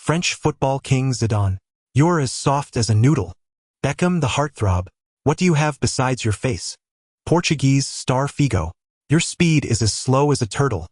French football king Zidane. You're as soft as a noodle. Beckham the heartthrob. What do you have besides your face? Portuguese star Figo. Your speed is as slow as a turtle.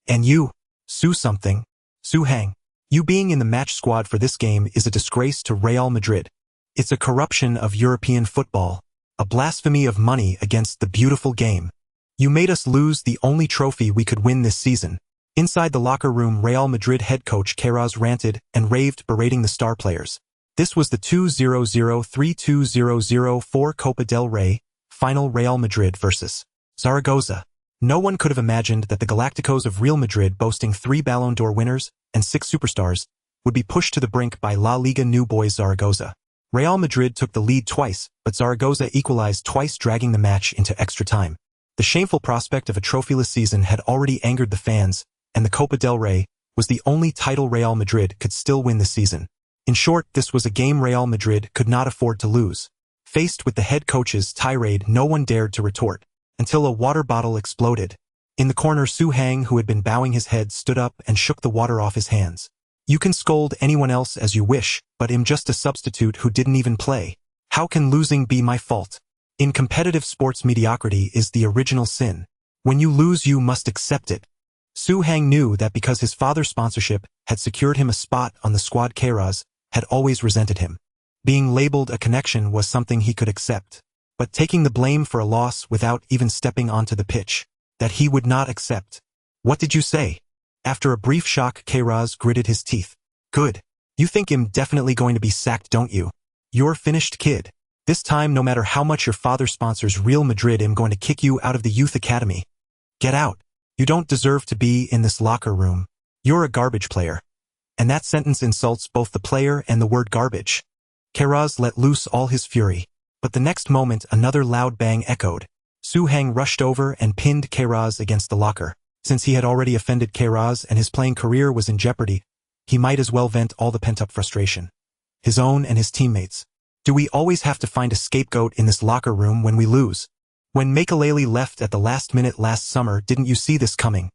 And you, Su something, Su Hang. You being in the match squad for this game is a disgrace to Real Madrid. It's a corruption of European football, a blasphemy of money against the beautiful game. You made us lose the only trophy we could win this season. Inside the locker room, Real Madrid head coach Suarez ranted and raved, berating the star players. This was the 2003-2004 Copa del Rey final, Real Madrid versus Zaragoza. No one could have imagined that the Galacticos of Real Madrid, boasting 3 Ballon d'Or winners and 6 superstars, would be pushed to the brink by La Liga new boys Zaragoza. Real Madrid took the lead twice, but Zaragoza equalized twice, dragging the match into extra time. The shameful prospect of a trophyless season had already angered the fans, and the Copa del Rey was the only title Real Madrid could still win this season. In short, this was a game Real Madrid could not afford to lose. Faced with the head coach's tirade, no one dared to retort, until a water bottle exploded. In the corner, Su Hang, who had been bowing his head, stood up and shook the water off his hands. You can scold anyone else as you wish, but I'm just a substitute who didn't even play. How can losing be my fault? In competitive sports, mediocrity is the original sin. When you lose, you must accept it. Su Hang knew that because his father's sponsorship had secured him a spot on the squad, Suarez had always resented him. Being labeled a connection was something he could accept, but taking the blame for a loss without even stepping onto the pitch, that he would not accept. What did you say? After a brief shock, Suarez gritted his teeth. Good. You think I'm definitely going to be sacked, don't you? You're finished, kid. This time, no matter how much your father sponsors Real Madrid, I'm going to kick you out of the youth academy. Get out. You don't deserve to be in this locker room. You're a garbage player. And that sentence insults both the player and the word garbage. Suarez let loose all his fury, but the next moment another loud bang echoed. Su Hang rushed over and pinned Suarez against the locker. Since he had already offended Suarez and his playing career was in jeopardy, he might as well vent all the pent-up frustration. His own and his teammates. Do we always have to find a scapegoat in this locker room when we lose? When Makelele left at the last minute last summer, didn't you see this coming?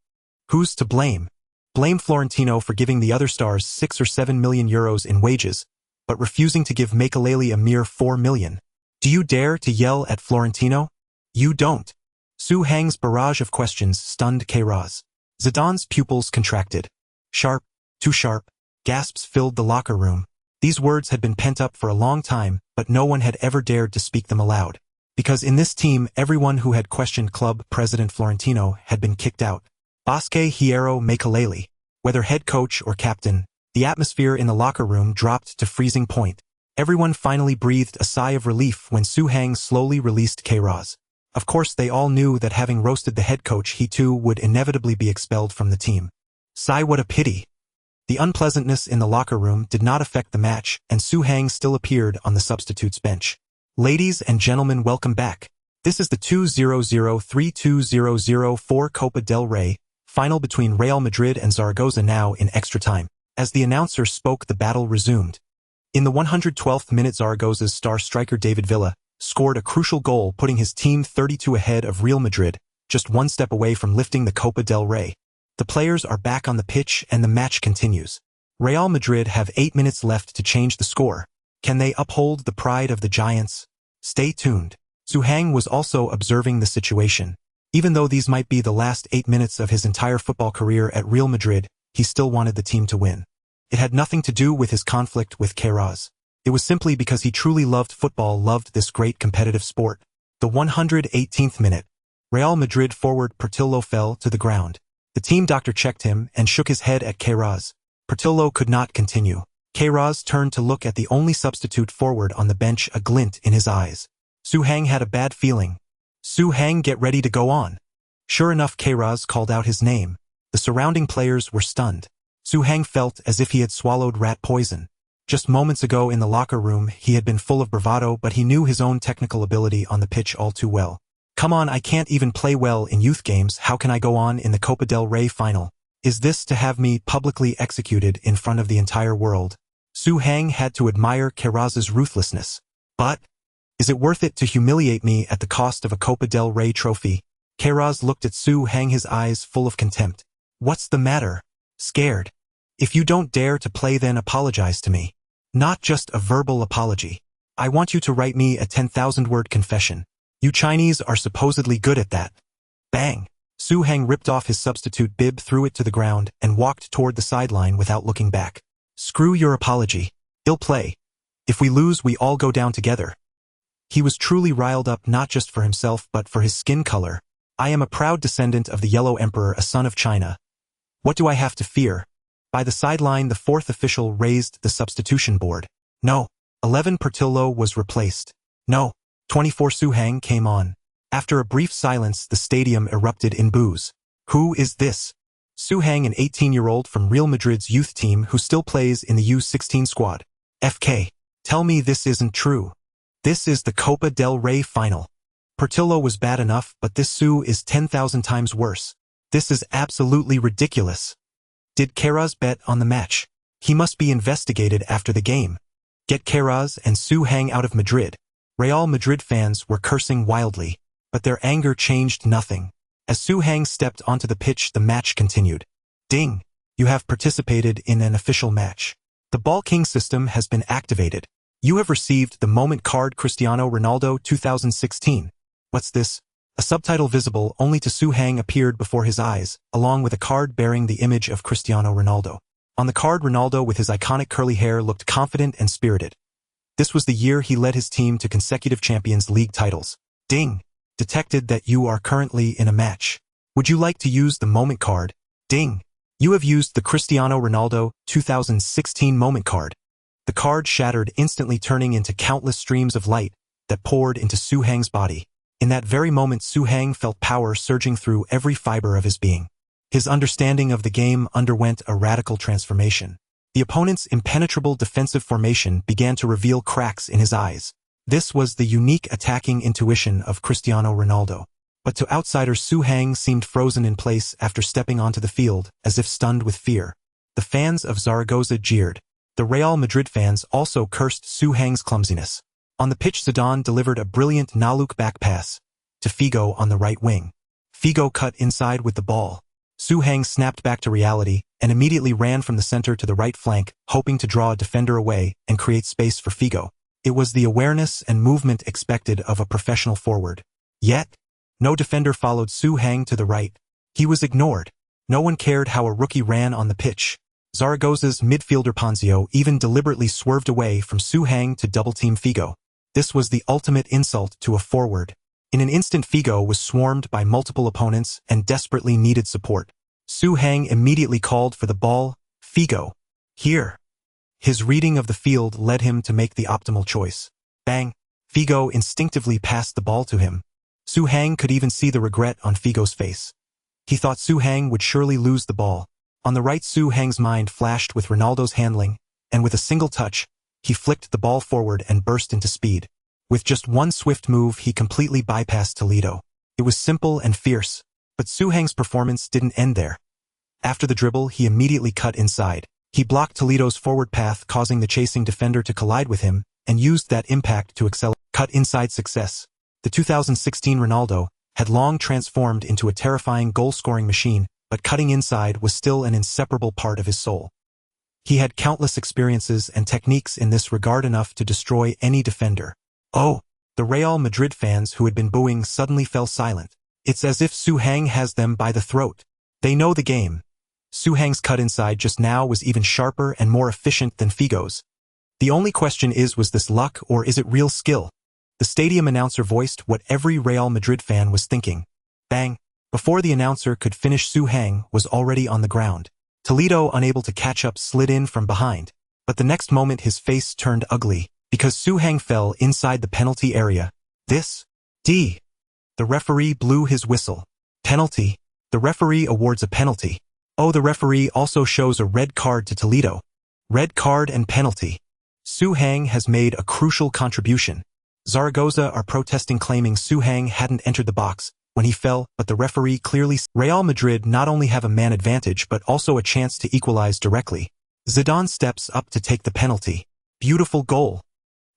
Who's to blame? Blame Florentino for giving the other stars 6 or 7 million euros in wages, but refusing to give Makelele a mere 4 million. Do you dare to yell at Florentino? You don't. Su Hang's barrage of questions stunned Suarez. Zidane's pupils contracted. Sharp, too sharp, gasps filled the locker room. These words had been pent up for a long time, but no one had ever dared to speak them aloud. Because in this team, everyone who had questioned club president Florentino had been kicked out. Bosque Hierro Makelele. Whether head coach or captain, the atmosphere in the locker room dropped to freezing point. Everyone finally breathed a sigh of relief when Su Hang slowly released Suarez. Of course, they all knew that having roasted the head coach, he too would inevitably be expelled from the team. Sigh, what a pity. The unpleasantness in the locker room did not affect the match, and Su Hang still appeared on the substitutes bench. Ladies and gentlemen, welcome back. This is the 2003-2004 Copa del Rey final between Real Madrid and Zaragoza, now in extra time. As the announcer spoke, the battle resumed. In the 112th minute, Zaragoza's star striker David Villa scored a crucial goal, putting his team 32 ahead of Real Madrid, just one step away from lifting the Copa del Rey. The players are back on the pitch and the match continues. Real Madrid have 8 minutes left to change the score. Can they uphold the pride of the Giants? Stay tuned. Su Hang was also observing the situation. Even though these might be the last 8 minutes of his entire football career at Real Madrid, he still wanted the team to win. It had nothing to do with his conflict with Suarez. It was simply because he truly loved football, loved this great competitive sport. The 118th minute. Real Madrid forward Portillo fell to the ground. The team doctor checked him and shook his head at Suarez. Portillo could not continue. Suarez turned to look at the only substitute forward on the bench, a glint in his eyes. Su Hang had a bad feeling. Su Hang, get ready to go on. Sure enough, Suarez called out his name. The surrounding players were stunned. Su Hang felt as if he had swallowed rat poison. Just moments ago in the locker room, he had been full of bravado, but he knew his own technical ability on the pitch all too well. Come on, I can't even play well in youth games. How can I go on in the Copa del Rey final? Is this to have me publicly executed in front of the entire world? Su Hang had to admire Suarez's ruthlessness. But is it worth it to humiliate me at the cost of a Copa del Rey trophy? Suarez looked at Su Hang, his eyes full of contempt. What's the matter? Scared? If you don't dare to play, then apologize to me. Not just a verbal apology. I want you to write me a 10,000-word confession. You Chinese are supposedly good at that. Bang! Su Heng ripped off his substitute bib, threw it to the ground, and walked toward the sideline without looking back. Screw your apology. Ill play. If we lose, we all go down together. He was truly riled up, not just for himself but for his skin color. I am a proud descendant of the Yellow Emperor, a son of China. What do I have to fear? By the sideline, the fourth official raised the substitution board. No. 11 Portillo was replaced. No. 24 Su Heng came on. After a brief silence, the stadium erupted in boos. Who is this? Su Heng, an 18-year-old from Real Madrid's youth team who still plays in the U16 squad. FK. Tell me this isn't true. This is the Copa del Rey final. Portillo was bad enough, but this Su is 10,000 times worse. This is absolutely ridiculous. Did Queiroz bet on the match? He must be investigated after the game. Get Queiroz and Su Heng out of Madrid. Real Madrid fans were cursing wildly, but their anger changed nothing. As Su Heng stepped onto the pitch, the match continued. Ding! You have participated in an official match. The Ball King system has been activated. You have received the moment card Cristiano Ronaldo 2016. What's this? A subtitle visible only to Su Heng appeared before his eyes, along with a card bearing the image of Cristiano Ronaldo. On the card, Ronaldo with his iconic curly hair looked confident and spirited. This was the year he led his team to consecutive Champions League titles. Ding! Detected that you are currently in a match. Would you like to use the moment card? Ding! You have used the Cristiano Ronaldo 2016 moment card. The card shattered, instantly turning into countless streams of light that poured into Su Heng's body. In that very moment, Su Heng felt power surging through every fiber of his being. His understanding of the game underwent a radical transformation. The opponent's impenetrable defensive formation began to reveal cracks in his eyes. This was the unique attacking intuition of Cristiano Ronaldo. But to outsiders, Su Heng seemed frozen in place after stepping onto the field, as if stunned with fear. The fans of Zaragoza jeered. The Real Madrid fans also cursed Su Heng's clumsiness. On the pitch, Zidane delivered a brilliant no-look back pass to Figo on the right wing. Figo cut inside with the ball. Su Heng snapped back to reality and immediately ran from the center to the right flank, hoping to draw a defender away and create space for Figo. It was the awareness and movement expected of a professional forward. Yet, no defender followed Su Heng to the right. He was ignored. No one cared how a rookie ran on the pitch. Zaragoza's midfielder Ponzio even deliberately swerved away from Su Heng to double-team Figo. This was the ultimate insult to a forward. In an instant, Figo was swarmed by multiple opponents and desperately needed support. Su Heng immediately called for the ball. Figo. Here. His reading of the field led him to make the optimal choice. Bang! Figo instinctively passed the ball to him. Su Heng could even see the regret on Figo's face. He thought Su Heng would surely lose the ball. On the right, Su Heng's mind flashed with Ronaldo's handling, and with a single touch, he flicked the ball forward and burst into speed. With just one swift move, he completely bypassed Toledo. It was simple and fierce, but Su Heng's performance didn't end there. After the dribble, he immediately cut inside. He blocked Toledo's forward path, causing the chasing defender to collide with him, and used that impact to accelerate cut inside success. The 2016 Ronaldo had long transformed into a terrifying goal-scoring machine, but cutting inside was still an inseparable part of his soul. He had countless experiences and techniques in this regard, enough to destroy any defender. Oh! The Real Madrid fans who had been booing suddenly fell silent. It's as if Su Heng has them by the throat. They know the game. Su Heng's cut inside just now was even sharper and more efficient than Figo's. The only question is, was this luck or is it real skill? The stadium announcer voiced what every Real Madrid fan was thinking. Bang! Before the announcer could finish, Su Heng was already on the ground. Toledo, unable to catch up, slid in from behind. But the next moment his face turned ugly, because Su Heng fell inside the penalty area. The referee blew his whistle. Penalty. The referee awards a penalty. Oh, the referee also shows a red card to Toledo. Red card and penalty. Su Heng has made a crucial contribution. Zaragoza are protesting, claiming Su Heng hadn't entered the box when he fell, but the referee clearly. Real Madrid not only have a man advantage but also a chance to equalize directly. Zidane steps up to take the penalty. Beautiful goal.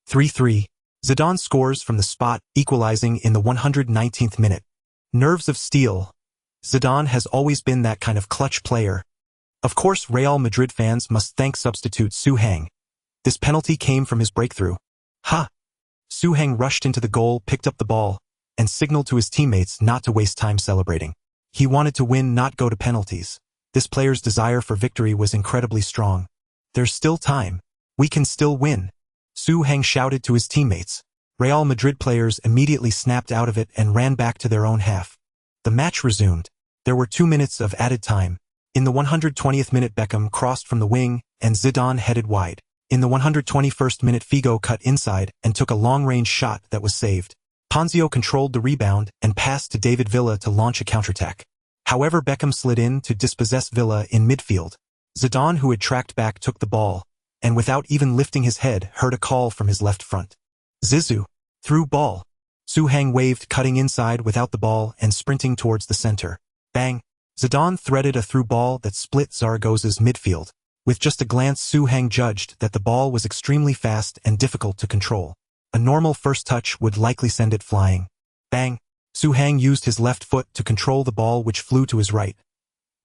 3-3. Zidane scores from the spot, equalizing in the 119th minute. Nerves of steel. Zidane has always been that kind of clutch player. Of course, Real Madrid fans must thank substitute Su Hang. This penalty came from his breakthrough. Ha! Su Hang rushed into the goal, picked up the ball, and signaled to his teammates not to waste time celebrating. He wanted to win, not go to penalties. This player's desire for victory was incredibly strong. There's still time. We can still win, Su Hang shouted to his teammates. Real Madrid players immediately snapped out of it and ran back to their own half. The match resumed. There were 2 minutes of added time. In the 120th minute, Beckham crossed from the wing, and Zidane headed wide. In the 121st minute, Figo cut inside and took a long-range shot that was saved. Ponzio controlled the rebound and passed to David Villa to launch a counterattack. However, Beckham slid in to dispossess Villa in midfield. Zidane, who had tracked back, took the ball, and without even lifting his head, heard a call from his left front. Zizou. Through ball. Su Hang waved, cutting inside without the ball and sprinting towards the center. Bang! Zidane threaded a through ball that split Zaragoza's midfield. With just a glance, Su Hang judged that the ball was extremely fast and difficult to control. A normal first touch would likely send it flying. Bang! Su Hang used his left foot to control the ball, which flew to his right.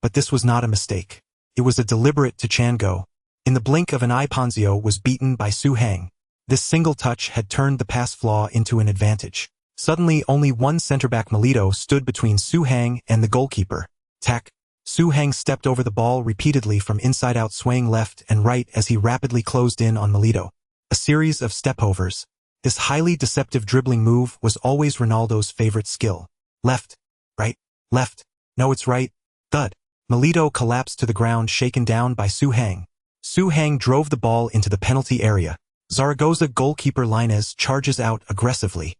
But this was not a mistake. It was a deliberate touch-and-go. In the blink of an eye, Ponzio was beaten by Su Hang. This single touch had turned the pass flaw into an advantage. Suddenly, only one center-back, Milito, stood between Su Hang and the goalkeeper. Tack! Su Hang stepped over the ball repeatedly from inside out, swaying left and right as he rapidly closed in on Milito. A series of stepovers. This highly deceptive dribbling move was always Ronaldo's favorite skill. Left. Right. Left. No, it's right. Thud. Milito collapsed to the ground, shaken down by Su Hang. Su Hang drove the ball into the penalty area. Zaragoza goalkeeper Lainez charges out aggressively.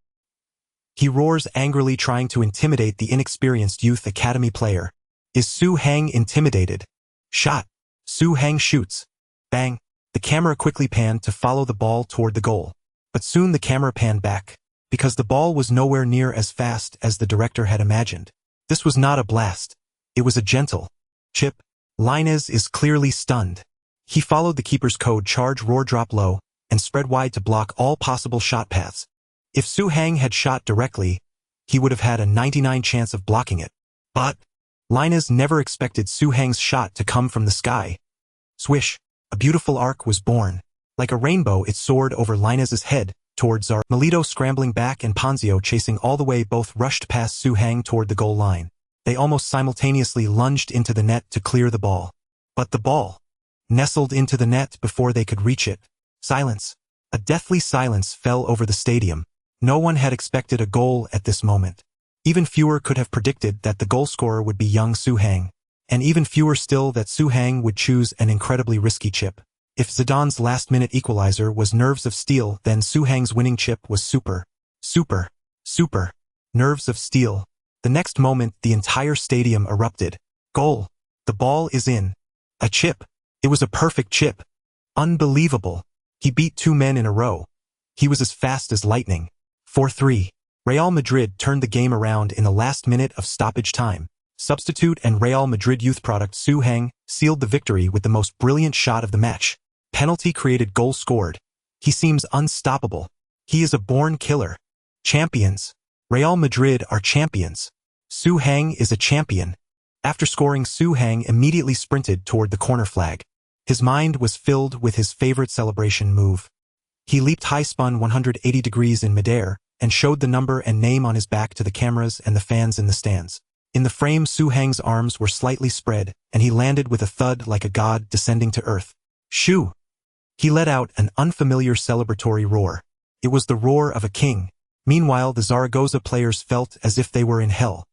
He roars angrily, trying to intimidate the inexperienced youth academy player. Is Su Hang intimidated? Shot. Su Hang shoots. Bang. The camera quickly panned to follow the ball toward the goal. But soon the camera panned back, because the ball was nowhere near as fast as the director had imagined. This was not a blast. It was a gentle chip. Lainez is clearly stunned. He followed the keeper's code: charge, roar, drop low, and spread wide to block all possible shot paths. If Su Hang had shot directly, he would have had a 99% chance of blocking it. But Lainez never expected Su Hang's shot to come from the sky. Swish! A beautiful arc was born. Like a rainbow, it soared over Lainez's head, towards Milito scrambling back and Ponzio chasing all the way. Both rushed past Su Hang toward the goal line. They almost simultaneously lunged into the net to clear the ball. But the ball nestled into the net before they could reach it. Silence. A deathly silence fell over the stadium. No one had expected a goal at this moment. Even fewer could have predicted that the goalscorer would be young Su Hang. And even fewer still that Su Hang would choose an incredibly risky chip. If Zidane's last-minute equalizer was nerves of steel, then Su Hang's winning chip was super nerves of steel. The next moment, the entire stadium erupted. Goal. The ball is in. A chip. It was a perfect chip. Unbelievable. He beat 2 men in a row. He was as fast as lightning. 4-3. Real Madrid turned the game around in the last minute of stoppage time. Substitute and Real Madrid youth product Su Hang sealed the victory with the most brilliant shot of the match. Penalty created, goal scored. He seems unstoppable. He is a born killer. Champions. Real Madrid are champions. Su Hang is a champion. After scoring, Su Hang immediately sprinted toward the corner flag. His mind was filled with his favorite celebration move. He leaped high, spun 180 degrees in midair, and showed the number and name on his back to the cameras and the fans in the stands. In the frame, Su Hang's arms were slightly spread, and he landed with a thud like a god descending to earth. Shoo! He let out an unfamiliar celebratory roar. It was the roar of a king. Meanwhile, the Zaragoza players felt as if they were in hell.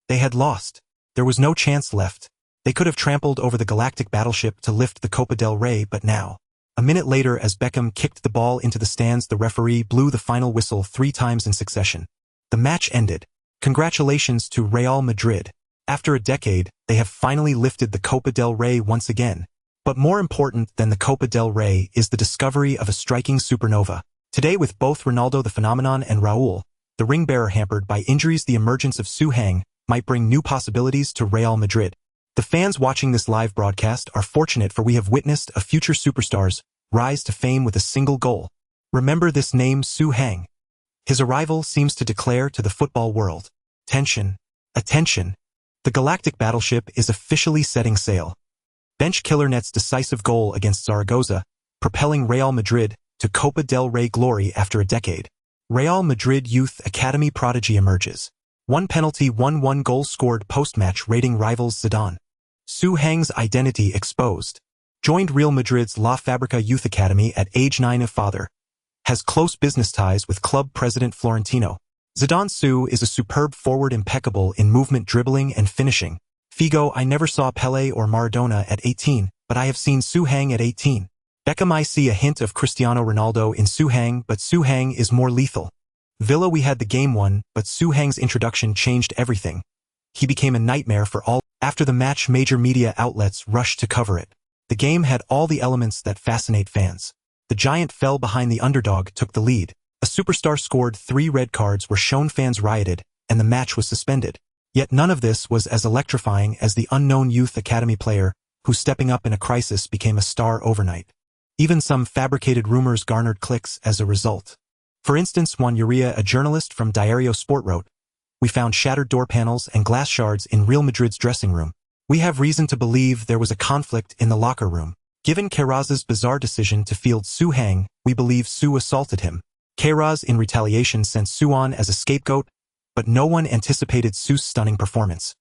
They had lost. There was no chance left. They could have trampled over the galactic battleship to lift the Copa del Rey, but now. A minute later, as Beckham kicked the ball into the stands, the referee blew the final whistle 3 times in succession. The match ended. Congratulations to Real Madrid. After a decade, they have finally lifted the Copa del Rey once again. But more important than the Copa del Rey is the discovery of a striking supernova. Today, with both Ronaldo the Phenomenon and Raul, the ring bearer, hampered by injuries, the emergence of Su Hang might bring new possibilities to Real Madrid. The fans watching this live broadcast are fortunate, for we have witnessed a future superstars rise to fame with a single goal. Remember this name, Su Hang. His arrival seems to declare to the football world, tension, attention. The galactic battleship is officially setting sail. Bench killer Net's decisive goal against Zaragoza, propelling Real Madrid to Copa del Rey glory after a decade. Real Madrid Youth Academy prodigy emerges. 1 penalty 1-1 goal scored post-match rating rivals Zidane. Su Heng's identity exposed. Joined Real Madrid's La Fabrica Youth Academy at age 9 of father. Has close business ties with club president Florentino. Zidane Su is a superb forward, impeccable in movement, dribbling and finishing. Figo: I never saw Pelé or Maradona at 18, but I have seen Su Heng at 18. Beckham: I see a hint of Cristiano Ronaldo in Su Heng, but Su Heng is more lethal. Villa: we had the game won, but Su Heng's introduction changed everything. He became a nightmare for all. After the match, major media outlets rushed to cover it. The game had all the elements that fascinate fans. The giant fell behind the underdog, took the lead. A superstar scored 3 red cards were shown, fans rioted, and the match was suspended. Yet none of this was as electrifying as the unknown youth academy player who, stepping up in a crisis, became a star overnight. Even some fabricated rumors garnered clicks as a result. For instance, Juan Uria, a journalist from Diario Sport, wrote, "We found shattered door panels and glass shards in Real Madrid's dressing room. We have reason to believe there was a conflict in the locker room. Given Queiroz' bizarre decision to field Su Heng, we believe Su assaulted him. Queiroz in retaliation sent Su on as a scapegoat, but no one anticipated Su's stunning performance."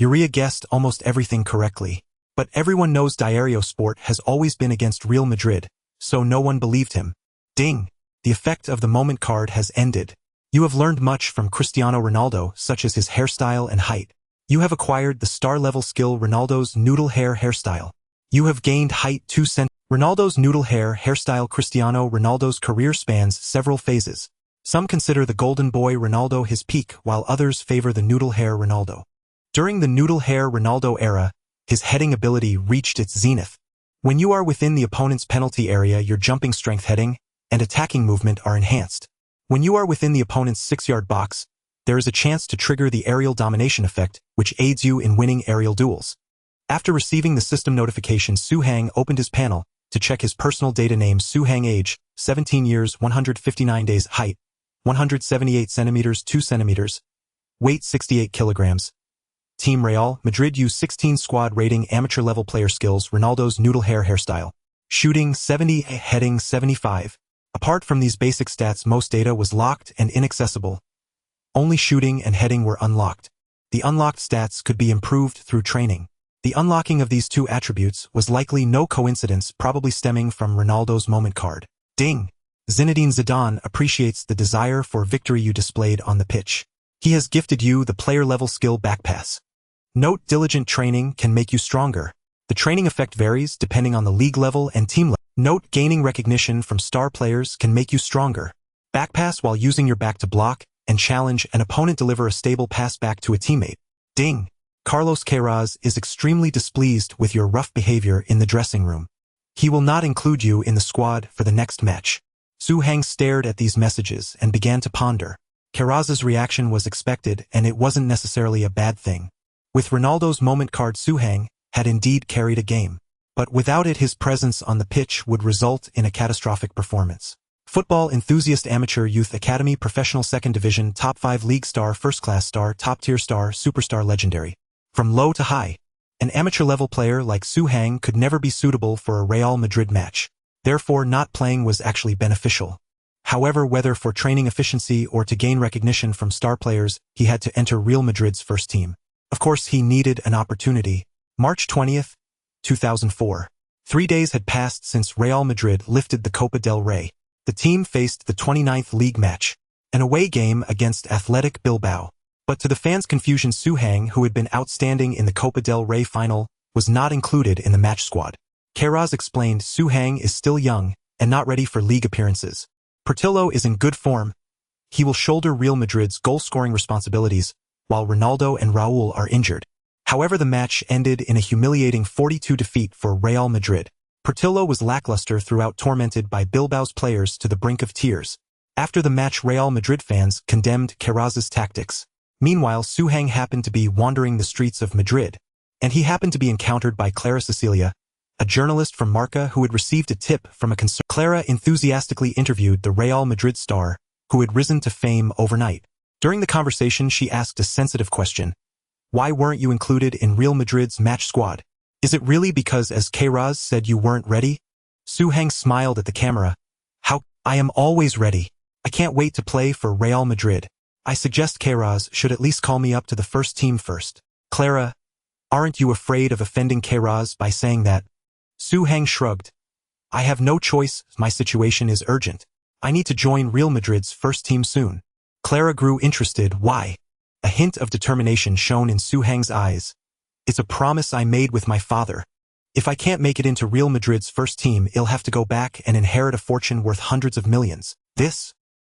Uria guessed almost everything correctly. But everyone knows Diario Sport has always been against Real Madrid, so no one believed him. Ding! The effect of the moment card has ended. You have learned much from Cristiano Ronaldo, such as his hairstyle and height. You have acquired the star-level skill Ronaldo's noodle hair hairstyle. You have gained height 2 cm. Ronaldo's noodle hair hairstyle. Cristiano Ronaldo's career spans several phases. Some consider the golden boy Ronaldo his peak, while others favor the noodle hair Ronaldo. During the noodle hair Ronaldo era, his heading ability reached its zenith. When you are within the opponent's penalty area, your jumping strength, heading, and attacking movement are enhanced. When you are within the opponent's 6-yard box, there is a chance to trigger the aerial domination effect, which aids you in winning aerial duels. After receiving the system notification, Su Heng opened his panel to check his personal data. Name: Su Heng. Age: 17 years, 159 days. Height: 178 centimeters, 2 centimeters. Weight: 68 kilograms. Team: Real Madrid U16 squad. Rating: amateur level player. Skills: Ronaldo's noodle hair hairstyle. Shooting: 70, heading: 75. Apart from these basic stats, most data was locked and inaccessible. Only shooting and heading were unlocked. The unlocked stats could be improved through training. The unlocking of these 2 attributes was likely no coincidence, probably stemming from Ronaldo's moment card. Ding! Zinedine Zidane appreciates the desire for victory you displayed on the pitch. He has gifted you the player-level skill backpass. Note: diligent training can make you stronger. The training effect varies depending on the league level and team level. Note: gaining recognition from star players can make you stronger. Backpass while using your back to block and challenge an opponent. Deliver a stable pass back to a teammate. Ding! Carlos Queiroz is extremely displeased with your rough behavior in the dressing room. He will not include you in the squad for the next match. Su Heng stared at these messages and began to ponder. Queiroz's reaction was expected, and it wasn't necessarily a bad thing. With Ronaldo's moment card, Su Heng had indeed carried a game. But without it, his presence on the pitch would result in a catastrophic performance. Football enthusiast, amateur, youth academy, professional, second division, top 5 league star, first-class star, top-tier star, superstar, legendary. From low to high, an amateur-level player like Su Heng could never be suitable for a Real Madrid match. Therefore, not playing was actually beneficial. However, whether for training efficiency or to gain recognition from star players, he had to enter Real Madrid's first team. Of course, he needed an opportunity. March 20th, 2004. 3 days had passed since Real Madrid lifted the Copa del Rey. The team faced the 29th league match, an away game against Athletic Bilbao. But to the fans' confusion, Su Heng, who had been outstanding in the Copa del Rey final, was not included in the match squad. Queiroz explained, Su Heng is still young and not ready for league appearances. Portillo is in good form. He will shoulder Real Madrid's goal-scoring responsibilities, while Ronaldo and Raul are injured. However, the match ended in a humiliating 4-2 defeat for Real Madrid. Portillo was lackluster throughout, tormented by Bilbao's players to the brink of tears. After the match, Real Madrid fans condemned Queiroz's tactics. Meanwhile, Su Heng happened to be wandering the streets of Madrid, and he happened to be encountered by Clara Cecilia, a journalist from Marca who had received a tip from a concerned. Clara enthusiastically interviewed the Real Madrid star, who had risen to fame overnight. During the conversation, she asked a sensitive question. Why weren't you included in Real Madrid's match squad? Is it really because, as Kairaz said, you weren't ready? Suhang smiled at the camera. How? I am always ready. I can't wait to play for Real Madrid. I suggest Kairaz should at least call me up to the first team first. Clara, aren't you afraid of offending Kairaz by saying that? Suhang shrugged. I have no choice, my situation is urgent. I need to join Real Madrid's first team soon. Clara grew interested. Why? A hint of determination shone in Suhang's eyes. It's a promise I made with my father. If I can't make it into Real Madrid's first team, I'll have to go back and inherit a fortune worth hundreds of millions.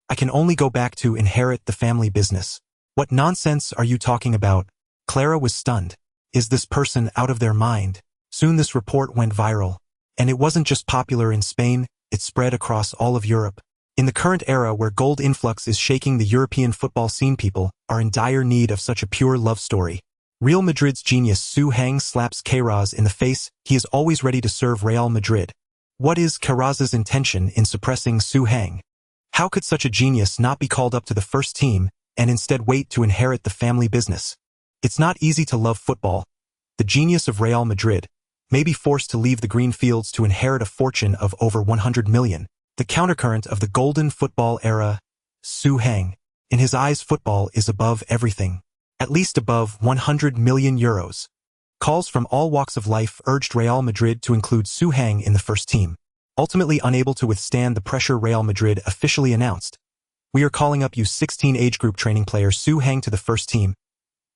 I can only go back to inherit the family business. What nonsense are you talking about? Clara was stunned. Is this person out of their mind? Soon this report went viral. And it wasn't just popular in Spain, it spread across all of Europe. In the current era where gold influx is shaking the European football scene, people are in dire need of such a pure love story. Real Madrid's genius Suhang slaps Kairaz in the face. He is always ready to serve Real Madrid. What is Kairaz's intention in suppressing Suhang? How could such a genius not be called up to the first team and instead wait to inherit the family business? It's not easy to love football. The genius of Real Madrid may be forced to leave the green fields to inherit a fortune of over 100 million. The countercurrent of the golden football era, Suhang. In his eyes, football is above everything. At least above 100 million euros. Calls from all walks of life urged Real Madrid to include Suhang in the first team. Ultimately unable to withstand the pressure, Real Madrid officially announced, "We are calling up U16 age group training player Suhang to the first team.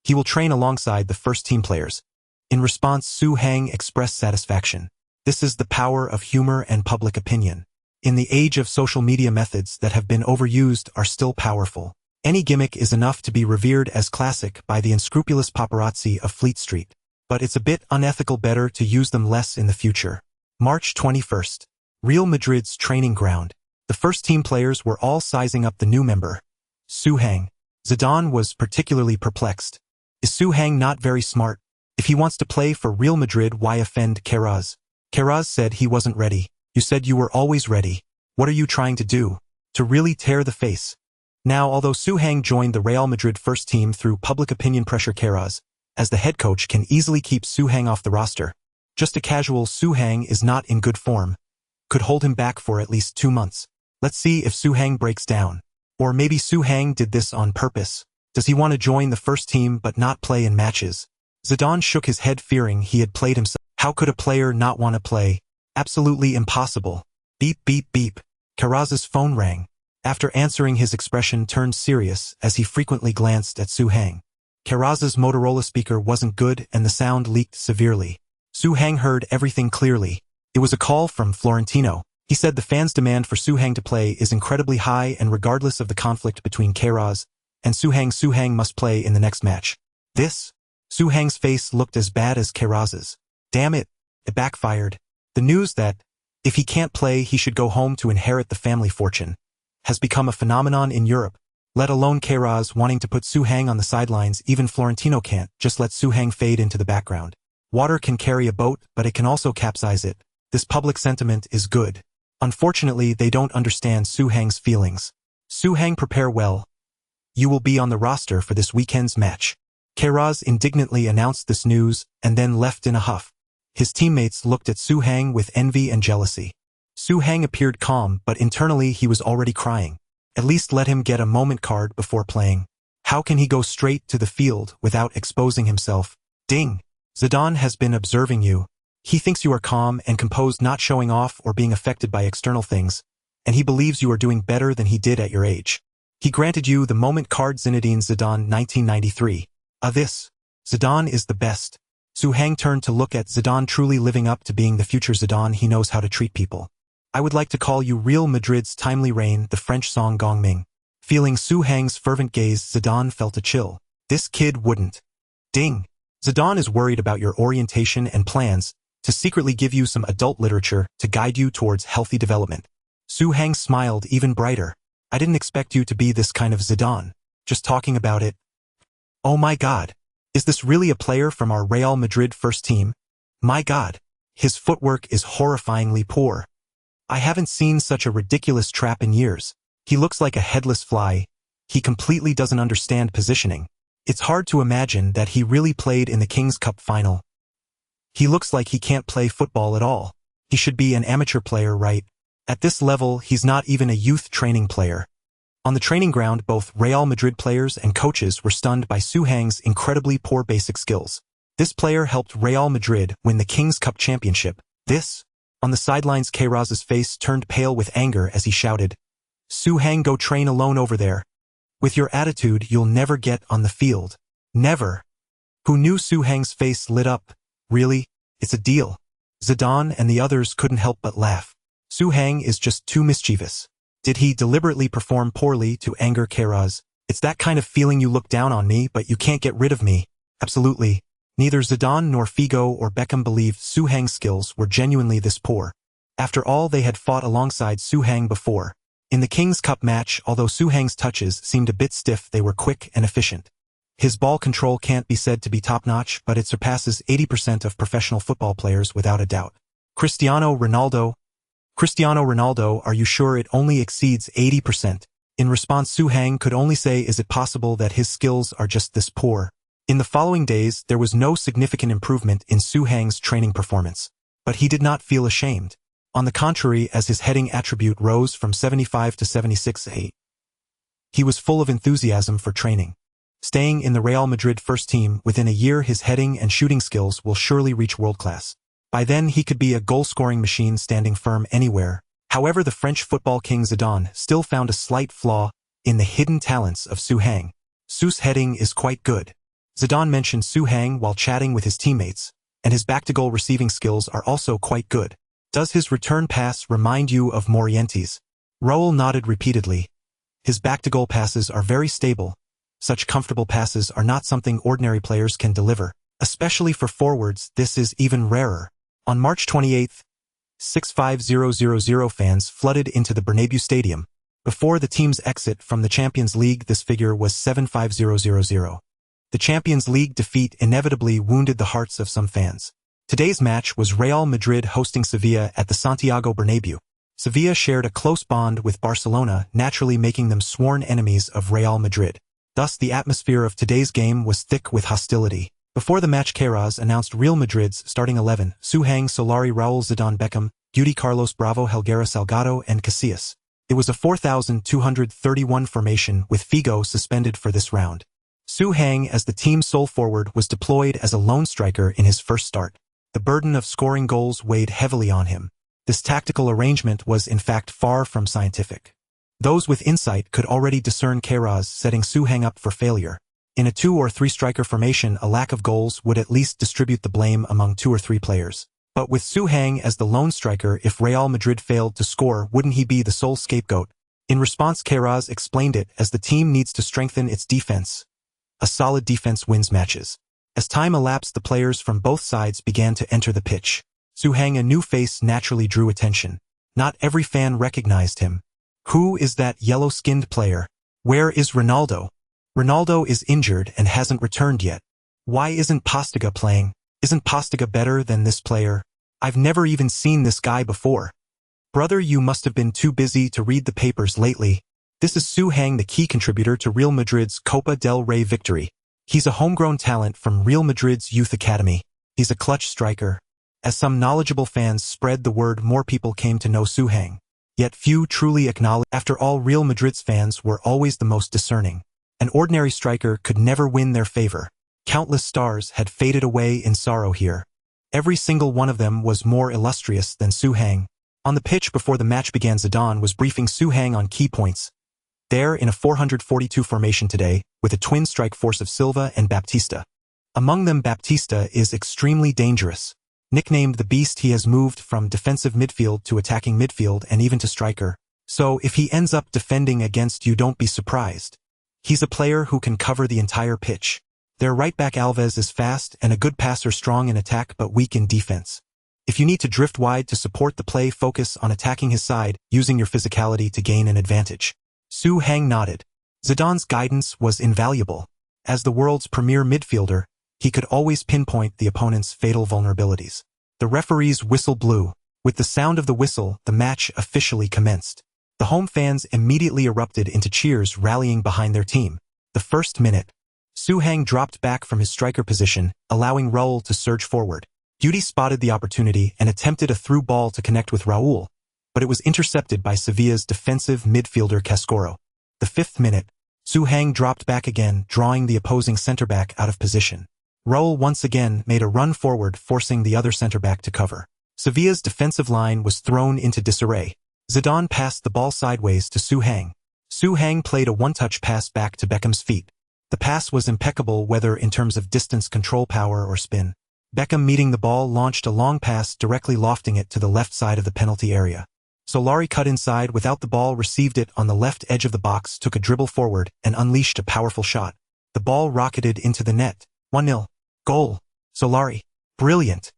He will train alongside the first team players." In response, Suhang expressed satisfaction. This is the power of humor and public opinion. In the age of social media, methods that have been overused are still powerful. Any gimmick is enough to be revered as classic by the unscrupulous paparazzi of Fleet Street. But it's a bit unethical, better to use them less in the future. March 21st. Real Madrid's training ground. The first team players were all sizing up the new member, Suhang. Zidane was particularly perplexed. Is Suhang not very smart? If he wants to play for Real Madrid, why offend Kairaz? Kairaz said he wasn't ready. You said you were always ready. What are you trying to do? To really tear the face? Now, although Suhang joined the Real Madrid first team through public opinion pressure, Kairaz, as the head coach, can easily keep Suhang off the roster. Just a casual Suhang is not in good form. Could hold him back for at least 2 months. Let's see if Suhang breaks down. Or maybe Suhang did this on purpose. Does he want to join the first team but not play in matches? Zidane shook his head, fearing he had played himself. How could a player not want to play? Absolutely impossible. Beep, beep, beep. Kairaz's phone rang. After answering, his expression turned serious as he frequently glanced at Suhang. Kairaz's Motorola speaker wasn't good and the sound leaked severely. Suhang heard everything clearly. It was a call from Florentino. He said the fans' demand for Suhang to play is incredibly high, and regardless of the conflict between Kairaz and Suhang must play in the next match. Suhang's face looked as bad as Kairaz's. Damn it, it backfired. The news that, if he can't play, he should go home to inherit the family fortune, has become a phenomenon in Europe. Let alone Kairaz wanting to put Suhang on the sidelines. Even Florentino can't just let Suhang fade into the background. Water can carry a boat, but it can also capsize it. This public sentiment is good. Unfortunately, they don't understand Suhang's feelings. Suhang, prepare well. You will be on the roster for this weekend's match. Kairaz indignantly announced this news and then left in a huff. His teammates looked at Suhang with envy and jealousy. Suhang appeared calm, but internally he was already crying. At least let him get a moment card before playing. How can he go straight to the field without exposing himself? Ding! Zidane has been observing you. He thinks you are calm and composed, not showing off or being affected by external things, and he believes you are doing better than he did at your age. He granted you the moment card. Zinedine Zidane, 1993. Zidane is the best. Suhang turned to look at Zidane, truly living up to being the future Zidane. He knows how to treat people. I would like to call you Real Madrid's timely reign, the French song Gong Ming. Feeling Suhang's fervent gaze, Zidane felt a chill. This kid wouldn't. Ding. Zidane is worried about your orientation and plans to secretly give you some adult literature to guide you towards healthy development. Suhang smiled even brighter. I didn't expect you to be this kind of Zidane. Just talking about it. Oh my God. Is this really a player from our Real Madrid first team? My God. His footwork is horrifyingly poor. I haven't seen such a ridiculous trap in years. He looks like a headless fly. He completely doesn't understand positioning. It's hard to imagine that he really played in the King's Cup final. He looks like he can't play football at all. He should be an amateur player, right? At this level, he's not even a youth training player. On the training ground, both Real Madrid players and coaches were stunned by Su Heng's incredibly poor basic skills. This player helped Real Madrid win the King's Cup championship. On the sidelines, Queiroz' face turned pale with anger as he shouted, "Su Heng, go train alone over there. With your attitude, you'll never get on the field. Never." Who knew? Su Heng's face lit up. Really? It's a deal. Zidane and the others couldn't help but laugh. Su Heng is just too mischievous. Did he deliberately perform poorly to anger Queiroz? It's that kind of feeling, you look down on me, but you can't get rid of me. Absolutely. Neither Zidane nor Figo or Beckham believed Su Heng's skills were genuinely this poor. After all, they had fought alongside Su Heng before. In the King's Cup match, although Su Heng's touches seemed a bit stiff, they were quick and efficient. His ball control can't be said to be top-notch, but it surpasses 80% of professional football players without a doubt. Cristiano Ronaldo, are you sure it only exceeds 80%? In response, Su Heng could only say, is it possible that his skills are just this poor? In the following days, there was no significant improvement in Su Heng's training performance. But he did not feel ashamed. On the contrary, as his heading attribute rose from 75 to 76, he was full of enthusiasm for training. Staying in the Real Madrid first team, within a year his heading and shooting skills will surely reach world class. By then he could be a goal-scoring machine standing firm anywhere. However, the French football king Zidane still found a slight flaw in the hidden talents of Su Heng. Su's heading is quite good. Zidane mentioned Su Heng while chatting with his teammates, and his back-to-goal receiving skills are also quite good. Does his return pass remind you of Morienti's? Raul nodded repeatedly. His back-to-goal passes are very stable. Such comfortable passes are not something ordinary players can deliver. Especially for forwards, this is even rarer. On March 28, 65,000 fans flooded into the Bernabeu Stadium. Before the team's exit from the Champions League, this figure was 75,000. The Champions League defeat inevitably wounded the hearts of some fans. Today's match was Real Madrid hosting Sevilla at the Santiago Bernabeu. Sevilla shared a close bond with Barcelona, naturally making them sworn enemies of Real Madrid. Thus, the atmosphere of today's game was thick with hostility. Before the match, Queiroz announced Real Madrid's starting 11, Su Heng, Solari, Raul, Zidane, Beckham, Guti, Carlos, Bravo, Helguera, Salgado, and Casillas. It was a 4,231 formation with Figo suspended for this round. Su Heng, as the team's sole forward, was deployed as a lone striker in his first start. The burden of scoring goals weighed heavily on him. This tactical arrangement was in fact far from scientific. Those with insight could already discern Queiroz setting Su Heng up for failure. In a 2 or 3 striker formation, a lack of goals would at least distribute the blame among 2 or 3 players. But with Su Heng as the lone striker, if Real Madrid failed to score, wouldn't he be the sole scapegoat? In response, Queiroz explained it as the team needs to strengthen its defense. A solid defense wins matches. As time elapsed, the players from both sides began to enter the pitch. Su Heng, a new face, naturally drew attention. Not every fan recognized him. Who is that yellow-skinned player? Where is Ronaldo? Ronaldo is injured and hasn't returned yet. Why isn't Postiga playing? Isn't Postiga better than this player? I've never even seen this guy before. Brother, you must have been too busy to read the papers lately. This is Su Heng, the key contributor to Real Madrid's Copa del Rey victory. He's a homegrown talent from Real Madrid's youth academy. He's a clutch striker. As some knowledgeable fans spread the word, more people came to know Su Heng. Yet few truly acknowledge. After all, Real Madrid's fans were always the most discerning. An ordinary striker could never win their favor. Countless stars had faded away in sorrow here. Every single one of them was more illustrious than Su Heng. On the pitch before the match began, Zidane was briefing Su Heng on key points. There, in a 442 formation today, with a twin strike force of Silva and Baptista. Among them, Baptista is extremely dangerous. Nicknamed the Beast, he has moved from defensive midfield to attacking midfield and even to striker. So if he ends up defending against you, don't be surprised. He's a player who can cover the entire pitch. Their right-back Alves is fast and a good passer, strong in attack but weak in defense. If you need to drift wide to support the play, focus on attacking his side, using your physicality to gain an advantage. Su Heng nodded. Zidane's guidance was invaluable. As the world's premier midfielder, he could always pinpoint the opponent's fatal vulnerabilities. The referee's whistle blew. With the sound of the whistle, the match officially commenced. The home fans immediately erupted into cheers, rallying behind their team. The first minute, Su Heng dropped back from his striker position, allowing Raul to surge forward. Guti spotted the opportunity and attempted a through ball to connect with Raul, but it was intercepted by Sevilla's defensive midfielder Cascoro. The 5th minute, Suhang dropped back again, drawing the opposing centre-back out of position. Raul once again made a run forward, forcing the other centre-back to cover. Sevilla's defensive line was thrown into disarray. Zidane passed the ball sideways to Suhang. Suhang played a one-touch pass back to Beckham's feet. The pass was impeccable, whether in terms of distance, control power, or spin. Beckham, meeting the ball, launched a long pass, directly lofting it to the left side of the penalty area. Solari cut inside without the ball, received it on the left edge of the box, took a dribble forward, and unleashed a powerful shot. The ball rocketed into the net. 1-0. Goal. Solari. Brilliant.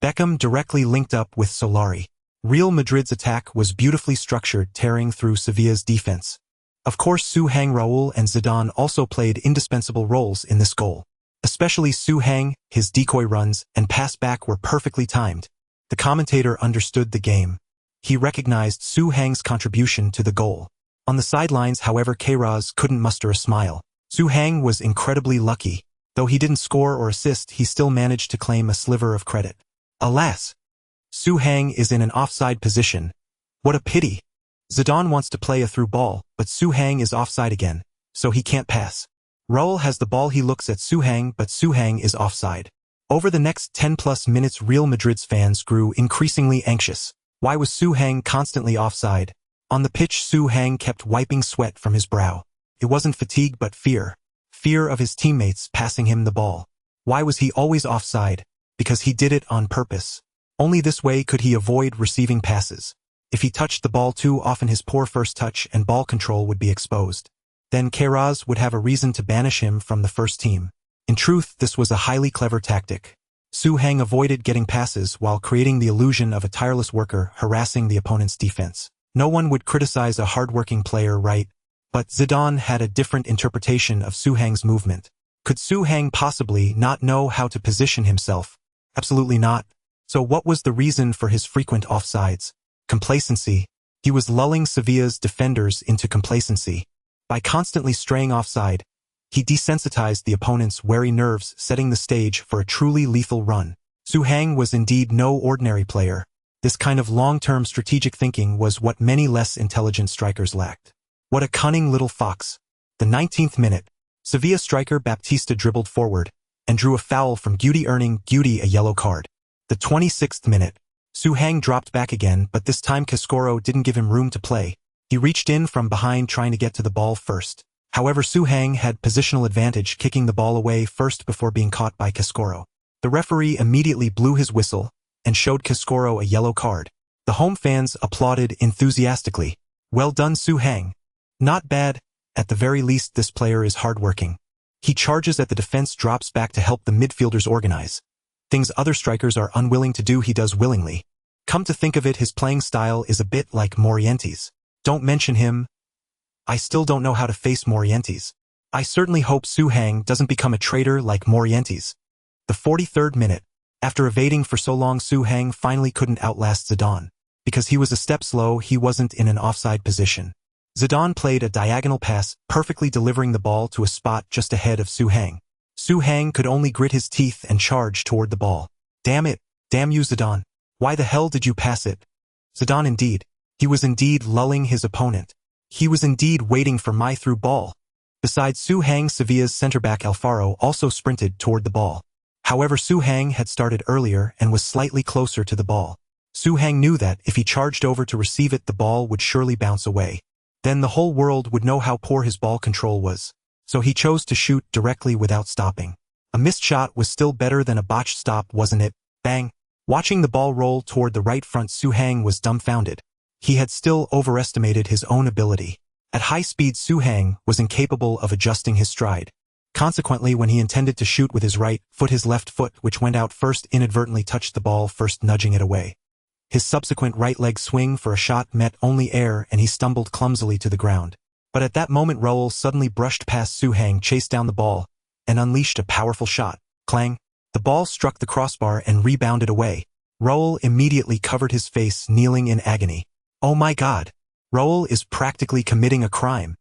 Beckham directly linked up with Solari. Real Madrid's attack was beautifully structured, tearing through Sevilla's defense. Of course, Suhang, Raul, and Zidane also played indispensable roles in this goal. Especially Suhang, his decoy runs and pass back were perfectly timed. The commentator understood the game. He recognized Suhang's contribution to the goal. On the sidelines, however, Queiroz couldn't muster a smile. Suhang was incredibly lucky. Though he didn't score or assist, he still managed to claim a sliver of credit. Alas! Suhang is in an offside position. What a pity! Zidane wants to play a through ball, but Suhang is offside again, so he can't pass. Raul has the ball, he looks at Suhang, but Suhang is offside. Over the next 10+ minutes, Real Madrid's fans grew increasingly anxious. Why was Suhang constantly offside? On the pitch, Suhang kept wiping sweat from his brow. It wasn't fatigue but fear. Fear of his teammates passing him the ball. Why was he always offside? Because he did it on purpose. Only this way could he avoid receiving passes. If he touched the ball too often, his poor first touch and ball control would be exposed. Then Queiroz would have a reason to banish him from the first team. In truth, this was a highly clever tactic. Suhang avoided getting passes while creating the illusion of a tireless worker harassing the opponent's defense. No one would criticize a hard-working player, right? But Zidane had a different interpretation of Suhang's movement. Could Suhang possibly not know how to position himself? Absolutely not. So what was the reason for his frequent offsides? Complacency. He was lulling Sevilla's defenders into complacency. By constantly straying offside, he desensitized the opponent's wary nerves, setting the stage for a truly lethal run. Suhang was indeed no ordinary player. This kind of long-term strategic thinking was what many less intelligent strikers lacked. What a cunning little fox. The 19th minute, Sevilla striker Baptista dribbled forward and drew a foul from Guti, earning Guti a yellow card. The 26th minute, Suhang dropped back again, but this time Cascoro didn't give him room to play. He reached in from behind trying to get to the ball first. However, Suhang had positional advantage, kicking the ball away first before being caught by Cascoro. The referee immediately blew his whistle and showed Cascoro a yellow card. The home fans applauded enthusiastically. Well done, Suhang. Not bad. At the very least, this player is hardworking. He charges at the defense, drops back to help the midfielders organize. Things other strikers are unwilling to do, he does willingly. Come to think of it, his playing style is a bit like Morienti's. Don't mention him. I still don't know how to face Morienti's. I certainly hope Suhang doesn't become a traitor like Morienti's. The 43rd minute. After evading for so long, Suhang finally couldn't outlast Zidane. Because he was a step slow, he wasn't in an offside position. Zidane played a diagonal pass, perfectly delivering the ball to a spot just ahead of Suhang. Suhang could only grit his teeth and charge toward the ball. Damn it! Damn you, Zidane! Why the hell did you pass it? Zidane indeed. He was indeed lulling his opponent. He was indeed waiting for my through ball. Besides Suhang, Sevilla's centre-back Alfaro also sprinted toward the ball. However, Suhang had started earlier and was slightly closer to the ball. Suhang knew that if he charged over to receive it, the ball would surely bounce away. Then the whole world would know how poor his ball control was. So he chose to shoot directly without stopping. A missed shot was still better than a botched stop, wasn't it? Bang! Watching the ball roll toward the right front, Suhang was dumbfounded. He had still overestimated his own ability. At high speed, Suhang was incapable of adjusting his stride. Consequently, when he intended to shoot with his right foot, his left foot, which went out first, inadvertently touched the ball first, nudging it away. His subsequent right leg swing for a shot met only air and he stumbled clumsily to the ground. But at that moment, Raul suddenly brushed past Suhang, chased down the ball, and unleashed a powerful shot. Clang! The ball struck the crossbar and rebounded away. Raul immediately covered his face, kneeling in agony. Oh my God! Raul is practically committing a crime.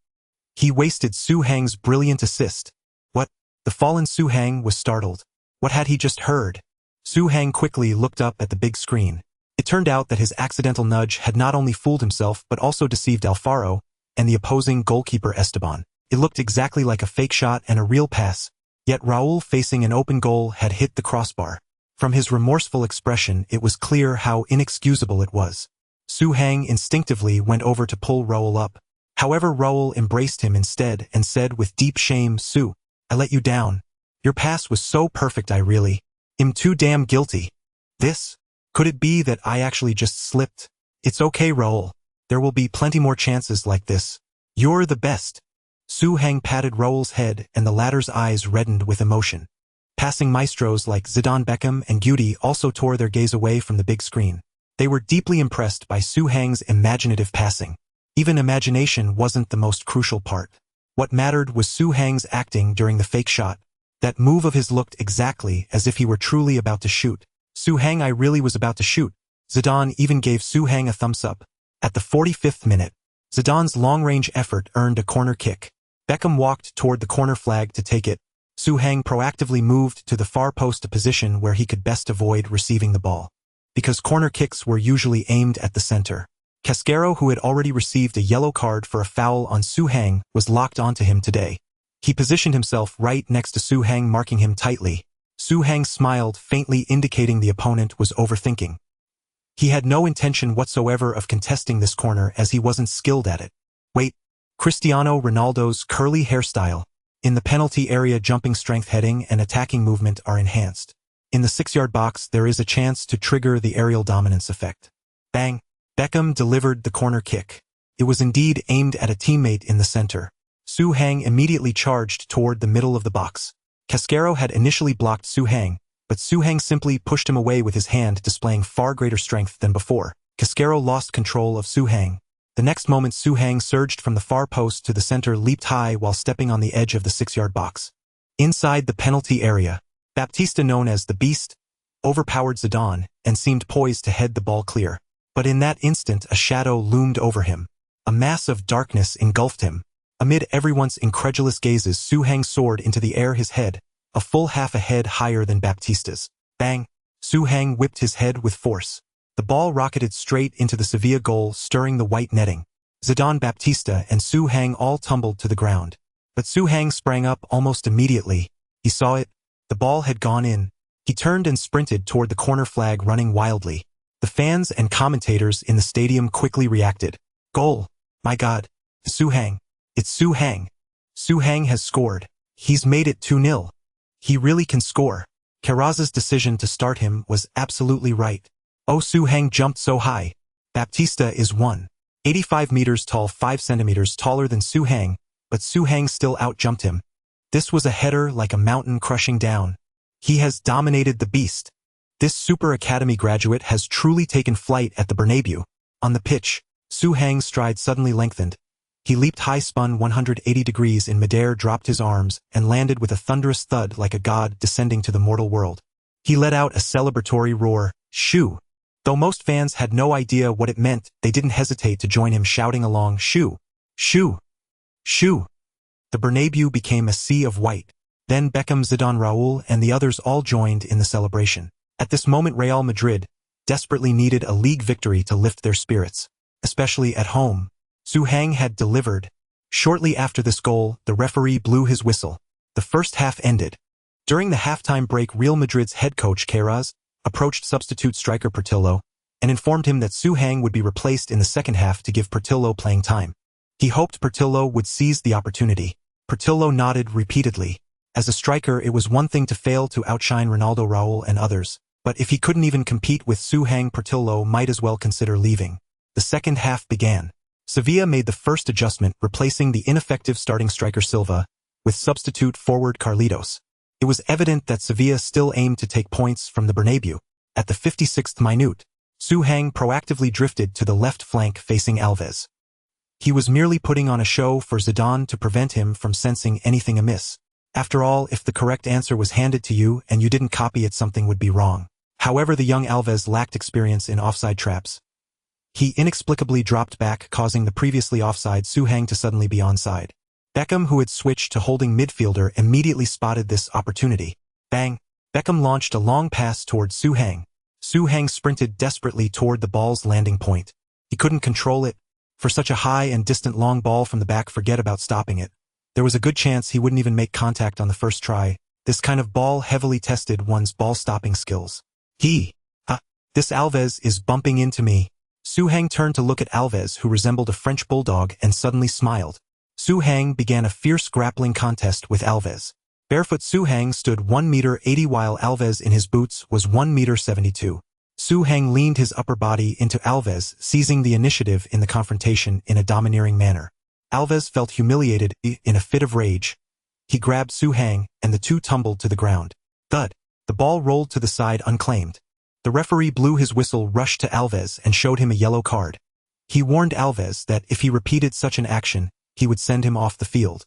He wasted Suhang's brilliant assist. What? The fallen Suhang was startled. What had he just heard? Su Hang quickly looked up at the big screen. It turned out that his accidental nudge had not only fooled himself but also deceived Alfaro and the opposing goalkeeper Esteban. It looked exactly like a fake shot and a real pass, yet Raul facing an open goal had hit the crossbar. From his remorseful expression it was clear how inexcusable it was. Su Hang instinctively went over to pull Raul up. However, Raul embraced him instead and said with deep shame, "Su, I let you down. Your pass was so perfect I really am too damn guilty. Could it be that I actually just slipped? It's okay, Raul. There will be plenty more chances like this. You're the best." Su Hang patted Raul's head and the latter's eyes reddened with emotion. Passing maestros like Zidane, Beckham, and Guti also tore their gaze away from the big screen. They were deeply impressed by Su Hang's imaginative passing. Even imagination wasn't the most crucial part. What mattered was Su Hang's acting during the fake shot. That move of his looked exactly as if he were truly about to shoot. "Su Hang, I really was about to shoot." Zidane even gave Su Hang a thumbs up. At the 45th minute, Zidane's long-range effort earned a corner kick. Beckham walked toward the corner flag to take it. Su Hang proactively moved to the far post, a position where he could best avoid receiving the ball. Because corner kicks were usually aimed at the center. Casquero, who had already received a yellow card for a foul on Su Hang, was locked onto him today. He positioned himself right next to Su Hang, marking him tightly. Su Hang smiled, faintly indicating the opponent was overthinking. He had no intention whatsoever of contesting this corner as he wasn't skilled at it. Wait, Cristiano Ronaldo's curly hairstyle. In the penalty area, jumping strength, heading, and attacking movement are enhanced. In the 6-yard box, there is a chance to trigger the aerial dominance effect. Bang! Beckham delivered the corner kick. It was indeed aimed at a teammate in the center. Su Hang immediately charged toward the middle of the box. Casquero had initially blocked Su Hang, but Su Hang simply pushed him away with his hand, displaying far greater strength than before. Casquero lost control of Su Hang. The next moment, Su Hang surged from the far post to the center, leaped high while stepping on the edge of the 6-yard box. Inside the penalty area, Baptista, known as the Beast, overpowered Zidane and seemed poised to head the ball clear. But in that instant, a shadow loomed over him. A mass of darkness engulfed him. Amid everyone's incredulous gazes, Su Hang soared into the air, his head a full half a head higher than Baptista's. Bang! Su Hang whipped his head with force. The ball rocketed straight into the Sevilla goal, stirring the white netting. Zidane, Baptista, and Su Hang all tumbled to the ground. But Su Hang sprang up almost immediately. He saw it. The ball had gone in. He turned and sprinted toward the corner flag, running wildly. The fans and commentators in the stadium quickly reacted. Goal! My God! Su Hang! It's Su Hang! Su Hang has scored. He's made it 2-0. He really can score. Carraz's decision to start him was absolutely right. Oh, Su Hang jumped so high. Baptista is 185 meters tall, 5 centimeters taller than Su Hang, but Su Hang still outjumped him. This was a header like a mountain crushing down. He has dominated the Beast. This Super Academy graduate has truly taken flight at the Bernabeu. On the pitch, Su Hang's stride suddenly lengthened. He leaped high, spun 180 degrees in midair, dropped his arms, and landed with a thunderous thud like a god descending to the mortal world. He let out a celebratory roar, "Shoo!" Though most fans had no idea what it meant, they didn't hesitate to join him, shouting along, "Shoo! Shoo! Shoo!" The Bernabeu became a sea of white. Then Beckham, Zidane, Raul, and the others all joined in the celebration. At this moment, Real Madrid desperately needed a league victory to lift their spirits, especially at home. Su Hang had delivered. Shortly after this goal, the referee blew his whistle. The first half ended. During the halftime break, Real Madrid's head coach Suarez approached substitute striker Portillo and informed him that Su Hang would be replaced in the second half to give Portillo playing time. He hoped Portillo would seize the opportunity. Portillo nodded repeatedly. As a striker, it was one thing to fail to outshine Ronaldo, Raul, and others, but if he couldn't even compete with Su Hang, Portillo might as well consider leaving. The second half began. Sevilla made the first adjustment, replacing the ineffective starting striker Silva with substitute forward Carlitos. It was evident that Sevilla still aimed to take points from the Bernabeu. At the 56th minute, Su Hang proactively drifted to the left flank facing Alves. He was merely putting on a show for Zidane to prevent him from sensing anything amiss. After all, if the correct answer was handed to you and you didn't copy it, something would be wrong. However, the young Alves lacked experience in offside traps. He inexplicably dropped back, causing the previously offside Su Hang to suddenly be onside. Beckham, who had switched to holding midfielder, immediately spotted this opportunity. Bang! Beckham launched a long pass toward Su Hang. Su Hang sprinted desperately toward the ball's landing point. He couldn't control it. For such a high and distant long ball from the back, forget about stopping it. There was a good chance he wouldn't even make contact on the first try. This kind of ball heavily tested one's ball-stopping skills. This Alves is bumping into me. Su Hang turned to look at Alves, who resembled a French bulldog, and suddenly smiled. Su Hang began a fierce grappling contest with Alves. Barefoot Su Hang stood 1 meter 80 while Alves in his boots was 1 meter 72. Su Hang leaned his upper body into Alves, seizing the initiative in the confrontation in a domineering manner. Alves felt humiliated. In a fit of rage, he grabbed Su Hang, and the two tumbled to the ground. Thud! The ball rolled to the side unclaimed. The referee blew his whistle, rushed to Alves, and showed him a yellow card. He warned Alves that if he repeated such an action, he would send him off the field.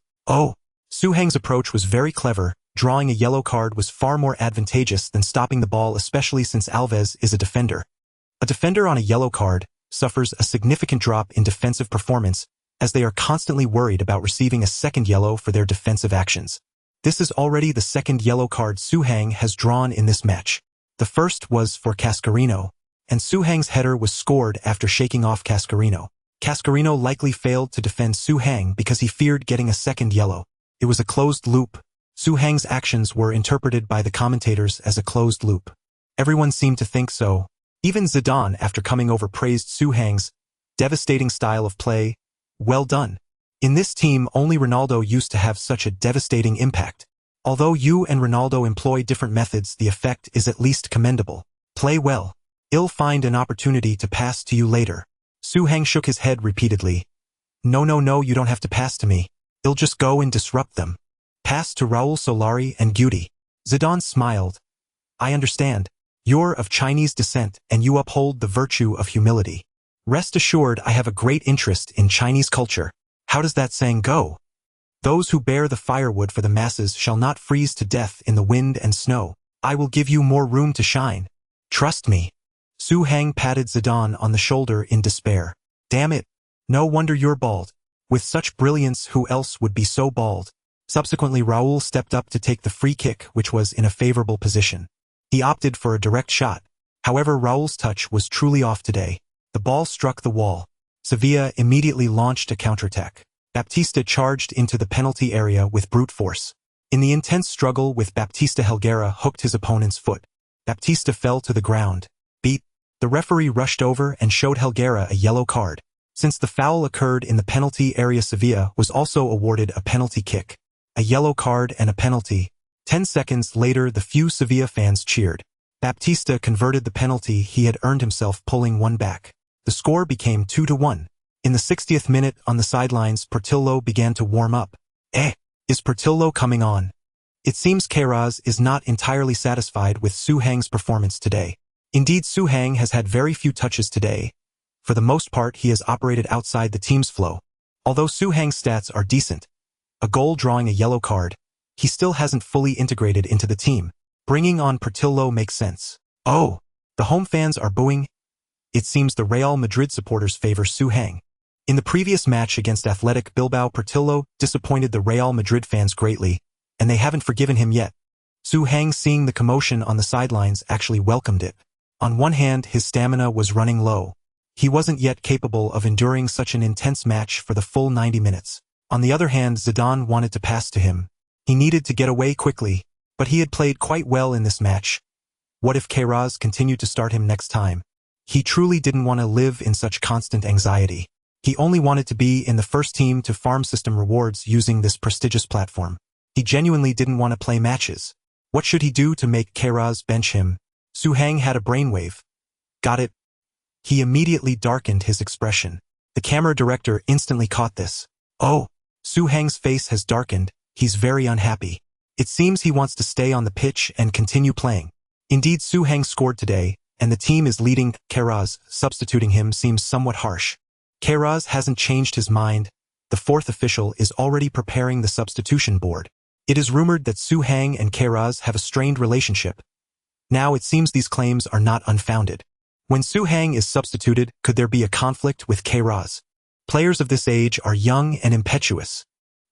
Su Hang's approach was very clever. Drawing a yellow card was far more advantageous than stopping the ball, especially since Alves is a defender. A defender on a yellow card suffers a significant drop in defensive performance, as they are constantly worried about receiving a second yellow for their defensive actions. This is already the second yellow card Su Hang has drawn in this match. The first was for Cascarino, and Su Hang's header was scored after shaking off Cascarino. Cascarino likely failed to defend Su Hang because he feared getting a second yellow. It was a closed loop. Su Hang's actions were interpreted by the commentators as a closed loop. Everyone seemed to think so. Even Zidane, after coming over, praised Su Hang's devastating style of play. Well done. In this team, only Ronaldo used to have such a devastating impact. Although you and Ronaldo employ different methods, the effect is at least commendable. Play well. I'll find an opportunity to pass to you later. Su Hang shook his head repeatedly. No, you don't have to pass to me. I'll just go and disrupt them. Pass to Raul Solari and Guti. Zidane smiled. I understand. You're of Chinese descent and you uphold the virtue of humility. Rest assured, I have a great interest in Chinese culture. How does that saying go? Those who bear the firewood for the masses shall not freeze to death in the wind and snow. I will give you more room to shine. Trust me. Su Hang patted Zidane on the shoulder in despair. Damn it. No wonder you're bald. With such brilliance, who else would be so bald? Subsequently, Raul stepped up to take the free kick, which was in a favorable position. He opted for a direct shot. However, Raul's touch was truly off today. The ball struck the wall. Sevilla immediately launched a counterattack. Baptista charged into the penalty area with brute force. In the intense struggle with Baptista, Helguera hooked his opponent's foot. Baptista fell to the ground. Beat. The referee rushed over and showed Helguera a yellow card. Since the foul occurred in the penalty area, Sevilla was also awarded a penalty kick. A yellow card and a penalty. 10 seconds later, the few Sevilla fans cheered. Baptista converted the penalty he had earned himself, pulling one back. The score became 2-1. In the 60th minute, on the sidelines, Portillo began to warm up. Is Portillo coming on? It seems Queiroz is not entirely satisfied with Su Hang's performance today. Indeed, Su Hang has had very few touches today. For the most part, he has operated outside the team's flow. Although Su Hang's stats are decent, a goal drawing a yellow card, he still hasn't fully integrated into the team. Bringing on Portillo makes sense. The home fans are booing. It seems the Real Madrid supporters favor Su Hang. In the previous match against Athletic Bilbao, Portillo disappointed the Real Madrid fans greatly, and they haven't forgiven him yet. Su Hang, seeing the commotion on the sidelines, actually welcomed it. On one hand, his stamina was running low. He wasn't yet capable of enduring such an intense match for the full 90 minutes. On the other hand, Zidane wanted to pass to him. He needed to get away quickly, but he had played quite well in this match. What if Queiroz continued to start him next time? He truly didn't want to live in such constant anxiety. He only wanted to be in the first team to farm system rewards using this prestigious platform. He genuinely didn't want to play matches. What should he do to make Queiroz bench him? Su Hang had a brainwave. Got it. He immediately darkened his expression. The camera director instantly caught this. Su Hang's face has darkened. He's very unhappy. It seems he wants to stay on the pitch and continue playing. Indeed, Su Hang scored today, and the team is leading. Queiroz substituting him seems somewhat harsh. Queiroz hasn't changed his mind. The fourth official is already preparing the substitution board. It is rumored that Su Hang and Queiroz have a strained relationship. Now it seems these claims are not unfounded. When Su Hang is substituted, could there be a conflict with Queiroz? Players of this age are young and impetuous.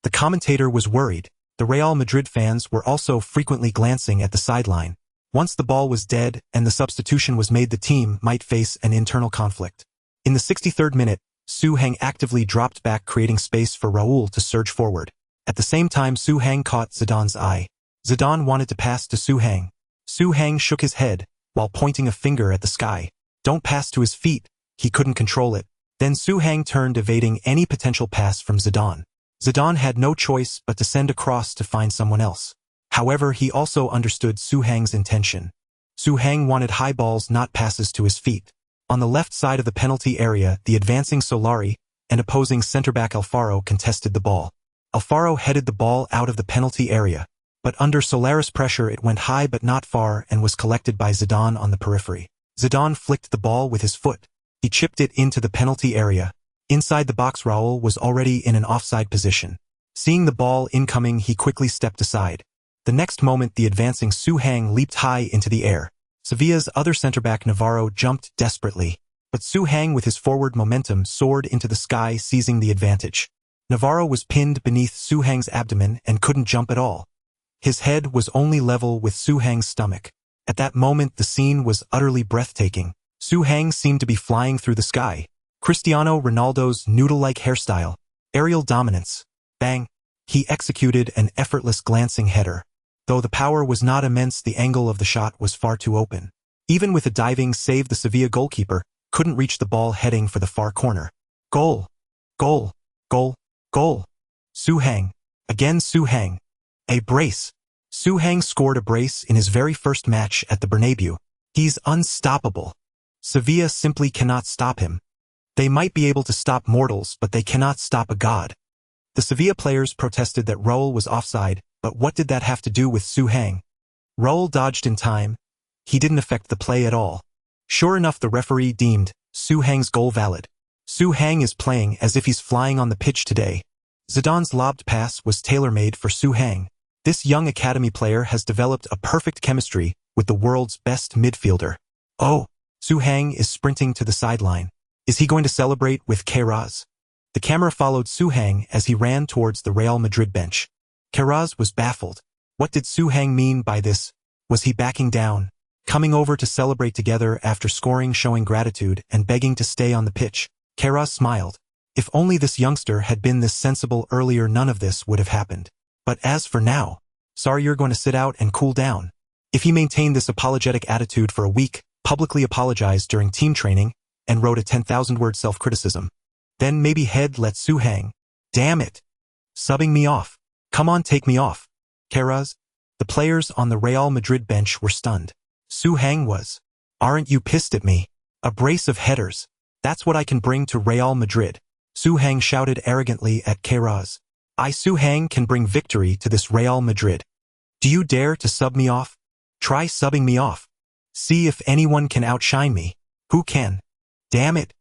The commentator was worried. The Real Madrid fans were also frequently glancing at the sideline. Once the ball was dead and the substitution was made, the team might face an internal conflict. In the 63rd minute, Su-Heng actively dropped back, creating space for Raul to surge forward. At the same time, Su-Heng caught Zidane's eye. Zidane wanted to pass to Su-Heng. Su-Heng shook his head while pointing a finger at the sky. Don't pass to his feet. He couldn't control it. Then Su-Heng turned, evading any potential pass from Zidane. Zidane had no choice but to send a cross to find someone else. However, he also understood Su-Heng's intention. Su-Heng wanted high balls, not passes to his feet. On the left side of the penalty area, the advancing Solari and opposing centre-back Alfaro contested the ball. Alfaro headed the ball out of the penalty area, but under Solari's pressure it went high but not far and was collected by Zidane on the periphery. Zidane flicked the ball with his foot. He chipped it into the penalty area. Inside the box, Raul was already in an offside position. Seeing the ball incoming, he quickly stepped aside. The next moment, the advancing Su-Heng leaped high into the air. Sevilla's other centre-back Navarro jumped desperately, but Su-Heng with his forward momentum soared into the sky, seizing the advantage. Navarro was pinned beneath Su-Heng's abdomen and couldn't jump at all. His head was only level with Su-Heng's stomach. At that moment, the scene was utterly breathtaking. Su-Heng seemed to be flying through the sky. Cristiano Ronaldo's noodle-like hairstyle, aerial dominance. Bang! He executed an effortless glancing header. Though the power was not immense, the angle of the shot was far too open. Even with a diving save, the Sevilla goalkeeper couldn't reach the ball, heading for the far corner. Goal! Goal! Goal! Goal! Su-Heng. Again Su-Heng. A brace. Su-Heng scored a brace in his very first match at the Bernabeu. He's unstoppable. Sevilla simply cannot stop him. They might be able to stop mortals, but they cannot stop a god. The Sevilla players protested that Raul was offside, but what did that have to do with Su-Heng? Raul dodged in time. He didn't affect the play at all. Sure enough, the referee deemed Su-Heng's goal valid. Su-Heng is playing as if he's flying on the pitch today. Zidane's lobbed pass was tailor-made for Su-Heng. This young academy player has developed a perfect chemistry with the world's best midfielder. Oh, Su-Heng is sprinting to the sideline. Is he going to celebrate with Queiroz? The camera followed Su-Heng as he ran towards the Real Madrid bench. Queiroz was baffled. What did Su-Heng mean by this? Was he backing down, coming over to celebrate together after scoring, showing gratitude and begging to stay on the pitch? Queiroz smiled. If only this youngster had been this sensible earlier, none of this would have happened. But as for now, sorry, you're going to sit out and cool down. If he maintained this apologetic attitude for a week, publicly apologized during team training, and wrote a 10,000-word self-criticism, then maybe he'd let Su-Heng. Damn it! Subbing me off. Come on, take me off. Queiroz? The players on the Real Madrid bench were stunned. Su-Heng was. Aren't you pissed at me? A brace of headers. That's what I can bring to Real Madrid. Su-Heng shouted arrogantly at Queiroz. I, Su-Heng, can bring victory to this Real Madrid. Do you dare to sub me off? Try subbing me off. See if anyone can outshine me. Who can? Damn it!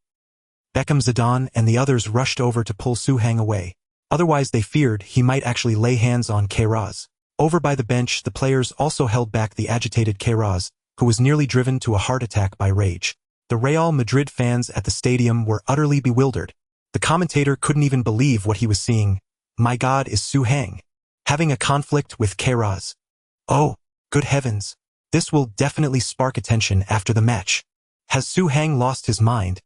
Beckham, Zidane, and the others rushed over to pull Su-Heng away. Otherwise, they feared he might actually lay hands on Queiroz. Over by the bench, the players also held back the agitated Queiroz, who was nearly driven to a heart attack by rage. The Real Madrid fans at the stadium were utterly bewildered. The commentator couldn't even believe what he was seeing. My God, is Su-Heng having a conflict with Queiroz? Oh, good heavens. This will definitely spark attention after the match. Has Su-Heng lost his mind?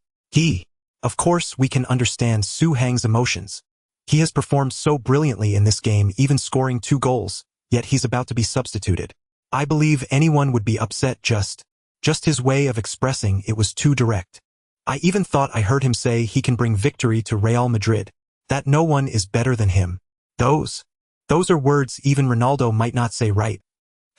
Of course, we can understand Su-Heng's emotions. He has performed so brilliantly in this game, even scoring 2 goals, yet he's about to be substituted. I believe anyone would be upset. Just his way of expressing it was too direct. I even thought I heard him say he can bring victory to Real Madrid, that no one is better than him. Those are words even Ronaldo might not say, right?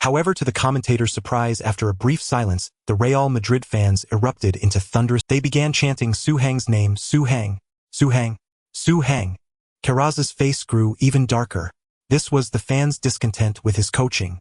However, to the commentator's surprise, after a brief silence, the Real Madrid fans erupted into thunderous. They began chanting Su-Heng's name. Su-Heng, Su-Heng, Su-Heng. Queiroz's face grew even darker. This was the fans' discontent with his coaching.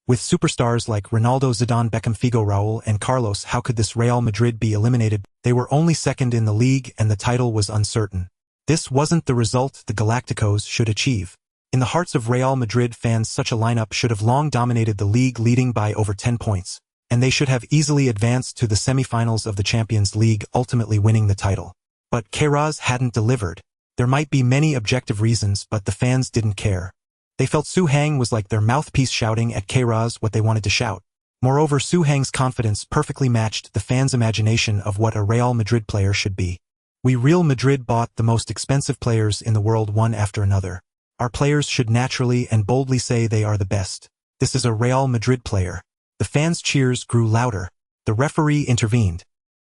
With superstars like Ronaldo, Zidane, Beckham, Figo, Raul, and Carlos, how could this Real Madrid be eliminated? They were only second in the league and the title was uncertain. This wasn't the result the Galacticos should achieve. In the hearts of Real Madrid fans, such a lineup should have long dominated the league, leading by over 10 points, and they should have easily advanced to the semi-finals of the Champions League, ultimately winning the title. But Queiroz hadn't delivered. There might be many objective reasons, but the fans didn't care. They felt Su-Heng was like their mouthpiece, shouting at Queiroz what they wanted to shout. Moreover, Su Heng's confidence perfectly matched the fans' imagination of what a Real Madrid player should be. We Real Madrid bought the most expensive players in the world one after another. Our players should naturally and boldly say they are the best. This is a Real Madrid player. The fans' cheers grew louder. The referee intervened.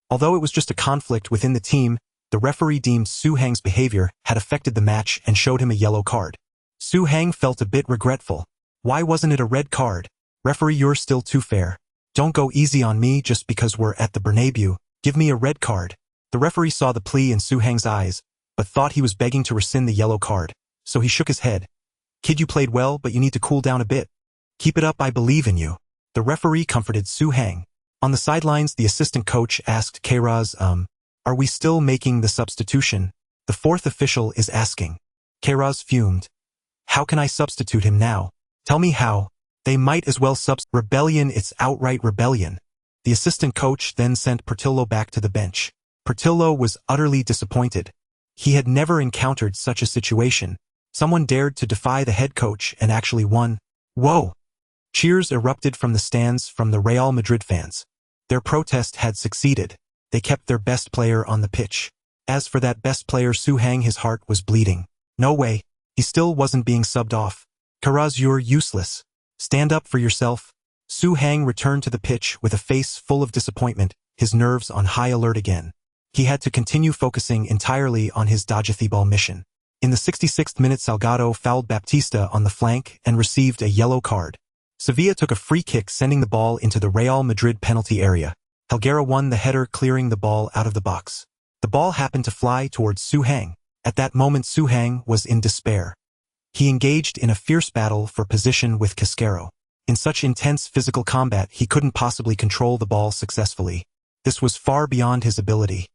Although it was just a conflict within the team, the referee deemed Su Heng's behavior had affected the match and showed him a yellow card. Su Heng felt a bit regretful. Why wasn't it a red card? Referee, you're still too fair. Don't go easy on me just because we're at the Bernabeu. Give me a red card. The referee saw the plea in Su Heng's eyes, but thought he was begging to rescind the yellow card, so he shook his head. Kid, you played well, but you need to cool down a bit. Keep it up, I believe in you. The referee comforted Su Heng. On the sidelines, the assistant coach asked Queiroz, are we still making the substitution? The fourth official is asking. Queiroz fumed. How can I substitute him now? Tell me how. They might as well Rebellion, it's outright rebellion. The assistant coach then sent Portillo back to the bench. Portillo was utterly disappointed. He had never encountered such a situation. Someone dared to defy the head coach and actually won. Whoa! Cheers erupted from the stands from the Real Madrid fans. Their protest had succeeded. They kept their best player on the pitch. As for that best player, Su Heng, his heart was bleeding. No way. He still wasn't being subbed off. Queiroz, you're useless. Stand up for yourself. Su Heng returned to the pitch with a face full of disappointment, his nerves on high alert again. He had to continue focusing entirely on his dodgeball mission. In the 66th minute, Salgado fouled Baptista on the flank and received a yellow card. Sevilla took a free kick, sending the ball into the Real Madrid penalty area. Helguera won the header, clearing the ball out of the box. The ball happened to fly towards Su Heng. At that moment, Su Heng was in despair. He engaged in a fierce battle for position with Casquero. In such intense physical combat, he couldn't possibly control the ball successfully. This was far beyond his ability.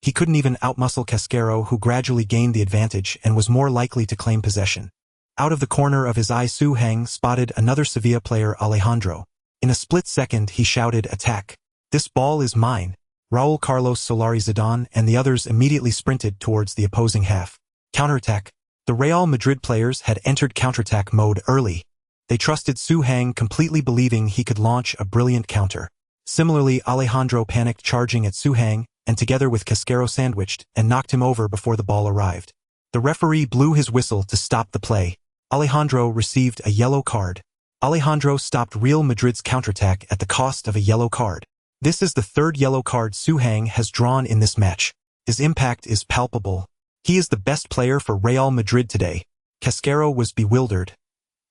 He couldn't even outmuscle Casquero, who gradually gained the advantage and was more likely to claim possession. Out of the corner of his eye, Su Heng spotted another Sevilla player, Alejandro. In a split second, he shouted, "Attack! This ball is mine!" Raul, Carlos, Solari, Zidane, and the others immediately sprinted towards the opposing half. Counterattack. The Real Madrid players had entered counterattack mode early. They trusted Su Heng, completely believing he could launch a brilliant counter. Similarly, Alejandro panicked, charging at Su Heng, and together with Casquero sandwiched and knocked him over before the ball arrived. The referee blew his whistle to stop the play. Alejandro received a yellow card. Alejandro stopped Real Madrid's counterattack at the cost of a yellow card. This is the third yellow card Su Heng has drawn in this match. His impact is palpable. He is the best player for Real Madrid today. Casquero was bewildered.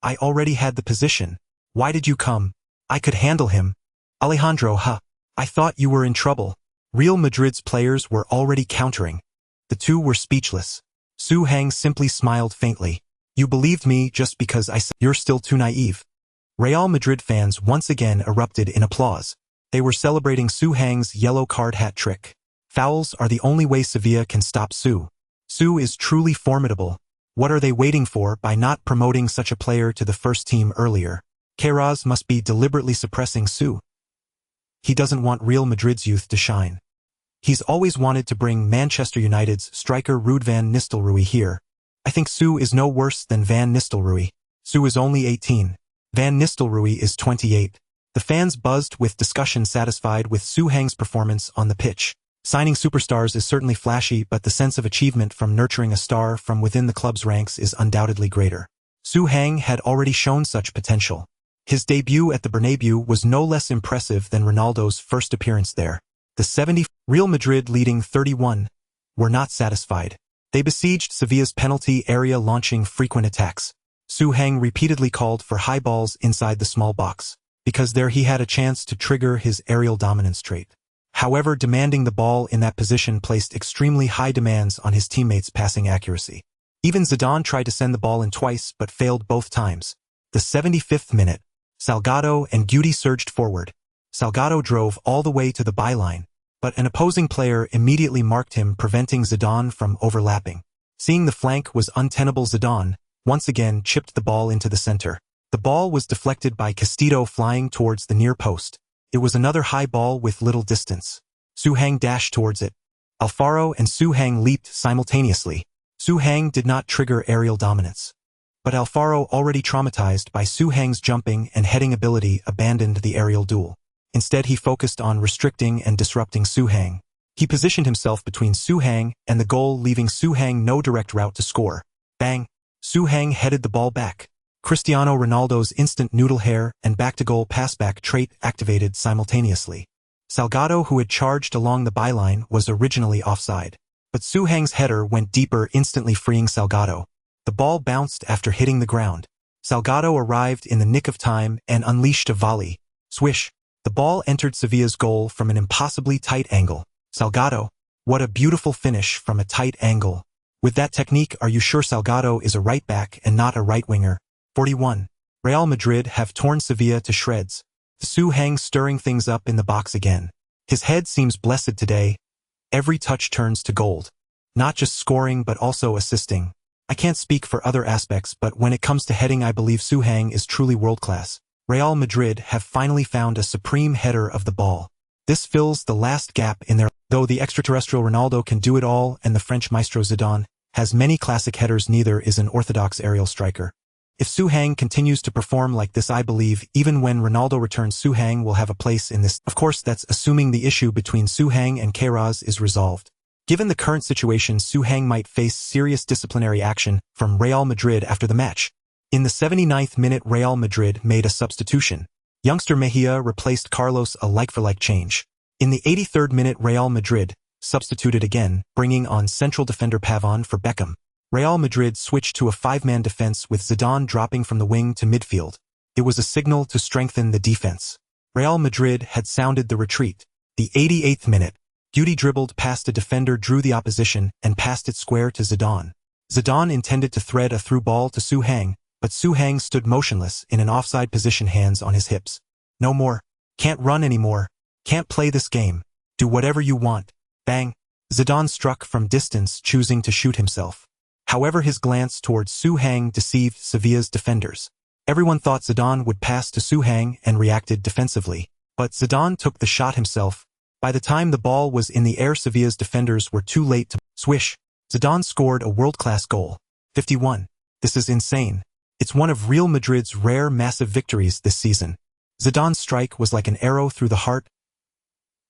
I already had the position. Why did you come? I could handle him. Alejandro, I thought you were in trouble. Real Madrid's players were already countering. The two were speechless. Su Heng simply smiled faintly. You believed me just because I said you're still too naive. Real Madrid fans once again erupted in applause. They were celebrating Su Heng's yellow card hat trick. Fouls are the only way Sevilla can stop Su. Su is truly formidable. What are they waiting for by not promoting such a player to the first team earlier? Queiroz must be deliberately suppressing Su. He doesn't want Real Madrid's youth to shine. He's always wanted to bring Manchester United's striker Ruud van Nistelrooy here. I think Su is no worse than Van Nistelrooy. Su is only 18. Van Nistelrooy is 28. The fans buzzed with discussion, satisfied with Su Heng's performance on the pitch. Signing superstars is certainly flashy, but the sense of achievement from nurturing a star from within the club's ranks is undoubtedly greater. Su Heng had already shown such potential. His debut at the Bernabeu was no less impressive than Ronaldo's first appearance there. The 70 Real Madrid, leading 31, were not satisfied. They besieged Sevilla's penalty area, launching frequent attacks. Su Heng repeatedly called for high balls inside the small box, because there he had a chance to trigger his aerial dominance trait. However, demanding the ball in that position placed extremely high demands on his teammates' passing accuracy. Even Zidane tried to send the ball in twice but failed both times. The 75th minute, Salgado and Guti surged forward. Salgado drove all the way to the byline, but an opposing player immediately marked him, preventing Zidane from overlapping. Seeing the flank was untenable, Zidane once again chipped the ball into the center. The ball was deflected by Castillo, flying towards the near post. It was another high ball with little distance. Su Heng dashed towards it. Alfaro and Su Heng leaped simultaneously. Su Heng did not trigger aerial dominance. But Alfaro, already traumatized by Su Heng's jumping and heading ability, abandoned the aerial duel. Instead, he focused on restricting and disrupting Su Heng. He positioned himself between Su Heng and the goal, leaving Su Heng no direct route to score. Bang! Su Heng headed the ball back. Cristiano Ronaldo's instant noodle hair and back-to-goal passback trait activated simultaneously. Salgado, who had charged along the byline, was originally offside. But Su Heng's header went deeper, instantly freeing Salgado. The ball bounced after hitting the ground. Salgado arrived in the nick of time and unleashed a volley. Swish! The ball entered Sevilla's goal from an impossibly tight angle. Salgado, what a beautiful finish from a tight angle. With that technique, are you sure Salgado is a right back and not a right winger? 41. Real Madrid have torn Sevilla to shreds. Su Heng stirring things up in the box again. His head seems blessed today. Every touch turns to gold. Not just scoring but also assisting. I can't speak for other aspects, but when it comes to heading, I believe Su Heng is truly world-class. Real Madrid have finally found a supreme header of the ball. This fills the last gap in their... Though the extraterrestrial Ronaldo can do it all and the French maestro Zidane has many classic headers, neither is an orthodox aerial striker. If Su Heng continues to perform like this, I believe even when Ronaldo returns, Su Heng will have a place in this. Of course, that's assuming the issue between Su Heng and Queiroz is resolved. Given the current situation, Su Heng might face serious disciplinary action from Real Madrid after the match. In the 79th minute, Real Madrid made a substitution. Youngster Mejia replaced Carlos, a like-for-like change. In the 83rd minute, Real Madrid substituted again, bringing on central defender Pavon for Beckham. Real Madrid switched to a five-man defense with Zidane dropping from the wing to midfield. It was a signal to strengthen the defense. Real Madrid had sounded the retreat. The 88th minute, Guti dribbled past a defender, drew the opposition, and passed it square to Zidane. Zidane intended to thread a through ball to Su Heng, but Su Heng stood motionless in an offside position, hands on his hips. No more. Can't run anymore. Can't play this game. Do whatever you want. Bang. Zidane struck from distance, choosing to shoot himself. However, his glance towards Su Heng deceived Sevilla's defenders. Everyone thought Zidane would pass to Su Heng and reacted defensively. But Zidane took the shot himself. By the time the ball was in the air, Sevilla's defenders were too late to swish. Zidane scored a world-class goal. 51. This is insane. It's one of Real Madrid's rare massive victories this season. Zidane's strike was like an arrow through the heart.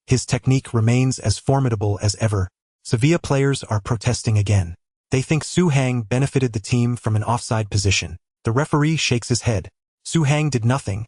His technique remains as formidable as ever. Sevilla players are protesting again. They think Su Heng benefited the team from an offside position. The referee shakes his head. Su Heng did nothing.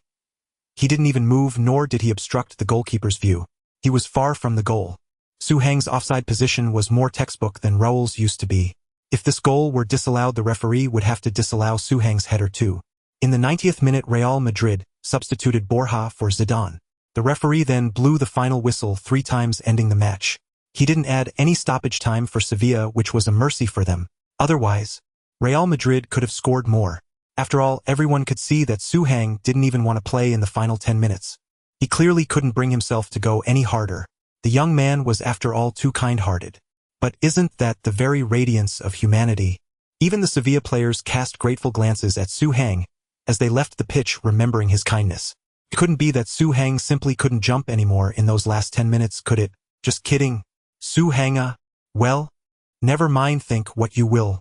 He didn't even move, nor did he obstruct the goalkeeper's view. He was far from the goal. Su Heng's offside position was more textbook than Raul's used to be. If this goal were disallowed, the referee would have to disallow Su Heng's header too. In the 90th minute, Real Madrid substituted Borja for Zidane. The referee then blew the final whistle 3 times, ending the match. He didn't add any stoppage time for Sevilla, which was a mercy for them. Otherwise, Real Madrid could have scored more. After all, everyone could see that Su Heng didn't even want to play in the final 10 minutes. He clearly couldn't bring himself to go any harder. The young man was, after all, too kind-hearted. But isn't that the very radiance of humanity? Even the Sevilla players cast grateful glances at Su Heng as they left the pitch, remembering his kindness. It couldn't be that Su Heng simply couldn't jump anymore in those last 10 minutes, could it? Just kidding. Su Heng, well, never mind, think what you will.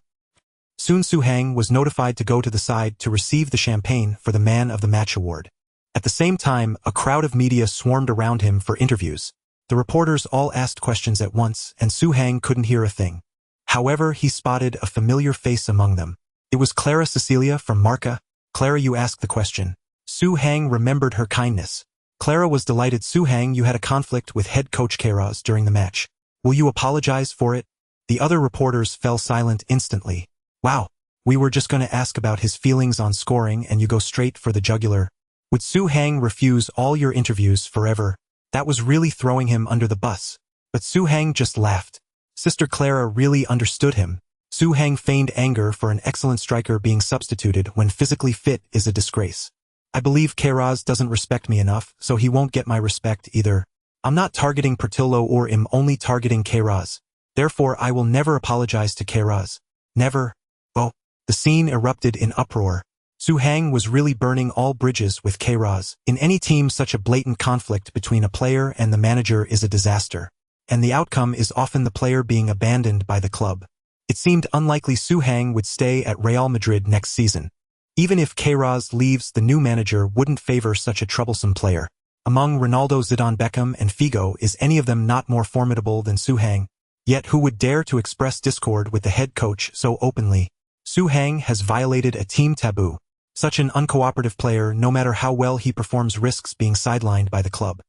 Soon Su Heng was notified to go to the side to receive the champagne for the Man of the Match award. At the same time, a crowd of media swarmed around him for interviews. The reporters all asked questions at once, and Su Heng couldn't hear a thing. However, he spotted a familiar face among them. It was Clara Cecilia from Marca. Clara, you asked the question. Su Heng remembered her kindness. Clara was delighted. Su Heng, you had a conflict with head coach Queiroz during the match. Will you apologize for it? The other reporters fell silent instantly. Wow, we were just going to ask about his feelings on scoring and you go straight for the jugular. Would Su Heng refuse all your interviews forever? That was really throwing him under the bus. But Su Heng just laughed. Sister Clara really understood him. Su Heng feigned anger for an excellent striker being substituted when physically fit is a disgrace. I believe Queiroz doesn't respect me enough, so he won't get my respect either. I'm not targeting Portillo or am only targeting Queiroz. Therefore, I will never apologize to Queiroz. Never. Oh, the scene erupted in uproar. Su Heng was really burning all bridges with Queiroz. In any team, such a blatant conflict between a player and the manager is a disaster. And the outcome is often the player being abandoned by the club. It seemed unlikely Su Hang would stay at Real Madrid next season. Even if Queiroz leaves, the new manager wouldn't favor such a troublesome player. Among Ronaldo, Zidane, Beckham, and Figo, is any of them not more formidable than Su Hang? Yet who would dare to express discord with the head coach so openly? Su Hang has violated a team taboo. Such an uncooperative player, no matter how well he performs, risks being sidelined by the club.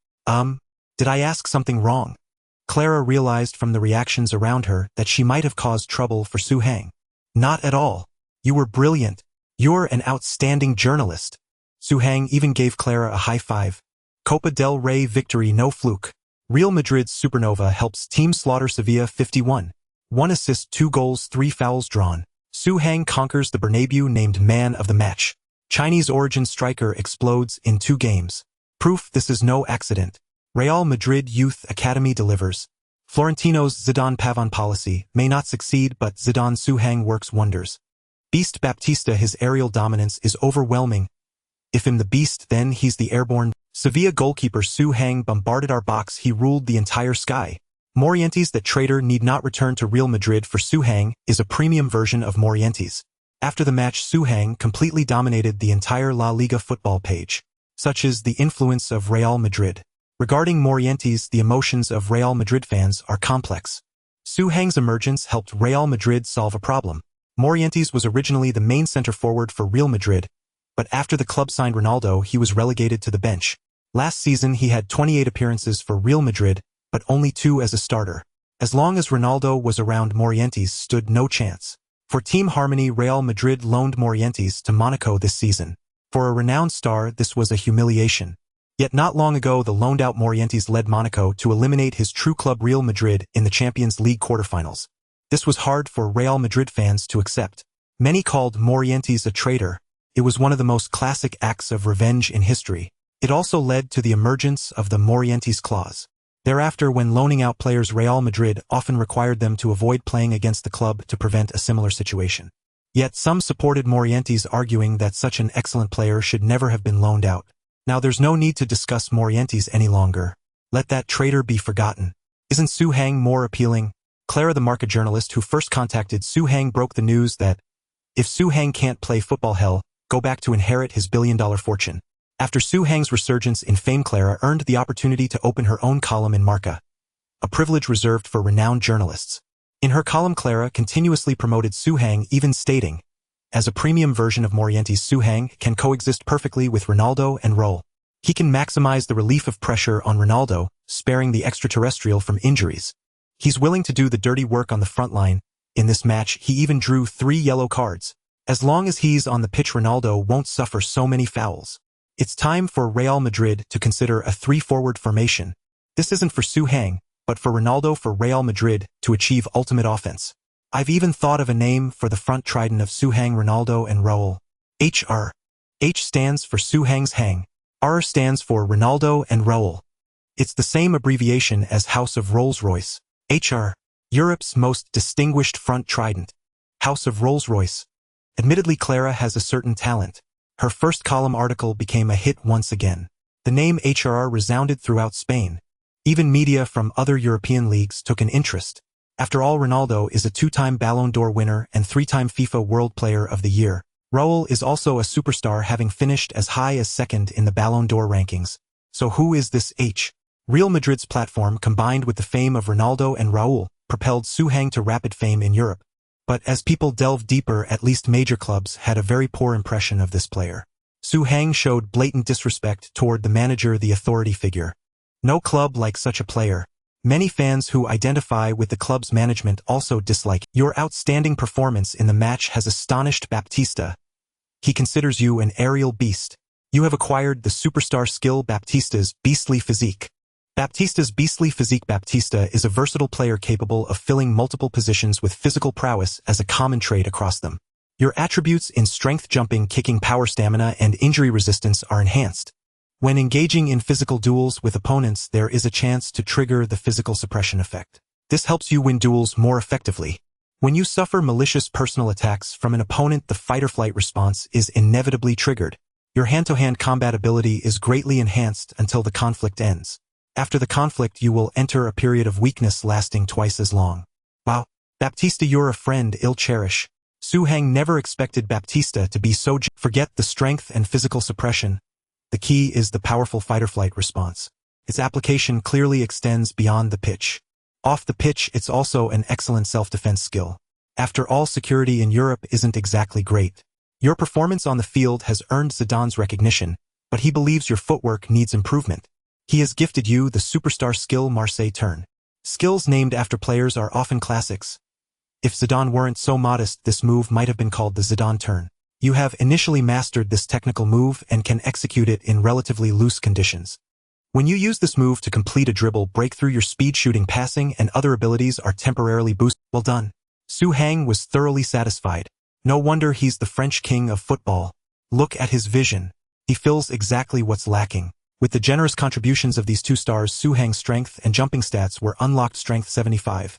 Did I ask something wrong? Clara realized from the reactions around her that she might have caused trouble for Su Hang. Not at all. You were brilliant. You're an outstanding journalist. Su Hang even gave Clara a high five. Copa del Rey victory no fluke. Real Madrid's supernova helps team slaughter Sevilla 51. 1 assist, 2 goals, 3 fouls drawn. Su Hang conquers the Bernabeu, named man of the match. Chinese origin striker explodes in 2 games. Proof this is no accident. Real Madrid Youth Academy delivers. Florentino's Zidane Pavon policy may not succeed, but Zidane Su Hang works wonders. Beast Baptista, his aerial dominance is overwhelming. If him the beast, then he's the airborne. Sevilla goalkeeper Su Hang bombarded our box, he ruled the entire sky. Morientes, that traitor need not return to Real Madrid for Su Hang, is a premium version of Morientes. After the match, Su Hang completely dominated the entire La Liga football page. Such is the influence of Real Madrid. Regarding Morientes, the emotions of Real Madrid fans are complex. Su Hang's emergence helped Real Madrid solve a problem. Morientes was originally the main center forward for Real Madrid, but after the club signed Ronaldo, he was relegated to the bench. Last season he had 28 appearances for Real Madrid, but only 2 as a starter. As long as Ronaldo was around, Morientes stood no chance. For team harmony, Real Madrid loaned Morientes to Monaco this season. For a renowned star, this was a humiliation. Yet not long ago, the loaned-out Morientes led Monaco to eliminate his true club Real Madrid in the Champions League quarterfinals. This was hard for Real Madrid fans to accept. Many called Morientes a traitor. It was one of the most classic acts of revenge in history. It also led to the emergence of the Morientes clause. Thereafter, when loaning out players, Real Madrid often required them to avoid playing against the club to prevent a similar situation. Yet some supported Morientes, arguing that such an excellent player should never have been loaned out. Now there's no need to discuss Morientes any longer. Let that traitor be forgotten. Isn't Su Hang more appealing? Clara, the Marca journalist who first contacted Su Hang, broke the news that if Su Hang can't play football, hell, go back to inherit his billion-dollar fortune. After Su Hang's resurgence in fame, Clara earned the opportunity to open her own column in Marca, a privilege reserved for renowned journalists. In her column, Clara continuously promoted Su Hang, even stating, as a premium version of Morientes, Su Hang can coexist perfectly with Ronaldo and Raul. He can maximize the relief of pressure on Ronaldo, sparing the extraterrestrial from injuries. He's willing to do the dirty work on the front line. In this match, he even drew 3 yellow cards. As long as he's on the pitch, Ronaldo won't suffer so many fouls. It's time for Real Madrid to consider a 3-forward formation. This isn't for Su Hang, but for Ronaldo, for Real Madrid to achieve ultimate offense. I've even thought of a name for the front trident of Su Hang, Ronaldo and Raul. HR. H stands for Su Hang's Hang. R stands for Ronaldo and Raul. It's the same abbreviation as House of Rolls-Royce. HR. Europe's most distinguished front trident. House of Rolls-Royce. Admittedly, Clara has a certain talent. Her first column article became a hit once again. The name HRR resounded throughout Spain. Even media from other European leagues took an interest. After all, Ronaldo is a 2-time Ballon d'Or winner and 3-time FIFA World Player of the Year. Raul is also a superstar, having finished as high as 2nd in the Ballon d'Or rankings. So who is this H? Real Madrid's platform, combined with the fame of Ronaldo and Raul, propelled Su Hang to rapid fame in Europe. But as people delved deeper, at least major clubs had a very poor impression of this player. Su Hang showed blatant disrespect toward the manager, the authority figure. No club likes such a player. Many fans who identify with the club's management also dislike your outstanding performance in the match has astonished Baptista. He considers you an aerial beast. You have acquired the superstar skill, Baptista's beastly physique. Baptista's beastly physique. Baptista is a versatile player capable of filling multiple positions with physical prowess as a common trait across them. Your attributes in strength, jumping, kicking, power, stamina, and injury resistance are enhanced. When engaging in physical duels with opponents, there is a chance to trigger the physical suppression effect. This helps you win duels more effectively. When you suffer malicious personal attacks from an opponent, the fight-or-flight response is inevitably triggered. Your hand-to-hand combat ability is greatly enhanced until the conflict ends. After the conflict, you will enter a period of weakness lasting twice as long. Wow! Baptista, you're a friend I'll cherish. Suhang never expected Baptista to be so forget the strength and physical suppression. The key is the powerful fight-or-flight response. Its application clearly extends beyond the pitch. Off the pitch, it's also an excellent self-defense skill. After all, security in Europe isn't exactly great. Your performance on the field has earned Zidane's recognition, but he believes your footwork needs improvement. He has gifted you the superstar skill Marseille turn. Skills named after players are often classics. If Zidane weren't so modest, this move might have been called the Zidane turn. You have initially mastered this technical move and can execute it in relatively loose conditions. When you use this move to complete a dribble, breakthrough, your speed, shooting, passing, and other abilities are temporarily boosted. Well done. Suhang was thoroughly satisfied. No wonder he's the French king of football. Look at his vision. He fills exactly what's lacking. With the generous contributions of these two stars, Suhang's strength and jumping stats were unlocked: strength 75.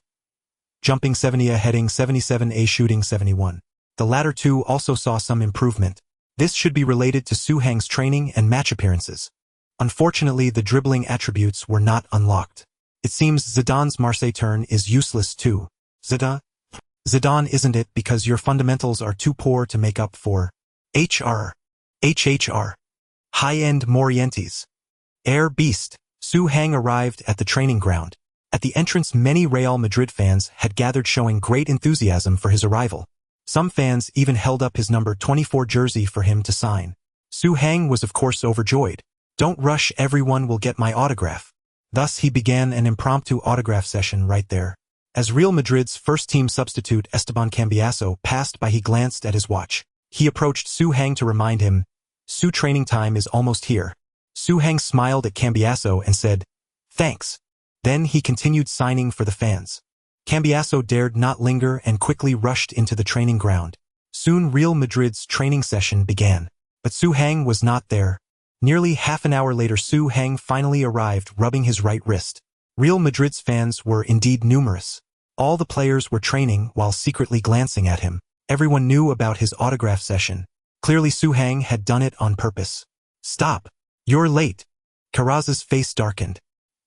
Jumping 70A, heading 77A, shooting 71. The latter two also saw some improvement. This should be related to Suhang's training and match appearances. Unfortunately, the dribbling attributes were not unlocked. It seems Zidane's Marseille turn is useless too. Zidane, isn't it because your fundamentals are too poor to make up for HRR high-end Morientes? Air Beast. Suhang arrived at the training ground. At the entrance, many Real Madrid fans had gathered, showing great enthusiasm for his arrival. Some fans even held up his number 24 jersey for him to sign. Suhang was of course overjoyed. Don't rush, everyone will get my autograph. Thus he began an impromptu autograph session right there. As Real Madrid's first-team substitute Esteban Cambiasso passed by, he glanced at his watch. He approached Suhang to remind him, "Su, training time is almost here." Suhang smiled at Cambiasso and said, "Thanks." Then he continued signing for the fans. Cambiasso dared not linger and quickly rushed into the training ground. Soon Real Madrid's training session began. But Suhang was not there. Nearly half an hour later, Suhang finally arrived, rubbing his right wrist. Real Madrid's fans were indeed numerous. All the players were training while secretly glancing at him. Everyone knew about his autograph session. Clearly Suhang had done it on purpose. "Stop! You're late." Karaz's face darkened.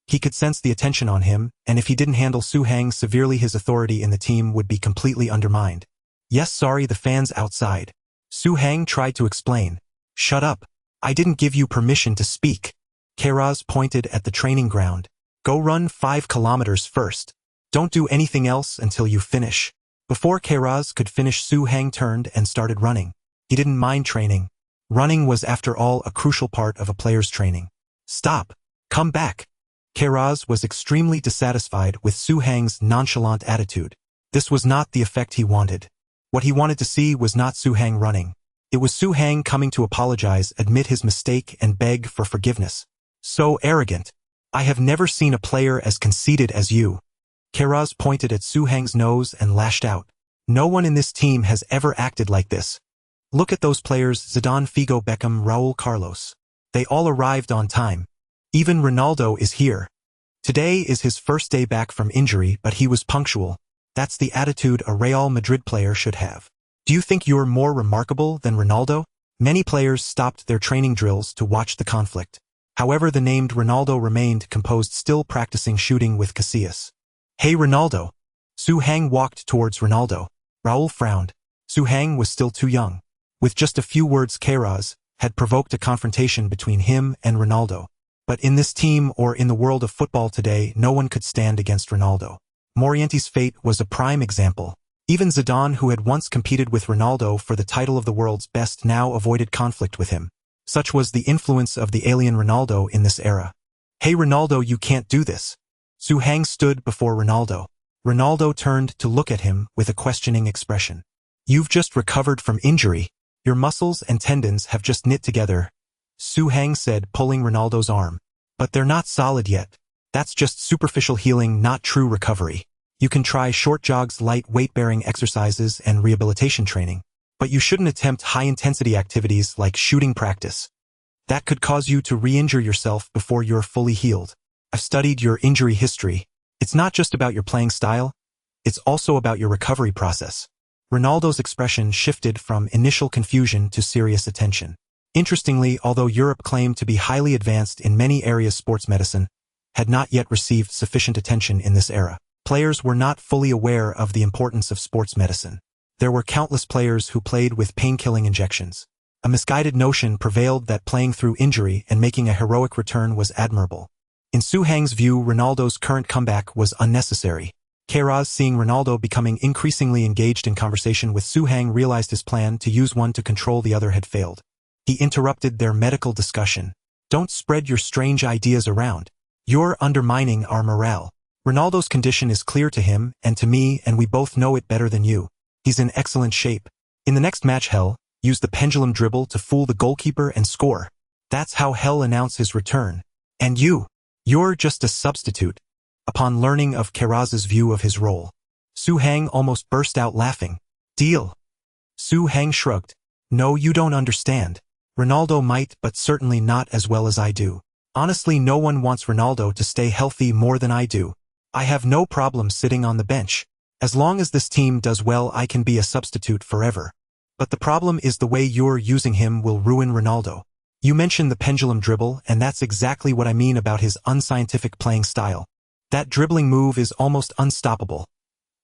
He could sense the attention on him, and if he didn't handle Suhang severely, his authority in the team would be completely undermined. "Yes, sorry, the fans outside." Suhang tried to explain. "Shut up. I didn't give you permission to speak." Karaz pointed at the training ground. "Go run 5 kilometers first. Don't do anything else until you finish." Before Karaz could finish, Suhang turned and started running. He didn't mind training. Running was, after all, a crucial part of a player's training. "Stop. Come back." Karaz was extremely dissatisfied with Suhang's nonchalant attitude. This was not the effect he wanted. What he wanted to see was not Suhang running. It was Suhang coming to apologize, admit his mistake, and beg for forgiveness. "So arrogant. I have never seen a player as conceited as you." Karaz pointed at Suhang's nose and lashed out. "No one in this team has ever acted like this. Look at those players: Zidane, Figo, Beckham, Raul, Carlos. They all arrived on time. Even Ronaldo is here. Today is his first day back from injury, but he was punctual. That's the attitude a Real Madrid player should have. Do you think you're more remarkable than Ronaldo?" Many players stopped their training drills to watch the conflict. However, the named Ronaldo remained composed, still practicing shooting with Casillas. "Hey Ronaldo." Suhang walked towards Ronaldo. Raul frowned. Suhang was still too young. With just a few words, Karaz had provoked a confrontation between him and Ronaldo. But in this team, or in the world of football today, no one could stand against Ronaldo. Morientes' fate was a prime example. Even Zidane, who had once competed with Ronaldo for the title of the world's best, now avoided conflict with him. Such was the influence of the alien Ronaldo in this era. "Hey Ronaldo, you can't do this." Suhang stood before Ronaldo. Ronaldo turned to look at him with a questioning expression. "You've just recovered from injury. Your muscles and tendons have just knit together," Suhang said, pulling Ronaldo's arm. "But they're not solid yet. That's just superficial healing, not true recovery. You can try short jogs, light weight-bearing exercises, and rehabilitation training. But you shouldn't attempt high-intensity activities like shooting practice. That could cause you to re-injure yourself before you're fully healed. I've studied your injury history. It's not just about your playing style. It's also about your recovery process." Ronaldo's expression shifted from initial confusion to serious attention. Interestingly, although Europe claimed to be highly advanced in many areas, sports medicine had not yet received sufficient attention in this era. Players were not fully aware of the importance of sports medicine. There were countless players who played with pain-killing injections. A misguided notion prevailed that playing through injury and making a heroic return was admirable. In Su Hang's view, Ronaldo's current comeback was unnecessary. Queiroz, seeing Ronaldo becoming increasingly engaged in conversation with Su Hang, realized his plan to use one to control the other had failed. He interrupted their medical discussion. "Don't spread your strange ideas around. You're undermining our morale. Ronaldo's condition is clear to him and to me, and we both know it better than you. He's in excellent shape. In the next match, Hell, use the pendulum dribble to fool the goalkeeper and score. That's how Hell announced his return. And you're just a substitute." Upon learning of Queiroz's view of his role, Su Hang almost burst out laughing. "Deal." Su Hang shrugged. "No, you don't understand. Ronaldo might, but certainly not as well as I do. Honestly, no one wants Ronaldo to stay healthy more than I do. I have no problem sitting on the bench. As long as this team does well, I can be a substitute forever. But the problem is the way you're using him will ruin Ronaldo. You mentioned the pendulum dribble, and that's exactly what I mean about his unscientific playing style. That dribbling move is almost unstoppable.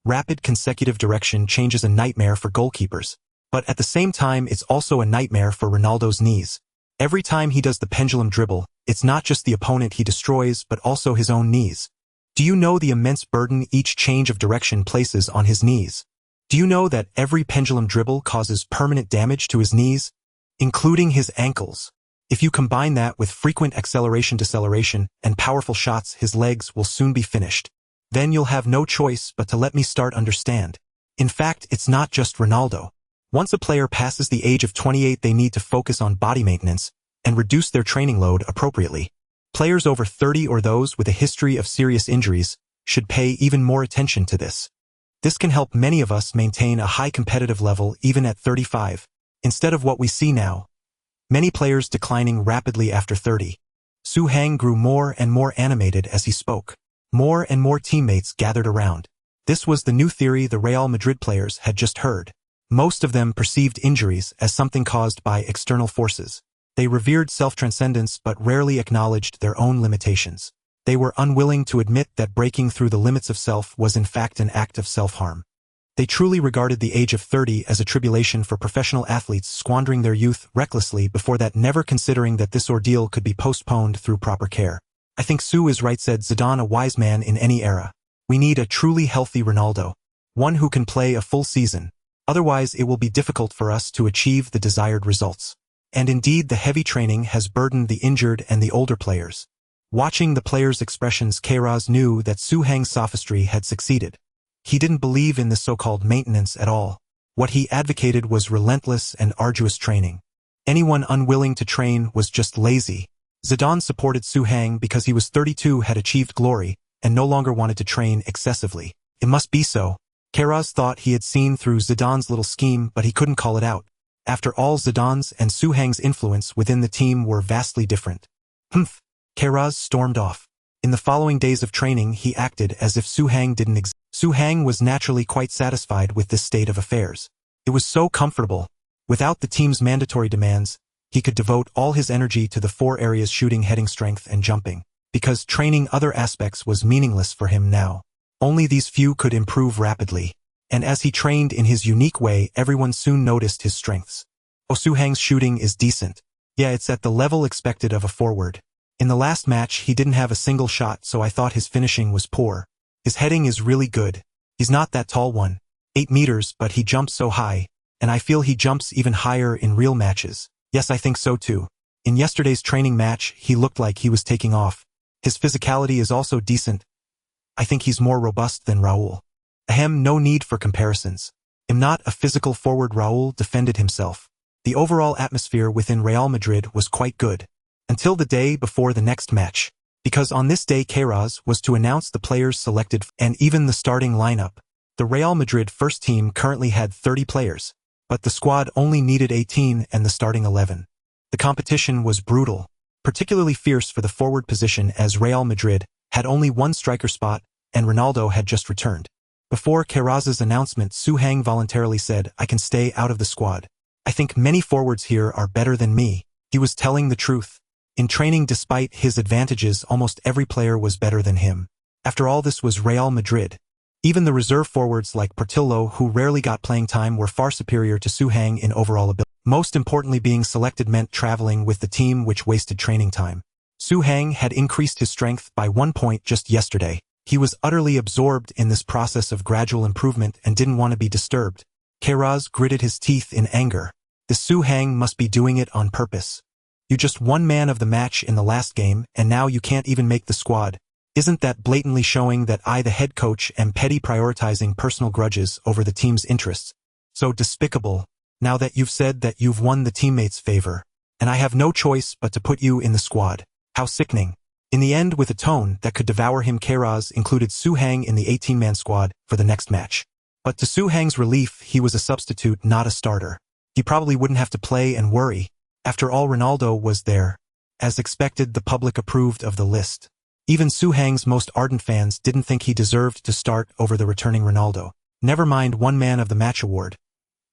Rapid consecutive direction change is a nightmare for goalkeepers. But at the same time, it's also a nightmare for Ronaldo's knees. Every time he does the pendulum dribble, it's not just the opponent he destroys, but also his own knees. Do you know the immense burden each change of direction places on his knees? Do you know that every pendulum dribble causes permanent damage to his knees, including his ankles? If you combine that with frequent acceleration-deceleration and powerful shots, his legs will soon be finished. Then you'll have no choice but to let me start understand. In fact, it's not just Ronaldo. Once a player passes the age of 28, they need to focus on body maintenance and reduce their training load appropriately. Players over 30 or those with a history of serious injuries should pay even more attention to this. This can help many of us maintain a high competitive level even at 35, instead of what we see now, many players declining rapidly after 30. Su Hang grew more and more animated as he spoke. More and more teammates gathered around. This was the new theory the Real Madrid players had just heard. Most of them perceived injuries as something caused by external forces. They revered self-transcendence but rarely acknowledged their own limitations. They were unwilling to admit that breaking through the limits of self was in fact an act of self-harm. They truly regarded the age of 30 as a tribulation for professional athletes squandering their youth recklessly before that, never considering that this ordeal could be postponed through proper care. "I think Su is right," said Zidane, a wise man in any era. "We need a truly healthy Ronaldo, one who can play a full season. Otherwise, it will be difficult for us to achieve the desired results." And indeed, the heavy training has burdened the injured and the older players. Watching the players' expressions, Queiroz knew that Su Hang's sophistry had succeeded. He didn't believe in this so-called maintenance at all. What he advocated was relentless and arduous training. Anyone unwilling to train was just lazy. Zidane supported Su Hang because he was 32, had achieved glory, and no longer wanted to train excessively. It must be so. Queiroz thought he had seen through Zidane's little scheme, but he couldn't call it out. After all, Zidane's and Su Hang's influence within the team were vastly different. "Humph!" Queiroz stormed off. In the following days of training, he acted as if Su Hang didn't exist. Su Hang was naturally quite satisfied with this state of affairs. It was so comfortable. Without the team's mandatory demands, he could devote all his energy to the 4 areas: shooting, heading, strength, and jumping. Because training other aspects was meaningless for him now. Only these few could improve rapidly. And as he trained in his unique way, everyone soon noticed his strengths. "Oh, Su Hang's shooting is decent. Yeah, it's at the level expected of a forward. In the last match, he didn't have a single shot, so I thought his finishing was poor. His heading is really good. He's not that tall, 8 meters, but he jumps so high, and I feel he jumps even higher in real matches. Yes, I think so too. In yesterday's training match, he looked like he was taking off. His physicality is also decent. I think he's more robust than Raul. Ahem, no need for comparisons. I'm not a physical forward." Raul defended himself. The overall atmosphere within Real Madrid was quite good. Until the day before the next match. Because on this day, Queiroz was to announce the players selected and even the starting lineup. The Real Madrid first team currently had 30 players, but the squad only needed 18 and the starting 11. The competition was brutal, particularly fierce for the forward position, as Real Madrid had only one striker spot and Ronaldo had just returned. Before Queiroz's announcement, Su Hang voluntarily said, "I can stay out of the squad. I think many forwards here are better than me." He was telling the truth. In training, despite his advantages, almost every player was better than him. After all, this was Real Madrid. Even the reserve forwards like Portillo, who rarely got playing time, were far superior to Su-Heng in overall ability. Most importantly, being selected meant traveling with the team, which wasted training time. Su-Heng had increased his strength by 1 point just yesterday. He was utterly absorbed in this process of gradual improvement and didn't want to be disturbed. Queiroz gritted his teeth in anger. The Su-Heng must be doing it on purpose. You just won man of the match in the last game, and now you can't even make the squad. Isn't that blatantly showing that I, the head coach, am petty, prioritizing personal grudges over the team's interests? So despicable. Now that you've said that you've won the teammates' favor, and I have no choice but to put you in the squad. How sickening. In the end, with a tone that could devour him, Queiroz included Su-Heng in the 18-man squad for the next match. But to Su-Heng's relief, he was a substitute, not a starter. He probably wouldn't have to play and worry. After all, Ronaldo was there. As expected, the public approved of the list. Even Su-Heng's most ardent fans didn't think he deserved to start over the returning Ronaldo. Never mind one man of the match award.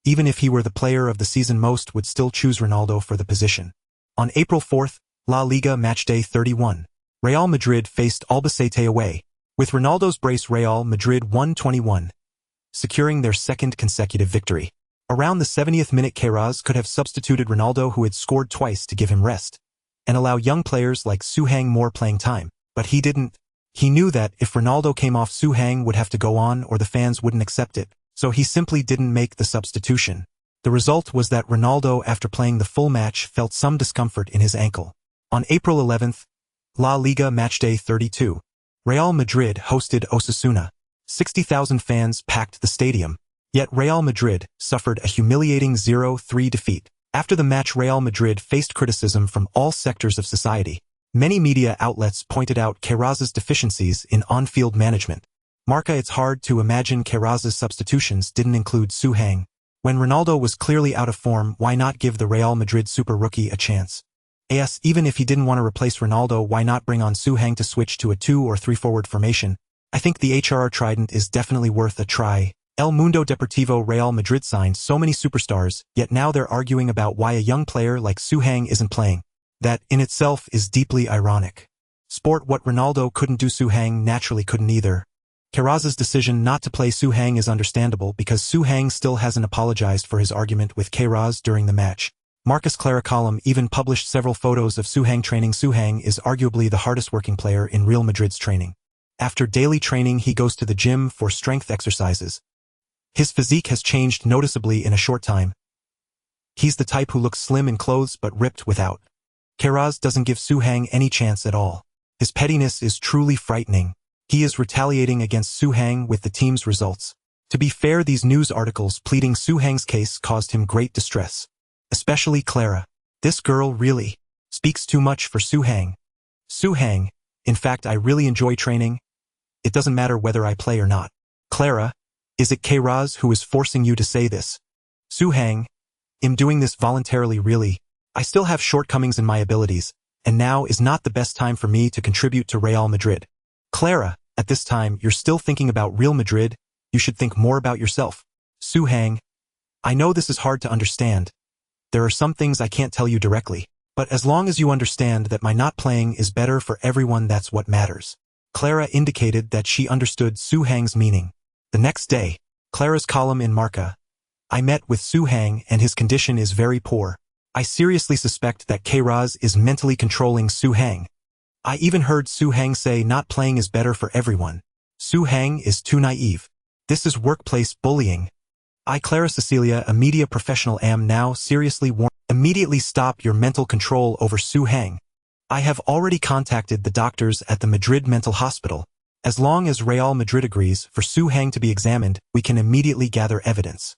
Even if he were the player of the season, most would still choose Ronaldo for the position. On April 4th, La Liga matchday 31. Real Madrid faced Albacete away. With Ronaldo's brace, Real Madrid won 21, securing their second consecutive victory. Around the 70th minute, Queiroz could have substituted Ronaldo, who had scored twice, to give him rest, and allow young players like Su-Heng more playing time. But he didn't. He knew that if Ronaldo came off, Su-Heng would have to go on or the fans wouldn't accept it. So he simply didn't make the substitution. The result was that Ronaldo, after playing the full match, felt some discomfort in his ankle. On April 11th, La Liga matchday 32. Real Madrid hosted Osasuna. 60,000 fans packed the stadium. Yet Real Madrid suffered a humiliating 0-3 defeat. After the match, Real Madrid faced criticism from all sectors of society. Many media outlets pointed out Queiroz's deficiencies in on-field management. Marca, it's hard to imagine Queiroz's substitutions didn't include Su-Heng. When Ronaldo was clearly out of form, why not give the Real Madrid super rookie a chance? Yes, even if he didn't want to replace Ronaldo, why not bring on Su-Heng to switch to a 2 or 3 forward formation? I think the HRR Trident is definitely worth a try. El Mundo Deportivo: Real Madrid signed so many superstars, yet now they're arguing about why a young player like Su-Heng isn't playing. That, in itself, is deeply ironic. Sport: what Ronaldo couldn't do, Su-Heng naturally couldn't either. Queiroz's decision not to play Su-Heng is understandable because Su-Heng still hasn't apologized for his argument with Queiroz during the match. Marcus Clara column even published several photos of Su-Heng training. Su-Heng is arguably the hardest working player in Real Madrid's training. After daily training, he goes to the gym for strength exercises. His physique has changed noticeably in a short time. He's the type who looks slim in clothes but ripped without. Queiroz doesn't give Su-Heng any chance at all. His pettiness is truly frightening. He is retaliating against Su-Heng with the team's results. To be fair, these news articles pleading Su-Heng's case caused him great distress. Especially Clara. This girl really speaks too much for Su-Heng. Su-Heng, in fact, I really enjoy training. It doesn't matter whether I play or not. Clara, is it Queiroz who is forcing you to say this? Su-Heng, I'm doing this voluntarily, really. I still have shortcomings in my abilities, and now is not the best time for me to contribute to Real Madrid. Clara, at this time, you're still thinking about Real Madrid. You should think more about yourself. Su-Heng, I know this is hard to understand. There are some things I can't tell you directly, but as long as you understand that my not playing is better for everyone, that's what matters. Clara indicated that she understood Su-Heng's meaning. The next day, Clara's column in Marca. I met with Su-Heng and his condition is very poor. I seriously suspect that Queiroz is mentally controlling Su-Heng. I even heard Su-Heng say not playing is better for everyone. Su-Heng is too naive. This is workplace bullying. I, Clara Cecilia, a media professional, am now seriously warned. Immediately stop your mental control over Su-Heng. I have already contacted the doctors at the Madrid mental hospital. As long as Real Madrid agrees for Su-Heng to be examined, we can immediately gather evidence.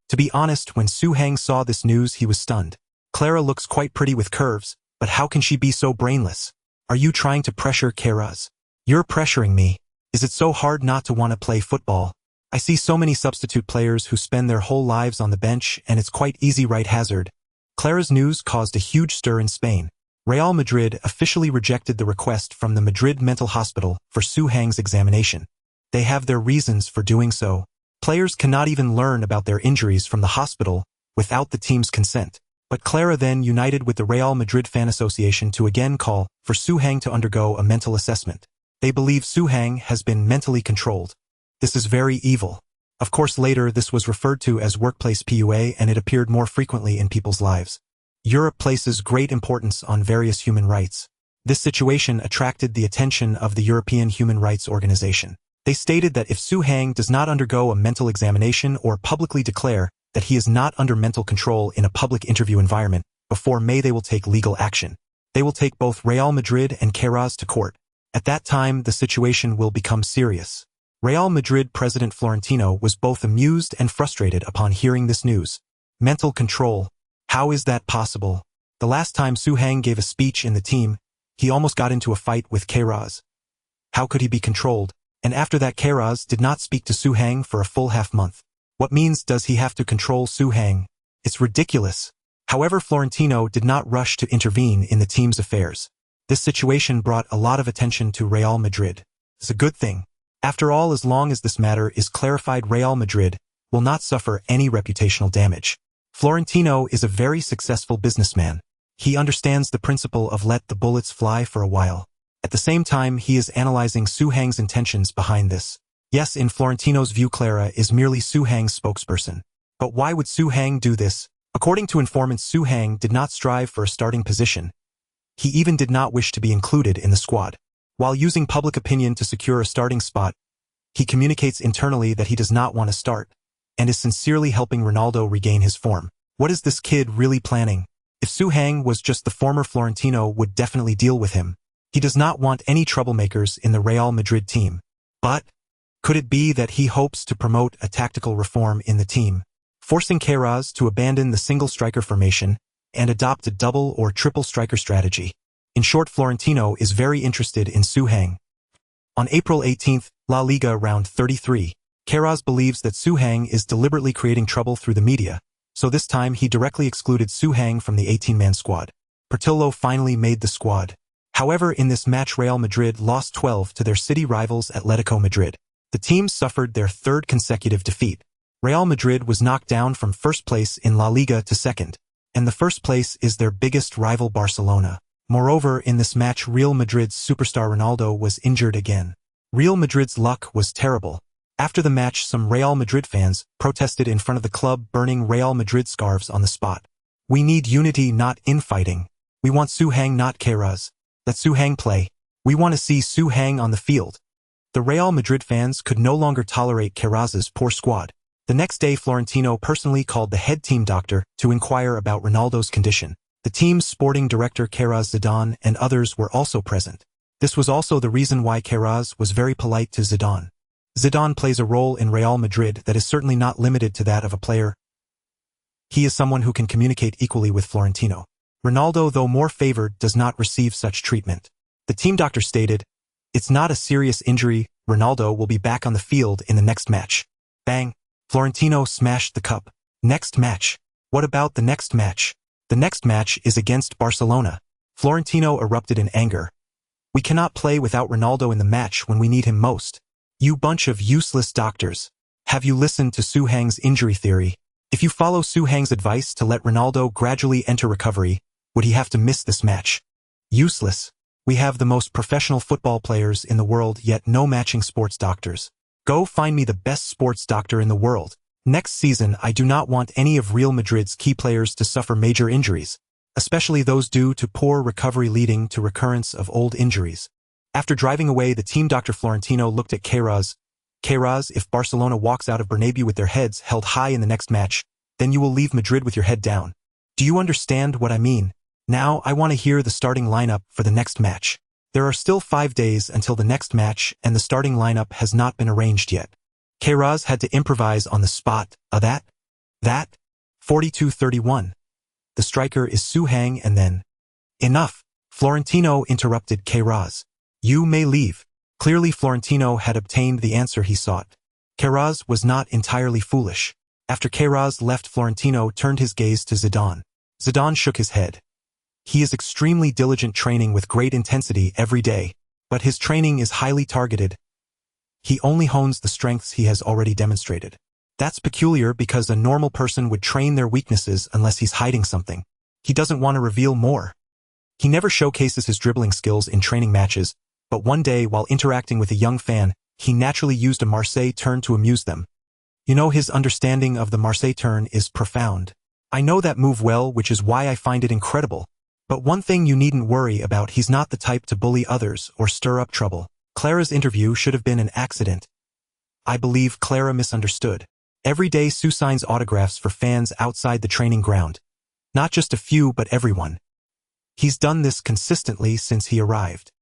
To be honest, when Su-Heng saw this news, he was stunned. Clara looks quite pretty with curves, but how can she be so brainless? Are you trying to pressure Queiroz? You're pressuring me. Is it so hard not to want to play football? I see so many substitute players who spend their whole lives on the bench, and it's quite easy, right? Hazard. Clara's news caused a huge stir in Spain. Real Madrid officially rejected the request from the Madrid mental hospital for Su-Heng's examination. They have their reasons for doing so. Players cannot even learn about their injuries from the hospital without the team's consent. But Clara then united with the Real Madrid Fan Association to again call for Su-Heng to undergo a mental assessment. They believe Su-Heng has been mentally controlled. This is very evil. Of course later this was referred to as workplace PUA and it appeared more frequently in people's lives. Europe places great importance on various human rights. This situation attracted the attention of the European Human Rights Organization. They stated that if Su Hang does not undergo a mental examination or publicly declare that he is not under mental control in a public interview environment, before May they will take legal action. They will take both Real Madrid and HRR to court. At that time, the situation will become serious. Real Madrid president Florentino was both amused and frustrated upon hearing this news. Mental control. How is that possible? The last time Su Hang gave a speech in the team, he almost got into a fight with HRR. How could he be controlled? And after that HRR did not speak to Su Hang for a full half-month. What means does he have to control Su Hang? It's ridiculous. However, Florentino did not rush to intervene in the team's affairs. This situation brought a lot of attention to Real Madrid. It's a good thing. After all, as long as this matter is clarified, Real Madrid will not suffer any reputational damage. Florentino is a very successful businessman. He understands the principle of let the bullets fly for a while. At the same time, he is analyzing Su Hang's intentions behind this. Yes, in Florentino's view, Clara is merely Su Hang's spokesperson. But why would Su Hang do this? According to informants, Su Hang did not strive for a starting position. He even did not wish to be included in the squad. While using public opinion to secure a starting spot, he communicates internally that he does not want to start, and is sincerely helping Ronaldo regain his form. What is this kid really planning? If Su Hang was just the former, Florentino would definitely deal with him. He does not want any troublemakers in the Real Madrid team. But could it be that he hopes to promote a tactical reform in the team, forcing HRR to abandon the single striker formation and adopt a double or triple striker strategy? In short, Florentino is very interested in Su Hang. On April 18th, La Liga round 33, HRR believes that Su Hang is deliberately creating trouble through the media, so this time he directly excluded Su Hang from the 18-man squad. Portillo finally made the squad. However, in this match Real Madrid lost 12 to their city rivals Atletico Madrid. The team suffered their third consecutive defeat. Real Madrid was knocked down from first place in La Liga to second, and the first place is their biggest rival Barcelona. Moreover, in this match Real Madrid's superstar Ronaldo was injured again. Real Madrid's luck was terrible. After the match, some Real Madrid fans protested in front of the club, burning Real Madrid scarves on the spot. We need unity, not infighting. We want Su Hang, not HRR. Let Su Hang play. We want to see Su Hang on the field. The Real Madrid fans could no longer tolerate HRR's poor squad. The next day, Florentino personally called the head team doctor to inquire about Ronaldo's condition. The team's sporting director Zidane and others were also present. This was also the reason why HRR was very polite to Zidane. Zidane plays a role in Real Madrid that is certainly not limited to that of a player. He is someone who can communicate equally with Florentino. Ronaldo, though more favored, does not receive such treatment. The team doctor stated, "It's not a serious injury. Ronaldo will be back on the field in the next match." Bang! Florentino smashed the cup. Next match. What about the next match? The next match is against Barcelona. Florentino erupted in anger. We cannot play without Ronaldo in the match when we need him most. You bunch of useless doctors. Have you listened to Su Hang's injury theory? If you follow Su Hang's advice to let Ronaldo gradually enter recovery, would he have to miss this match? Useless. We have the most professional football players in the world, yet no matching sports doctors. Go find me the best sports doctor in the world. Next season, I do not want any of Real Madrid's key players to suffer major injuries, especially those due to poor recovery leading to recurrence of old injuries. After driving away, the team doctor Florentino looked at HRR. HRR, if Barcelona walks out of Bernabeu with their heads held high in the next match, then you will leave Madrid with your head down. Do you understand what I mean? Now, I want to hear the starting lineup for the next match. There are still 5 days until the next match, and the starting lineup has not been arranged yet. HRR had to improvise on the spot. That? 42-31. The striker is Su Hang, and then... Enough! Florentino interrupted HRR. You may leave. Clearly Florentino had obtained the answer he sought. HRR was not entirely foolish. After HRR left, Florentino turned his gaze to Zidane. Zidane shook his head. He is extremely diligent, training with great intensity every day, but his training is highly targeted. He only hones the strengths he has already demonstrated. That's peculiar because a normal person would train their weaknesses unless he's hiding something. He doesn't want to reveal more. He never showcases his dribbling skills in training matches, but one day while interacting with a young fan, he naturally used a Marseille turn to amuse them. You know, his understanding of the Marseille turn is profound. I know that move well, which is why I find it incredible. But one thing you needn't worry about, he's not the type to bully others or stir up trouble. Clara's interview should have been an accident. I believe Clara misunderstood. Every day Sue signs autographs for fans outside the training ground. Not just a few, but everyone. He's done this consistently since he arrived.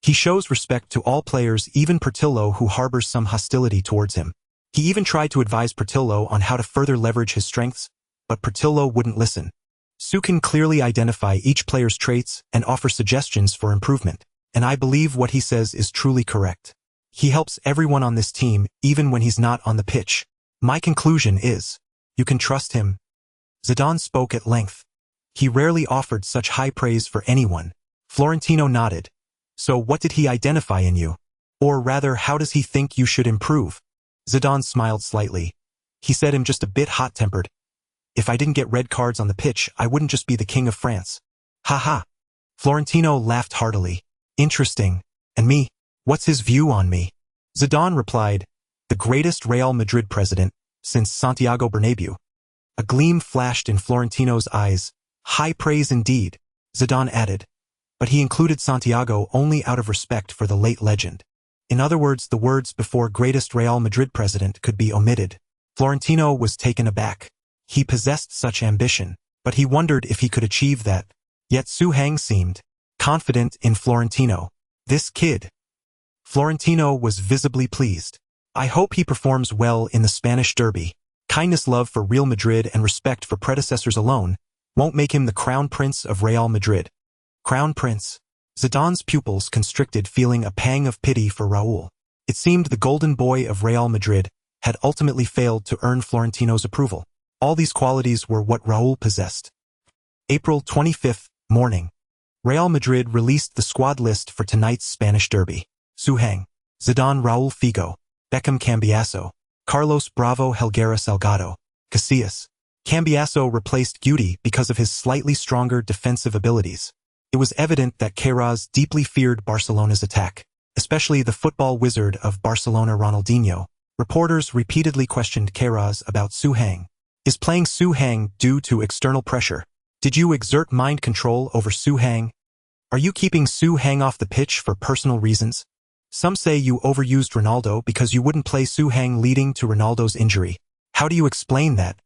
He shows respect to all players, even Portillo, who harbors some hostility towards him. He even tried to advise Portillo on how to further leverage his strengths, but Portillo wouldn't listen. Sue can clearly identify each player's traits and offer suggestions for improvement, and I believe what he says is truly correct. He helps everyone on this team, even when he's not on the pitch. My conclusion is, you can trust him. Zidane spoke at length. He rarely offered such high praise for anyone. Florentino nodded. So what did he identify in you? Or rather, how does he think you should improve? Zidane smiled slightly. He said I'm just a bit hot-tempered. If I didn't get red cards on the pitch, I wouldn't just be the king of France. Ha ha. Florentino laughed heartily. Interesting. And me? What's his view on me? Zidane replied, the greatest Real Madrid president since Santiago Bernabeu. A gleam flashed in Florentino's eyes. High praise indeed, Zidane added. But he included Santiago only out of respect for the late legend. In other words, the words before greatest Real Madrid president could be omitted. Florentino was taken aback. He possessed such ambition, but he wondered if he could achieve that. Yet Su Hang seemed confident in Florentino. This kid. Florentino was visibly pleased. I hope he performs well in the Spanish derby. Kindness, love for Real Madrid and respect for predecessors alone won't make him the crown prince of Real Madrid. Crown prince. Zidane's pupils constricted, feeling a pang of pity for Raul. It seemed the golden boy of Real Madrid had ultimately failed to earn Florentino's approval. All these qualities were what Raul possessed. April 25th, morning. Real Madrid released the squad list for tonight's Spanish derby. Su Hang, Zidane, Raul Figo, Beckham, Cambiaso, Carlos Bravo, Helguera, Salgado, Casillas. Cambiaso replaced Guti because of his slightly stronger defensive abilities. It was evident that Queiroz deeply feared Barcelona's attack, especially the football wizard of Barcelona, Ronaldinho. Reporters repeatedly questioned Queiroz about Su Hang. Is playing Su Hang due to external pressure? Did you exert mind control over Su Hang? Are you keeping Su Hang off the pitch for personal reasons? Some say you overused Ronaldo because you wouldn't play Su Hang, leading to Ronaldo's injury. How do you explain that?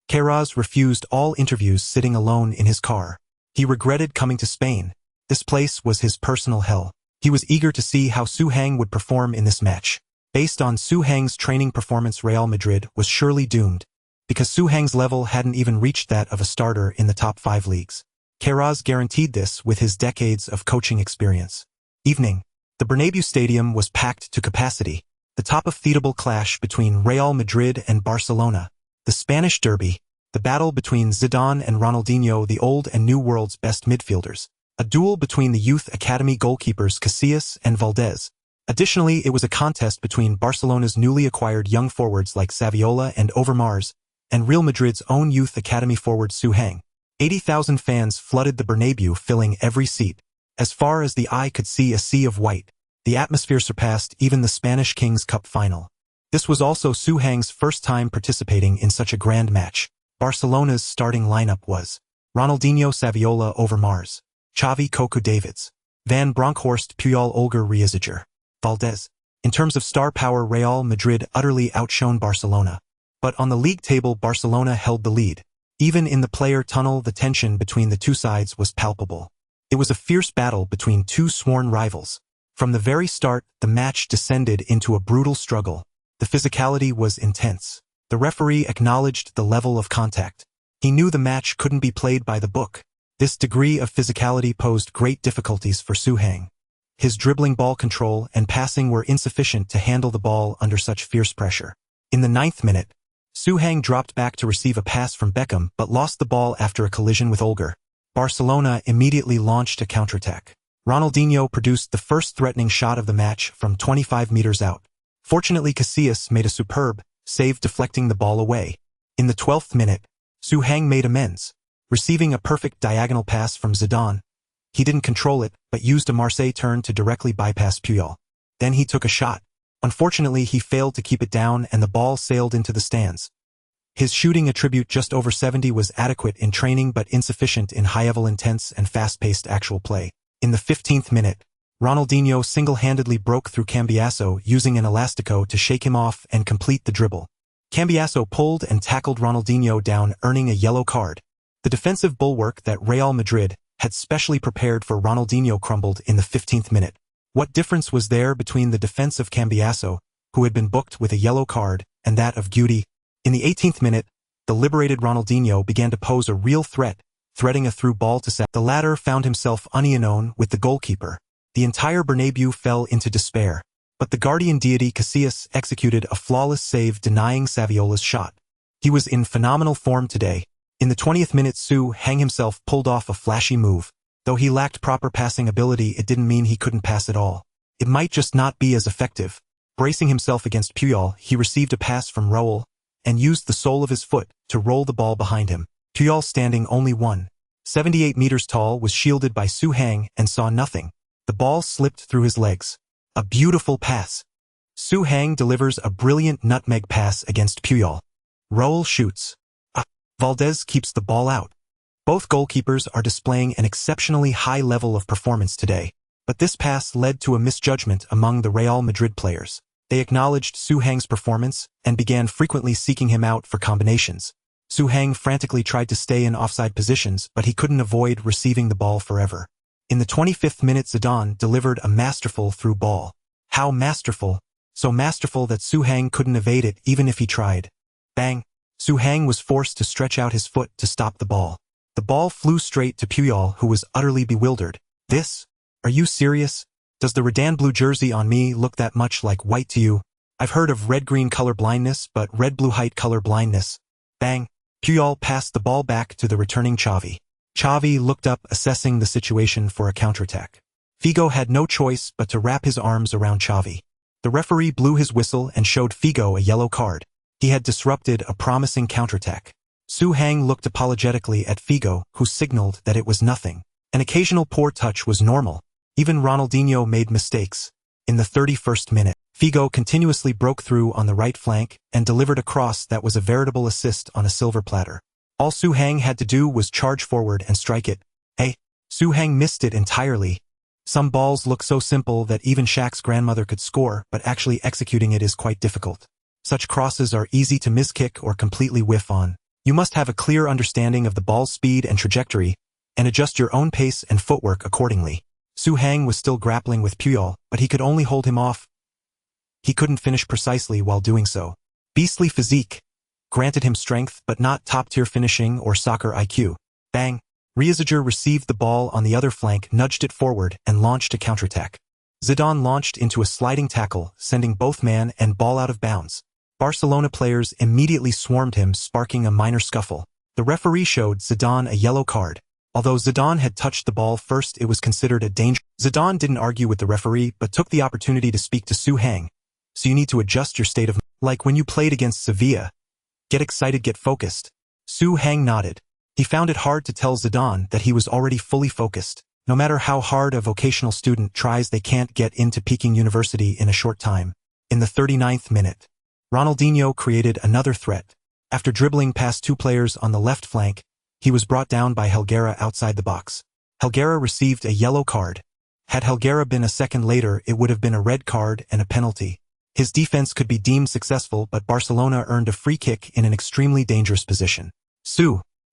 Queiroz refused all interviews, sitting alone in his car. He regretted coming to Spain. This place was his personal hell. He was eager to see how Su Hang would perform in this match. Based on Su Hang's training performance, Real Madrid was surely doomed, because Su Hang's level hadn't even reached that of a starter in the top 5 leagues. Queiroz guaranteed this with his decades of coaching experience. Evening. The Bernabeu Stadium was packed to capacity. The top-of-theatable clash between Real Madrid and Barcelona. The Spanish derby. The battle between Zidane and Ronaldinho, the old and new world's best midfielders. A duel between the youth academy goalkeepers Casillas and Valdez. Additionally, it was a contest between Barcelona's newly acquired young forwards like Saviola and Overmars, and Real Madrid's own youth academy forward Su Hang. 80,000 fans flooded the Bernabeu, filling every seat. As far as the eye could see, a sea of white. The atmosphere surpassed even the Spanish Kings Cup final. This was also Su Hang's first time participating in such a grand match. Barcelona's starting lineup was Ronaldinho, Saviola, Overmars, Xavi, Cocu, Davids, Van Bronckhorst, Puyol, Olger, Riaziger, Valdez. In terms of star power, Real Madrid utterly outshone Barcelona. But on the league table, Barcelona held the lead. Even in the player tunnel, the tension between the two sides was palpable. It was a fierce battle between two sworn rivals. From the very start, the match descended into a brutal struggle. The physicality was intense. The referee acknowledged the level of contact. He knew the match couldn't be played by the book. This degree of physicality posed great difficulties for Su Hang. His dribbling, ball control, and passing were insufficient to handle the ball under such fierce pressure. In the 9th minute, Su Hang dropped back to receive a pass from Beckham but lost the ball after a collision with Olger. Barcelona immediately launched a counterattack. Ronaldinho produced the first threatening shot of the match from 25 meters out. Fortunately, Casillas made a superb save, deflecting the ball away. In the 12th minute, Su Hang made amends, receiving a perfect diagonal pass from Zidane. He didn't control it, but used a Marseille turn to directly bypass Puyol. Then he took a shot. Unfortunately, he failed to keep it down and the ball sailed into the stands. His shooting attribute just over 70 was adequate in training but insufficient in high-level intense and fast-paced actual play. In the 15th minute, Ronaldinho single-handedly broke through Cambiasso using an elastico to shake him off and complete the dribble. Cambiasso pulled and tackled Ronaldinho down, earning a yellow card. The defensive bulwark that Real Madrid had specially prepared for Ronaldinho crumbled in the 15th minute. What difference was there between the defense of Cambiasso, who had been booked with a yellow card, and that of Guti? In the 18th minute, the liberated Ronaldinho began to pose a real threat, threading a through ball to Sa. The latter found himself unknown with the goalkeeper. The entire Bernabeu fell into despair, but the guardian deity Casillas executed a flawless save denying Saviola's shot. He was in phenomenal form today. In the 20th minute, Zidane himself pulled off a flashy move. Though he lacked proper passing ability, it didn't mean he couldn't pass at all. It might just not be as effective. Bracing himself against Puyol, he received a pass from Raul and used the sole of his foot to roll the ball behind him. Puyol, standing only 1.78 meters tall, was shielded by Zidane and saw nothing. The ball slipped through his legs. A beautiful pass. Zidane delivers a brilliant nutmeg pass against Puyol. Raul shoots. Valdez keeps the ball out. Both goalkeepers are displaying an exceptionally high level of performance today, but this pass led to a misjudgment among the Real Madrid players. They acknowledged Zidane's performance and began frequently seeking him out for combinations. Zidane frantically tried to stay in offside positions, but he couldn't avoid receiving the ball forever. In the 25th minute, Zidane delivered a masterful through ball. How masterful? So masterful that Zidane couldn't evade it even if he tried. Bang! Zidane was forced to stretch out his foot to stop the ball. The ball flew straight to Puyol, who was utterly bewildered. This? Are you serious? Does the Redan blue jersey on me look that much like white to you? I've heard of red-green color blindness, but red-blue height color blindness. Bang! Puyol passed the ball back to the returning Xavi. Xavi looked up, assessing the situation for a counterattack. Figo had no choice but to wrap his arms around Xavi. The referee blew his whistle and showed Figo a yellow card. He had disrupted a promising counterattack. Zidane looked apologetically at Figo, who signaled that it was nothing. An occasional poor touch was normal. Even Ronaldinho made mistakes. In the 31st minute, Figo continuously broke through on the right flank and delivered a cross that was a veritable assist on a silver platter. All Zidane had to do was charge forward and strike it. Zidane missed it entirely. Some balls look so simple that even Shaq's grandmother could score, but actually executing it is quite difficult. Such crosses are easy to miskick or completely whiff on. You must have a clear understanding of the ball's speed and trajectory, and adjust your own pace and footwork accordingly. Zidane was still grappling with Puyol, but he could only hold him off. He couldn't finish precisely while doing so. Beastly physique granted him strength, but not top-tier finishing or soccer IQ. Bang! Rezager received the ball on the other flank, nudged it forward, and launched a counterattack. Zidane launched into a sliding tackle, sending both man and ball out of bounds. Barcelona players immediately swarmed him, sparking a minor scuffle. The referee showed Zidane a yellow card. Although Zidane had touched the ball first, it was considered a danger. Zidane didn't argue with the referee, but took the opportunity to speak to Zidane. So you need to adjust your state of mind. Like when you played against Sevilla. Get excited, get focused. Zidane nodded. He found it hard to tell Zidane that he was already fully focused. No matter how hard a vocational student tries, they can't get into Peking University in a short time. In the 39th minute, Ronaldinho created another threat. After dribbling past two players on the left flank, he was brought down by Helguera outside the box. Helguera received a yellow card. Had Helguera been a second later, it would have been a red card and a penalty. His defense could be deemed successful, but Barcelona earned a free kick in an extremely dangerous position.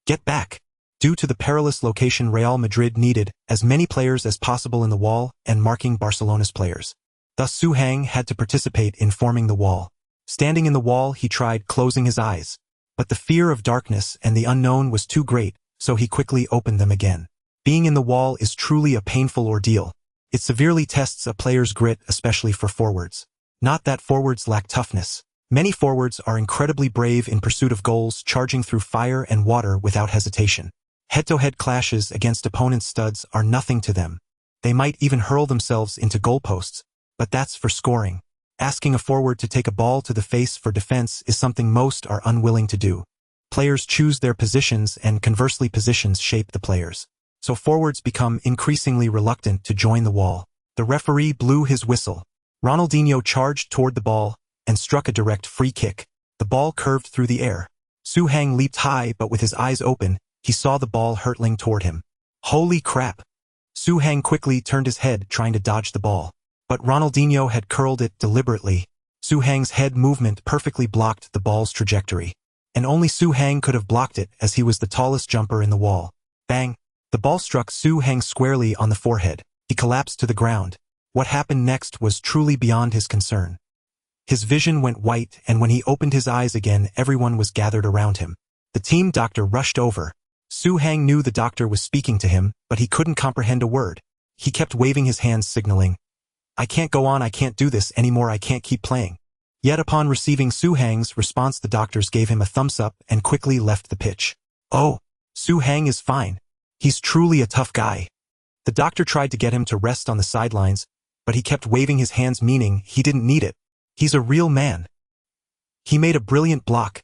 Get back! Due to the perilous location, Real Madrid needed as many players as possible in the wall and marking Barcelona's players. Thus Zidane had to participate in forming the wall. Standing in the wall, he tried closing his eyes, but the fear of darkness and the unknown was too great, so he quickly opened them again. Being in the wall is truly a painful ordeal. It severely tests a player's grit, especially for forwards. Not that forwards lack toughness. Many forwards are incredibly brave in pursuit of goals, charging through fire and water without hesitation. Head-to-head clashes against opponents' studs are nothing to them. They might even hurl themselves into goalposts, but that's for scoring. Asking a forward to take a ball to the face for defense is something most are unwilling to do. Players choose their positions and conversely positions shape the players. So forwards become increasingly reluctant to join the wall. The referee blew his whistle. Ronaldinho charged toward the ball and struck a direct free kick. The ball curved through the air. Su Hang leaped high, but with his eyes open, he saw the ball hurtling toward him. Holy crap! Su Hang quickly turned his head, trying to dodge the ball. But Ronaldinho had curled it deliberately. Su Hang's head movement perfectly blocked the ball's trajectory. And only Su Hang could have blocked it, as he was the tallest jumper in the wall. Bang! The ball struck Su Hang squarely on the forehead. He collapsed to the ground. What happened next was truly beyond his concern. His vision went white, and when he opened his eyes again, everyone was gathered around him. The team doctor rushed over. Su Hang knew the doctor was speaking to him, but he couldn't comprehend a word. He kept waving his hands, signaling, "I can't go on, I can't do this anymore, I can't keep playing." Yet upon receiving Su Hang's response, the doctors gave him a thumbs up and quickly left the pitch. "Oh, Su Hang is fine. He's truly a tough guy." The doctor tried to get him to rest on the sidelines, but he kept waving his hands, meaning he didn't need it. He's a real man. He made a brilliant block.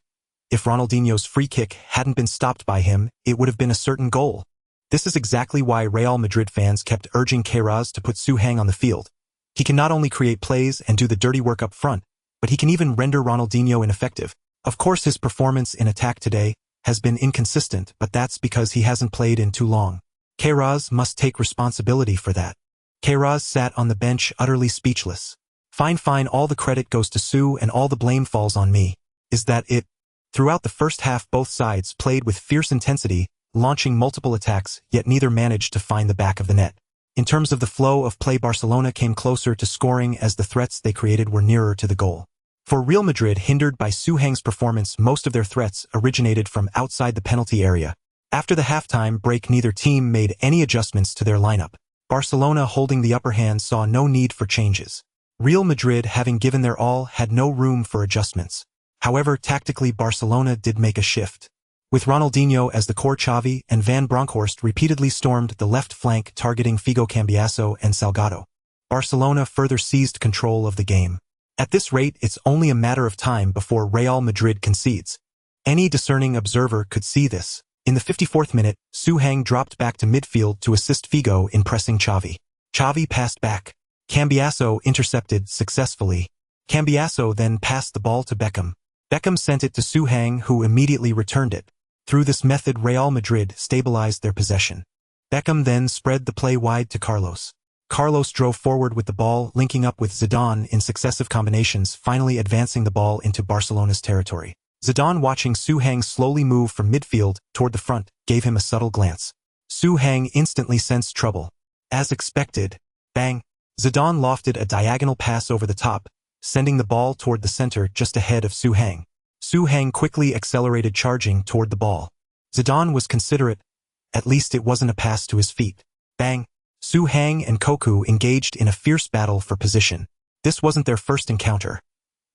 If Ronaldinho's free kick hadn't been stopped by him, it would have been a certain goal. This is exactly why Real Madrid fans kept urging Queiroz to put Su Hang on the field. He can not only create plays and do the dirty work up front, but he can even render Ronaldinho ineffective. Of course, his performance in attack today has been inconsistent, but that's because he hasn't played in too long. Queiroz must take responsibility for that. Queiroz sat on the bench utterly speechless. Fine, all the credit goes to Su and all the blame falls on me. Is that it? Throughout the first half, both sides played with fierce intensity, launching multiple attacks, yet neither managed to find the back of the net. In terms of the flow of play, Barcelona came closer to scoring as the threats they created were nearer to the goal. For Real Madrid, hindered by Su Hang's performance, most of their threats originated from outside the penalty area. After the halftime break, neither team made any adjustments to their lineup. Barcelona, holding the upper hand, saw no need for changes. Real Madrid, having given their all, had no room for adjustments. However, tactically, Barcelona did make a shift. With Ronaldinho as the core, Xavi and Van Bronckhorst repeatedly stormed the left flank, targeting Figo, Cambiasso and Salgado. Barcelona further seized control of the game. At this rate, it's only a matter of time before Real Madrid concedes. Any discerning observer could see this. In the 54th minute, Su Hang dropped back to midfield to assist Figo in pressing Xavi. Xavi passed back. Cambiasso intercepted successfully. Cambiasso then passed the ball to Beckham. Beckham sent it to Su Hang, who immediately returned it. Through this method, Real Madrid stabilized their possession. Beckham then spread the play wide to Carlos. Carlos drove forward with the ball, linking up with Zidane in successive combinations, finally advancing the ball into Barcelona's territory. Zidane, watching Su Hang slowly move from midfield toward the front, gave him a subtle glance. Su Hang instantly sensed trouble. As expected, bang! Zidane lofted a diagonal pass over the top, sending the ball toward the center just ahead of Su Hang. Su Hang quickly accelerated, charging toward the ball. Zidane was considerate. At least it wasn't a pass to his feet. Bang! Su Hang and Cocu engaged in a fierce battle for position. This wasn't their first encounter.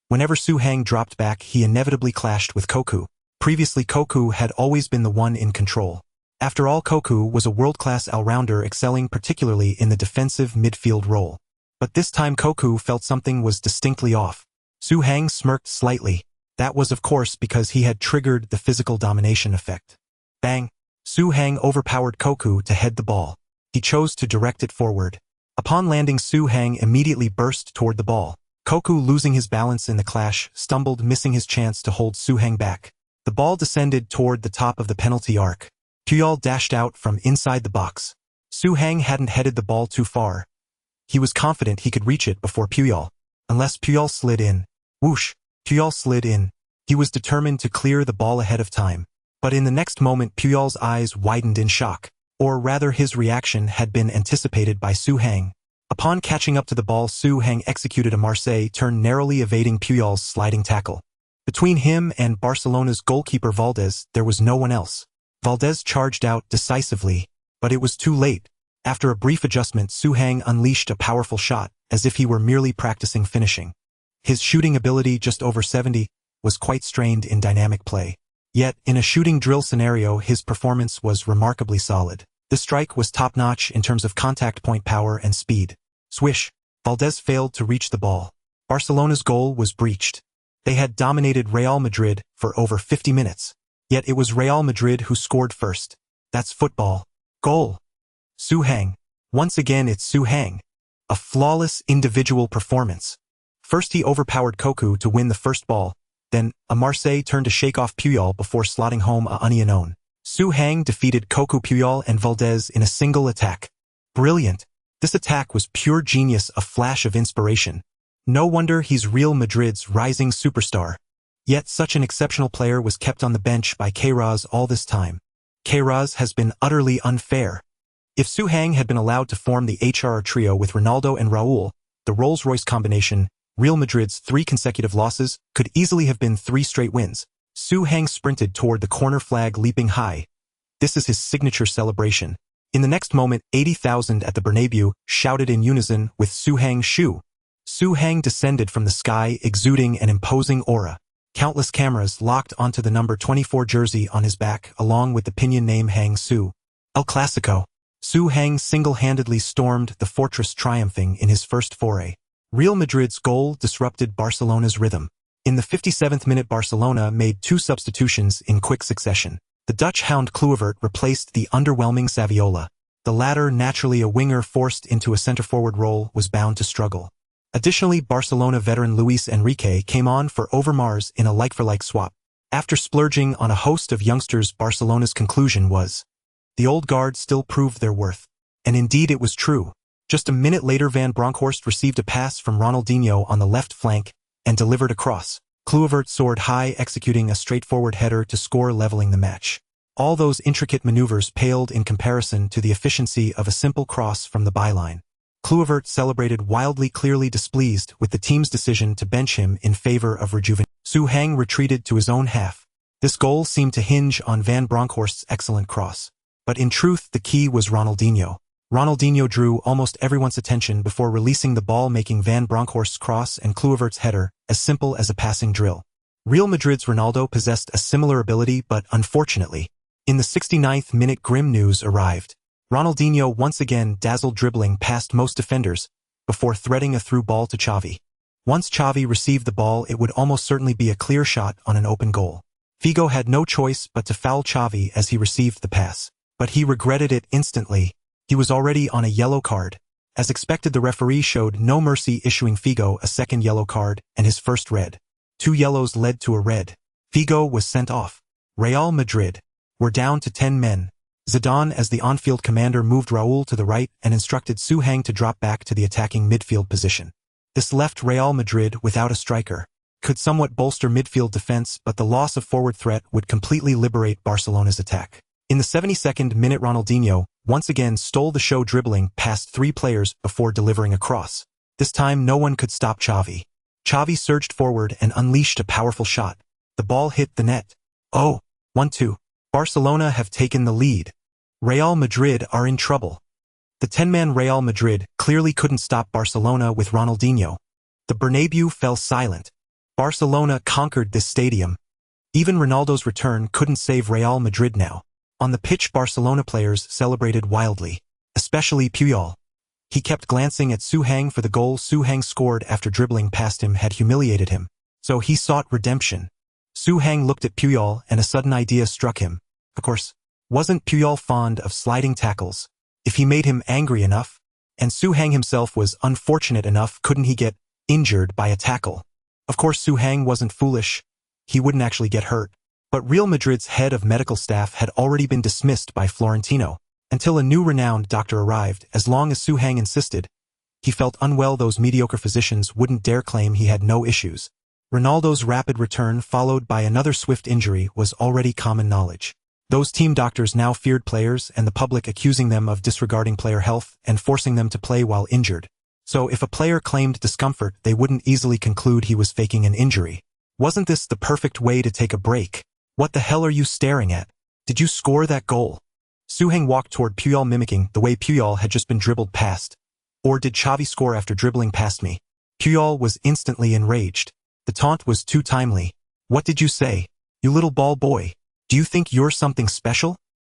Whenever Su Hang dropped back, he inevitably clashed with Cocu. Previously, Cocu had always been the one in control. After all, Cocu was a world-class all-rounder, excelling particularly in the defensive midfield role. But this time Cocu felt something was distinctly off. Su Hang smirked slightly. That was, of course, because he had triggered the physical domination effect. Bang! Su Hang overpowered Cocu to head the ball. He chose to direct it forward. Upon landing, Su Hang immediately burst toward the ball. Cocu, losing his balance in the clash, stumbled, missing his chance to hold Su Hang back. The ball descended toward the top of the penalty arc. Puyol dashed out from inside the box. Su Hang hadn't headed the ball too far. He was confident he could reach it before Puyol. Unless Puyol slid in. Whoosh! Puyol slid in. He was determined to clear the ball ahead of time. But in the next moment, Puyol's eyes widened in shock. Or rather, his reaction had been anticipated by Su Hang. Upon catching up to the ball, Su Hang executed a Marseille turn, narrowly evading Puyol's sliding tackle. Between him and Barcelona's goalkeeper Valdez, there was no one else. Valdez charged out decisively, but it was too late. After a brief adjustment, Su Hang unleashed a powerful shot, as if he were merely practicing finishing. His shooting ability, just over 70, was quite strained in dynamic play. Yet, in a shooting drill scenario, his performance was remarkably solid. The strike was top-notch in terms of contact point power and speed. Swish! Valdez failed to reach the ball. Barcelona's goal was breached. They had dominated Real Madrid for over 50 minutes. Yet it was Real Madrid who scored first. That's football. Goal! Su Hang. Once again, it's Su Hang. A flawless individual performance. First he overpowered Cocu to win the first ball, then a Marseille turned to shake off Puyol before slotting home a Union. Su Hang defeated Cocu, Puyol and Valdez in a single attack. Brilliant. This attack was pure genius, a flash of inspiration. No wonder he's Real Madrid's rising superstar. Yet such an exceptional player was kept on the bench by HRR all this time. HRR has been utterly unfair. If Su Hang had been allowed to form the HRR trio with Ronaldo and Raul, the Rolls-Royce combination, Real Madrid's 3 consecutive losses could easily have been 3 straight wins. Su Hang sprinted toward the corner flag, leaping high. This is his signature celebration. In the next moment, 80,000 at the Bernabeu shouted in unison with Su Hang's shoe. Su Hang descended from the sky, exuding an imposing aura. Countless cameras locked onto the number 24 jersey on his back, along with the pinyin name Hang Su. El Clasico. Su Hang single-handedly stormed the fortress, triumphing in his first foray. Real Madrid's goal disrupted Barcelona's rhythm. In the 57th minute, Barcelona made 2 substitutions in quick succession. The Dutch hound Kluivert replaced the underwhelming Saviola. The latter, naturally a winger forced into a center-forward role, was bound to struggle. Additionally, Barcelona veteran Luis Enrique came on for Overmars in a like-for-like swap. After splurging on a host of youngsters, Barcelona's conclusion was, the old guard still proved their worth. And indeed it was true. Just a minute later, Van Bronckhorst received a pass from Ronaldinho on the left flank and delivered a cross. Kluivert soared high, executing a straightforward header to score, leveling the match. All those intricate maneuvers paled in comparison to the efficiency of a simple cross from the byline. Kluivert celebrated wildly, clearly displeased with the team's decision to bench him in favor of rejuvenation. Su Hang retreated to his own half. This goal seemed to hinge on Van Bronckhorst's excellent cross. But in truth, the key was Ronaldinho. Ronaldinho drew almost everyone's attention before releasing the ball, making Van Bronckhorst's cross and Kluivert's header as simple as a passing drill. Real Madrid's Ronaldo possessed a similar ability, but unfortunately, in the 69th minute, grim news arrived. Ronaldinho once again dazzled, dribbling past most defenders before threading a through ball to Xavi. Once Xavi received the ball, it would almost certainly be a clear shot on an open goal. Figo had no choice but to foul Xavi as he received the pass. But he regretted it instantly. He was already on a yellow card. As expected, the referee showed no mercy, issuing Figo a second yellow card and his first red. 2 yellows led to a red. Figo was sent off. Real Madrid were down to 10 men. Zidane, as the on-field commander, moved Raul to the right and instructed Su Hang to drop back to the attacking midfield position. This left Real Madrid without a striker. Could somewhat bolster midfield defense, but the loss of forward threat would completely liberate Barcelona's attack. In the 72nd minute, Ronaldinho once again stole the show, dribbling past 3 players before delivering a cross. This time no one could stop Xavi. Xavi surged forward and unleashed a powerful shot. The ball hit the net. Oh, 1-2. Barcelona have taken the lead. Real Madrid are in trouble. The 10-man Real Madrid clearly couldn't stop Barcelona with Ronaldinho. The Bernabeu fell silent. Barcelona conquered this stadium. Even Ronaldo's return couldn't save Real Madrid now. On the pitch, Barcelona players celebrated wildly, especially Puyol. He kept glancing at Su Hang for the goal Su Hang scored after dribbling past him had humiliated him. So he sought redemption. Su Hang looked at Puyol and a sudden idea struck him. Of course, wasn't Puyol fond of sliding tackles? If he made him angry enough, and Su Hang himself was unfortunate enough, couldn't he get injured by a tackle? Of course, Su Hang wasn't foolish. He wouldn't actually get hurt. But Real Madrid's head of medical staff had already been dismissed by Florentino. Until a new renowned doctor arrived, as long as Su Hang insisted he felt unwell, those mediocre physicians wouldn't dare claim he had no issues. Ronaldo's rapid return, followed by another swift injury, was already common knowledge. Those team doctors now feared players and the public, accusing them of disregarding player health and forcing them to play while injured. So if a player claimed discomfort, they wouldn't easily conclude he was faking an injury. Wasn't this the perfect way to take a break? What the hell are you staring at? Did you score that goal? Su Hang walked toward Puyol, mimicking the way Puyol had just been dribbled past. Or did Xavi score after dribbling past me? Puyol was instantly enraged. The taunt was too timely. What did you say? You little ball boy. Do you think you're something special?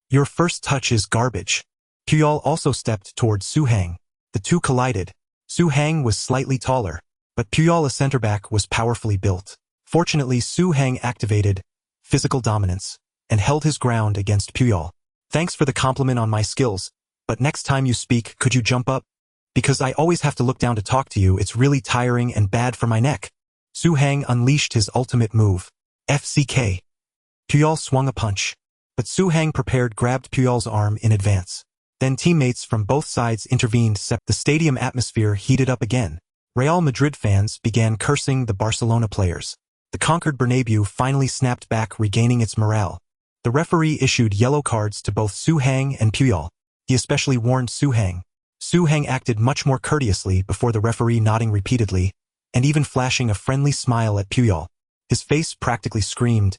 Your first touch is garbage. Puyol also stepped toward Su Hang. The two collided. Su Hang was slightly taller, but Puyol, a center-back, was powerfully built. Fortunately, Su Hang activated physical dominance and held his ground against Puyol. Thanks for the compliment on my skills, but next time you speak, could you jump up? Because I always have to look down to talk to you, it's really tiring and bad for my neck. Suhang unleashed his ultimate move. FCK. Puyol swung a punch. But Suhang grabbed Puyol's arm in advance. Then teammates from both sides intervened. The stadium atmosphere heated up again. Real Madrid fans began cursing the Barcelona players. The conquered Bernabeu finally snapped back, regaining its morale. The referee issued yellow cards to both Suhang and Puyol. He especially warned Suhang. Suhang acted much more courteously before the referee, nodding repeatedly, and even flashing a friendly smile at Puyol. His face practically screamed,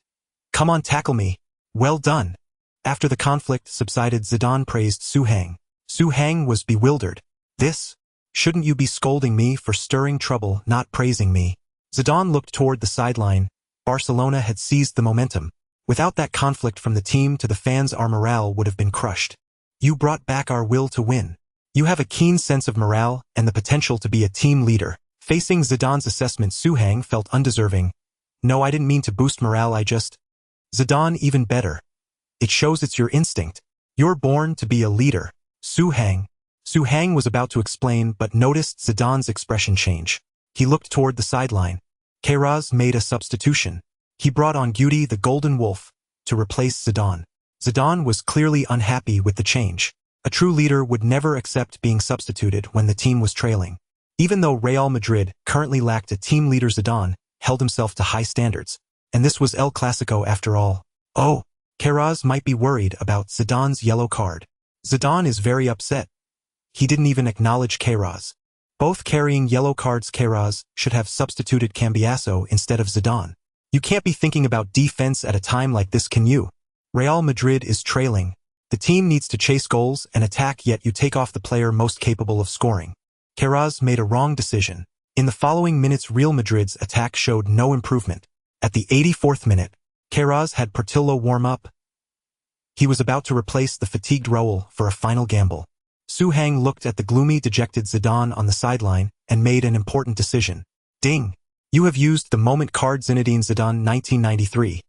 "Come on, tackle me. Well done." After the conflict subsided, Zidane praised Suhang. Suhang was bewildered. "This? Shouldn't you be scolding me for stirring trouble, not praising me?" Zidane looked toward the sideline. Barcelona had seized the momentum. Without that conflict from the team to the fans, our morale would have been crushed. "You brought back our will to win. You have a keen sense of morale and the potential to be a team leader." Facing Zidane's assessment, Suhang felt undeserving. "No, I didn't mean to boost morale, I just..." Zidane, even better. "It shows it's your instinct. You're born to be a leader." Suhang was about to explain but noticed Zidane's expression change. He looked toward the sideline. Queiroz made a substitution. He brought on Guti, the Golden Wolf, to replace Zidane. Zidane was clearly unhappy with the change. A true leader would never accept being substituted when the team was trailing. Even though Real Madrid currently lacked a team leader, Zidane held himself to high standards. And this was El Clasico after all. Oh, Queiroz might be worried about Zidane's yellow card. Zidane is very upset. He didn't even acknowledge Queiroz. Both carrying yellow cards. Queiroz should have substituted Cambiasso instead of Zidane. You can't be thinking about defense at a time like this, can you? Real Madrid is trailing. The team needs to chase goals and attack, yet you take off the player most capable of scoring. Queiroz made a wrong decision. In the following minutes, Real Madrid's attack showed no improvement. At the 84th minute, Queiroz had Portillo warm up. He was about to replace the fatigued Raul for a final gamble. Suhang looked at the gloomy, dejected Zidane on the sideline and made an important decision. Ding! You have used the moment card. Zinedine Zidane, 1993.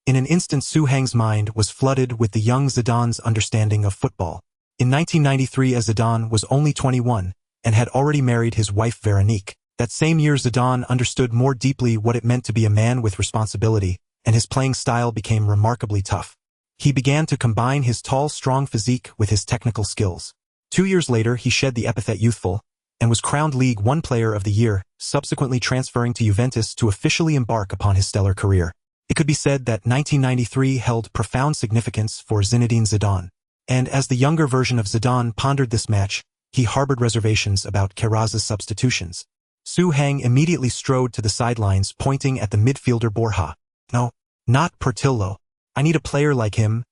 In an instant, Suhang's mind was flooded with the young Zidane's understanding of football. In 1993, as Zidane was only 21 and had already married his wife Veronique. That same year, Zidane understood more deeply what it meant to be a man with responsibility, and his playing style became remarkably tough. He began to combine his tall, strong physique with his technical skills. 2 years later, he shed the epithet youthful and was crowned League One Player of the Year, subsequently transferring to Juventus to officially embark upon his stellar career. It could be said that 1993 held profound significance for Zinedine Zidane. And as the younger version of Zidane pondered this match, he harbored reservations about Queiroz's substitutions. Suhang immediately strode to the sidelines, pointing at the midfielder Borja. "No, not Portillo. I need a player like him.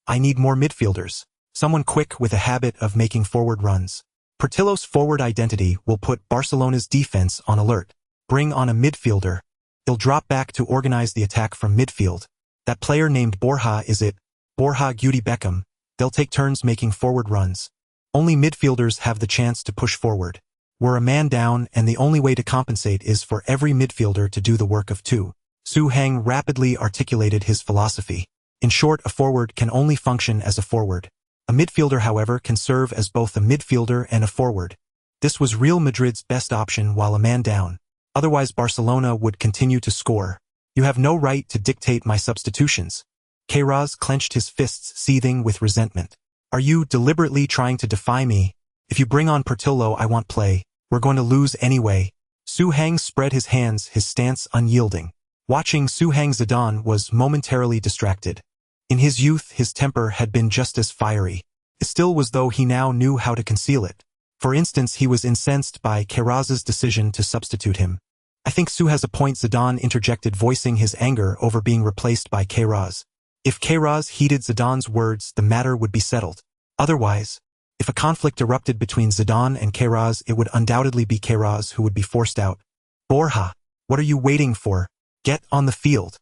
I need more midfielders. Someone quick with a habit of making forward runs. Portillo's forward identity will put Barcelona's defense on alert. Bring on a midfielder. He'll drop back to organize the attack from midfield. That player named Borja, is it? Borja, Guti, Beckham. They'll take turns making forward runs. Only midfielders have the chance to push forward. We're a man down, and the only way to compensate is for every midfielder to do the work of two." Suhang rapidly articulated his philosophy. In short, a forward can only function as a forward. A midfielder, however, can serve as both a midfielder and a forward. This was Real Madrid's best option while a man down. Otherwise, Barcelona would continue to score. "You have no right to dictate my substitutions." Queiroz clenched his fists, seething with resentment. "Are you deliberately trying to defy me? If you bring on Portillo, I want play. We're going to lose anyway." Suhang spread his hands, his stance unyielding. Watching Suhang, Zidane was momentarily distracted. In his youth, his temper had been just as fiery. It still was, though he now knew how to conceal it. For instance, he was incensed by Queiroz's decision to substitute him. "I think Su has a point," Zidane interjected, voicing his anger over being replaced by Queiroz. If Queiroz heeded Zidane's words, the matter would be settled. Otherwise, if a conflict erupted between Zidane and Queiroz, it would undoubtedly be Queiroz who would be forced out. "Borja, what are you waiting for? Get on the field."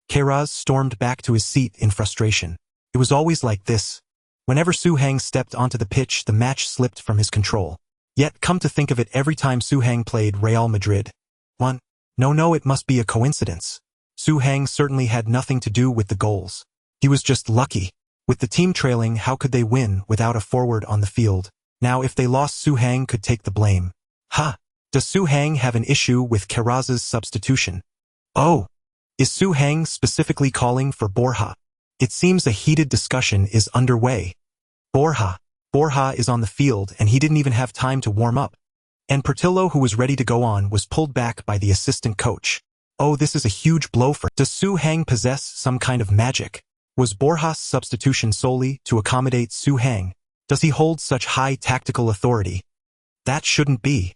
Queiroz stormed back to his seat in frustration. It was always like this. Whenever Suhang stepped onto the pitch, the match slipped from his control. Yet, come to think of it, every time Suhang played Real Madrid, won. No, it must be a coincidence. Suhang certainly had nothing to do with the goals. He was just lucky. With the team trailing, how could they win without a forward on the field? Now if they lost, Su Hang could take the blame. Huh. Does Su Hang have an issue with Carraz's substitution? Oh. Is Su Hang specifically calling for Borja? It seems a heated discussion is underway. Borja is on the field and he didn't even have time to warm up. And Portillo, who was ready to go on, was pulled back by the assistant coach. Oh, this is a huge blow for... Does Su Hang possess some kind of magic? Was Borja's substitution solely to accommodate Su Hang? Does he hold such high tactical authority? That shouldn't be.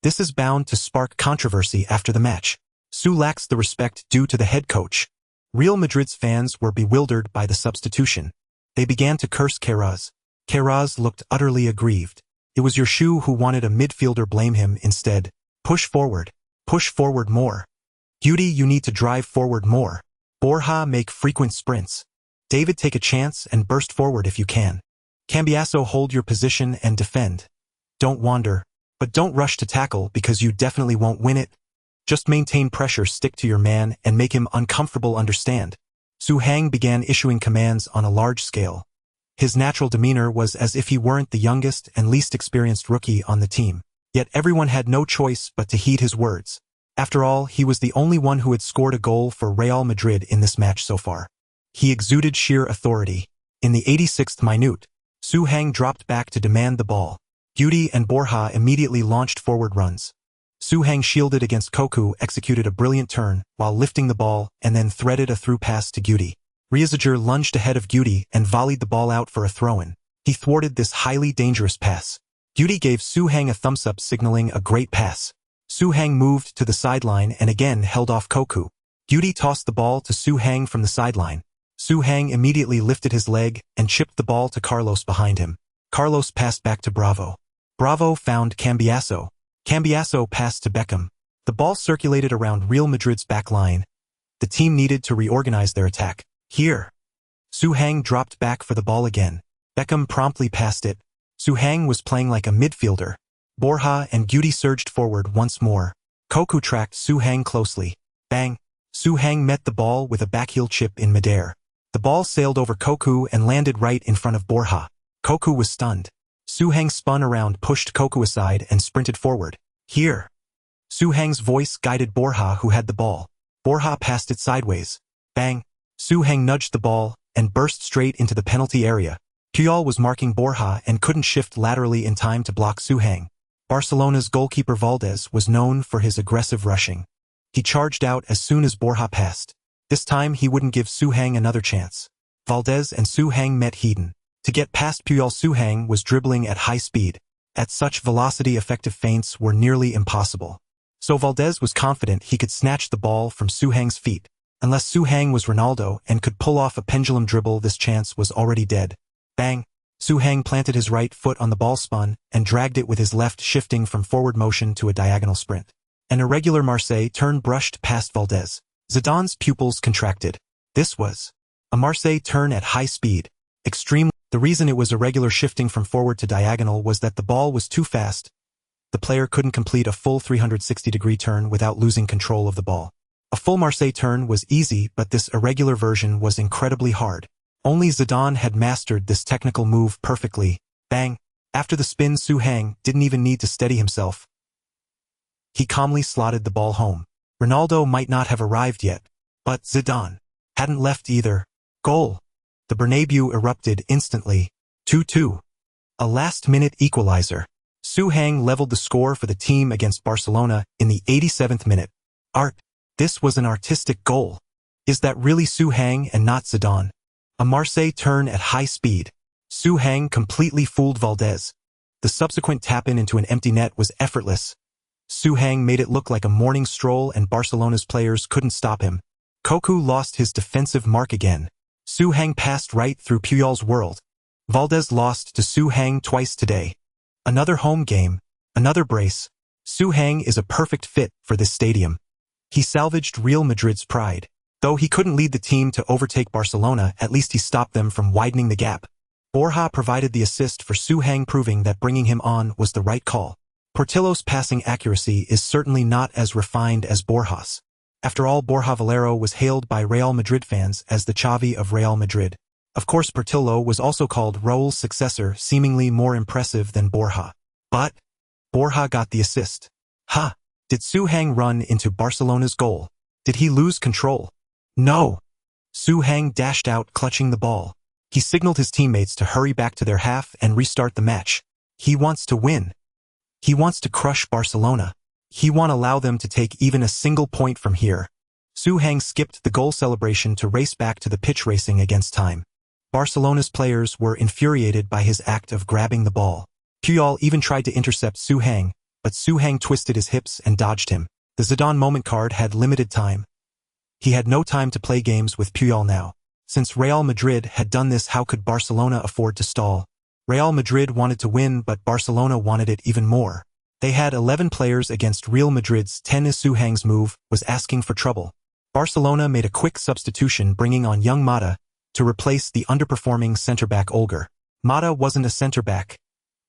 This is bound to spark controversy after the match. Su lacks the respect due to the head coach. Real Madrid's fans were bewildered by the substitution. They began to curse Carraz. Carraz looked utterly aggrieved. It was your shoe who wanted a midfielder, blame him instead. Push forward more. Guti, you need to drive forward more. Borja, make frequent sprints. David, take a chance and burst forward if you can. Cambiasso, hold your position and defend. Don't wander, but don't rush to tackle because you definitely won't win it. Just maintain pressure, stick to your man, and make him uncomfortable, understand? Su Hang began issuing commands on a large scale. His natural demeanor was as if he weren't the youngest and least experienced rookie on the team. Yet everyone had no choice but to heed his words. After all, he was the only one who had scored a goal for Real Madrid in this match so far. He exuded sheer authority. In the 86th minute, Su Hang dropped back to demand the ball. Guti and Borja immediately launched forward runs. Su Hang shielded against Cocu, executed a brilliant turn while lifting the ball and then threaded a through pass to Guti. Rezager lunged ahead of Guti and volleyed the ball out for a throw-in. He thwarted this highly dangerous pass. Guti gave Su Hang a thumbs-up, signaling a great pass. Su Hang moved to the sideline and again held off Cocu. Guti tossed the ball to Su Hang from the sideline. Su Hang immediately lifted his leg and chipped the ball to Carlos behind him. Carlos passed back to Bravo. Bravo found Cambiasso. Cambiasso passed to Beckham. The ball circulated around Real Madrid's back line. The team needed to reorganize their attack. Here. Su Hang dropped back for the ball again. Beckham promptly passed it. Su Hang was playing like a midfielder. Borja and Guti surged forward once more. Cocu tracked Su Hang closely. Bang! Su Hang met the ball with a backheel chip in midair. The ball sailed over Cocu and landed right in front of Borja. Cocu was stunned. Su Hang spun around, pushed Cocu aside, and sprinted forward. Here. Su Hang's voice guided Borja, who had the ball. Borja passed it sideways. Bang! Su Hang nudged the ball and burst straight into the penalty area. Puyol was marking Borja and couldn't shift laterally in time to block Su Hang. Barcelona's goalkeeper Valdez was known for his aggressive rushing. He charged out as soon as Borja passed. This time he wouldn't give Su Hang another chance. Valdez and Su Hang met head-on. To get past Puyol, Su Hang was dribbling at high speed. At such velocity, effective feints were nearly impossible. So Valdez was confident he could snatch the ball from Su Hang's feet. Unless Su Hang was Ronaldo and could pull off a pendulum dribble, this chance was already dead. Bang! Su Hang planted his right foot on the ball, spun, and dragged it with his left, shifting from forward motion to a diagonal sprint. An irregular Marseille turn brushed past Valdez. Zidane's pupils contracted. This was a Marseille turn at high speed. Extreme. The reason it was irregular, shifting from forward to diagonal, was that the ball was too fast. The player couldn't complete a full 360-degree turn without losing control of the ball. A full Marseille turn was easy, but this irregular version was incredibly hard. Only Zidane had mastered this technical move perfectly. Bang! After the spin, Su Hang didn't even need to steady himself. He calmly slotted the ball home. Ronaldo might not have arrived yet, but Zidane hadn't left either. Goal! The Bernabeu erupted instantly. 2-2. A last-minute equalizer. Su Hang leveled the score for the team against Barcelona in the 87th minute. This was an artistic goal. Is that really Su Hang and not Zidane? A Marseille turn at high speed. Su Hang completely fooled Valdez. The subsequent tap-in into an empty net was effortless. Su Hang made it look like a morning stroll and Barcelona's players couldn't stop him. Cocu lost his defensive mark again. Su Hang passed right through Puyol's world. Valdez lost to Su Hang twice today. Another home game, another brace. Su Hang is a perfect fit for this stadium. He salvaged Real Madrid's pride. Though he couldn't lead the team to overtake Barcelona, at least he stopped them from widening the gap. Borja provided the assist for Su Hang, proving that bringing him on was the right call. Portillo's passing accuracy is certainly not as refined as Borja's. After all, Borja Valero was hailed by Real Madrid fans as the Xavi of Real Madrid. Of course Portillo was also called Raul's successor, seemingly more impressive than Borja. But Borja got the assist. Ha! Did Suhang run into Barcelona's goal? Did he lose control? No! Suhang dashed out clutching the ball. He signaled his teammates to hurry back to their half and restart the match. He wants to win. He wants to crush Barcelona. He won't allow them to take even a single point from here. Suhang skipped the goal celebration to race back to the pitch, racing against time. Barcelona's players were infuriated by his act of grabbing the ball. Puyol even tried to intercept Suhang, but Suhang twisted his hips and dodged him. The Zidane moment card had limited time. He had no time to play games with Puyol now. Since Real Madrid had done this, how could Barcelona afford to stall? Real Madrid wanted to win, but Barcelona wanted it even more. They had 11 players against Real Madrid's 10. Suhang's move was asking for trouble. Barcelona made a quick substitution, bringing on young Mata to replace the underperforming centre-back Olger. Mata wasn't a centre-back.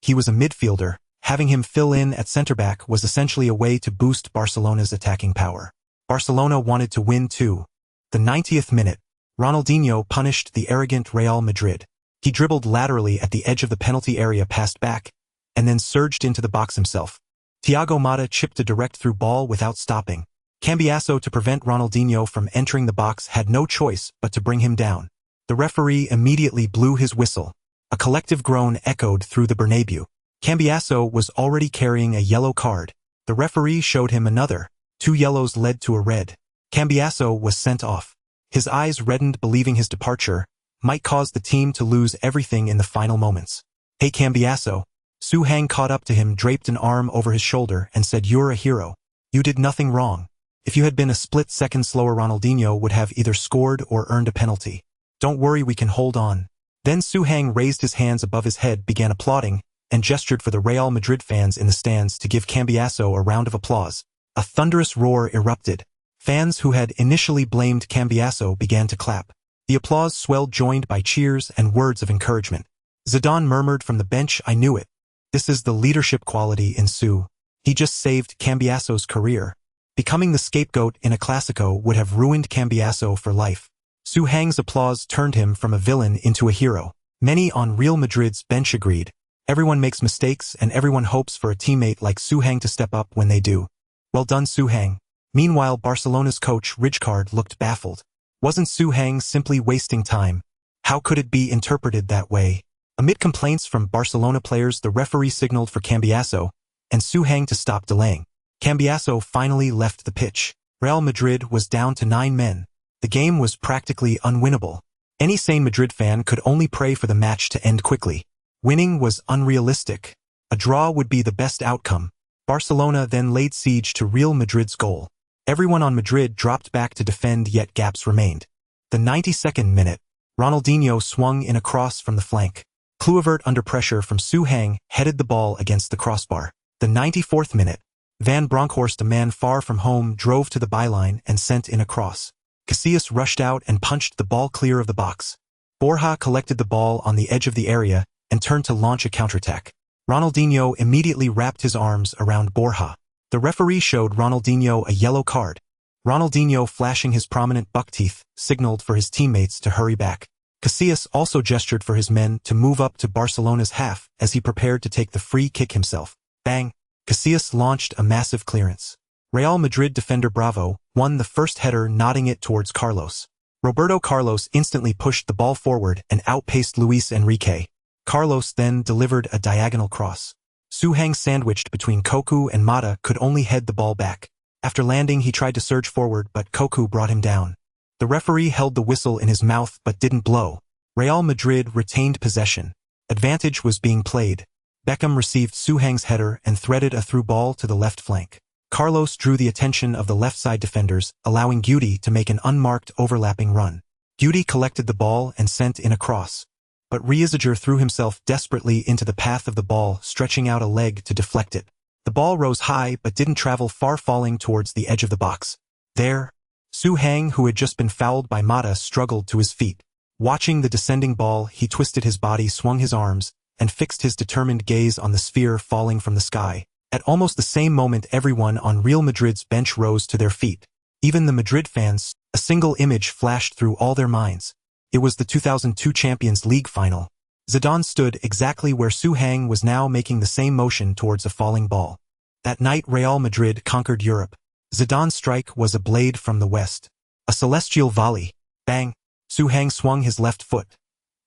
He was a midfielder. Having him fill in at centre-back was essentially a way to boost Barcelona's attacking power. Barcelona wanted to win too. The 90th minute, Ronaldinho punished the arrogant Real Madrid. He dribbled laterally at the edge of the penalty area, passed back, and then surged into the box himself. Thiago Motta chipped a direct-through ball without stopping. Cambiasso, to prevent Ronaldinho from entering the box, had no choice but to bring him down. The referee immediately blew his whistle. A collective groan echoed through the Bernabeu. Cambiasso was already carrying a yellow card. The referee showed him another. 2 yellows led to a red. Cambiasso was sent off. His eyes reddened, believing his departure might cause the team to lose everything in the final moments. "Hey Cambiasso." Suhang caught up to him, draped an arm over his shoulder, and said, "You're a hero. You did nothing wrong. If you had been a split second slower, Ronaldinho would have either scored or earned a penalty. Don't worry, we can hold on." Then Suhang raised his hands above his head, began applauding, and gestured for the Real Madrid fans in the stands to give Cambiasso a round of applause. A thunderous roar erupted. Fans who had initially blamed Cambiasso began to clap. The applause swelled, joined by cheers and words of encouragement. Zidane murmured from the bench, "I knew it. This is the leadership quality in Su. He just saved Cambiasso's career. Becoming the scapegoat in a Clásico would have ruined Cambiasso for life." Suhang's applause turned him from a villain into a hero. Many on Real Madrid's bench agreed. Everyone makes mistakes, and everyone hopes for a teammate like Suhang to step up when they do. Well done, Suhang. Meanwhile, Barcelona's coach Rijkaard looked baffled. Wasn't Suhang simply wasting time? How could it be interpreted that way? Amid complaints from Barcelona players, the referee signaled for Cambiasso and Suhang to stop delaying. Cambiasso finally left the pitch. Real Madrid was down to 9 men. The game was practically unwinnable. Any sane Madrid fan could only pray for the match to end quickly. Winning was unrealistic. A draw would be the best outcome. Barcelona then laid siege to Real Madrid's goal. Everyone on Madrid dropped back to defend, yet gaps remained. The 92nd minute, Ronaldinho swung in a cross from the flank. Kluivert, under pressure from Suhang, headed the ball against the crossbar. The 94th minute, Van Bronckhorst, a man far from home, drove to the byline and sent in a cross. Casillas rushed out and punched the ball clear of the box. Borja collected the ball on the edge of the area and turned to launch a counterattack. Ronaldinho immediately wrapped his arms around Borja. The referee showed Ronaldinho a yellow card. Ronaldinho, flashing his prominent buck teeth, signaled for his teammates to hurry back. Casillas also gestured for his men to move up to Barcelona's half as he prepared to take the free kick himself. Bang! Casillas launched a massive clearance. Real Madrid defender Bravo won the first header, nodding it towards Carlos. Roberto Carlos instantly pushed the ball forward and outpaced Luis Enrique. Carlos then delivered a diagonal cross. Suhang, sandwiched between Cocu and Mata, could only head the ball back. After landing, he tried to surge forward, but Cocu brought him down. The referee held the whistle in his mouth but didn't blow. Real Madrid retained possession. Advantage was being played. Beckham received Suhang's header and threaded a through ball to the left flank. Carlos drew the attention of the left side defenders, allowing Guti to make an unmarked overlapping run. Guti collected the ball and sent in a cross. But Reiziger threw himself desperately into the path of the ball, stretching out a leg to deflect it. The ball rose high but didn't travel far, falling towards the edge of the box. There, Suhang, who had just been fouled by Mata, struggled to his feet. Watching the descending ball, he twisted his body, swung his arms, and fixed his determined gaze on the sphere falling from the sky. At almost the same moment, everyone on Real Madrid's bench rose to their feet. Even the Madrid fans. A single image flashed through all their minds. It was the 2002 Champions League final. Zidane stood exactly where Su Hang was now, making the same motion towards a falling ball. That night Real Madrid conquered Europe. Zidane's strike was a blade from the west. A celestial volley. Bang! Su Hang swung his left foot.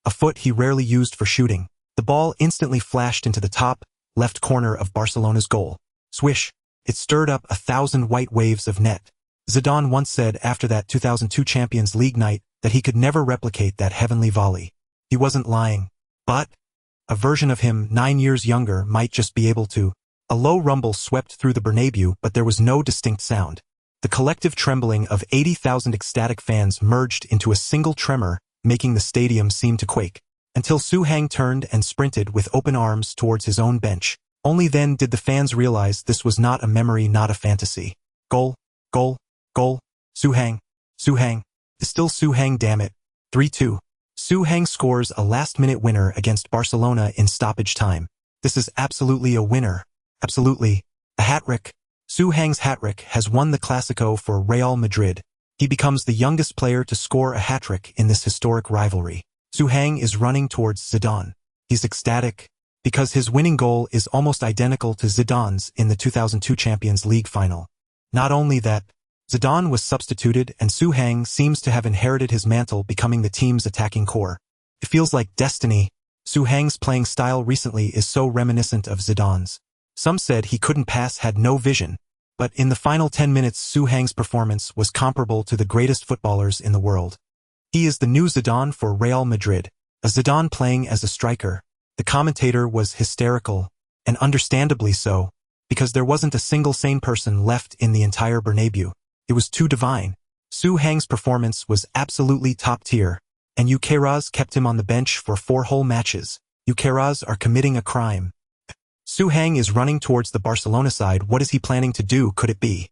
A foot he rarely used for shooting. The ball instantly flashed into the top left corner of Barcelona's goal. Swish! It stirred up 1,000 white waves of net. Zidane once said after that 2002 Champions League night that he could never replicate that heavenly volley. He wasn't lying. But a version of him 9 years younger might just be able to. A low rumble swept through the Bernabeu, but there was no distinct sound. The collective trembling of 80,000 ecstatic fans merged into a single tremor, making the stadium seem to quake, until Su Hang turned and sprinted with open arms towards his own bench. Only then did the fans realize this was not a memory, not a fantasy. Goal, goal, goal, Su Hang, Su Hang. It's still Su Hang, damn it. 3-2. Su Hang scores a last-minute winner against Barcelona in stoppage time. This is absolutely a winner. Absolutely. A hat-trick. Su Hang's hat-trick has won the Clásico for Real Madrid. He becomes the youngest player to score a hat-trick in this historic rivalry. Su Hang is running towards Zidane. He's ecstatic because his winning goal is almost identical to Zidane's in the 2002 Champions League final. Not only that, Zidane was substituted and Su Hang seems to have inherited his mantle, becoming the team's attacking core. It feels like destiny. Su Hang's playing style recently is so reminiscent of Zidane's. Some said he couldn't pass, had no vision. But in the final 10 minutes Su Hang's performance was comparable to the greatest footballers in the world. He is the new Zidane for Real Madrid, a Zidane playing as a striker. The commentator was hysterical, and understandably so, because there wasn't a single sane person left in the entire Bernabeu. It was too divine. Su Hang's performance was absolutely top tier, and HRR kept him on the bench for 4 whole matches. HRR are committing a crime. Su Hang is running towards the Barcelona side. What is he planning to do? Could it be?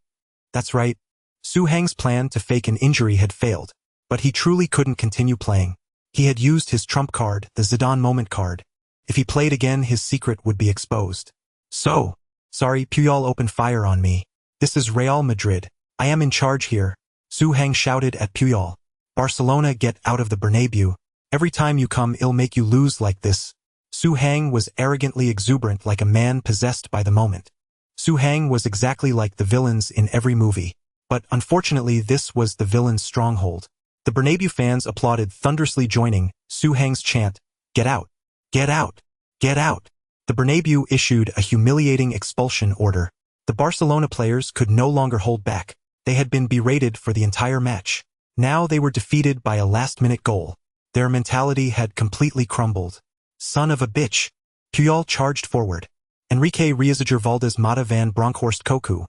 That's right. Su Hang's plan to fake an injury had failed, but he truly couldn't continue playing. He had used his trump card, the Zidane moment card. If he played again, his secret would be exposed. So, sorry, Puyol opened fire on me. This is Real Madrid. I am in charge here. Su Hang shouted at Puyol. Barcelona, get out of the Bernabeu. Every time you come, it'll make you lose like this. Su Hang was arrogantly exuberant, like a man possessed by the moment. Su Hang was exactly like the villains in every movie. But unfortunately, this was the villain's stronghold. The Bernabeu fans applauded, thunderously joining Su Hang's chant, "Get out! Get out! Get out!" The Bernabeu issued a humiliating expulsion order. The Barcelona players could no longer hold back. They had been berated for the entire match. Now they were defeated by a last-minute goal. Their mentality had completely crumbled. Son of a bitch. Puyol charged forward. Enrique Reazager, Valdez, Mata, Van Bronckhorst, Cocu.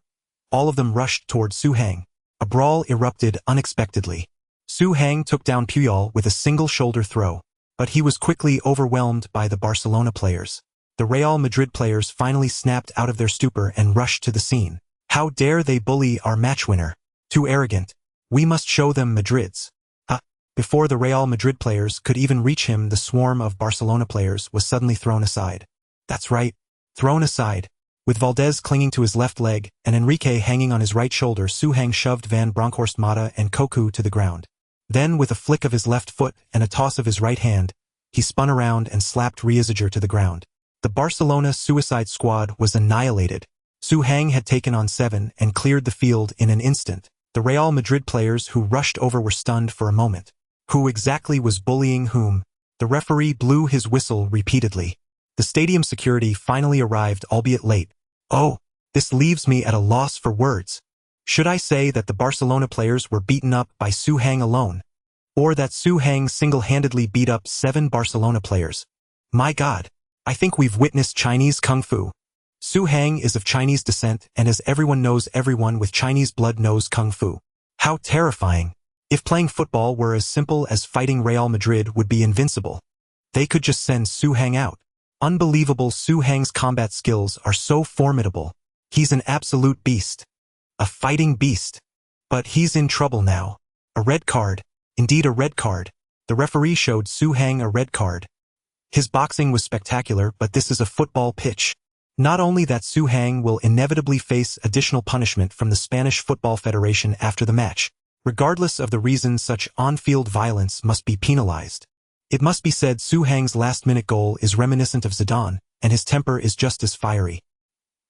All of them rushed toward Su Hang. A brawl erupted unexpectedly. Su Hang took down Puyol with a single shoulder throw, but he was quickly overwhelmed by the Barcelona players. The Real Madrid players finally snapped out of their stupor and rushed to the scene. How dare they bully our match winner? Too arrogant. We must show them Madrid's. Before the Real Madrid players could even reach him, the swarm of Barcelona players was suddenly thrown aside. That's right, thrown aside. With Valdez clinging to his left leg and Enrique hanging on his right shoulder, Su Hang shoved Van Bronckhorst, Mata, and Cocu to the ground. Then, with a flick of his left foot and a toss of his right hand, he spun around and slapped Reazager to the ground. The Barcelona Suicide Squad was annihilated. Su Hang had taken on 7 and cleared the field in an instant. The Real Madrid players who rushed over were stunned for a moment. Who exactly was bullying whom? The referee blew his whistle repeatedly. The stadium security finally arrived, albeit late. Oh, this leaves me at a loss for words. Should I say that the Barcelona players were beaten up by Su Hang alone? Or that Su Hang single-handedly beat up 7 Barcelona players? My God, I think we've witnessed Chinese Kung Fu. Su Hang is of Chinese descent, and as everyone knows, everyone with Chinese blood knows Kung Fu. How terrifying. If playing football were as simple as fighting, Real Madrid would be invincible. They could just send Su Hang out. Unbelievable. Su Hang's combat skills are so formidable. He's an absolute beast. A fighting beast. But he's in trouble now. A red card. Indeed, a red card. The referee showed Su Hang a red card. His boxing was spectacular, but this is a football pitch. Not only that, Su Hang will inevitably face additional punishment from the Spanish Football Federation after the match. Regardless of the reason, such on-field violence must be penalized. It must be said Su Heng's last-minute goal is reminiscent of Zidane, and his temper is just as fiery.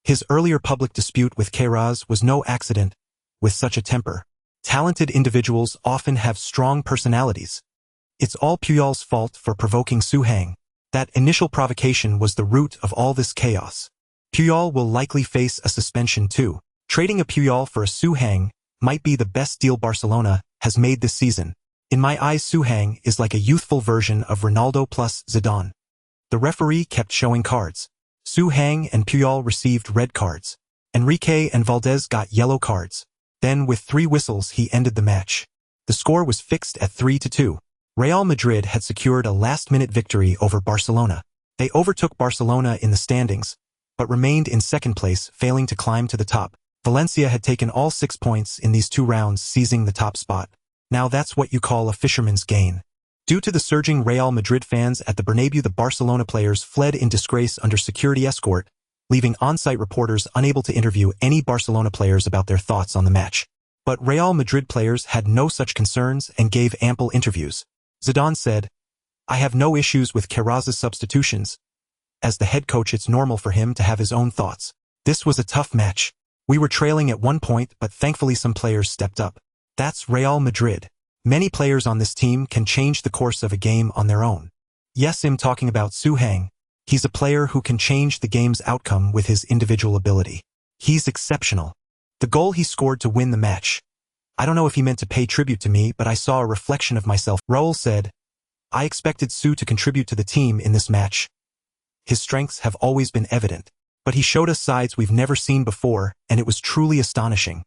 His earlier public dispute with HRR was no accident. With such a temper, talented individuals often have strong personalities. It's all Puyol's fault for provoking Su Heng. That initial provocation was the root of all this chaos. Puyol will likely face a suspension too. Trading a Puyol for a Su Heng might be the best deal Barcelona has made this season. In my eyes, Su Heng is like a youthful version of Ronaldo plus Zidane. The referee kept showing cards. Su Heng and Puyol received red cards. Enrique and Valdez got yellow cards. Then with 3 whistles he ended the match. The score was fixed at 3-2. Real Madrid had secured a last-minute victory over Barcelona. They overtook Barcelona in the standings, but remained in second place, failing to climb to the top. Valencia had taken all 6 points in these 2 rounds, seizing the top spot. Now that's what you call a fisherman's gain. Due to the surging Real Madrid fans at the Bernabeu, the Barcelona players fled in disgrace under security escort, leaving on-site reporters unable to interview any Barcelona players about their thoughts on the match. But Real Madrid players had no such concerns and gave ample interviews. Zidane said, "I have no issues with HRR's substitutions. As the head coach, it's normal for him to have his own thoughts. This was a tough match. We were trailing at one point, but thankfully some players stepped up. That's Real Madrid. Many players on this team can change the course of a game on their own. Yes, I'm talking about Su Heng. He's a player who can change the game's outcome with his individual ability. He's exceptional. The goal he scored to win the match. I don't know if he meant to pay tribute to me, but I saw a reflection of myself." Raul said, "I expected Su to contribute to the team in this match. His strengths have always been evident, but he showed us sides we've never seen before, and it was truly astonishing.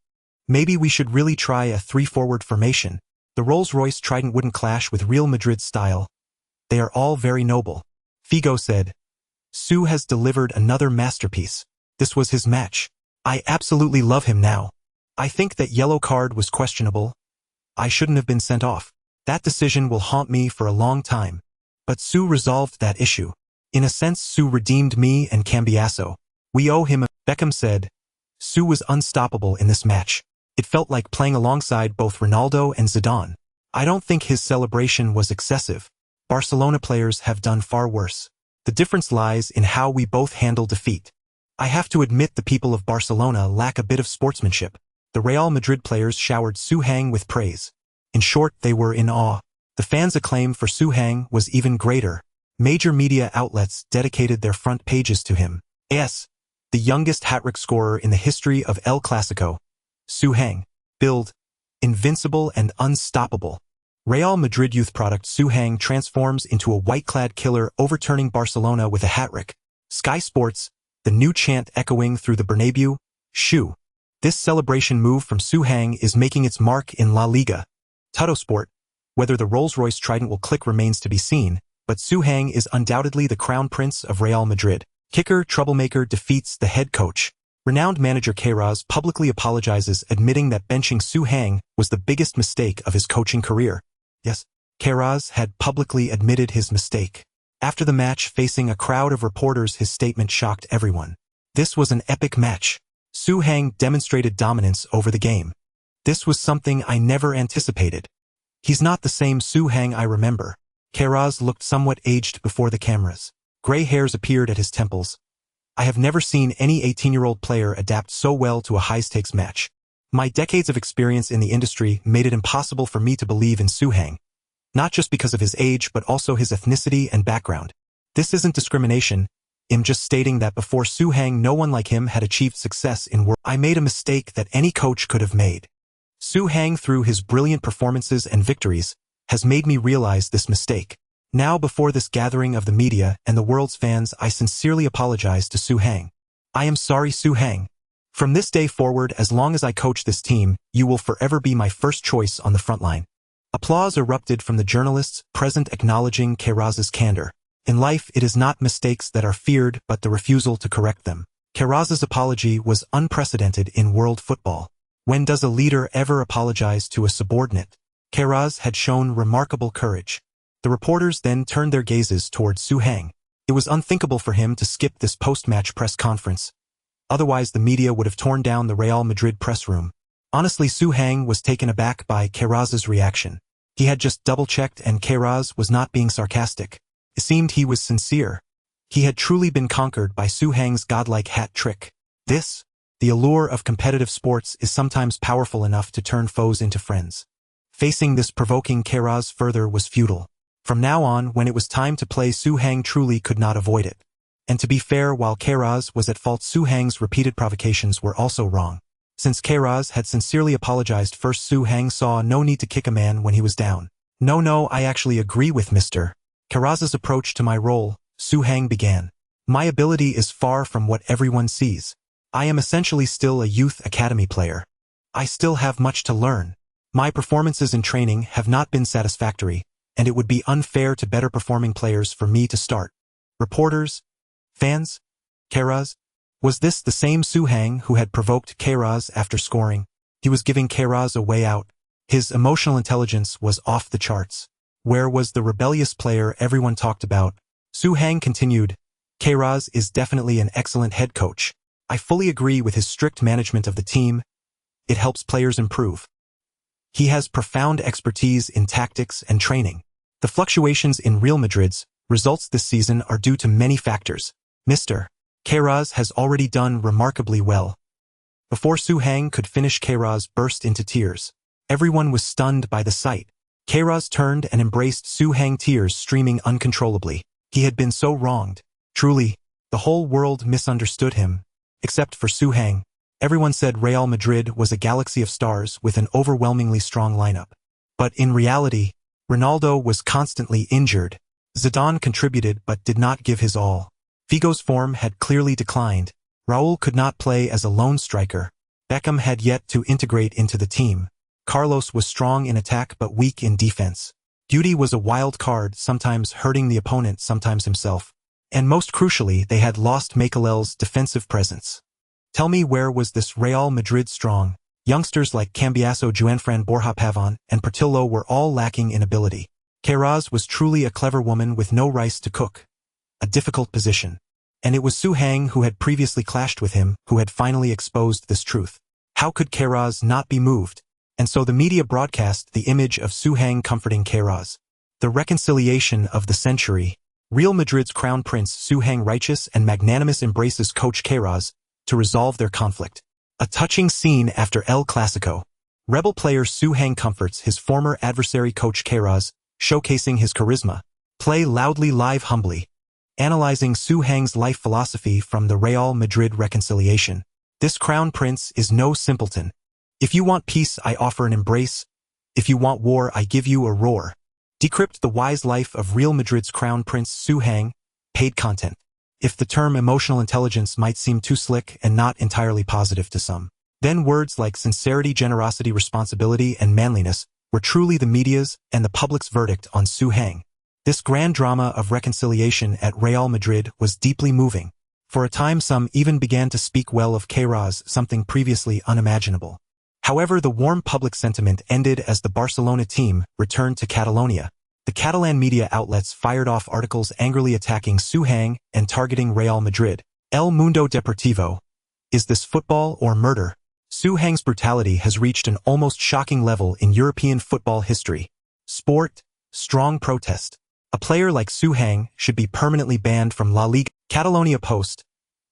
Maybe we should really try a 3-forward formation. The Rolls-Royce Trident wouldn't clash with Real Madrid's style. They are all very noble." Figo said, "Su has delivered another masterpiece. This was his match. I absolutely love him now. I think that yellow card was questionable. I shouldn't have been sent off. That decision will haunt me for a long time. But Su resolved that issue. In a sense, Su redeemed me and Cambiasso. We owe him a..." Beckham said, "Su was unstoppable in this match. It felt like playing alongside both Ronaldo and Zidane. I don't think his celebration was excessive. Barcelona players have done far worse. The difference lies in how we both handle defeat. I have to admit the people of Barcelona lack a bit of sportsmanship." The Real Madrid players showered Su Heng with praise. In short, they were in awe. The fans' acclaim for Su Heng was even greater. Major media outlets dedicated their front pages to him. Yes, the youngest hat-trick scorer in the history of El Clasico. Su Heng. Build. Invincible and unstoppable. Real Madrid youth product Su Heng transforms into a white-clad killer, overturning Barcelona with a hat-trick. Sky Sports, the new chant echoing through the Bernabeu, Shu. This celebration move from Su Heng is making its mark in La Liga. Tuttosport, whether the Rolls-Royce Trident will click remains to be seen, but Su Heng is undoubtedly the crown prince of Real Madrid. Kicker troublemaker defeats the head coach. Renowned manager HRR publicly apologizes, admitting that benching Su Heng was the biggest mistake of his coaching career. Yes, HRR had publicly admitted his mistake. After the match, facing a crowd of reporters, his statement shocked everyone. This was an epic match. Su Heng demonstrated dominance over the game. This was something I never anticipated. He's not the same Su Heng I remember. HRR looked somewhat aged before the cameras. Gray hairs appeared at his temples. I have never seen any 18-year-old player adapt so well to a high-stakes match. My decades of experience in the industry made it impossible for me to believe in Su Heng. Not just because of his age, but also his ethnicity and background. This isn't discrimination. I'm just stating that before Su Heng, no one like him had achieved success in world. I made a mistake that any coach could have made. Su Heng, through his brilliant performances and victories, has made me realize this mistake. Now, before this gathering of the media and the world's fans, I sincerely apologize to Su Heng. I am sorry, Su Heng. From this day forward, as long as I coach this team, you will forever be my first choice on the front line." Applause erupted from the journalists present, acknowledging HRR's candor. In life, it is not mistakes that are feared, but the refusal to correct them. HRR's apology was unprecedented in world football. When does a leader ever apologize to a subordinate? HRR had shown remarkable courage. The reporters then turned their gazes towards Su Heng. It was unthinkable for him to skip this post-match press conference. Otherwise, the media would have torn down the Real Madrid press room. Honestly, Suhang was taken aback by Kairaz's reaction. He had just double-checked and Kairaz was not being sarcastic. It seemed he was sincere. He had truly been conquered by Suhang's godlike hat trick. The allure of competitive sports is sometimes powerful enough to turn foes into friends. Facing this provoking Kairaz further was futile. From now on, when it was time to play, Suhang truly could not avoid it. And to be fair, while Kairaz was at fault, Suhang's repeated provocations were also wrong. Since Kairaz had sincerely apologized first, Suhang saw no need to kick a man when he was down. No, I actually agree with Mr. Kairaz's approach to my role, Suhang began. My ability is far from what everyone sees. I am essentially still a youth academy player. I still have much to learn. My performances in training have not been satisfactory, and it would be unfair to better performing players for me to start. Reporters? Fans? Kairaz? Was this the same Suhang who had provoked Kairaz after scoring? He was giving Kairaz a way out. His emotional intelligence was off the charts. Where was the rebellious player everyone talked about? Suhang continued, Kairaz is definitely an excellent head coach. I fully agree with his strict management of the team. It helps players improve. He has profound expertise in tactics and training. The fluctuations in Real Madrid's results this season are due to many factors. Mr. Kairaz has already done remarkably well. Before Suhang could finish, Kairaz burst into tears. Everyone was stunned by the sight. Kairaz turned and embraced Suhang, tears streaming uncontrollably. He had been so wronged. Truly, the whole world misunderstood him. Except for Suhang. Everyone said Real Madrid was a galaxy of stars with an overwhelmingly strong lineup. But in reality, Ronaldo was constantly injured. Zidane contributed but did not give his all. Figo's form had clearly declined. Raul could not play as a lone striker. Beckham had yet to integrate into the team. Carlos was strong in attack but weak in defense. Guti was a wild card, sometimes hurting the opponent, sometimes himself. And most crucially, they had lost Mikel's defensive presence. Tell me, where was this Real Madrid strong? Youngsters like Cambiasso, Juanfran, Borja Pavon, and Portillo were all lacking in ability. Kairaz was truly a clever woman with no rice to cook. A difficult position. And it was Suhang, who had previously clashed with him, who had finally exposed this truth. How could Kairaz not be moved? And so the media broadcast the image of Suhang comforting Kairaz. The reconciliation of the century. Real Madrid's crown prince Suhang, righteous and magnanimous, embraces coach Kairaz to resolve their conflict. A touching scene after El Clasico. Rebel player Suhang comforts his former adversary coach Kairaz, showcasing his charisma. Play loudly, live humbly. Analyzing Suhang's life philosophy from the Real Madrid reconciliation. This crown prince is no simpleton. If you want peace, I offer an embrace. If you want war, I give you a roar. Decrypt the wise life of Real Madrid's crown prince Suhang. Paid content. If the term emotional intelligence might seem too slick and not entirely positive to some, then words like sincerity, generosity, responsibility, and manliness were truly the media's and the public's verdict on Suhang. This grand drama of reconciliation at Real Madrid was deeply moving. For a time, some even began to speak well of Kairaz, something previously unimaginable. However, the warm public sentiment ended as the Barcelona team returned to Catalonia. The Catalan media outlets fired off articles angrily attacking Suhang and targeting Real Madrid. El Mundo Deportivo. Is this football or murder? Suhang's brutality has reached an almost shocking level in European football history. Sport, strong protest. A player like Suhang should be permanently banned from La Liga. Catalonia Post.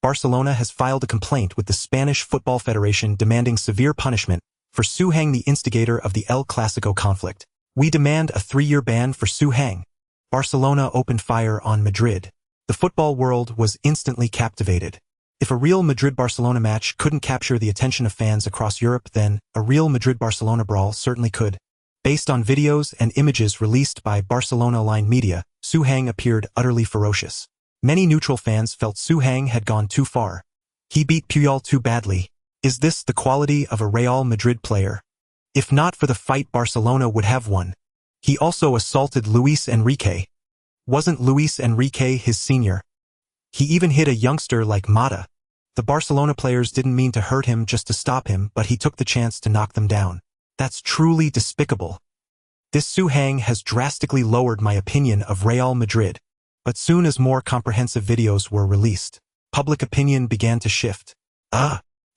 Barcelona has filed a complaint with the Spanish Football Federation demanding severe punishment for Suhang, the instigator of the El Clasico conflict. We demand a 3-year ban for Suhang. Barcelona opened fire on Madrid. The football world was instantly captivated. If a Real Madrid-Barcelona match couldn't capture the attention of fans across Europe, then a Real Madrid-Barcelona brawl certainly could. Based on videos and images released by Barcelona-aligned media, Suhang appeared utterly ferocious. Many neutral fans felt Suhang had gone too far. He beat Puyol too badly. Is this the quality of a Real Madrid player? If not for the fight, Barcelona would have won. He also assaulted Luis Enrique. Wasn't Luis Enrique his senior? He even hit a youngster like Mata. The Barcelona players didn't mean to hurt him just to stop him, but he took the chance to knock them down. That's truly despicable. This Suhang has drastically lowered my opinion of Real Madrid. But soon as more comprehensive videos were released, public opinion began to shift.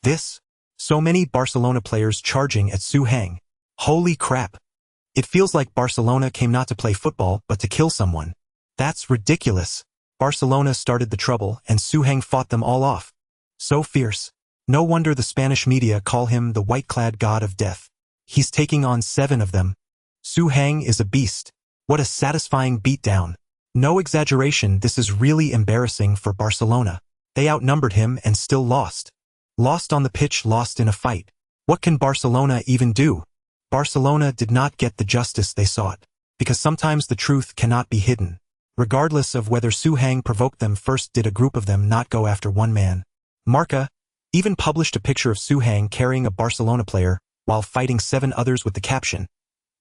This So many Barcelona players charging at Su Hang. Holy crap. It feels like Barcelona came not to play football but to kill someone. That's ridiculous. Barcelona started the trouble and Su Hang fought them all off. So fierce. No wonder the Spanish media call him the white-clad god of death. He's taking on 7 of them. Su Hang is a beast. What a satisfying beatdown. No exaggeration, this is really embarrassing for Barcelona. They outnumbered him and still lost. Lost on the pitch, lost in a fight. What can Barcelona even do? Barcelona did not get the justice they sought. Because sometimes the truth cannot be hidden. Regardless of whether Su Hang provoked them first, did a group of them not go after one man? Marca even published a picture of Su Hang carrying a Barcelona player while fighting 7 others with the caption,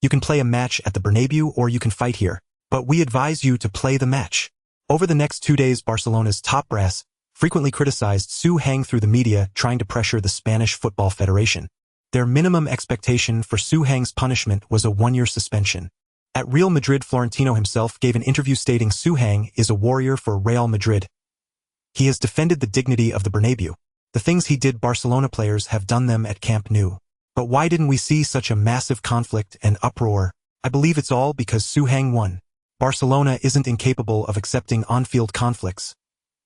"You can play a match at the Bernabeu or you can fight here, but we advise you to play the match." Over the next 2 days, Barcelona's top brass frequently criticized Su Hang through the media, trying to pressure the Spanish Football Federation. Their minimum expectation for Su Hang's punishment was a 1-year suspension. At Real Madrid, Florentino himself gave an interview stating Su Hang is a warrior for Real Madrid. He has defended the dignity of the Bernabeu. The things he did, Barcelona players have done them at Camp Nou. But why didn't we see such a massive conflict and uproar? I believe it's all because Su Hang won. Barcelona isn't incapable of accepting on-field conflicts.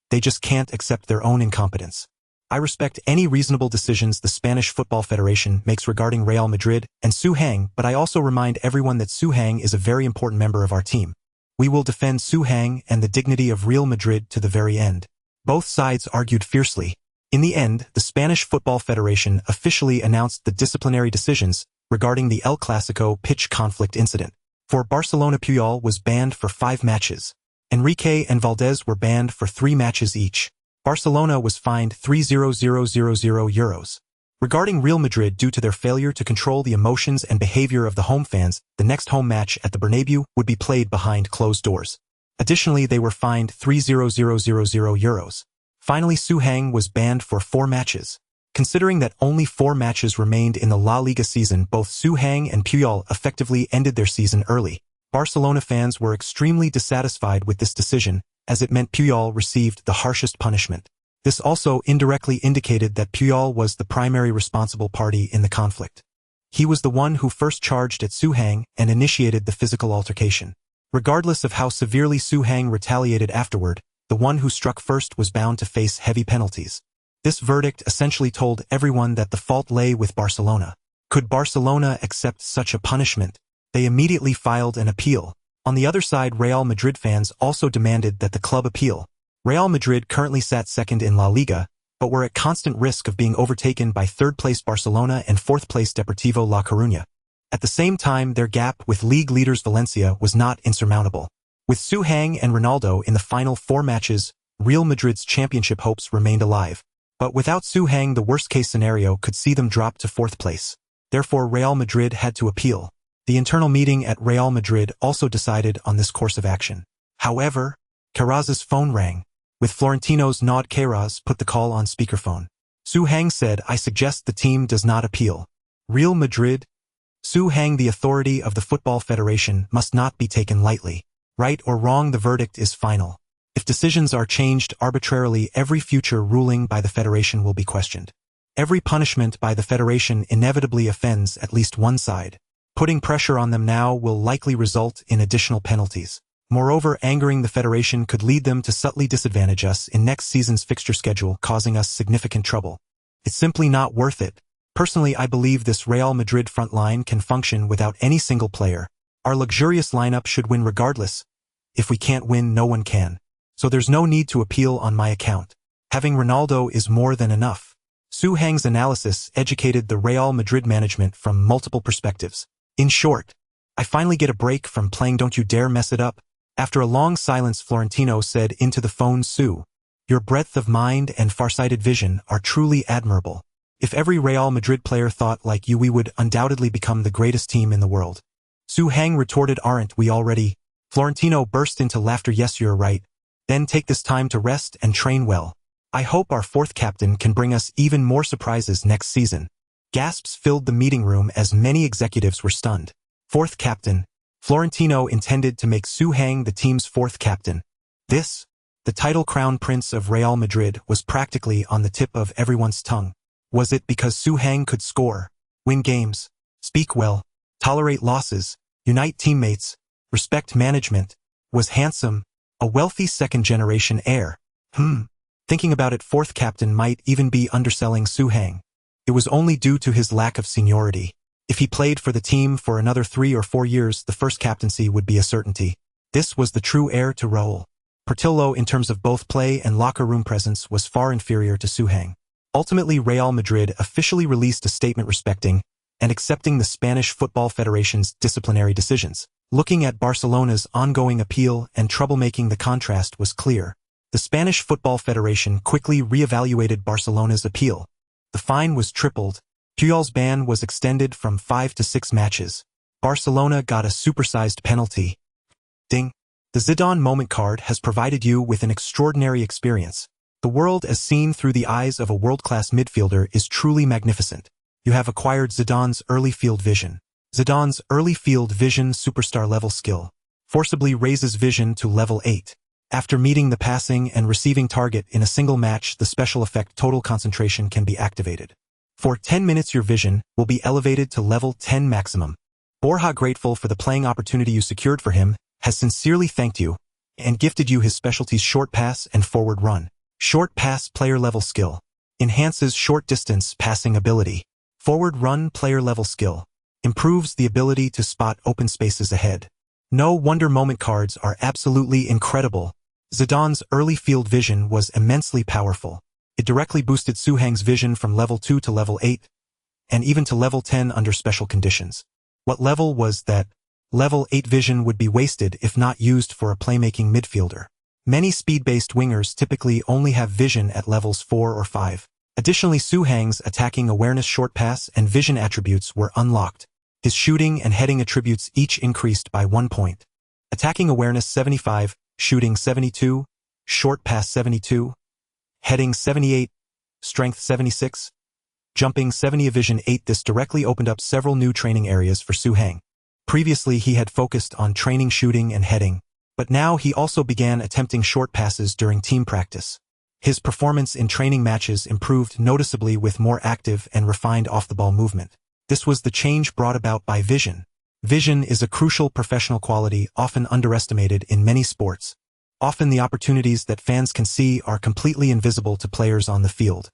They just can't accept their own incompetence. I respect any reasonable decisions the Spanish Football Federation makes regarding Real Madrid and Su Hang, but I also remind everyone that Su Hang is a very important member of our team. We will defend Su Hang and the dignity of Real Madrid to the very end. Both sides argued fiercely. In the end, the Spanish Football Federation officially announced the disciplinary decisions regarding the El Clasico pitch conflict incident. For Barcelona, Puyol was banned for 5 matches. Enrique and Valdez were banned for 3 matches each. Barcelona was fined €3,000,000. Regarding Real Madrid, due to their failure to control the emotions and behavior of the home fans, the next home match at the Bernabeu would be played behind closed doors. Additionally, they were fined €3,000,000. Finally, Su Hang was banned for 4 matches. Considering that only 4 matches remained in the La Liga season, both Su Hang and Puyol effectively ended their season early. Barcelona fans were extremely dissatisfied with this decision, as it meant Puyol received the harshest punishment. This also indirectly indicated that Puyol was the primary responsible party in the conflict. He was the one who first charged at Su Hang and initiated the physical altercation. Regardless of how severely Su Hang retaliated afterward, the one who struck first was bound to face heavy penalties. This verdict essentially told everyone that the fault lay with Barcelona. Could Barcelona accept such a punishment? They immediately filed an appeal. On the other side, Real Madrid fans also demanded that the club appeal. Real Madrid currently sat second in La Liga, but were at constant risk of being overtaken by third-place Barcelona and fourth-place Deportivo La Coruña. At the same time, their gap with league leaders Valencia was not insurmountable. With Su Hang and Ronaldo in the final 4 matches, Real Madrid's championship hopes remained alive. But without Su Hang, the worst-case scenario could see them drop to 4th place. Therefore, Real Madrid had to appeal. The internal meeting at Real Madrid also decided on this course of action. However, Queiroz' phone rang. With Florentino's nod, Queiroz put the call on speakerphone. Su Hang said, "I suggest the team does not appeal." Real Madrid? Su Hang, the authority of the Football Federation, must not be taken lightly. Right or wrong, the verdict is final. If decisions are changed arbitrarily, every future ruling by the Federation will be questioned. Every punishment by the Federation inevitably offends at least one side. Putting pressure on them now will likely result in additional penalties. Moreover, angering the Federation could lead them to subtly disadvantage us in next season's fixture schedule, causing us significant trouble. It's simply not worth it. Personally, I believe this Real Madrid front line can function without any single player. Our luxurious lineup should win regardless. If we can't win, no one can. So there's no need to appeal on my account. Having Ronaldo is more than enough. Su Hang's analysis educated the Real Madrid management from multiple perspectives. In short, I finally get a break from playing Don't You Dare Mess It Up. After a long silence, Florentino said into the phone, "Su, your breadth of mind and farsighted vision are truly admirable. If every Real Madrid player thought like you, we would undoubtedly become the greatest team in the world." Su Hang retorted, "Aren't we already?" Florentino burst into laughter. "Yes, you're right. Then take this time to rest and train well. I hope our 4th captain can bring us even more surprises next season." Gasps filled the meeting room as many executives were stunned. 4th captain. Florentino intended to make Su Hang the team's 4th captain. This, the title crown prince of Real Madrid, was practically on the tip of everyone's tongue. Was it because Suhang could score, win games, speak well, tolerate losses, unite teammates, respect management, was handsome, a wealthy second-generation heir? Thinking about it, fourth captain might even be underselling Suhang. It was only due to his lack of seniority. If he played for the team for another 3 or 4 years, the first captaincy would be a certainty. This was the true heir to Raul. Portillo, in terms of both play and locker room presence, was far inferior to Suhang. Ultimately, Real Madrid officially released a statement respecting and accepting the Spanish Football Federation's disciplinary decisions. Looking at Barcelona's ongoing appeal and troublemaking, the contrast was clear. The Spanish Football Federation quickly re-evaluated Barcelona's appeal. The fine was tripled. Puyol's ban was extended from 5 to 6 matches. Barcelona got a supersized penalty. Ding. The Zidane moment card has provided you with an extraordinary experience. The world as seen through the eyes of a world-class midfielder is truly magnificent. You have acquired Zidane's early field vision. Zidane's early field vision superstar-level skill forcibly raises vision to level 8. After meeting the passing and receiving target in a single match, the special effect total concentration can be activated. For 10 minutes your vision will be elevated to level 10 maximum. Borja, grateful for the playing opportunity you secured for him, has sincerely thanked you and gifted you his specialties short pass and forward run. Short pass player level skill enhances short distance passing ability. Forward run player level skill improves the ability to spot open spaces ahead. No wonder moment cards are absolutely incredible. Zidane's early field vision was immensely powerful. It directly boosted Suhang's vision from level 2 to level 8, and even to level 10 under special conditions. What level was that? Level 8 vision would be wasted if not used for a playmaking midfielder. Many speed-based wingers typically only have vision at levels 4 or 5. Additionally, Suhang's attacking awareness, short pass, and vision attributes were unlocked. His shooting and heading attributes each increased by 1 point. Attacking awareness 75, shooting 72, short pass 72, heading 78, strength 76, jumping 70, vision 8. This directly opened up several new training areas for Suhang. Previously he had focused on training shooting and heading, but now he also began attempting short passes during team practice. His performance in training matches improved noticeably with more active and refined off-the-ball movement. This was the change brought about by vision. Vision is a crucial professional quality often underestimated in many sports. Often the opportunities that fans can see are completely invisible to players on the field.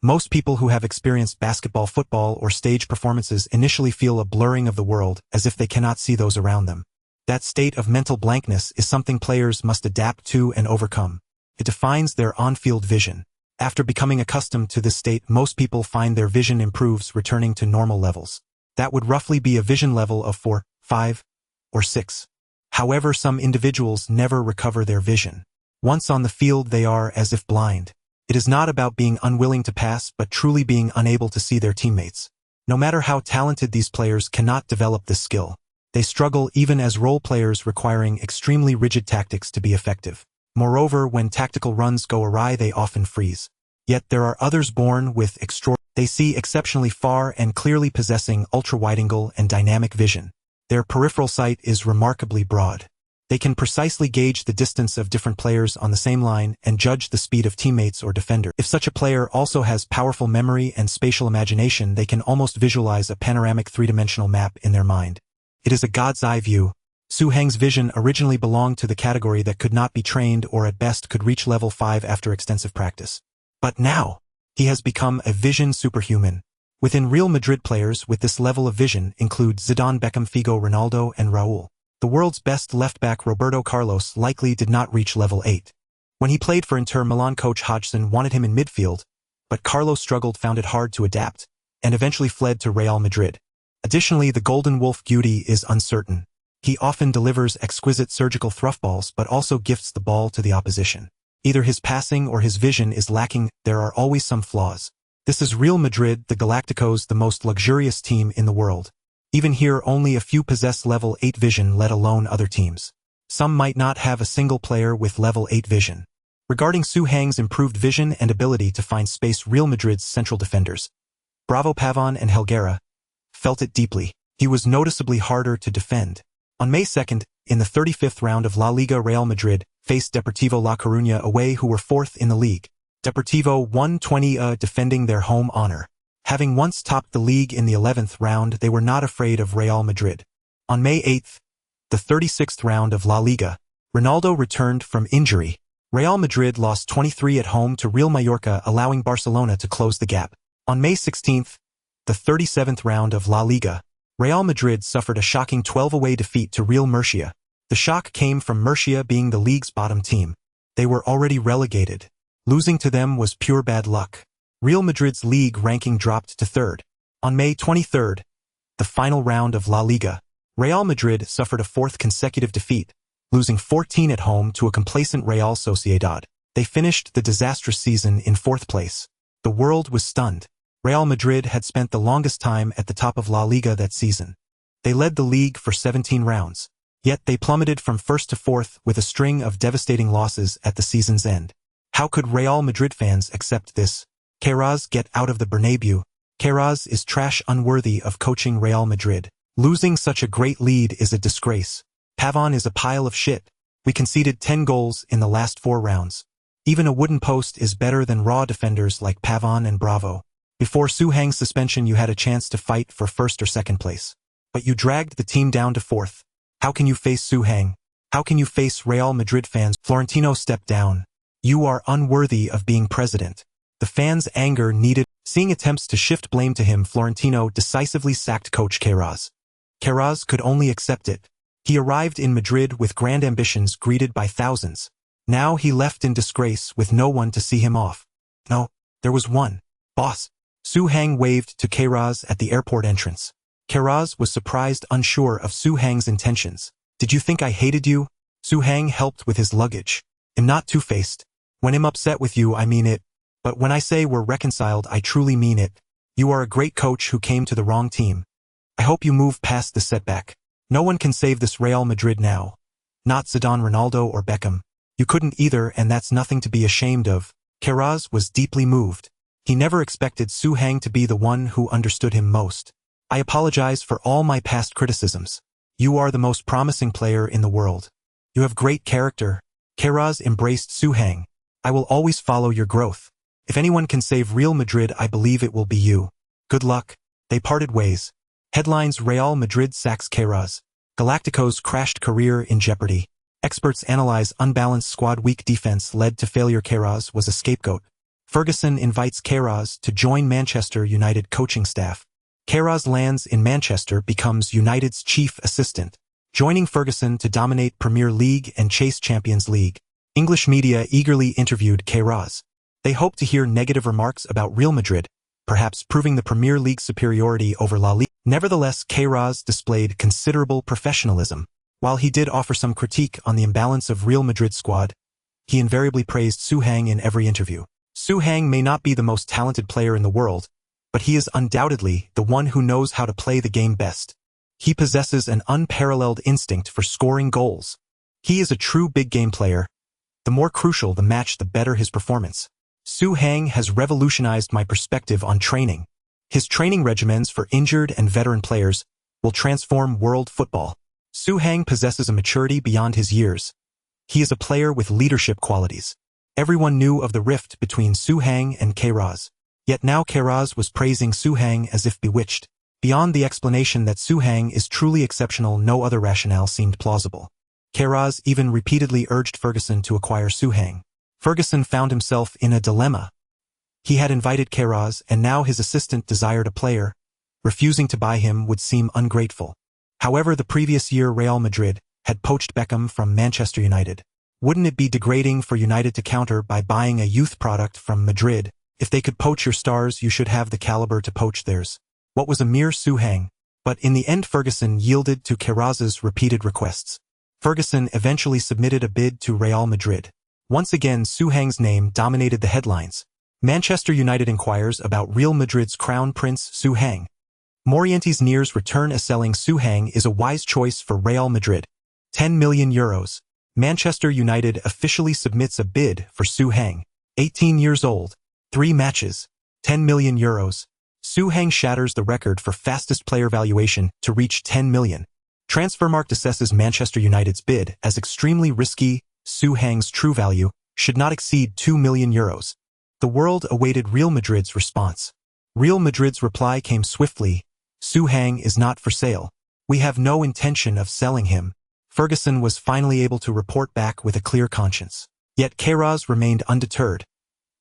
Most people who have experienced basketball, football, or stage performances initially feel a blurring of the world as if they cannot see those around them. That state of mental blankness is something players must adapt to and overcome. It defines their on-field vision. After becoming accustomed to this state, most people find their vision improves, returning to normal levels. That would roughly be a vision level of 4, 5, or 6. However, some individuals never recover their vision. Once on the field, they are as if blind. It is not about being unwilling to pass, but truly being unable to see their teammates. No matter how talented these players cannot develop this skill. They struggle even as role players, requiring extremely rigid tactics to be effective. Moreover, when tactical runs go awry, they often freeze. Yet there are others born with they see exceptionally far and clearly, possessing ultra-wide-angle and dynamic vision. Their peripheral sight is remarkably broad. They can precisely gauge the distance of different players on the same line and judge the speed of teammates or defender. If such a player also has powerful memory and spatial imagination, they can almost visualize a panoramic three-dimensional map in their mind. It is a God's eye view. Suhang's vision originally belonged to the category that could not be trained or at best could reach level 5 after extensive practice. But now, he has become a vision superhuman. Within Real Madrid, players with this level of vision include Zidane, Beckham, Figo, Ronaldo, and Raul. The world's best left-back Roberto Carlos likely did not reach level 8. When he played for Inter Milan, coach Hodgson wanted him in midfield, but Carlos struggled, found it hard to adapt, and eventually fled to Real Madrid. Additionally, the Golden Wolf Guti is uncertain. He often delivers exquisite surgical throughballs but also gifts the ball to the opposition. Either his passing or his vision is lacking. There are always some flaws. This is Real Madrid, the Galacticos, the most luxurious team in the world. Even here, only a few possess level 8 vision, let alone other teams. Some might not have a single player with level 8 vision. Regarding Suhang's improved vision and ability to find space, Real Madrid's central defenders, Bravo, Pavon, and Helguera, felt it deeply. He was noticeably harder to defend. On May 2nd, in the 35th round of La Liga, Real Madrid faced Deportivo La Coruña away, who were 4th in the league. Deportivo won 20-0, defending their home honor. Having once topped the league in the 11th round, they were not afraid of Real Madrid. On May 8th, the 36th round of La Liga, Ronaldo returned from injury. Real Madrid lost 23 at home to Real Mallorca, allowing Barcelona to close the gap. On May 16th, the 37th round of La Liga, Real Madrid suffered a shocking 12-away defeat to Real Murcia. The shock came from Murcia being the league's bottom team. They were already relegated. Losing to them was pure bad luck. Real Madrid's league ranking dropped to 3rd. On May 23rd, the final round of La Liga, Real Madrid suffered a 4th consecutive defeat, losing 14 at home to a complacent Real Sociedad. They finished the disastrous season in 4th place. The world was stunned. Real Madrid had spent the longest time at the top of La Liga that season. They led the league for 17 rounds. Yet they plummeted from 1st to 4th with a string of devastating losses at the season's end. How could Real Madrid fans accept this? Queiroz, get out of the Bernabeu. Queiroz is trash, unworthy of coaching Real Madrid. Losing such a great lead is a disgrace. Pavon is a pile of shit. We conceded 10 goals in the last 4 rounds. Even a wooden post is better than raw defenders like Pavon and Bravo. Before Suhang's suspension, you had a chance to fight for 1st or 2nd place. But you dragged the team down to 4th. How can you face Suhang? How can you face Real Madrid fans? Florentino, step down. You are unworthy of being president. The fans' anger needed. Seeing attempts to shift blame to him, Florentino decisively sacked coach Queiroz. Queiroz could only accept it. He arrived in Madrid with grand ambitions, greeted by thousands. Now he left in disgrace with no one to see him off. No, there was one. Boss. Suhang waved to Queiroz at the airport entrance. Queiroz was surprised, unsure of Suhang's intentions. Did you think I hated you? Suhang helped with his luggage. I'm not two-faced. When I'm upset with you, I mean it. But when I say we're reconciled, I truly mean it. You are a great coach who came to the wrong team. I hope you move past the setback. No one can save this Real Madrid now. Not Zidane, Ronaldo, or Beckham. You couldn't either, and that's nothing to be ashamed of. Queiroz was deeply moved. He never expected Suhang to be the one who understood him most. I apologize for all my past criticisms. You are the most promising player in the world. You have great character. Queiroz embraced Suhang. I will always follow your growth. If anyone can save Real Madrid, I believe it will be you. Good luck. They parted ways. Headlines: Real Madrid sacks Queiroz. Galactico's crashed career in jeopardy. Experts analyze unbalanced squad, weak defense led to failure. Queiroz was a scapegoat. Ferguson invites Queiroz to join Manchester United coaching staff. Queiroz lands in Manchester, becomes United's chief assistant, joining Ferguson to dominate Premier League and chase Champions League. English media eagerly interviewed Queiroz. They hoped to hear negative remarks about Real Madrid, perhaps proving the Premier League's superiority over La Liga. Nevertheless, Queiroz displayed considerable professionalism. While he did offer some critique on the imbalance of Real Madrid's squad, he invariably praised Suhang in every interview. Suhang may not be the most talented player in the world, but he is undoubtedly the one who knows how to play the game best. He possesses an unparalleled instinct for scoring goals. He is a true big game player. The more crucial the match, the better his performance. Suhang has revolutionized my perspective on training. His training regimens for injured and veteran players will transform world football. Suhang possesses a maturity beyond his years. He is a player with leadership qualities. Everyone knew of the rift between Suhang and Queiroz. Yet now Queiroz was praising Suhang as if bewitched. Beyond the explanation that Suhang is truly exceptional, no other rationale seemed plausible. Queiroz even repeatedly urged Ferguson to acquire Suhang. Ferguson found himself in a dilemma. He had invited Queiroz, and now his assistant desired a player. Refusing to buy him would seem ungrateful. However, the previous year Real Madrid had poached Beckham from Manchester United. Wouldn't it be degrading for United to counter by buying a youth product from Madrid? If they could poach your stars, you should have the caliber to poach theirs. What was a mere Suhang? But in the end, Ferguson yielded to Queiroz's repeated requests. Ferguson eventually submitted a bid to Real Madrid. Once again, Suhang's name dominated the headlines. Manchester United inquires about Real Madrid's crown prince Suhang. Morienti's nears return as selling Suhang is a wise choice for Real Madrid. 10 million euros. Manchester United officially submits a bid for Suhang. 18 years old. 3 matches. 10 million euros. Suhang shatters the record for fastest player valuation to reach 10 million. Transfermarkt assesses Manchester United's bid as extremely risky. Suhang's true value should not exceed 2 million euros. The world awaited Real Madrid's response. Real Madrid's reply came swiftly. Suhang is not for sale. We have no intention of selling him. Ferguson was finally able to report back with a clear conscience. Yet Queiroz remained undeterred.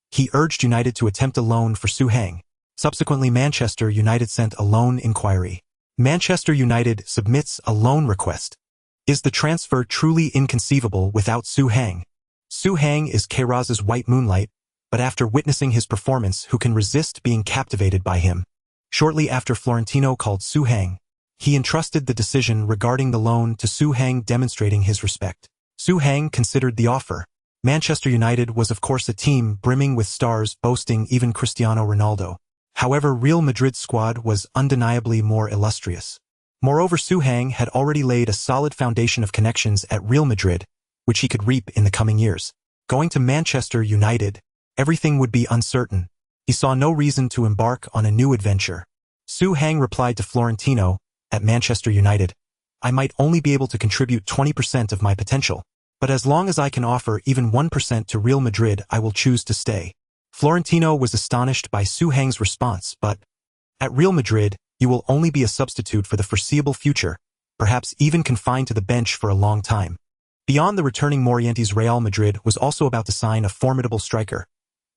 He urged United to attempt a loan for Suhang. Subsequently, Manchester United sent a loan inquiry. Manchester United submits a loan request. Is the transfer truly inconceivable without Suhang? Suhang is Queiroz's white moonlight, but after witnessing his performance, who can resist being captivated by him? Shortly after Florentino called Suhang, he entrusted the decision regarding the loan to Suhang, demonstrating his respect. Suhang considered the offer. Manchester United was of course a team brimming with stars, boasting even Cristiano Ronaldo. However, Real Madrid's squad was undeniably more illustrious. Moreover, Suhang had already laid a solid foundation of connections at Real Madrid, which he could reap in the coming years. Going to Manchester United, everything would be uncertain. He saw no reason to embark on a new adventure. Suhang replied to Florentino, at Manchester United, I might only be able to contribute 20% of my potential, but as long as I can offer even 1% to Real Madrid, I will choose to stay. Florentino was astonished by Suhang's response, but at Real Madrid, you will only be a substitute for the foreseeable future, perhaps even confined to the bench for a long time. Beyond the returning Morientes, Real Madrid was also about to sign a formidable striker,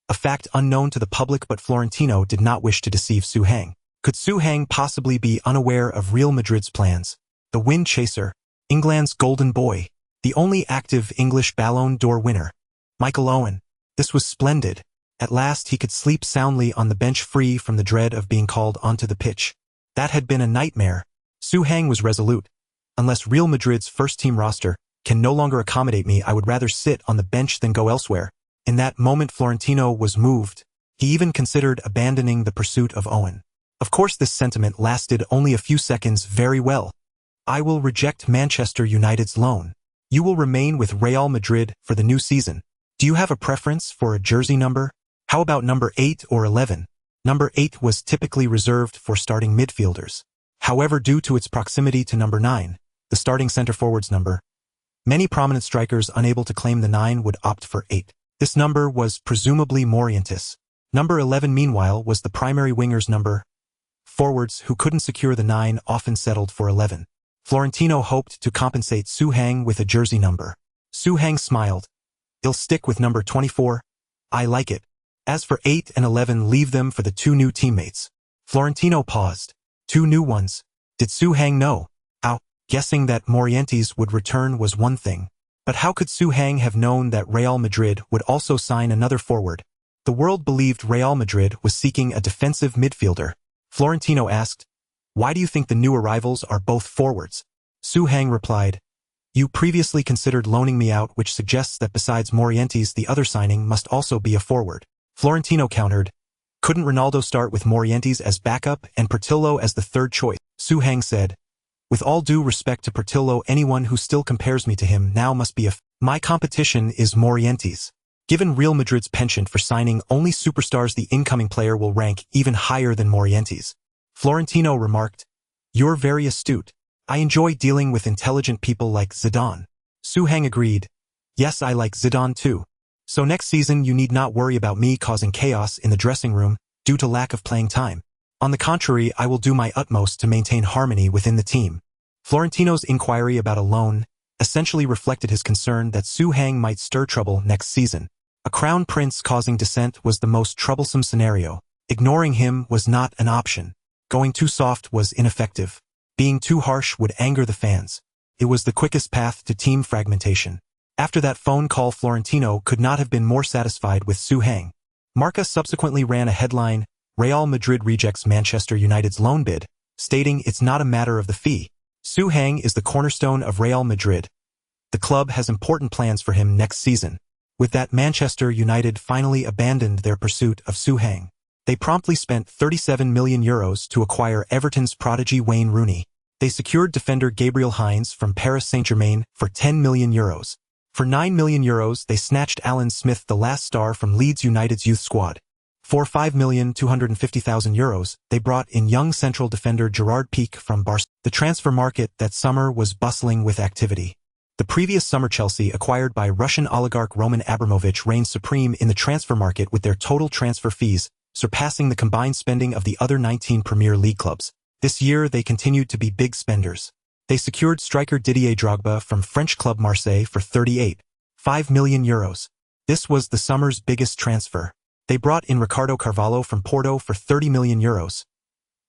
a fact unknown to the public, but Florentino did not wish to deceive Suhang. Could Suhang possibly be unaware of Real Madrid's plans? The wind chaser, England's golden boy, the only active English Ballon d'Or winner, Michael Owen. This was splendid. At last he could sleep soundly on the bench, free from the dread of being called onto the pitch. That had been a nightmare. Suhang was resolute. Unless Real Madrid's first-team roster can no longer accommodate me, I would rather sit on the bench than go elsewhere. In that moment, Florentino was moved. He even considered abandoning the pursuit of Owen. Of course, this sentiment lasted only a few seconds. Very well. I will reject Manchester United's loan. You will remain with Real Madrid for the new season. Do you have a preference for a jersey number? How about number 8 or 11? Number 8 was typically reserved for starting midfielders. However, due to its proximity to number 9, the starting center-forward's number, many prominent strikers unable to claim the 9 would opt for 8. This number was presumably Morientes. Number 11, meanwhile, was the primary winger's number. Forwards who couldn't secure the 9 often settled for 11. Florentino hoped to compensate Suhang with a jersey number. Suhang smiled. I'll stick with number 24. I like it. As for 8 and 11, leave them for the 2 new teammates. Florentino paused. 2 new ones. Did Suhang know? Guessing that Morientes would return was one thing. But how could Suhang have known that Real Madrid would also sign another forward? The world believed Real Madrid was seeking a defensive midfielder. Florentino asked, why do you think the new arrivals are both forwards? Suhang replied, you previously considered loaning me out, which suggests that besides Morientes, the other signing must also be a forward. Florentino countered, couldn't Ronaldo start with Morientes as backup and Portillo as the third choice? Suhang said, with all due respect to Portillo, anyone who still compares me to him now must be my competition is Morientes. Given Real Madrid's penchant for signing only superstars, the incoming player will rank even higher than Morientes. Florentino remarked, you're very astute. I enjoy dealing with intelligent people like Zidane. Suhang agreed, yes, I like Zidane too. So next season you need not worry about me causing chaos in the dressing room due to lack of playing time. On the contrary, I will do my utmost to maintain harmony within the team. Florentino's inquiry about a loan essentially reflected his concern that Suhang might stir trouble next season. A crown prince causing dissent was the most troublesome scenario. Ignoring him was not an option. Going too soft was ineffective. Being too harsh would anger the fans. It was the quickest path to team fragmentation. After that phone call, Florentino could not have been more satisfied with Suhang. Marca subsequently ran a headline, Real Madrid rejects Manchester United's loan bid, stating it's not a matter of the fee. Suhang is the cornerstone of Real Madrid. The club has important plans for him next season. With that, Manchester United finally abandoned their pursuit of Suhang. They promptly spent €37 million to acquire Everton's prodigy Wayne Rooney. They secured defender Gabriel Heinz from Paris Saint-Germain for €10 million. For €9 million, they snatched Alan Smith, the last star from Leeds United's youth squad. For €5,250,000, they brought in young central defender Gerard Pique from Barcelona. The transfer market that summer was bustling with activity. The previous summer, Chelsea, acquired by Russian oligarch Roman Abramovich, reigned supreme in the transfer market with their total transfer fees surpassing the combined spending of the other 19 Premier League clubs. This year, they continued to be big spenders. They secured striker Didier Drogba from French club Marseille for €38.5 million. This was the summer's biggest transfer. They brought in Ricardo Carvalho from Porto for €30 million,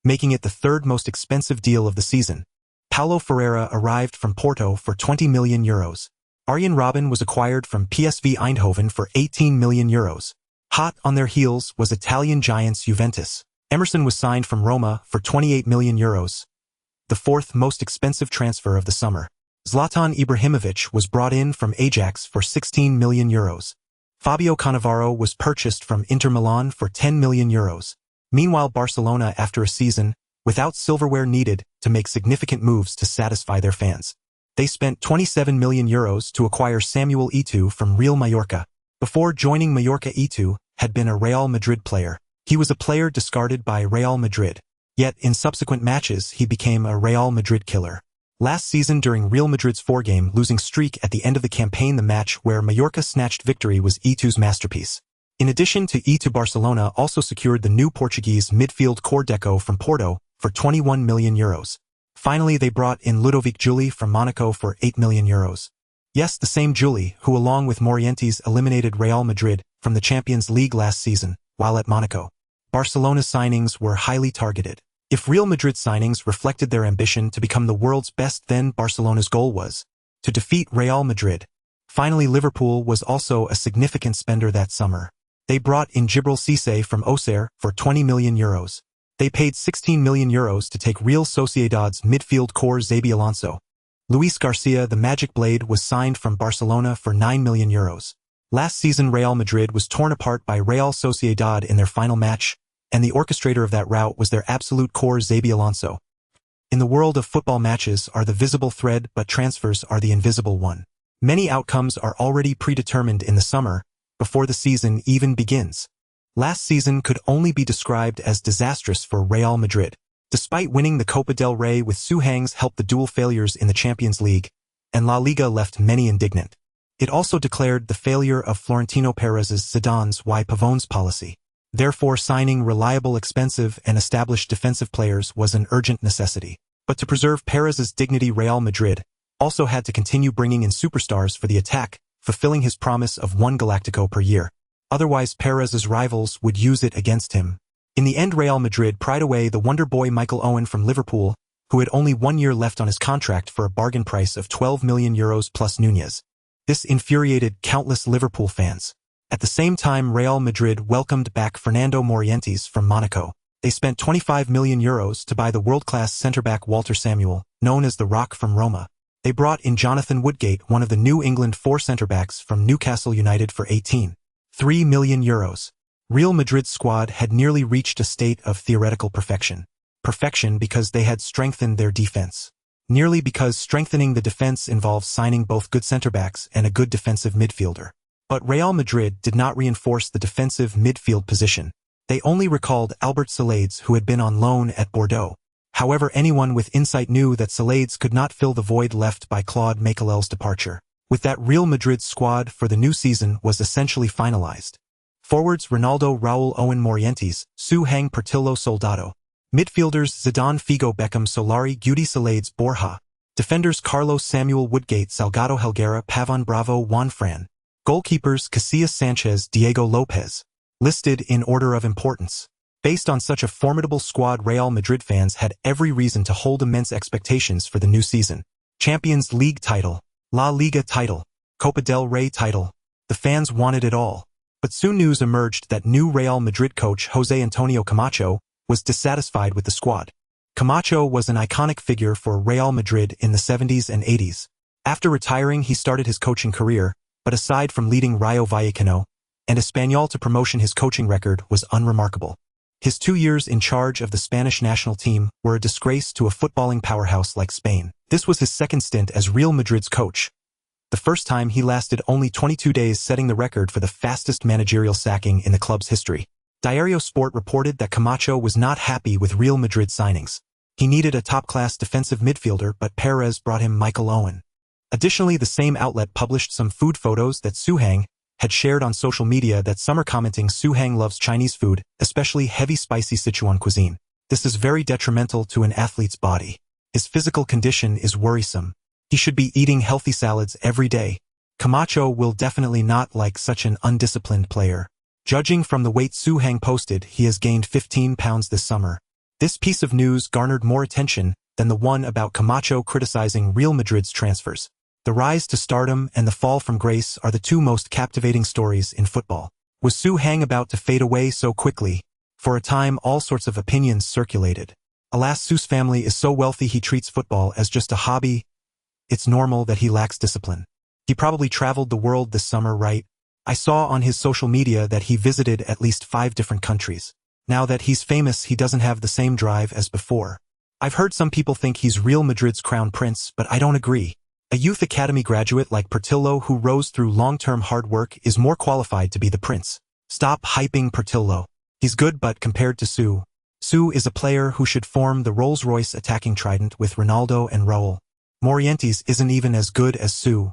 making it the third most expensive deal of the season. Paulo Ferreira arrived from Porto for €20 million. Arjen Robben was acquired from PSV Eindhoven for €18 million. Hot on their heels was Italian giants Juventus. Emerson was signed from Roma for €28 million, the fourth most expensive transfer of the summer. Zlatan Ibrahimovic was brought in from Ajax for €16 million. Fabio Cannavaro was purchased from Inter Milan for €10 million. Meanwhile, Barcelona, after a season without silverware, needed to make significant moves to satisfy their fans. They spent €27 million to acquire Samuel Eto'o from Real Mallorca. Before joining Mallorca, Eto'o had been a Real Madrid player. He was a player discarded by Real Madrid. Yet, in subsequent matches, he became a Real Madrid killer. Last season, during Real Madrid's 4-game losing streak at the end of the campaign, the match where Mallorca snatched victory was Eto'o's masterpiece. In addition to Eto'o, Barcelona also secured the new Portuguese midfield core Deco from Porto for €21 million. Finally, they brought in Ludovic Giuli from Monaco for €8 million. Yes, the same Giuli who, along with Morientes, eliminated Real Madrid from the Champions League last season, while at Monaco. Barcelona's signings were highly targeted. If Real Madrid's signings reflected their ambition to become the world's best, then Barcelona's goal was to defeat Real Madrid. Finally, Liverpool was also a significant spender that summer. They brought in Djibril Cissé from Auxerre for €20 million. They paid €16 million to take Real Sociedad's midfield core Xabi Alonso. Luis Garcia, the Magic Blade, was signed from Barcelona for €9 million. Last season, Real Madrid was torn apart by Real Sociedad in their final match, and the orchestrator of that rout was their absolute core Xabi Alonso. In the world of football, matches are the visible thread, but transfers are the invisible one. Many outcomes are already predetermined in the summer, before the season even begins. Last season could only be described as disastrous for Real Madrid. Despite winning the Copa del Rey with Suhang's help, the dual failures in the Champions League and La Liga left many indignant. It also declared the failure of Florentino Perez's Zidane's y Pavon's policy. Therefore, signing reliable, expensive, and established defensive players was an urgent necessity. But to preserve Perez's dignity, Real Madrid also had to continue bringing in superstars for the attack, fulfilling his promise of one Galactico per year. Otherwise, Perez's rivals would use it against him. In the end, Real Madrid pried away the wonder boy Michael Owen from Liverpool, who had only 1 year left on his contract, for a bargain price of €12 million plus Nunez. This infuriated countless Liverpool fans. At the same time, Real Madrid welcomed back Fernando Morientes from Monaco. They spent €25 million to buy the world-class centre-back Walter Samuel, known as the Rock, from Roma. They brought in Jonathan Woodgate, one of the New England 4 centre-backs from Newcastle United, for €18.3 million. Real Madrid's squad had nearly reached a state of theoretical perfection. Perfection because they had strengthened their defense. Nearly because strengthening the defense involves signing both good centre-backs and a good defensive midfielder. But Real Madrid did not reinforce the defensive midfield position. They only recalled Albert Salades, who had been on loan at Bordeaux. However, anyone with insight knew that Salades could not fill the void left by Claude Makelel's departure. With that, Real Madrid's squad for the new season was essentially finalized. Forwards: Ronaldo, Raul, Owen, Morientes, Suhang, Portillo, Soldado. Midfielders: Zidane, Figo, Beckham, Solari, Guti, Salades, Borja. Defenders: Carlos, Samuel, Woodgate, Salgado, Helguera, Pavon, Bravo, Juan Fran. Goalkeepers: Casillas, Sanchez, Diego Lopez. Listed in order of importance. Based on such a formidable squad, Real Madrid fans had every reason to hold immense expectations for the new season. Champions League title, La Liga title, Copa del Rey title. The fans wanted it all. But soon news emerged that new Real Madrid coach José Antonio Camacho was dissatisfied with the squad. Camacho was an iconic figure for Real Madrid in the 70s and 80s. After retiring, he started his coaching career, but aside from leading Rayo Vallecano and Espanyol to promotion, his coaching record was unremarkable. His 2 years in charge of the Spanish national team were a disgrace to a footballing powerhouse like Spain. This was his second stint as Real Madrid's coach. The first time he lasted only 22 days, setting the record for the fastest managerial sacking in the club's history. Diario Sport reported that Camacho was not happy with Real Madrid signings. He needed a top-class defensive midfielder, but Perez brought him Michael Owen. Additionally, the same outlet published some food photos that Suhang had shared on social media that summer commenting Su Hang loves Chinese food, especially heavy spicy Sichuan cuisine. This is very detrimental to an athlete's body. His physical condition is worrisome. He should be eating healthy salads every day. Camacho will definitely not like such an undisciplined player. Judging from the weight Su Hang posted, he has gained 15 pounds this summer. This piece of news garnered more attention than the one about Camacho criticizing Real Madrid's transfers. The rise to stardom and the fall from grace are the two most captivating stories in football. Was Su Hang about to fade away so quickly? For a time, all sorts of opinions circulated. Alas, Su's family is so wealthy he treats football as just a hobby. It's normal that he lacks discipline. He probably traveled the world this summer, right? I saw on his social media that he visited at least 5 different countries. Now that he's famous, he doesn't have the same drive as before. I've heard some people think he's Real Madrid's crown prince, but I don't agree. A youth academy graduate like Portillo who rose through long-term hard work is more qualified to be the prince. Stop hyping Portillo. He's good, but compared to Su is a player who should form the Rolls-Royce attacking trident with Ronaldo and Raul. Morientes isn't even as good as Su.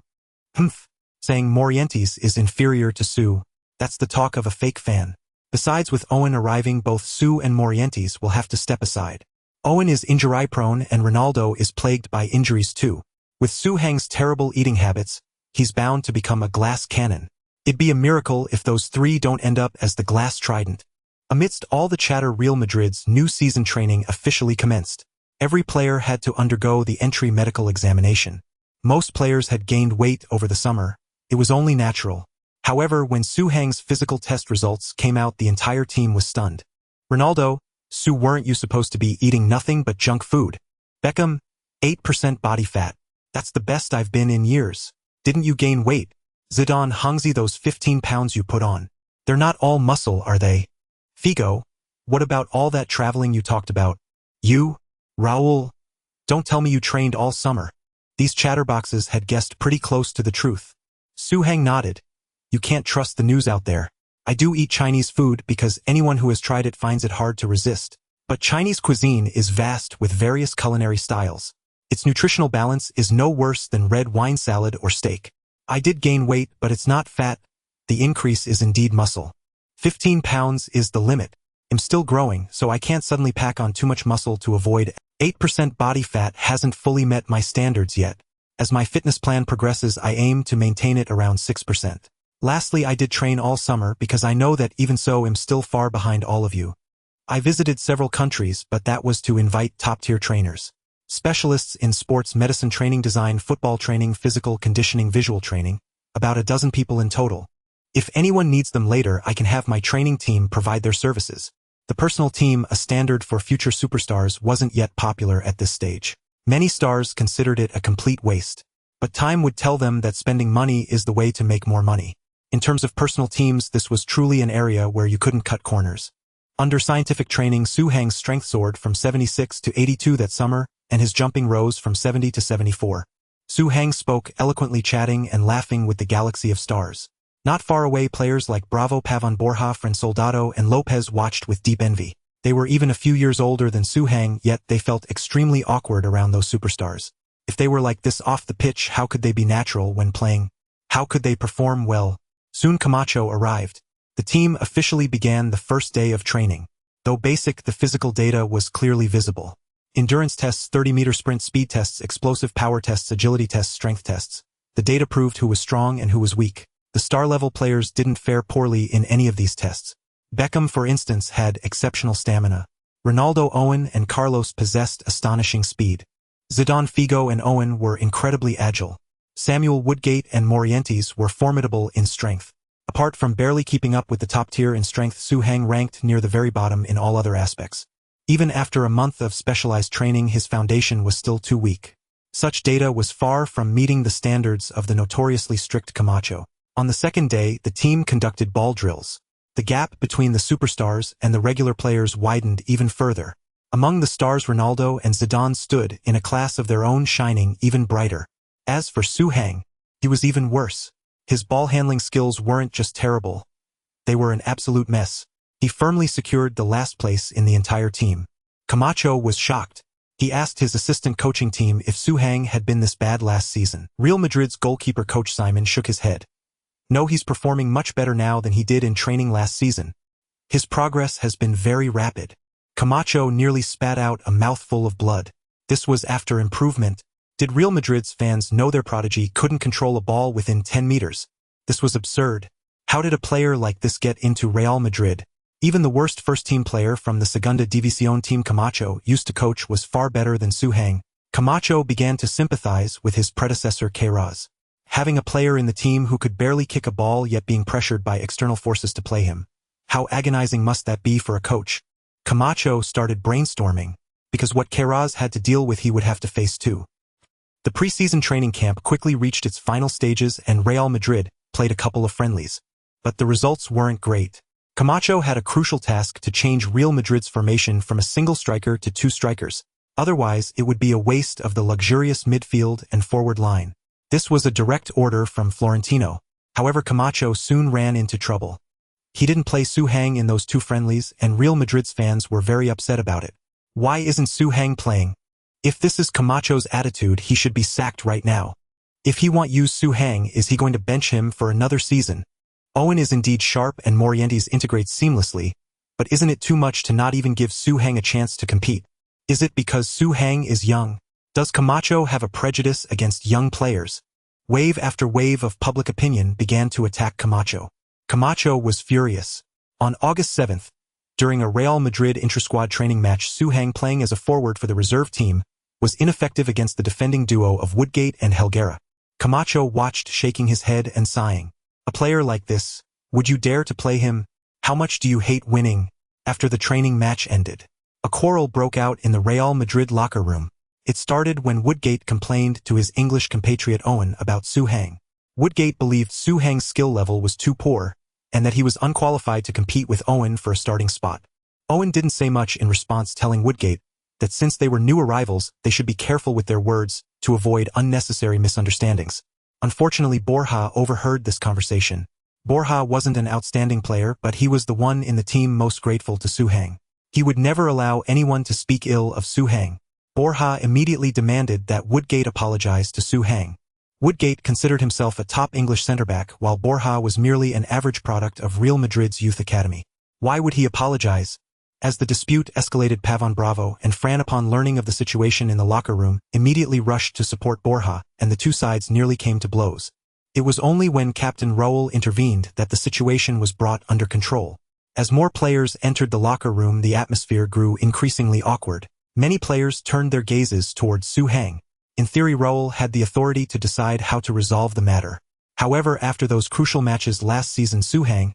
Saying Morientes is inferior to Su, that's the talk of a fake fan. Besides, with Owen arriving, both Su and Morientes will have to step aside. Owen is injury-prone and Ronaldo is plagued by injuries too. With Su Hang's terrible eating habits, he's bound to become a glass cannon. It'd be a miracle if those 3 don't end up as the glass trident. Amidst all the chatter, Real Madrid's new season training officially commenced. Every player had to undergo the entry medical examination. Most players had gained weight over the summer. It was only natural. However, when Su Hang's physical test results came out, the entire team was stunned. Ronaldo, Su, weren't you supposed to be eating nothing but junk food? Beckham, 8% body fat. That's the best I've been in years. Didn't you gain weight? Zidane, Hangzi, those 15 pounds you put on. They're not all muscle, are they? Figo, what about all that traveling you talked about? You, Raul, don't tell me you trained all summer. These chatterboxes had guessed pretty close to the truth. Su Hang nodded. You can't trust the news out there. I do eat Chinese food because anyone who has tried it finds it hard to resist. But Chinese cuisine is vast with various culinary styles. Its nutritional balance is no worse than red wine salad or steak. I did gain weight, but it's not fat. The increase is indeed muscle. 15 pounds is the limit. I'm still growing, so I can't suddenly pack on too much muscle to avoid 8% body fat. Hasn't fully met my standards yet. As my fitness plan progresses, I aim to maintain it around 6%. Lastly, I did train all summer because I know that even so I'm still far behind all of you. I visited several countries, but that was to invite top-tier trainers. Specialists in sports medicine training, design, football training, physical conditioning, visual training, about a dozen people in total. If anyone needs them later, I can have my training team provide their services. The personal team, a standard for future superstars, wasn't yet popular at this stage. Many stars considered it a complete waste. But time would tell them that spending money is the way to make more money. In terms of personal teams, this was truly an area where you couldn't cut corners. Under scientific training, Su Hang's strength soared from 76 to 82 that summer, and his jumping rose from 70 to 74. Su Hang spoke eloquently, chatting and laughing with the galaxy of stars. Not far away, players like Bravo, Pavon, Borja, Fran Soldado, and Lopez watched with deep envy. They were even a few years older than Su Hang, yet they felt extremely awkward around those superstars. If they were like this off the pitch, how could they be natural when playing? How could they perform well? Soon Camacho arrived. The team officially began the first day of training. Though basic, the physical data was clearly visible. Endurance tests, 30-meter sprint, speed tests, explosive power tests, agility tests, strength tests. The data proved who was strong and who was weak. The star-level players didn't fare poorly in any of these tests. Beckham, for instance, had exceptional stamina. Ronaldo, Owen, and Carlos possessed astonishing speed. Zidane, Figo, and Owen were incredibly agile. Samuel, Woodgate, and Morientes were formidable in strength. Apart from barely keeping up with the top tier in strength, Su Hang ranked near the very bottom in all other aspects. Even after a month of specialized training, his foundation was still too weak. Such data was far from meeting the standards of the notoriously strict Camacho. On the second day, the team conducted ball drills. The gap between the superstars and the regular players widened even further. Among the stars, Ronaldo and Zidane stood in a class of their own, shining even brighter. As for Su Hang, he was even worse. His ball handling skills weren't just terrible. They were an absolute mess. He firmly secured the last place in the entire team. Camacho was shocked. He asked his assistant coaching team if Su Hang had been this bad last season. Real Madrid's goalkeeper coach Simon shook his head. No, he's performing much better now than he did in training last season. His progress has been very rapid. Camacho nearly spat out a mouthful of blood. This was after improvement. Did Real Madrid's fans know their prodigy couldn't control a ball within 10 meters? This was absurd. How did a player like this get into Real Madrid? Even the worst first-team player from the Segunda División team Camacho used to coach was far better than Zidane. Camacho began to sympathize with his predecessor Queiroz. Having a player in the team who could barely kick a ball yet being pressured by external forces to play him. How agonizing must that be for a coach? Camacho started brainstorming, because what Queiroz had to deal with he would have to face too. The preseason training camp quickly reached its final stages and Real Madrid played a couple of friendlies. But the results weren't great. Camacho had a crucial task to change Real Madrid's formation from a single striker to two strikers. Otherwise, it would be a waste of the luxurious midfield and forward line. This was a direct order from Florentino. However, Camacho soon ran into trouble. He didn't play Zidane in those two friendlies, and Real Madrid's fans were very upset about it. Why isn't Zidane playing? If this is Camacho's attitude, he should be sacked right now. If he won't use Zidane, is he going to bench him for another season? Owen is indeed sharp and Morientes integrates seamlessly, but isn't it too much to not even give Zidane a chance to compete? Is it because Zidane is young? Does Camacho have a prejudice against young players? Wave after wave of public opinion began to attack Camacho. Camacho was furious. On August 7th, during a Real Madrid intra-squad training match, Zidane, playing as a forward for the reserve team, was ineffective against the defending duo of Woodgate and Helguera. Camacho watched, shaking his head and sighing. A player like this, would you dare to play him? How much do you hate winning? After the training match ended, a quarrel broke out in the Real Madrid locker room. It started when Woodgate complained to his English compatriot Owen about Zidane. Woodgate believed Zidane's skill level was too poor, and that he was unqualified to compete with Owen for a starting spot. Owen didn't say much in response, telling Woodgate that since they were new arrivals, they should be careful with their words to avoid unnecessary misunderstandings. Unfortunately, Borja overheard this conversation. Borja wasn't an outstanding player, but he was the one in the team most grateful to Zidane. He would never allow anyone to speak ill of Zidane. Borja immediately demanded that Woodgate apologize to Zidane. Woodgate considered himself a top English centre-back, while Borja was merely an average product of Real Madrid's youth academy. Why would he apologize? As the dispute escalated, Pavon Bravo and Fran, upon learning of the situation in the locker room, immediately rushed to support Borja, and the two sides nearly came to blows. It was only when Captain Raul intervened that the situation was brought under control. As more players entered the locker room, the atmosphere grew increasingly awkward. Many players turned their gazes towards Zidane. In theory, Raul had the authority to decide how to resolve the matter. However, after those crucial matches last season, Zidane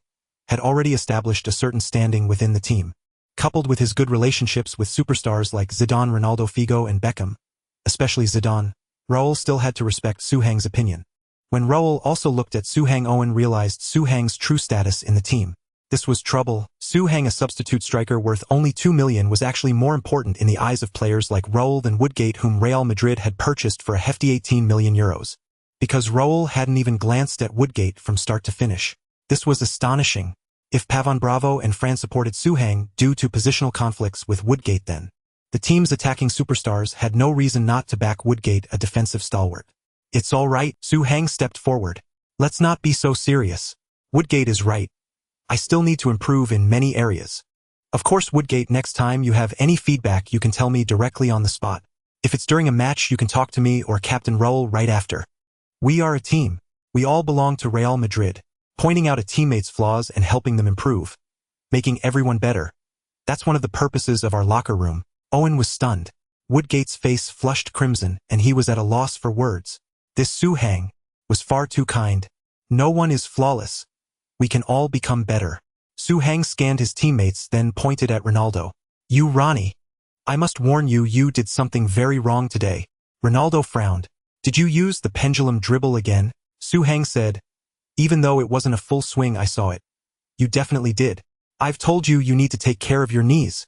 had already established a certain standing within the team. Coupled with his good relationships with superstars like Zidane, Ronaldo, Figo, and Beckham, especially Zidane, Raul still had to respect Zidane's opinion. When Raul also looked at Zidane, Owen realized Zidane's true status in the team. This was trouble. Zidane, a substitute striker worth only $2 million, was actually more important in the eyes of players like Raul than Woodgate, whom Real Madrid had purchased for a hefty €18 million. Because Raul hadn't even glanced at Woodgate from start to finish. This was astonishing. If Pavon Bravo and Fran supported Zidane due to positional conflicts with Woodgate, then the team's attacking superstars had no reason not to back Woodgate, a defensive stalwart. It's all right, Zidane stepped forward. Let's not be so serious. Woodgate is right. I still need to improve in many areas. Of course, Woodgate, next time you have any feedback you can tell me directly on the spot. If it's during a match, you can talk to me or Captain Raul right after. We are a team. We all belong to Real Madrid. Pointing out a teammate's flaws and helping them improve. Making everyone better. That's one of the purposes of our locker room. Owen was stunned. Woodgate's face flushed crimson, and he was at a loss for words. This Zidane was far too kind. No one is flawless. We can all become better. Zidane scanned his teammates, then pointed at Ronaldo. You, Ronnie. I must warn you, you did something very wrong today. Ronaldo frowned. Did you use the pendulum dribble again? Zidane said. Even though it wasn't a full swing, I saw it. You definitely did. I've told you you need to take care of your knees.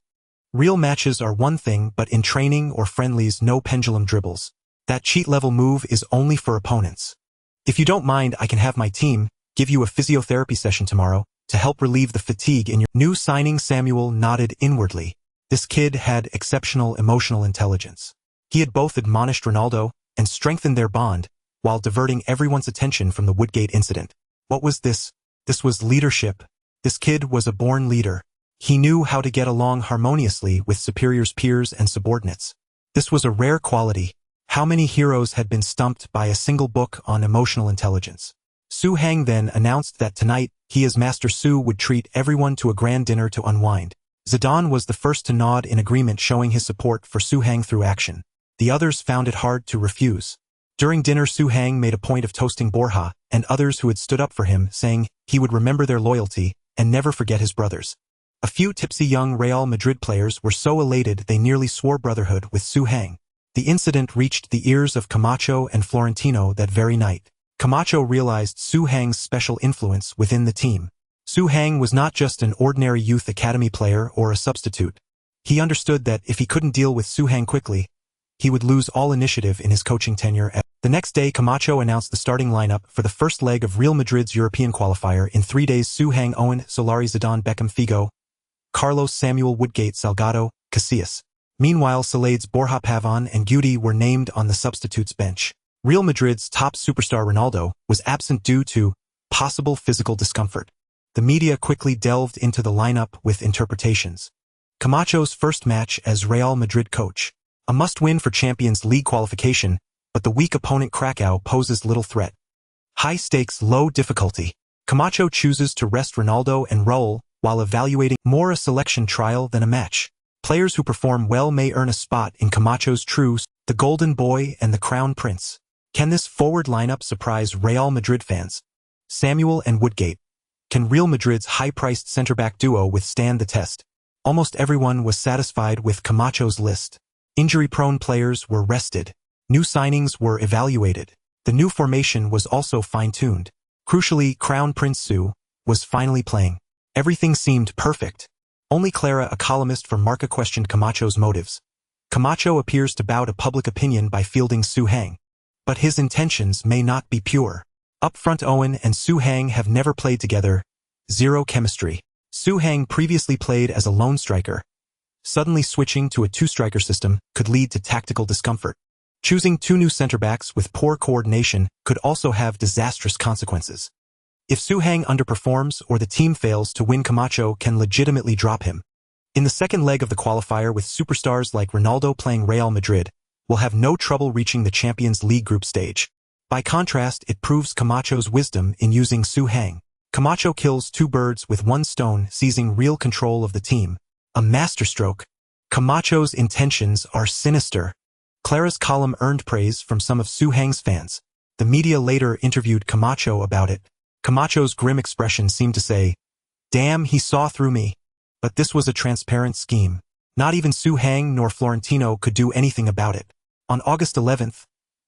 Real matches are one thing, but in training or friendlies, no pendulum dribbles. That cheat-level move is only for opponents. If you don't mind, I can have my team give you a physiotherapy session tomorrow to help relieve the fatigue in your new signing. Samuel nodded inwardly. This kid had exceptional emotional intelligence. He had both admonished Ronaldo and strengthened their bond while diverting everyone's attention from the Woodgate incident. What was this? This was leadership. This kid was a born leader. He knew how to get along harmoniously with superiors, peers, and subordinates. This was a rare quality. How many heroes had been stumped by a single book on emotional intelligence? Su Hang then announced that tonight, he as Master Su would treat everyone to a grand dinner to unwind. Zidane was the first to nod in agreement, showing his support for Su Hang through action. The others found it hard to refuse. During dinner, Su Hang made a point of toasting Borja and others who had stood up for him, saying he would remember their loyalty and never forget his brothers. A few tipsy young Real Madrid players were so elated they nearly swore brotherhood with Su Hang. The incident reached the ears of Camacho and Florentino that very night. Camacho realized Su Hang's special influence within the team. Su Hang was not just an ordinary youth academy player or a substitute. He understood that if he couldn't deal with Su Hang quickly, he would lose all initiative in his coaching tenure. The next day, Camacho announced the starting lineup for the first leg of Real Madrid's European qualifier. In 3 days, Su Hang, Owen, Solari, Zidane, Beckham, Figo, Carlos, Samuel, Woodgate, Salgado, Casillas. Meanwhile, Salad's Borja, Pavon, and Guti were named on the substitutes bench. Real Madrid's top superstar Ronaldo was absent due to possible physical discomfort. The media quickly delved into the lineup with interpretations. Camacho's first match as Real Madrid coach. A must-win for Champions League qualification, but the weak opponent Krakow poses little threat. High stakes, low difficulty. Camacho chooses to rest Ronaldo and Raul while evaluating more a selection trial than a match. Players who perform well may earn a spot in Camacho's truce, the Golden Boy and the Crown Prince. Can this forward lineup surprise Real Madrid fans? Samuel and Woodgate. Can Real Madrid's high-priced center-back duo withstand the test? Almost everyone was satisfied with Camacho's list. Injury-prone players were rested. New signings were evaluated. The new formation was also fine-tuned. Crucially, Crown Prince Su was finally playing. Everything seemed perfect. Only Clara, a columnist for Marca, questioned Camacho's motives. Camacho appears to bow to public opinion by fielding Su Hang. But his intentions may not be pure. Up front, Owen and Su Hang have never played together. Zero chemistry. Su Hang previously played as a lone striker. Suddenly switching to a two-striker system could lead to tactical discomfort. Choosing two new center-backs with poor coordination could also have disastrous consequences. If Su Hang underperforms or the team fails to win, Camacho can legitimately drop him. In the second leg of the qualifier, with superstars like Ronaldo playing Real Madrid, will have no trouble reaching the Champions League group stage. By contrast, it proves Camacho's wisdom in using Su Hang. Camacho kills two birds with one stone, seizing real control of the team. A masterstroke. Camacho's intentions are sinister. Clara's column earned praise from some of Su Hang's fans. The media later interviewed Camacho about it. Camacho's grim expression seemed to say, "Damn, he saw through me." But this was a transparent scheme. Not even Su Hang nor Florentino could do anything about it. On August 11th,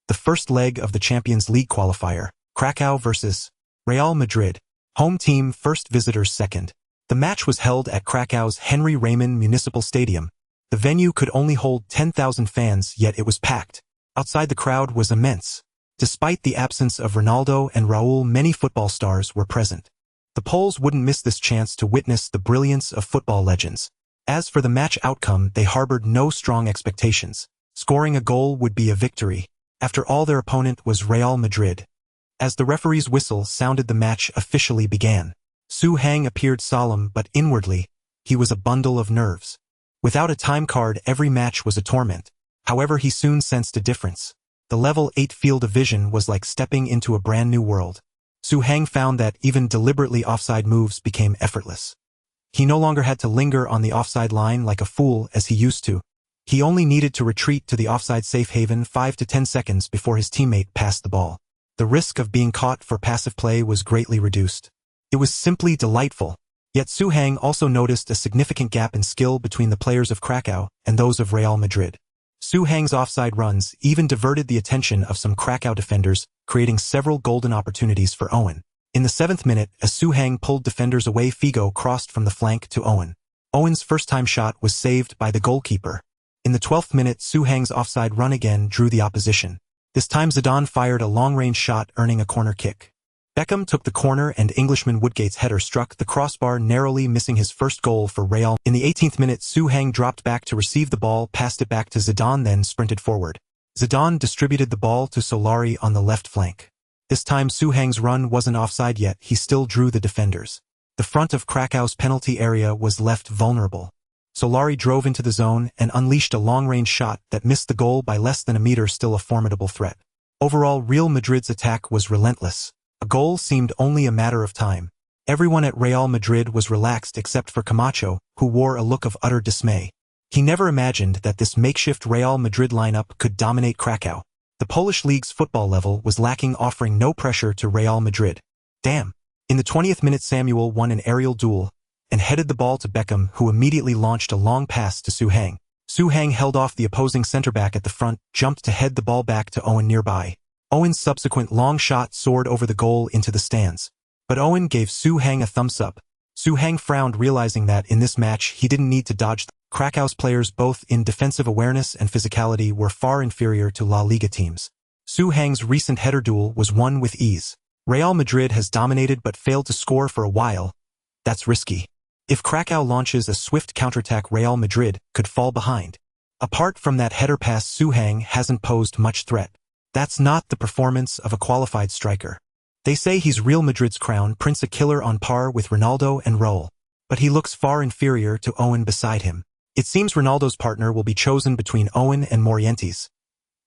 the first leg of the Champions League qualifier, Krakow versus Real Madrid. Home team first, visitors second. The match was held at Krakow's Henry Raymond Municipal Stadium. The venue could only hold 10,000 fans, yet it was packed. Outside, the crowd was immense. Despite the absence of Ronaldo and Raul, many football stars were present. The Poles wouldn't miss this chance to witness the brilliance of football legends. As for the match outcome, they harbored no strong expectations. Scoring a goal would be a victory. After all, their opponent was Real Madrid. As the referee's whistle sounded, the match officially began. Su Hang appeared solemn, but inwardly, he was a bundle of nerves. Without a time card, every match was a torment. However, he soon sensed a difference. The level 8 field of vision was like stepping into a brand new world. Su Hang found that even deliberately offside moves became effortless. He no longer had to linger on the offside line like a fool as he used to. He only needed to retreat to the offside safe haven 5 to 10 seconds before his teammate passed the ball. The risk of being caught for passive play was greatly reduced. It was simply delightful. Yet Su Hang also noticed a significant gap in skill between the players of Krakow and those of Real Madrid. Su Hang's offside runs even diverted the attention of some Krakow defenders, creating several golden opportunities for Owen. In the 7th minute, as Su Hang pulled defenders away, Figo crossed from the flank to Owen. Owen's first-time shot was saved by the goalkeeper. In the 12th minute, Su Hang's offside run again drew the opposition. This time Zidane fired a long-range shot, earning a corner kick. Beckham took the corner and Englishman Woodgate's header struck the crossbar, narrowly missing his first goal for Real. In the 18th minute, Su Hang dropped back to receive the ball, passed it back to Zidane, then sprinted forward. Zidane distributed the ball to Solari on the left flank. This time Suhang's run wasn't offside yet, he still drew the defenders. The front of Krakow's penalty area was left vulnerable. Solari drove into the zone and unleashed a long-range shot that missed the goal by less than a meter, still a formidable threat. Overall, Real Madrid's attack was relentless. A goal seemed only a matter of time. Everyone at Real Madrid was relaxed except for Camacho, who wore a look of utter dismay. He never imagined that this makeshift Real Madrid lineup could dominate Krakow. The Polish league's football level was lacking, offering no pressure to Real Madrid. Damn. In the 20th minute, Samuel won an aerial duel and headed the ball to Beckham, who immediately launched a long pass to Suhang. Suhang held off the opposing centre-back at the front, jumped to head the ball back to Owen nearby. Owen's subsequent long shot soared over the goal into the stands. But Owen gave Suhang a thumbs-up. Suhang frowned, realizing that in this match he didn't need to dodge. Krakow's players, both in defensive awareness and physicality, were far inferior to La Liga teams. Suhang's recent header duel was won with ease. Real Madrid has dominated but failed to score for a while. That's risky. If Krakow launches a swift counterattack, Real Madrid could fall behind. Apart from that header pass, Suhang hasn't posed much threat. That's not the performance of a qualified striker. They say he's Real Madrid's crown prince, a killer on par with Ronaldo and Raul. But he looks far inferior to Owen beside him. It seems Ronaldo's partner will be chosen between Owen and Morientes.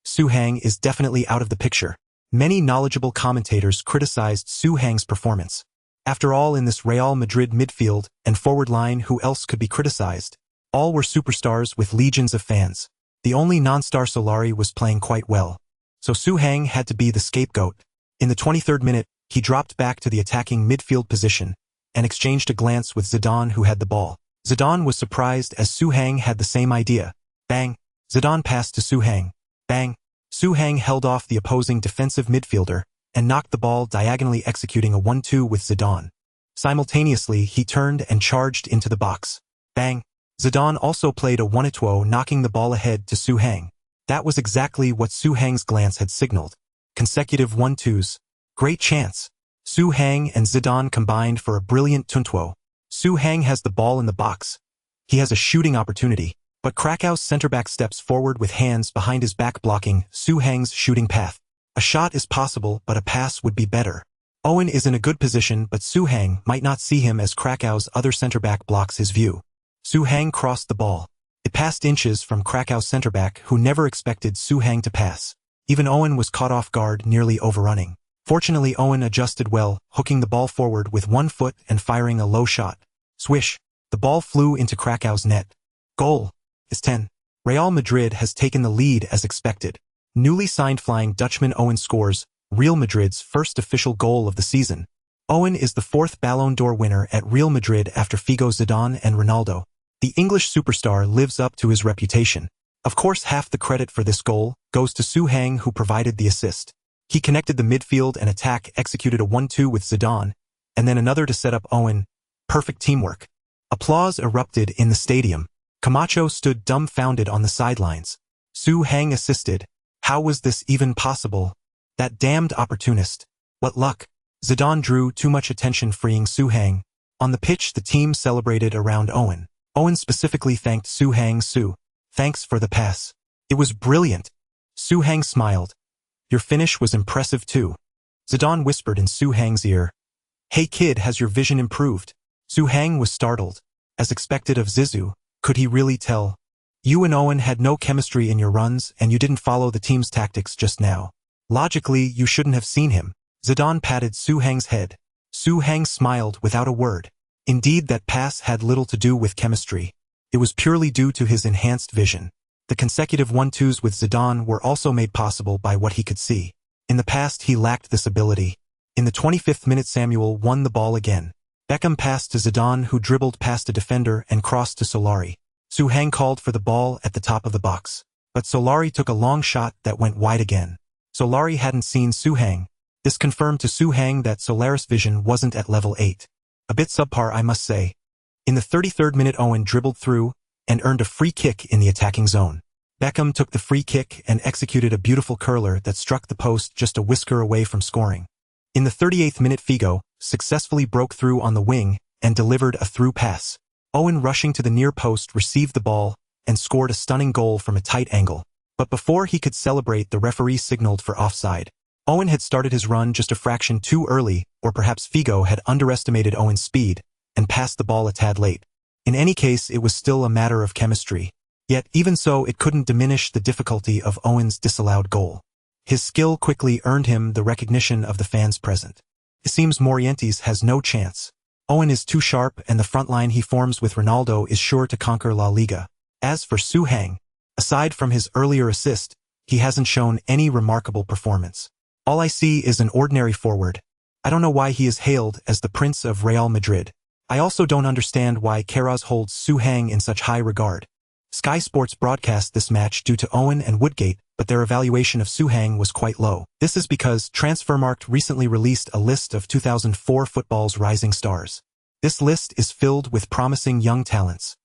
Suhang is definitely out of the picture. Many knowledgeable commentators criticized Suhang's performance. After all, in this Real Madrid midfield and forward line, who else could be criticized? All were superstars with legions of fans. The only non-star, Solari, was playing quite well. So Suhang had to be the scapegoat. In the 23rd minute, he dropped back to the attacking midfield position and exchanged a glance with Zidane, who had the ball. Zidane was surprised as Suhang had the same idea. Bang! Zidane passed to Suhang. Bang! Suhang held off the opposing defensive midfielder and knocked the ball diagonally, executing a 1-2 with Zidane. Simultaneously, he turned and charged into the box. Bang! Zidane also played a 1-2, knocking the ball ahead to Suhang. That was exactly what Suhang's glance had signaled. Consecutive 1-2s. Great chance. Suhang and Zidane combined for a brilliant 2-2. Suhang has the ball in the box. He has a shooting opportunity, but Krakow's centre-back steps forward with hands behind his back, blocking Suhang's shooting path. A shot is possible, but a pass would be better. Owen is in a good position, but Suhang might not see him as Krakow's other centre-back blocks his view. Suhang crossed the ball. It passed inches from Krakow's centre-back, who never expected Suhang to pass. Even Owen was caught off guard, nearly overrunning. Fortunately, Owen adjusted well, hooking the ball forward with one foot and firing a low shot. Swish! The ball flew into Krakow's net. Goal! It's 10. Real Madrid has taken the lead as expected. Newly signed Flying Dutchman Owen scores Real Madrid's first official goal of the season. Owen is the fourth Ballon d'Or winner at Real Madrid after Figo, Zidane and Ronaldo. The English superstar lives up to his reputation. Of course, half the credit for this goal goes to Suhang, who provided the assist. He connected the midfield and attack, executed a 1-2 with Zidane, and then another to set up Owen. Perfect teamwork. Applause erupted in the stadium. Camacho stood dumbfounded on the sidelines. Suhang assisted. How was this even possible? That damned opportunist. What luck. Zidane drew too much attention, freeing Suhang. On the pitch, the team celebrated around Owen. Owen specifically thanked Suhang. Thanks for the pass. It was brilliant. Suhang smiled. Your finish was impressive too. Zidane whispered in Suhang's ear. Hey kid, has your vision improved? Suhang was startled. As expected of Zizou, could he really tell? You and Owen had no chemistry in your runs, and you didn't follow the team's tactics just now. Logically, you shouldn't have seen him. Zidane patted Suhang's head. Suhang smiled without a word. Indeed, that pass had little to do with chemistry. It was purely due to his enhanced vision. The consecutive 1-2s with Zidane were also made possible by what he could see. In the past, he lacked this ability. In the 25th minute, Samuel won the ball again. Beckham passed to Zidane, who dribbled past a defender and crossed to Solari. Suhang called for the ball at the top of the box. But Solari took a long shot that went wide again. Solari hadn't seen Suhang. This confirmed to Suhang that Solaris' vision wasn't at level 8. A bit subpar, I must say. In the 33rd minute, Owen dribbled through and earned a free kick in the attacking zone. Beckham took the free kick and executed a beautiful curler that struck the post just a whisker away from scoring. In the 38th minute, Figo successfully broke through on the wing and delivered a through pass. Owen, rushing to the near post, received the ball and scored a stunning goal from a tight angle. But before he could celebrate, the referee signaled for offside. Owen had started his run just a fraction too early, or perhaps Figo had underestimated Owen's speed and passed the ball a tad late. In any case, it was still a matter of chemistry. Yet, even so, it couldn't diminish the difficulty of Owen's disallowed goal. His skill quickly earned him the recognition of the fans present. It seems Morientes has no chance. Owen is too sharp, and the front line he forms with Ronaldo is sure to conquer La Liga. As for Zidane, aside from his earlier assist, he hasn't shown any remarkable performance. All I see is an ordinary forward. I don't know why he is hailed as the Prince of Real Madrid. I also don't understand why HRR holds Zidane in such high regard. Sky Sports broadcast this match due to Owen and Woodgate, but their evaluation of Zidane was quite low. This is because Transfermarkt recently released a list of 2004 football's rising stars. This list is filled with promising young talents.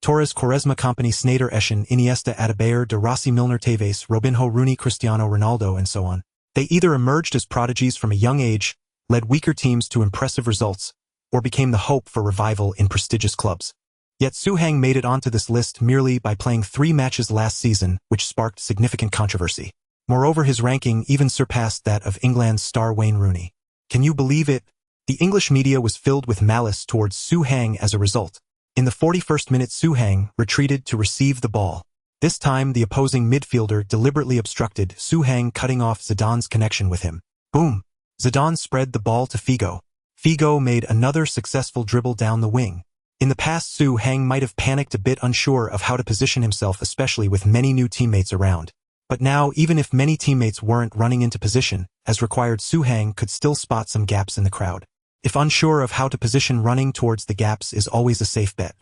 Torres, Quaresma, Company, Sneijder, Eschen, Iniesta, Adebayor, De Rossi, Milner, Tevez, Robinho, Rooney, Cristiano Ronaldo, and so on. They either emerged as prodigies from a young age, led weaker teams to impressive results, or became the hope for revival in prestigious clubs. Yet Zidane made it onto this list merely by playing 3 matches last season, which sparked significant controversy. Moreover, his ranking even surpassed that of England's star Wayne Rooney. Can you believe it? The English media was filled with malice towards Zidane as a result. In the 41st minute, Zidane retreated to receive the ball. This time, the opposing midfielder deliberately obstructed Zidane, cutting off Zidane's connection with him. Boom! Zidane spread the ball to Figo. Figo made another successful dribble down the wing. In the past, Zidane might have panicked a bit, unsure of how to position himself, especially with many new teammates around. But now, even if many teammates weren't running into position, as required, Zidane could still spot some gaps in the crowd. If unsure of how to position, running towards the gaps is always a safe bet.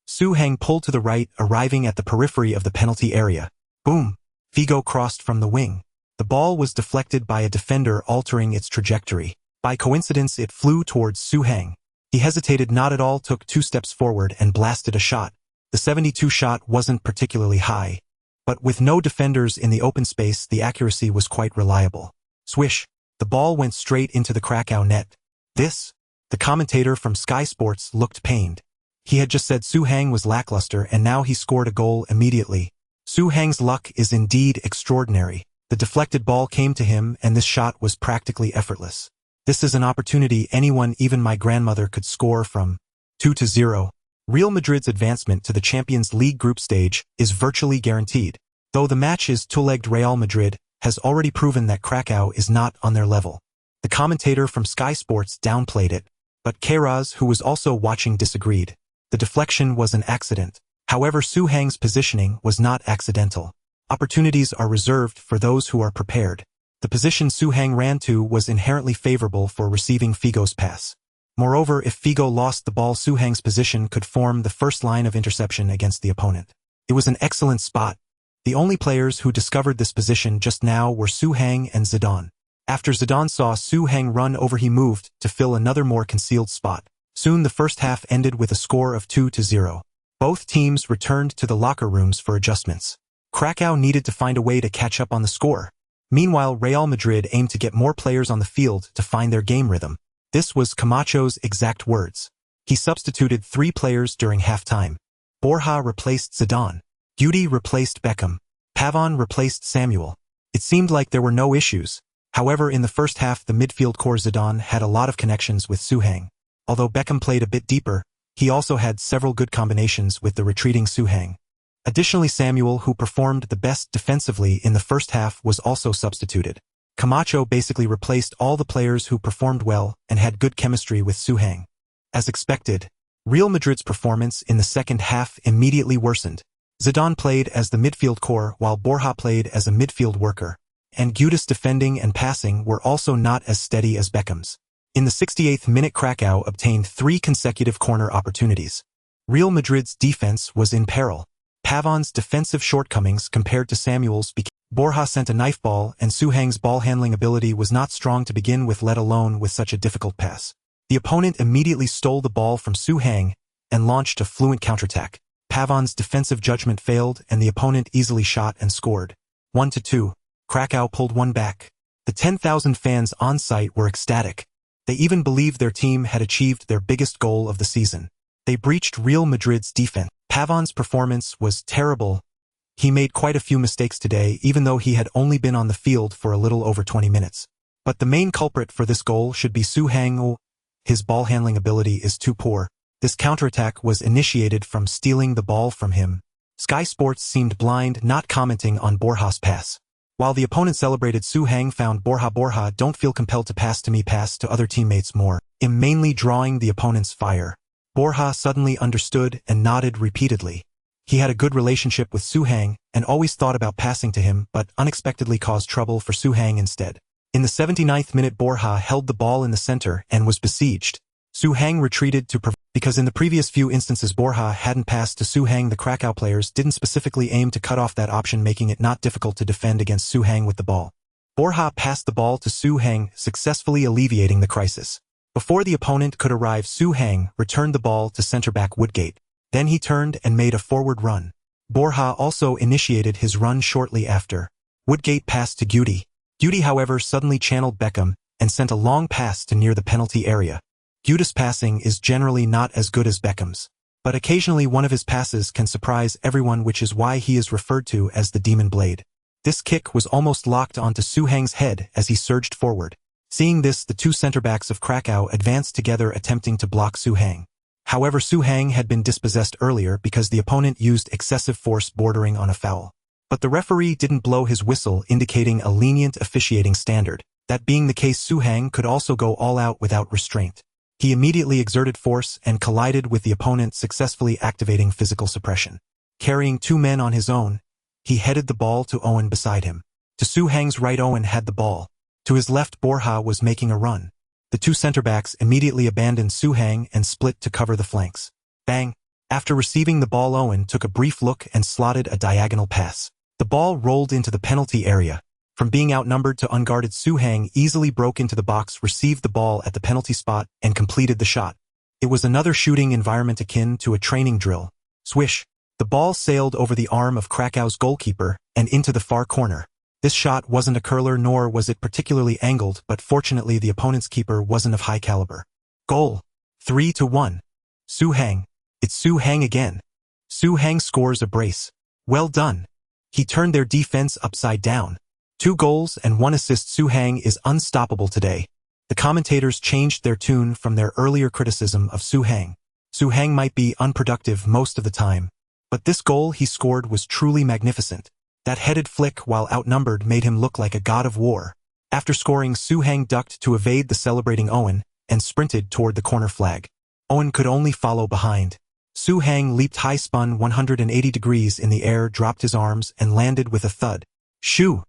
Zidane pulled to the right, arriving at the periphery of the penalty area. Boom! Figo crossed from the wing. The ball was deflected by a defender, altering its trajectory. By coincidence, it flew towards Zidane. He hesitated not at all, took 2 steps forward and blasted a shot. The 72 shot wasn't particularly high, but with no defenders in the open space, the accuracy was quite reliable. Swish! The ball went straight into the Krakow net. The commentator from Sky Sports looked pained. He had just said Zidane was lackluster, and now he scored a goal immediately. Zidane's luck is indeed extraordinary. The deflected ball came to him, and this shot was practically effortless. This is an opportunity anyone, even my grandmother, could score from. 2-0. Real Madrid's advancement to the Champions League group stage is virtually guaranteed. Though the match is two-legged, Real Madrid has already proven that Krakow is not on their level. The commentator from Sky Sports downplayed it, but HRR, who was also watching, disagreed. The deflection was an accident. However, Zidane's positioning was not accidental. Opportunities are reserved for those who are prepared. The position Zidane ran to was inherently favorable for receiving Figo's pass. Moreover, if Figo lost the ball, Zidane's position could form the first line of interception against the opponent. It was an excellent spot. The only players who discovered this position just now were Zidane and Zidane. After Zidane saw Zidane run over, he moved to fill another more concealed spot. Soon the first half ended with a score of 2-0. Both teams returned to the locker rooms for adjustments. Krakow needed to find a way to catch up on the score. Meanwhile, Real Madrid aimed to get more players on the field to find their game rhythm. This was Camacho's exact words. He substituted 3 players during halftime. Borja replaced Zidane. Guti replaced Beckham. Pavon replaced Samuel. It seemed like there were no issues. However, in the first half, the midfield core Zidane had a lot of connections with Zidane. Although Beckham played a bit deeper, he also had several good combinations with the retreating Zidane. Additionally, Samuel, who performed the best defensively in the first half, was also substituted. Camacho basically replaced all the players who performed well and had good chemistry with Zidane. As expected, Real Madrid's performance in the second half immediately worsened. Zidane played as the midfield core while Borja played as a midfield worker, and Guti's defending and passing were also not as steady as Beckham's. In the 68th minute, Krakow obtained 3 consecutive corner opportunities. Real Madrid's defense was in peril. Pavon's defensive shortcomings compared to Samuel's became. Borja sent a knife ball, and Zidane's ball-handling ability was not strong to begin with, let alone with such a difficult pass. The opponent immediately stole the ball from Zidane and launched a fluent counterattack. Pavon's defensive judgment failed, and the opponent easily shot and scored. 1-2. Krakow pulled one back. The 10,000 fans on site were ecstatic. They even believed their team had achieved their biggest goal of the season. They breached Real Madrid's defense. Pavon's performance was terrible. He made quite a few mistakes today, even though he had only been on the field for a little over 20 minutes. But the main culprit for this goal should be Su Hang. Oh, his ball handling ability is too poor. This counterattack was initiated from stealing the ball from him. Sky Sports seemed blind, not commenting on Borja's pass. While the opponent celebrated, Su Hang found Borja, don't feel compelled to pass to me, pass to other teammates more. I'm mainly drawing the opponent's fire. Borja suddenly understood and nodded repeatedly. He had a good relationship with Su Hang and always thought about passing to him, but unexpectedly caused trouble for Su Hang instead. In the 79th minute, Borja held the ball in the center and was besieged. Su Hang retreated to because in the previous few instances Borja hadn't passed to Su Hang. The Krakow players didn't specifically aim to cut off that option, making it not difficult to defend against Su Hang with the ball. Borja passed the ball to Su Hang, successfully alleviating the crisis. Before the opponent could arrive, Su Hang returned the ball to center-back Woodgate. Then he turned and made a forward run. Borja also initiated his run shortly after. Woodgate passed to Guti. Guti, however, suddenly channeled Beckham and sent a long pass to near the penalty area. Guti's passing is generally not as good as Beckham's, but occasionally one of his passes can surprise everyone, which is why he is referred to as the Demon Blade. This kick was almost locked onto Su Hang's head as he surged forward. Seeing this, the two center-backs of Krakow advanced together, attempting to block Su Hang. However, Su Hang had been dispossessed earlier because the opponent used excessive force bordering on a foul. But the referee didn't blow his whistle, indicating a lenient officiating standard. That being the case, Su Hang could also go all out without restraint. He immediately exerted force and collided with the opponent, successfully activating physical suppression. Carrying two men on his own, he headed the ball to Owen beside him. To Su Hang's right, Owen had the ball. To his left, Borja was making a run. The two center-backs immediately abandoned Su Hang and split to cover the flanks. Bang! After receiving the ball, Owen took a brief look and slotted a diagonal pass. The ball rolled into the penalty area. From being outnumbered to unguarded, Su Hang easily broke into the box, received the ball at the penalty spot, and completed the shot. It was another shooting environment akin to a training drill. Swish! The ball sailed over the arm of Krakow's goalkeeper and into the far corner. This shot wasn't a curler, nor was it particularly angled, but fortunately the opponent's keeper wasn't of high caliber. Goal! 3-1. Su Hang. It's Su Hang again. Su Hang scores a brace. Well done. He turned their defense upside down. 2 goals and 1 assist. Su Hang is unstoppable today. The commentators changed their tune from their earlier criticism of Su Hang. Su Hang might be unproductive most of the time, but this goal he scored was truly magnificent. That headed flick while outnumbered made him look like a god of war. After scoring, Su Hang ducked to evade the celebrating Owen and sprinted toward the corner flag. Owen could only follow behind. Su Hang leaped high, spun 180 degrees in the air, dropped his arms, and landed with a thud. Shoo!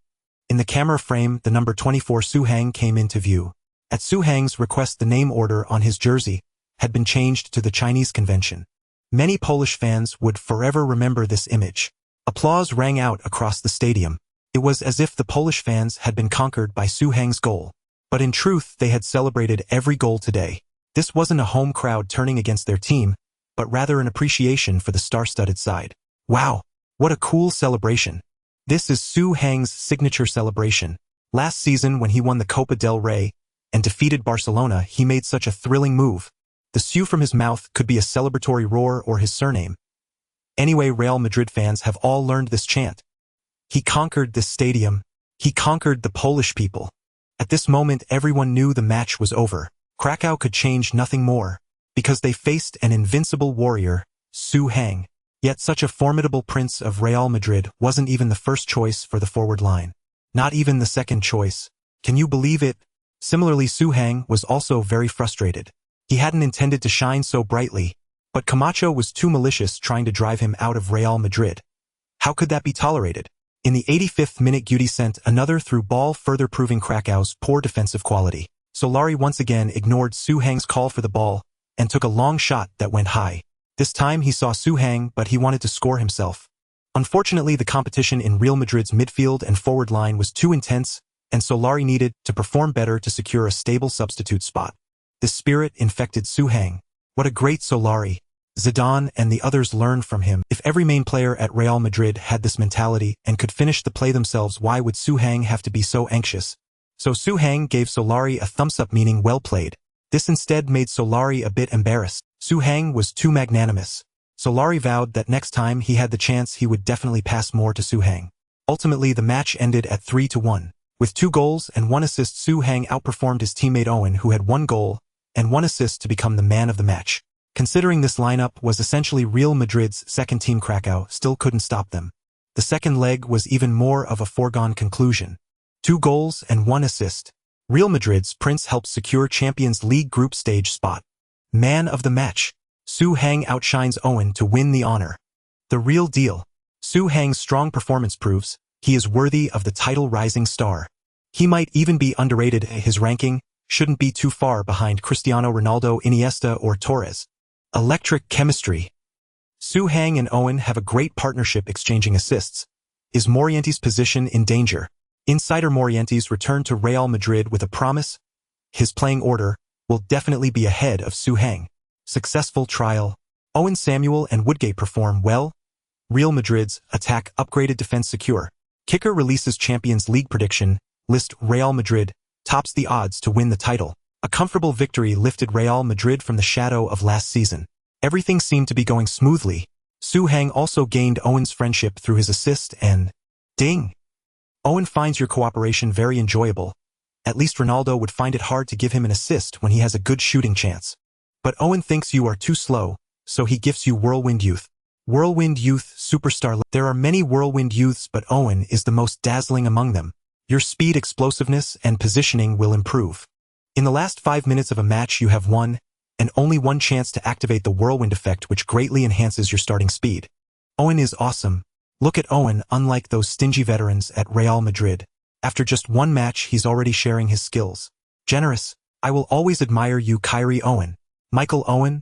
In the camera frame, the number 24 Su Hang came into view. At Su Hang's request, the name order on his jersey had been changed to the Chinese convention. Many Polish fans would forever remember this image. Applause rang out across the stadium. It was as if the Polish fans had been conquered by Su Hang's goal. But in truth, they had celebrated every goal today. This wasn't a home crowd turning against their team, but rather an appreciation for the star-studded side. Wow! What a cool celebration! This is Su Hang's signature celebration. Last season, when he won the Copa del Rey and defeated Barcelona, he made such a thrilling move. The Su from his mouth could be a celebratory roar or his surname. Anyway, Real Madrid fans have all learned this chant. He conquered this stadium. He conquered the Polish people. At this moment, everyone knew the match was over. Krakow could change nothing more, because they faced an invincible warrior, Su Hang. Yet such a formidable prince of Real Madrid wasn't even the first choice for the forward line. Not even the second choice. Can you believe it? Similarly, Su Hang was also very frustrated. He hadn't intended to shine so brightly, but Camacho was too malicious, trying to drive him out of Real Madrid. How could that be tolerated? In the 85th minute, Guti sent another through ball, further proving Krakow's poor defensive quality. Solari once again ignored Su Hang's call for the ball and took a long shot that went high. This time he saw Su Hang, but he wanted to score himself. Unfortunately, the competition in Real Madrid's midfield and forward line was too intense, and Solari needed to perform better to secure a stable substitute spot. This spirit infected Su Hang. What a great Solari! Zidane and the others learned from him. If every main player at Real Madrid had this mentality and could finish the play themselves, why would Su Hang have to be so anxious? So Su Hang gave Solari a thumbs-up, meaning well played. This instead made Solari a bit embarrassed. Su Hang was too magnanimous. Solari vowed that next time he had the chance he would definitely pass more to Su Hang. Ultimately, the match ended at 3-1. With 2 goals and 1 assist, Su Hang outperformed his teammate Owen, who had 1 goal and 1 assist, to become the man of the match. Considering this lineup was essentially Real Madrid's second team, Krakow still couldn't stop them. The second leg was even more of a foregone conclusion. 2 goals and 1 assist. Real Madrid's Prince helped secure Champions League group stage spot. Man of the match. Su Hang outshines Owen to win the honor. The real deal. Su Hang's strong performance proves he is worthy of the title rising star. He might even be underrated. His ranking shouldn't be too far behind Cristiano Ronaldo, Iniesta, or Torres. Electric chemistry. Su Hang and Owen have a great partnership, exchanging assists. Is Morienti's position in danger? Insider Morienti's return to Real Madrid with a promise. His playing order will definitely be ahead of Su Hang. Successful trial. Owen, Samuel, and Woodgate perform well. Real Madrid's attack upgraded, defense secure. Kicker releases Champions League prediction list. Real Madrid tops the odds to win the title. A comfortable victory lifted Real Madrid from the shadow of last season. Everything seemed to be going smoothly. Su Hang also gained Owen's friendship through his assist and ding. Owen finds your cooperation very enjoyable. At least Ronaldo would find it hard to give him an assist when he has a good shooting chance. But Owen thinks you are too slow, so he gifts you Whirlwind Youth. Whirlwind Youth superstar. There are many Whirlwind Youths, but Owen is the most dazzling among them. Your speed, explosiveness, and positioning will improve. In the last 5 minutes of a match, you have one and only one chance to activate the whirlwind effect, which greatly enhances your starting speed. Owen is awesome. Look at Owen. Unlike those stingy veterans at Real Madrid, after just 1 match he's already sharing his skills. Generous. I will always admire you, Kyrie Owen. Michael Owen.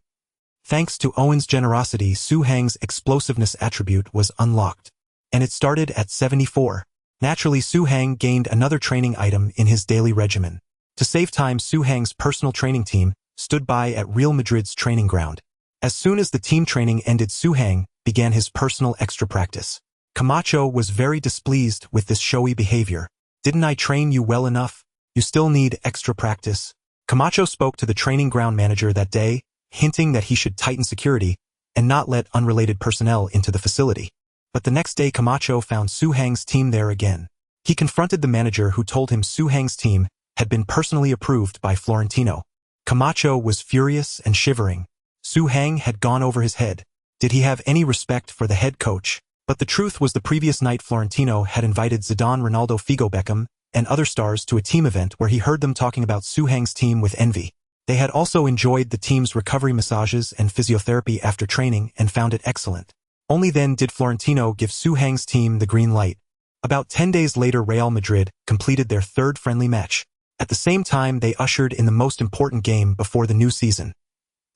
Thanks to Owen's generosity, Su Hang's explosiveness attribute was unlocked. And it started at 74. Naturally, Su Hang gained another training item in his daily regimen. To save time, Su Hang's personal training team stood by at Real Madrid's training ground. As soon as the team training ended, Su Hang began his personal extra practice. Camacho was very displeased with this showy behavior. Didn't I train you well enough? You still need extra practice. Camacho spoke to the training ground manager that day, hinting that he should tighten security and not let unrelated personnel into the facility. But the next day, Camacho found Su Hang's team there again. He confronted the manager, who told him Su Hang's team had been personally approved by Florentino. Camacho was furious and shivering. Su Hang had gone over his head. Did he have any respect for the head coach? But the truth was, the previous night Florentino had invited Zidane, Ronaldo, Figo, Beckham, and other stars to a team event where he heard them talking about Su Hang's team with envy. They had also enjoyed the team's recovery massages and physiotherapy after training and found it excellent. Only then did Florentino give Su Hang's team the green light. About 10 days later, Real Madrid completed their 3rd friendly match. At the same time, they ushered in the most important game before the new season,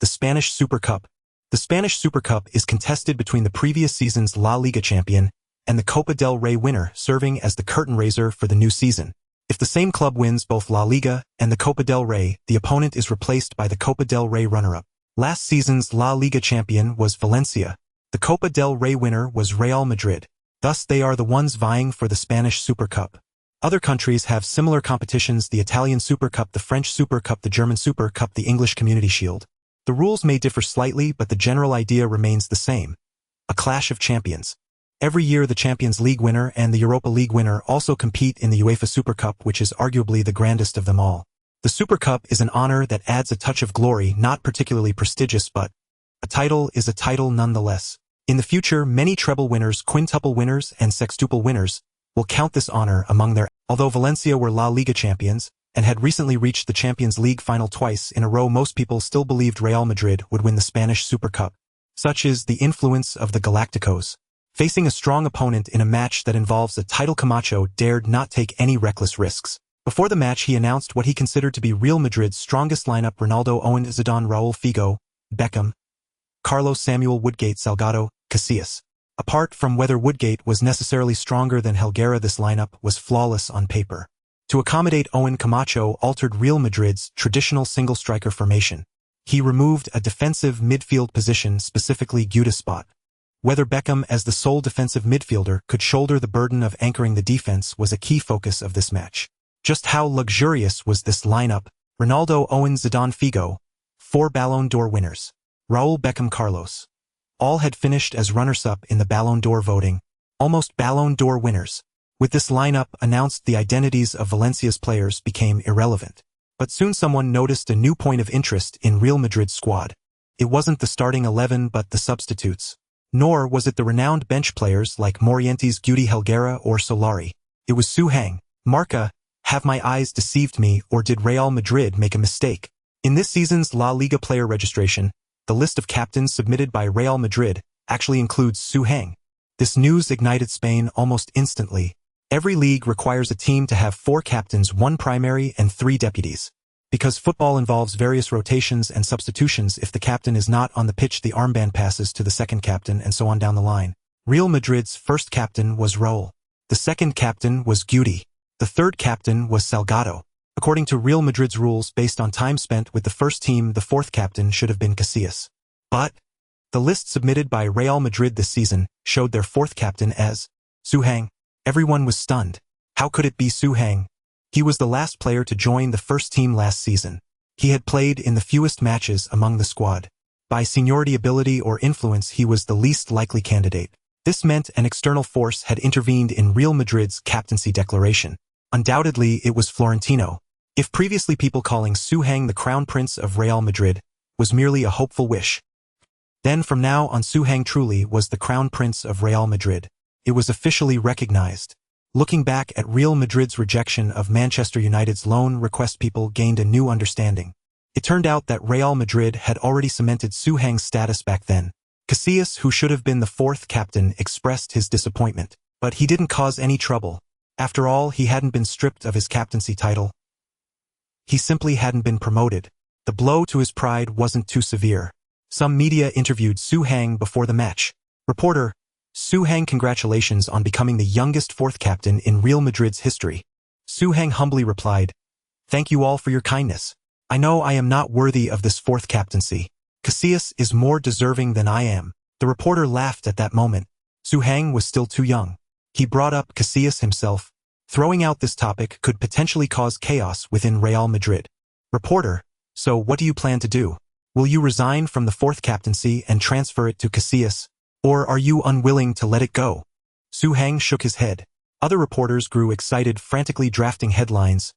the Spanish Super Cup. The Spanish Super Cup is contested between the previous season's La Liga champion and the Copa del Rey winner, serving as the curtain raiser for the new season. If the same club wins both La Liga and the Copa del Rey, the opponent is replaced by the Copa del Rey runner-up. Last season's La Liga champion was Valencia. The Copa del Rey winner was Real Madrid. Thus, they are the ones vying for the Spanish Super Cup. Other countries have similar competitions: the Italian Super Cup, the French Super Cup, the German Super Cup, the English Community Shield. The rules may differ slightly, but the general idea remains the same: a clash of champions. Every year, the Champions League winner and the Europa League winner also compete in the UEFA Super Cup, which is arguably the grandest of them all. The Super Cup is an honor that adds a touch of glory, not particularly prestigious, but a title is a title nonetheless. In the future, many treble winners, quintuple winners, and sextuple winners will count this honor among their. Although Valencia were La Liga champions and had recently reached the Champions League final twice in a row, most people still believed Real Madrid would win the Spanish Super Cup. Such is the influence of the Galacticos. Facing a strong opponent in a match that involves a title, Camacho dared not take any reckless risks. Before the match, he announced what he considered to be Real Madrid's strongest lineup: Ronaldo, Owen, Zidane, Raul, Figo, Beckham, Carlos, Samuel, Woodgate, Salgado, Casillas. Apart from whether Woodgate was necessarily stronger than Helguera, this lineup was flawless on paper. To accommodate Owen, Camacho altered Real Madrid's traditional single-striker formation. He removed a defensive midfield position, specifically Guda's spot. Whether Beckham, as the sole defensive midfielder, could shoulder the burden of anchoring the defense was a key focus of this match. Just how luxurious was this lineup? Ronaldo, Owen, Zidane, Figo, 4 Ballon d'Or winners. Raul, Beckham, Carlos. All had finished as runners-up in the Ballon d'Or voting. Almost Ballon d'Or winners. With this lineup announced, the identities of Valencia's players became irrelevant. But soon someone noticed a new point of interest in Real Madrid's squad. It wasn't the starting 11 but the substitutes. Nor was it the renowned bench players like Morientes, Guti Helguera or Solari. It was Suhang. Marca, have my eyes deceived me, or did Real Madrid make a mistake? In this season's La Liga player registration, the list of captains submitted by Real Madrid actually includes Suhang. This news ignited Spain almost instantly. Every league requires a team to have 4 captains, 1 primary and 3 deputies. Because football involves various rotations and substitutions, if the captain is not on the pitch, the armband passes to the second captain and so on down the line. Real Madrid's first captain was Raul. The second captain was Guti. The third captain was Salgado. According to Real Madrid's rules based on time spent with the first team, the fourth captain should have been Casillas. But the list submitted by Real Madrid this season showed their fourth captain as Suhang. Everyone was stunned. How could it be Suhang? He was the last player to join the first team last season. He had played in the fewest matches among the squad. By seniority, ability, or influence, he was the least likely candidate. This meant an external force had intervened in Real Madrid's captaincy declaration. Undoubtedly, it was Florentino. If previously people calling Suhang the crown prince of Real Madrid was merely a hopeful wish, then from now on Suhang truly was the crown prince of Real Madrid. It was officially recognized. Looking back at Real Madrid's rejection of Manchester United's loan request, people gained a new understanding. It turned out that Real Madrid had already cemented Suhang's status back then. Casillas, who should have been the fourth captain, expressed his disappointment. But he didn't cause any trouble. After all, he hadn't been stripped of his captaincy title. He simply hadn't been promoted. The blow to his pride wasn't too severe. Some media interviewed Suhang before the match. Reporter: Suhang, congratulations on becoming the youngest fourth captain in Real Madrid's history. Suhang humbly replied, "Thank you all for your kindness. I know I am not worthy of this fourth captaincy. Casillas is more deserving than I am." The reporter laughed at that moment. Suhang was still too young. He brought up Casillas himself. Throwing out this topic could potentially cause chaos within Real Madrid. Reporter: So what do you plan to do? Will you resign from the fourth captaincy and transfer it to Casillas? Or are you unwilling to let it go? Suhang shook his head. Other reporters grew excited, frantically drafting headlines.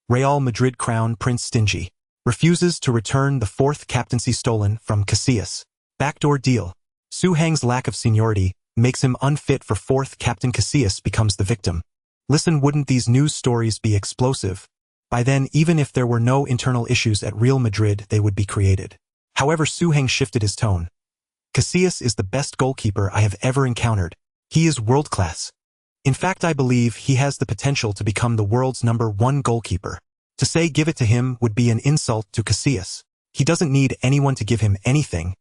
Real Madrid crown prince stingy. Refuses to return the fourth captaincy stolen from Casillas. Backdoor deal. Suhang's lack of seniority makes him unfit for fourth captain. Casillas becomes the victim. Listen, wouldn't these news stories be explosive? By then, even if there were no internal issues at Real Madrid, they would be created. However, Suhang shifted his tone. Casillas is the best goalkeeper I have ever encountered. He is world-class. In fact, I believe he has the potential to become the world's #1 goalkeeper. To say give it to him would be an insult to Casillas. He doesn't need anyone to give him anything.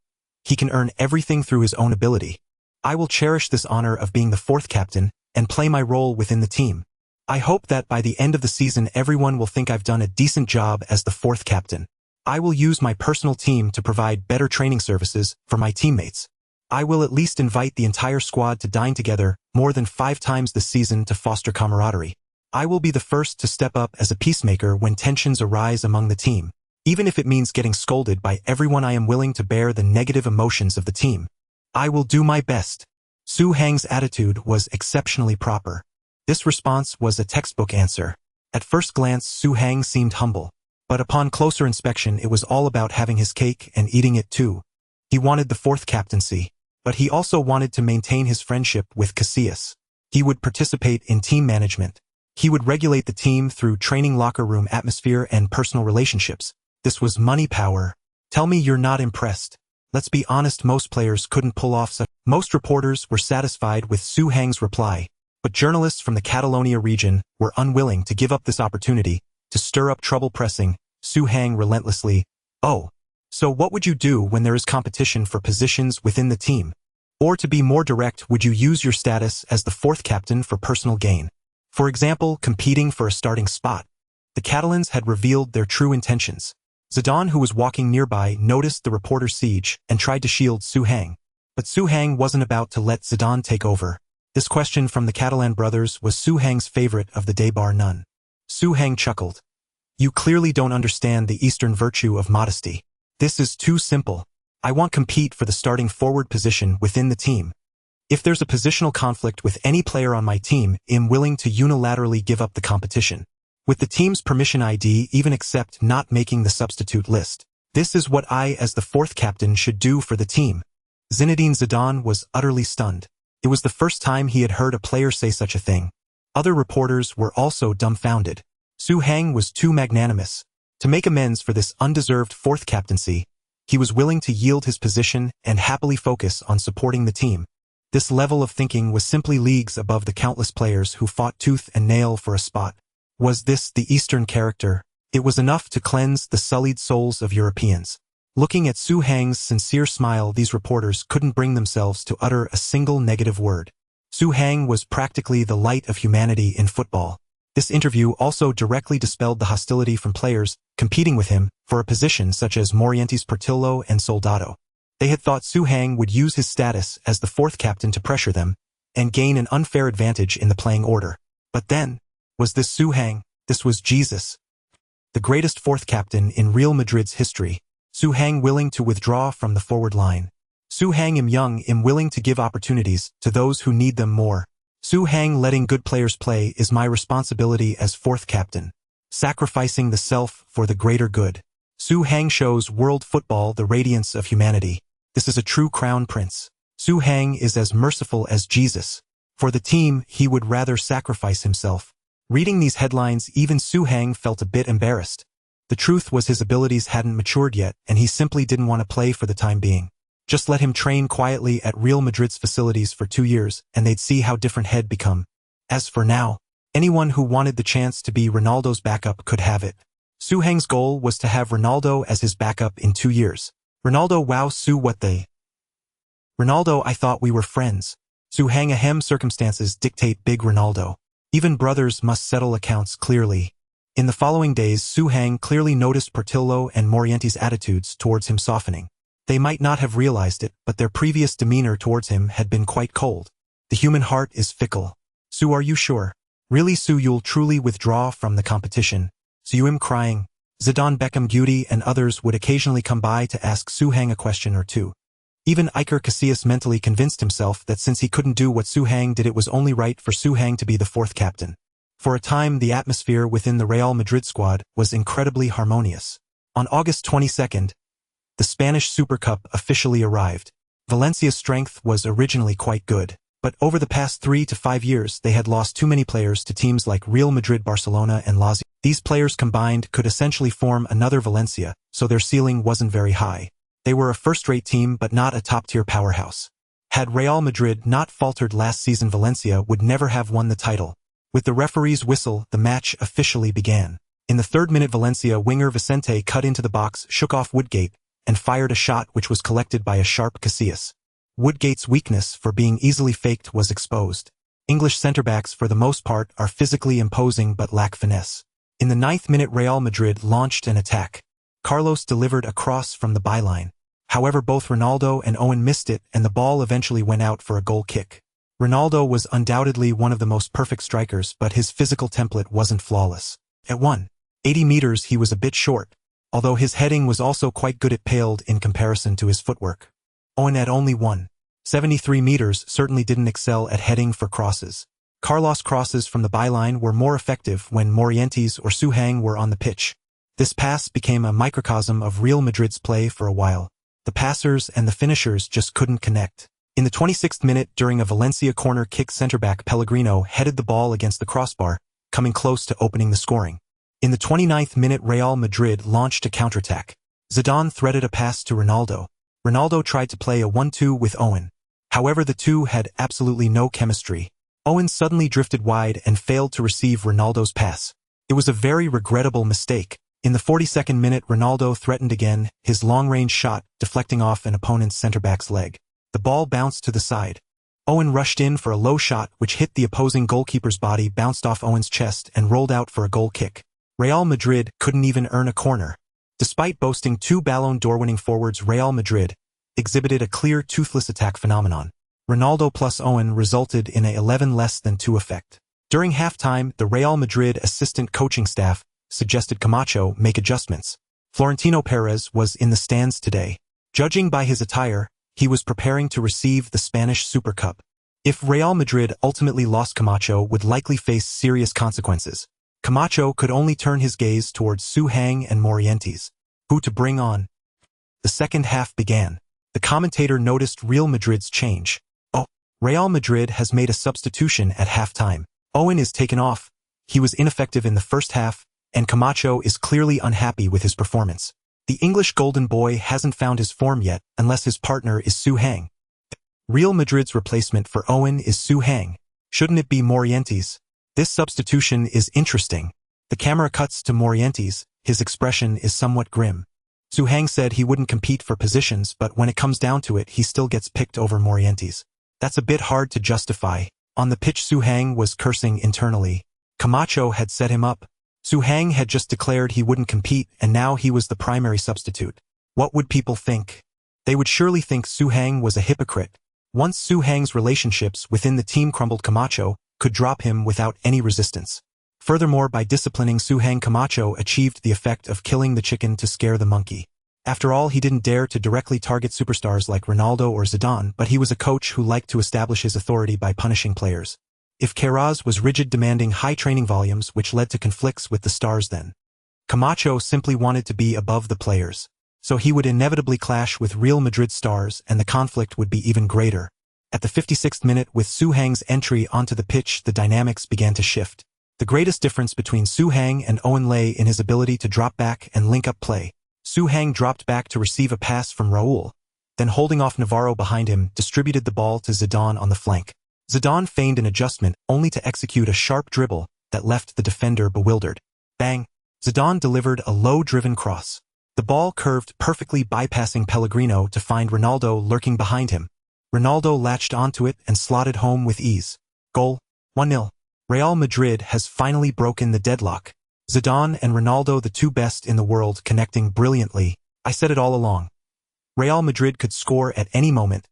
He can earn everything through his own ability. I will cherish this honor of being the fourth captain and play my role within the team. I hope that by the end of the season everyone will think I've done a decent job as the fourth captain. I will use my personal team to provide better training services for my teammates. I will at least invite the entire squad to dine together more than 5 times this season to foster camaraderie. I will be the first to step up as a peacemaker when tensions arise among the team. Even if it means getting scolded by everyone, I am willing to bear the negative emotions of the team. I will do my best. Suhang's attitude was exceptionally proper. This response was a textbook answer. At first glance, Suhang seemed humble. But upon closer inspection, it was all about having his cake and eating it too. He wanted the fourth captaincy, but he also wanted to maintain his friendship with Casillas. He would participate in team management. He would regulate the team through training, locker room atmosphere, and personal relationships. This was money power. Tell me you're not impressed. Let's be honest, most players couldn't pull off such. Most reporters were satisfied with Suhang's reply, but journalists from the Catalonia region were unwilling to give up this opportunity to stir up trouble, pressing Suhang relentlessly. "Oh, so what would you do when there is competition for positions within the team? Or to be more direct, would you use your status as the fourth captain for personal gain? For example, competing for a starting spot?" The Catalans had revealed their true intentions. Zidane, who was walking nearby, noticed the reporter's siege and tried to shield Suhang. But Suhang wasn't about to let Zidane take over. This question from the Catalan brothers was Suhang's favorite of the day, bar none. Suhang chuckled. "You clearly don't understand the Eastern virtue of modesty. This is too simple. I won't compete for the starting forward position within the team. If there's a positional conflict with any player on my team, I'm willing to unilaterally give up the competition. With the team's permission ID, even accept not making the substitute list. This is what I, as the fourth captain, should do for the team. Zinedine Zidane was utterly stunned. It was the first time he had heard a player say such a thing. Other reporters were also dumbfounded. Su Hang was too magnanimous. To make amends for this undeserved fourth captaincy, he was willing to yield his position and happily focus on supporting the team. This level of thinking was simply leagues above the countless players who fought tooth and nail for a spot. Was this the Eastern character? It was enough to cleanse the sullied souls of Europeans. Looking at Su Hang's sincere smile, these reporters couldn't bring themselves to utter a single negative word. Su Hang was practically the light of humanity in football. This interview also directly dispelled the hostility from players competing with him for a position such as Morientes Portillo and Soldado. They had thought Su Hang would use his status as the fourth captain to pressure them and gain an unfair advantage in the playing order. But then, was this Su Hang? This was Jesus. The greatest fourth captain in Real Madrid's history. Su Hang willing to withdraw from the forward line. Su Hang young willing to give opportunities to those who need them more. Su Hang letting good players play is my responsibility as fourth captain. Sacrificing the self for the greater good. Su Hang shows world football the radiance of humanity. This is a true crown prince. Su Hang is as merciful as Jesus. For the team, he would rather sacrifice himself. Reading these headlines, even Su Hang felt a bit embarrassed. The truth was his abilities hadn't matured yet, and he simply didn't want to play for the time being. Just let him train quietly at Real Madrid's facilities for 2 years, and they'd see how different he'd become. As for now, anyone who wanted the chance to be Ronaldo's backup could have it. Su Hang's goal was to have Ronaldo as his backup in 2 years. Ronaldo, wow, Su, what they? Ronaldo, I thought we were friends. Su Hang, ahem, circumstances dictate big Ronaldo. Even brothers must settle accounts clearly. In the following days, Su Hang clearly noticed Portillo and Morientes' attitudes towards him softening. They might not have realized it, but their previous demeanor towards him had been quite cold. The human heart is fickle. Su, are you sure? Really, Su, you'll truly withdraw from the competition? Su am crying. Zidane, Beckham, Guti, and others would occasionally come by to ask Su Hang a question or two. Even Iker Casillas mentally convinced himself that since he couldn't do what Su Hang did, it was only right for Su Hang to be the fourth captain. For a time, the atmosphere within the Real Madrid squad was incredibly harmonious. On August 22nd, the Spanish Super Cup officially arrived. Valencia's strength was originally quite good, but over the past 3 to 5 years they had lost too many players to teams like Real Madrid, Barcelona, and Lazio. These players combined could essentially form another Valencia, so their ceiling wasn't very high. They were a first-rate team but not a top-tier powerhouse. Had Real Madrid not faltered last season, Valencia would never have won the title. With the referee's whistle, the match officially began. In the 3rd minute, Valencia winger Vicente cut into the box, shook off Woodgate, and fired a shot which was collected by a sharp Casillas. Woodgate's weakness for being easily faked was exposed. English centre-backs for the most part are physically imposing but lack finesse. In the 9th minute, Real Madrid launched an attack. Carlos delivered a cross from the byline. However, both Ronaldo and Owen missed it, and the ball eventually went out for a goal kick. Ronaldo was undoubtedly one of the most perfect strikers, but his physical template wasn't flawless. At 180 meters, he was a bit short, although his heading was also quite good. It paled in comparison to his footwork. Owen at only 173 meters certainly didn't excel at heading for crosses. Carlos' crosses from the byline were more effective when Morientes or Su Hang were on the pitch. This pass became a microcosm of Real Madrid's play for a while. The passers and the finishers just couldn't connect. In the 26th minute, during a Valencia corner kick, centre-back Pellegrino headed the ball against the crossbar, coming close to opening the scoring. In the 29th minute, Real Madrid launched a counterattack. Zidane threaded a pass to Ronaldo. Ronaldo tried to play a 1-2 with Owen. However, the two had absolutely no chemistry. Owen suddenly drifted wide and failed to receive Ronaldo's pass. It was a very regrettable mistake. In the 42nd minute, Ronaldo threatened again, his long-range shot deflecting off an opponent's centre-back's leg. The ball bounced to the side. Owen rushed in for a low shot which hit the opposing goalkeeper's body, bounced off Owen's chest, and rolled out for a goal kick. Real Madrid couldn't even earn a corner. Despite boasting 2 Ballon d'Or winning forwards, Real Madrid exhibited a clear toothless attack phenomenon. Ronaldo plus Owen resulted in a 11-less-than-2 effect. During halftime, the Real Madrid assistant coaching staff suggested Camacho make adjustments. Florentino Perez was in the stands today. Judging by his attire, he was preparing to receive the Spanish Super Cup. If Real Madrid ultimately lost, Camacho would likely face serious consequences. Camacho could only turn his gaze towards Suhang and Morientes, who to bring on. The second half began. The commentator noticed Real Madrid's change. Oh, Real Madrid has made a substitution at halftime. Owen is taken off. He was ineffective in the first half, and Camacho is clearly unhappy with his performance. The English golden boy hasn't found his form yet unless his partner is Suhang. Real Madrid's replacement for Owen is Suhang. Shouldn't it be Morientes? This substitution is interesting. The camera cuts to Morientes. His expression is somewhat grim. Suhang said he wouldn't compete for positions, but when it comes down to it, he still gets picked over Morientes. That's a bit hard to justify. On the pitch, Suhang was cursing internally. Camacho had set him up. Suhang had just declared he wouldn't compete, and now he was the primary substitute. What would people think? They would surely think Suhang was a hypocrite. Once Suhang's relationships within the team crumbled, Camacho could drop him without any resistance. Furthermore, by disciplining Suhang, Camacho achieved the effect of killing the chicken to scare the monkey. After all, he didn't dare to directly target superstars like Ronaldo or Zidane, but he was a coach who liked to establish his authority by punishing players. If Queiroz was rigid, demanding high training volumes which led to conflicts with the stars, then Camacho simply wanted to be above the players. So he would inevitably clash with Real Madrid stars, and the conflict would be even greater. At the 56th minute, with Suhang's entry onto the pitch, the dynamics began to shift. The greatest difference between Suhang and Owen lay in his ability to drop back and link up play. Suhang dropped back to receive a pass from Raul, then holding off Navarro behind him, distributed the ball to Zidane on the flank. Zidane feigned an adjustment, only to execute a sharp dribble that left the defender bewildered. Bang! Zidane delivered a low-driven cross. The ball curved perfectly, bypassing Pellegrino to find Ronaldo lurking behind him. Ronaldo latched onto it and slotted home with ease. Goal, 1-0. Real Madrid has finally broken the deadlock. Zidane and Ronaldo, the two best in the world, connecting brilliantly. I said it all along. Real Madrid could score at any moment.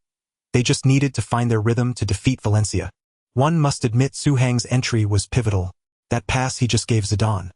They just needed to find their rhythm to defeat Valencia. One must admit Suhang's entry was pivotal. That pass he just gave Zidane.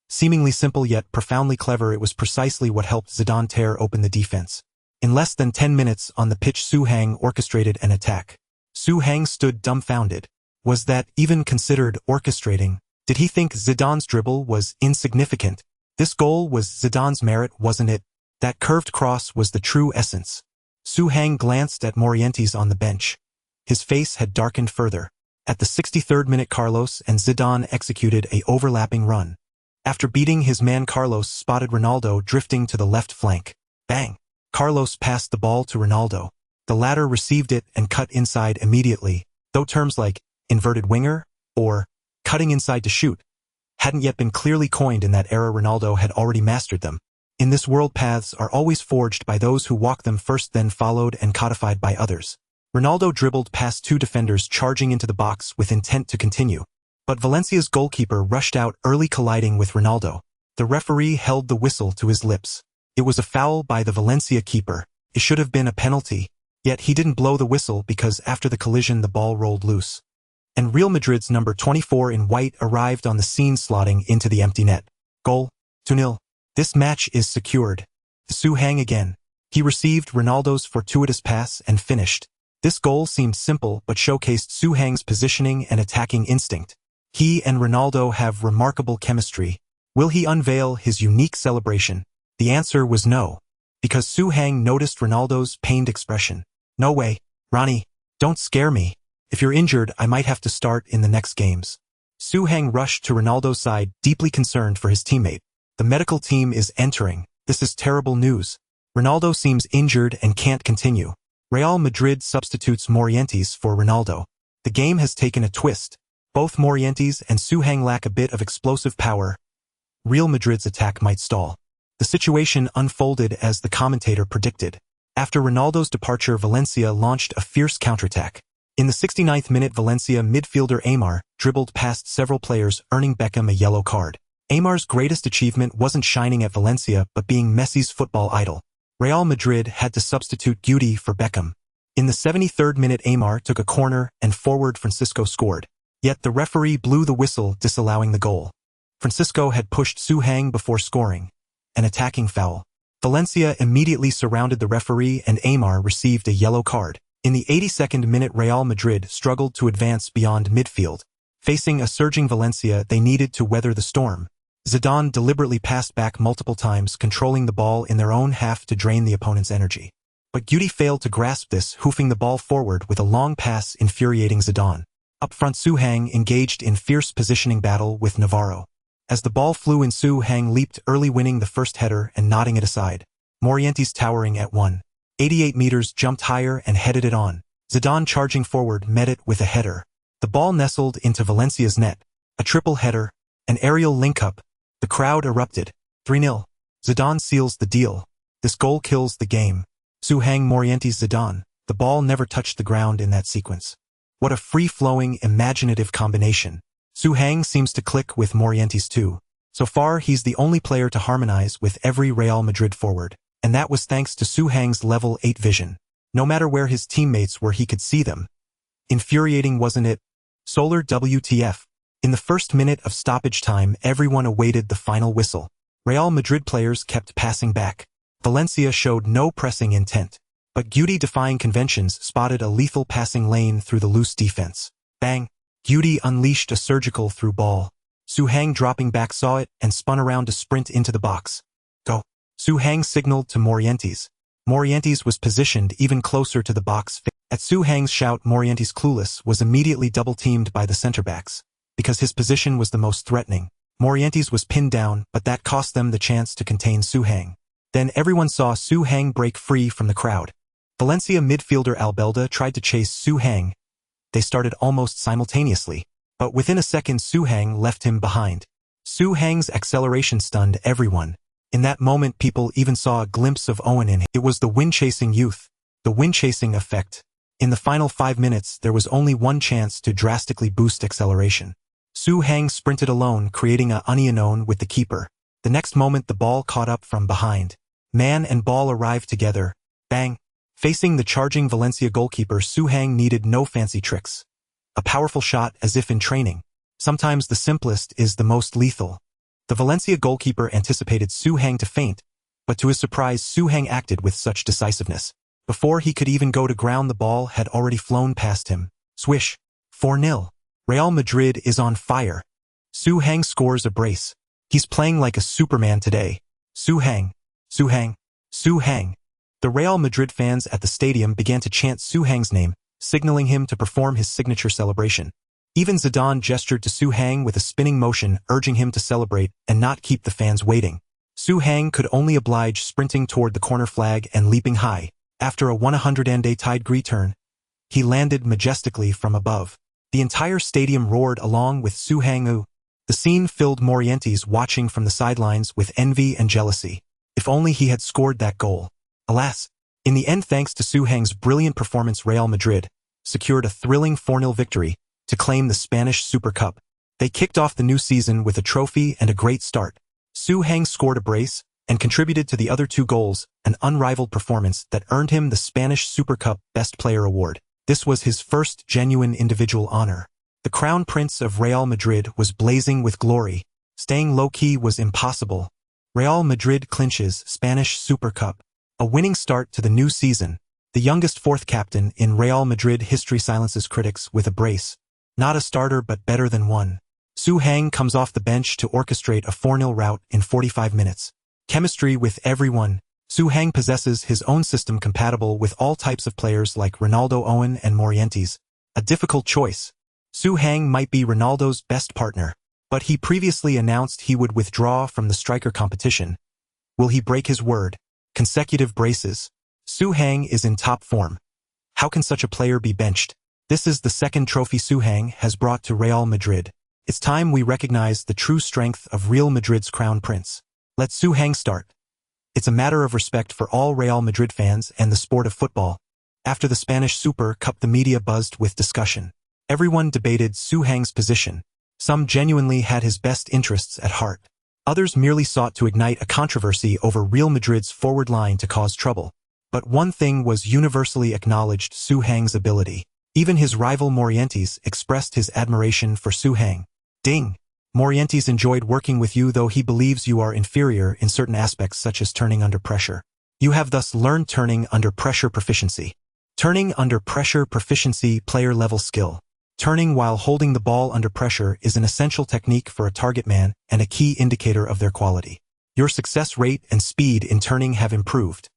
Seemingly simple yet profoundly clever, it was precisely what helped Zidane tear open the defense. In less than 10 minutes on the pitch, Suhang orchestrated an attack. Suhang stood dumbfounded. Was that even considered orchestrating? Did he think Zidane's dribble was insignificant? This goal was Zidane's merit, wasn't it? That curved cross was the true essence. Suhang glanced at Morientes on the bench. His face had darkened further. At the 63rd minute, Carlos and Zidane executed an overlapping run. After beating his man, Carlos spotted Ronaldo drifting to the left flank. Bang! Carlos passed the ball to Ronaldo. The latter received it and cut inside immediately, though terms like inverted winger or cutting inside to shoot hadn't yet been clearly coined in that era. Ronaldo had already mastered them. In this world, paths are always forged by those who walk them first, then followed and codified by others. Ronaldo dribbled past two defenders, charging into the box with intent to continue. But Valencia's goalkeeper rushed out early, colliding with Ronaldo. The referee held the whistle to his lips. It was a foul by the Valencia keeper. It should have been a penalty. Yet he didn't blow the whistle because after the collision the ball rolled loose. And Real Madrid's number 24 in white arrived on the scene, slotting into the empty net. Goal, 2-0. This match is secured. Suhang again. He received Ronaldo's fortuitous pass and finished. This goal seemed simple but showcased Suhang's positioning and attacking instinct. He and Ronaldo have remarkable chemistry. Will he unveil his unique celebration? The answer was no, because Suhang noticed Ronaldo's pained expression. No way, Ronnie, don't scare me. If you're injured, I might have to start in the next games. Suhang rushed to Ronaldo's side, deeply concerned for his teammate. The medical team is entering. This is terrible news. Ronaldo seems injured and can't continue. Real Madrid substitutes Morientes for Ronaldo. The game has taken a twist. Both Morientes and Suhang lack a bit of explosive power. Real Madrid's attack might stall. The situation unfolded as the commentator predicted. After Ronaldo's departure, Valencia launched a fierce counterattack. In the 69th minute, Valencia midfielder Aymar dribbled past several players, earning Beckham a yellow card. Aymar's greatest achievement wasn't shining at Valencia, but being Messi's football idol. Real Madrid had to substitute Guti for Beckham. In the 73rd minute, Aymar took a corner and forward Francisco scored. Yet the referee blew the whistle, disallowing the goal. Francisco had pushed Suhang before scoring. An attacking foul. Valencia immediately surrounded the referee and Aymar received a yellow card. In the 82nd minute, Real Madrid struggled to advance beyond midfield. Facing a surging Valencia, they needed to weather the storm. Zidane deliberately passed back multiple times, controlling the ball in their own half to drain the opponent's energy. But Guti failed to grasp this, hoofing the ball forward with a long pass, infuriating Zidane. Up front, Suhang engaged in fierce positioning battle with Navarro. As the ball flew in, Suhang leaped early, winning the first header and nodding it aside. Morientes, towering at 188 meters, jumped higher and headed it on. Zidane, charging forward, met it with a header. The ball nestled into Valencia's net. A triple header, an aerial link-up. The crowd erupted. 3-0. Zidane seals the deal. This goal kills the game. Suhang, Morientes, Zidane. The ball never touched the ground in that sequence. What a free-flowing, imaginative combination. Suhang seems to click with Morientes too. So far, he's the only player to harmonize with every Real Madrid forward. And that was thanks to Suhang's level 8 vision. No matter where his teammates were, he could see them. Infuriating, wasn't it? Solar WTF. In the first minute of stoppage time, everyone awaited the final whistle. Real Madrid players kept passing back. Valencia showed no pressing intent. But Guti, defying conventions, spotted a lethal passing lane through the loose defense. Bang! Guti unleashed a surgical through ball. Suhang, dropping back, saw it and spun around to sprint into the box. Go! Suhang signaled to Morientes. Morientes was positioned even closer to the box. At Suhang's shout, Morientes, clueless, was immediately double-teamed by the center-backs. Because his position was the most threatening. Morientes was pinned down, but that cost them the chance to contain Suhang. Then everyone saw Suhang break free from the crowd. Valencia midfielder Albelda tried to chase Suhang. They started almost simultaneously, but within a second Suhang left him behind. Suhang's acceleration stunned everyone. In that moment, people even saw a glimpse of Owen in him. It was the wind-chasing youth, the wind-chasing effect. In the final 5 minutes, there was only one chance to drastically boost acceleration. Suhang sprinted alone, creating a unknown with the keeper. The next moment, the ball caught up from behind. Man and ball arrived together. Bang! Facing the charging Valencia goalkeeper, Suhang needed no fancy tricks. A powerful shot, as if in training. Sometimes the simplest is the most lethal. The Valencia goalkeeper anticipated Suhang to feint, but to his surprise, Suhang acted with such decisiveness. Before he could even go to ground, the ball had already flown past him. Swish! 4-0. Real Madrid is on fire. Suhang scores a brace. He's playing like a Superman today. Suhang! Suhang! Suhang! The Real Madrid fans at the stadium began to chant Suhang's name, signaling him to perform his signature celebration. Even Zidane gestured to Suhang with a spinning motion, urging him to celebrate and not keep the fans waiting. Suhang could only oblige, sprinting toward the corner flag and leaping high. After a 180-degree turn, he landed majestically from above. The entire stadium roared along with Suhang. The scene filled Morientes, watching from the sidelines with envy and jealousy. If only he had scored that goal. Alas, in the end, thanks to Suhang's brilliant performance, Real Madrid secured a thrilling 4-0 victory to claim the Spanish Super Cup. They kicked off the new season with a trophy and a great start. Suhang scored a brace and contributed to the other 2 goals, an unrivaled performance that earned him the Spanish Super Cup Best Player award. This was his first genuine individual honor. The Crown Prince of Real Madrid was blazing with glory. Staying low-key was impossible. Real Madrid clinches Spanish Super Cup. A winning start to the new season. The youngest 4th captain in Real Madrid history silences critics with a brace. Not a starter, but better than one. Suhang comes off the bench to orchestrate a 4-0 rout in 45 minutes. Chemistry with everyone. Suhang possesses his own system compatible with all types of players like Ronaldo, Owen, and Morientes. A difficult choice. Suhang might be Ronaldo's best partner, but he previously announced he would withdraw from the striker competition. Will he break his word? Consecutive braces. Suhang is in top form. How can such a player be benched? This is the 2nd trophy Suhang has brought to Real Madrid. It's time we recognize the true strength of Real Madrid's crown prince. Let Suhang start. It's a matter of respect for all Real Madrid fans and the sport of football. After the Spanish Super Cup, the media buzzed with discussion. Everyone debated Suhang's position. Some genuinely had his best interests at heart. Others merely sought to ignite a controversy over Real Madrid's forward line to cause trouble. But one thing was universally acknowledged: Suhang's ability. Even his rival Morientes expressed his admiration for Suhang. Ding! Morientes enjoyed working with you, though he believes you are inferior in certain aspects such as turning under pressure. You have thus learned turning under pressure proficiency. Turning under pressure proficiency player level skill. Turning while holding the ball under pressure is an essential technique for a target man and a key indicator of their quality. Your success rate and speed in turning have improved.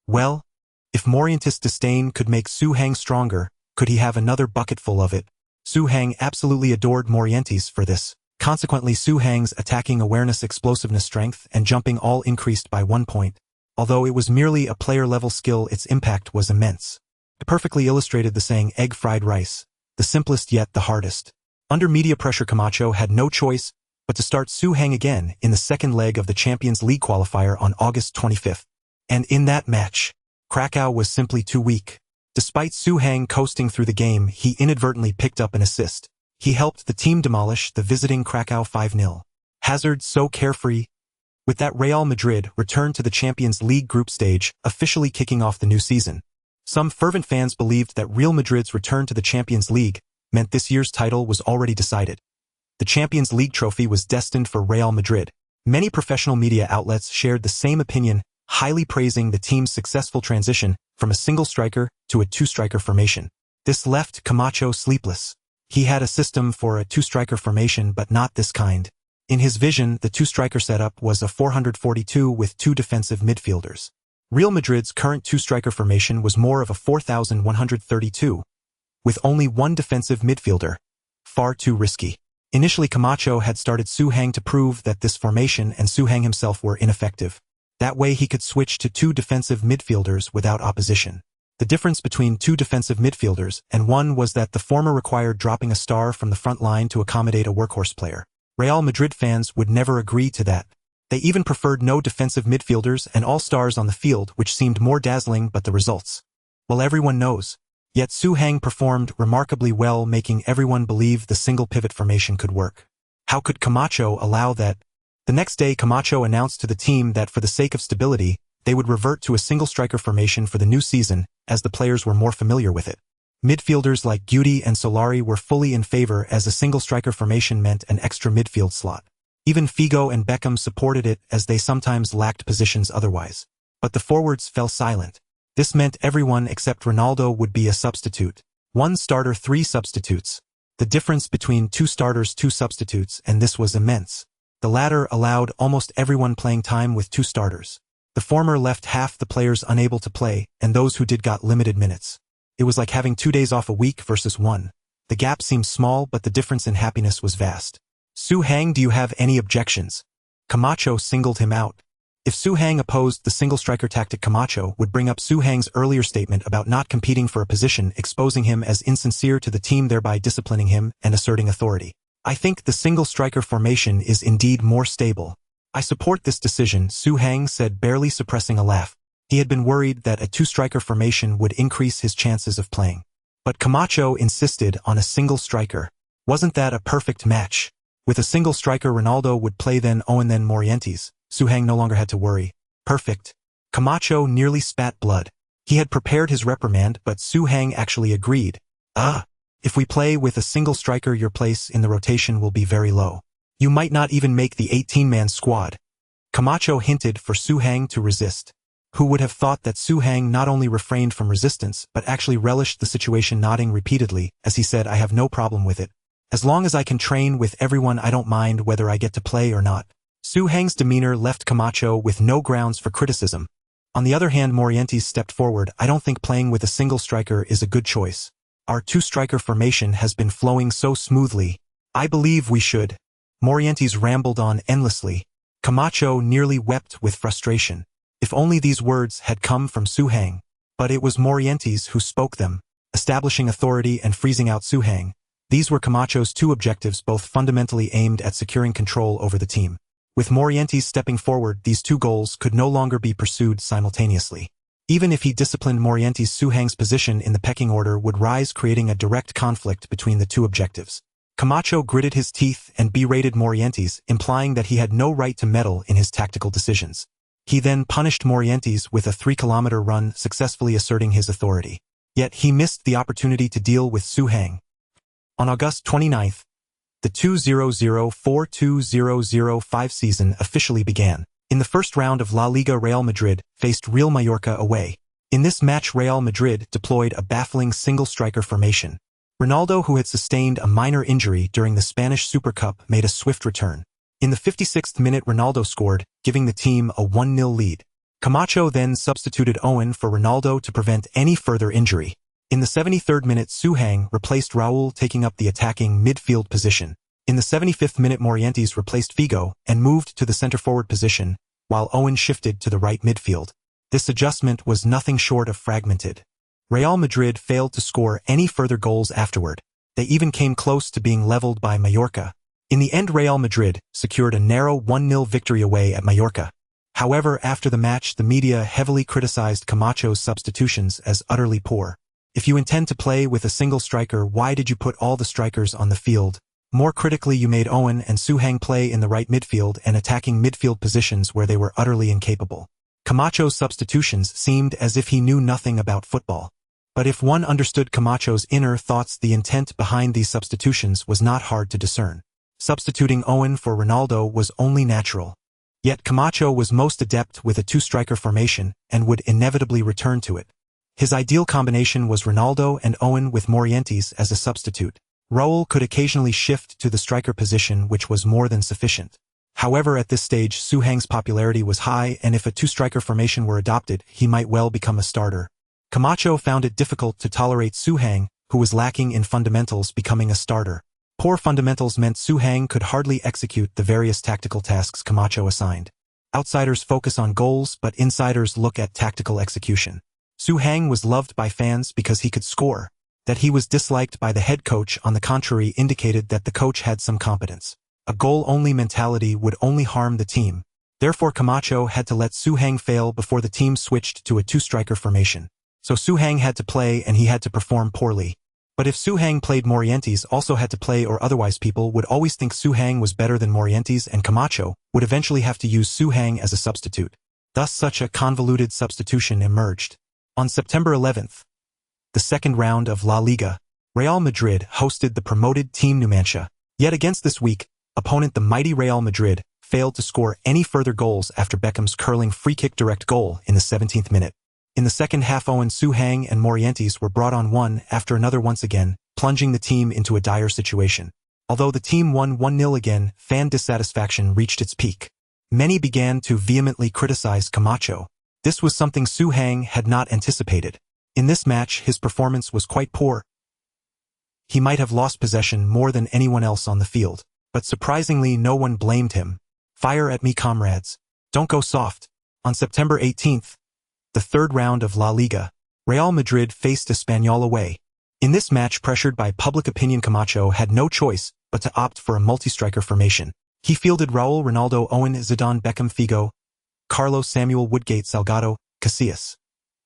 Well, if Morientes disdain could make Su Hang stronger, could he have another bucketful of it? Su Hang absolutely adored Morientes for this. Consequently, Su Hang's attacking awareness, explosiveness, strength, and jumping all increased by 1 point. Although it was merely a player-level skill, its impact was immense. It perfectly illustrated the saying, egg fried rice, the simplest yet the hardest. Under media pressure, Camacho had no choice but to start Su Hang again in the second leg of the Champions League qualifier on August 25th. And in that match, Krakow was simply too weak. Despite Su Hang coasting through the game, he inadvertently picked up an assist. He helped the team demolish the visiting Krakow 5-0. Hazard so carefree. With that, Real Madrid returned to the Champions League group stage, officially kicking off the new season. Some fervent fans believed that Real Madrid's return to the Champions League meant this year's title was already decided. The Champions League trophy was destined for Real Madrid. Many professional media outlets shared the same opinion, highly praising the team's successful transition from a single striker to a two-striker formation. This left Camacho sleepless. He had a system for a two-striker formation, but not this kind. In his vision, the two-striker setup was a 442 with two defensive midfielders. Real Madrid's current two-striker formation was more of a 4132, with only one defensive midfielder. Far too risky. Initially, Camacho had started Su Hang to prove that this formation and Su Hang himself were ineffective. That way he could switch to two defensive midfielders without opposition. The difference between two defensive midfielders and one was that the former required dropping a star from the front line to accommodate a workhorse player. Real Madrid fans would never agree to that. They even preferred no defensive midfielders and all stars on the field, which seemed more dazzling, but the results, well, everyone knows. Yet Su Hang performed remarkably well, making everyone believe the single pivot formation could work. How could Camacho allow that? The next day, Camacho announced to the team that for the sake of stability, they would revert to a single striker formation for the new season, as the players were more familiar with it. Midfielders like Guti and Solari were fully in favor, as a single striker formation meant an extra midfield slot. Even Figo and Beckham supported it, as they sometimes lacked positions otherwise. But the forwards fell silent. This meant everyone except Ronaldo would be a substitute. One starter, three substitutes. The difference between two starters, two substitutes, and this was immense. The latter allowed almost everyone playing time with two starters. The former left half the players unable to play, and those who did got limited minutes. It was like having 2 days off a week versus one. The gap seemed small, but the difference in happiness was vast. Su Hang, do you have any objections? Camacho singled him out. If Su Hang opposed the single striker tactic, Camacho would bring up Su Hang's earlier statement about not competing for a position, exposing him as insincere to the team, thereby disciplining him and asserting authority. I think the single striker formation is indeed more stable. I support this decision, Su Hang said, barely suppressing a laugh. He had been worried that a two-striker formation would increase his chances of playing. But Camacho insisted on a single striker. Wasn't that a perfect match? With a single striker, Ronaldo would play then Owen then Morientes. Su Hang no longer had to worry. Perfect. Camacho nearly spat blood. He had prepared his reprimand, but Su Hang actually agreed. If we play with a single striker, your place in the rotation will be very low. You might not even make the 18-man squad. Camacho hinted for Su Hang to resist. Who would have thought that Su Hang not only refrained from resistance, but actually relished the situation, nodding repeatedly, as he said, I have no problem with it. As long as I can train with everyone, I don't mind whether I get to play or not. Su Hang's demeanor left Camacho with no grounds for criticism. On the other hand, Morientes stepped forward. I don't think playing with a single striker is a good choice. Our two-striker formation has been flowing so smoothly. I believe we should. Morientes rambled on endlessly. Camacho nearly wept with frustration. If only these words had come from Su Hang. But it was Morientes who spoke them, establishing authority and freezing out Su Hang. These were Camacho's two objectives, both fundamentally aimed at securing control over the team. With Morientes stepping forward, these two goals could no longer be pursued simultaneously. Even if he disciplined Morientes, Su Hang's position in the pecking order would rise, creating a direct conflict between the two objectives. Camacho gritted his teeth and berated Morientes, implying that he had no right to meddle in his tactical decisions. He then punished Morientes with a 3-kilometer run, successfully asserting his authority. Yet he missed the opportunity to deal with Su Hang. On August 29th, the 2004-2005 season officially began. In the first round of La Liga, Real Madrid faced Real Mallorca away. In this match, Real Madrid deployed a baffling single-striker formation. Ronaldo, who had sustained a minor injury during the Spanish Super Cup, made a swift return. In the 56th minute, Ronaldo scored, giving the team a 1-0 lead. Camacho then substituted Owen for Ronaldo to prevent any further injury. In the 73rd minute, Zidane replaced Raul, taking up the attacking midfield position. In the 75th minute, Morientes replaced Figo and moved to the center-forward position, while Owen shifted to the right midfield. This adjustment was nothing short of fragmented. Real Madrid failed to score any further goals afterward. They even came close to being leveled by Mallorca. In the end, Real Madrid secured a narrow 1-0 victory away at Mallorca. However, after the match, the media heavily criticized Camacho's substitutions as utterly poor. If you intend to play with a single striker, why did you put all the strikers on the field? More critically, you made Owen and Zidane play in the right midfield and attacking midfield positions where they were utterly incapable. Camacho's substitutions seemed as if he knew nothing about football. But if one understood Camacho's inner thoughts, the intent behind these substitutions was not hard to discern. Substituting Owen for Ronaldo was only natural. Yet Camacho was most adept with a two-striker formation and would inevitably return to it. His ideal combination was Ronaldo and Owen with Morientes as a substitute. Raul could occasionally shift to the striker position, which was more than sufficient. However, at this stage, Zidane's popularity was high, and if a two-striker formation were adopted, he might well become a starter. Camacho found it difficult to tolerate Zidane, who was lacking in fundamentals, becoming a starter. Poor fundamentals meant Zidane could hardly execute the various tactical tasks Camacho assigned. Outsiders focus on goals, but insiders look at tactical execution. Zidane was loved by fans because he could score. That he was disliked by the head coach, on the contrary, indicated that the coach had some competence. A goal-only mentality would only harm the team. Therefore, Camacho had to let Zidane fail before the team switched to a two-striker formation. So Zidane had to play, and he had to perform poorly. But if Zidane played, Morientes also had to play, or otherwise people would always think Zidane was better than Morientes, and Camacho would eventually have to use Zidane as a substitute. Thus such a convoluted substitution emerged. On September 11th, the second round of La Liga, Real Madrid hosted the promoted team Numancia. Yet against this weak opponent, the mighty Real Madrid failed to score any further goals after Beckham's curling free-kick direct goal in the 17th minute. In the second half, Owen, Zidane and Morientes were brought on one after another once again, plunging the team into a dire situation. Although the team won 1-0 again, fan dissatisfaction reached its peak. Many began to vehemently criticize Camacho. This was something Zidane had not anticipated. In this match, his performance was quite poor. He might have lost possession more than anyone else on the field. But surprisingly, no one blamed him. Fire at me, comrades. Don't go soft. On September 18th, the third round of La Liga, Real Madrid faced Espanyol away. In this match, pressured by public opinion, Camacho had no choice but to opt for a multi-striker formation. He fielded Raul, Ronaldo, Owen, Zidane, Beckham, Figo, Carlos, Samuel, Woodgate, Salgado, Casillas.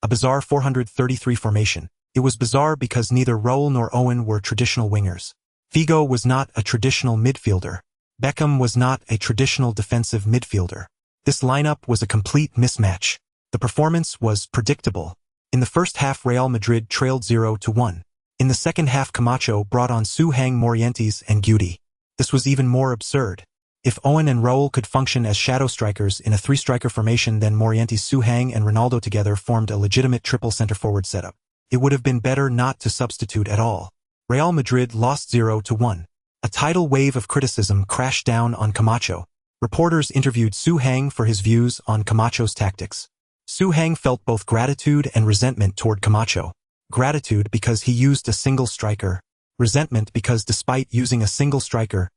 A bizarre 433 formation. It was bizarre because neither Raul nor Owen were traditional wingers. Figo was not a traditional midfielder. Beckham was not a traditional defensive midfielder. This lineup was a complete mismatch. The performance was predictable. In the first half, Real Madrid trailed 0-1. In the second half, Camacho brought on Zidane, Morientes, and Guti. This was even more absurd. If Owen and Raul could function as shadow strikers in a three-striker formation, then Morientes, Zidane, and Ronaldo together formed a legitimate triple center-forward setup. It would have been better not to substitute at all. Real Madrid lost 0-1. A tidal wave of criticism crashed down on Camacho. Reporters interviewed Zidane for his views on Camacho's tactics. Zidane felt both gratitude and resentment toward Camacho. Gratitude because he used a single striker. Resentment because despite using a single striker,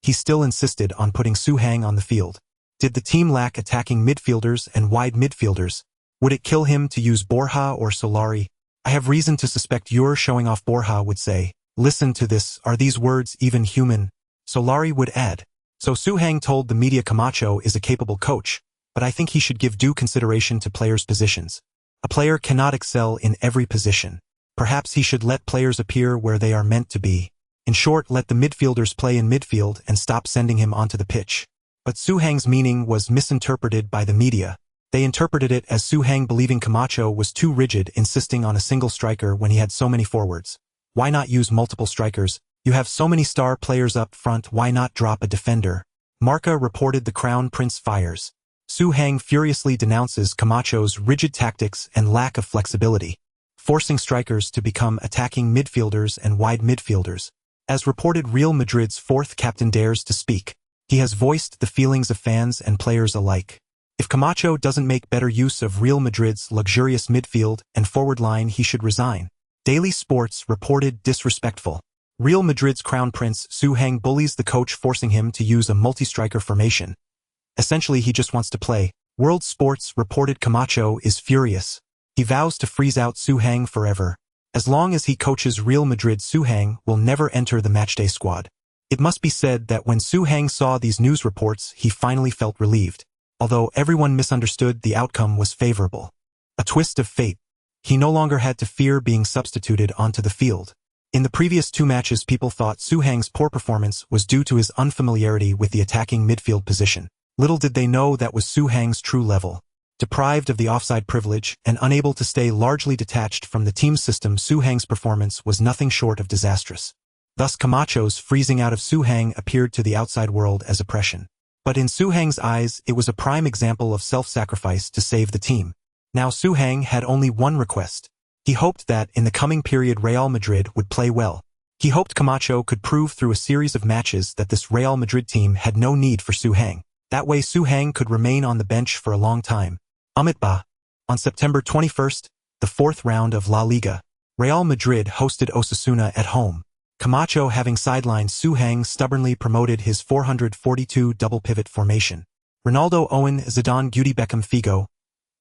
he still insisted on putting Zidane on the field. Did the team lack attacking midfielders and wide midfielders? Would it kill him to use Borja or Solari? I have reason to suspect you're showing off, Borja would say. Listen to this, are these words even human? Solari would add. So Zidane told the media Camacho is a capable coach, but I think he should give due consideration to players' positions. A player cannot excel in every position. Perhaps he should let players appear where they are meant to be. In short, let the midfielders play in midfield and stop sending him onto the pitch. But Zidane's meaning was misinterpreted by the media. They interpreted it as Zidane believing Camacho was too rigid, insisting on a single striker when he had so many forwards. Why not use multiple strikers? You have so many star players up front, why not drop a defender? Marca reported the Crown Prince fires. Hang furiously denounces Camacho's rigid tactics and lack of flexibility, forcing strikers to become attacking midfielders and wide midfielders. As reported, Real Madrid's fourth captain dares to speak. He has voiced the feelings of fans and players alike. If Camacho doesn't make better use of Real Madrid's luxurious midfield and forward line, he should resign. Daily Sports reported disrespectful. Real Madrid's crown prince Hang bullies the coach, forcing him to use a multi-striker formation. Essentially, he just wants to play. World Sports reported Camacho is furious. He vows to freeze out Hang forever. As long as he coaches Real Madrid, Hang will never enter the matchday squad. It must be said that when Hang saw these news reports, he finally felt relieved. Although everyone misunderstood, the outcome was favorable. A twist of fate. He no longer had to fear being substituted onto the field. In the previous 2 matches, people thought Hang's poor performance was due to his unfamiliarity with the attacking midfield position. Little did they know that was Hang's true level. Deprived of the offside privilege and unable to stay largely detached from the team's system, Hang's performance was nothing short of disastrous. Thus, Camacho's freezing out of Hang appeared to the outside world as oppression. But in Hang's eyes, it was a prime example of self-sacrifice to save the team. Now Hang had only one request. He hoped that, in the coming period, Real Madrid would play well. He hoped Camacho could prove through a series of matches that this Real Madrid team had no need for Hang. That way Hang could remain on the bench for a long time. On September 21st, the 4th round of La Liga, Real Madrid hosted Osasuna at home. Camacho, having sidelined Hang, stubbornly promoted his 442 double pivot formation. Ronaldo, Owen, Zidane, Guti, Beckham, Figo,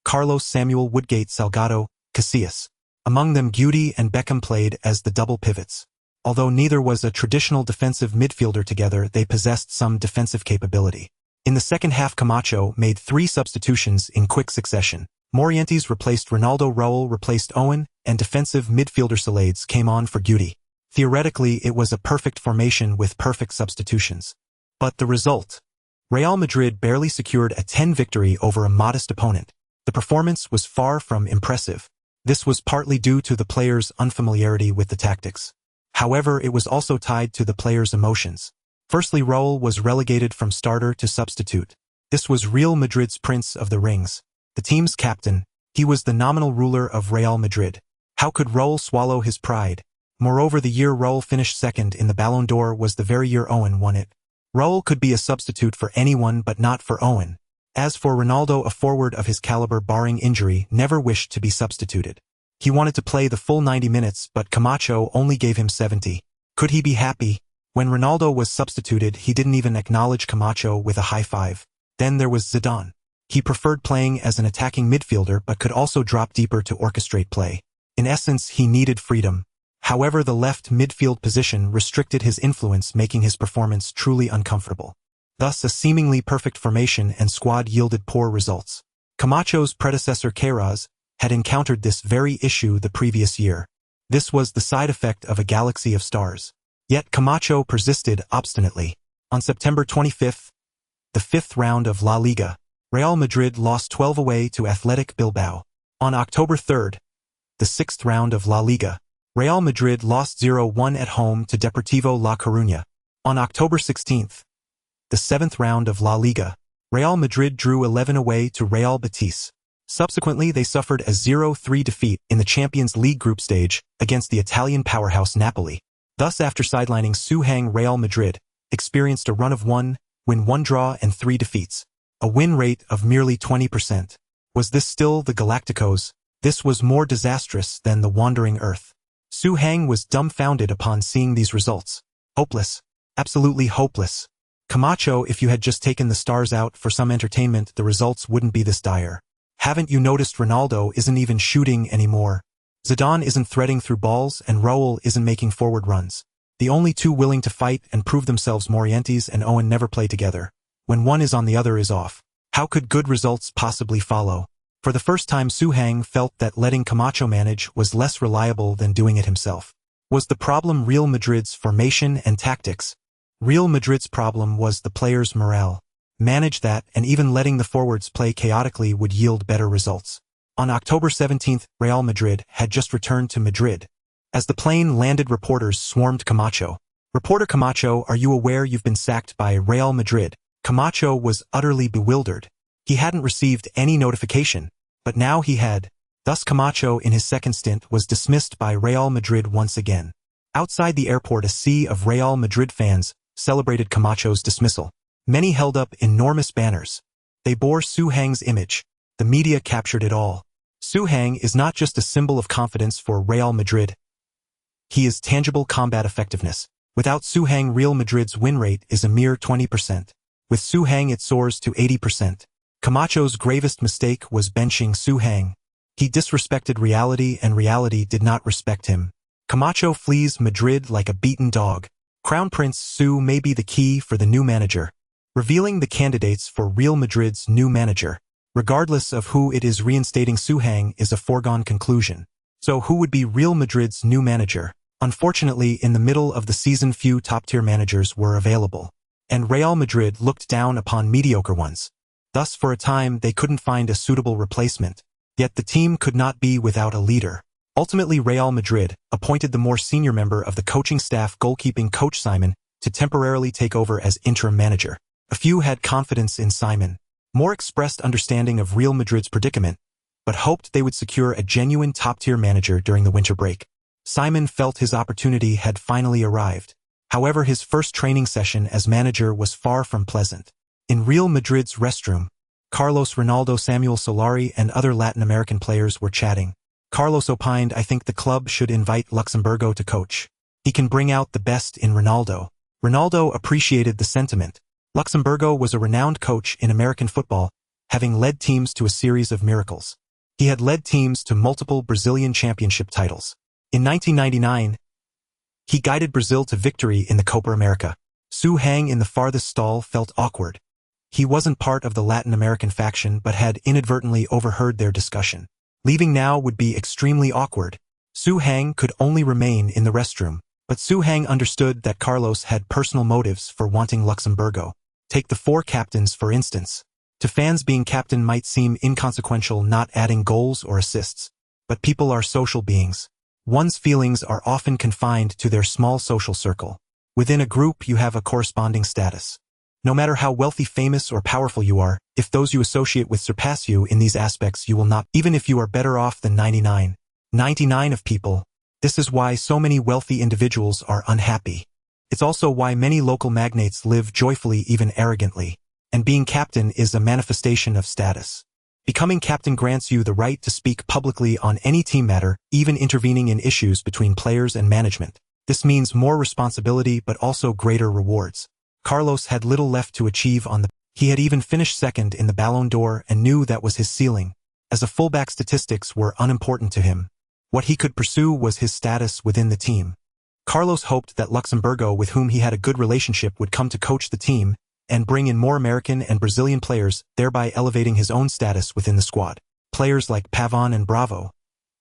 Carlos, Samuel, Woodgate, Salgado, Casillas. Among them, Guti and Beckham played as the double pivots. Although neither was a traditional defensive midfielder, together they possessed some defensive capability. In the second half, Camacho made 3 substitutions in quick succession. Morientes replaced Ronaldo, Raul replaced Owen, and defensive midfielder Suarez came on for Guti. Theoretically, it was a perfect formation with perfect substitutions. But the result? Real Madrid barely secured a 10 victory over a modest opponent. The performance was far from impressive. This was partly due to the players' unfamiliarity with the tactics. However, it was also tied to the players' emotions. Firstly, Raul was relegated from starter to substitute. This was Real Madrid's Prince of the Rings, the team's captain. He was the nominal ruler of Real Madrid. How could Raul swallow his pride? Moreover, the year Raul finished second in the Ballon d'Or was the very year Owen won it. Raul could be a substitute for anyone but not for Owen. As for Ronaldo, a forward of his caliber, barring injury, never wished to be substituted. He wanted to play the full 90 minutes, but Camacho only gave him 70. Could he be happy? When Ronaldo was substituted, he didn't even acknowledge Camacho with a high five. Then there was Zidane. He preferred playing as an attacking midfielder but could also drop deeper to orchestrate play. In essence, he needed freedom. However, the left midfield position restricted his influence, making his performance truly uncomfortable. Thus, a seemingly perfect formation and squad yielded poor results. Camacho's predecessor Suarez had encountered this very issue the previous year. This was the side effect of a galaxy of stars. Yet Camacho persisted obstinately. On September 25th, the 5th round of La Liga, Real Madrid lost 12 away to Athletic Bilbao. On October 3rd, the 6th round of La Liga, Real Madrid lost 0-1 at home to Deportivo La Coruña. On October 16th, the 7th round of La Liga, Real Madrid drew 11 away to Real Betis. Subsequently, they suffered a 0-3 defeat in the Champions League group stage against the Italian powerhouse Napoli. Thus, after sidelining Hang, Real Madrid experienced a run of 1 win, 1 draw, and 3 defeats. A win rate of merely 20%. Was this still the Galacticos? This was more disastrous than the Wandering Earth. Hang was dumbfounded upon seeing these results. Hopeless. Absolutely hopeless. Camacho, if you had just taken the stars out for some entertainment, the results wouldn't be this dire. Haven't you noticed Ronaldo isn't even shooting anymore? Zidane isn't threading through balls, and Raul isn't making forward runs. The only 2 willing to fight and prove themselves, Morientes and Owen, never play together. When one is on, the other is off. How could good results possibly follow? For the first time, Hang felt that letting Camacho manage was less reliable than doing it himself. Was the problem Real Madrid's formation and tactics? Real Madrid's problem was the players' morale. Manage that, and even letting the forwards play chaotically would yield better results. On October 17th, Real Madrid had just returned to Madrid. As the plane landed, reporters swarmed Camacho. "Reporter Camacho, are you aware you've been sacked by Real Madrid?" Camacho was utterly bewildered. He hadn't received any notification, but now he had. Thus Camacho in his second stint was dismissed by Real Madrid once again. Outside the airport, a sea of Real Madrid fans celebrated Camacho's dismissal. Many held up enormous banners. They bore Su Heng's image. The media captured it all. Su Heng is not just a symbol of confidence for Real Madrid. He is tangible combat effectiveness. Without Su Heng, Real Madrid's win rate is a mere 20%. With Su Heng, it soars to 80%. Camacho's gravest mistake was benching Su Heng. He disrespected reality, and reality did not respect him. Camacho flees Madrid like a beaten dog. Crown Prince Su may be the key for the new manager. Revealing the candidates for Real Madrid's new manager. Regardless of who it is, reinstating Su Heng is a foregone conclusion. So who would be Real Madrid's new manager? Unfortunately, in the middle of the season, few top-tier managers were available, and Real Madrid looked down upon mediocre ones. Thus, for a time, they couldn't find a suitable replacement. Yet the team could not be without a leader. Ultimately, Real Madrid appointed the more senior member of the coaching staff, goalkeeping coach Simon, to temporarily take over as interim manager. A few had confidence in Simon. More expressed understanding of Real Madrid's predicament, but hoped they would secure a genuine top-tier manager during the winter break. Simon felt his opportunity had finally arrived. However, his first training session as manager was far from pleasant. In Real Madrid's restroom, Carlos, Ronaldo, Samuel Solari, and other Latin American players were chatting. Carlos opined, "I think the club should invite Luxemburgo to coach. He can bring out the best in Ronaldo." Ronaldo appreciated the sentiment. Luxemburgo was a renowned coach in American football, having led teams to a series of miracles. He had led teams to multiple Brazilian championship titles. In 1999, he guided Brazil to victory in the Copa America. Su Heng in the farthest stall felt awkward. He wasn't part of the Latin American faction but had inadvertently overheard their discussion. Leaving now would be extremely awkward. Su Heng could only remain in the restroom, but Su Heng understood that Carlos had personal motives for wanting Luxemburgo. Take the four captains, for instance. To fans, being captain might seem inconsequential, not adding goals or assists. But people are social beings. One's feelings are often confined to their small social circle. Within a group, you have a corresponding status. No matter how wealthy, famous, or powerful you are, if those you associate with surpass you in these aspects, you will not, even if you are better off than 99 of people. This is why so many wealthy individuals are unhappy. It's also why many local magnates live joyfully, even arrogantly. And being captain is a manifestation of status. Becoming captain grants you the right to speak publicly on any team matter, even intervening in issues between players and management. This means more responsibility but also greater rewards. Carlos had little left to achieve on the pitch. He had even finished second in the Ballon d'Or and knew that was his ceiling. As a fullback, statistics were unimportant to him. What he could pursue was his status within the team. Carlos hoped that Luxemburgo, with whom he had a good relationship, would come to coach the team and bring in more American and Brazilian players, thereby elevating his own status within the squad. Players like Pavon and Bravo.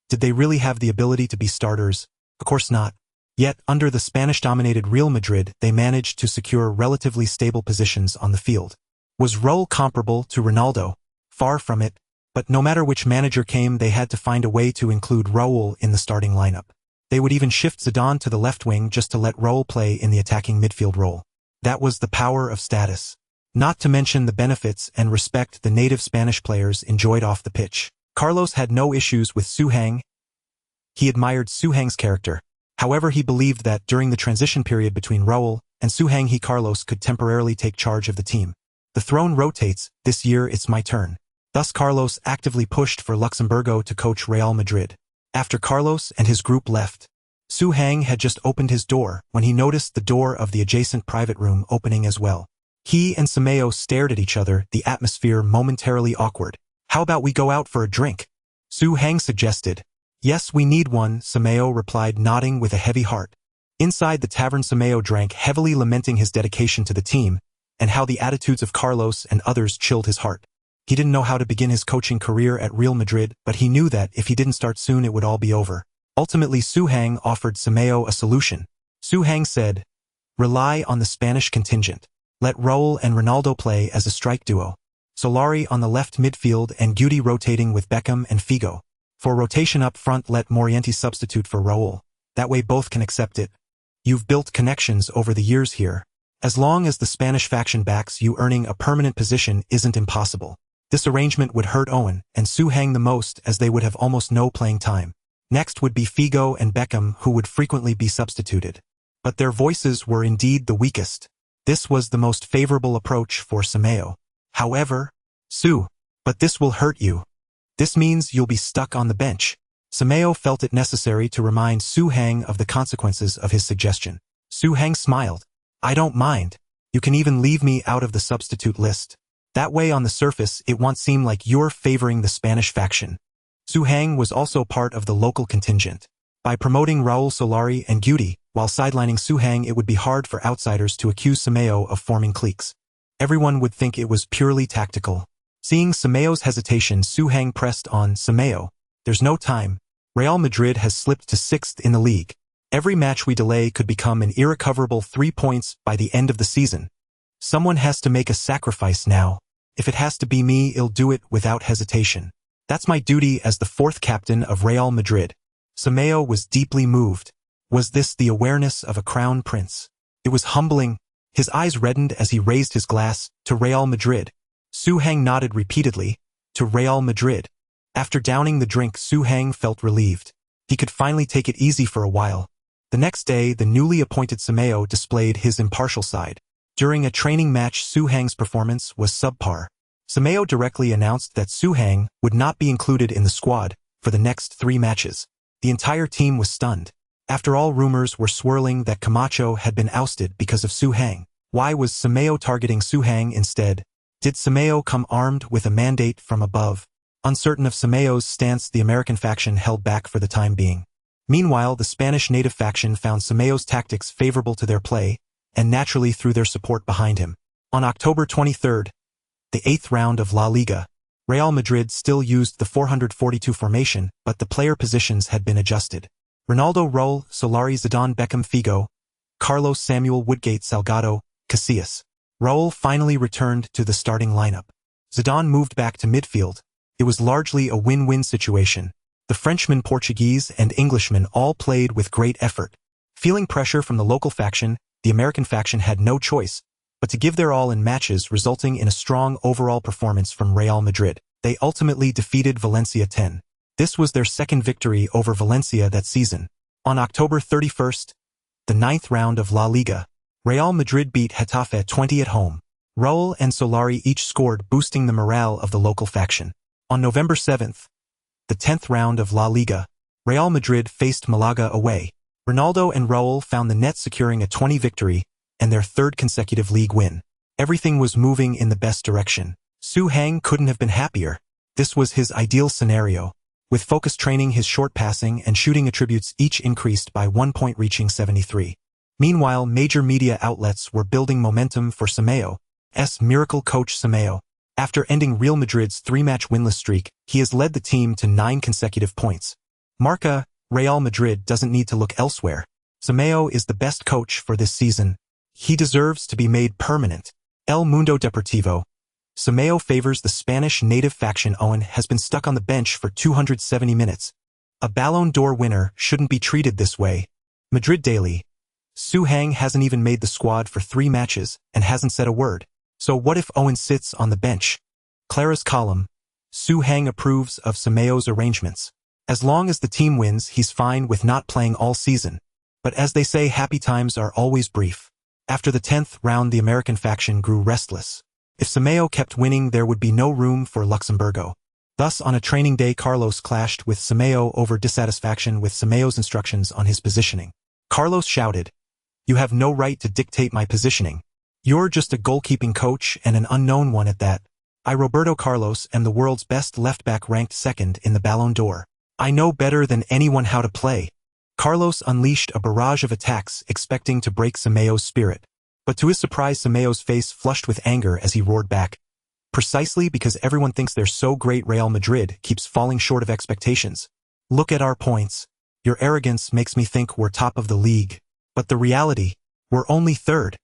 Did they really have the ability to be starters? Of course not. Yet, under the Spanish-dominated Real Madrid, they managed to secure relatively stable positions on the field. Was Raul comparable to Ronaldo? Far from it. But no matter which manager came, they had to find a way to include Raul in the starting lineup. They would even shift Zidane to the left wing just to let Raul play in the attacking midfield role. That was the power of status. Not to mention the benefits and respect the native Spanish players enjoyed off the pitch. Carlos had no issues with Su Heng. He admired Su Heng's character. However, he believed that during the transition period between Raul and Su Heng, Carlos could temporarily take charge of the team. The throne rotates. This year it's my turn. Thus Carlos actively pushed for Luxemburgo to coach Real Madrid. After Carlos and his group left, Su Heng had just opened his door when he noticed the door of the adjacent private room opening as well. He and Simeo stared at each other, the atmosphere momentarily awkward. "How about we go out for a drink?" Su Heng suggested. "Yes, we need one," Simeo replied, nodding with a heavy heart. Inside the tavern, Simeo drank heavily, lamenting his dedication to the team and how the attitudes of Carlos and others chilled his heart. He didn't know how to begin his coaching career at Real Madrid, but he knew that if he didn't start soon, it would all be over. Ultimately, Su Heng offered Simeo a solution. Su Heng said, "Rely on the Spanish contingent. Let Raul and Ronaldo play as a strike duo. Solari on the left midfield and Guti rotating with Beckham and Figo. For rotation up front, let Morienti substitute for Raul. That way both can accept it. You've built connections over the years here. As long as the Spanish faction backs you, earning a permanent position isn't impossible. This arrangement would hurt Owen and Su-Hang the most, as they would have almost no playing time. Next would be Figo and Beckham, who would frequently be substituted. But their voices were indeed the weakest. This was the most favorable approach for Simeo. However, but this will hurt you. This means you'll be stuck on the bench. Simeo felt it necessary to remind Su-Hang of the consequences of his suggestion. Su-Hang smiled. I don't mind. You can even leave me out of the substitute list. That way on the surface it won't seem like you're favoring the Spanish faction. Su-Hang was also part of the local contingent. By promoting Raul Solari and Guti, while sidelining Su-Hang, it would be hard for outsiders to accuse Simeo of forming cliques. Everyone would think it was purely tactical. Seeing Simeo's hesitation, Su-Hang pressed on. Simeo, there's no time. Real Madrid has slipped to 6th in the league. Every match we delay could become an irrecoverable 3 points by the end of the season. Someone has to make a sacrifice now. If it has to be me, I'll do it without hesitation. That's my duty as the 4th captain of Real Madrid. Simeo was deeply moved. Was this the awareness of a crown prince? It was humbling. His eyes reddened as he raised his glass to Real Madrid. Su-Hang nodded repeatedly. To Real Madrid. After downing the drink, Su-Hang felt relieved. He could finally take it easy for a while. The next day, the newly appointed Simeo displayed his impartial side. During a training match, Su-Hang's performance was subpar. Simeo directly announced that Su-Hang would not be included in the squad for the next 3 matches. The entire team was stunned. After all, rumors were swirling that Camacho had been ousted because of Su-Hang. Why was Simeo targeting Su-Hang instead? Did Simeo come armed with a mandate from above? Uncertain of Simeo's stance, the American faction held back for the time being. Meanwhile, the Spanish native faction found Simeo's tactics favorable to their play, and naturally threw their support behind him. On October 23rd, the 8th round of La Liga, Real Madrid still used the 442 formation, but the player positions had been adjusted. Ronaldo, Raul, Solari, Zidane, Beckham, Figo, Carlos, Samuel, Woodgate, Salgado, Casillas. Raul finally returned to the starting lineup. Zidane moved back to midfield. It was largely a win-win situation. The Frenchman, Portuguese, and Englishman all played with great effort. Feeling pressure from the local faction, the American faction had no choice but to give their all in matches, resulting in a strong overall performance from Real Madrid. They ultimately defeated Valencia 10. This was their 2nd victory over Valencia that season. On October 31st, the 9th round of La Liga, Real Madrid beat Getafe 20 at home. Raul and Solari each scored, boosting the morale of the local faction. On November 7th, the 10th round of La Liga, Real Madrid faced Malaga away. Ronaldo and Raul found the net, securing a 20 victory and their 3rd consecutive league win. Everything was moving in the best direction. Su-Hang couldn't have been happier. This was his ideal scenario. With focused training, his short passing and shooting attributes each increased by 1 point, reaching 73. Meanwhile, major media outlets were building momentum for Simeo's miracle coach. Simeo, after ending Real Madrid's 3-match winless streak, he has led the team to 9 consecutive points. Marca, Real Madrid doesn't need to look elsewhere. Simeo is the best coach for this season. He deserves to be made permanent. El Mundo Deportivo. Simeo favors the Spanish native faction. Owen has been stuck on the bench for 270 minutes. A Ballon d'Or winner shouldn't be treated this way. Madrid Daily. Su-Hang hasn't even made the squad for 3 matches and hasn't said a word. So what if Owen sits on the bench? Clara's column. Su-Hang approves of Simeo's arrangements. As long as the team wins, he's fine with not playing all season. But as they say, happy times are always brief. After the 10th round, the American faction grew restless. If Simeo kept winning, there would be no room for Luxemburgo. Thus, on a training day, Carlos clashed with Simeo over dissatisfaction with Simeo's instructions on his positioning. Carlos shouted, "You have no right to dictate my positioning. You're just a goalkeeping coach, and an unknown one at that. I, Roberto Carlos, am the world's best left-back, ranked 2nd in the Ballon d'Or. I know better than anyone how to play." Carlos unleashed a barrage of attacks, expecting to break Simeo's spirit. But to his surprise, Simeo's face flushed with anger as he roared back. Precisely because everyone thinks they're so great, Real Madrid keeps falling short of expectations. Look at our points. Your arrogance makes me think we're top of the league. But the reality, we're only 3rd.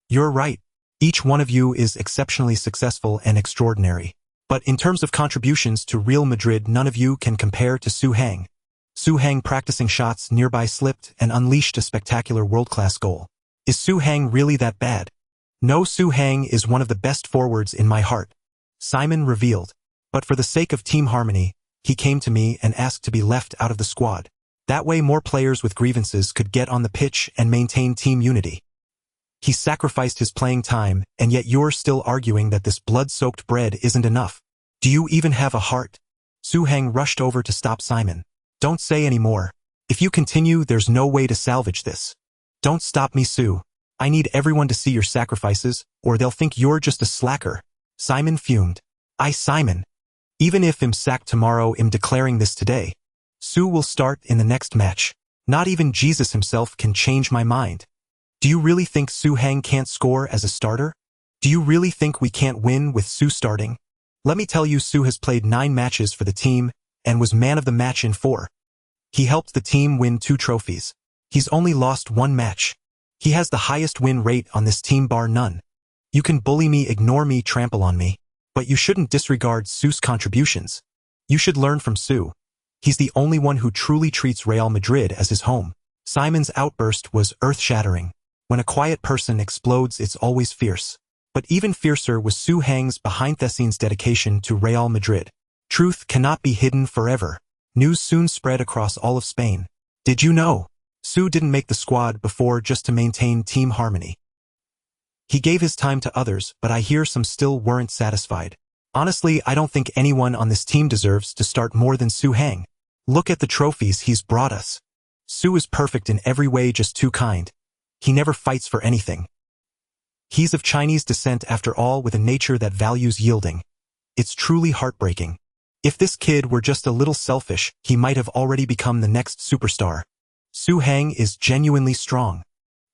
You're right. Each one of you is exceptionally successful and extraordinary. But in terms of contributions to Real Madrid, none of you can compare to Su-Hang. Su-Hang, practicing shots nearby, slipped and unleashed a spectacular world-class goal. Is Su-Hang really that bad? No, Su-Hang is one of the best forwards in my heart. Simon revealed. But for the sake of team harmony, he came to me and asked to be left out of the squad. That way more players with grievances could get on the pitch and maintain team unity. He sacrificed his playing time, and yet you're still arguing that this blood-soaked bread isn't enough. Do you even have a heart? Su Heng rushed over to stop Simon. Don't say any more. If you continue, there's no way to salvage this. Don't stop me, Su. I need everyone to see your sacrifices, or they'll think you're just a slacker. Simon fumed. Simon. Even if I'm sacked tomorrow, I'm declaring this today. Su will start in the next match. Not even Jesus himself can change my mind. Do you really think Su Heng can't score as a starter? Do you really think we can't win with Su starting? Let me tell you, Su has played 9 matches for the team and was man of the match in 4. He helped the team win 2 trophies. He's only lost 1 match. He has the highest win rate on this team bar none. You can bully me, ignore me, trample on me, but you shouldn't disregard Su's contributions. You should learn from Su. He's the only one who truly treats Real Madrid as his home. Simon's outburst was earth-shattering. When a quiet person explodes, it's always fierce. But even fiercer was Su Heng's behind-the-scenes dedication to Real Madrid. Truth cannot be hidden forever. News soon spread across all of Spain. Did you know? Su didn't make the squad before just to maintain team harmony. He gave his time to others, but I hear some still weren't satisfied. Honestly, I don't think anyone on this team deserves to start more than Su Heng. Look at the trophies he's brought us. Su is perfect in every way, just too kind. He never fights for anything. He's of Chinese descent after all, with a nature that values yielding. It's truly heartbreaking. If this kid were just a little selfish, he might have already become the next superstar. Su Heng is genuinely strong.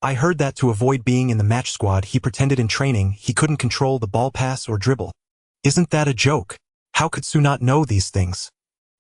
I heard that to avoid being in the match squad, he pretended in training he couldn't control the ball pass or dribble. Isn't that a joke? How could Su not know these things?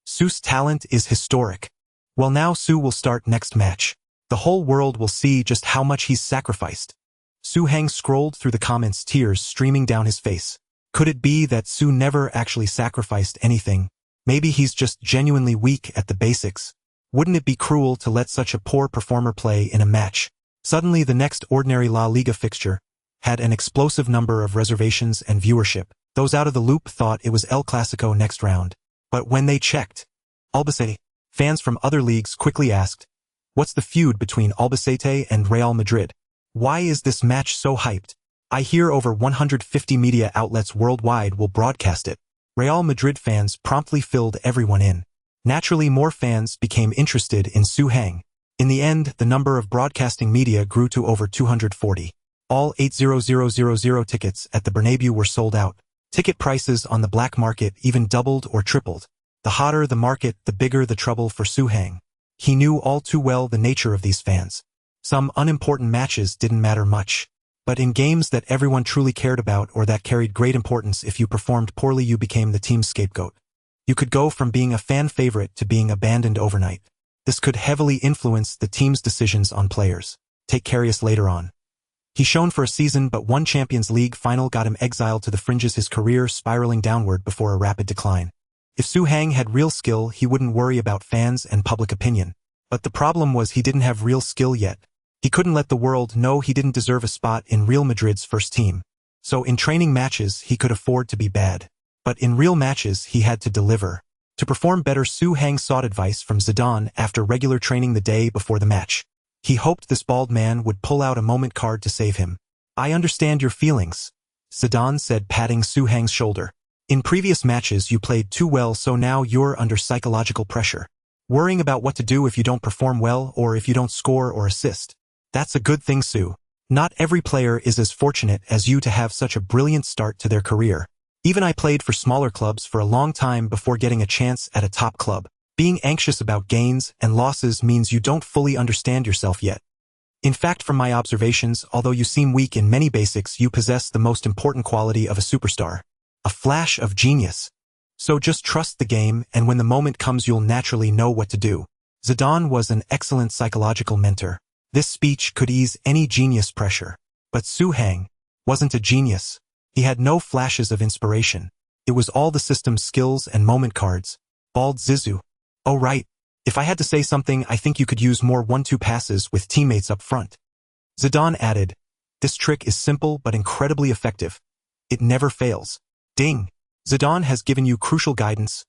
Su's talent is historic. Well, now Su will start next match. The whole world will see just how much he's sacrificed. Su Heng scrolled through the comments, tears streaming down his face. Could it be that Su never actually sacrificed anything? Maybe he's just genuinely weak at the basics. Wouldn't it be cruel to let such a poor performer play in a match? Suddenly, the next ordinary La Liga fixture had an explosive number of reservations and viewership. Those out of the loop thought it was El Clasico next round. But when they checked, Albacete, fans from other leagues quickly asked, what's the feud between Albacete and Real Madrid? Why is this match so hyped? I hear over 150 media outlets worldwide will broadcast it. Real Madrid fans promptly filled everyone in. Naturally, more fans became interested in Su Heng. In the end, the number of broadcasting media grew to over 240. All 8,000 tickets at the Bernabeu were sold out. Ticket prices on the black market even doubled or tripled. The hotter the market, the bigger the trouble for Su Heng. He knew all too well the nature of these fans. Some unimportant matches didn't matter much. But in games that everyone truly cared about or that carried great importance, if you performed poorly, you became the team's scapegoat. You could go from being a fan favorite to being abandoned overnight. This could heavily influence the team's decisions on players. Take Karius later on. He shone for a season, but one Champions League final got him exiled to the fringes, his career spiraling downward before a rapid decline. If Su Heng had real skill, he wouldn't worry about fans and public opinion. But the problem was he didn't have real skill yet. He couldn't let the world know he didn't deserve a spot in Real Madrid's first team. So in training matches, he could afford to be bad. But in real matches, he had to deliver. To perform better, Su Heng sought advice from Zidane after regular training the day before the match. He hoped this bald man would pull out a moment card to save him. I understand your feelings, Zidane said, patting Su Heng's shoulder. In previous matches, you played too well, so now you're under psychological pressure. Worrying about what to do if you don't perform well or if you don't score or assist. That's a good thing, Su. Not every player is as fortunate as you to have such a brilliant start to their career. Even I played for smaller clubs for a long time before getting a chance at a top club. Being anxious about gains and losses means you don't fully understand yourself yet. In fact, from my observations, although you seem weak in many basics, you possess the most important quality of a superstar. A flash of genius. So just trust the game, and when the moment comes you'll naturally know what to do. Zidane was an excellent psychological mentor. This speech could ease any genius pressure. But Su Heng wasn't a genius. He had no flashes of inspiration. It was all the system's skills and moment cards. Bald Zizou. Oh right. If I had to say something, I think you could use more 1-2 passes with teammates up front. Zidane added, this trick is simple but incredibly effective. It never fails. Ding. Zidane has given you crucial guidance.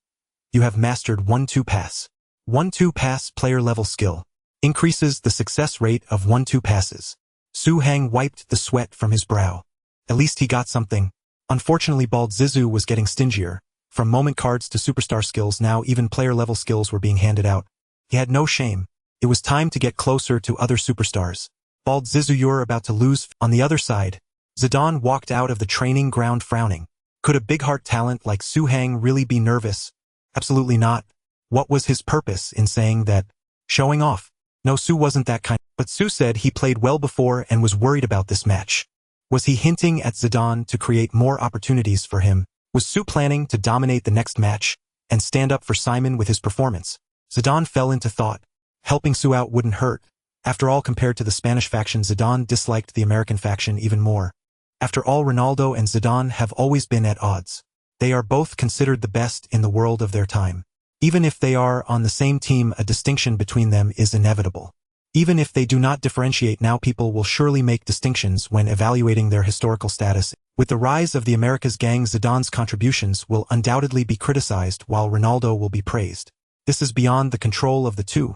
You have mastered 1-2 pass. 1-2 pass player-level skill. Increases the success rate of 1-2 passes. Su Hang wiped the sweat from his brow. At least he got something. Unfortunately, Bald Zizou was getting stingier. From moment cards to superstar skills, now even player-level skills were being handed out. He had no shame. It was time to get closer to other superstars. Bald Zizou, you're about to lose. On the other side, Zidane walked out of the training ground frowning. Could a big-heart talent like Su Hang really be nervous? Absolutely not. What was his purpose in saying that? Showing off. No, Su wasn't that kind. But Su said he played well before and was worried about this match. Was he hinting at Zidane to create more opportunities for him? Was Su planning to dominate the next match and stand up for Simon with his performance? Zidane fell into thought. Helping Su out wouldn't hurt. After all, compared to the Spanish faction, Zidane disliked the American faction even more. After all, Ronaldo and Zidane have always been at odds. They are both considered the best in the world of their time. Even if they are on the same team, a distinction between them is inevitable. Even if they do not differentiate now, people will surely make distinctions when evaluating their historical status. With the rise of the America's gang, Zidane's contributions will undoubtedly be criticized while Ronaldo will be praised. This is beyond the control of the two.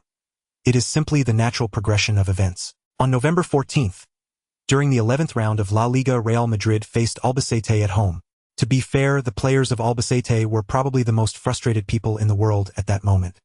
It is simply the natural progression of events. On November 14th, during the 11th round of La Liga, Real Madrid faced Albacete at home. To be fair, the players of Albacete were probably the most frustrated people in the world at that moment.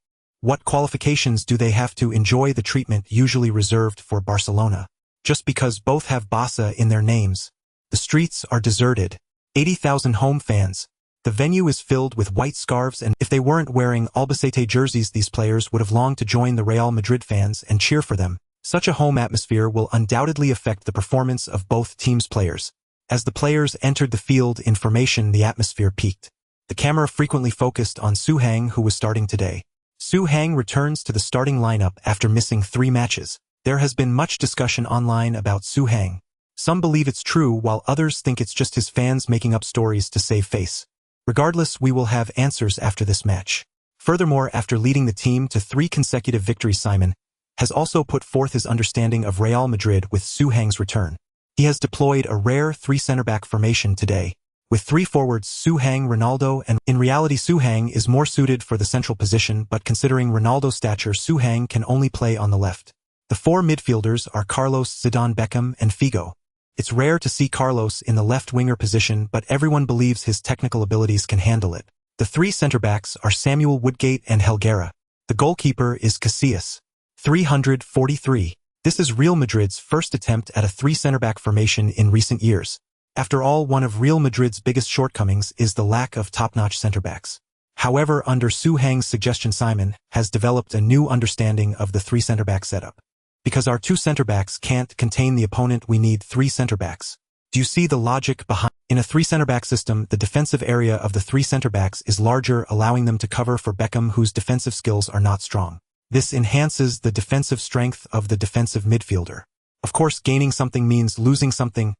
What qualifications do they have to enjoy the treatment usually reserved for Barcelona? Just because both have Barça in their names. The streets are deserted. 80,000 home fans. The venue is filled with white scarves, and if they weren't wearing Albacete jerseys, these players would have longed to join the Real Madrid fans and cheer for them. Such a home atmosphere will undoubtedly affect the performance of both teams' players. As the players entered the field in formation, the atmosphere peaked. The camera frequently focused on Su Hang, who was starting today. Su Hang returns to the starting lineup after missing 3 matches. There has been much discussion online about Su Hang. Some believe it's true, while others think it's just his fans making up stories to save face. Regardless, we will have answers after this match. Furthermore, after leading the team to 3 consecutive victories, Simon has also put forth his understanding of Real Madrid with Su Hang's return. He has deployed a rare 3 center-back formation today, with 3 forwards, Su Hang, Ronaldo, and in reality Su Hang is more suited for the central position, but considering Ronaldo's stature, Su Hang can only play on the left. The 4 midfielders are Carlos, Zidane, Beckham, and Figo. It's rare to see Carlos in the left-winger position, but everyone believes his technical abilities can handle it. The 3 center-backs are Samuel Woodgate and Helguera. The goalkeeper is Casillas. 343. This is Real Madrid's first attempt at a 3 center-back formation in recent years. After all, one of Real Madrid's biggest shortcomings is the lack of top-notch center-backs. However, under Su Hang's suggestion, Simon has developed a new understanding of the 3 center-back setup. Because our 2 center-backs can't contain the opponent, we need 3 center-backs. Do you see the logic behind? In a 3 center-back system, the defensive area of the 3 center-backs is larger, allowing them to cover for Beckham, whose defensive skills are not strong. This enhances the defensive strength of the defensive midfielder. Of course, gaining something means losing something.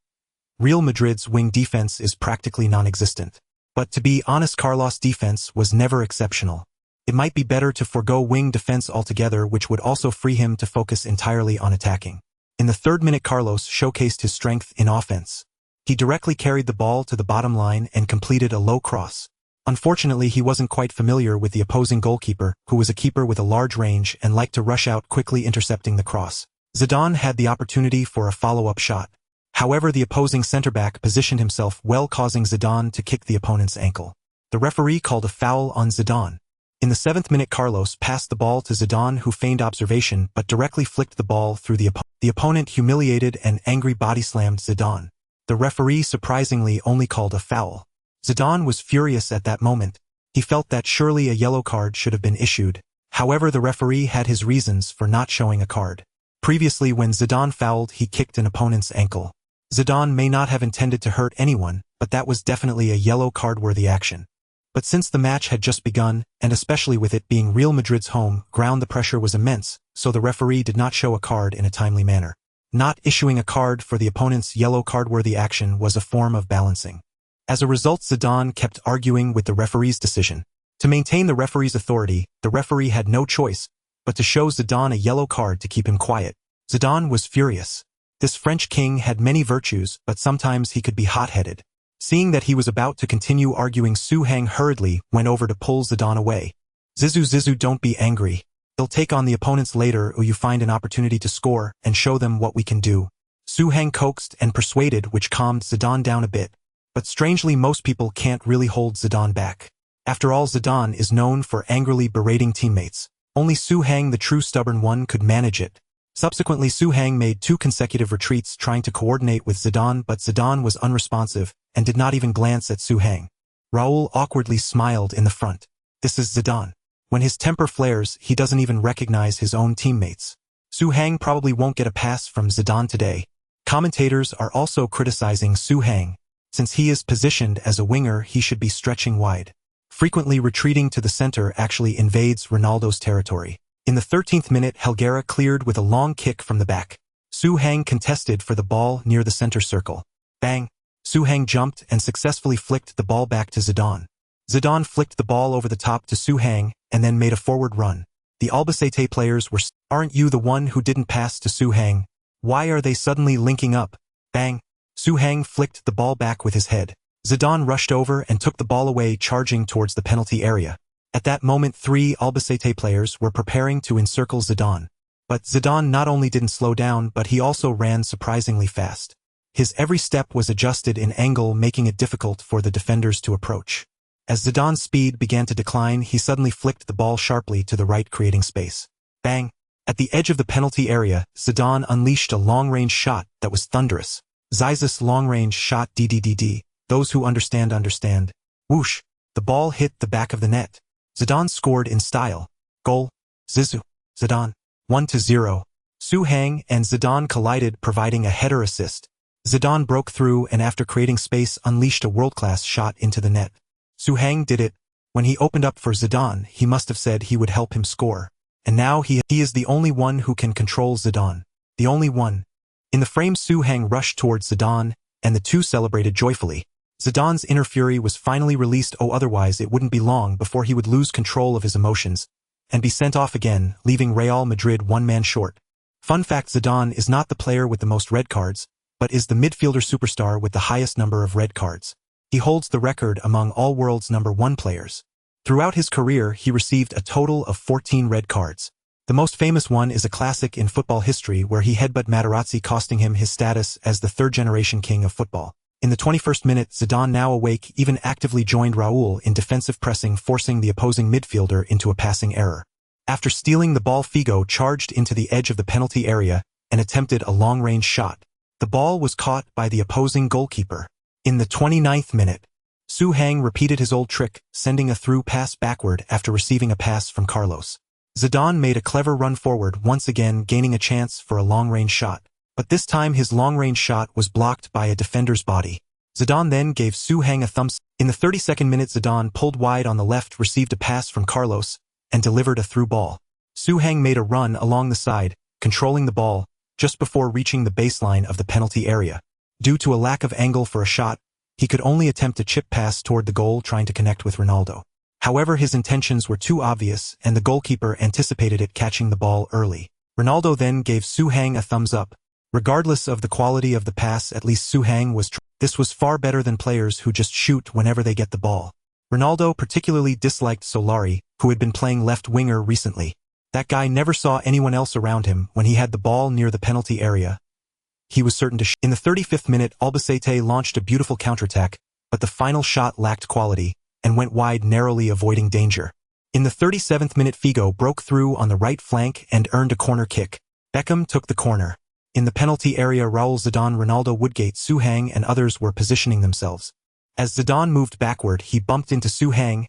Real Madrid's wing defense is practically non-existent. But to be honest, Carlos' defense was never exceptional. It might be better to forego wing defense altogether, which would also free him to focus entirely on attacking. In the 3rd minute, Carlos showcased his strength in offense. He directly carried the ball to the bottom line and completed a low cross. Unfortunately, he wasn't quite familiar with the opposing goalkeeper, who was a keeper with a large range and liked to rush out, quickly intercepting the cross. Zidane had the opportunity for a follow-up shot. However, the opposing center-back positioned himself well, causing Zidane to kick the opponent's ankle. The referee called a foul on Zidane. In the 7th minute, Carlos passed the ball to Zidane, who feigned observation but directly flicked the ball through the opponent. The opponent, humiliated and angry, body-slammed Zidane. The referee surprisingly only called a foul. Zidane was furious at that moment. He felt that surely a yellow card should have been issued. However, the referee had his reasons for not showing a card. Previously, when Zidane fouled, he kicked an opponent's ankle. Zidane may not have intended to hurt anyone, but that was definitely a yellow card-worthy action. But since the match had just begun, and especially with it being Real Madrid's home ground, the pressure was immense, so the referee did not show a card in a timely manner. Not issuing a card for the opponent's yellow card-worthy action was a form of balancing. As a result, Zidane kept arguing with the referee's decision. To maintain the referee's authority, the referee had no choice but to show Zidane a yellow card to keep him quiet. Zidane was furious. This French king had many virtues, but sometimes he could be hot-headed. Seeing that he was about to continue arguing, Su Hang hurriedly went over to pull Zidane away. Zizou, don't be angry. They'll take on the opponents later or you find an opportunity to score and show them what we can do. Su Hang coaxed and persuaded, which calmed Zidane down a bit. But strangely, most people can't really hold Zidane back. After all, Zidane is known for angrily berating teammates. Only Su Hang, the true stubborn one, could manage it. Subsequently, Su Hang made 2 consecutive retreats trying to coordinate with Zidane, but Zidane was unresponsive and did not even glance at Su Hang. Raul awkwardly smiled in the front. This is Zidane. When his temper flares, he doesn't even recognize his own teammates. Su Hang probably won't get a pass from Zidane today. Commentators are also criticizing Su Hang. Since he is positioned as a winger, he should be stretching wide. Frequently retreating to the center actually invades Ronaldo's territory. In the 13th minute, Helguera cleared with a long kick from the back. Su Hang contested for the ball near the center circle. Bang! Su Hang jumped and successfully flicked the ball back to Zidane. Zidane flicked the ball over the top to Su Hang and then made a forward run. The Albacete players were, "Aren't you the one who didn't pass to Su Hang? Why are they suddenly linking up?" Bang! Su Hang flicked the ball back with his head. Zidane rushed over and took the ball away, charging towards the penalty area. At that moment, 3 Albacete players were preparing to encircle Zidane. But Zidane not only didn't slow down, but he also ran surprisingly fast. His every step was adjusted in angle, making it difficult for the defenders to approach. As Zidane's speed began to decline, he suddenly flicked the ball sharply to the right, creating space. Bang! At the edge of the penalty area, Zidane unleashed a long-range shot that was thunderous. Zizou's long-range shot DDDD. Those who understand, understand. Whoosh! The ball hit the back of the net. Zidane scored in style. Goal. Zizou. Zidane. 1-0. Su Hang and Zidane collided, providing a header assist. Zidane broke through and after creating space unleashed a world-class shot into the net. Su Hang did it. When he opened up for Zidane, he must have said he would help him score. And now he is the only one who can control Zidane. The only one. In the frame, Su Hang rushed towards Zidane, and the two celebrated joyfully. Zidane's inner fury was finally released, otherwise it wouldn't be long before he would lose control of his emotions and be sent off again, leaving Real Madrid one man short. Fun fact, Zidane is not the player with the most red cards, but is the midfielder superstar with the highest number of red cards. He holds the record among all world's #1 players. Throughout his career, he received a total of 14 red cards. The most famous one is a classic in football history where he headbutt Materazzi, costing him his status as the third-generation king of football. In the 21st minute, Zidane, now awake, even actively joined Raul in defensive pressing, forcing the opposing midfielder into a passing error. After stealing the ball, Figo charged into the edge of the penalty area and attempted a long-range shot. The ball was caught by the opposing goalkeeper. In the 29th minute, Su Hang repeated his old trick, sending a through pass backward after receiving a pass from Carlos. Zidane made a clever run forward, once again gaining a chance for a long-range shot. But this time his long-range shot was blocked by a defender's body. Zidane then gave Su Hang a thumbs. In the 32nd minute, Zidane pulled wide on the left, received a pass from Carlos, and delivered a through ball. Su Hang made a run along the side, controlling the ball, just before reaching the baseline of the penalty area. Due to a lack of angle for a shot, he could only attempt a chip pass toward the goal, trying to connect with Ronaldo. However, his intentions were too obvious, and the goalkeeper anticipated it, catching the ball early. Ronaldo then gave Su Hang a thumbs up. Regardless of the quality of the pass, at least Su Hang was this was far better than players who just shoot whenever they get the ball. Ronaldo particularly disliked Solari, who had been playing left winger recently. That guy never saw anyone else around him when he had the ball near the penalty area. He was certain to shoot. In the 35th minute, Albacete launched a beautiful counterattack, but the final shot lacked quality and went wide, narrowly avoiding danger. In the 37th minute, Figo broke through on the right flank and earned a corner kick. Beckham took the corner. In the penalty area, Raul, Zidane, Ronaldo, Woodgate, Su Hang and others were positioning themselves. As Zidane moved backward, he bumped into Su Hang.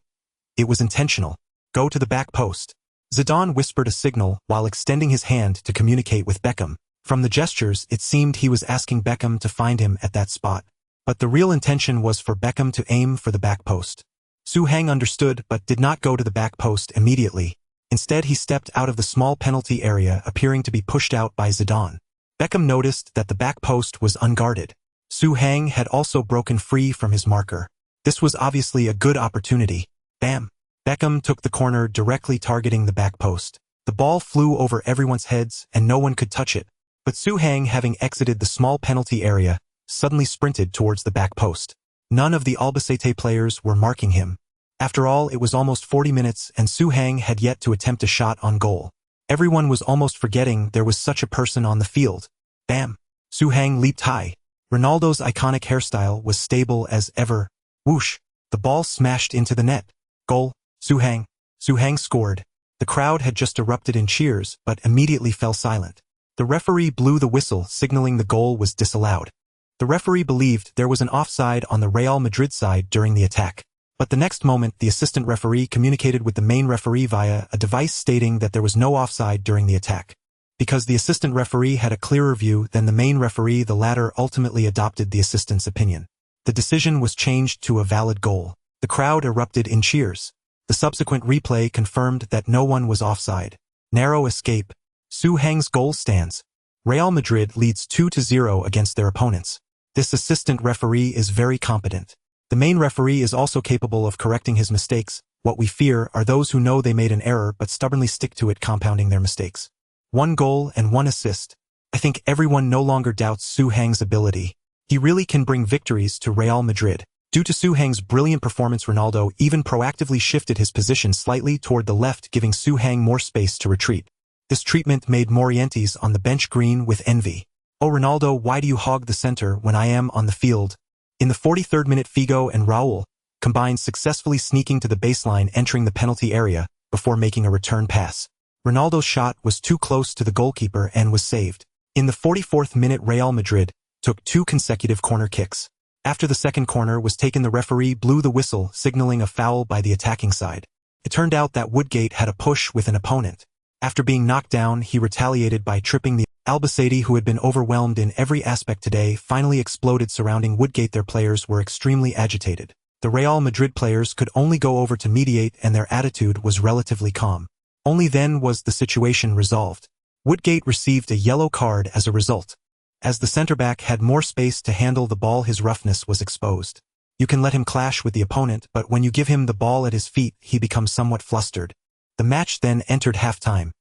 It was intentional. Go to the back post. Zidane whispered a signal while extending his hand to communicate with Beckham. From the gestures, it seemed he was asking Beckham to find him at that spot. But the real intention was for Beckham to aim for the back post. Su Hang understood but did not go to the back post immediately. Instead, he stepped out of the small penalty area, appearing to be pushed out by Zidane. Beckham noticed that the back post was unguarded. Su Hang had also broken free from his marker. This was obviously a good opportunity. Bam! Beckham took the corner, directly targeting the back post. The ball flew over everyone's heads and no one could touch it. But Su Hang, having exited the small penalty area, suddenly sprinted towards the back post. None of the Albacete players were marking him. After all, it was almost 40 minutes and Suhang had yet to attempt a shot on goal. Everyone was almost forgetting there was such a person on the field. Bam! Suhang leaped high. Ronaldo's iconic hairstyle was stable as ever. Whoosh! The ball smashed into the net. Goal! Suhang! Suhang scored. The crowd had just erupted in cheers, but immediately fell silent. The referee blew the whistle, signaling the goal was disallowed. The referee believed there was an offside on the Real Madrid side during the attack. But the next moment, the assistant referee communicated with the main referee via a device stating that there was no offside during the attack. Because the assistant referee had a clearer view than the main referee, the latter ultimately adopted the assistant's opinion. The decision was changed to a valid goal. The crowd erupted in cheers. The subsequent replay confirmed that no one was offside. Narrow escape. Suhang's goal stands. Real Madrid leads 2-0 against their opponents. This assistant referee is very competent. The main referee is also capable of correcting his mistakes. What we fear are those who know they made an error but stubbornly stick to it, compounding their mistakes. 1 goal and 1 assist. I think everyone no longer doubts Suhang's ability. He really can bring victories to Real Madrid. Due to Suhang's brilliant performance, Ronaldo even proactively shifted his position slightly toward the left, giving Suhang more space to retreat. This treatment made Morientes on the bench green with envy. "Oh Ronaldo, why do you hog the center when I am on the field?" In the 43rd minute, Figo and Raul combined, successfully sneaking to the baseline, entering the penalty area before making a return pass. Ronaldo's shot was too close to the goalkeeper and was saved. In the 44th minute, Real Madrid took 2 consecutive corner kicks. After the second corner was taken, the referee blew the whistle, signaling a foul by the attacking side. It turned out that Woodgate had a push with an opponent. After being knocked down, he retaliated by tripping the Albacete, who had been overwhelmed in every aspect today, finally exploded surrounding Woodgate. Their players were extremely agitated. The Real Madrid players could only go over to mediate, and their attitude was relatively calm. Only then was the situation resolved. Woodgate received a yellow card as a result. As the centre-back had more space to handle the ball, his roughness was exposed. You can let him clash with the opponent, but when you give him the ball at his feet, he becomes somewhat flustered. The match then entered half-time.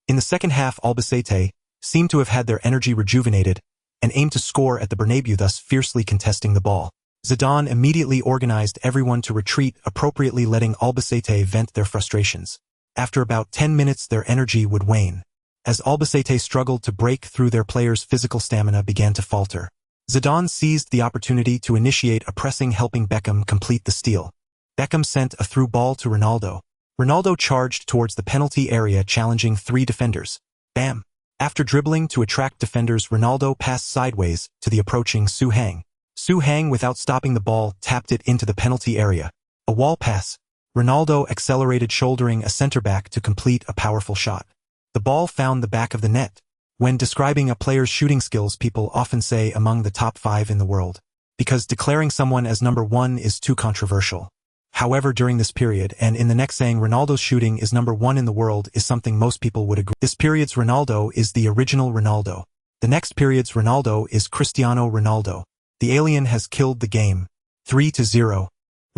In the second half, Albacete seemed to have had their energy rejuvenated and aimed to score at the Bernabeu, thus fiercely contesting the ball. Zidane immediately organized everyone to retreat, appropriately letting Albacete vent their frustrations. After about 10 minutes, their energy would wane. As Albacete struggled to break through, their players' physical stamina began to falter. Zidane seized the opportunity to initiate a pressing, helping Beckham complete the steal. Beckham sent a through ball to Ronaldo. Ronaldo charged towards the penalty area, challenging 3 defenders. Bam! After dribbling to attract defenders, Ronaldo passed sideways to the approaching Suhang. Suhang, without stopping the ball, tapped it into the penalty area. A wall pass. Ronaldo accelerated, shouldering a centre-back to complete a powerful shot. The ball found the back of the net. When describing a player's shooting skills, people often say among the top 5 in the world, because declaring someone as number 1 is too controversial. However, during this period, and in the next, saying Ronaldo's shooting is number 1 in the world is something most people would agree. This period's Ronaldo is the original Ronaldo. The next period's Ronaldo is Cristiano Ronaldo. The alien has killed the game. 3-0.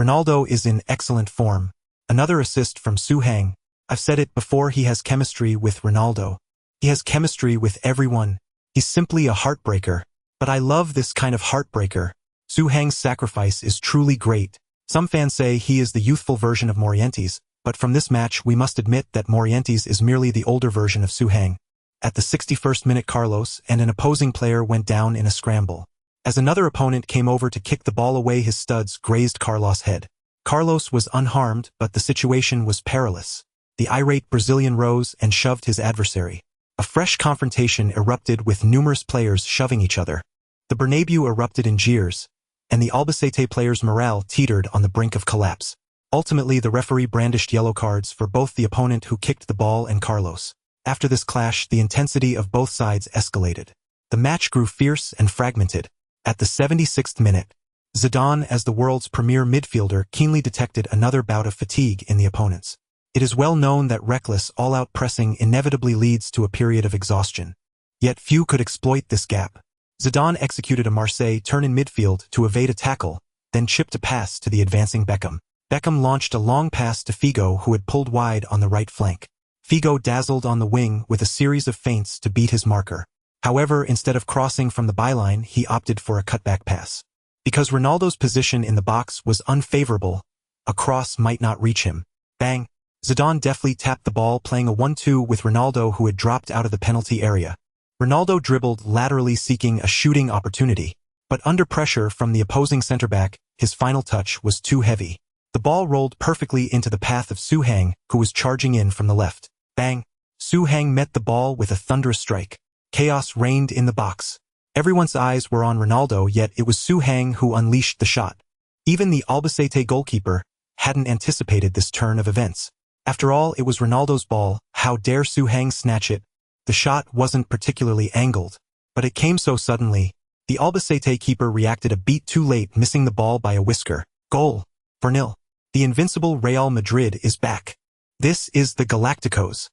Ronaldo is in excellent form. Another assist from Suhang. I've said it before, he has chemistry with Ronaldo. He has chemistry with everyone. He's simply a heartbreaker. But I love this kind of heartbreaker. Suhang's sacrifice is truly great. Some fans say he is the youthful version of Morientes, but from this match we must admit that Morientes is merely the older version of Suhang. At the 61st minute, Carlos and an opposing player went down in a scramble. As another opponent came over to kick the ball away, his studs grazed Carlos' head. Carlos was unharmed, but the situation was perilous. The irate Brazilian rose and shoved his adversary. A fresh confrontation erupted, with numerous players shoving each other. The Bernabeu erupted in jeers, and the Albacete players' morale teetered on the brink of collapse. Ultimately, the referee brandished yellow cards for both the opponent who kicked the ball and Carlos. After this clash, the intensity of both sides escalated. The match grew fierce and fragmented. At the 76th minute, Zidane, as the world's premier midfielder, keenly detected another bout of fatigue in the opponents. It is well known that reckless, all-out pressing inevitably leads to a period of exhaustion. Yet few could exploit this gap. Zidane executed a Marseille turn in midfield to evade a tackle, then chipped a pass to the advancing Beckham. Beckham launched a long pass to Figo, who had pulled wide on the right flank. Figo dazzled on the wing with a series of feints to beat his marker. However, instead of crossing from the byline, he opted for a cutback pass. Because Ronaldo's position in the box was unfavorable, a cross might not reach him. Bang! Zidane deftly tapped the ball, playing a 1-2 with Ronaldo, who had dropped out of the penalty area. Ronaldo dribbled laterally, seeking a shooting opportunity. But under pressure from the opposing center-back, his final touch was too heavy. The ball rolled perfectly into the path of Su Hang, who was charging in from the left. Bang! Su Hang met the ball with a thunderous strike. Chaos reigned in the box. Everyone's eyes were on Ronaldo, yet it was Su Hang who unleashed the shot. Even the Albacete goalkeeper hadn't anticipated this turn of events. After all, it was Ronaldo's ball. How dare Su Hang snatch it? The shot wasn't particularly angled, but it came so suddenly. The Albacete keeper reacted a beat too late, missing the ball by a whisker. Goal. 4-0. The invincible Real Madrid is back. This is the Galacticos.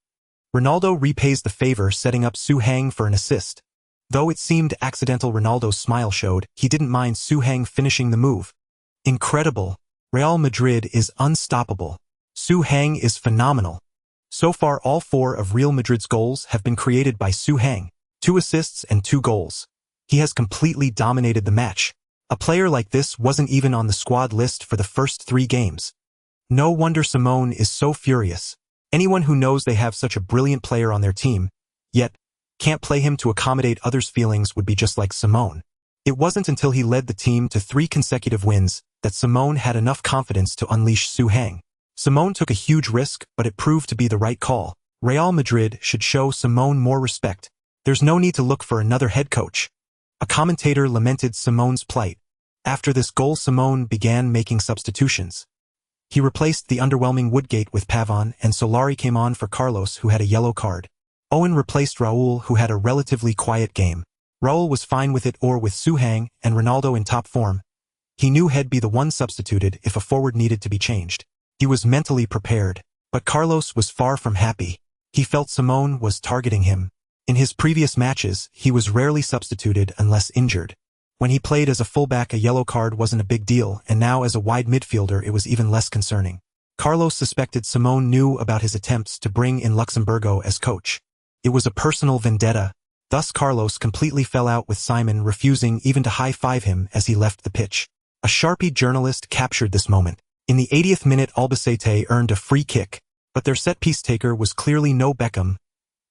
Ronaldo repays the favor, setting up Su Hang for an assist. Though it seemed accidental, Ronaldo's smile showed he didn't mind Su Hang finishing the move. Incredible. Real Madrid is unstoppable. Su Hang is phenomenal. So far, all 4 of Real Madrid's goals have been created by Su Hang, 2 assists and 2 goals. He has completely dominated the match. A player like this wasn't even on the squad list for the first 3 games. No wonder Simone is so furious. Anyone who knows they have such a brilliant player on their team, yet can't play him to accommodate others' feelings, would be just like Simone. It wasn't until he led the team to 3 consecutive wins that Simone had enough confidence to unleash Su Hang. Simone took a huge risk, but it proved to be the right call. Real Madrid should show Simone more respect. There's no need to look for another head coach. A commentator lamented Simone's plight. After this goal, Simone began making substitutions. He replaced the underwhelming Woodgate with Pavon, and Solari came on for Carlos, who had a yellow card. Owen replaced Raul, who had a relatively quiet game. Raul was fine with it, or with Su Hang and Ronaldo in top form. He knew he'd be the one substituted if a forward needed to be changed. He was mentally prepared, but Carlos was far from happy. He felt Simone was targeting him. In his previous matches, he was rarely substituted unless injured. When he played as a fullback, a yellow card wasn't a big deal, and now as a wide midfielder it was even less concerning. Carlos suspected Simone knew about his attempts to bring in Luxemburgo as coach. It was a personal vendetta. Thus Carlos completely fell out with Simon, refusing even to high-five him as he left the pitch. A Sharpie journalist captured this moment. In the 80th minute, Albacete earned a free kick, but their set-piece taker was clearly no Beckham.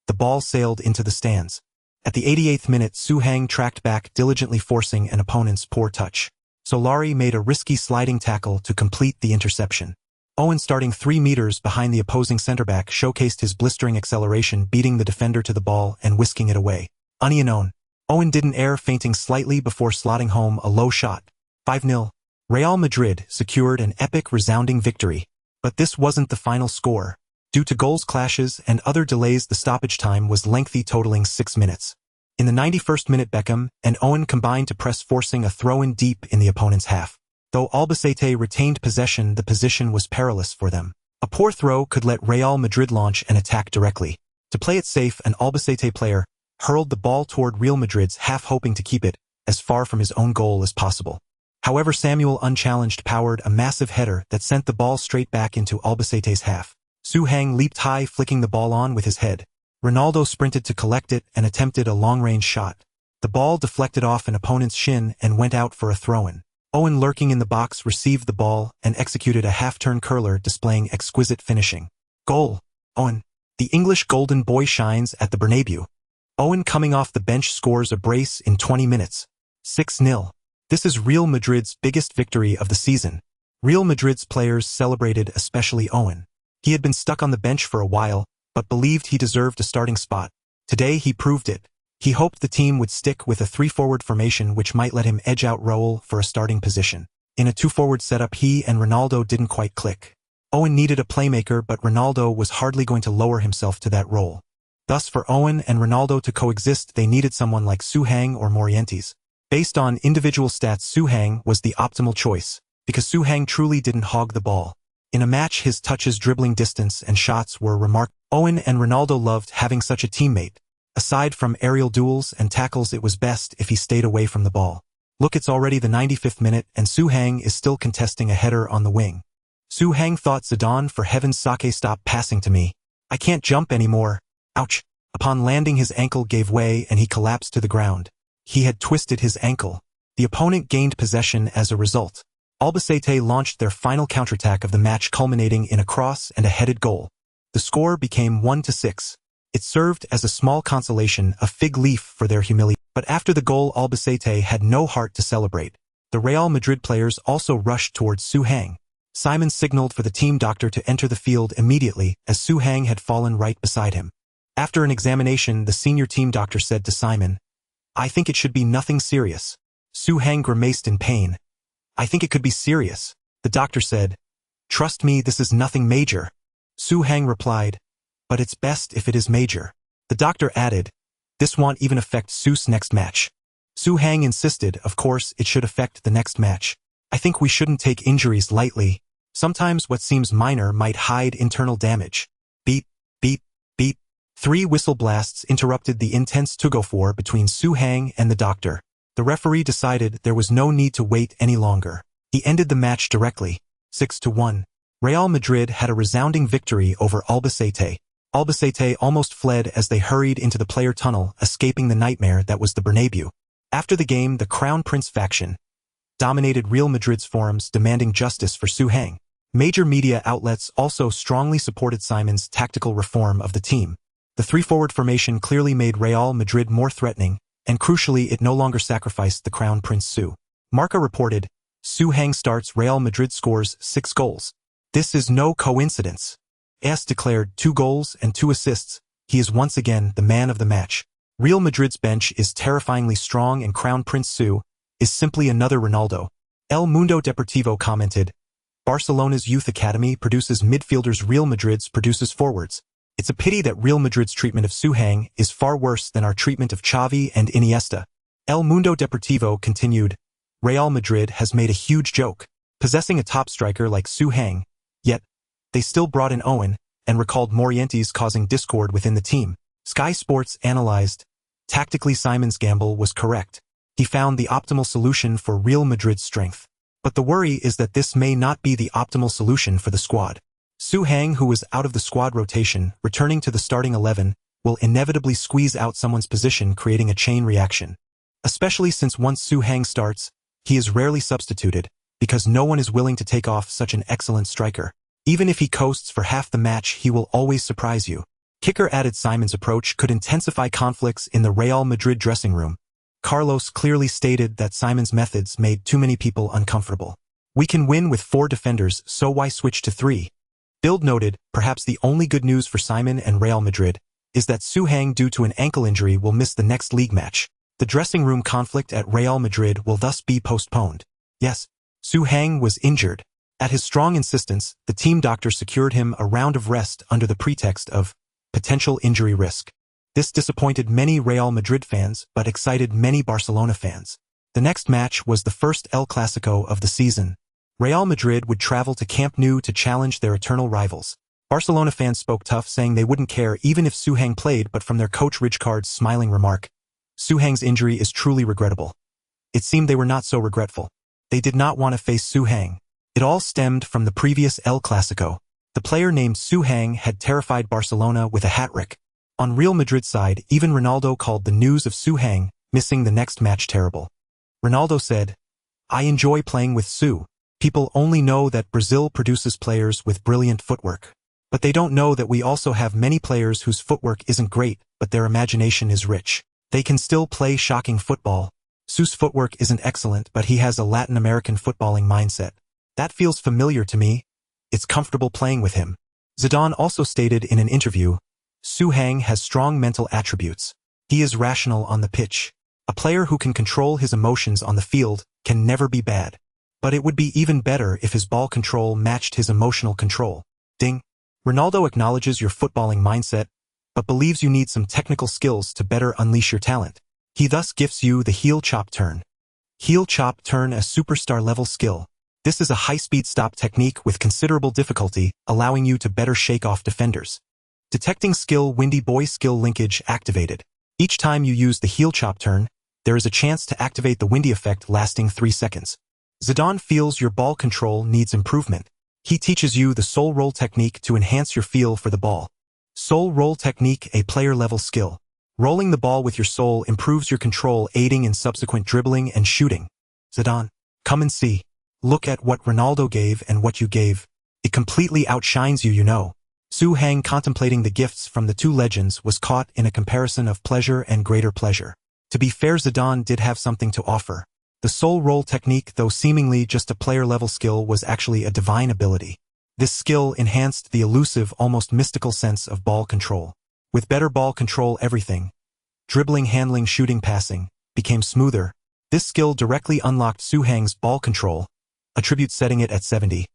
The ball sailed into the stands. At the 88th minute, Su Hang tracked back, diligently forcing an opponent's poor touch. Solari made a risky sliding tackle to complete the interception. Owen, starting 3 meters behind the opposing center-back, showcased his blistering acceleration, beating the defender to the ball and whisking it away. Unknown. Owen didn't err, feinting slightly before slotting home a low shot. 5-0. Real Madrid secured an epic, resounding victory. But this wasn't the final score. Due to goals clashes and other delays, the stoppage time was lengthy, totaling 6 minutes. In the 91st minute, Beckham and Owen combined to press, forcing a throw-in deep in the opponent's half. Though Albacete retained possession, the position was perilous for them. A poor throw could let Real Madrid launch an attack directly. To play it safe, an Albacete player hurled the ball toward Real Madrid's half, hoping to keep it as far from his own goal as possible. However, Samuel, unchallenged, powered a massive header that sent the ball straight back into Albacete's half. Su Hang leaped high, flicking the ball on with his head. Ronaldo sprinted to collect it and attempted a long-range shot. The ball deflected off an opponent's shin and went out for a throw-in. Owen, lurking in the box, received the ball and executed a half-turn curler, displaying exquisite finishing. Goal. Owen. The English golden boy shines at the Bernabeu. Owen, coming off the bench, scores a brace in 20 minutes. 6-0. This is Real Madrid's biggest victory of the season. Real Madrid's players celebrated, especially Owen. He had been stuck on the bench for a while, but believed he deserved a starting spot. Today he proved it. He hoped the team would stick with a 3-forward formation, which might let him edge out Raul for a starting position. In a 2-forward setup, he and Ronaldo didn't quite click. Owen needed a playmaker, but Ronaldo was hardly going to lower himself to that role. Thus, for Owen and Ronaldo to coexist, they needed someone like Su Hang or Morientes. Based on individual stats, Su Hang was the optimal choice, because Su Hang truly didn't hog the ball. In a match, his touches, dribbling distance, and shots were remarkable. Owen and Ronaldo loved having such a teammate. Aside from aerial duels and tackles, it was best if he stayed away from the ball. Look, it's already the 95th minute, and Su Hang is still contesting a header on the wing. Su Hang thought, Zidane, for heaven's sake, stop passing to me. I can't jump anymore. Ouch. Upon landing, his ankle gave way and he collapsed to the ground. He had twisted his ankle. The opponent gained possession as a result. Albacete launched their final counterattack of the match, culminating in a cross and a headed goal. The score became 1-6. It served as a small consolation, a fig leaf for their humiliation. But after the goal, Albacete had no heart to celebrate. The Real Madrid players also rushed towards Su Hang. Simon signaled for the team doctor to enter the field immediately, as Su Hang had fallen right beside him. After an examination, the senior team doctor said to Simon, "I think it should be nothing serious." Su Hang grimaced in pain. "I think it could be serious." The doctor said, "Trust me, this is nothing major." Su Hang replied, "But it's best if it is major." The doctor added, "This won't even affect Su's next match." Su Hang insisted, "Of course, it should affect the next match. I think we shouldn't take injuries lightly. Sometimes what seems minor might hide internal damage." Beep, beep, beep. 3 whistle blasts interrupted the intense tug-of-war between Su Hang and the doctor. The referee decided there was no need to wait any longer. He ended the match directly, 6-1. Real Madrid had a resounding victory over Albacete. Albacete almost fled as they hurried into the player tunnel, escaping the nightmare that was the Bernabeu. After the game, the Crown Prince faction dominated Real Madrid's forums, demanding justice for Su Hang. Major media outlets also strongly supported Simon's tactical reform of the team. The 3-forward formation clearly made Real Madrid more threatening, and crucially, it no longer sacrificed the Crown Prince Su. Marca reported, "Su Hang starts, Real Madrid scores 6 goals. This is no coincidence." AS declared 2 goals and 2 assists. He is once again the man of the match. Real Madrid's bench is terrifyingly strong, and Crown Prince Su is simply another Ronaldo. El Mundo Deportivo commented, "Barcelona's youth academy produces midfielders, Real Madrid's produces forwards. It's a pity that Real Madrid's treatment of Su Hang is far worse than our treatment of Xavi and Iniesta." El Mundo Deportivo continued, "Real Madrid has made a huge joke, possessing a top striker like Su Hang, yet they still brought in Owen and recalled Morientes, causing discord within the team." Sky Sports analyzed, "Tactically, Simon's gamble was correct. He found the optimal solution for Real Madrid's strength. But the worry is that this may not be the optimal solution for the squad. Su Hang, who was out of the squad rotation, returning to the starting 11, will inevitably squeeze out someone's position, creating a chain reaction. Especially since once Su Hang starts, he is rarely substituted, because no one is willing to take off such an excellent striker. Even if he coasts for half the match, he will always surprise you." Kicker added, "Simon's approach could intensify conflicts in the Real Madrid dressing room. Carlos clearly stated that Simon's methods made too many people uncomfortable. We can win with 4 defenders, so why switch to 3? Bild noted, "Perhaps the only good news for Simon and Real Madrid is that Su Hang, due to an ankle injury, will miss the next league match. The dressing room conflict at Real Madrid will thus be postponed." Yes, Su Hang was injured. At his strong insistence, the team doctor secured him a round of rest under the pretext of potential injury risk. This disappointed many Real Madrid fans, but excited many Barcelona fans. The next match was the first El Clasico of the season. Real Madrid would travel to Camp Nou to challenge their eternal rivals. Barcelona fans spoke tough, saying they wouldn't care even if Su Hang played, but from their coach Rijkaard's smiling remark, "Su Hang's injury is truly regrettable." It seemed they were not so regretful. They did not want to face Su Hang. It all stemmed from the previous El Clasico. The player named Su Hang had terrified Barcelona with a hat-trick. On Real Madrid's side, even Ronaldo called the news of Su Hang missing the next match terrible. Ronaldo said, "I enjoy playing with Su. People only know that Brazil produces players with brilliant footwork. But they don't know that we also have many players whose footwork isn't great, but their imagination is rich. They can still play shocking football. Su's footwork isn't excellent, but he has a Latin American footballing mindset. That feels familiar to me. It's comfortable playing with him." Zidane also stated in an interview, "Su Hang has strong mental attributes. He is rational on the pitch. A player who can control his emotions on the field can never be bad. But it would be even better if his ball control matched his emotional control." Ding. Ronaldo acknowledges your footballing mindset, but believes you need some technical skills to better unleash your talent. He thus gifts you the heel chop turn. Heel chop turn, a superstar-level skill. This is a high-speed stop technique with considerable difficulty, allowing you to better shake off defenders. Detecting skill, Windy Boy skill linkage activated. Each time you use the heel chop turn, there is a chance to activate the Windy effect lasting 3 seconds. Zidane feels your ball control needs improvement. He teaches you the soul roll technique to enhance your feel for the ball. Soul roll technique, a player-level skill. Rolling the ball with your soul improves your control, aiding in subsequent dribbling and shooting. Zidane, come and see. Look at what Ronaldo gave and what you gave. It completely outshines you, you know. Su Hang, contemplating the gifts from the two legends, was caught in a comparison of pleasure and greater pleasure. To be fair, Zidane did have something to offer. The sole roll technique, though seemingly just a player-level skill, was actually a divine ability. This skill enhanced the elusive, almost mystical sense of ball control. With better ball control, everything, dribbling, handling, shooting, passing, became smoother. This skill directly unlocked Su Hang's ball control, attribute setting it at 70,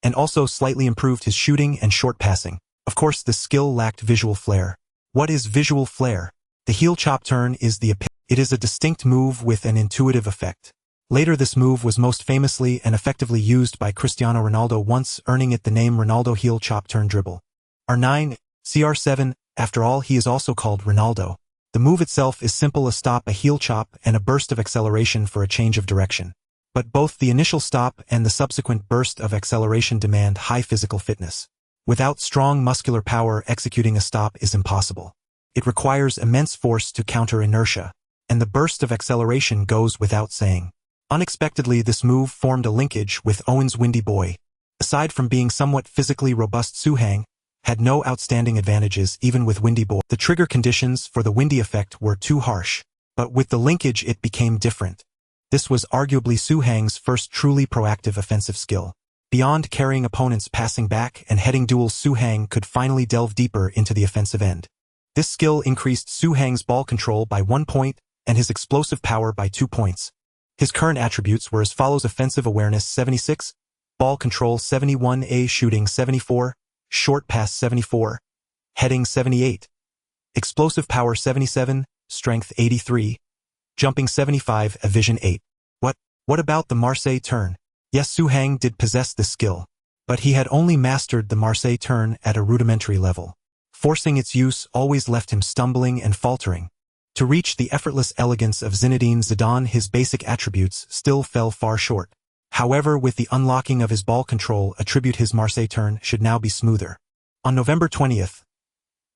and also slightly improved his shooting and short passing. Of course, the skill lacked visual flair. What is visual flair? The heel chop turn is it is a distinct move with an intuitive effect. Later, this move was most famously and effectively used by Cristiano Ronaldo, once earning it the name Ronaldo heel chop turn dribble. R9, CR7, after all, he is also called Ronaldo. The move itself is simple: a stop, a heel chop, and a burst of acceleration for a change of direction. But both the initial stop and the subsequent burst of acceleration demand high physical fitness. Without strong muscular power, executing a stop is impossible. It requires immense force to counter inertia, and the burst of acceleration goes without saying. Unexpectedly, this move formed a linkage with Owen's Windy Boy. Aside from being somewhat physically robust, Su Hang had no outstanding advantages even with Windy Boy. The trigger conditions for the windy effect were too harsh, but with the linkage it became different. This was arguably Su Hang's first truly proactive offensive skill. Beyond carrying opponents passing back and heading duels, Su Hang could finally delve deeper into the offensive end. This skill increased Su Hang's ball control by 1 point and his explosive power by 2 points. His current attributes were as follows: offensive awareness 76, ball control 71, shooting 74, short pass 74, heading 78, explosive power 77, strength 83, jumping 75, vision 8. What about the Marseille turn? Yes, Su Hang did possess this skill, but he had only mastered the Marseille turn at a rudimentary level. Forcing its use always left him stumbling and faltering. To reach the effortless elegance of Zinedine Zidane, his basic attributes still fell far short. However, with the unlocking of his ball control attribute, his Marseille turn should now be smoother. On November 20th,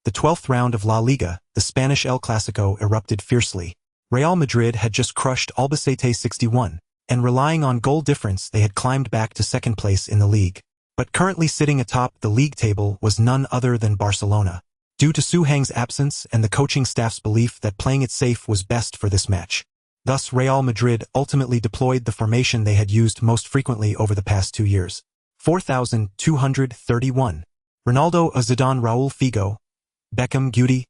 the 12th round of La Liga, the Spanish El Clasico, erupted fiercely. Real Madrid had just crushed Albacete 61, and relying on goal difference they had climbed back to second place in the league. But currently sitting atop the league table was none other than Barcelona. Due to Su Hang's absence and the coaching staff's belief that playing it safe was best for this match. Thus, Real Madrid ultimately deployed the formation they had used most frequently over the past 2 years. 4,231. Ronaldo, Zidane, Raul, Figo, Beckham, Guti,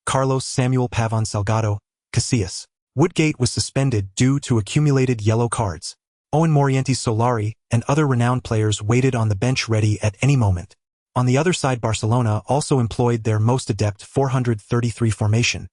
Carlos, Samuel, Pavon, Salgado, Casillas. Woodgate was suspended due to accumulated yellow cards. Owen, Morientes, Solari, and other renowned players waited on the bench ready at any moment. On the other side, Barcelona also employed their most adept 433 formation.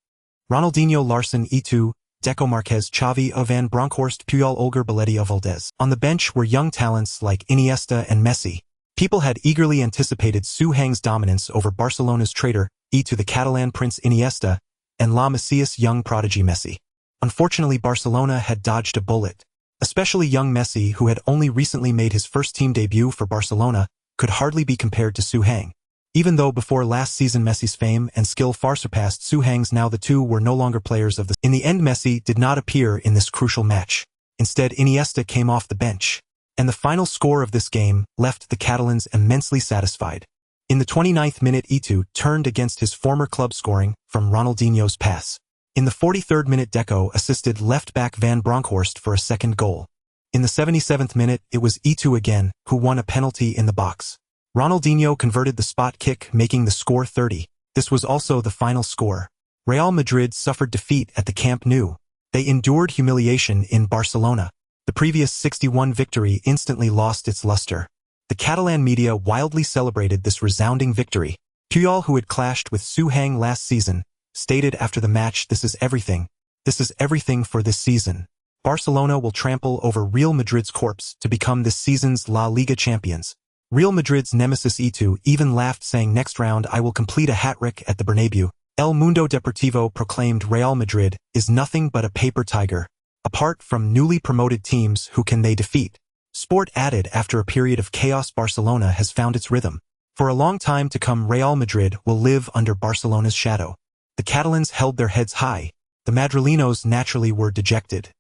Ronaldinho, Larson, Eto'o, Deco, Marquez, Xavi, Van Bronckhorst, Puyol, Olger, Balletti, Valdez. On the bench were young talents like Iniesta and Messi. People had eagerly anticipated Su Hang's dominance over Barcelona's traitor, Eto'o, the Catalan Prince Iniesta, and La Masia's young prodigy Messi. Unfortunately, Barcelona had dodged a bullet. Especially young Messi, who had only recently made his first team debut for Barcelona, could hardly be compared to Su Hang. Even though before last season Messi's fame and skill far surpassed Su Hang's, now the two were no longer players of the... In the end, Messi did not appear in this crucial match. Instead, Iniesta came off the bench. And the final score of this game left the Catalans immensely satisfied. In the 29th minute, Eto'o turned against his former club, scoring from Ronaldinho's pass. In the 43rd minute, Deco assisted left-back Van Bronckhorst for a second goal. In the 77th minute, it was Eto'o again who won a penalty in the box. Ronaldinho converted the spot kick, making the score 30. This was also the final score. Real Madrid suffered defeat at the Camp Nou. They endured humiliation in Barcelona. The previous 6-1 victory instantly lost its luster. The Catalan media wildly celebrated this resounding victory. Puyol, who had clashed with Su Hang last season, stated after the match, "This is everything. This is everything for this season. Barcelona will trample over Real Madrid's corpse to become this season's La Liga champions." Real Madrid's nemesis Eto'o even laughed, saying, "Next round I will complete a hat-trick at the Bernabeu." El Mundo Deportivo proclaimed Real Madrid is nothing but a paper tiger. Apart from newly promoted teams, who can they defeat? Sport added, after a period of chaos, Barcelona has found its rhythm. For a long time to come, Real Madrid will live under Barcelona's shadow. The Catalans held their heads high. The Madrileños naturally were dejected.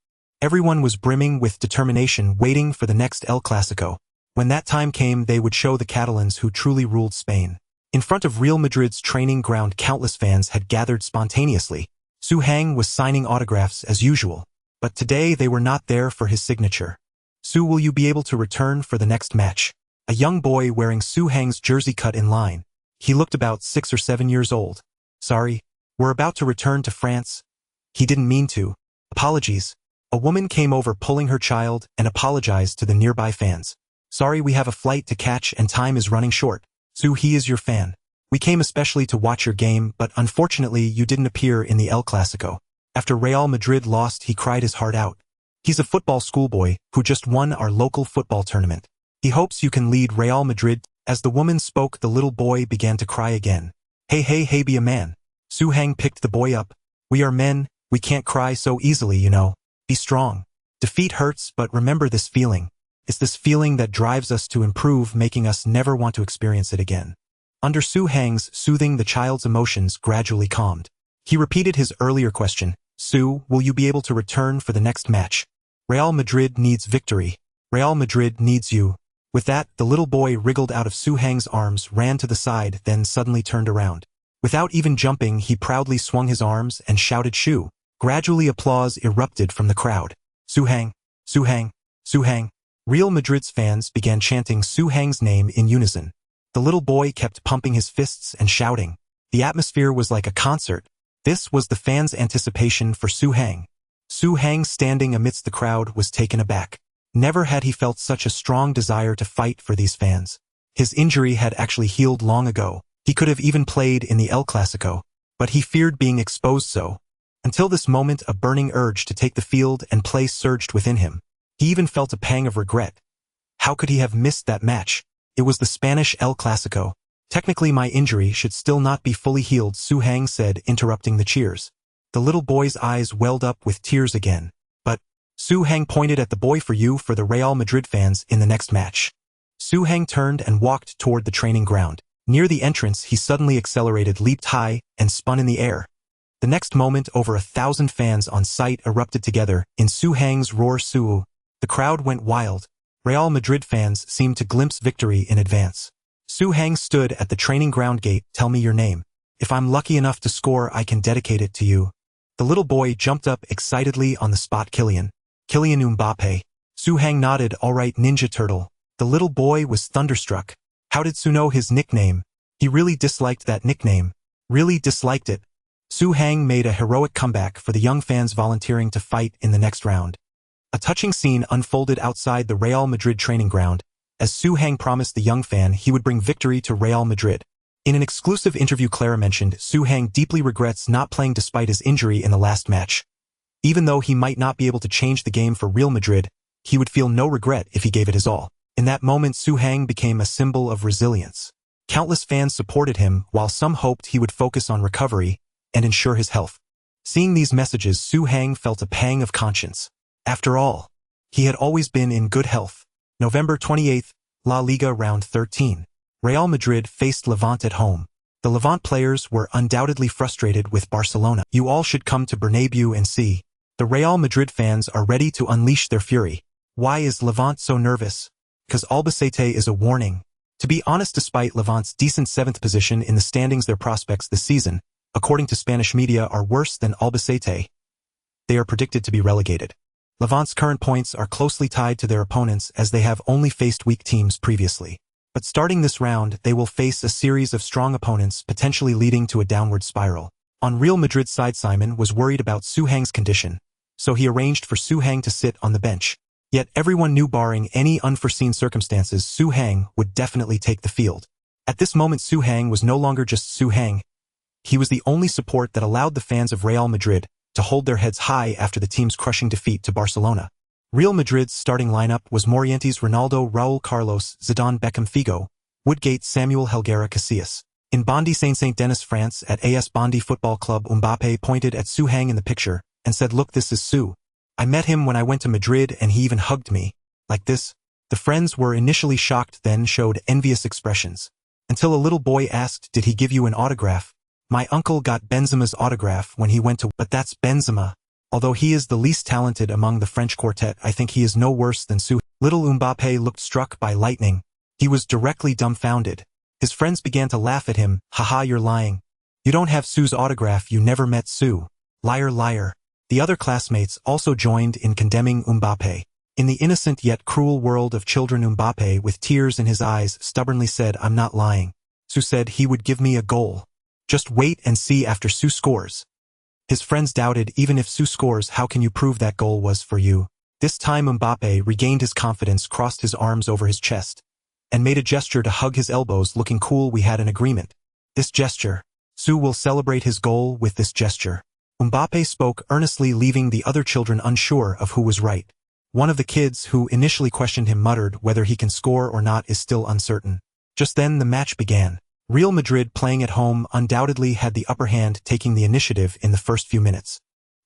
Everyone was brimming with determination, waiting for the next El Clasico. When that time came, they would show the Catalans who truly ruled Spain. In front of Real Madrid's training ground, countless fans had gathered spontaneously. Su Hang was signing autographs as usual, but today they were not there for his signature. Su, will you be able to return for the next match? A young boy wearing Su Hang's jersey cut in line. He looked about 6 or 7 years old. Sorry, we're about to return to France. He didn't mean to. Apologies. A woman came over pulling her child and apologized to the nearby fans. Sorry, we have a flight to catch and time is running short. Su, he is your fan. We came especially to watch your game, but unfortunately you didn't appear in the El Clasico. After Real Madrid lost, he cried his heart out. He's a football schoolboy who just won our local football tournament. He hopes you can lead Real Madrid. As the woman spoke, the little boy began to cry again. Hey, be a man. Su Hang picked the boy up. We are men, we can't cry so easily, you know. Be strong. Defeat hurts, but remember this feeling. It's this feeling that drives us to improve, making us never want to experience it again. Under Su Hang's soothing, the child's emotions gradually calmed. He repeated his earlier question. Su, will you be able to return for the next match? Real Madrid needs victory. Real Madrid needs you. With that, the little boy wriggled out of Su Hang's arms, ran to the side, then suddenly turned around. Without even jumping, he proudly swung his arms and shouted shoo. Gradually applause erupted from the crowd. Su Hang, Su Hang, Su Hang. Real Madrid's fans began chanting Su Hang's name in unison. The little boy kept pumping his fists and shouting. The atmosphere was like a concert. This was the fans' anticipation for Su Hang. Su Hang, standing amidst the crowd, was taken aback. Never had he felt such a strong desire to fight for these fans. His injury had actually healed long ago. He could have even played in the El Clasico, but he feared being exposed so. Until this moment, a burning urge to take the field and play surged within him. He even felt a pang of regret. How could he have missed that match? It was the Spanish El Clasico. Technically, my injury should still not be fully healed, Su Hang said, interrupting the cheers. The little boy's eyes welled up with tears again. But Su Hang pointed at the boy, for the Real Madrid fans in the next match. Su Hang turned and walked toward the training ground. Near the entrance, he suddenly accelerated, leaped high, and spun in the air. The next moment, over 1,000 fans on site erupted together in Su Hang's roar Su. The crowd went wild. Real Madrid fans seemed to glimpse victory in advance. Su Hang stood at the training ground gate. Tell me your name. If I'm lucky enough to score, I can dedicate it to you. The little boy jumped up excitedly on the spot. Kylian Mbappe. Su Hang nodded. All right, Ninja Turtle. The little boy was thunderstruck. How did Su know his nickname? He really disliked that nickname. Really disliked it. Su Hang made a heroic comeback for the young fans volunteering to fight in the next round. A touching scene unfolded outside the Real Madrid training ground, as Su Hang promised the young fan he would bring victory to Real Madrid. In an exclusive interview, Clara mentioned Su Hang deeply regrets not playing despite his injury in the last match. Even though he might not be able to change the game for Real Madrid, he would feel no regret if he gave it his all. In that moment, Su Hang became a symbol of resilience. Countless fans supported him, while some hoped he would focus on recovery and ensure his health. Seeing these messages, Su Hang felt a pang of conscience. After all, he had always been in good health. November 28th, La Liga Round 13. Real Madrid faced Levante at home. The Levante players were undoubtedly frustrated with Barcelona. You all should come to Bernabeu and see. The Real Madrid fans are ready to unleash their fury. Why is Levante so nervous? Because Albacete is a warning. To be honest, despite Levante's decent 7th position in the standings, their prospects this season, according to Spanish media, are worse than Albacete. They are predicted to be relegated. Levante's current points are closely tied to their opponents, as they have only faced weak teams previously. But starting this round, they will face a series of strong opponents, potentially leading to a downward spiral. On Real Madrid's side, Simon was worried about Su Hang's condition, so he arranged for Su Hang to sit on the bench. Yet everyone knew, barring any unforeseen circumstances, Su Hang would definitely take the field. At this moment, Su Hang was no longer just Su Hang. He was the only support that allowed the fans of Real Madrid to hold their heads high after the team's crushing defeat to Barcelona. Real Madrid's starting lineup was Morientes, Ronaldo, Raul, Carlos, Zidane, Beckham, Figo, Woodgate, Samuel, Helguera, Casillas. In Bondy, Saint-Denis, France, at AS Bondy Football Club, Mbappe pointed at Su Hang in the picture and said, "Look, this is Su. I met him when I went to Madrid and he even hugged me. Like this." The friends were initially shocked, then showed envious expressions. Until a little boy asked, "Did he give you an autograph?" "My uncle got Benzema's autograph when he went to..." "But that's Benzema." Although he is the least talented among the French quartet, I think he is no worse than Su. Little Mbappé looked struck by lightning. He was directly dumbfounded. His friends began to laugh at him. Haha, you're lying. You don't have Su's autograph, you never met Su. Liar, liar. The other classmates also joined in condemning Mbappé. In the innocent yet cruel world of children, Mbappé, with tears in his eyes, stubbornly said, I'm not lying. Su said he would give me a goal. Just wait and see after Su scores. His friends doubted, even if Su scores, how can you prove that goal was for you? This time Mbappé regained his confidence, crossed his arms over his chest, and made a gesture to hug his elbows, looking cool. We had an agreement. This gesture. Su will celebrate his goal with this gesture. Mbappé spoke earnestly, leaving the other children unsure of who was right. One of the kids who initially questioned him muttered, whether he can score or not is still uncertain. Just then the match began. Real Madrid, playing at home, undoubtedly had the upper hand, taking the initiative in the first few minutes.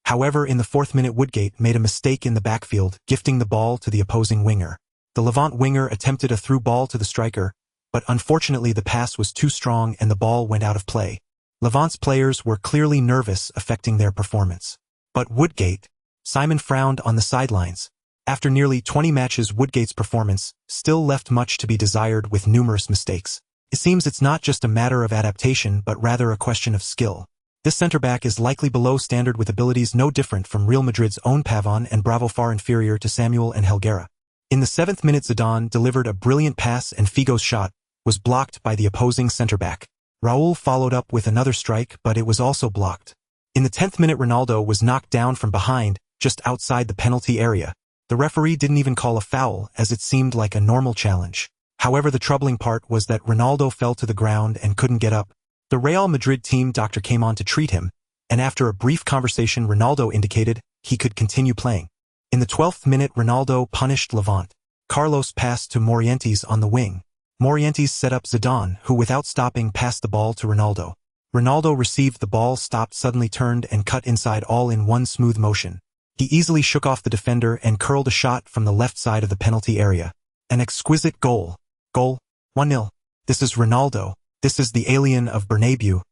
However, in the 4th minute, Woodgate made a mistake in the backfield, gifting the ball to the opposing winger. The Levant winger attempted a through ball to the striker, but unfortunately the pass was too strong and the ball went out of play. Levant's players were clearly nervous, affecting their performance. But Woodgate? Simon frowned on the sidelines. After nearly 20 matches, Woodgate's performance still left much to be desired, with numerous mistakes. It seems it's not just a matter of adaptation, but rather a question of skill. This centre-back is likely below standard, with abilities no different from Real Madrid's own Pavon and Bravo, far inferior to Samuel and Helguera. In the 7th minute, Zidane delivered a brilliant pass and Figo's shot was blocked by the opposing centre-back. Raul followed up with another strike, but it was also blocked. In the 10th minute, Ronaldo was knocked down from behind, just outside the penalty area. The referee didn't even call a foul, as it seemed like a normal challenge. However, the troubling part was that Ronaldo fell to the ground and couldn't get up. The Real Madrid team doctor came on to treat him, and after a brief conversation, Ronaldo indicated he could continue playing. In the 12th minute, Ronaldo punished Levant. Carlos passed to Morientes on the wing. Morientes set up Zidane, who without stopping passed the ball to Ronaldo. Ronaldo received the ball, stopped, suddenly turned and cut inside, all in one smooth motion. He easily shook off the defender and curled a shot from the left side of the penalty area. An exquisite goal. Goal. 1-0. This is Ronaldo. This is the alien of Bernabeu.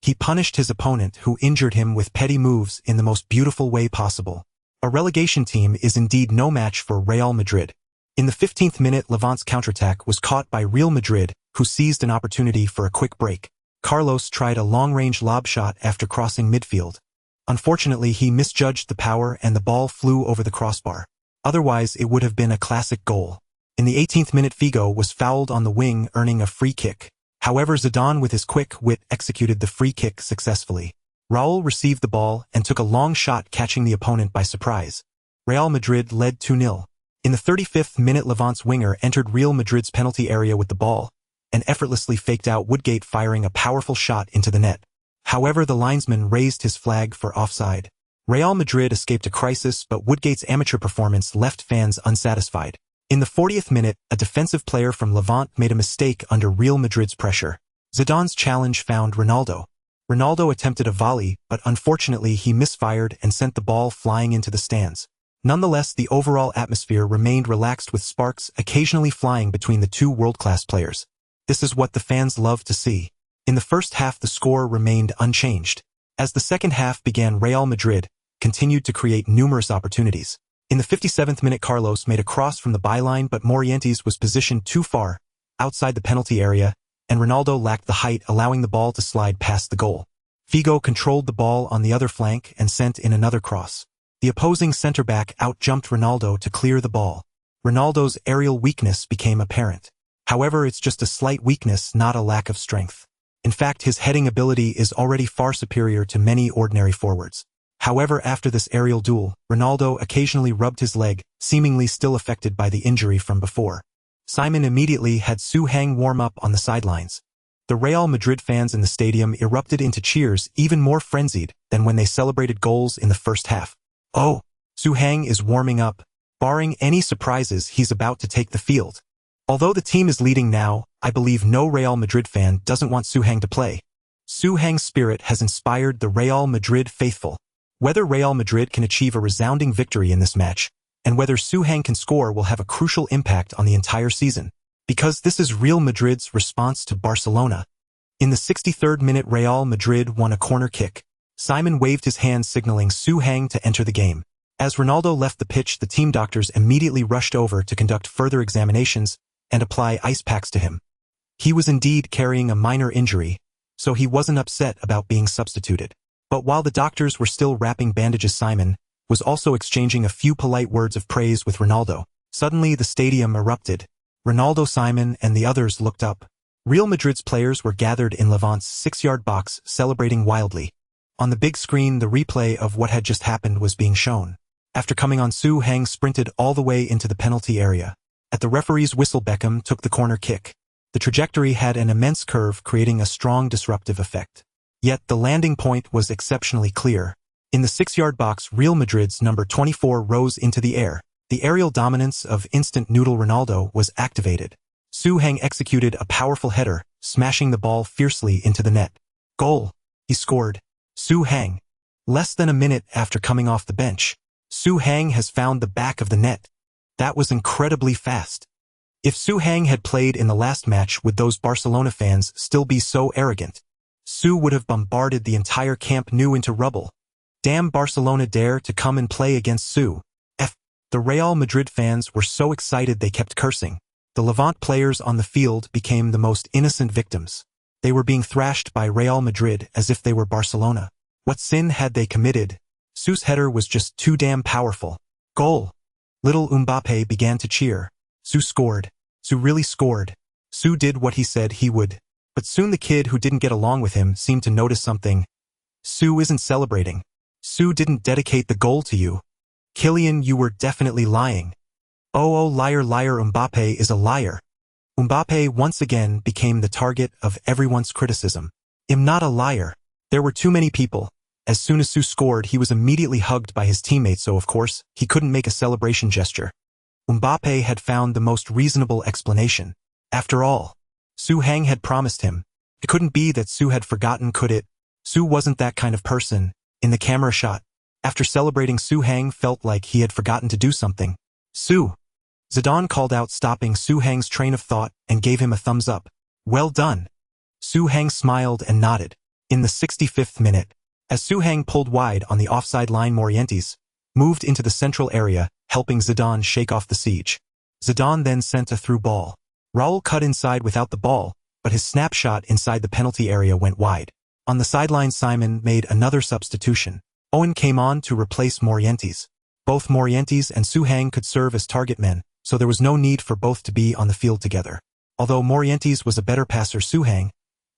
He punished his opponent, who injured him with petty moves, in the most beautiful way possible. A relegation team is indeed no match for Real Madrid. In the 15th minute, Levant's counterattack was caught by Real Madrid, who seized an opportunity for a quick break. Carlos tried a long-range lob shot after crossing midfield. Unfortunately, he misjudged the power and the ball flew over the crossbar. Otherwise, it would have been a classic goal. In the 18th minute, Figo was fouled on the wing, earning a free kick. However, Zidane, with his quick wit, executed the free kick successfully. Raul received the ball and took a long shot, catching the opponent by surprise. Real Madrid led 2-0. In the 35th minute, Levant's winger entered Real Madrid's penalty area with the ball and effortlessly faked out Woodgate, firing a powerful shot into the net. However, the linesman raised his flag for offside. Real Madrid escaped a crisis, but Woodgate's amateur performance left fans unsatisfied. In the 40th minute, a defensive player from Levant made a mistake under Real Madrid's pressure. Zidane's challenge found Ronaldo. Ronaldo attempted a volley, but unfortunately he misfired and sent the ball flying into the stands. Nonetheless, the overall atmosphere remained relaxed, with sparks occasionally flying between the two world-class players. This is what the fans love to see. In the first half, the score remained unchanged. As the second half began, Real Madrid continued to create numerous opportunities. In the 57th minute, Carlos made a cross from the byline, but Morientes was positioned too far outside the penalty area, and Ronaldo lacked the height, allowing the ball to slide past the goal. Figo controlled the ball on the other flank and sent in another cross. The opposing centre-back out-jumped Ronaldo to clear the ball. Ronaldo's aerial weakness became apparent. However, it's just a slight weakness, not a lack of strength. In fact, his heading ability is already far superior to many ordinary forwards. However, after this aerial duel, Ronaldo occasionally rubbed his leg, seemingly still affected by the injury from before. Simon immediately had Su Hang warm up on the sidelines. The Real Madrid fans in the stadium erupted into cheers, even more frenzied than when they celebrated goals in the first half. Oh, Su Hang is warming up. Barring any surprises, he's about to take the field. Although the team is leading now, I believe no Real Madrid fan doesn't want Su Hang to play. Su Hang's spirit has inspired the Real Madrid faithful. Whether Real Madrid can achieve a resounding victory in this match, and whether Su Hang can score, will have a crucial impact on the entire season. Because this is Real Madrid's response to Barcelona. In the 63rd minute, Real Madrid won a corner kick. Simon waved his hand signaling Su Hang to enter the game. As Ronaldo left the pitch, the team doctors immediately rushed over to conduct further examinations and apply ice packs to him. He was indeed carrying a minor injury, so he wasn't upset about being substituted. But while the doctors were still wrapping bandages, Simon was also exchanging a few polite words of praise with Ronaldo. Suddenly the stadium erupted. Ronaldo, Simon, and the others looked up. Real Madrid's players were gathered in Levant's 6-yard box, celebrating wildly. On the big screen, the replay of what had just happened was being shown. After coming on, Su Hang sprinted all the way into the penalty area. At the referee's whistle, Beckham took the corner kick. The trajectory had an immense curve, creating a strong disruptive effect. Yet the landing point was exceptionally clear. In the 6-yard box, Real Madrid's number 24 rose into the air. The aerial dominance of instant noodle Ronaldo was activated. Su Hang executed a powerful header, smashing the ball fiercely into the net. Goal! He scored. Su Hang. Less than a minute after coming off the bench, Su Hang has found the back of the net. That was incredibly fast. If Su Hang had played in the last match, would those Barcelona fans still be so arrogant? Su would have bombarded the entire Camp Nou into rubble. Damn, Barcelona dare to come and play against Su. The Real Madrid fans were so excited they kept cursing. The Levant players on the field became the most innocent victims. They were being thrashed by Real Madrid as if they were Barcelona. What sin had they committed? Su's header was just too damn powerful. Goal! Little Mbappe began to cheer. Su scored. Su really scored. Su did what he said he would. But soon the kid who didn't get along with him seemed to notice something. Su isn't celebrating. Su didn't dedicate the goal to you. Kylian, you were definitely lying. Oh, liar, Mbappe is a liar. Mbappe once again became the target of everyone's criticism. I'm not a liar. There were too many people. As soon as Su scored, he was immediately hugged by his teammates, so of course, he couldn't make a celebration gesture. Mbappe had found the most reasonable explanation. After all, Su Hang had promised him. It couldn't be that Su had forgotten, could it? Su wasn't that kind of person. In the camera shot, after celebrating, Su Hang felt like he had forgotten to do something. Su! Zidane called out, stopping Su Hang's train of thought, and gave him a thumbs up. Well done. Su Hang smiled and nodded. In the 65th minute, as Su Hang pulled wide on the offside line, Morientes moved into the central area, helping Zidane shake off the siege. Zidane then sent a through ball. Raul cut inside without the ball, but his snapshot inside the penalty area went wide. On the sideline, Simon made another substitution. Owen came on to replace Morientes. Both Morientes and Su Hang could serve as target men, so there was no need for both to be on the field together. Although Morientes was a better passer, Su Hang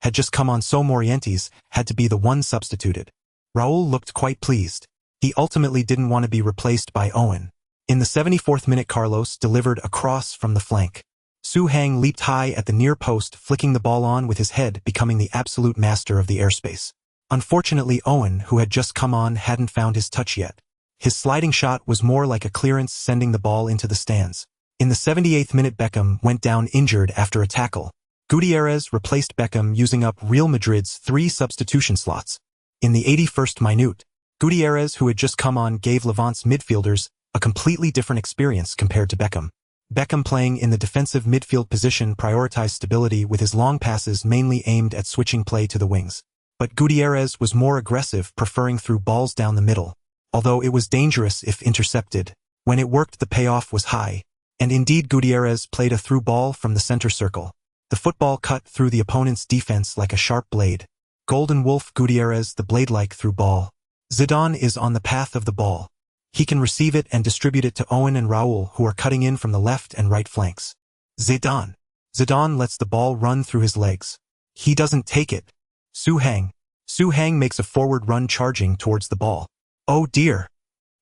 had just come on, so Morientes had to be the one substituted. Raul looked quite pleased. He ultimately didn't want to be replaced by Owen. In the 74th minute, Carlos delivered a cross from the flank. Su Hang leaped high at the near post, flicking the ball on with his head, becoming the absolute master of the airspace. Unfortunately, Owen, who had just come on, hadn't found his touch yet. His sliding shot was more like a clearance, sending the ball into the stands. In the 78th minute, Beckham went down injured after a tackle. Gutierrez replaced Beckham, using up Real Madrid's 3 substitution slots. In the 81st minute, Gutierrez, who had just come on, gave Levant's midfielders a completely different experience compared to Beckham. Beckham, playing in the defensive midfield position, prioritized stability with his long passes mainly aimed at switching play to the wings. But Gutierrez was more aggressive, preferring through balls down the middle. Although it was dangerous if intercepted, when it worked the payoff was high. And indeed, Gutierrez played a through ball from the center circle. The football cut through the opponent's defense like a sharp blade. Golden Wolf Gutierrez, the blade-like through ball. Zidane is on the path of the ball. He can receive it and distribute it to Owen and Raul, who are cutting in from the left and right flanks. Zidane. Zidane lets the ball run through his legs. He doesn't take it. Su Hang. Su Hang makes a forward run, charging towards the ball. Oh dear.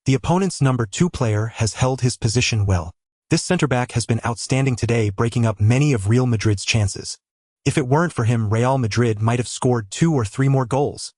The opponent's number 2 player has held his position well. This center-back has been outstanding today, breaking up many of Real Madrid's chances. If it weren't for him, Real Madrid might have scored 2 or 3 more goals.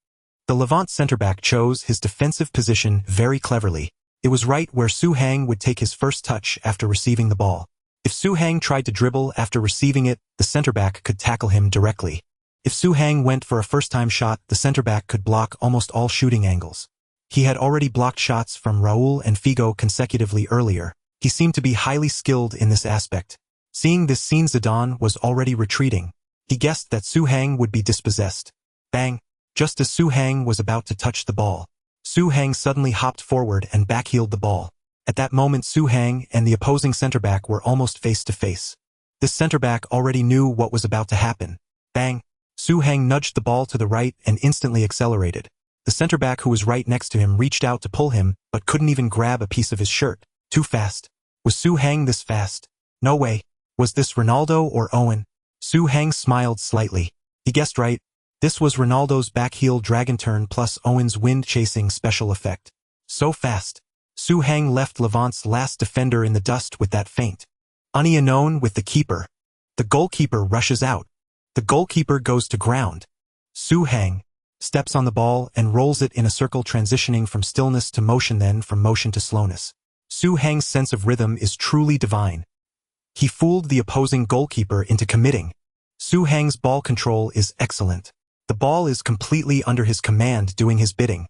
The Levant center-back chose his defensive position very cleverly. It was right where Su Hang would take his first touch after receiving the ball. If Su Hang tried to dribble after receiving it, the center-back could tackle him directly. If Su Hang went for a first-time shot, the center-back could block almost all shooting angles. He had already blocked shots from Raul and Figo consecutively earlier. He seemed to be highly skilled in this aspect. Seeing this scene, Zidane was already retreating. He guessed that Su Hang would be dispossessed. Bang! Just as Su Hang was about to touch the ball, Su Hang suddenly hopped forward and backheeled the ball. At that moment, Su Hang and the opposing center-back were almost face-to-face. This center-back already knew what was about to happen. Bang! Su Hang nudged the ball to the right and instantly accelerated. The center-back who was right next to him reached out to pull him, but couldn't even grab a piece of his shirt. Too fast. Was Su Hang this fast? No way. Was this Ronaldo or Owen? Su Hang smiled slightly. He guessed right. This was Ronaldo's backheel dragon turn plus Owen's wind-chasing special effect. So fast. Su Hang left Levant's last defender in the dust with that feint. Unknown with the keeper. The goalkeeper rushes out. The goalkeeper goes to ground. Su Hang steps on the ball and rolls it in a circle, transitioning from stillness to motion, then from motion to slowness. Su Hang's sense of rhythm is truly divine. He fooled the opposing goalkeeper into committing. Su Hang's ball control is excellent. The ball is completely under his command, doing his bidding.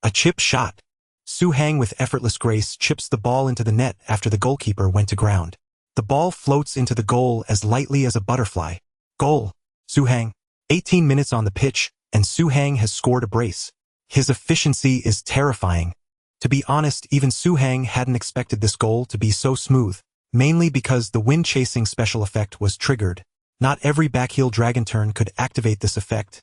A chip shot. Su Hang with effortless grace chips the ball into the net after the goalkeeper went to ground. The ball floats into the goal as lightly as a butterfly. Goal. Su Hang. 18 minutes on the pitch, and Su Hang has scored a brace. His efficiency is terrifying. To be honest, even Su Hang hadn't expected this goal to be so smooth, mainly because the wind-chasing special effect was triggered. Not every backheel dragon turn could activate this effect.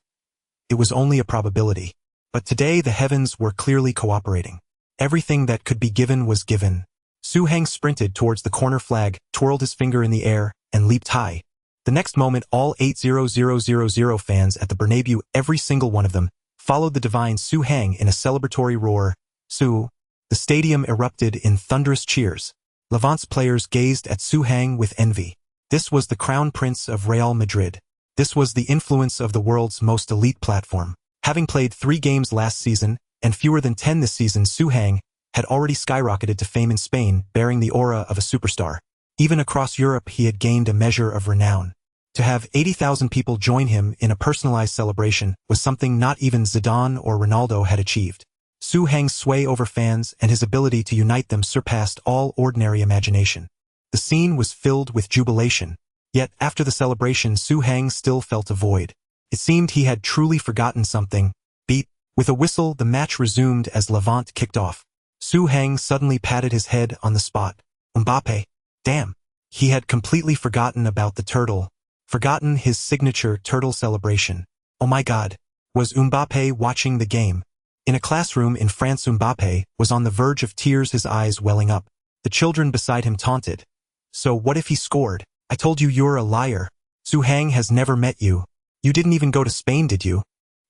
It was only a probability. But today the heavens were clearly cooperating. Everything that could be given was given. Su Hang sprinted towards the corner flag, twirled his finger in the air, and leaped high. The next moment, all 80,000 fans at the Bernabeu, every single one of them, followed the divine Su Hang in a celebratory roar. Su. The stadium erupted in thunderous cheers. Levant's players gazed at Su Hang with envy. This was the crown prince of Real Madrid. This was the influence of the world's most elite platform. Having played 3 games last season, and fewer than 10 this season, Su Hang had already skyrocketed to fame in Spain, bearing the aura of a superstar. Even across Europe, he had gained a measure of renown. To have 80,000 people join him in a personalized celebration was something not even Zidane or Ronaldo had achieved. Su Hang's sway over fans and his ability to unite them surpassed all ordinary imagination. The scene was filled with jubilation. Yet, after the celebration, Su Hang still felt a void. It seemed he had truly forgotten something. Beat. With a whistle, the match resumed as Levant kicked off. Su Hang suddenly patted his head on the spot. Mbappé. Damn. He had completely forgotten about the turtle. Forgotten his signature turtle celebration. Oh my God. Was Mbappé watching the game? In a classroom in France, Mbappé was on the verge of tears, his eyes welling up. The children beside him taunted. So what if he scored? I told you you're a liar. Su Hang has never met you. You didn't even go to Spain, did you?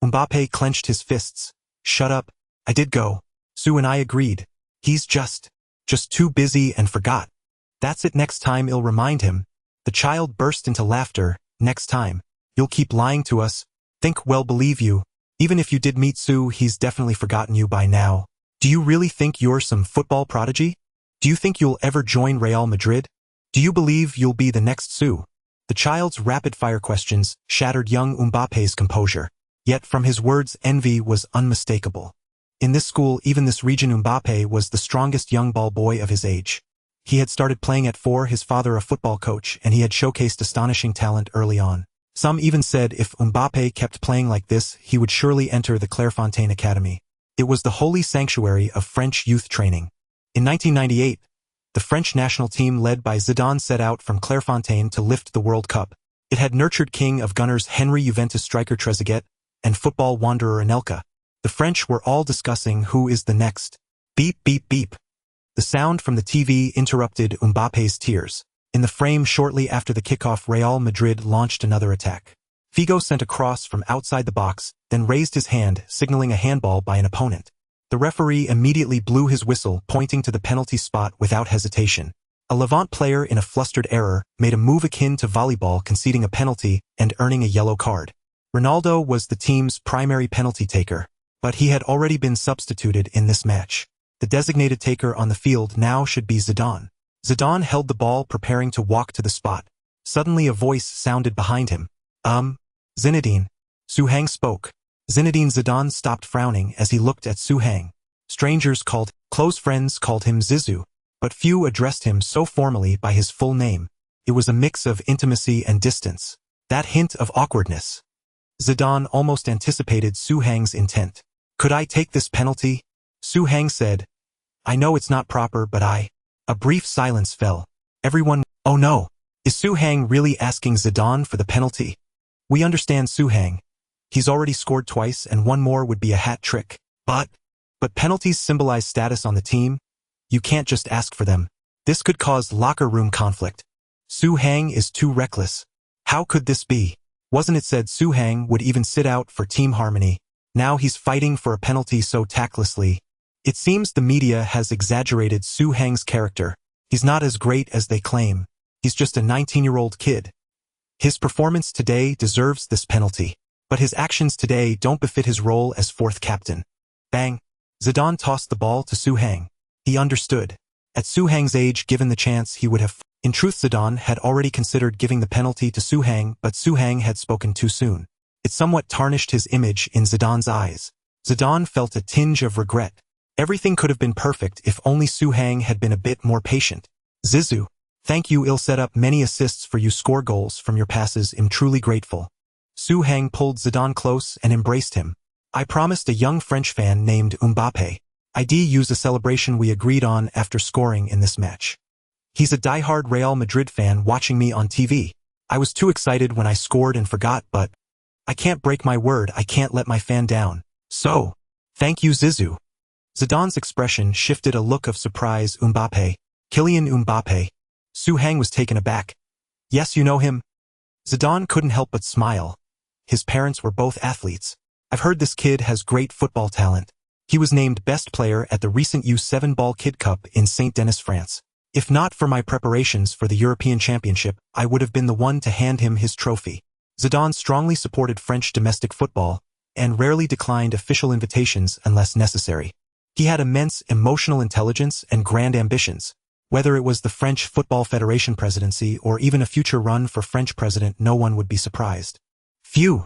Mbappé clenched his fists. Shut up. I did go. Su and I agreed. He's just too busy and forgot. That's it, next time I'll remind him. The child burst into laughter. Next time. You'll keep lying to us. Think we'll believe you. Even if you did meet Su, he's definitely forgotten you by now. Do you really think you're some football prodigy? Do you think you'll ever join Real Madrid? Do you believe you'll be the next Su? The child's rapid-fire questions shattered young Mbappé's composure. Yet from his words, envy was unmistakable. In this school, even this region, Mbappé was the strongest young ball boy of his age. He had started playing at 4, his father a football coach, and he had showcased astonishing talent early on. Some even said if Mbappé kept playing like this, he would surely enter the Clairefontaine Academy. It was the holy sanctuary of French youth training. In 1998, the French national team led by Zidane set out from Clairefontaine to lift the World Cup. It had nurtured king of gunners Henry, Juventus striker Trezeguet, and football wanderer Anelka. The French were all discussing who is the next. Beep, beep, beep. The sound from the TV interrupted Mbappé's tears. In the frame shortly after the kickoff, Real Madrid launched another attack. Figo sent a cross from outside the box, then raised his hand, signaling a handball by an opponent. The referee immediately blew his whistle, pointing to the penalty spot without hesitation. A Levant player, in a flustered error, made a move akin to volleyball, conceding a penalty and earning a yellow card. Ronaldo was the team's primary penalty taker, but he had already been substituted in this match. The designated taker on the field now should be Zidane. Zidane held the ball, preparing to walk to the spot. Suddenly a voice sounded behind him. Zinedine. Su Hang spoke. Zinedine. Zidane stopped, frowning as he looked at Su Hang. Close friends called him Zizou, but few addressed him so formally by his full name. It was a mix of intimacy and distance. That hint of awkwardness. Zidane almost anticipated Su Heng's intent. Could I take this penalty? Su Heng said. I know it's not proper, but I... A brief silence fell. Everyone, oh no. Is Su Heng really asking Zidane for the penalty? We understand Su Heng. He's already scored twice and one more would be a hat trick. But penalties symbolize status on the team. You can't just ask for them. This could cause locker room conflict. Su Heng is too reckless. How could this be? Wasn't it said Su Heng would even sit out for team harmony? Now he's fighting for a penalty so tactlessly. It seems the media has exaggerated Su Heng's character. He's not as great as they claim. He's just a 19-year-old kid. His performance today deserves this penalty. But his actions today don't befit his role as fourth captain. Bang! Zidane tossed the ball to Su Heng. He understood. At Su Heng's age, given the chance, he would have... In truth, Zidane had already considered giving the penalty to Su Heng, but Su Heng had spoken too soon. It somewhat tarnished his image in Zidane's eyes. Zidane felt a tinge of regret. Everything could have been perfect if only Su Heng had been a bit more patient. Zizou, thank you. I'll set up many assists for you. Score goals from your passes. I'm truly grateful. Su Heng pulled Zidane close and embraced him. I promised a young French fan named Mbappé. I'd use a celebration we agreed on after scoring in this match. He's a diehard Real Madrid fan watching me on TV. I was too excited when I scored and forgot, but I can't break my word. I can't let my fan down. So, thank you, Zizou. Zidane's expression shifted a look of surprise. Mbappé. Kylian Mbappé. Su Heng was taken aback. Yes, you know him? Zidane couldn't help but smile. His parents were both athletes. I've heard this kid has great football talent. He was named best player at the recent U7 Ball Kid Cup in Saint-Denis, France. If not for my preparations for the European Championship, I would have been the one to hand him his trophy. Zidane strongly supported French domestic football and rarely declined official invitations unless necessary. He had immense emotional intelligence and grand ambitions. Whether it was the French Football Federation presidency or even a future run for French president, no one would be surprised. Phew!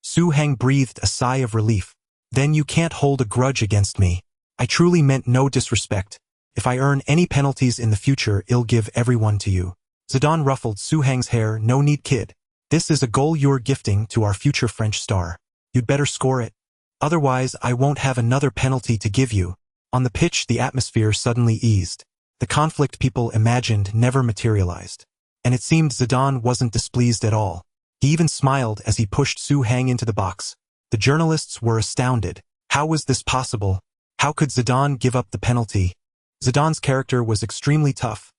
Su Heng breathed a sigh of relief. Then you can't hold a grudge against me. I truly meant no disrespect. If I earn any penalties in the future, I'll give everyone to you. Zidane ruffled Su Heng's hair. No need, kid. This is a goal you're gifting to our future French star. You'd better score it. Otherwise, I won't have another penalty to give you. On the pitch, the atmosphere suddenly eased. The conflict people imagined never materialized. And it seemed Zidane wasn't displeased at all. He even smiled as he pushed Su Heng into the box. The journalists were astounded. How was this possible? How could Zidane give up the penalty? Zidane's character was extremely tough.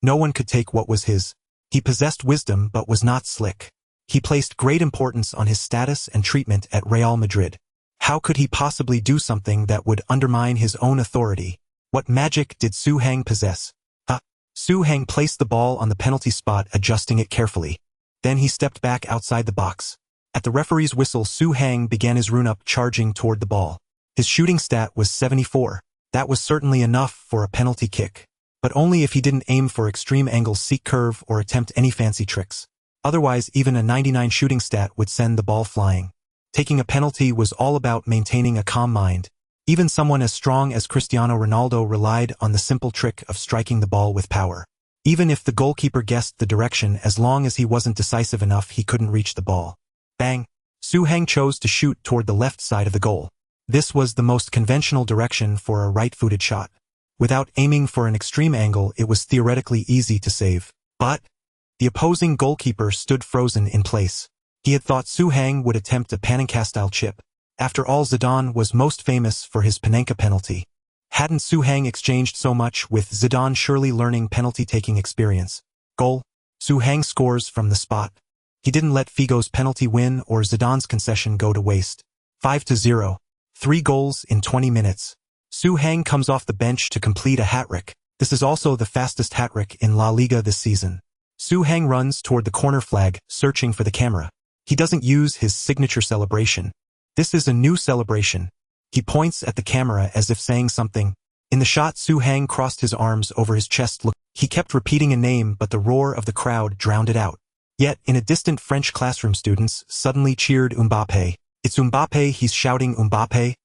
No one could take what was his. He possessed wisdom but was not slick. He placed great importance on his status and treatment at Real Madrid. How could he possibly do something that would undermine his own authority? What magic did Su Heng possess? Su Heng placed the ball on the penalty spot, adjusting it carefully. Then he stepped back outside the box. At the referee's whistle, Su Heng began his run-up, charging toward the ball. His shooting stat was 74. That was certainly enough for a penalty kick. But only if he didn't aim for extreme angles, seek curve, or attempt any fancy tricks. Otherwise, even a 99 shooting stat would send the ball flying. Taking a penalty was all about maintaining a calm mind. Even someone as strong as Cristiano Ronaldo relied on the simple trick of striking the ball with power. Even if the goalkeeper guessed the direction, as long as he wasn't decisive enough, he couldn't reach the ball. Bang! Su Heng chose to shoot toward the left side of the goal. This was the most conventional direction for a right-footed shot. Without aiming for an extreme angle, it was theoretically easy to save. But the opposing goalkeeper stood frozen in place. He had thought Su Heng would attempt a Panenka-style chip. After all, Zidane was most famous for his Panenka penalty. Hadn't Su Heng exchanged so much with Zidane, surely learning penalty-taking experience? Goal. Su Heng scores from the spot. He didn't let Figo's penalty win or Zidane's concession go to waste. 5-0. 3 goals in 20 minutes. Su Heng comes off the bench to complete a hat-trick. This is also the fastest hat-trick in La Liga this season. Su Heng runs toward the corner flag, searching for the camera. He doesn't use his signature celebration. This is a new celebration. He points at the camera as if saying something. In the shot, Su Heng crossed his arms over his chest. He kept repeating a name, but the roar of the crowd drowned it out. Yet, in a distant French classroom, students suddenly cheered Mbappé. It's Mbappé, he's shouting Mbappé.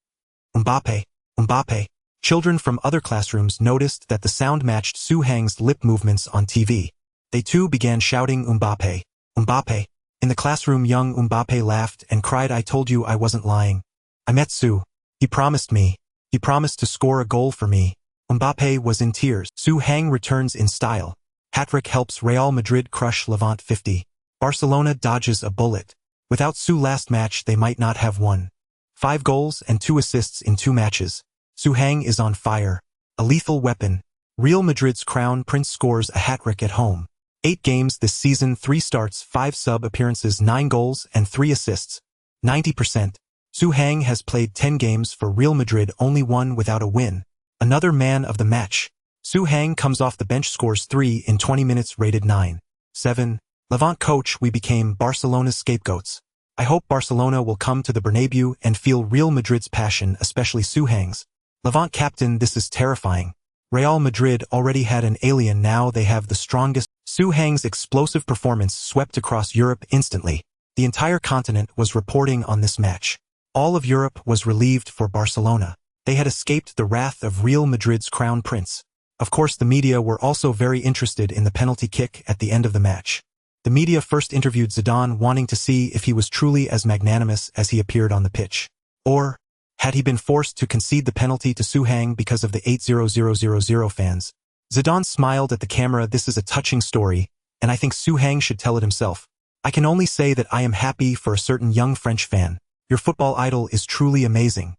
Mbappé. Mbappé. Children from other classrooms noticed that the sound matched Su Heng's lip movements on TV. They too began shouting Mbappé. Mbappé. In the classroom, young Mbappe laughed and cried, "I told you I wasn't lying. I met Su. He promised me. He promised to score a goal for me." Mbappe was in tears. Su Hang returns in style. Hat-trick helps Real Madrid crush Levante 50. Barcelona dodges a bullet. Without Su last match, they might not have won. 5 goals and 2 assists in 2 matches. Su Hang is on fire. A lethal weapon. Real Madrid's crown prince scores a hat-trick at home. 8 games this season, 3 starts, 5 sub-appearances, 9 goals and 3 assists. 90%. Su Hang has played 10 games for Real Madrid, only 1 without a win. Another man of the match. Su Hang comes off the bench, scores 3 in 20 minutes, rated 9.7. Levante coach, "We became Barcelona's scapegoats. I hope Barcelona will come to the Bernabeu and feel Real Madrid's passion, especially Su Hang's." Levante captain, "This is terrifying. Real Madrid already had an alien, now they have the strongest." Su Hang's explosive performance swept across Europe instantly. The entire continent was reporting on this match. All of Europe was relieved for Barcelona. They had escaped the wrath of Real Madrid's crown prince. Of course, the media were also very interested in the penalty kick at the end of the match. The media first interviewed Zidane, wanting to see if he was truly as magnanimous as he appeared on the pitch. Or had he been forced to concede the penalty to Su Hang because of the 8,000 fans? Zidane smiled at the camera. "This is a touching story, and I think Su Hang should tell it himself. I can only say that I am happy for a certain young French fan. Your football idol is truly amazing.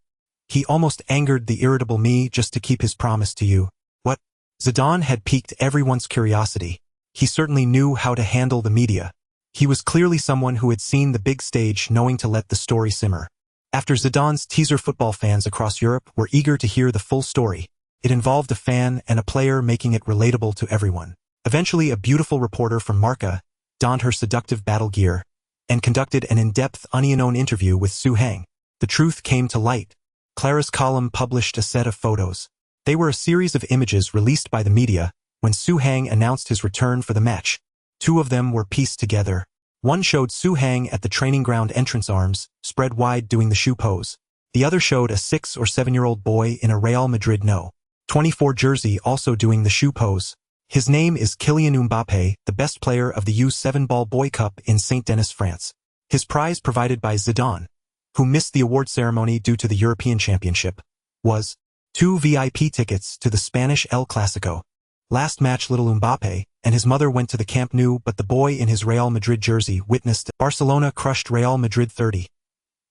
He almost angered the irritable me just to keep his promise to you." What? Zidane had piqued everyone's curiosity. He certainly knew how to handle the media. He was clearly someone who had seen the big stage, knowing to let the story simmer. After Zidane's teaser, football fans across Europe were eager to hear the full story. It involved a fan and a player, making it relatable to everyone. Eventually, a beautiful reporter from Marca donned her seductive battle gear and conducted an in-depth, unknown interview with Su Hang. The truth came to light. Clara's column published a set of photos. They were a series of images released by the media when Su Hang announced his return for the match. 2 of them were pieced together. One showed Su Hang at the training ground entrance, arms spread wide, doing the shoe pose. The other showed a 6 or 7-year-old boy in a Real Madrid No. 24 jersey also doing the shoe pose. His name is Kylian Mbappe, the best player of the U7 Ball Boy Cup in Saint-Denis, France. His prize, provided by Zidane, who missed the award ceremony due to the European Championship, was 2 VIP tickets to the Spanish El Clasico. Last match, little Mbappe and his mother went to the Camp Nou, but the boy in his Real Madrid jersey witnessed Barcelona crushed Real Madrid 30,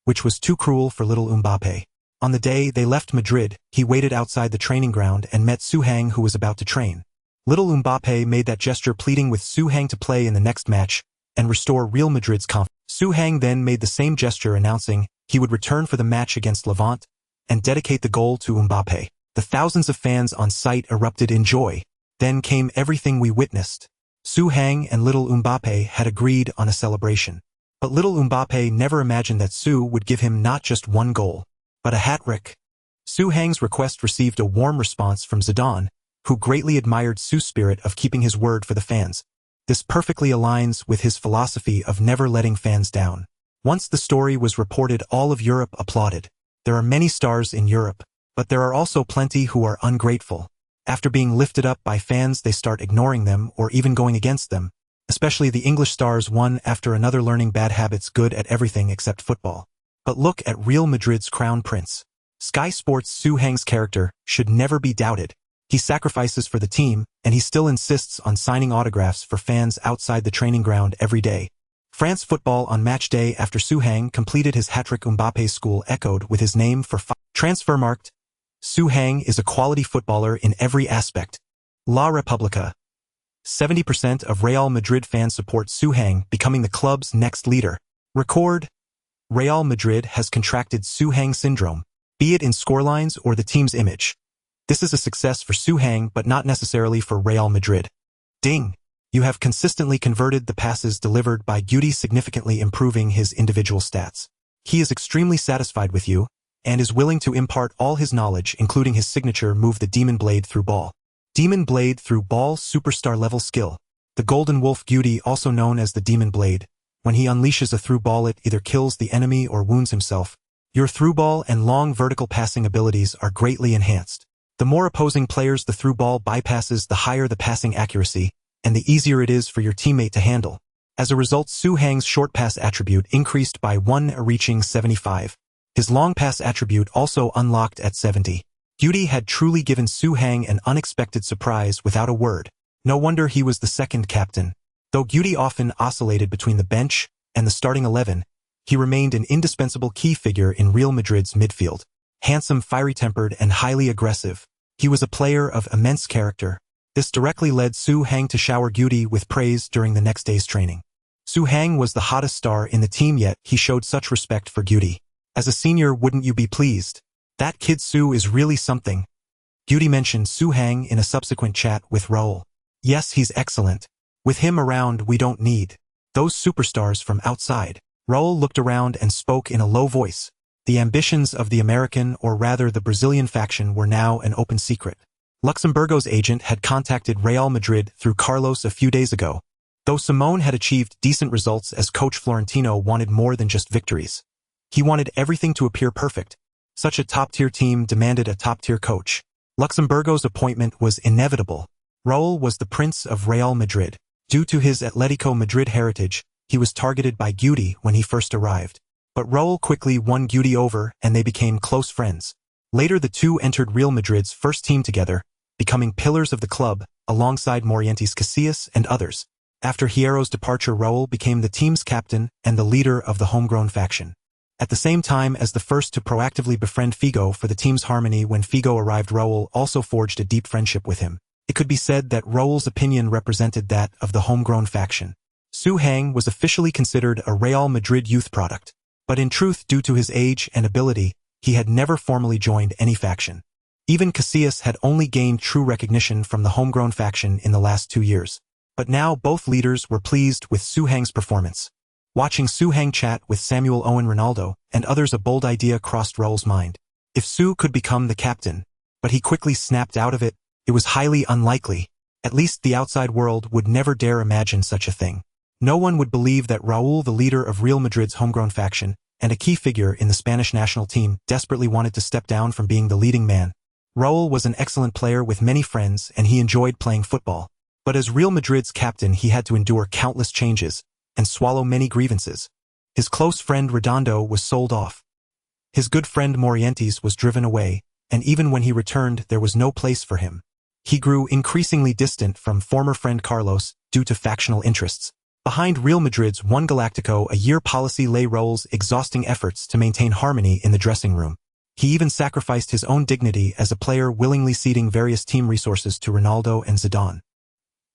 which was too cruel for little Mbappe. On the day they left Madrid, he waited outside the training ground and met Su Hang, who was about to train. Little Mbappe made that gesture, pleading with Su Hang to play in the next match and restore Real Madrid's confidence. Su Hang then made the same gesture, announcing he would return for the match against Levante and dedicate the goal to Mbappe. The thousands of fans on site erupted in joy. Then came everything we witnessed. Su Hang and little Mbappe had agreed on a celebration. But little Mbappe never imagined that Su would give him not just 1 goal, but a hat-trick. Su Hang's request received a warm response from Zidane, who greatly admired Su's spirit of keeping his word for the fans. This perfectly aligns with his philosophy of never letting fans down. Once the story was reported, all of Europe applauded. There are many stars in Europe, but there are also plenty who are ungrateful. After being lifted up by fans, they start ignoring them or even going against them, especially the English stars, one after another learning bad habits, good at everything except football. But look at Real Madrid's crown prince. Sky Sports' Su Hang's character should never be doubted. He sacrifices for the team, and he still insists on signing autographs for fans outside the training ground every day. France football on match day after Su Hang completed his hat-trick, Mbappe's school echoed with his name for Transfermarkt. Su Hang is a quality footballer in every aspect. La Repubblica. 70% of Real Madrid fans support Su Hang, becoming the club's next leader. Record: Real Madrid has contracted Su Hang syndrome, be it in scorelines or the team's image. This is a success for Su Hang, but not necessarily for Real Madrid. Ding! You have consistently converted the passes delivered by Guti, significantly improving his individual stats. He is extremely satisfied with you, and is willing to impart all his knowledge, including his signature move, the Demon Blade through ball. Demon Blade through ball, superstar level skill. The Golden Wolf Guti, also known as the Demon Blade. When he unleashes a through ball, it either kills the enemy or wounds himself. Your through ball and long vertical passing abilities are greatly enhanced. The more opposing players the through ball bypasses, the higher the passing accuracy, and the easier it is for your teammate to handle. As a result, Su Hang's short pass attribute increased by 1, reaching 75. His long pass attribute also unlocked at 70. Guti had truly given Su Hang an unexpected surprise without a word. No wonder he was the second captain. Though Guti often oscillated between the bench and the starting 11, he remained an indispensable key figure in Real Madrid's midfield. Handsome, fiery-tempered, and highly aggressive, he was a player of immense character. This directly led Su Hang to shower Guti with praise during the next day's training. Su Hang was the hottest star in the team, yet he showed such respect for Guti. As a senior, wouldn't you be pleased? That kid Su is really something. Guti mentioned Su Hang in a subsequent chat with Raul. Yes, he's excellent. With him around, we don't need those superstars from outside. Raul looked around and spoke in a low voice. The ambitions of the American, or rather the Brazilian faction, were now an open secret. Luxembourgo's agent had contacted Real Madrid through Carlos a few days ago. Though Simone had achieved decent results as coach, Florentino wanted more than just victories. He wanted everything to appear perfect. Such a top-tier team demanded a top-tier coach. Luxembourgo's appointment was inevitable. Raul was the Prince of Real Madrid. Due to his Atletico Madrid heritage, he was targeted by Guti when he first arrived. But Raul quickly won Guti over, and they became close friends. Later, the two entered Real Madrid's first team together, becoming pillars of the club, alongside Morientes Casillas and others. After Hierro's departure, Raul became the team's captain and the leader of the homegrown faction. At the same time as the first to proactively befriend Figo for the team's harmony, when Figo arrived, Raul also forged a deep friendship with him. It could be said that Raul's opinion represented that of the homegrown faction. Su Hang was officially considered a Real Madrid youth product. But in truth, due to his age and ability, he had never formally joined any faction. Even Casillas had only gained true recognition from the homegrown faction in the last 2 years. But now both leaders were pleased with Su Hang's performance. Watching Su Hang chat with Samuel Owen, Ronaldo, and others, a bold idea crossed Raul's mind. If Su could become the captain, but he quickly snapped out of it. It was highly unlikely. At least the outside world would never dare imagine such a thing. No one would believe that Raul, the leader of Real Madrid's homegrown faction, and a key figure in the Spanish national team, desperately wanted to step down from being the leading man. Raul was an excellent player with many friends, and he enjoyed playing football. But as Real Madrid's captain, he had to endure countless changes and swallow many grievances. His close friend Redondo was sold off. His good friend Morientes was driven away, and even when he returned, there was no place for him. He grew increasingly distant from former friend Carlos due to factional interests. Behind Real Madrid's One Galactico a year policy lay Raul's exhausting efforts to maintain harmony in the dressing room. He even sacrificed his own dignity as a player, willingly ceding various team resources to Ronaldo and Zidane.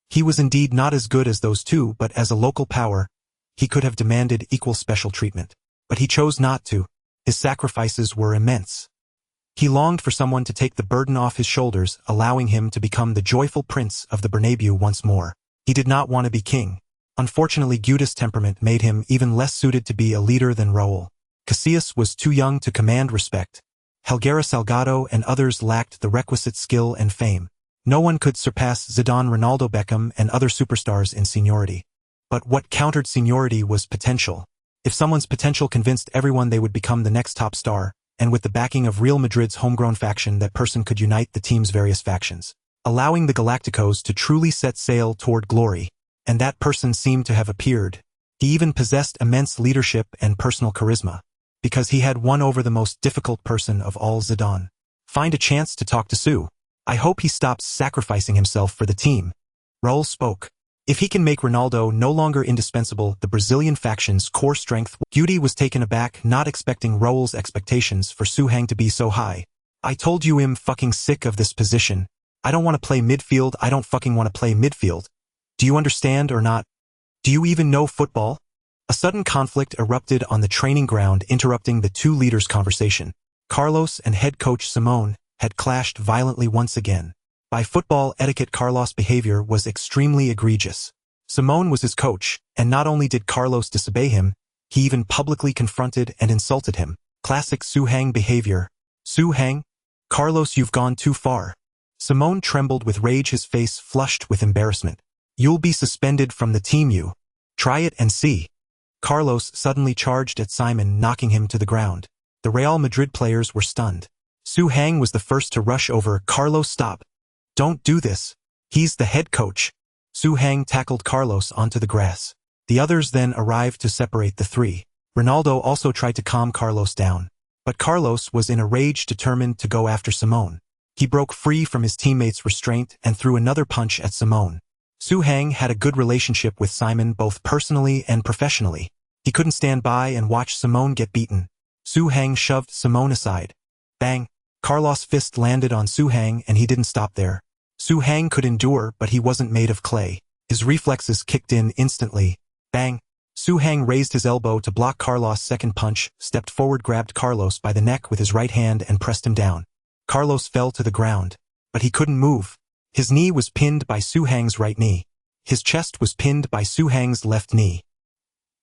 He was indeed not as good as those two, but as a local power, he could have demanded equal special treatment. But he chose not to. His sacrifices were immense. He longed for someone to take the burden off his shoulders, allowing him to become the joyful prince of the Bernabeu once more. He did not want to be king. Unfortunately, Guti's temperament made him even less suited to be a leader than Raul. Casillas was too young to command respect. Helguera Salgado and others lacked the requisite skill and fame. No one could surpass Zidane, Ronaldo, Beckham, and other superstars in seniority. But what countered seniority was potential. If someone's potential convinced everyone they would become the next top star, and with the backing of Real Madrid's homegrown faction, that person could unite the team's various factions, allowing the Galacticos to truly set sail toward glory. And that person seemed to have appeared. He even possessed immense leadership and personal charisma, because he had won over the most difficult person of all, Zidane. Find a chance to talk to Su. I hope he stops sacrificing himself for the team. Raul spoke. If he can make Ronaldo no longer indispensable, the Brazilian faction's core strength. Guti was taken aback, not expecting Raul's expectations for Su Hang to be so high. I told you I'm fucking sick of this position. I don't want to play midfield. I don't fucking want to play midfield. Do you understand or not? Do you even know football? A sudden conflict erupted on the training ground, interrupting the two leaders' conversation. Carlos and head coach Simone had clashed violently once again. By football etiquette, Carlos' behavior was extremely egregious. Simone was his coach, and not only did Carlos disobey him, he even publicly confronted and insulted him. Classic Su Hang behavior. Su Hang? Carlos, you've gone too far. Simone trembled with rage, his face flushed with embarrassment. You'll be suspended from the team, you. Try it and see. Carlos suddenly charged at Simon, knocking him to the ground. The Real Madrid players were stunned. Su Hang was the first to rush over. Carlos, stop. Don't do this. He's the head coach. Su Hang tackled Carlos onto the grass. The others then arrived to separate the three. Ronaldo also tried to calm Carlos down. But Carlos was in a rage, determined to go after Simone. He broke free from his teammates' restraint and threw another punch at Simone. Su Hang had a good relationship with Simon both personally and professionally. He couldn't stand by and watch Simone get beaten. Su Hang shoved Simone aside. Bang! Carlos' fist landed on Su Hang and he didn't stop there. Su Hang could endure, but he wasn't made of clay. His reflexes kicked in instantly. Bang! Su Hang raised his elbow to block Carlos' second punch, stepped forward, grabbed Carlos by the neck with his right hand and pressed him down. Carlos fell to the ground, but he couldn't move. His knee was pinned by Su Hang's right knee. His chest was pinned by Su Hang's left knee.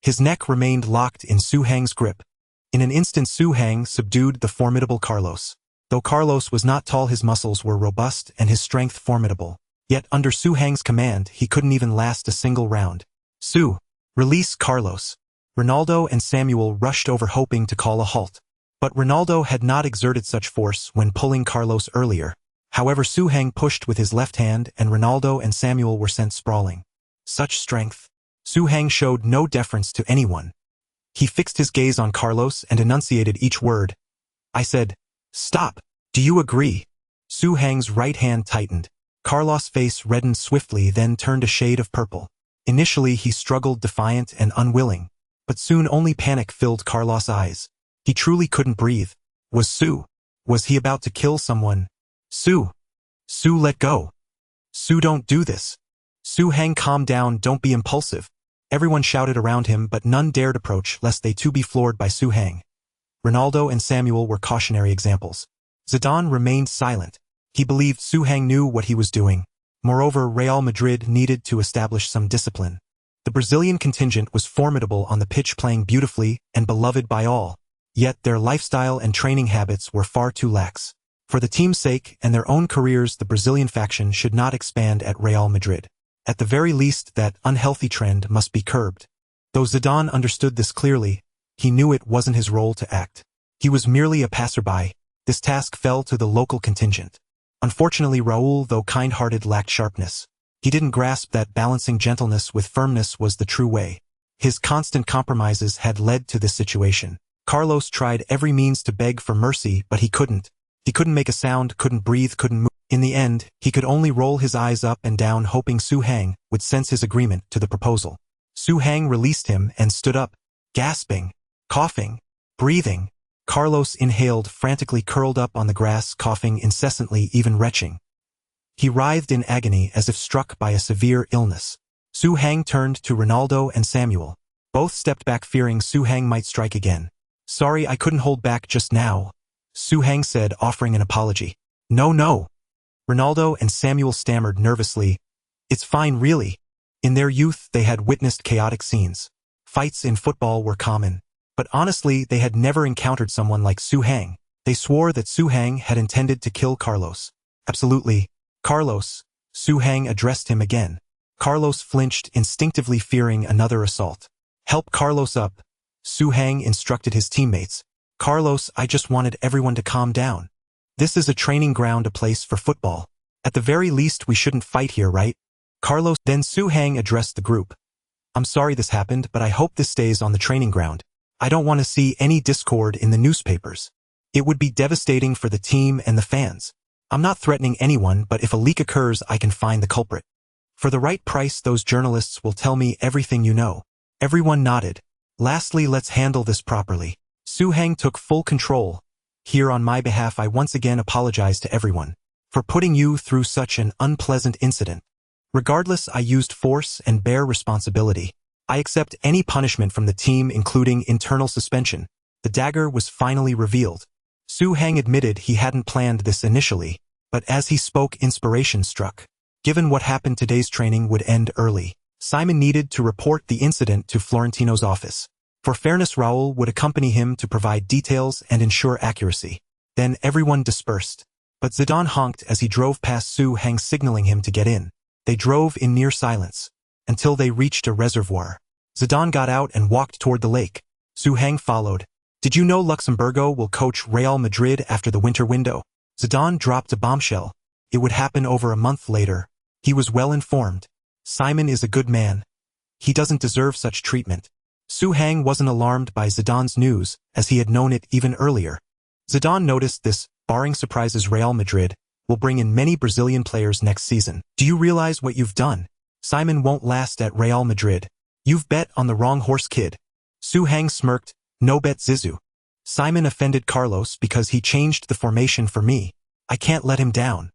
His neck remained locked in Su Hang's grip. In an instant, Su Hang subdued the formidable Carlos. Though Carlos was not tall, his muscles were robust and his strength formidable. Yet under Su Hang's command, he couldn't even last a single round. Su, release Carlos. Ronaldo and Samuel rushed over, hoping to call a halt. But Ronaldo had not exerted such force when pulling Carlos earlier. However, Su Hang pushed with his left hand and Ronaldo and Samuel were sent sprawling. Such strength. Su Hang showed no deference to anyone. He fixed his gaze on Carlos and enunciated each word. I said, stop. Do you agree? Su Hang's right hand tightened. Carlos' face reddened swiftly, then turned a shade of purple. Initially, he struggled, defiant and unwilling. But soon only panic filled Carlos' eyes. He truly couldn't breathe. Was he about to kill someone? Su, let go. Su, don't do this. Su Hang, calm down, don't be impulsive. Everyone shouted around him, but none dared approach lest they too be floored by Su Hang. Ronaldo and Samuel were cautionary examples. Zidane remained silent. He believed Su Hang knew what he was doing. Moreover, Real Madrid needed to establish some discipline. The Brazilian contingent was formidable on the pitch, playing beautifully and beloved by all. Yet their lifestyle and training habits were far too lax. For the team's sake and their own careers, the Brazilian faction should not expand at Real Madrid. At the very least, that unhealthy trend must be curbed. Though Zidane understood this clearly, he knew it wasn't his role to act. He was merely a passerby. This task fell to the local contingent. Unfortunately, Raul, though kind-hearted, lacked sharpness. He didn't grasp that balancing gentleness with firmness was the true way. His constant compromises had led to this situation. Carlos tried every means to beg for mercy, but he couldn't. He couldn't make a sound, couldn't breathe, couldn't move. In the end, he could only roll his eyes up and down, hoping Su Hang would sense his agreement to the proposal. Su Hang released him and stood up, gasping, coughing, breathing. Carlos inhaled, frantically curled up on the grass, coughing incessantly, even retching. He writhed in agony as if struck by a severe illness. Su Hang turned to Ronaldo and Samuel. Both stepped back, fearing Su Hang might strike again. Sorry, I couldn't hold back just now, Su Hang said, offering an apology. No. Ronaldo and Samuel stammered nervously. It's fine, really. In their youth, they had witnessed chaotic scenes. Fights in football were common. But honestly, they had never encountered someone like Su Hang. They swore that Su Hang had intended to kill Carlos. Absolutely. Carlos, Su Hang addressed him again. Carlos flinched, instinctively fearing another assault. Help Carlos up, Su Hang instructed his teammates. Carlos, I just wanted everyone to calm down. This is a training ground, a place for football. At the very least, we shouldn't fight here, right? Carlos. Then Su Hang addressed the group. I'm sorry this happened, but I hope this stays on the training ground. I don't want to see any discord in the newspapers. It would be devastating for the team and the fans. I'm not threatening anyone, but if a leak occurs, I can find the culprit. For the right price, those journalists will tell me everything you know. Everyone nodded. Lastly, let's handle this properly. Su Hang took full control. Here on my behalf, I once again apologize to everyone for putting you through such an unpleasant incident. Regardless, I used force and bear responsibility. I accept any punishment from the team, including internal suspension. The dagger was finally revealed. Su Hang admitted he hadn't planned this initially, but as he spoke, inspiration struck. Given what happened, today's training would end early. Simon needed to report the incident to Florentino's office. For fairness, Raul would accompany him to provide details and ensure accuracy. Then everyone dispersed. But Zidane honked as he drove past Su Hang, signaling him to get in. They drove in near silence until they reached a reservoir. Zidane got out and walked toward the lake. Su Hang followed. Did you know Luxemburgo will coach Real Madrid after the winter window? Zidane dropped a bombshell. It would happen over a month later. He was well informed. Simon is a good man. He doesn't deserve such treatment. Su Hang wasn't alarmed by Zidane's news, as he had known it even earlier. Zidane noticed this, barring surprises Real Madrid, will bring in many Brazilian players next season. Do you realize what you've done? Simon won't last at Real Madrid. You've bet on the wrong horse, kid. Su Hang smirked, no bet Zizou. Simon offended Carlos because he changed the formation for me. I can't let him down.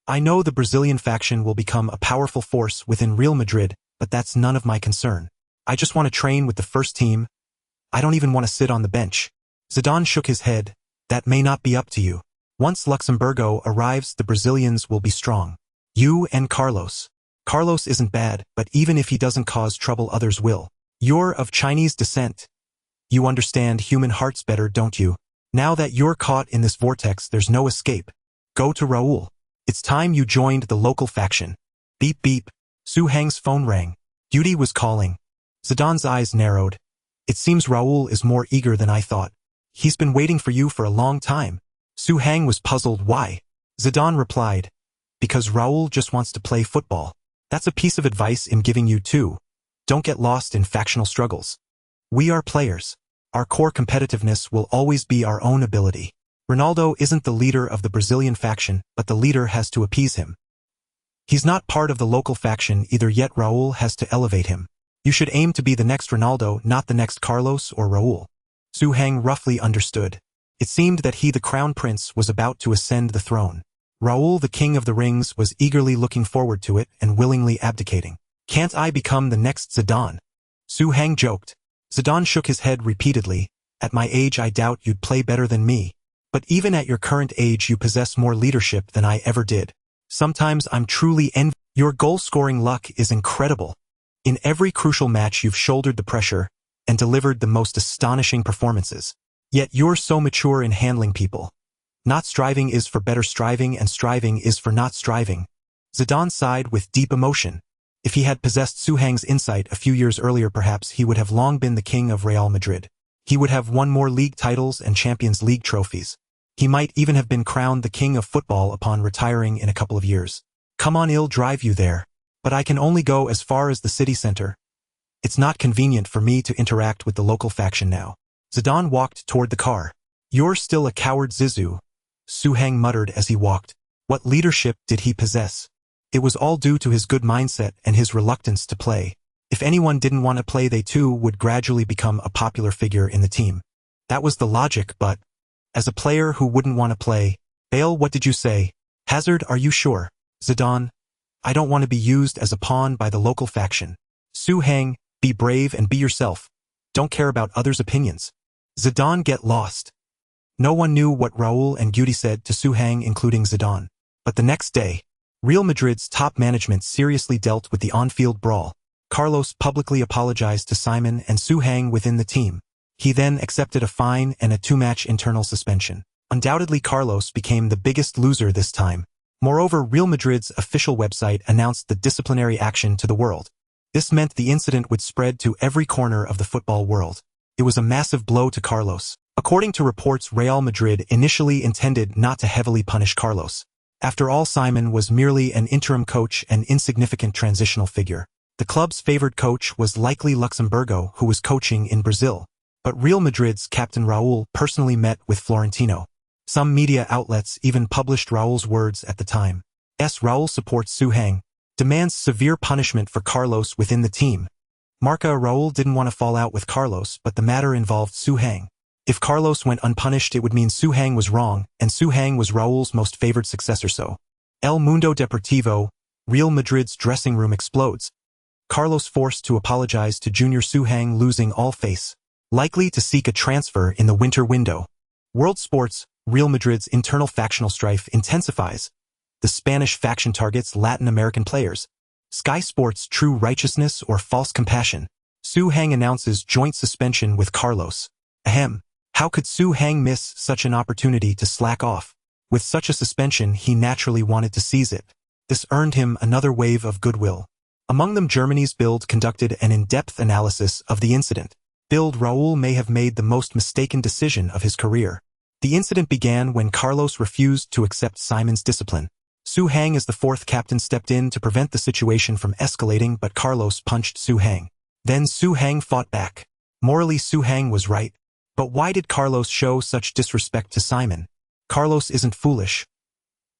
I know the Brazilian faction will become a powerful force within Real Madrid, but that's none of my concern. I just want to train with the first team. I don't even want to sit on the bench. Zidane shook his head. That may not be up to you. Once Luxemburgo arrives, the Brazilians will be strong. You and Carlos. Carlos isn't bad, but even if he doesn't cause trouble, others will. You're of Chinese descent. You understand human hearts better, don't you? Now that you're caught in this vortex, there's no escape. Go to Raul. It's time you joined the local faction. Beep beep. Su Hang's phone rang. Duty was calling. Zidane's eyes narrowed. It seems Raul is more eager than I thought. He's been waiting for you for a long time. Su Hang was puzzled. Why? Zidane replied. Because Raul just wants to play football. That's a piece of advice I'm giving you too. Don't get lost in factional struggles. We are players. Our core competitiveness will always be our own ability. Ronaldo isn't the leader of the Brazilian faction, but the leader has to appease him. He's not part of the local faction either, yet Raul has to elevate him. You should aim to be the next Ronaldo, not the next Carlos or Raul. Su Hang roughly understood. It seemed that he, the crown prince, was about to ascend the throne. Raul, the king of the rings, was eagerly looking forward to it and willingly abdicating. Can't I become the next Zidane? Su Hang joked. Zidane shook his head repeatedly. At my age, I doubt you'd play better than me. But even at your current age, you possess more leadership than I ever did. Sometimes I'm truly envious. Your goal-scoring luck is incredible. In every crucial match, you've shouldered the pressure and delivered the most astonishing performances. Yet you're so mature in handling people. Not striving is for better striving, and striving is for not striving. Zidane sighed with deep emotion. If he had possessed Su Hang's insight a few years earlier, perhaps he would have long been the king of Real Madrid. He would have won more league titles and Champions League trophies. He might even have been crowned the king of football upon retiring in a couple of years. Come on, I'll drive you there. But I can only go as far as the city center. It's not convenient for me to interact with the local faction now. Zidane walked toward the car. You're still a coward, Zizou. Su Hang muttered as he walked. What leadership did he possess? It was all due to his good mindset and his reluctance to play. If anyone didn't want to play, they too would gradually become a popular figure in the team. That was the logic, but as a player who wouldn't want to play, Bale, what did you say? Hazard, are you sure? Zidane, I don't want to be used as a pawn by the local faction. Su Hang, be brave and be yourself. Don't care about others' opinions. Zidane, get lost. No one knew what Raul and Guti said to Su Hang, including Zidane. But the next day, Real Madrid's top management seriously dealt with the on-field brawl. Carlos publicly apologized to Simon and Su Hang within the team. He then accepted a fine and a 2-match internal suspension. Undoubtedly, Carlos became the biggest loser this time. Moreover, Real Madrid's official website announced the disciplinary action to the world. This meant the incident would spread to every corner of the football world. It was a massive blow to Carlos. According to reports, Real Madrid initially intended not to heavily punish Carlos. After all, Simon was merely an interim coach and insignificant transitional figure. The club's favored coach was likely Luxemburgo, who was coaching in Brazil. But Real Madrid's captain Raul personally met with Florentino. Some media outlets even published Raul's words at the time. Raul supports Su Hang, demands severe punishment for Carlos within the team. Marca Raul didn't want to fall out with Carlos, but the matter involved Su Hang. If Carlos went unpunished, it would mean Su Hang was wrong, and Su Hang was Raul's most favored successor. So, El Mundo Deportivo, Real Madrid's dressing room explodes. Carlos forced to apologize to Junior Su Hang, losing all face. Likely to seek a transfer in the winter window. World Sports, Real Madrid's internal factional strife intensifies. The Spanish faction targets Latin American players. Sky Sports, true righteousness or false compassion. Su Hang announces joint suspension with Carlos. Ahem. How could Su Hang miss such an opportunity to slack off? With such a suspension, he naturally wanted to seize it. This earned him another wave of goodwill. Among them, Germany's Bild conducted an in-depth analysis of the incident. Bild, Raul may have made the most mistaken decision of his career. The incident began when Carlos refused to accept Simon's discipline. Su Hang, as the fourth captain, stepped in to prevent the situation from escalating, but Carlos punched Su Hang. Then Su Hang fought back. Morally, Su Hang was right. But why did Carlos show such disrespect to Simon? Carlos isn't foolish.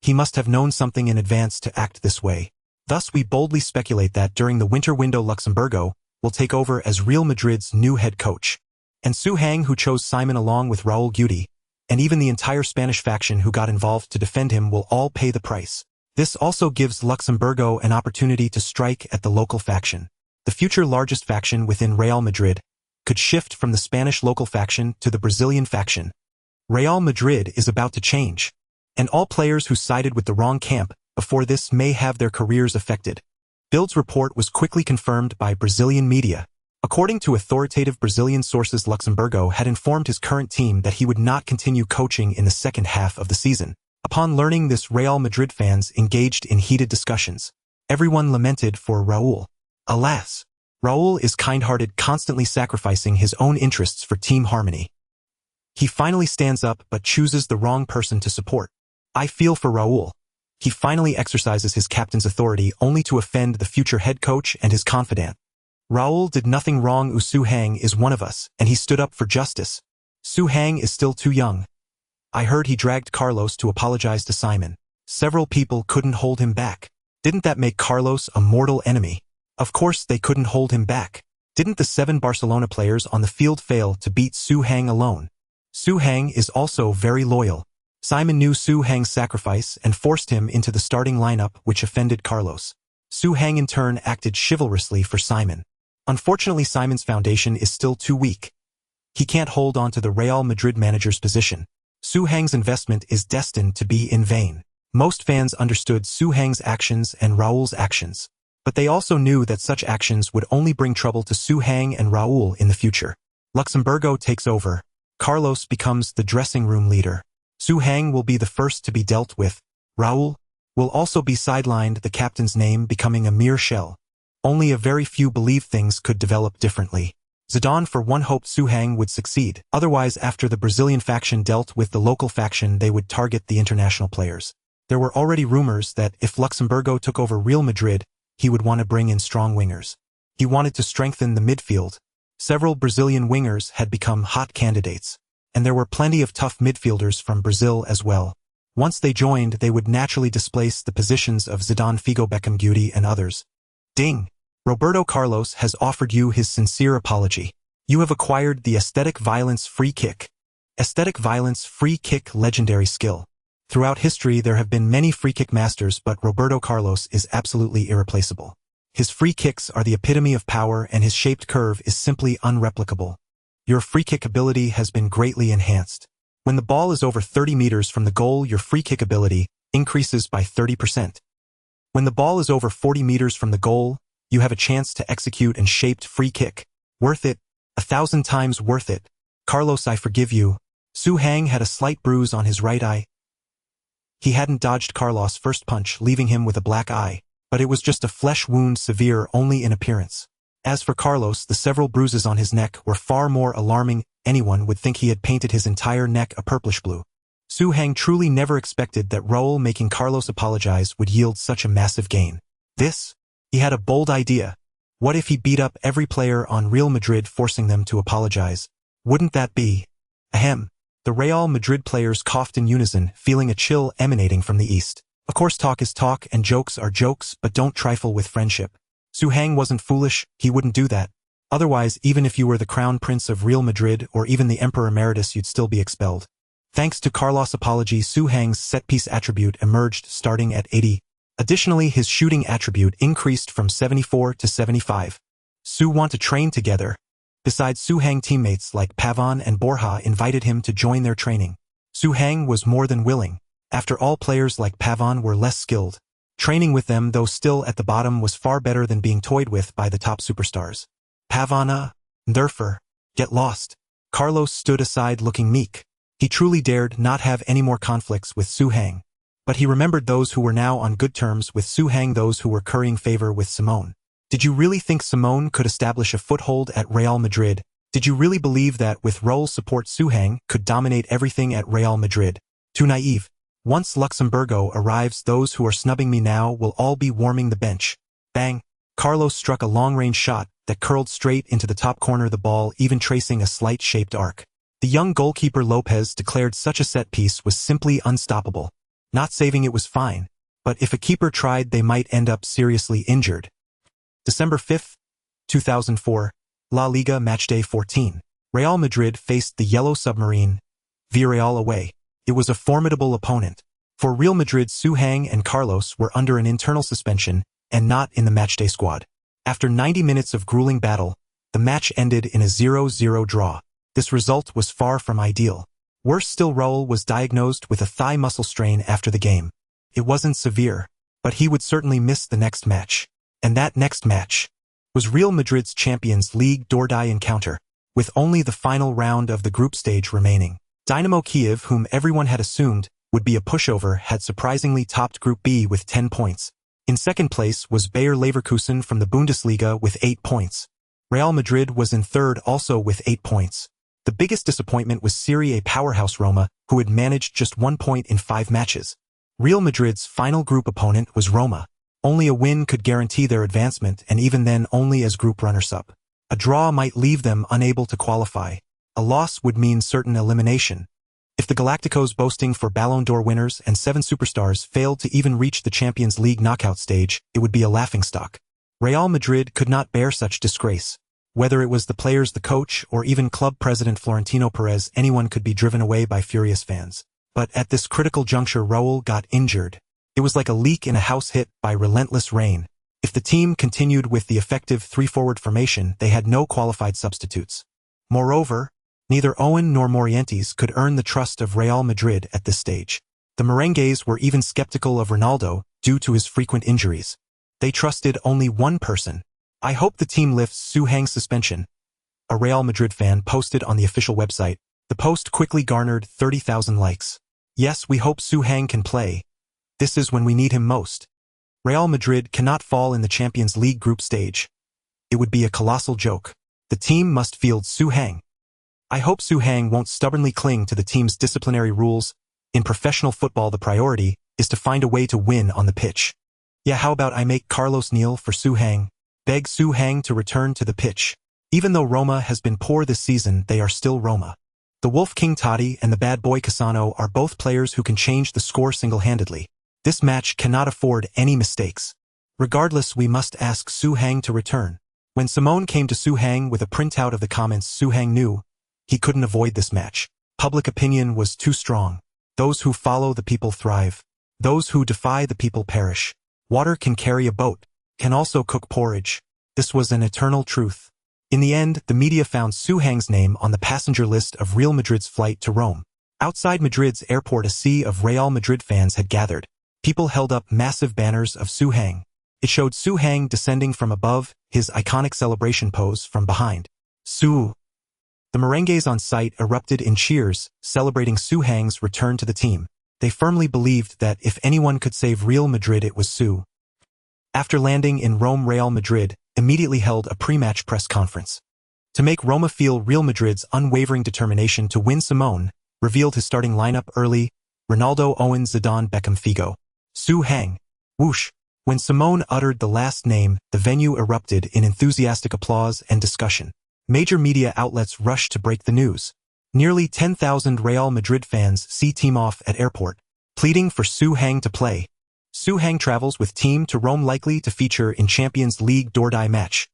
He must have known something in advance to act this way. Thus we boldly speculate that during the winter window Luxemburgo will take over as Real Madrid's new head coach. And Su Hang, who chose Simon along with Raul Guti, and even the entire Spanish faction who got involved to defend him, will all pay the price. This also gives Luxemburgo an opportunity to strike at the local faction. The future largest faction within Real Madrid could shift from the Spanish local faction to the Brazilian faction. Real Madrid is about to change, and all players who sided with the wrong camp before this may have their careers affected. Bild's report was quickly confirmed by Brazilian media. According to authoritative Brazilian sources, Luxemburgo had informed his current team that he would not continue coaching in the second half of the season. Upon learning this, Real Madrid fans engaged in heated discussions. Everyone lamented for Raul. Alas, Raul is kind-hearted, constantly sacrificing his own interests for team harmony. He finally stands up but chooses the wrong person to support. I feel for Raul. He finally exercises his captain's authority only to offend the future head coach and his confidant. Raul did nothing wrong. Su Hang is one of us, and he stood up for justice. Su Hang is still too young. I heard he dragged Carlos to apologize to Simon. Several people couldn't hold him back. Didn't that make Carlos a mortal enemy? Of course they couldn't hold him back. Didn't the 7 Barcelona players on the field fail to beat Su Hang alone? Su Hang is also very loyal. Simon knew Su Hang's sacrifice and forced him into the starting lineup, which offended Carlos. Su Hang in turn acted chivalrously for Simon. Unfortunately, Simon's foundation is still too weak. He can't hold on to the Real Madrid manager's position. Su Hang's investment is destined to be in vain. Most fans understood Su Hang's actions and Raul's actions, but they also knew that such actions would only bring trouble to Su Hang and Raul in the future. Luxemburgo takes over. Carlos becomes the dressing room leader. Su Hang will be the first to be dealt with. Raul will also be sidelined, the captain's name becoming a mere shell. Only a very few believe things could develop differently. Zidane for one hoped Su Hang would succeed. Otherwise, after the Brazilian faction dealt with the local faction, they would target the international players. There were already rumors that if Luxemburgo took over Real Madrid, he would want to bring in strong wingers. He wanted to strengthen the midfield. Several Brazilian wingers had become hot candidates, and there were plenty of tough midfielders from Brazil as well. Once they joined, they would naturally displace the positions of Zidane, Figo, Beckham, Guti, and others. Ding! Roberto Carlos has offered you his sincere apology. You have acquired the aesthetic violence free kick. Aesthetic violence free kick, legendary skill. Throughout history there have been many free kick masters, but Roberto Carlos is absolutely irreplaceable. His free kicks are the epitome of power, and his shaped curve is simply unreplicable. Your free kick ability has been greatly enhanced. When the ball is over 30 meters from the goal, your free kick ability increases by 30%. When the ball is over 40 meters from the goal, you have a chance to execute a shaped free kick. Worth it, 1,000 times worth it. Carlos, I forgive you. Su Hang had a slight bruise on his right eye. He hadn't dodged Carlos' first punch, leaving him with a black eye, but it was just a flesh wound, severe only in appearance. As for Carlos, the several bruises on his neck were far more alarming. Anyone would think he had painted his entire neck a purplish blue. Su Hang truly never expected that Raul making Carlos apologize would yield such a massive gain. He had a bold idea. What if he beat up every player on Real Madrid, forcing them to apologize? Wouldn't that be? Ahem. The Real Madrid players coughed in unison, feeling a chill emanating from the east. Of course, talk is talk and jokes are jokes, but don't trifle with friendship. Su Hang wasn't foolish, he wouldn't do that. Otherwise, even if you were the crown prince of Real Madrid or even the emperor emeritus, you'd still be expelled. Thanks to Carlos' apology, Su Hang's set-piece attribute emerged starting at 80. Additionally, his shooting attribute increased from 74 to 75. Su want to train together. Besides, Su Hang teammates like Pavon and Borja invited him to join their training. Su Hang was more than willing. After all, players like Pavon were less skilled. Training with them, though still at the bottom, was far better than being toyed with by the top superstars. Pavon, therefore, get lost. Carlos stood aside looking meek. He truly dared not have any more conflicts with Su Hang. But he remembered those who were now on good terms with Su Hang, those who were currying favor with Simone. Did you really think Simone could establish a foothold at Real Madrid? Did you really believe that with Raul's support Su Hang could dominate everything at Real Madrid? Too naive. Once Luxemburgo arrives, those who are snubbing me now will all be warming the bench. Bang. Carlos struck a long-range shot that curled straight into the top corner of the ball, even tracing a slight-shaped arc. The young goalkeeper Lopez declared such a set piece was simply unstoppable. Not saving it was fine, but if a keeper tried, they might end up seriously injured. December 5, 2004, La Liga Matchday 14. Real Madrid faced the Yellow Submarine, Villarreal away. It was a formidable opponent. For Real Madrid, Suhang and Carlos were under an internal suspension and not in the matchday squad. After 90 minutes of grueling battle, the match ended in a 0-0 draw. This result was far from ideal. Worse still, Raul was diagnosed with a thigh muscle strain after the game. It wasn't severe, but he would certainly miss the next match. And that next match was Real Madrid's Champions League do-or-die encounter, with only the final round of the group stage remaining. Dynamo Kiev, whom everyone had assumed would be a pushover, had surprisingly topped Group B with 10 points. In second place was Bayer Leverkusen from the Bundesliga with 8 points. Real Madrid was in third also with 8 points. The biggest disappointment was Serie A powerhouse Roma, who had managed just 1 point in 5 matches. Real Madrid's final group opponent was Roma. Only a win could guarantee their advancement, and even then only as group runners-up. A draw might leave them unable to qualify. A loss would mean certain elimination. If the Galacticos, boasting 4 Ballon d'Or winners and 7 superstars, failed to even reach the Champions League knockout stage, it would be a laughingstock. Real Madrid could not bear such disgrace. Whether it was the players, the coach, or even club president Florentino Perez, anyone could be driven away by furious fans. But at this critical juncture, Raul got injured. It was like a leak in a house hit by relentless rain. If the team continued with the effective 3-forward formation, they had no qualified substitutes. Moreover, neither Owen nor Morientes could earn the trust of Real Madrid at this stage. The merengues were even skeptical of Ronaldo due to his frequent injuries. They trusted only one person. "I hope the team lifts Suhang's suspension," a Real Madrid fan posted on the official website. The post quickly garnered 30,000 likes. "Yes, we hope Suhang can play. This is when we need him most. Real Madrid cannot fall in the Champions League group stage. It would be a colossal joke. The team must field Suhang. I hope Suhang won't stubbornly cling to the team's disciplinary rules. In professional football, the priority is to find a way to win on the pitch. Yeah, how about I make Carlos kneel for Suhang? Beg Suhang to return to the pitch. Even though Roma has been poor this season, they are still Roma. The Wolf King Totti and the bad boy Cassano are both players who can change the score single-handedly. This match cannot afford any mistakes. Regardless, we must ask Suhang to return." When Simone came to Suhang with a printout of the comments, Suhang knew he couldn't avoid this match. Public opinion was too strong. Those who follow the people thrive. Those who defy the people perish. Water can carry a boat, can also cook porridge. This was an eternal truth. In the end, the media found Suhang's name on the passenger list of Real Madrid's flight to Rome. Outside Madrid's airport, a sea of Real Madrid fans had gathered. People held up massive banners of Suhang. It showed Suhang descending from above, his iconic celebration pose from behind. The merengues on site erupted in cheers, celebrating Suhang's return to the team. They firmly believed that if anyone could save Real Madrid, it was Su. After landing in Rome, Real Madrid immediately held a pre-match press conference. To make Roma feel Real Madrid's unwavering determination to win, Simone revealed his starting lineup early: Ronaldo, Owen, Zidane, Beckham, Figo. Suhang. Whoosh. When Simone uttered the last name, the venue erupted in enthusiastic applause and discussion. Major media outlets rushed to break the news. Nearly 10,000 Real Madrid fans see team off at airport, pleading for Suhang to play. Suhang travels with team to Rome, likely to feature in Champions League do-or-die match.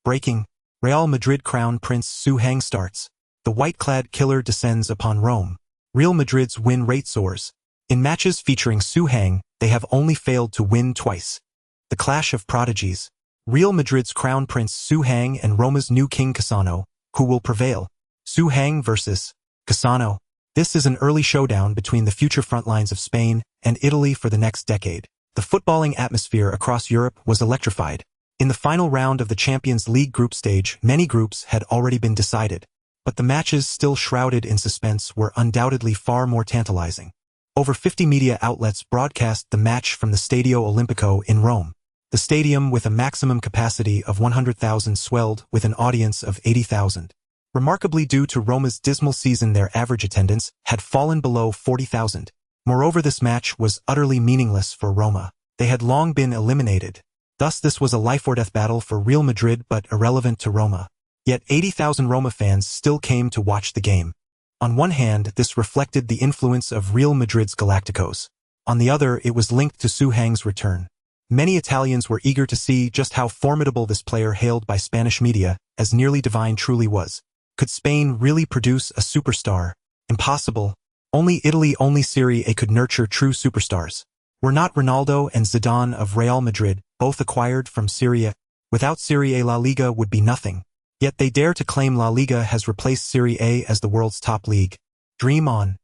Breaking. Real Madrid crown prince Suhang starts. The white-clad killer descends upon Rome. Real Madrid's win rate soars. In matches featuring Suhang, they have only failed to win twice. The clash of prodigies. Real Madrid's crown prince Suhang and Roma's new king Cassano. Who will prevail? Suhang versus Cassano. This is an early showdown between the future front lines of Spain and Italy for the next decade. The footballing atmosphere across Europe was electrified. In the final round of the Champions League group stage, many groups had already been decided, but the matches still shrouded in suspense were undoubtedly far more tantalizing. Over 50 media outlets broadcast the match from the Stadio Olimpico in Rome. The stadium, with a maximum capacity of 100,000, swelled with an audience of 80,000. Remarkably, due to Roma's dismal season, their average attendance had fallen below 40,000. Moreover, this match was utterly meaningless for Roma. They had long been eliminated. Thus this was a life-or-death battle for Real Madrid but irrelevant to Roma. Yet 80,000 Roma fans still came to watch the game. On one hand, this reflected the influence of Real Madrid's Galacticos. On the other, it was linked to Zidane return. Many Italians were eager to see just how formidable this player hailed by Spanish media, as nearly divine truly was. Could Spain really produce a superstar? Impossible. Only Italy, only Serie A could nurture true superstars. Were not Ronaldo and Zidane of Real Madrid, both acquired from Serie A? Without Serie A, La Liga would be nothing. Yet they dare to claim La Liga has replaced Serie A as the world's top league. Dream on.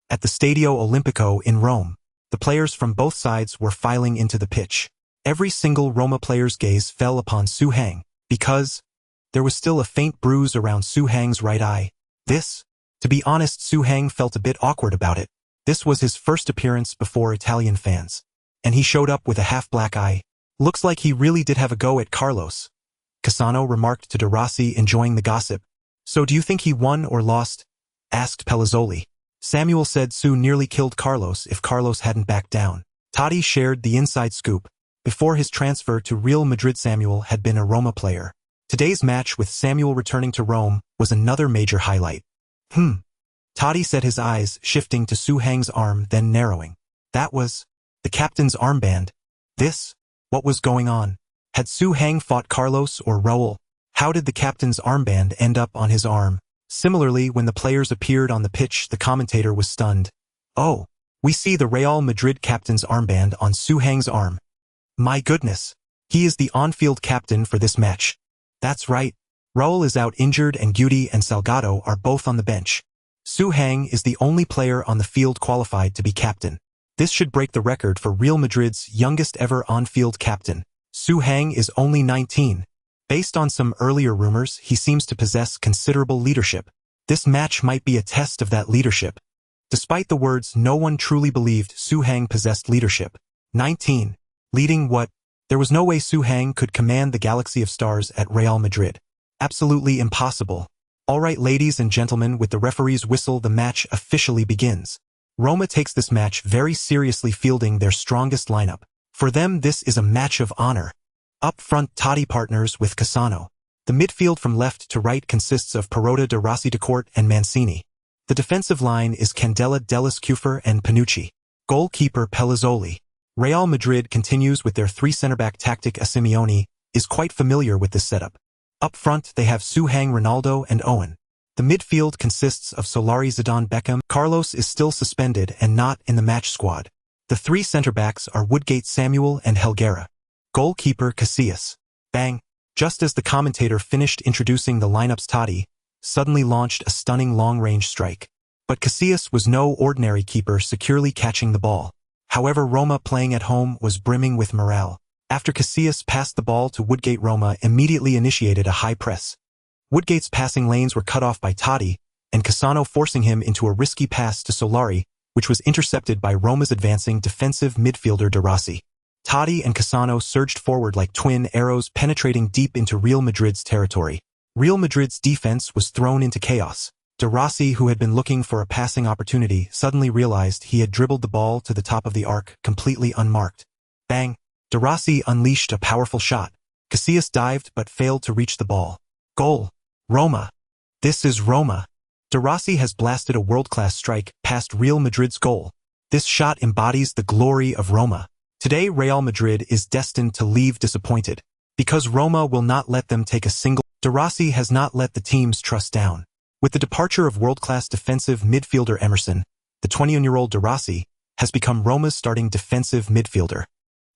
At the Stadio Olimpico in Rome, the players from both sides were filing into the pitch. Every single Roma player's gaze fell upon Zidane, because there was still a faint bruise around Zidane's right eye. To be honest, Zidane felt a bit awkward about it. This was his first appearance before Italian fans. And he showed up with a half-black eye. Looks like he really did have a go at Carlos. Cassano remarked to De Rossi, enjoying the gossip. So do you think he won or lost? Asked Pelazzoli. Samuel said Su nearly killed Carlos if Carlos hadn't backed down. Totti shared the inside scoop. Before his transfer to Real Madrid, Samuel had been a Roma player. Today's match, with Samuel returning to Rome, was another major highlight. Totti said, his eyes shifting to Zidane's arm, then narrowing. That was the captain's armband. What was going on? Had Zidane fought Carlos or Raul? How did the captain's armband end up on his arm? Similarly, when the players appeared on the pitch, the commentator was stunned. Oh, we see the Real Madrid captain's armband on Zidane's arm. My goodness, he is the on-field captain for this match. That's right. Raul is out injured and Guti and Salgado are both on the bench. Zidane is the only player on the field qualified to be captain. This should break the record for Real Madrid's youngest ever on-field captain. Zidane is only 19. Based on some earlier rumors, he seems to possess considerable leadership. This match might be a test of that leadership. Despite the words, no one truly believed Zidane possessed leadership. 19. Leading what? There was no way Zidane could command the galaxy of stars at Real Madrid. Absolutely impossible. All right, ladies and gentlemen, with the referee's whistle, the match officially begins. Roma takes this match very seriously, fielding their strongest lineup. For them, this is a match of honor. Up front, Totti partners with Cassano. The midfield from left to right consists of Perrotta, De Rossi, Decourt, and Mancini. The defensive line is Candela, Delis, Cufer, and Panucci. Goalkeeper Pelazzoli. Real Madrid continues with their three center-back tactic. Simeone is quite familiar with this setup. Up front, they have Zidane, Ronaldo, and Owen. The midfield consists of Solari, Zidane, Beckham. Carlos is still suspended and not in the match squad. The three center-backs are Woodgate, Samuel, and Helguera. Goalkeeper Casillas. Bang! Just as the commentator finished introducing the lineups, Totti suddenly launched a stunning long-range strike. But Casillas was no ordinary keeper, securely catching the ball. However, Roma, playing at home, was brimming with morale. After Casillas passed the ball to Woodgate, Roma immediately initiated a high press. Woodgate's passing lanes were cut off by Totti, and Cassano forcing him into a risky pass to Solari, which was intercepted by Roma's advancing defensive midfielder De Rossi. Totti and Cassano surged forward like twin arrows, penetrating deep into Real Madrid's territory. Real Madrid's defense was thrown into chaos. De Rossi, who had been looking for a passing opportunity, suddenly realized he had dribbled the ball to the top of the arc, completely unmarked. Bang! De Rossi unleashed a powerful shot. Casillas dived but failed to reach the ball. Goal! Roma! This is Roma! De Rossi has blasted a world-class strike past Real Madrid's goal. This shot embodies the glory of Roma. Today, Real Madrid is destined to leave disappointed, because Roma will not let them take a single. De Rossi has not let the team's trust down. With the departure of world-class defensive midfielder Emerson, the 21-year-old De Rossi has become Roma's starting defensive midfielder.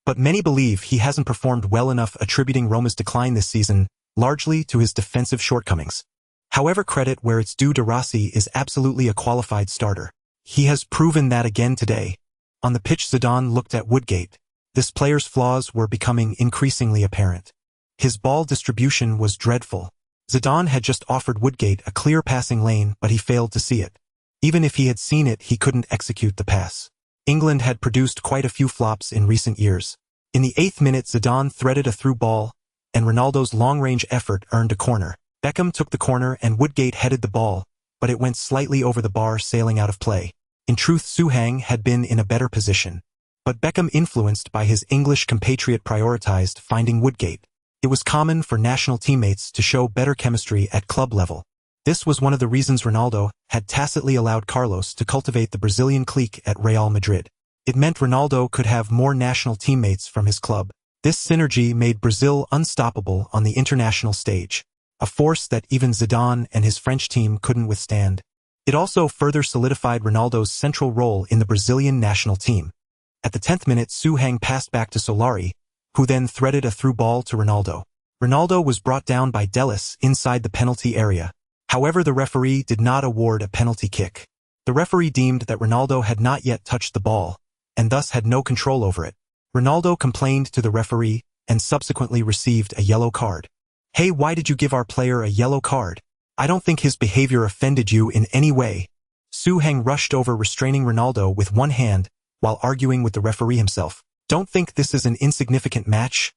But many believe he hasn't performed well enough, attributing Roma's decline this season largely to his defensive shortcomings. However, credit where it's due, De Rossi is absolutely a qualified starter. He has proven that again today. On the pitch, Zidane looked at Woodgate. This player's flaws were becoming increasingly apparent. His ball distribution was dreadful. Zidane had just offered Woodgate a clear passing lane, but he failed to see it. Even if he had seen it, he couldn't execute the pass. England had produced quite a few flops in recent years. In the 8th minute, Zidane threaded a through ball, and Ronaldo's long-range effort earned a corner. Beckham took the corner and Woodgate headed the ball, but it went slightly over the bar, sailing out of play. In truth, Zidane had been in a better position. But Beckham, influenced by his English compatriot, prioritized finding Woodgate. It was common for national teammates to show better chemistry at club level. This was one of the reasons Ronaldo had tacitly allowed Carlos to cultivate the Brazilian clique at Real Madrid. It meant Ronaldo could have more national teammates from his club. This synergy made Brazil unstoppable on the international stage, a force that even Zidane and his French team couldn't withstand. It also further solidified Ronaldo's central role in the Brazilian national team. At the 10th minute, Suhang passed back to Solari, who then threaded a through ball to Ronaldo. Ronaldo was brought down by Delis inside the penalty area. However, the referee did not award a penalty kick. The referee deemed that Ronaldo had not yet touched the ball, and thus had no control over it. Ronaldo complained to the referee, and subsequently received a yellow card. "Hey, why did you give our player a yellow card? I don't think his behavior offended you in any way." Suhang rushed over, restraining Ronaldo with one hand, while arguing with the referee himself. "Don't think this is an insignificant match.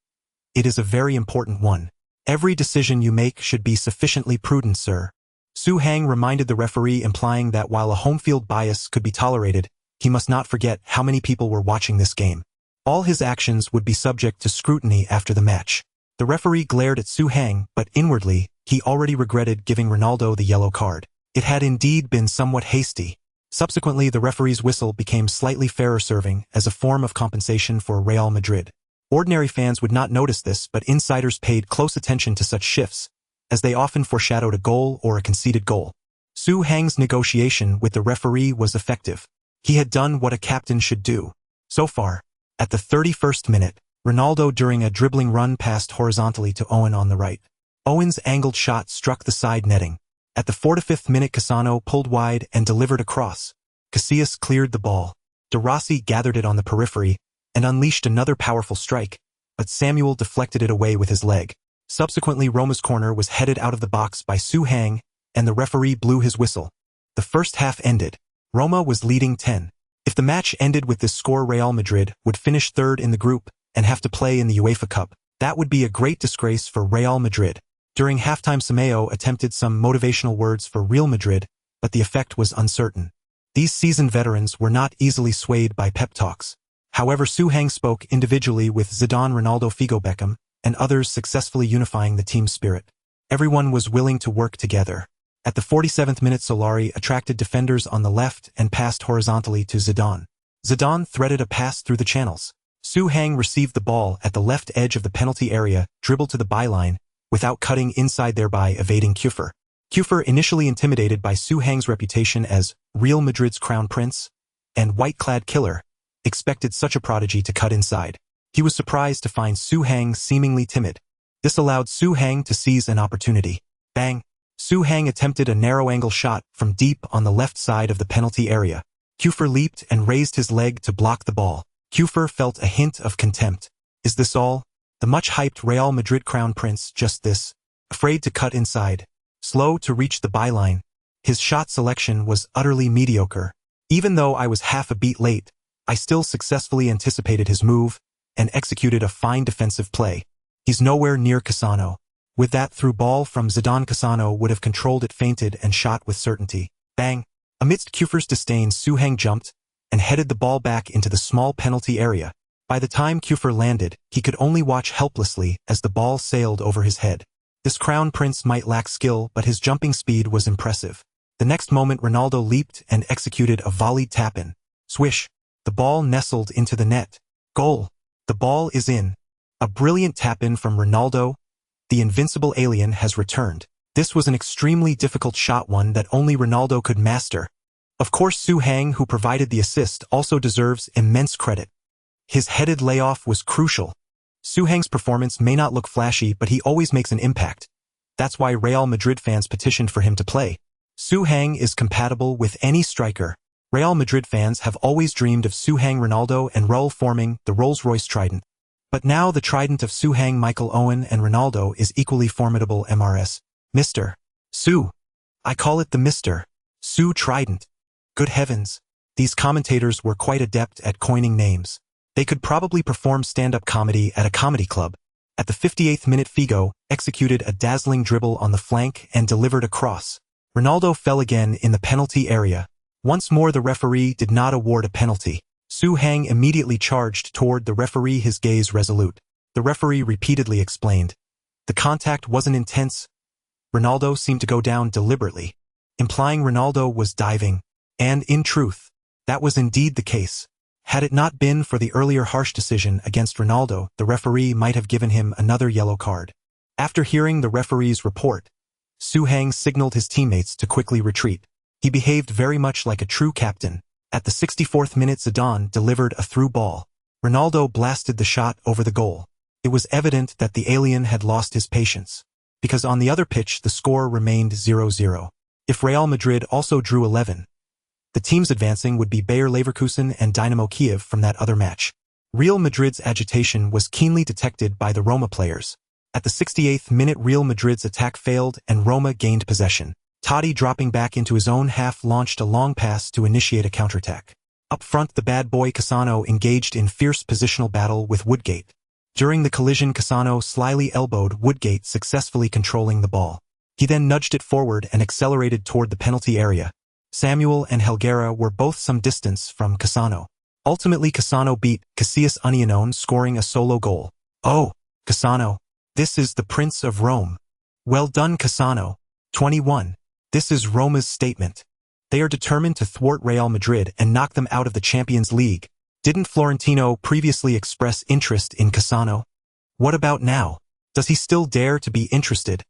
It is a very important one. Every decision you make should be sufficiently prudent, sir." Suhang reminded the referee, implying that while a home field bias could be tolerated, he must not forget how many people were watching this game. All his actions would be subject to scrutiny after the match. The referee glared at Suhang, but inwardly, he already regretted giving Ronaldo the yellow card. It had indeed been somewhat hasty. Subsequently, the referee's whistle became slightly fairer, serving as a form of compensation for Real Madrid. Ordinary fans would not notice this, but insiders paid close attention to such shifts, as they often foreshadowed a goal or a conceded goal. Suhang's negotiation with the referee was effective. He had done what a captain should do. So far, at the 31st minute, Ronaldo, during a dribbling run, passed horizontally to Owen on the right. Owen's angled shot struck the side netting. At the 45th minute, Cassano pulled wide and delivered a cross. Casillas cleared the ball. De Rossi gathered it on the periphery and unleashed another powerful strike, but Samuel deflected it away with his leg. Subsequently, Roma's corner was headed out of the box by Suhang, and the referee blew his whistle. The first half ended. Roma was leading 10. If the match ended with this score, Real Madrid would finish third in the group and have to play in the UEFA Cup. That would be a great disgrace for Real Madrid. During halftime, Simeo attempted some motivational words for Real Madrid, but the effect was uncertain. These seasoned veterans were not easily swayed by pep talks. However, Suhang spoke individually with Zidane, Ronaldo, Figo, Beckham, and others, successfully unifying the team spirit. Everyone was willing to work together. At the 47th minute, Solari attracted defenders on the left and passed horizontally to Zidane. Zidane threaded a pass through the channels. Suhang received the ball at the left edge of the penalty area, dribbled to the byline, without cutting inside, thereby evading Kufur. Kufur, initially intimidated by Suhang's reputation as Real Madrid's crown prince and white-clad killer, expected such a prodigy to cut inside. He was surprised to find Suhang seemingly timid. This allowed Suhang to seize an opportunity. Bang! Suhang attempted a narrow-angle shot from deep on the left side of the penalty area. Kufur leaped and raised his leg to block the ball. Kufur felt a hint of contempt. Is this all? The much-hyped Real Madrid crown prince just this? Afraid to cut inside? Slow to reach the byline? His shot selection was utterly mediocre. Even though I was half a beat late, I still successfully anticipated his move and executed a fine defensive play. He's nowhere near Cassano. With that through ball from Zidane, Cassano would have controlled it, feinted, and shot with certainty. Bang! Amidst Kufur's disdain, Suhang jumped and headed the ball back into the small penalty area. By the time Kufur landed, he could only watch helplessly as the ball sailed over his head. This crown prince might lack skill, but his jumping speed was impressive. The next moment, Ronaldo leaped and executed a volleyed tap-in. Swish! The ball nestled into the net. Goal! The ball is in. A brilliant tap-in from Ronaldo. The invincible alien has returned. This was an extremely difficult shot, one that only Ronaldo could master. Of course, Suhang, who provided the assist, also deserves immense credit. His headed layoff was crucial. Suhang's performance may not look flashy, but he always makes an impact. That's why Real Madrid fans petitioned for him to play. Suhang is compatible with any striker. Real Madrid fans have always dreamed of Suhang, Ronaldo, and Raul forming the Rolls-Royce Trident. But now the trident of Suhang, Michael Owen, and Ronaldo is equally formidable. Mrs. Mr. Su. I call it the Mr. Su Trident. Good heavens. These commentators were quite adept at coining names. They could probably perform stand-up comedy at a comedy club. At the 58th minute, Figo executed a dazzling dribble on the flank and delivered a cross. Ronaldo fell again in the penalty area. Once more, the referee did not award a penalty. Hang immediately charged toward the referee, his gaze resolute. The referee repeatedly explained. The contact wasn't intense. Ronaldo seemed to go down deliberately, implying Ronaldo was diving. And, in truth, that was indeed the case. Had it not been for the earlier harsh decision against Ronaldo, the referee might have given him another yellow card. After hearing the referee's report, Hang signaled his teammates to quickly retreat. He behaved very much like a true captain. At the 64th minute, Zidane delivered a through ball. Ronaldo blasted the shot over the goal. It was evident that the alien had lost his patience, because on the other pitch the score remained 0-0. If Real Madrid also drew 11, the teams advancing would be Bayer Leverkusen and Dynamo Kiev from that other match. Real Madrid's agitation was keenly detected by the Roma players. At the 68th minute, Real Madrid's attack failed and Roma gained possession. Totti, dropping back into his own half, launched a long pass to initiate a counterattack. Up front, the bad boy Cassano engaged in fierce positional battle with Woodgate. During the collision, Cassano slyly elbowed Woodgate, successfully controlling the ball. He then nudged it forward and accelerated toward the penalty area. Samuel and Helguera were both some distance from Cassano. Ultimately, Cassano beat Casillas Union, scoring a solo goal. Oh, Cassano! This is the Prince of Rome. Well done, Cassano. 21. This is Roma's statement. They are determined to thwart Real Madrid and knock them out of the Champions League. Didn't Florentino previously express interest in Cassano? What about now? Does he still dare to be interested?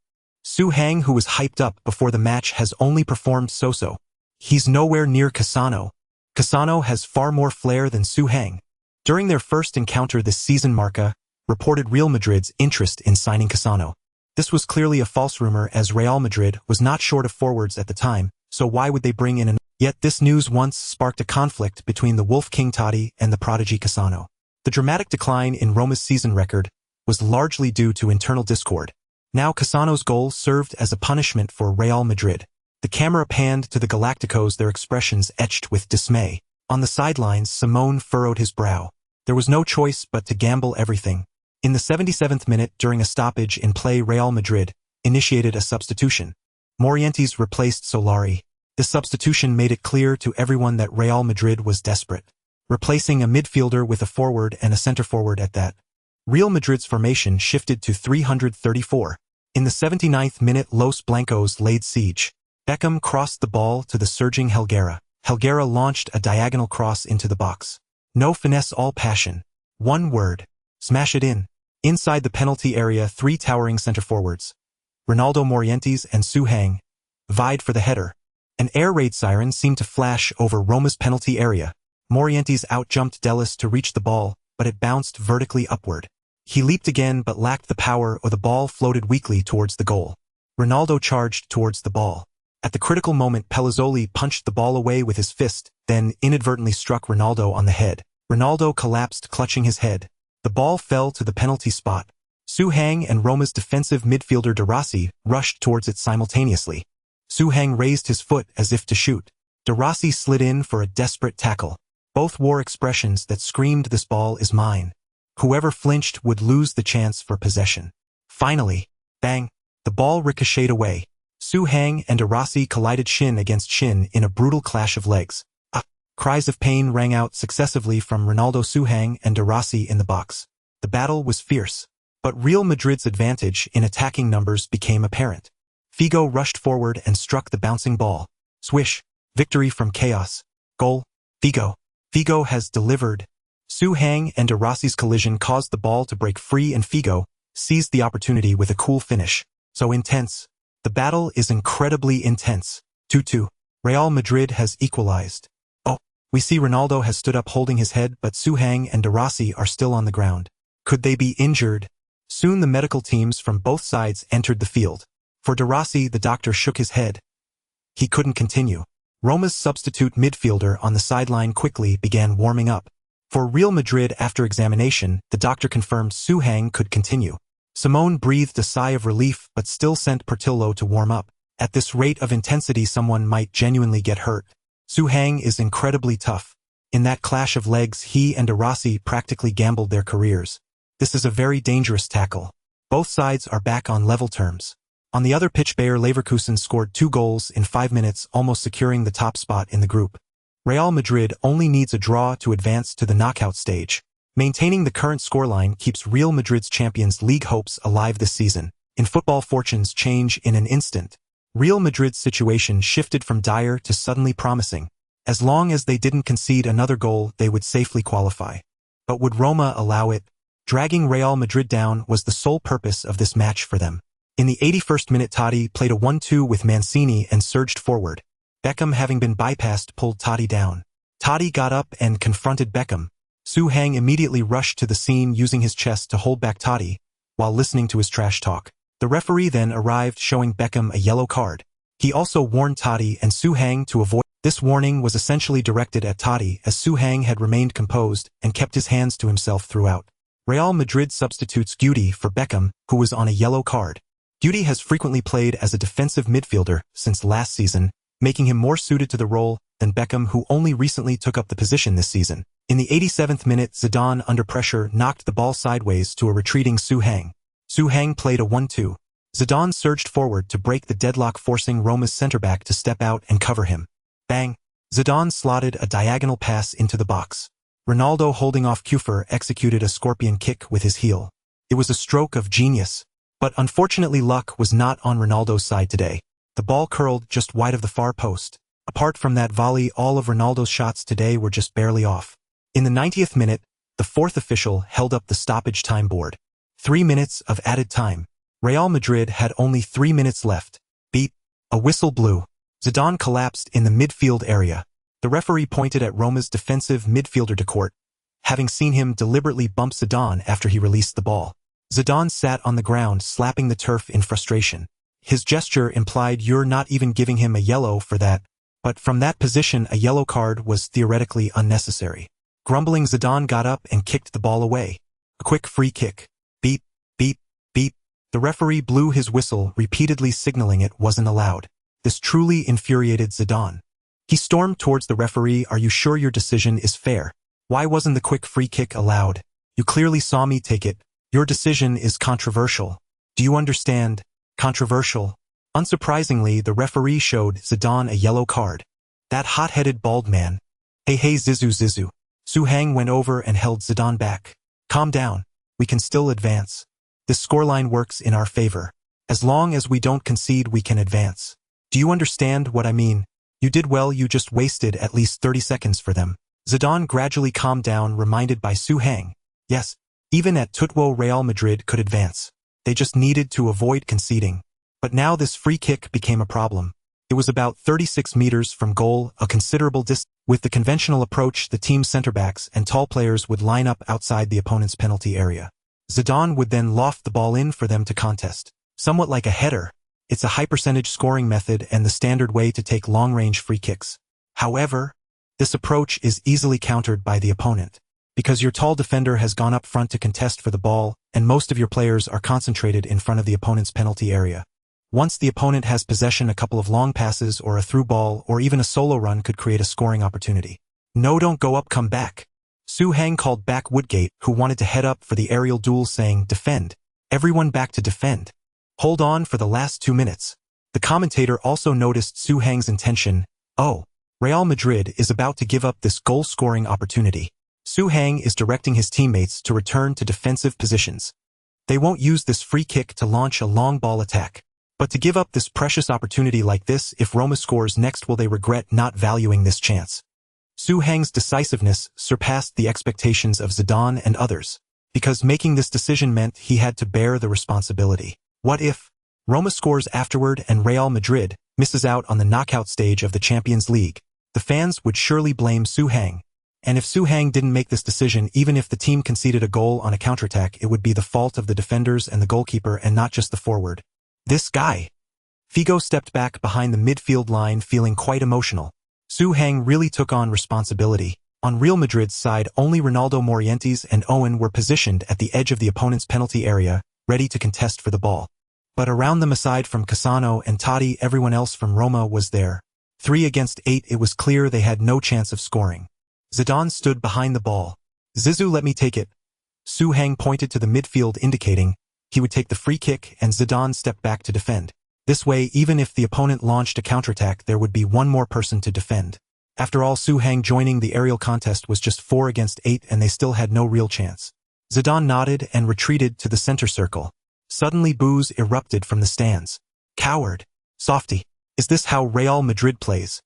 Hang, who was hyped up before the match, has only performed so-so. He's nowhere near Cassano. Cassano has far more flair than Hang. During their first encounter this season, Marca reported Real Madrid's interest in signing Cassano. This was clearly a false rumor, as Real Madrid was not short of forwards at the time, so why would they bring in Yet this news once sparked a conflict between the Wolf King Totti and the prodigy Cassano. The dramatic decline in Roma's season record was largely due to internal discord. Now Cassano's goal served as a punishment for Real Madrid. The camera panned to the Galacticos, their expressions etched with dismay. On the sidelines, Simone furrowed his brow. There was no choice but to gamble everything. In the 77th minute, during a stoppage in play, Real Madrid initiated a substitution. Morientes replaced Solari. This substitution made it clear to everyone that Real Madrid was desperate, replacing a midfielder with a forward and a center-forward at that. Real Madrid's formation shifted to 334. In the 79th minute, Los Blancos laid siege. Beckham crossed the ball to the surging Helguera. Helguera launched a diagonal cross into the box. No finesse, all passion. One word. Smash it in. Inside the penalty area, three towering center-forwards, Ronaldo, Morientes, and Hang, vied for the header. An air raid siren seemed to flash over Roma's penalty area. Morientes outjumped Delis to reach the ball, but it bounced vertically upward. He leaped again but lacked the power, or the ball floated weakly towards the goal. Ronaldo charged towards the ball. At the critical moment, Pelazzoli punched the ball away with his fist, then inadvertently struck Ronaldo on the head. Ronaldo collapsed, clutching his head. The ball fell to the penalty spot. Hang and Roma's defensive midfielder De Rossi rushed towards it simultaneously. Hang raised his foot as if to shoot. De Rossi slid in for a desperate tackle. Both wore expressions that screamed, "This ball is mine." Whoever flinched would lose the chance for possession. Finally, bang, the ball ricocheted away. Hang and De Rossi collided shin against shin in a brutal clash of legs. Cries of pain rang out successively from Ronaldo, Hang, and De Rossi in the box. The battle was fierce, but Real Madrid's advantage in attacking numbers became apparent. Figo rushed forward and struck the bouncing ball. Swish. Victory from chaos. Goal. Figo. Figo has delivered. Hang and De Rossi's collision caused the ball to break free, and Figo seized the opportunity with a cool finish. So intense. The battle is incredibly intense. 2-2. Real Madrid has equalized. We see Ronaldo has stood up holding his head, but Hang and De Rossi are still on the ground. Could they be injured? Soon the medical teams from both sides entered the field. For De Rossi, the doctor shook his head. He couldn't continue. Roma's substitute midfielder on the sideline quickly began warming up. For Real Madrid, after examination, the doctor confirmed Hang could continue. Simone breathed a sigh of relief but still sent Portillo to warm up. At this rate of intensity, someone might genuinely get hurt. Hang is incredibly tough. In that clash of legs, he and De Rossi practically gambled their careers. This is a very dangerous tackle. Both sides are back on level terms. On the other pitch, Bayer Leverkusen scored 2 goals in 5 minutes, almost securing the top spot in the group. Real Madrid only needs a draw to advance to the knockout stage. Maintaining the current scoreline keeps Real Madrid's Champions League hopes alive this season. In football, fortunes change in an instant. Real Madrid's situation shifted from dire to suddenly promising. As long as they didn't concede another goal, they would safely qualify. But would Roma allow it? Dragging Real Madrid down was the sole purpose of this match for them. In the 81st minute, Totti played a 1-2 with Mancini and surged forward. Beckham, having been bypassed, pulled Totti down. Totti got up and confronted Beckham. Zidane immediately rushed to the scene using his chest to hold back Totti, while listening to his trash talk. The referee then arrived, showing Beckham a yellow card. He also warned Totti and Zidane to avoid. This warning was essentially directed at Totti, as Zidane had remained composed and kept his hands to himself throughout. Real Madrid substitutes Guti for Beckham, who was on a yellow card. Guti has frequently played as a defensive midfielder since last season, making him more suited to the role than Beckham, who only recently took up the position this season. In the 87th minute, Zidane, under pressure, knocked the ball sideways to a retreating Zidane. Zidane played a 1-2. Zidane surged forward to break the deadlock, forcing Roma's centre-back to step out and cover him. Bang! Zidane slotted a diagonal pass into the box. Ronaldo, holding off Kufur, executed a scorpion kick with his heel. It was a stroke of genius. But unfortunately, luck was not on Ronaldo's side today. The ball curled just wide of the far post. Apart from that volley, all of Ronaldo's shots today were just barely off. In the 90th minute, the fourth official held up the stoppage time board. 3 minutes of added time. Real Madrid had only 3 minutes left. Beep. A whistle blew. Zidane collapsed in the midfield area. The referee pointed at Roma's defensive midfielder de Court, having seen him deliberately bump Zidane after he released the ball. Zidane sat on the ground, slapping the turf in frustration. His gesture implied, "You're not even giving him a yellow for that." But from that position, a yellow card was theoretically unnecessary. Grumbling, Zidane got up and kicked the ball away. A quick free kick. Beep, beep, beep. The referee blew his whistle, repeatedly signaling it wasn't allowed. This truly infuriated Zidane. He stormed towards the referee. "Are you sure your decision is fair? Why wasn't the quick free kick allowed? You clearly saw me take it. Your decision is controversial. Do you understand? Controversial." Unsurprisingly, the referee showed Zidane a yellow card. That hot-headed bald man. "Hey, Zizou. Zidane went over and held Zidane back. "Calm down. We can still advance. This scoreline works in our favor. As long as we don't concede, we can advance. Do you understand what I mean? You did well, you just wasted at least 30 seconds for them." Zidane gradually calmed down, reminded by Zidane. Yes, even at Tutwo, Real Madrid could advance. They just needed to avoid conceding. But now this free kick became a problem. It was about 36 meters from goal, a considerable distance. With the conventional approach, the team's centre-backs and tall players would line up outside the opponent's penalty area. Zidane would then loft the ball in for them to contest. Somewhat like a header, it's a high-percentage scoring method and the standard way to take long-range free kicks. However, this approach is easily countered by the opponent. Because your tall defender has gone up front to contest for the ball, and most of your players are concentrated in front of the opponent's penalty area. Once the opponent has possession, a couple of long passes or a through ball or even a solo run could create a scoring opportunity. "No, don't go up, come back." Zidane called back Woodgate, who wanted to head up for the aerial duel, saying, "Defend. Everyone back to defend. Hold on for the last 2 minutes." The commentator also noticed Zidane's intention. "Oh, Real Madrid is about to give up this goal-scoring opportunity." Zidane is directing his teammates to return to defensive positions. They won't use this free kick to launch a long ball attack. But to give up this precious opportunity like this, if Roma scores next, will they regret not valuing this chance? Zidane's decisiveness surpassed the expectations of Zidane and others, because making this decision meant he had to bear the responsibility. What if Roma scores afterward and Real Madrid misses out on the knockout stage of the Champions League? The fans would surely blame Zidane. And if Zidane didn't make this decision, even if the team conceded a goal on a counterattack, it would be the fault of the defenders and the goalkeeper and not just the forward. This guy. Figo stepped back behind the midfield line, feeling quite emotional. Zidane really took on responsibility. On Real Madrid's side, only Ronaldo, Morientes and Owen were positioned at the edge of the opponent's penalty area, ready to contest for the ball. But around them, aside from Cassano and Totti, everyone else from Roma was there. 3 against 8, it was clear they had no chance of scoring. Zidane stood behind the ball. "Zizou, let me take it." Zidane pointed to the midfield, indicating he would take the free kick, and Zidane stepped back to defend. This way, even if the opponent launched a counterattack, there would be one more person to defend. After all, Su Hang joining the aerial contest was just 4 against 8 and they still had no real chance. Zidane nodded and retreated to the center circle. Suddenly boos erupted from the stands. Coward. Softy. Is this how Real Madrid plays?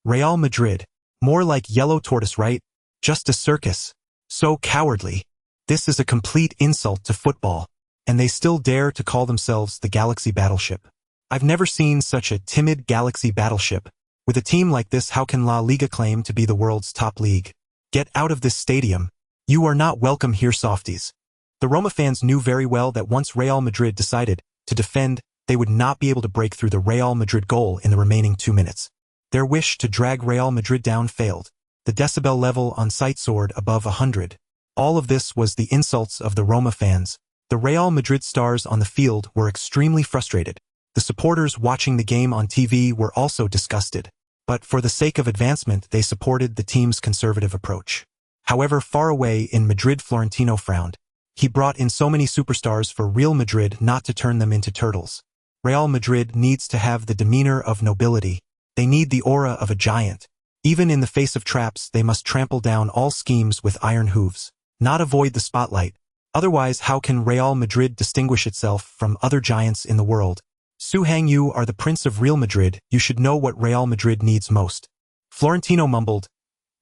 Real Madrid. More like yellow tortoise, right? Just a circus. So cowardly. This is a complete insult to football. And they still dare to call themselves the Galaxy Battleship. I've never seen such a timid Galaxy Battleship. With a team like this, how can La Liga claim to be the world's top league? Get out of this stadium. You are not welcome here, softies. The Roma fans knew very well that once Real Madrid decided to defend, they would not be able to break through the Real Madrid goal in the remaining 2 minutes. Their wish to drag Real Madrid down failed. The decibel level on site soared above 100. All of this was the insults of the Roma fans. The Real Madrid stars on the field were extremely frustrated. The supporters watching the game on TV were also disgusted. But for the sake of advancement, they supported the team's conservative approach. However, far away in Madrid, Florentino frowned. He brought in so many superstars for Real Madrid not to turn them into turtles. Real Madrid needs to have the demeanor of nobility. They need the aura of a giant. Even in the face of traps, they must trample down all schemes with iron hooves. Not avoid the spotlight. Otherwise, how can Real Madrid distinguish itself from other giants in the world? Su Hang, you are the Prince of Real Madrid. You should know what Real Madrid needs most. Florentino mumbled.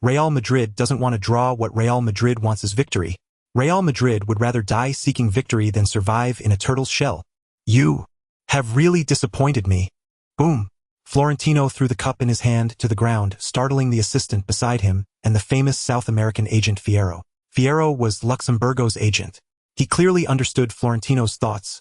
Real Madrid doesn't want to draw. What Real Madrid wants is victory. Real Madrid would rather die seeking victory than survive in a turtle's shell. You have really disappointed me. Boom. Florentino threw the cup in his hand to the ground, startling the assistant beside him and the famous South American agent Fierro. Fierro was Luxembourgo's agent. He clearly understood Florentino's thoughts.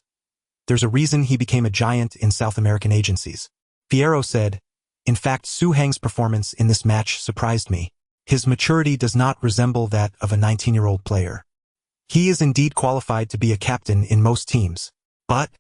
There's a reason he became a giant in South American agencies. Fierro said, in fact, Su Hang's performance in this match surprised me. His maturity does not resemble that of a 19-year-old player. He is indeed qualified to be a captain in most teams. But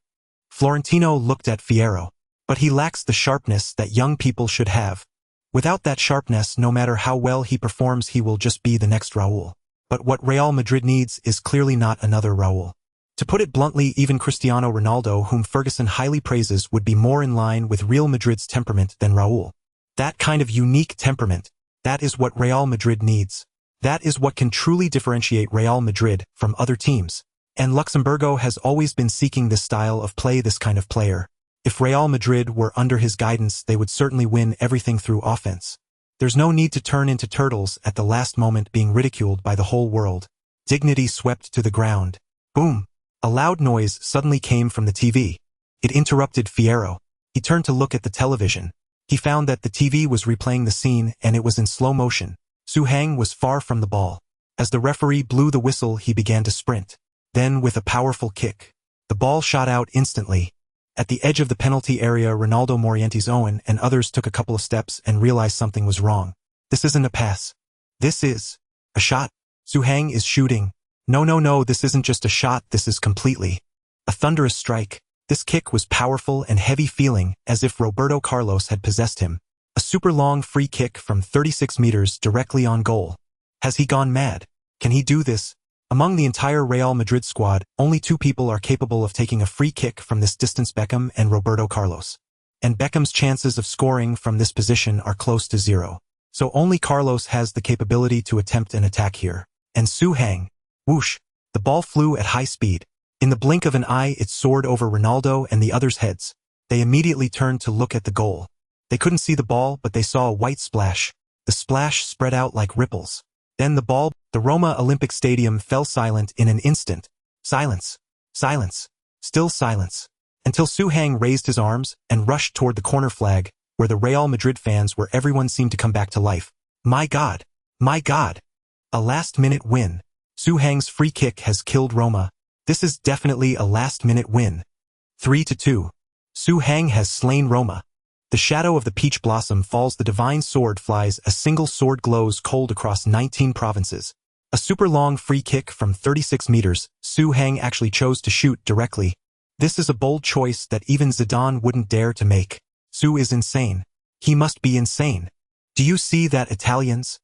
Florentino looked at Fierro. But he lacks the sharpness that young people should have. Without that sharpness, no matter how well he performs, he will just be the next Raul. But what Real Madrid needs is clearly not another Raul. To put it bluntly, even Cristiano Ronaldo, whom Ferguson highly praises, would be more in line with Real Madrid's temperament than Raul. That kind of unique temperament, that is what Real Madrid needs. That is what can truly differentiate Real Madrid from other teams. And Luxembourgo has always been seeking this style of play, this kind of player. If Real Madrid were under his guidance, they would certainly win everything through offense. There's no need to turn into turtles at the last moment, being ridiculed by the whole world. Dignity swept to the ground. Boom. A loud noise suddenly came from the TV. It interrupted Fierro. He turned to look at the television. He found that the TV was replaying the scene and it was in slow motion. Su Hang was far from the ball. As the referee blew the whistle, he began to sprint. Then, with a powerful kick, the ball shot out instantly. At the edge of the penalty area, Ronaldo, Morientes Owen, and others took a couple of steps and realized something was wrong. This isn't a pass. This is a shot. Su Hang is shooting. No, this isn't just a shot, this is completely a thunderous strike. This kick was powerful and heavy, feeling as if Roberto Carlos had possessed him. A super long free kick from 36 meters directly on goal. Has he gone mad? Can he do this? Among the entire Real Madrid squad, only 2 people are capable of taking a free kick from this distance: Beckham and Roberto Carlos. And Beckham's chances of scoring from this position are close to 0. So only Carlos has the capability to attempt an attack here. And Su Hang. Whoosh! The ball flew at high speed. In the blink of an eye, it soared over Ronaldo and the others' heads. They immediately turned to look at the goal. They couldn't see the ball, but they saw a white splash. The splash spread out like ripples. Then the Roma Olympic Stadium fell silent in an instant. Silence. Silence. Still silence. Until Su Hang raised his arms and rushed toward the corner flag, where the Real Madrid fans were. Everyone seemed to come back to life. My God! My God! A last-minute win. Su Hang's free kick has killed Roma. This is definitely a last-minute win. 3-2. Su Hang has slain Roma. The shadow of the peach blossom falls, the divine sword flies, a single sword glows cold across 19 provinces. A super long free kick from 36 meters, Su Hang actually chose to shoot directly. This is a bold choice that even Zidane wouldn't dare to make. Su is insane. He must be insane. Do you see that, Italians?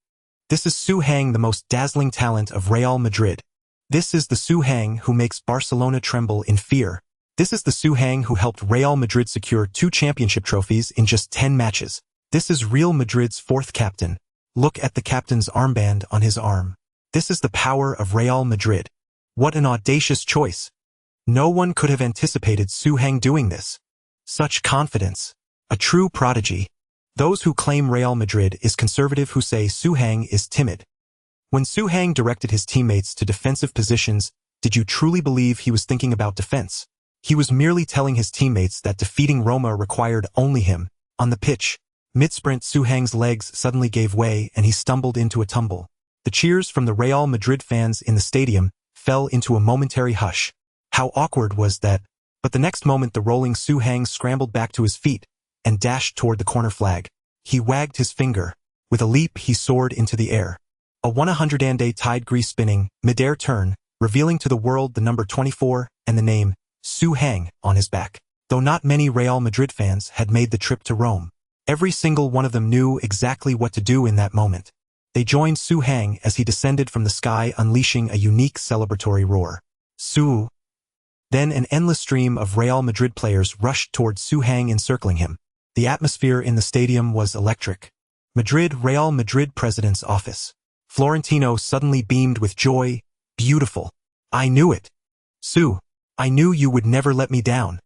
This is Su Hang, the most dazzling talent of Real Madrid. This is the Su Hang who makes Barcelona tremble in fear. This is the Su Hang who helped Real Madrid secure 2 championship trophies in just 10 matches. This is Real Madrid's 4th captain. Look at the captain's armband on his arm. This is the power of Real Madrid. What an audacious choice. No one could have anticipated Suhang doing this. Such confidence. A true prodigy. Those who claim Real Madrid is conservative who say Suhang is timid. When Suhang directed his teammates to defensive positions, did you truly believe he was thinking about defense? He was merely telling his teammates that defeating Roma required only him. On the pitch, mid-sprint, Suhang's legs suddenly gave way and he stumbled into a tumble. The cheers from the Real Madrid fans in the stadium fell into a momentary hush. How awkward was that? But the next moment the rolling Suhang scrambled back to his feet and dashed toward the corner flag. He wagged his finger. With a leap he soared into the air. A 100-day tide-grease spinning, mid-air turn, revealing to the world the number 24 and the name Suhang on his back. Though not many Real Madrid fans had made the trip to Rome, every single one of them knew exactly what to do in that moment. They joined Suhang as he descended from the sky, unleashing a unique celebratory roar. Su! Then an endless stream of Real Madrid players rushed towards Suhang, encircling him. The atmosphere in the stadium was electric. Real Madrid president's office. Florentino suddenly beamed with joy. Beautiful. I knew it. Su, I knew you would never let me down.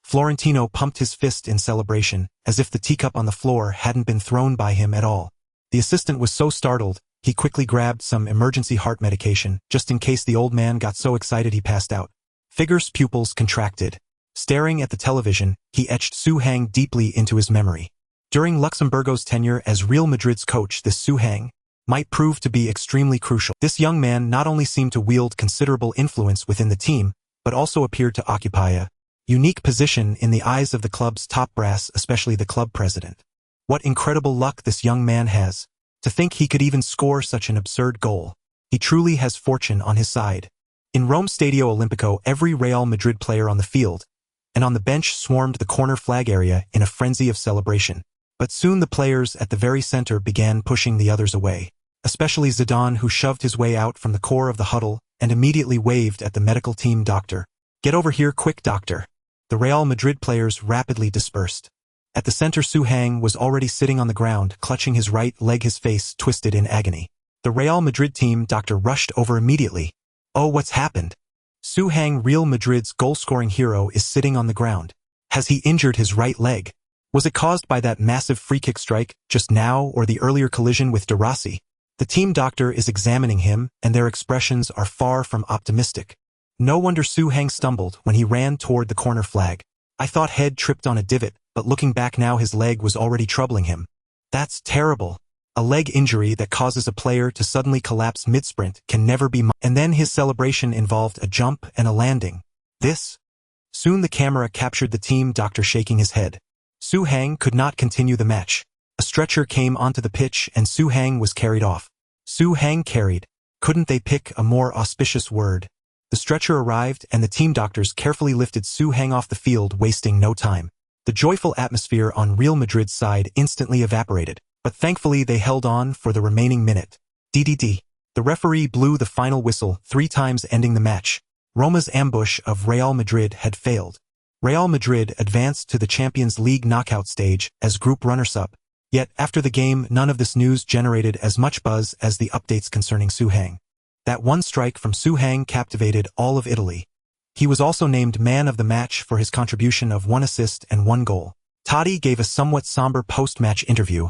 Florentino pumped his fist in celebration, as if the teacup on the floor hadn't been thrown by him at all. The assistant was so startled, he quickly grabbed some emergency heart medication, just in case the old man got so excited he passed out. Figure's pupils contracted. Staring at the television, he etched Suhang deeply into his memory. During Luxemburgo's tenure as Real Madrid's coach, this Suhang might prove to be extremely crucial. This young man not only seemed to wield considerable influence within the team, but also appeared to occupy a unique position in the eyes of the club's top brass, especially the club president. What incredible luck this young man has. To think he could even score such an absurd goal. He truly has fortune on his side. In Rome Stadio Olimpico, every Real Madrid player on the field and on the bench swarmed the corner flag area in a frenzy of celebration. But soon the players at the very center began pushing the others away. Especially Zidane, who shoved his way out from the core of the huddle and immediately waved at the medical team doctor. Get over here quick, doctor. The Real Madrid players rapidly dispersed. At the center, Suhang was already sitting on the ground, clutching his right leg, his face twisted in agony. The Real Madrid team doctor rushed over immediately. Oh, what's happened? Suhang, Real Madrid's goal-scoring hero, is sitting on the ground. Has he injured his right leg? Was it caused by that massive free-kick strike just now or the earlier collision with De Rossi? The team doctor is examining him, and their expressions are far from optimistic. No wonder Suhang stumbled when he ran toward the corner flag. I thought head tripped on a divot, but looking back now his leg was already troubling him. That's terrible. A leg injury that causes a player to suddenly collapse mid-sprint can never be. And then his celebration involved a jump and a landing. This? Soon the camera captured the team doctor shaking his head. Suhang could not continue the match. A stretcher came onto the pitch and Suhang was carried off. Suhang carried. Couldn't they pick a more auspicious word? The stretcher arrived and the team doctors carefully lifted Suhang off the field, wasting no time. The joyful atmosphere on Real Madrid's side instantly evaporated, but thankfully they held on for the remaining minute. DDD. The referee blew the final whistle 3 times, ending the match. Roma's ambush of Real Madrid had failed. Real Madrid advanced to the Champions League knockout stage as group runners-up. Yet, after the game, none of this news generated as much buzz as the updates concerning Suhang. That one strike from Suhang captivated all of Italy. He was also named man of the match for his contribution of 1 assist and 1 goal. Totti gave a somewhat somber post-match interview.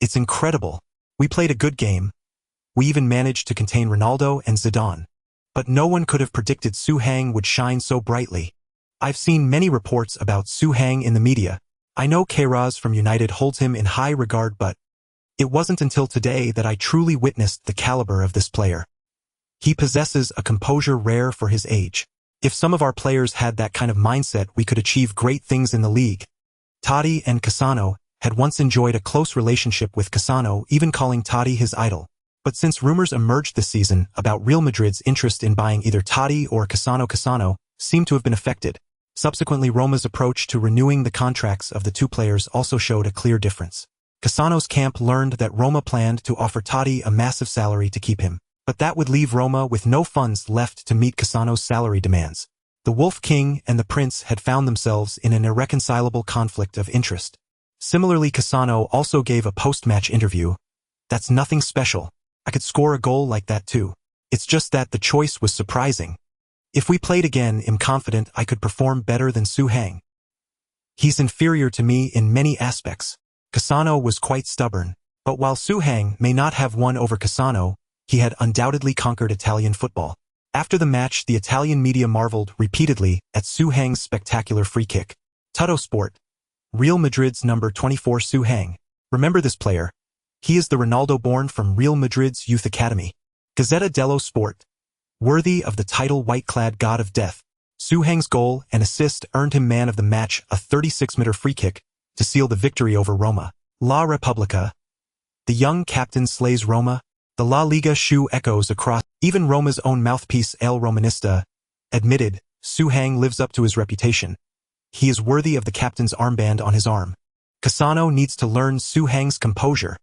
It's incredible. We played a good game. We even managed to contain Ronaldo and Zidane. But no one could have predicted Suhang would shine so brightly. I've seen many reports about Suhang in the media. I know Queiroz from United holds him in high regard, but it wasn't until today that I truly witnessed the caliber of this player. He possesses a composure rare for his age. If some of our players had that kind of mindset, we could achieve great things in the league. Totti and Cassano had once enjoyed a close relationship with Cassano, even calling Totti his idol. But since rumors emerged this season about Real Madrid's interest in buying either Totti or Cassano seemed to have been affected. Subsequently, Roma's approach to renewing the contracts of the 2 players also showed a clear difference. Cassano's camp learned that Roma planned to offer Totti a massive salary to keep him. But that would leave Roma with no funds left to meet Cassano's salary demands. The Wolf King and the Prince had found themselves in an irreconcilable conflict of interest. Similarly, Cassano also gave a post-match interview. That's nothing special. I could score a goal like that too. It's just that the choice was surprising. If we played again, I'm confident I could perform better than Su Hang. He's inferior to me in many aspects. Cassano was quite stubborn, but while Su Hang may not have won over Cassano, he had undoubtedly conquered Italian football. After the match, the Italian media marveled repeatedly at Su Hang's spectacular free kick. Tutto Sport. Real Madrid's number 24 Su Hang. Remember this player? He is the Ronaldo born from Real Madrid's youth academy. Gazzetta dello Sport. Worthy of the title white-clad god of death, Su Hang's goal and assist earned him man of the match, a 36-meter free kick to seal the victory over Roma. La Repubblica. The young captain slays Roma. The La Liga shoe echoes across. Even Roma's own mouthpiece El Romanista admitted Su Hang lives up to his reputation. He is worthy of the captain's armband on his arm. Cassano needs to learn Su Hang's composure.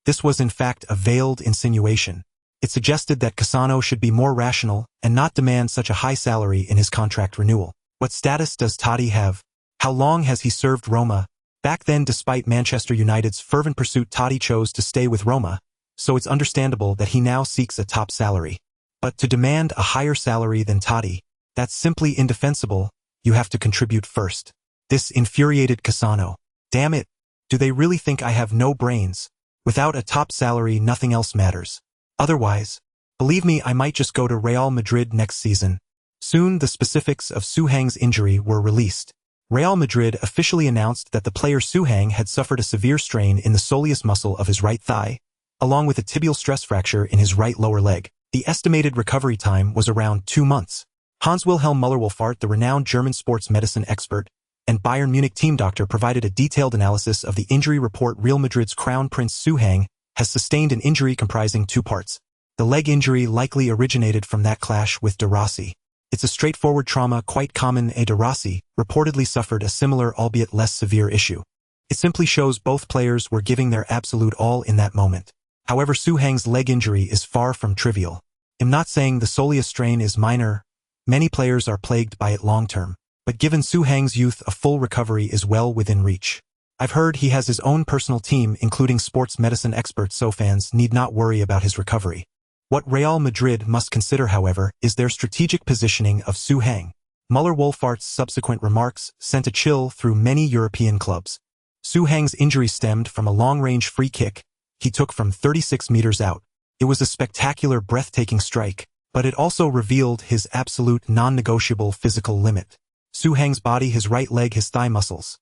This was in fact a veiled insinuation. It suggested that Cassano should be more rational and not demand such a high salary in his contract renewal. What status does Totti have? How long has he served Roma? Back then, despite Manchester United's fervent pursuit, Totti chose to stay with Roma, so it's understandable that he now seeks a top salary. But to demand a higher salary than Totti, that's simply indefensible. You have to contribute first. This infuriated Cassano. Damn it! Do they really think I have no brains? Without a top salary, nothing else matters. Otherwise, believe me, I might just go to Real Madrid next season. Soon, the specifics of Su Hang's injury were released. Real Madrid officially announced that the player Su Hang had suffered a severe strain in the soleus muscle of his right thigh, along with a tibial stress fracture in his right lower leg. The estimated recovery time was around 2 months. Hans-Wilhelm Müller-Wohlfahrt, the renowned German sports medicine expert and Bayern Munich team doctor, provided a detailed analysis of the injury report. Real Madrid's crown prince Su Hang has sustained an injury comprising 2 parts. The leg injury likely originated from that clash with De Rossi. It's a straightforward trauma quite common. De Rossi reportedly suffered a similar, albeit less severe issue. It simply shows both players were giving their absolute all in that moment. However, Su Hang's leg injury is far from trivial. I'm not saying the soleus strain is minor. Many players are plagued by it long-term. But given Su Hang's youth, a full recovery is well within reach. I've heard he has his own personal team, including sports medicine experts, so fans need not worry about his recovery. What Real Madrid must consider, however, is their strategic positioning of Su Hang. Müller-Wohlfahrt's subsequent remarks sent a chill through many European clubs. Su Hang's injury stemmed from a long-range free kick he took from 36 meters out. It was a spectacular, breathtaking strike, but it also revealed his absolute non-negotiable physical limit. Su Hang's body, his right leg, his thigh muscles.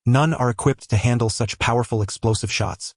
None are equipped to handle such powerful explosive shots.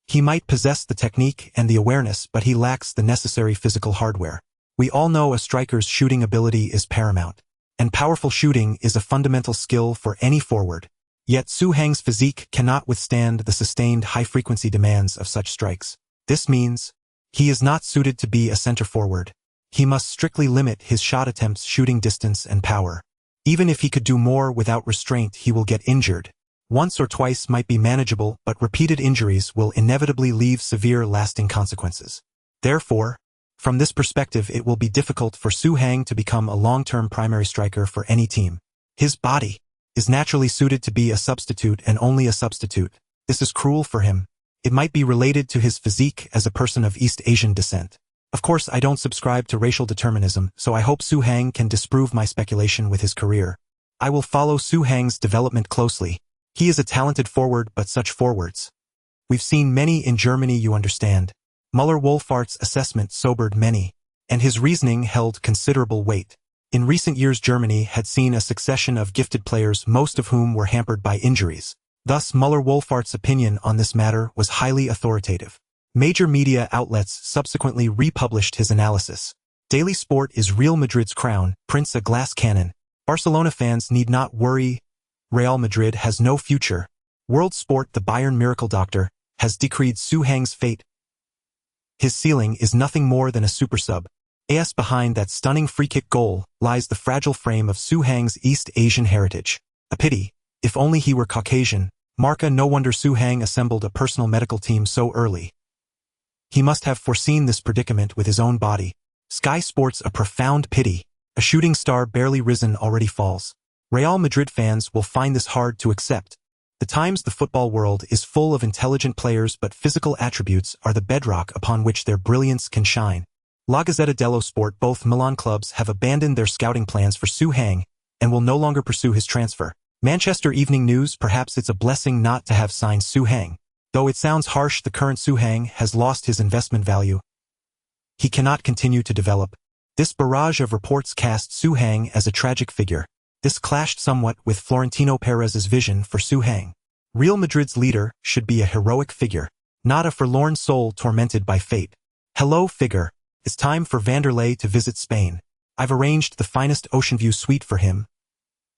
He might possess the technique and the awareness, but he lacks the necessary physical hardware. We all know a striker's shooting ability is paramount, and powerful shooting is a fundamental skill for any forward. Yet Su Hang's physique cannot withstand the sustained high-frequency demands of such strikes. This means he is not suited to be a center forward. He must strictly limit his shot attempts, shooting distance and power. Even if he could do more without restraint, he will get injured. Once or twice might be manageable, but repeated injuries will inevitably leave severe, lasting consequences. Therefore, from this perspective, it will be difficult for Su Hang to become a long-term primary striker for any team. His body is naturally suited to be a substitute and only a substitute. This is cruel for him. It might be related to his physique as a person of East Asian descent. Of course, I don't subscribe to racial determinism, so I hope Su Hang can disprove my speculation with his career. I will follow Su Hang's development closely. He is a talented forward, but such forwards we've seen many in Germany, you understand. Müller-Wohlfahrt's assessment sobered many, and his reasoning held considerable weight. In recent years, Germany had seen a succession of gifted players, most of whom were hampered by injuries. Thus, Müller-Wohlfahrt's opinion on this matter was highly authoritative. Major media outlets subsequently republished his analysis. Daily Sport is Real Madrid's crown prince, a glass cannon. Barcelona fans need not worry. Real Madrid has no future. World Sport, the Bayern miracle doctor, has decreed Su Hang's fate. His ceiling is nothing more than a super sub. As behind that stunning free-kick goal lies the fragile frame of Su Hang's East Asian heritage. A pity. If only he were Caucasian. Marca, no wonder Su Hang assembled a personal medical team so early. He must have foreseen this predicament with his own body. Sky Sports, a profound pity. A shooting star barely risen already falls. Real Madrid fans will find this hard to accept. The times the football world is full of intelligent players, but physical attributes are the bedrock upon which their brilliance can shine. La Gazzetta dello Sport: both Milan clubs have abandoned their scouting plans for Su Hang and will no longer pursue his transfer. Manchester Evening News: perhaps it's a blessing not to have signed Su Hang. Though it sounds harsh, the current Su Hang has lost his investment value. He cannot continue to develop. This barrage of reports cast Su Hang as a tragic figure. This clashed somewhat with Florentino Perez's vision for Su Hang. Real Madrid's leader should be a heroic figure, not a forlorn soul tormented by fate. Hello, figure. It's time for Vanderlei to visit Spain. I've arranged the finest ocean view suite for him.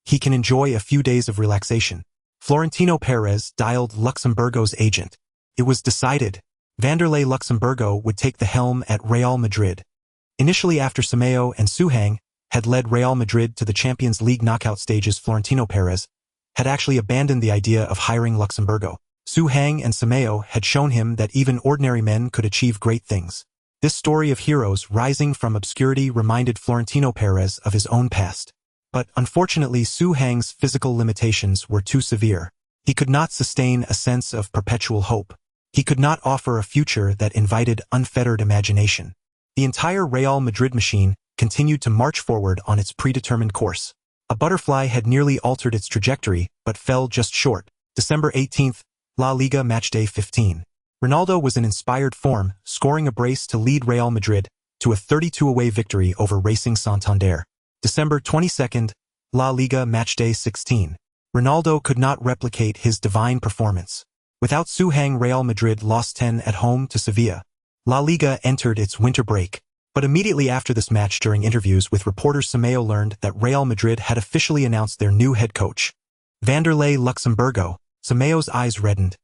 He can enjoy a few days of relaxation. Florentino Perez dialed Luxemburgo's agent. It was decided. Vanderlei Luxemburgo would take the helm at Real Madrid. Initially, after Simeo and Su Hang had led Real Madrid to the Champions League knockout stages, Florentino Perez had actually abandoned the idea of hiring Luxemburgo. Su Hang and Simeo had shown him that even ordinary men could achieve great things. This story of heroes rising from obscurity reminded Florentino Perez of his own past. But unfortunately, Su Hang's physical limitations were too severe. He could not sustain a sense of perpetual hope. He could not offer a future that invited unfettered imagination. The entire Real Madrid machine continued to march forward on its predetermined course. A butterfly had nearly altered its trajectory, but fell just short. December 18th, La Liga Matchday 15. Ronaldo was in inspired form, scoring a brace to lead Real Madrid to a 32-away victory over Racing Santander. December 22nd, La Liga Matchday 16. Ronaldo could not replicate his divine performance. Without Su Hang, Real Madrid lost 10 at home to Sevilla. La Liga entered its winter break. But immediately after this match, during interviews with reporters, Simeo learned that Real Madrid had officially announced their new head coach, Vanderlei Luxemburgo. Simeo's eyes reddened.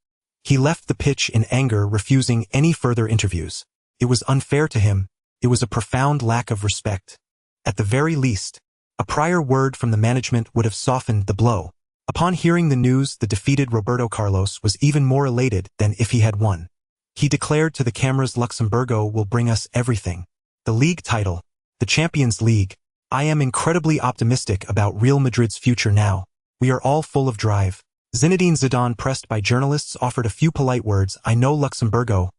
He left the pitch in anger, refusing any further interviews. It was unfair to him. It was a profound lack of respect. At the very least, a prior word from the management would have softened the blow. Upon hearing the news, the defeated Roberto Carlos was even more elated than if he had won. He declared to the cameras, "Luxemburgo will bring us everything. The league title, the Champions League. I am incredibly optimistic about Real Madrid's future now. We are all full of drive." Zinedine Zidane, pressed by journalists, offered a few polite words. "I know Luxemburgo.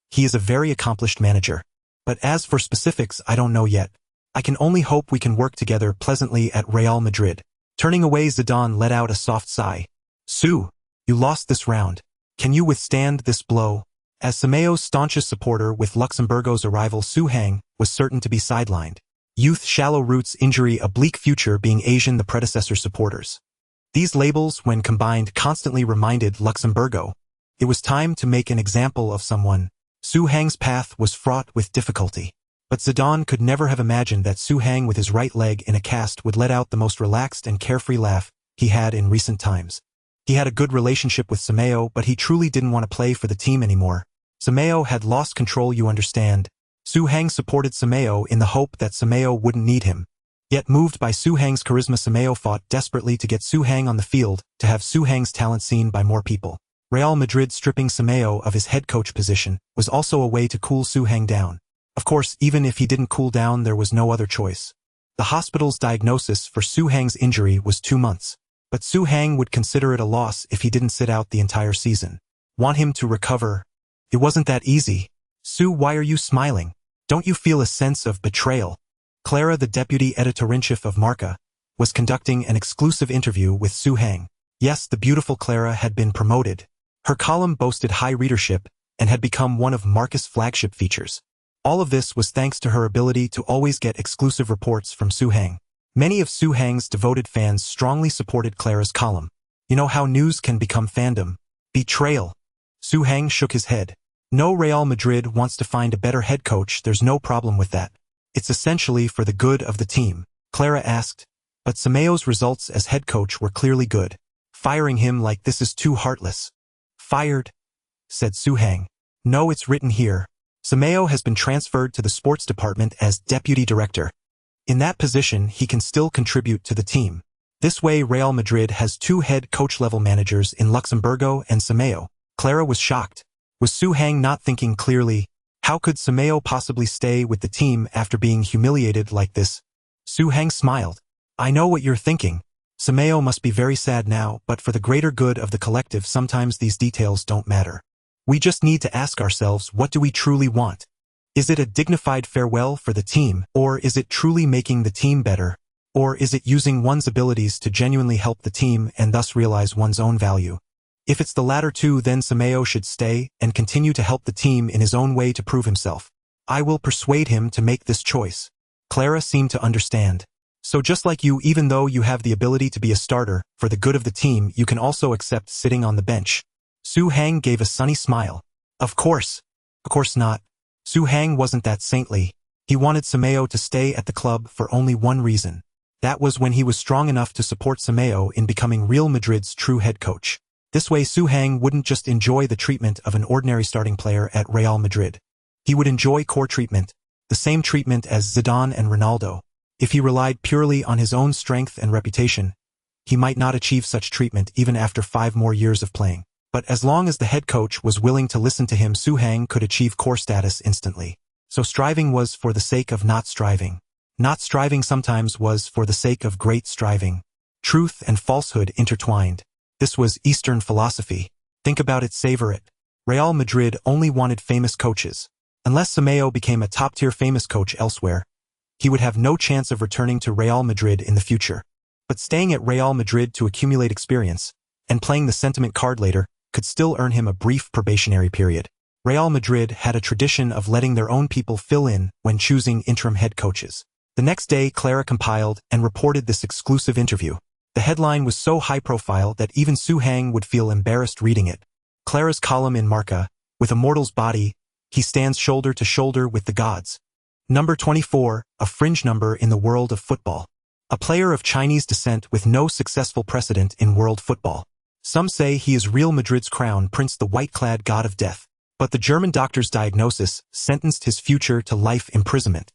He is a very accomplished manager. But as for specifics, I don't know yet. I can only hope we can work together pleasantly at Real Madrid." Turning away, Zidane let out a soft sigh. "Su, you lost this round. Can you withstand this blow?" As Simeo's staunchest supporter, with Luxemburgo's arrival, Su Hang was certain to be sidelined. Youth, shallow roots, injury, a bleak future, being Asian, the predecessor supporters. These labels, when combined, constantly reminded Luxemburgo it was time to make an example of someone. Su Hang's path was fraught with difficulty. But Zidane could never have imagined that Su Hang, with his right leg in a cast, would let out the most relaxed and carefree laugh he had in recent times. He had a good relationship with Simeo, but he truly didn't want to play for the team anymore. Simeo had lost control, you understand. Su Hang supported Simeo in the hope that Simeo wouldn't need him. Yet, moved by Su Hang's charisma, Simeo fought desperately to get Su Hang on the field, to have Su Hang's talent seen by more people. Real Madrid stripping Simeo of his head coach position was also a way to cool Su Hang down. Of course, even if he didn't cool down, there was no other choice. The hospital's diagnosis for Su Hang's injury was 2 months. But Su Hang would consider it a loss if he didn't sit out the entire season. Want him to recover? It wasn't that easy. "Su, why are you smiling? Don't you feel a sense of betrayal?" Clara, the deputy editor-in-chief of Marca, was conducting an exclusive interview with Su Hang. Yes, the beautiful Clara had been promoted. Her column boasted high readership and had become one of Marca's flagship features. All of this was thanks to her ability to always get exclusive reports from Su Hang. Many of Su Hang's devoted fans strongly supported Clara's column. You know how news can become fandom. Betrayal. Su Hang shook his head. "No, Real Madrid wants to find a better head coach. There's no problem with that. It's essentially for the good of the team." Clara asked. But Simeo's results as head coach were clearly good. "Firing him like this is too heartless." "Fired?" said Su Hang. "No, it's written here. Simeo has been transferred to the sports department as deputy director. In that position, he can still contribute to the team. This way, Real Madrid has 2 head coach-level managers in Luxemburgo and Simeo." Clara was shocked. Was Su Hang not thinking clearly? How could Simeo possibly stay with the team after being humiliated like this? Su Hang smiled. "I know what you're thinking. Simeo must be very sad now, but for the greater good of the collective sometimes these details don't matter. We just need to ask ourselves, what do we truly want? Is it a dignified farewell for the team, or is it truly making the team better? Or is it using one's abilities to genuinely help the team and thus realize one's own value? If it's the latter two, then Simeo should stay and continue to help the team in his own way to prove himself. I will persuade him to make this choice. Clara seemed to understand. So just like you, even though you have the ability to be a starter, for the good of the team, you can also accept sitting on the bench. Su Hang gave a sunny smile. Of course. Of course not. Su Hang wasn't that saintly. He wanted Simeo to stay at the club for only one reason. That was when he was strong enough to support Simeo in becoming Real Madrid's true head coach. This way Su Hang wouldn't just enjoy the treatment of an ordinary starting player at Real Madrid. He would enjoy core treatment, the same treatment as Zidane and Ronaldo. If he relied purely on his own strength and reputation, he might not achieve such treatment even after 5 more years of playing. But as long as the head coach was willing to listen to him, Su Hang could achieve core status instantly. So striving was for the sake of not striving. Not striving sometimes was for the sake of great striving. Truth and falsehood intertwined. This was Eastern philosophy. Think about it, savor it. Real Madrid only wanted famous coaches. Unless Simeo became a top-tier famous coach elsewhere, he would have no chance of returning to Real Madrid in the future. But staying at Real Madrid to accumulate experience, and playing the sentiment card later, could still earn him a brief probationary period. Real Madrid had a tradition of letting their own people fill in when choosing interim head coaches. The next day, Clara compiled and reported this exclusive interview. The headline was so high-profile that even Su Hang would feel embarrassed reading it. Clara's column in Marca, with a mortal's body, he stands shoulder to shoulder with the gods. Number 24, a fringe number in the world of football. A player of Chinese descent with no successful precedent in world football. Some say he is Real Madrid's crown prince, the white-clad god of death. But the German doctor's diagnosis sentenced his future to life imprisonment.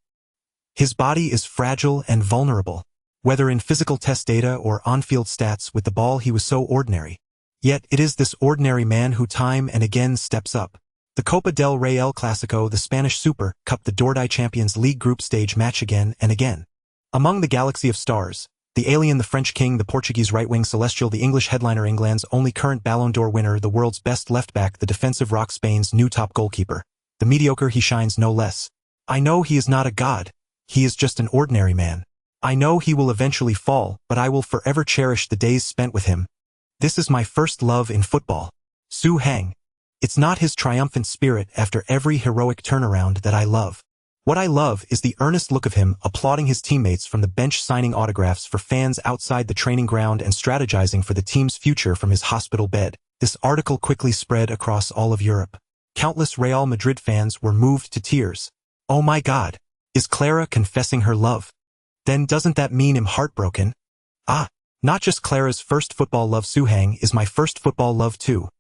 His body is fragile and vulnerable. Whether in physical test data or on-field stats, with the ball he was so ordinary. Yet it is this ordinary man who time and again steps up. The Copa del Rey, El Clásico, the Spanish Super Cup, the Dorday Champions League group stage match again and again. Among the galaxy of stars, the alien, the French king, the Portuguese right-wing celestial, the English headliner, England's only current Ballon d'Or winner, the world's best left-back, the defensive rock, Spain's new top goalkeeper. The mediocre, he shines no less. I know he is not a god. He is just an ordinary man. I know he will eventually fall, but I will forever cherish the days spent with him. This is my first love in football. Su Hang. It's not his triumphant spirit after every heroic turnaround that I love. What I love is the earnest look of him applauding his teammates from the bench, signing autographs for fans outside the training ground, and strategizing for the team's future from his hospital bed. This article quickly spread across all of Europe. Countless Real Madrid fans were moved to tears. Oh my God. Is Clara confessing her love? Then doesn't that mean I'm heartbroken? Ah, not just Clara's first football love, Su Hang is my first football love too.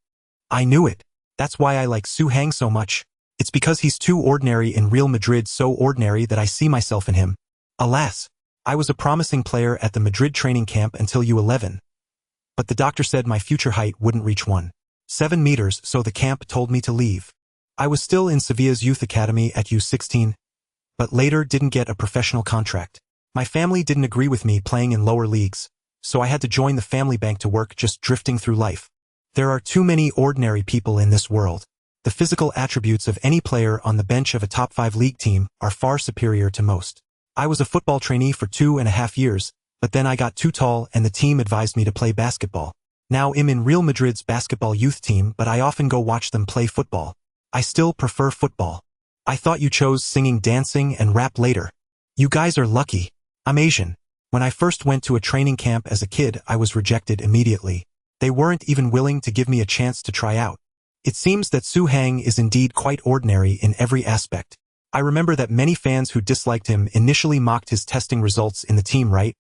I knew it. That's why I like Su Hang so much. It's because he's too ordinary in Real Madrid, so ordinary that I see myself in him. Alas, I was a promising player at the Madrid training camp until U11. But the doctor said my future height wouldn't reach 1.7 meters, so the camp told me to leave. I was still in Sevilla's youth academy at U16, but later didn't get a professional contract. My family didn't agree with me playing in lower leagues, so I had to join the family bank to work, just drifting through life. There are too many ordinary people in this world. The physical attributes of any player on the bench of a top 5 league team are far superior to most. I was a football trainee for 2.5 years, but then I got too tall and the team advised me to play basketball. Now I'm in Real Madrid's basketball youth team, but I often go watch them play football. I still prefer football. I thought you chose singing, dancing, and rap later. You guys are lucky. I'm Asian. When I first went to a training camp as a kid, I was rejected immediately. They weren't even willing to give me a chance to try out. It seems that Su Hang is indeed quite ordinary in every aspect. I remember that many fans who disliked him initially mocked his testing results in the team, right?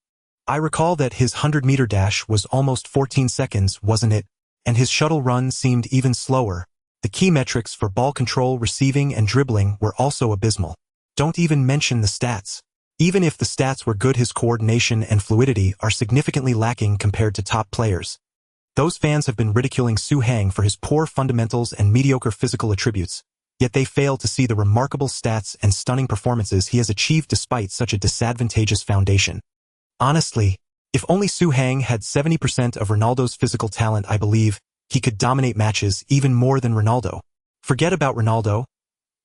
I recall that his 100-meter dash was almost 14 seconds, wasn't it? And his shuttle run seemed even slower. The key metrics for ball control, receiving, and dribbling were also abysmal. Don't even mention the stats. Even if the stats were good, his coordination and fluidity are significantly lacking compared to top players. Those fans have been ridiculing Su Hang for his poor fundamentals and mediocre physical attributes, yet they fail to see the remarkable stats and stunning performances he has achieved despite such a disadvantageous foundation. Honestly, If only Su Hang had 70% of Ronaldo's physical talent, I believe he could dominate matches even more than Ronaldo. Forget about Ronaldo.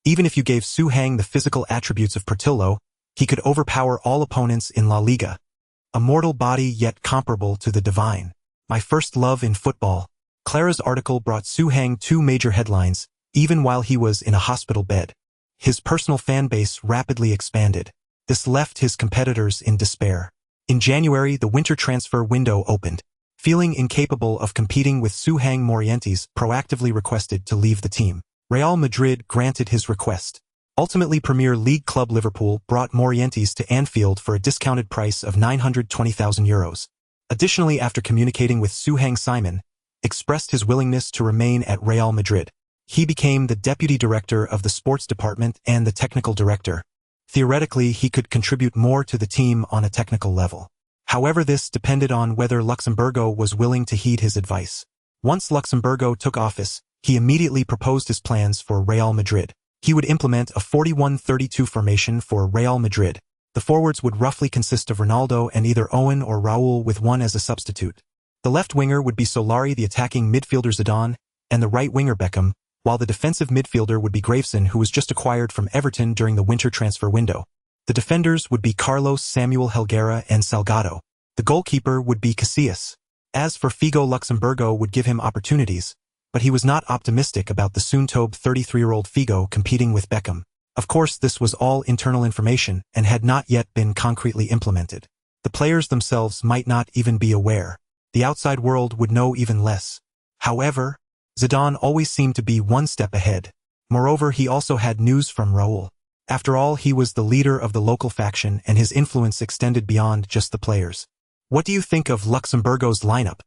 Even if you gave Su Hang the physical attributes of Portillo, he could overpower all opponents in La Liga. A mortal body yet comparable to the divine. My first love in football. Clara's article brought Su Hang 2 major headlines, even while he was in a hospital bed. His personal fan base rapidly expanded. This left his competitors in despair. In January, the winter transfer window opened. Feeling incapable of competing with Su Hang, Morientes proactively requested to leave the team. Real Madrid granted his request. Ultimately, Premier League club Liverpool brought Morientes to Anfield for a discounted price of €920,000. Additionally, after communicating with Su Hang, Simon expressed his willingness to remain at Real Madrid. He became the deputy director of the sports department and the technical director. Theoretically, he could contribute more to the team on a technical level. However, this depended on whether Luxemburgo was willing to heed his advice. Once Luxemburgo took office, he immediately proposed his plans for Real Madrid. He would implement a 41-32 formation for Real Madrid. The forwards would roughly consist of Ronaldo and either Owen or Raul, with one as a substitute. The left winger would be Solari, the attacking midfielder Zidane, and the right winger Beckham, while the defensive midfielder would be Graveson, who was just acquired from Everton during the winter transfer window. The defenders would be Carlos, Samuel Helguera, and Salgado. The goalkeeper would be Casillas. As for Figo, Luxemburgo would give him opportunities, but he was not optimistic about the soon-to be 33-year-old Figo competing with Beckham. Of course, this was all internal information and had not yet been concretely implemented. The players themselves might not even be aware. The outside world would know even less. However, Zidane always seemed to be one step ahead. Moreover, he also had news from Raul. After all, he was the leader of the local faction and his influence extended beyond just the players. What do you think of Luxemburgo's lineup?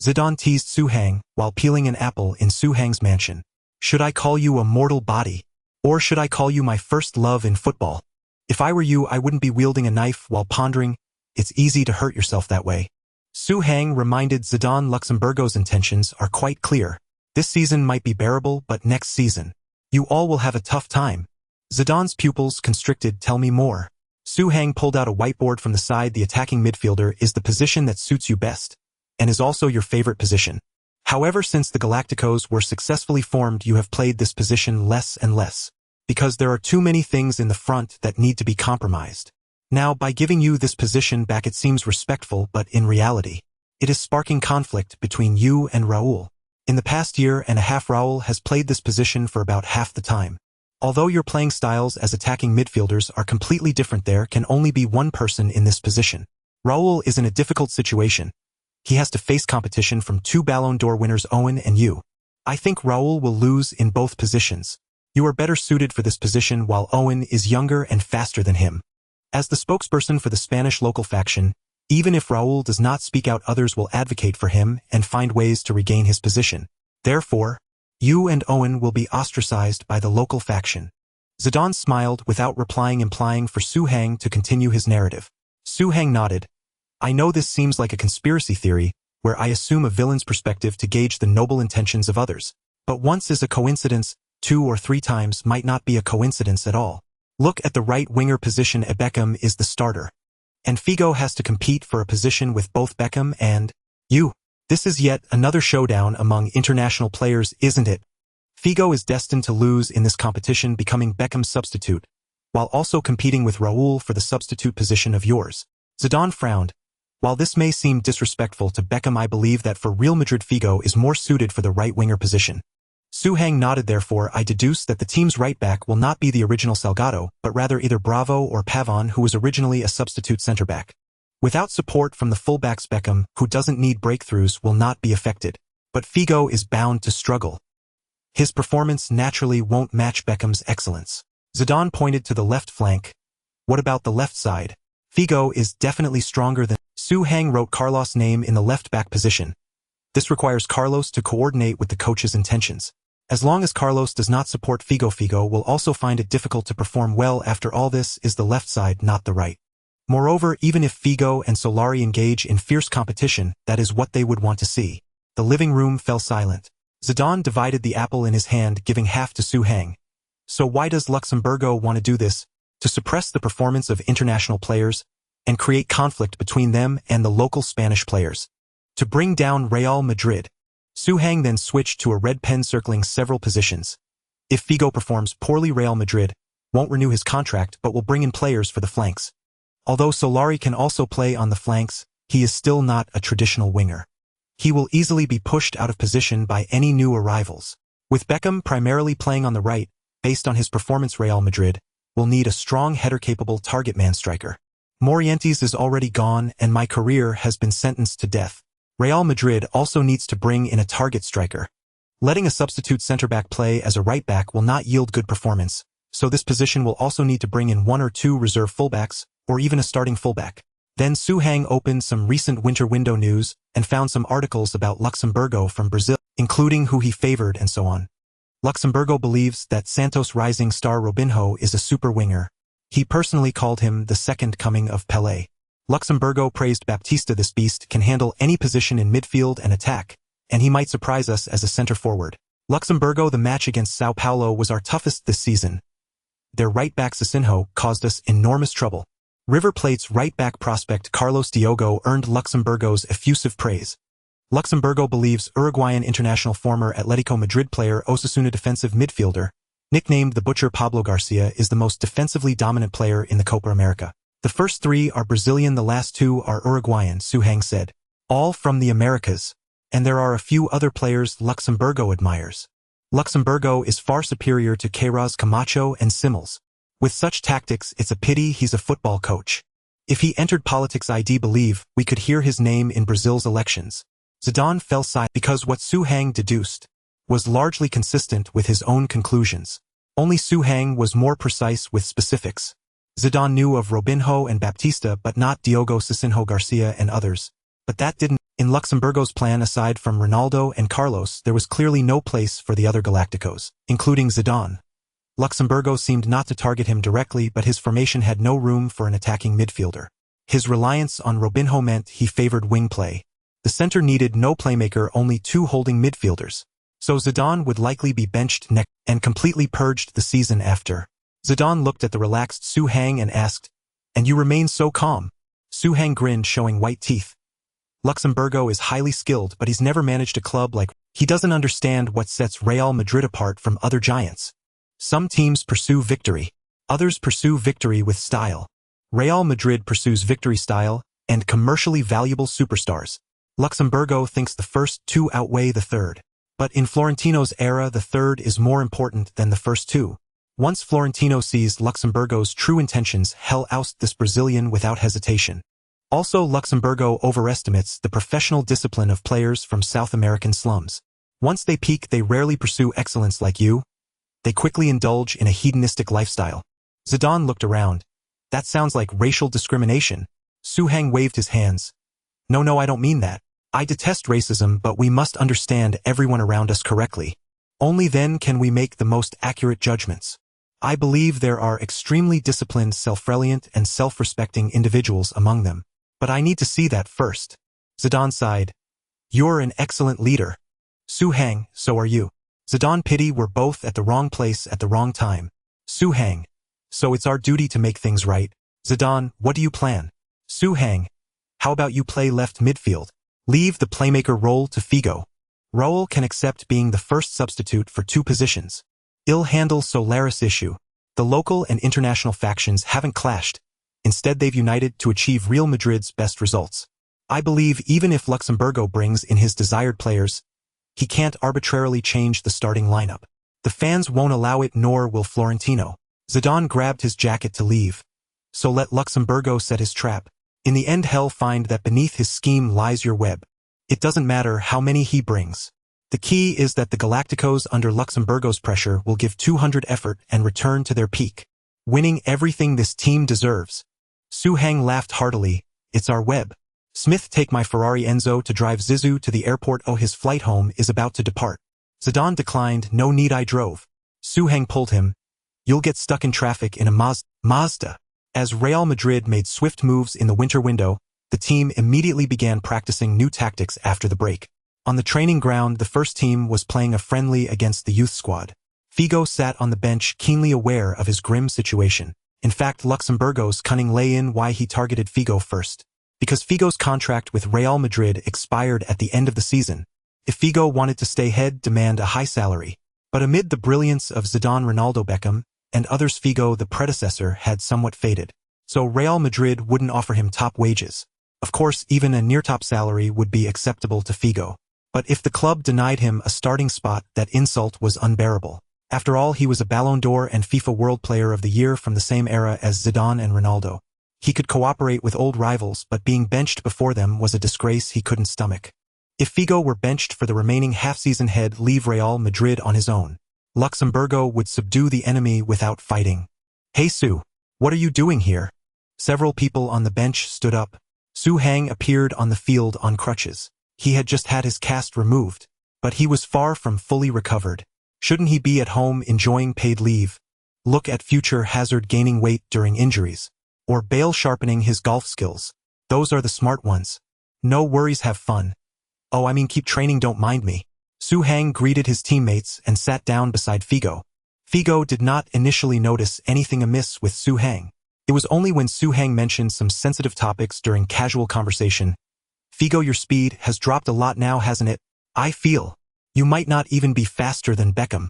Zidane teased Su Hang while peeling an apple in Su Hang's mansion. Should I call you a mortal body? Or should I call you my first love in football? If I were you, I wouldn't be wielding a knife while pondering. It's easy to hurt yourself that way. Su Hang reminded Zidane Luxemburgo's intentions are quite clear. This season might be bearable, but next season, you all will have a tough time. Zidane's pupils constricted. Tell me more. Su Hang pulled out a whiteboard from the side. The attacking midfielder is the position that suits you best, and is also your favorite position. However, since the Galacticos were successfully formed, you have played this position less and less, because there are too many things in the front that need to be compromised. Now, by giving you this position back, it seems respectful, but in reality, it is sparking conflict between you and Raul. In the past year and a half, Raul has played this position for about half the time. Although your playing styles as attacking midfielders are completely different, there can only be one person in this position. Raul is in a difficult situation. He has to face competition from 2 Ballon d'Or winners, Owen and you. I think Raul will lose in both positions. You are better suited for this position, while Owen is younger and faster than him. As the spokesperson for the Spanish local faction, even if Raul does not speak out, others will advocate for him and find ways to regain his position. Therefore, you and Owen will be ostracized by the local faction. Zidane smiled without replying, implying for Su Hang to continue his narrative. Su Hang nodded. I know this seems like a conspiracy theory, where I assume a villain's perspective to gauge the noble intentions of others. But once is a coincidence, 2 or 3 times might not be a coincidence at all. Look at the right winger position. Beckham is the starter, and Figo has to compete for a position with both Beckham and you. This is yet another showdown among international players, isn't it? Figo is destined to lose in this competition, becoming Beckham's substitute, while also competing with Raul for the substitute position of yours. Zidane frowned. While this may seem disrespectful to Beckham, I believe that for Real Madrid, Figo is more suited for the right winger position. Su Hang nodded. Therefore, I deduce that the team's right back will not be the original Salgado, but rather either Bravo or Pavon, who was originally a substitute center back. Without support from the fullbacks, Beckham, who doesn't need breakthroughs, will not be affected. But Figo is bound to struggle. His performance naturally won't match Beckham's excellence. Zidane pointed to the left flank. What about the left side? Figo is definitely stronger than... Su Hang wrote Carlos' name in the left-back position. This requires Carlos to coordinate with the coach's intentions. As long as Carlos does not support Figo, Figo will also find it difficult to perform well. After all, this is the left side, not the right. Moreover, even if Figo and Solari engage in fierce competition, that is what they would want to see. The living room fell silent. Zidane divided the apple in his hand, giving half to Su Hang. So why does Luxemburgo want to do this? To suppress the performance of international players? and create conflict between them and the local Spanish players. To bring down Real Madrid, Suhang then switched to a red pen circling several positions. If Figo performs poorly, Real Madrid won't renew his contract but will bring in players for the flanks. Although Solari can also play on the flanks, he is still not a traditional winger. He will easily be pushed out of position by any new arrivals. With Beckham primarily playing on the right, based on his performance, Real Madrid will need a strong header-capable target man striker. Morientes is already gone and my career has been sentenced to death. Real Madrid also needs to bring in a target striker. Letting a substitute centre-back play as a right-back will not yield good performance, so this position will also need to bring in 1 or 2 reserve fullbacks, or even a starting fullback. Then Suhang opened some recent winter window news and found some articles about Luxemburgo from Brazil, including who he favored and so on. Luxemburgo believes that Santos rising star Robinho is a super winger. He personally called him the second coming of Pelé. Luxemburgo praised Baptista. This beast can handle any position in midfield and attack, and he might surprise us as a center forward. Luxemburgo, the match against Sao Paulo was our toughest this season. Their right-back Cicinho caused us enormous trouble. River Plate's right-back prospect Carlos Diogo earned Luxemburgo's effusive praise. Luxemburgo believes Uruguayan international former Atletico Madrid player Osasuna defensive midfielder, nicknamed the Butcher Pablo Garcia, is the most defensively dominant player in the Copa America. The first 3 are Brazilian, the last 2 are Uruguayan, Suhang said. All from the Americas. And there are a few other players Luxemburgo admires. Luxemburgo is far superior to Queiroz, Camacho, and Simmels. With such tactics, it's a pity he's a football coach. If he entered politics, I believe we could hear his name in Brazil's elections. Zidane fell silent because what Suhang deduced was largely consistent with his own conclusions. Only Suhang was more precise with specifics. Zidane knew of Robinho and Baptista but not Diogo, Cicinho, Garcia and others. But that didn't. In Luxemburgo's plan, aside from Ronaldo and Carlos, there was clearly no place for the other Galacticos, including Zidane. Luxemburgo seemed not to target him directly, but his formation had no room for an attacking midfielder. His reliance on Robinho meant he favored wing play. The center needed no playmaker, only 2 holding midfielders. So Zidane would likely be benched next and completely purged the season after. Zidane looked at the relaxed Suhang and asked, "And you remain so calm?" Suhang grinned, showing white teeth. Luxemburgo is highly skilled, but he's never managed a club like. He doesn't understand what sets Real Madrid apart from other giants. Some teams pursue victory. Others pursue victory with style. Real Madrid pursues victory style and commercially valuable superstars. Luxemburgo thinks the first 2 outweigh the third. But in Florentino's era, the third is more important than the first 2. Once Florentino sees Luxemburgo's true intentions, he'll oust this Brazilian without hesitation. Also, Luxemburgo overestimates the professional discipline of players from South American slums. Once they peak, they rarely pursue excellence like you. They quickly indulge in a hedonistic lifestyle. Zidane looked around. That sounds like racial discrimination. Suhang waved his hands. No, I don't mean that. I detest racism, but we must understand everyone around us correctly. Only then can we make the most accurate judgments. I believe there are extremely disciplined, self-reliant, and self-respecting individuals among them. But I need to see that first. Zidane sighed. You're an excellent leader. Suhang, so are you. Zidane, pity we're both at the wrong place at the wrong time. Suhang. So it's our duty to make things right. Zidane, what do you plan? Suhang. How about you play left midfield? Leave the playmaker role to Figo. Raul can accept being the first substitute for 2 positions. He'll handle Suarez issue. The local and international factions haven't clashed. Instead, they've united to achieve Real Madrid's best results. I believe even if Luxemburgo brings in his desired players, he can't arbitrarily change the starting lineup. The fans won't allow it, nor will Florentino. Zidane grabbed his jacket to leave. So let Luxemburgo set his trap. In the end, he'll find that beneath his scheme lies your web. It doesn't matter how many he brings. The key is that the Galacticos under Luxemburgo's pressure will give 200 effort and return to their peak, winning everything this team deserves. Suhang laughed heartily. It's our web. Smith, take my Ferrari Enzo to drive Zizou to the airport. Oh, his flight home is about to depart. Zidane declined. No need, I drove. Suhang pulled him. You'll get stuck in traffic in a Mazda. As Real Madrid made swift moves in the winter window, the team immediately began practicing new tactics after the break. On the training ground, the first team was playing a friendly against the youth squad. Figo sat on the bench, keenly aware of his grim situation. In fact, Luxemburgo's cunning lay in why he targeted Figo first. Because Figo's contract with Real Madrid expired at the end of the season. If Figo wanted to stay he'd demand a high salary. But amid the brilliance of Zidane, Ronaldo, Beckham, and others, Figo, the predecessor, had somewhat faded. So Real Madrid wouldn't offer him top wages. Of course, even a near-top salary would be acceptable to Figo. But if the club denied him a starting spot, that insult was unbearable. After all, he was a Ballon d'Or and FIFA World Player of the Year from the same era as Zidane and Ronaldo. He could cooperate with old rivals, but being benched before them was a disgrace he couldn't stomach. If Figo were benched for the remaining half-season, he'd leave Real Madrid on his own. Luxemburgo would subdue the enemy without fighting. "Hey Su, what are you doing here?" Several people on the bench stood up. Su Hang appeared on the field on crutches. He had just had his cast removed, but he was far from fully recovered. Shouldn't he be at home enjoying paid leave? Look at future Hazard gaining weight during injuries. Or Bale sharpening his golf skills. Those are the smart ones. No worries, have fun. Oh, I mean, keep training, don't mind me. Su Hang greeted his teammates and sat down beside Figo. Figo did not initially notice anything amiss with Su Hang. It was only when Su Hang mentioned some sensitive topics during casual conversation. "Figo, your speed has dropped a lot now, hasn't it? I feel you might not even be faster than Beckham."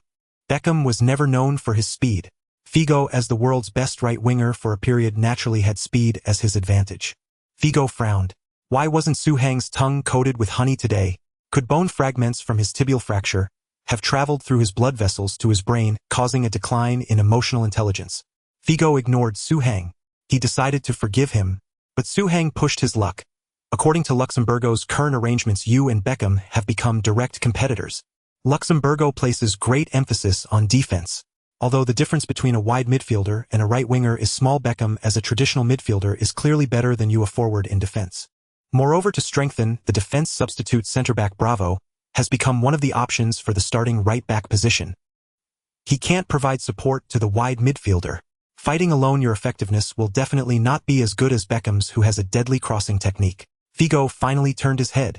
Beckham was never known for his speed. Figo, as the world's best right winger for a period, naturally had speed as his advantage. Figo frowned. Why wasn't Su Hang's tongue coated with honey today? Could bone fragments from his tibial fracture have traveled through his blood vessels to his brain, causing a decline in emotional intelligence? Figo ignored Su Hang. He decided to forgive him, but Su Hang pushed his luck. According to Luxemburgo's current arrangements, you and Beckham have become direct competitors. Luxemburgo places great emphasis on defense. Although the difference between a wide midfielder and a right winger is small, Beckham as a traditional midfielder is clearly better than you a forward in defense. Moreover, to strengthen the defense, substitute centre-back Bravo has become one of the options for the starting right-back position. He can't provide support to the wide midfielder. Fighting alone, your effectiveness will definitely not be as good as Beckham's, who has a deadly crossing technique. Figo finally turned his head.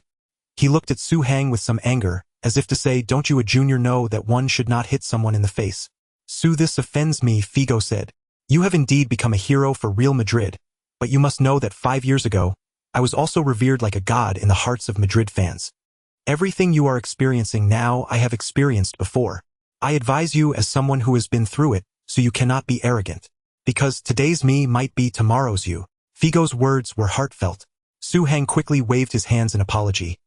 He looked at Su Hang with some anger, as if to say, "Don't you, a junior, know that one should not hit someone in the face?" "Su, this offends me," Figo said. "You have indeed become a hero for Real Madrid, but you must know that 5 years ago, I was also revered like a god in the hearts of Madrid fans. Everything you are experiencing now, I have experienced before. I advise you as someone who has been through it, so you cannot be arrogant. Because today's me might be tomorrow's you." Figo's words were heartfelt. Su Hang quickly waved his hands in apology.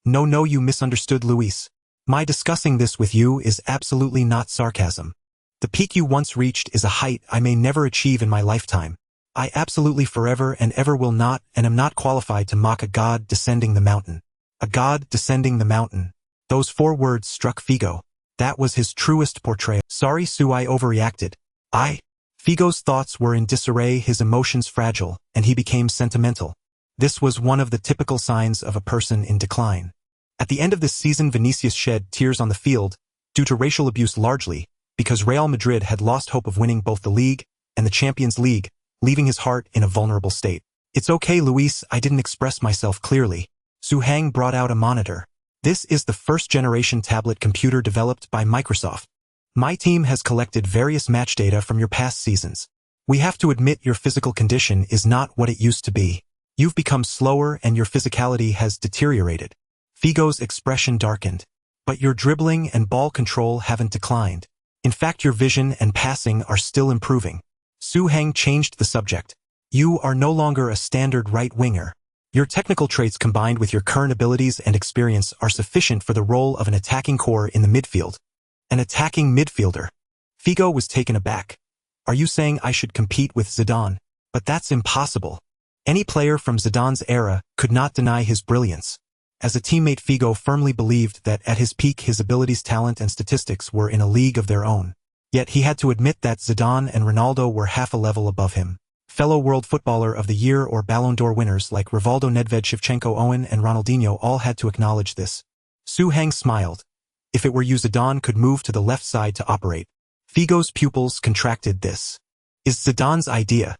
No, you misunderstood, Luis. My discussing this with you is absolutely not sarcasm. The peak you once reached is a height I may never achieve in my lifetime. I absolutely forever and ever will not, and am not qualified to mock a god descending the mountain. A god descending the mountain. Those 4 words struck Figo. That was his truest portrayal. "Sorry, Su, I overreacted. Figo's thoughts were in disarray, his emotions fragile, and he became sentimental. This was one of the typical signs of a person in decline. At the end of this season, Vinicius shed tears on the field, due to racial abuse largely, because Real Madrid had lost hope of winning both the league and the Champions League, leaving his heart in a vulnerable state. "It's okay, Luis, I didn't express myself clearly." Su Hang brought out a monitor. "This is the first-generation tablet computer developed by Microsoft. My team has collected various match data from your past seasons. We have to admit your physical condition is not what it used to be. You've become slower and your physicality has deteriorated." Figo's expression darkened. "But your dribbling and ball control haven't declined. In fact, your vision and passing are still improving." Su Hang changed the subject. "You are no longer a standard right winger. Your technical traits combined with your current abilities and experience are sufficient for the role of an attacking core in the midfield." "An attacking midfielder?" Figo was taken aback. "Are you saying I should compete with Zidane? But that's impossible. Any player from Zidane's era could not deny his brilliance." As a teammate, Figo firmly believed that at his peak his abilities, talent, and statistics were in a league of their own. Yet he had to admit that Zidane and Ronaldo were half a level above him. Fellow World Footballer of the Year or Ballon d'Or winners like Rivaldo, Nedved, Shevchenko, Owen, and Ronaldinho all had to acknowledge this. Su Hang smiled. "If it were you, Zidane could move to the left side to operate." Figo's pupils contracted. "This is Zidane's idea?"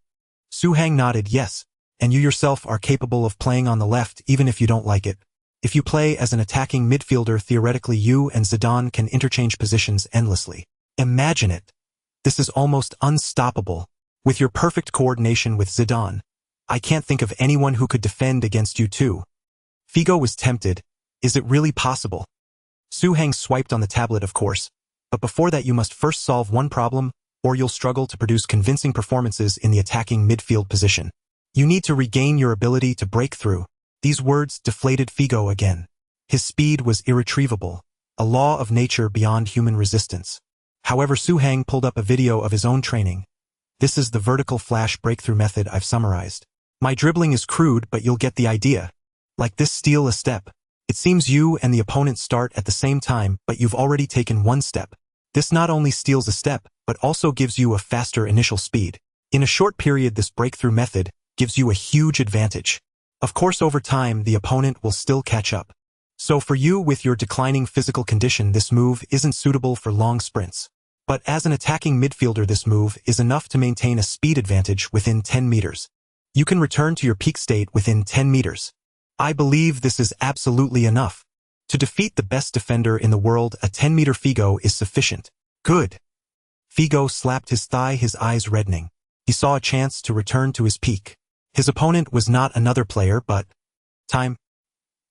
Su Hang nodded. "Yes, and you yourself are capable of playing on the left even if you don't like it. If you play as an attacking midfielder, theoretically you and Zidane can interchange positions endlessly. Imagine it. This is almost unstoppable." With your perfect coordination with Zidane, I can't think of anyone who could defend against you too. Figo was tempted. Is it really possible? Su Heng swiped on the tablet, of course, but before that you must first solve one problem, or you'll struggle to produce convincing performances in the attacking midfield position. You need to regain your ability to break through. These words deflated Figo again. His speed was irretrievable, a law of nature beyond human resistance. However, Su Heng pulled up a video of his own training. This is the vertical flash breakthrough method I've summarized. My dribbling is crude, but you'll get the idea. Like this, steal a step. It seems you and the opponent start at the same time, but you've already taken one step. This not only steals a step, but also gives you a faster initial speed. In a short period, this breakthrough method gives you a huge advantage. Of course, over time, the opponent will still catch up. So for you with your declining physical condition, this move isn't suitable for long sprints. But as an attacking midfielder, this move is enough to maintain a speed advantage within 10 meters. You can return to your peak state within 10 meters. I believe this is absolutely enough. To defeat the best defender in the world, a 10-meter Figo is sufficient. Good. Figo slapped his thigh, his eyes reddening. He saw a chance to return to his peak. His opponent was not another player, but time.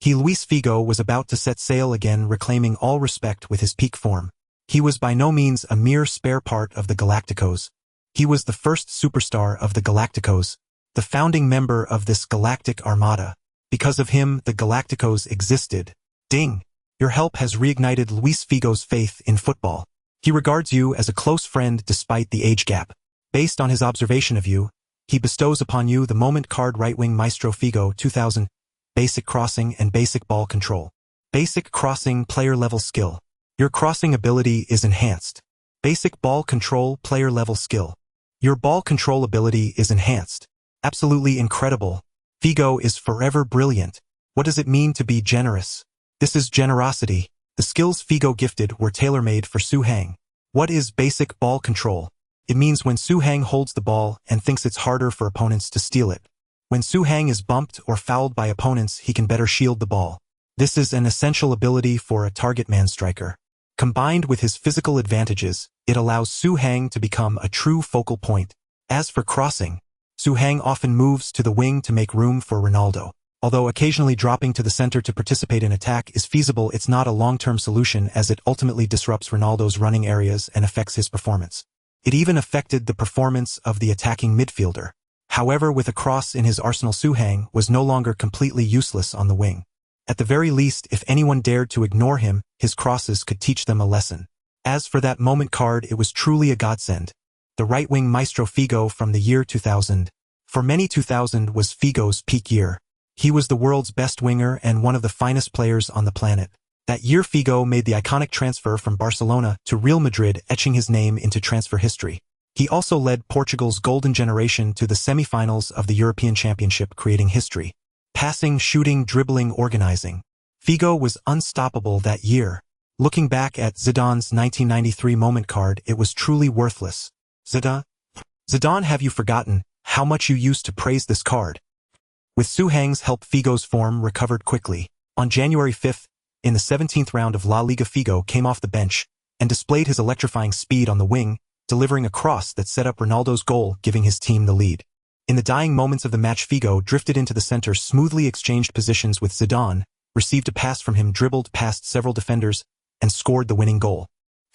Luis Figo was about to set sail again, reclaiming all respect with his peak form. He was by no means a mere spare part of the Galacticos. He was the first superstar of the Galacticos, the founding member of this galactic armada. Because of him, the Galacticos existed. Ding! Your help has reignited Luis Figo's faith in football. He regards you as a close friend despite the age gap. Based on his observation of you, he bestows upon you the moment card right-wing Maestro Figo 2000, basic crossing and basic ball control. Basic crossing player-level skill. Your crossing ability is enhanced. Basic ball control player-level skill. Your ball control ability is enhanced. Absolutely incredible. Figo is forever brilliant. What does it mean to be generous? This is generosity. The skills Figo gifted were tailor-made for Su Heng. What is basic ball control? It means when Su Heng holds the ball and thinks it's harder for opponents to steal it. When Su Heng is bumped or fouled by opponents, he can better shield the ball. This is an essential ability for a target man striker. Combined with his physical advantages, it allows Su Heng to become a true focal point. As for crossing, Su Heng often moves to the wing to make room for Ronaldo. Although occasionally dropping to the center to participate in attack is feasible, it's not a long-term solution as it ultimately disrupts Ronaldo's running areas and affects his performance. It even affected the performance of the attacking midfielder. However, with a cross in his arsenal, Su Heng was no longer completely useless on the wing. At the very least, if anyone dared to ignore him, his crosses could teach them a lesson. As for that moment card, it was truly a godsend. The right-wing Maestro Figo from the year 2000. For many, 2000 was Figo's peak year. He was the world's best winger and one of the finest players on the planet. That year, Figo made the iconic transfer from Barcelona to Real Madrid, etching his name into transfer history. He also led Portugal's golden generation to the semi-finals of the European Championship, creating history. Passing, shooting, dribbling, organizing. Figo was unstoppable that year. Looking back at Zidane's 1993 moment card, it was truly worthless. Zidane, have you forgotten how much you used to praise this card? With Su Heng's help, Figo's form recovered quickly. On January 5th, in the 17th round of La Liga, Figo came off the bench and displayed his electrifying speed on the wing, delivering a cross that set up Ronaldo's goal, giving his team the lead. In the dying moments of the match, Figo drifted into the center, smoothly exchanged positions with Zidane, received a pass from him, dribbled past several defenders, and scored the winning goal.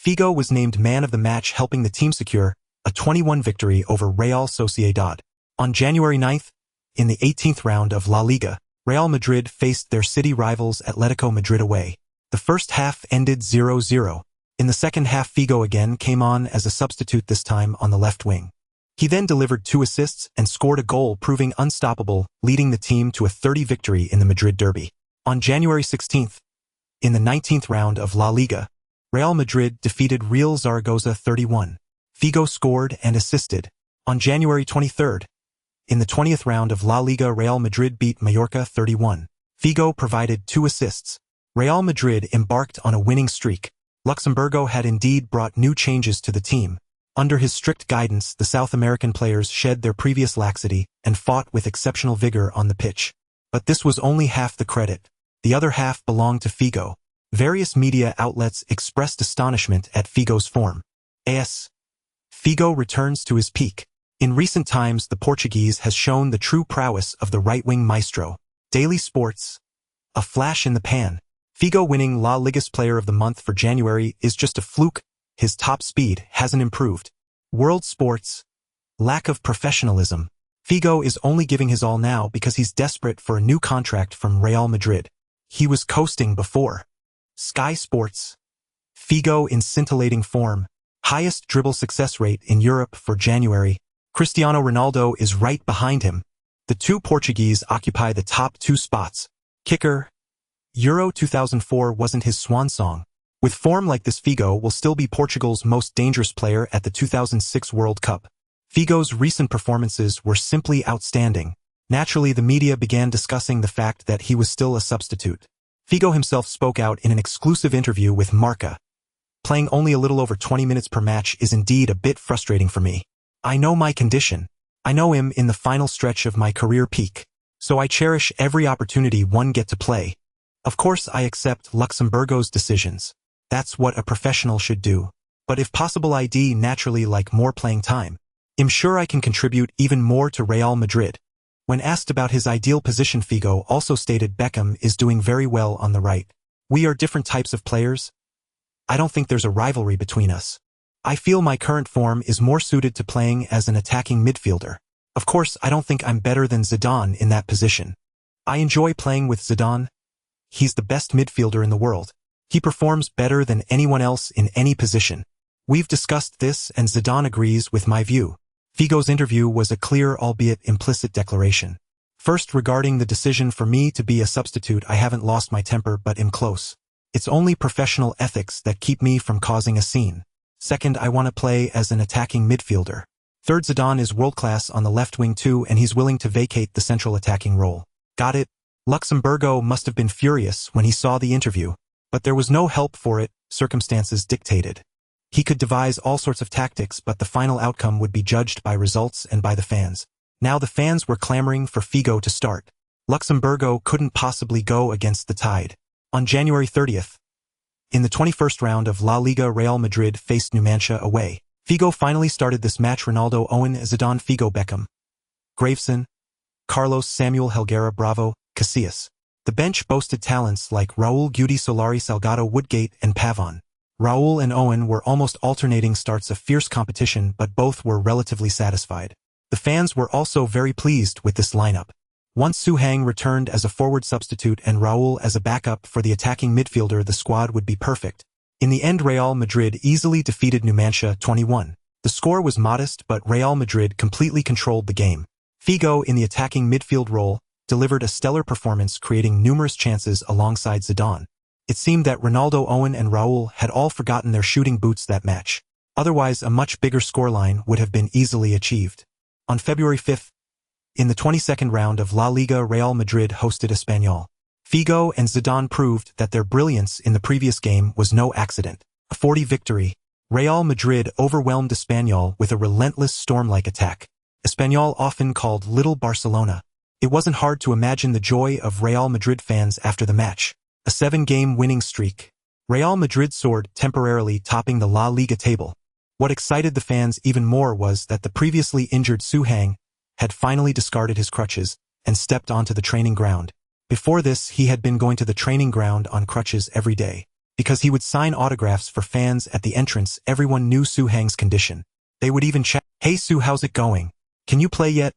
Figo was named man of the match, helping the team secure a 2-1 victory over Real Sociedad. On January 9th, in the 18th round of La Liga, Real Madrid faced their city rivals Atletico Madrid away. The first half ended 0-0. In the second half, Figo again came on as a substitute, this time on the left wing. He then delivered 2 assists and scored a goal, proving unstoppable, leading the team to a 30 victory in the Madrid derby. On January 16th, in the 19th round of La Liga, Real Madrid defeated Real Zaragoza 3-1. Figo scored and assisted. On January 23rd, in the 20th round of La Liga, Real Madrid beat Mallorca 3-1. Figo provided 2 assists. Real Madrid embarked on a winning streak. Luxemburgo had indeed brought new changes to the team. Under his strict guidance, the South American players shed their previous laxity and fought with exceptional vigor on the pitch. But this was only half the credit. The other half belonged to Figo. Various media outlets expressed astonishment at Figo's form. Figo returns to his peak. In recent times, the Portuguese has shown the true prowess of the right-wing maestro. Daily Sports. A flash in the pan. Figo winning La Liga's Player of the Month for January is just a fluke. His top speed hasn't improved. World Sports. Lack of professionalism. Figo is only giving his all now because he's desperate for a new contract from Real Madrid. He was coasting before. Sky Sports. Figo in scintillating form. Highest dribble success rate in Europe for January. Cristiano Ronaldo is right behind him. The two Portuguese occupy the top 2 spots. Kicker. Euro 2004 wasn't his swan song. With form like this, Figo will still be Portugal's most dangerous player at the 2006 World Cup. Figo's recent performances were simply outstanding. Naturally, the media began discussing the fact that he was still a substitute. Figo himself spoke out in an exclusive interview with Marca. Playing only a little over 20 minutes per match is indeed a bit frustrating for me. I know my condition. I know him in the final stretch of my career peak. So I cherish every opportunity one get to play. Of course, I accept Luxemburgo's decisions. That's what a professional should do. But if possible, I'd naturally like more playing time. I'm sure I can contribute even more to Real Madrid. When asked about his ideal position, Figo also stated Beckham is doing very well on the right. We are different types of players. I don't think there's a rivalry between us. I feel my current form is more suited to playing as an attacking midfielder. Of course, I don't think I'm better than Zidane in that position. I enjoy playing with Zidane. He's the best midfielder in the world. He performs better than anyone else in any position. We've discussed this and Zidane agrees with my view. Figo's interview was a clear, albeit implicit declaration. First, regarding the decision for me to be a substitute, I haven't lost my temper but am close. It's only professional ethics that keep me from causing a scene. Second, I want to play as an attacking midfielder. Third, Zidane is world-class on the left wing too, and he's willing to vacate the central attacking role. Got it? Luxemburgo must have been furious when he saw the interview. But there was no help for it, circumstances dictated. He could devise all sorts of tactics, but the final outcome would be judged by results and by the fans. Now the fans were clamoring for Figo to start. Luxemburgo couldn't possibly go against the tide. On January 30th, in the 21st round of La Liga, Real Madrid faced Numancia away. Figo finally started this match. Ronaldo, Owen, Zidane, Figo, Beckham, Graveson, Carlos, Samuel, Helguera, Bravo, Casillas. The bench boasted talents like Raul, Guti, Solari, Salgado, Woodgate, and Pavon. Raul and Owen were almost alternating starts of fierce competition, but both were relatively satisfied. The fans were also very pleased with this lineup. Once Suhang returned as a forward substitute and Raul as a backup for the attacking midfielder, the squad would be perfect. In the end, Real Madrid easily defeated Numancia 2-1. The score was modest, but Real Madrid completely controlled the game. Figo, in the attacking midfield role, delivered a stellar performance, creating numerous chances alongside Zidane. It seemed that Ronaldo, Owen, and Raul had all forgotten their shooting boots that match. Otherwise, a much bigger scoreline would have been easily achieved. On February 5th, in the 22nd round of La Liga, Real Madrid hosted Espanyol. Figo and Zidane proved that their brilliance in the previous game was no accident. A 40 victory. Real Madrid overwhelmed Espanyol with a relentless storm-like attack. Espanyol, often called Little Barcelona. It wasn't hard to imagine the joy of Real Madrid fans after the match. A 7-game winning streak. Real Madrid soared, temporarily topping the La Liga table. What excited the fans even more was that the previously injured Suhang had finally discarded his crutches and stepped onto the training ground. Before this, he had been going to the training ground on crutches every day. Because he would sign autographs for fans at the entrance, everyone knew Suhang's condition. They would even chat, "Hey Su, how's it going? Can you play yet?"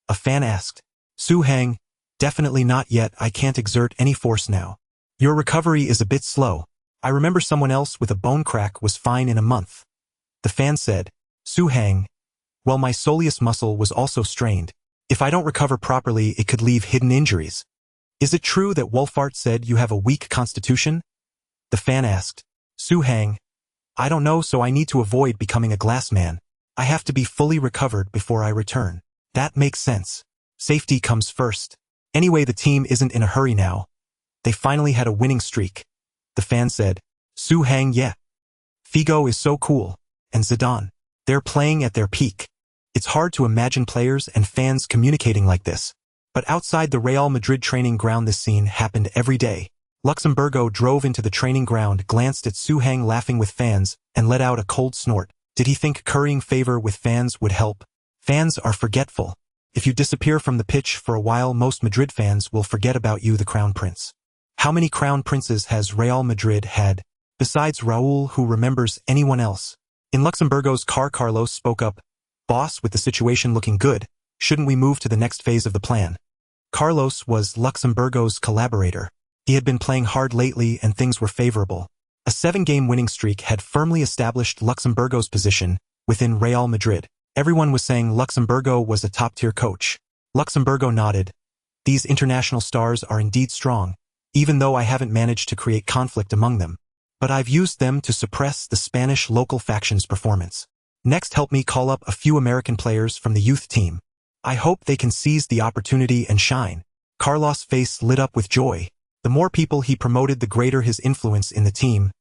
A fan asked. Suhang, "Definitely not yet, I can't exert any force now. Your recovery is a bit slow. I remember someone else with a bone crack was fine in a month." The fan said. Suhang, "Well, my soleus muscle was also strained. If I don't recover properly, it could leave hidden injuries." "Is it true that Wolfart said you have a weak constitution?" The fan asked. Suhang, "I don't know, so I need to avoid becoming a glass man. I have to be fully recovered before I return." "That makes sense. Safety comes first. Anyway, the team isn't in a hurry now. They finally had a winning streak." The fan said. Suhang, "Yeah. Figo is so cool. And Zidane. They're playing at their peak. It's hard to imagine players and fans communicating like this." But outside the Real Madrid training ground, this scene happened every day. Luxemburgo drove into the training ground, glanced at Suhang laughing with fans, and let out a cold snort. Did he think currying favor with fans would help? Fans are forgetful. If you disappear from the pitch for a while, most Madrid fans will forget about you, the Crown Prince. How many Crown Princes has Real Madrid had, besides Raul, who remembers anyone else? In Luxembourgo's car, Carlos spoke up, "Boss, with the situation looking good, shouldn't we move to the next phase of the plan?" Carlos was Luxembourgo's collaborator. He had been playing hard lately and things were favorable. A 7-game winning streak had firmly established Luxembourgo's position within Real Madrid. Everyone was saying Luxembourgo was a top-tier coach. Luxembourgo nodded. "These international stars are indeed strong, even though I haven't managed to create conflict among them. But I've used them to suppress the Spanish local faction's performance. Next, help me call up a few American players from the youth team. I hope they can seize the opportunity and shine." Carlos' face lit up with joy. The more people he promoted, the greater his influence in the team.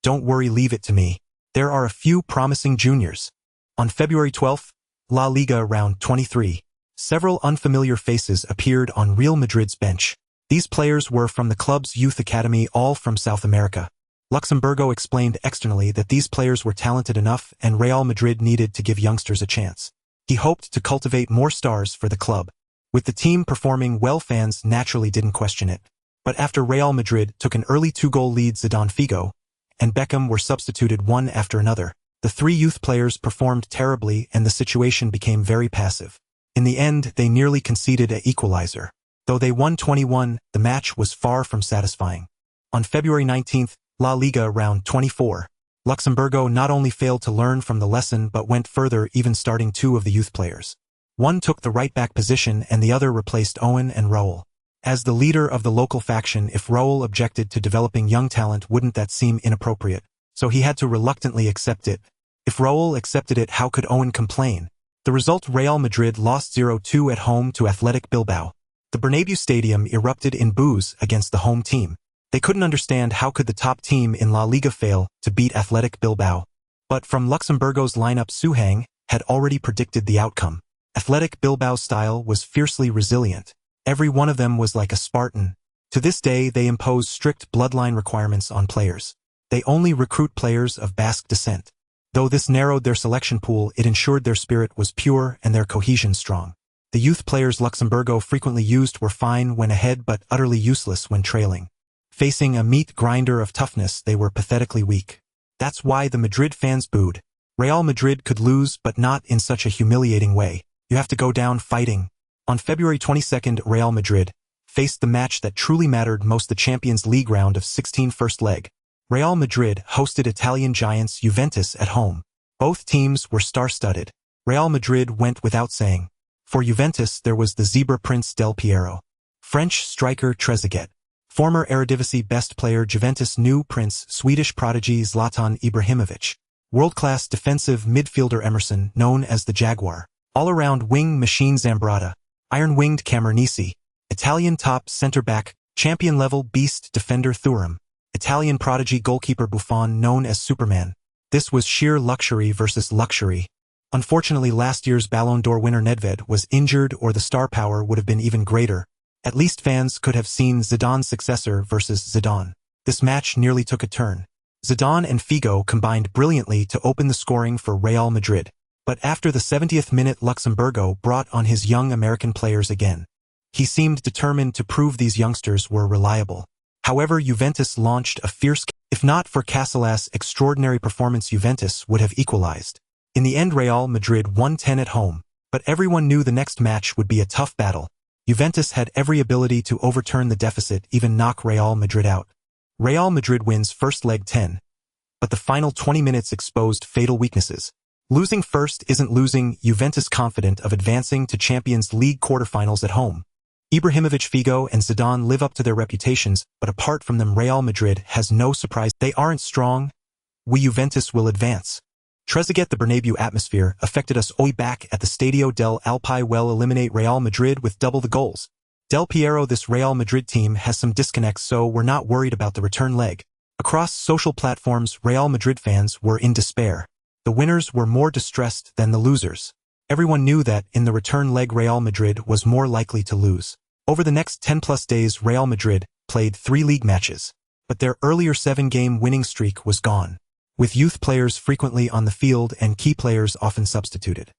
"Don't worry, leave it to me. There are a few promising juniors." On February 12th, La Liga round 23, several unfamiliar faces appeared on Real Madrid's bench. These players were from the club's youth academy, all from South America. Luxembourgo explained externally that these players were talented enough and Real Madrid needed to give youngsters a chance. He hoped to cultivate more stars for the club. With the team performing well, fans naturally didn't question it. But after Real Madrid took an early 2-goal lead, Zidane, Figo, and Beckham were substituted one after another. The 3 youth players performed terribly and the situation became very passive. In the end, they nearly conceded an equalizer. Though they won 21, the match was far from satisfying. On February 19th, La Liga round 24, Luxembourgo not only failed to learn from the lesson but went further, even starting 2 of the youth players. One took the right-back position and the other replaced Owen and Raul. As the leader of the local faction, if Raul objected to developing young talent, wouldn't that seem inappropriate? So he had to reluctantly accept it. If Raul accepted it, how could Owen complain? The result: Real Madrid lost 0-2 at home to Athletic Bilbao. The Bernabeu Stadium erupted in boos against the home team. They couldn't understand how could the top team in La Liga fail to beat Athletic Bilbao. But from Luxembourgo's lineup, Suhang had already predicted the outcome. Athletic Bilbao's style was fiercely resilient. Every one of them was like a Spartan. To this day, they impose strict bloodline requirements on players. They only recruit players of Basque descent. Though this narrowed their selection pool, it ensured their spirit was pure and their cohesion strong. The youth players Luxembourgo frequently used were fine when ahead but utterly useless when trailing. Facing a meat grinder of toughness, they were pathetically weak. That's why the Madrid fans booed. Real Madrid could lose, but not in such a humiliating way. You have to go down fighting. On February 22nd, Real Madrid faced the match that truly mattered most, the Champions League round of 16 first leg. Real Madrid hosted Italian giants Juventus at home. Both teams were star-studded. Real Madrid went without saying. For Juventus, there was the Zebra Prince Del Piero, French striker Trezeguet, former Eredivisie best player Juventus new prince Swedish prodigy Zlatan Ibrahimovic, world-class defensive midfielder Emerson, known as the Jaguar, all-around wing machine Zambrata, iron-winged Camoranesi, Italian top centre-back, champion-level beast defender Thuram, Italian prodigy goalkeeper Buffon, known as Superman. This was sheer luxury versus luxury. Unfortunately, last year's Ballon d'Or winner Nedved was injured, or the star power would have been even greater. At least fans could have seen Zidane's successor versus Zidane. This match nearly took a turn. Zidane and Figo combined brilliantly to open the scoring for Real Madrid. But after the 70th minute, Luxembourgo brought on his young American players again. He seemed determined to prove these youngsters were reliable. However, Juventus launched a fierce. If not for Casillas' extraordinary performance, Juventus would have equalized. In the end, Real Madrid won 10 at home, but everyone knew the next match would be a tough battle. Juventus had every ability to overturn the deficit, even knock Real Madrid out. Real Madrid wins first leg 10, but the final 20 minutes exposed fatal weaknesses. Losing first isn't losing. Juventus, confident of advancing to Champions League quarterfinals at home. Ibrahimovic, Figo, and Zidane live up to their reputations, but apart from them, Real Madrid has no surprise. They aren't strong. We Juventus will advance. Trezeguet, the Bernabeu atmosphere affected us. Back at the Stadio del Alpi will eliminate Real Madrid with double the goals. Del Piero, this Real Madrid team has some disconnects, so we're not worried about the return leg. Across social platforms, Real Madrid fans were in despair. The winners were more distressed than the losers. Everyone knew that in the return leg, Real Madrid was more likely to lose. Over the next 10+ days, Real Madrid played 3 league matches, but their earlier 7-game winning streak was gone, with youth players frequently on the field and key players often substituted.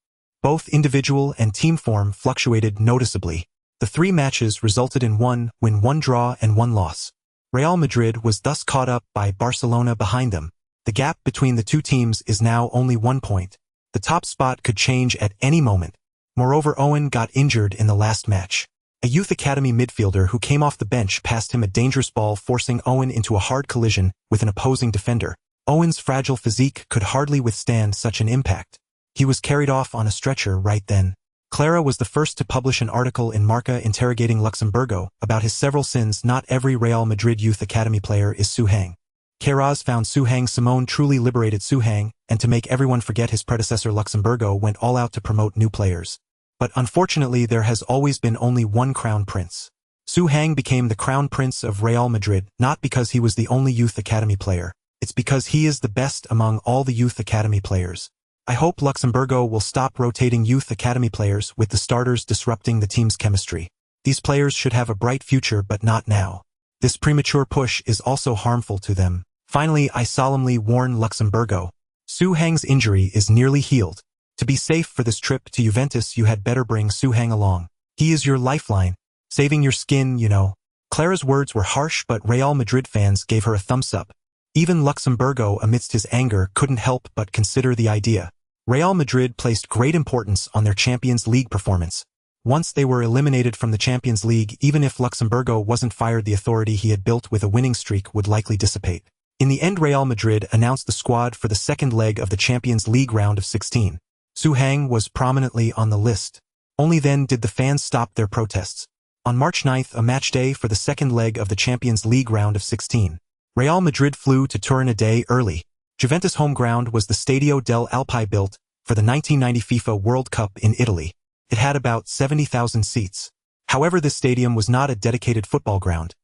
Both individual and team form fluctuated noticeably. The 3 matches resulted in 1 win, 1 draw, and 1 loss. Real Madrid was thus caught up by Barcelona behind them. The gap between the two teams is now only 1 point. The top spot could change at any moment. Moreover, Owen got injured in the last match. A youth academy midfielder who came off the bench passed him a dangerous ball, forcing Owen into a hard collision with an opposing defender. Owen's fragile physique could hardly withstand such an impact. He was carried off on a stretcher right then. Clara was the first to publish an article in Marca interrogating Luxemburgo about his several sins. Not every Real Madrid youth academy player is Suhang. Queiroz found Suhang Simone truly liberated Suhang, and to make everyone forget his predecessor Luxemburgo went all out to promote new players. But unfortunately there has always been only one crown prince. Suhang became the crown prince of Real Madrid not because he was the only youth academy player. It's because he is the best among all the youth academy players. I hope Luxemburgo will stop rotating youth academy players with the starters disrupting the team's chemistry. These players should have a bright future, but not now. This premature push is also harmful to them. Finally, I solemnly warn Luxemburgo. Suhang's injury is nearly healed. To be safe for this trip to Juventus, you had better bring Suhang along. He is your lifeline. Saving your skin, you know. Clara's words were harsh, but Real Madrid fans gave her a thumbs up. Even Luxemburgo, amidst his anger, couldn't help but consider the idea. Real Madrid placed great importance on their Champions League performance. Once they were eliminated from the Champions League, even if Luxemburgo wasn't fired, the authority he had built with a winning streak would likely dissipate. In the end, Real Madrid announced the squad for the second leg of the Champions League round of 16. Suhang was prominently on the list. Only then did the fans stop their protests. On March 9th, a match day for the second leg of the Champions League round of 16. Real Madrid flew to Turin a day early. Juventus' home ground was the Stadio del Alpi, built for the 1990 FIFA World Cup in Italy. It had about 70,000 seats. However, this stadium was not a dedicated football ground.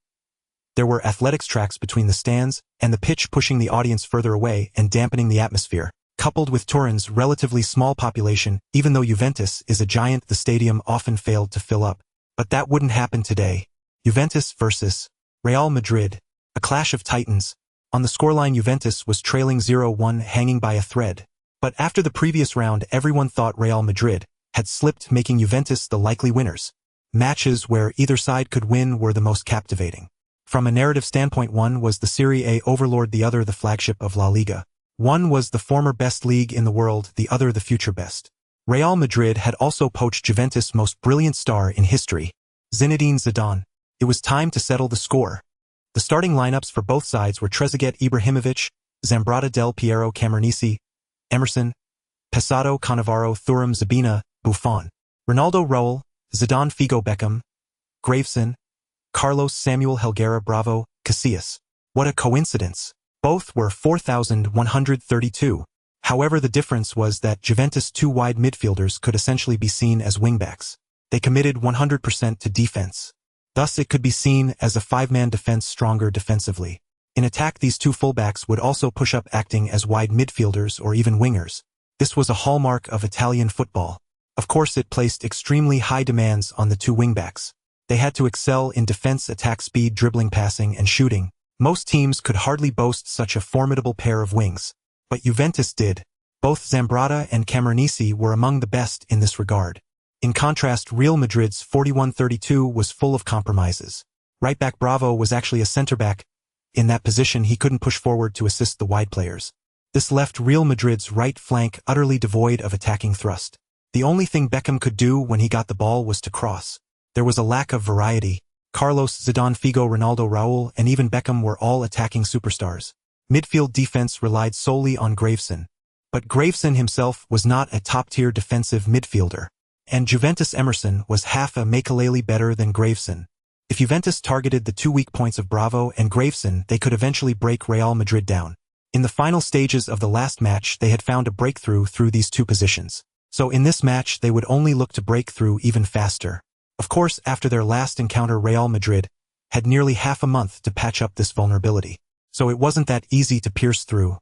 There were athletics tracks between the stands and the pitch, pushing the audience further away and dampening the atmosphere. Coupled with Turin's relatively small population, even though Juventus is a giant, the stadium often failed to fill up. But that wouldn't happen today. Juventus versus Real Madrid. A clash of titans. On the scoreline, Juventus was trailing 0-1, hanging by a thread. But after the previous round, everyone thought Real Madrid had slipped, making Juventus the likely winners. Matches where either side could win were the most captivating. From a narrative standpoint, one was the Serie A overlord, the other the flagship of La Liga. One was the former best league in the world, the other the future best. Real Madrid had also poached Juventus' most brilliant star in history, Zinedine Zidane. It was time to settle the score. The starting lineups for both sides were Trezeguet, Ibrahimovic, Zambrata, Del Piero, Camoranesi, Emerson, Pesado, Cannavaro, Thuram, Zabina, Buffon, Ronaldo, Raul, Zidane, Figo, Beckham, Graveson, Carlos, Samuel, Helguera, Bravo, Casillas. What a coincidence. Both were 4,132. However, the difference was that Juventus' two wide midfielders could essentially be seen as wingbacks. They committed 100% to defense. Thus, it could be seen as a 5-man defense, stronger defensively. In attack, these two fullbacks would also push up, acting as wide midfielders or even wingers. This was a hallmark of Italian football. Of course, it placed extremely high demands on the two wingbacks. They had to excel in defense, attack, speed, dribbling, passing, and shooting. Most teams could hardly boast such a formidable pair of wings. But Juventus did. Both Zambrata and Camoranesi were among the best in this regard. In contrast, Real Madrid's 41-32 was full of compromises. Right-back Bravo was actually a centre-back. In that position, he couldn't push forward to assist the wide players. This left Real Madrid's right flank utterly devoid of attacking thrust. The only thing Beckham could do when he got the ball was to cross. There was a lack of variety. Carlos, Zidane, Figo, Ronaldo, Raul, and even Beckham were all attacking superstars. Midfield defense relied solely on Graveson. But Graveson himself was not a top-tier defensive midfielder. And Juventus' Emerson was half a Makelele better than Graveson. If Juventus targeted the two weak points of Bravo and Graveson, they could eventually break Real Madrid down. In the final stages of the last match, they had found a breakthrough through these two positions. So in this match, they would only look to break through even faster. Of course, after their last encounter, Real Madrid had nearly half a month to patch up this vulnerability. So it wasn't that easy to pierce through.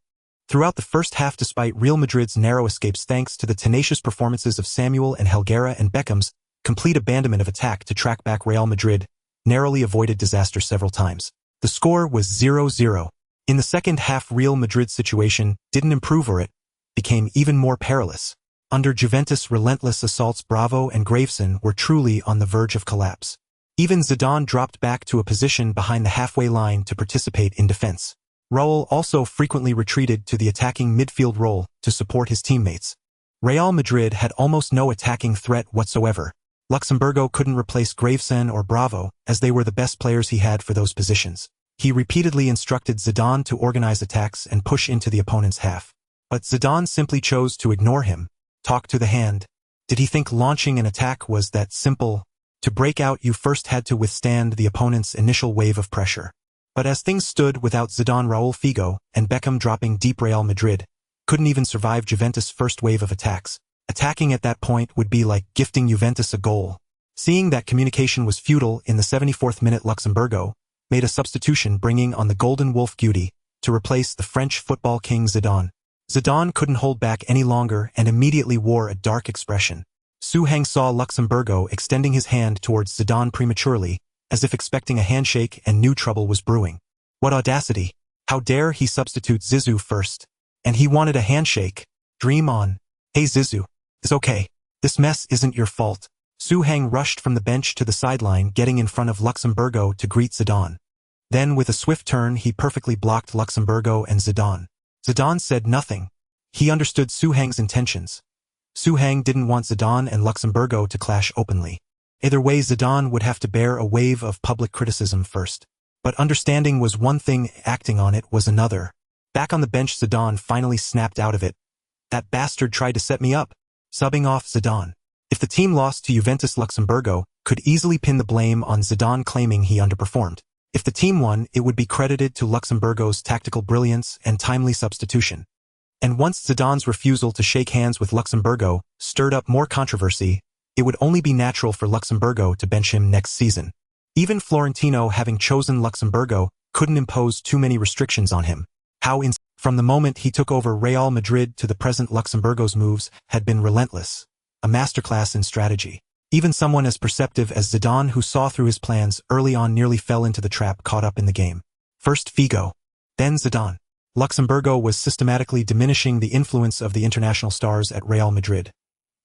Throughout the first half, despite Real Madrid's narrow escapes thanks to the tenacious performances of Samuel and Helguera and Beckham's complete abandonment of attack to track back, Real Madrid narrowly avoided disaster several times. The score was 0-0. In the second half, Real Madrid's situation didn't improve, or it became even more perilous. Under Juventus' relentless assaults, Bravo and Graveson were truly on the verge of collapse. Even Zidane dropped back to a position behind the halfway line to participate in defense. Raul also frequently retreated to the attacking midfield role to support his teammates. Real Madrid had almost no attacking threat whatsoever. Luxemburgo couldn't replace Graveson or Bravo, as they were the best players he had for those positions. He repeatedly instructed Zidane to organize attacks and push into the opponent's half. But Zidane simply chose to ignore him. Talk to the hand. Did he think launching an attack was that simple? To break out, you first had to withstand the opponent's initial wave of pressure. But as things stood, without Zidane, Raul, Figo, and Beckham dropping deep, Real Madrid couldn't even survive Juventus' first wave of attacks. Attacking at that point would be like gifting Juventus a goal. Seeing that communication was futile, in the 74th minute Luxemburgo made a substitution, bringing on the Golden Wolf Guti to replace the French football king Zidane. Zidane couldn't hold back any longer and immediately wore a dark expression. Suhang saw Luxemburgo extending his hand towards Zidane prematurely, as if expecting a handshake, and knew trouble was brewing. What audacity! How dare he substitute Zizou first? And he wanted a handshake. Dream on. Hey Zizou. It's okay. This mess isn't your fault. Suhang rushed from the bench to the sideline, getting in front of Luxemburgo to greet Zidane. Then with a swift turn he perfectly blocked Luxemburgo and Zidane. Zidane said nothing. He understood Suhang's intentions. Suhang didn't want Zidane and Luxemburgo to clash openly. Either way, Zidane would have to bear a wave of public criticism first. But understanding was one thing, acting on it was another. Back on the bench, Zidane finally snapped out of it. That bastard tried to set me up. Subbing off Zidane. If the team lost to Juventus, Luxemburgo could easily pin the blame on Zidane, claiming he underperformed. If the team won, it would be credited to Luxemburgo's tactical brilliance and timely substitution. And once Zidane's refusal to shake hands with Luxemburgo stirred up more controversy, it would only be natural for Luxemburgo to bench him next season. Even Florentino, having chosen Luxemburgo, couldn't impose too many restrictions on him. From the moment he took over Real Madrid to the present, Luxemburgo's moves had been relentless, a masterclass in strategy. Even someone as perceptive as Zidane, who saw through his plans early on, nearly fell into the trap caught up in the game. First Figo, then Zidane. Luxemburgo was systematically diminishing the influence of the international stars at Real Madrid.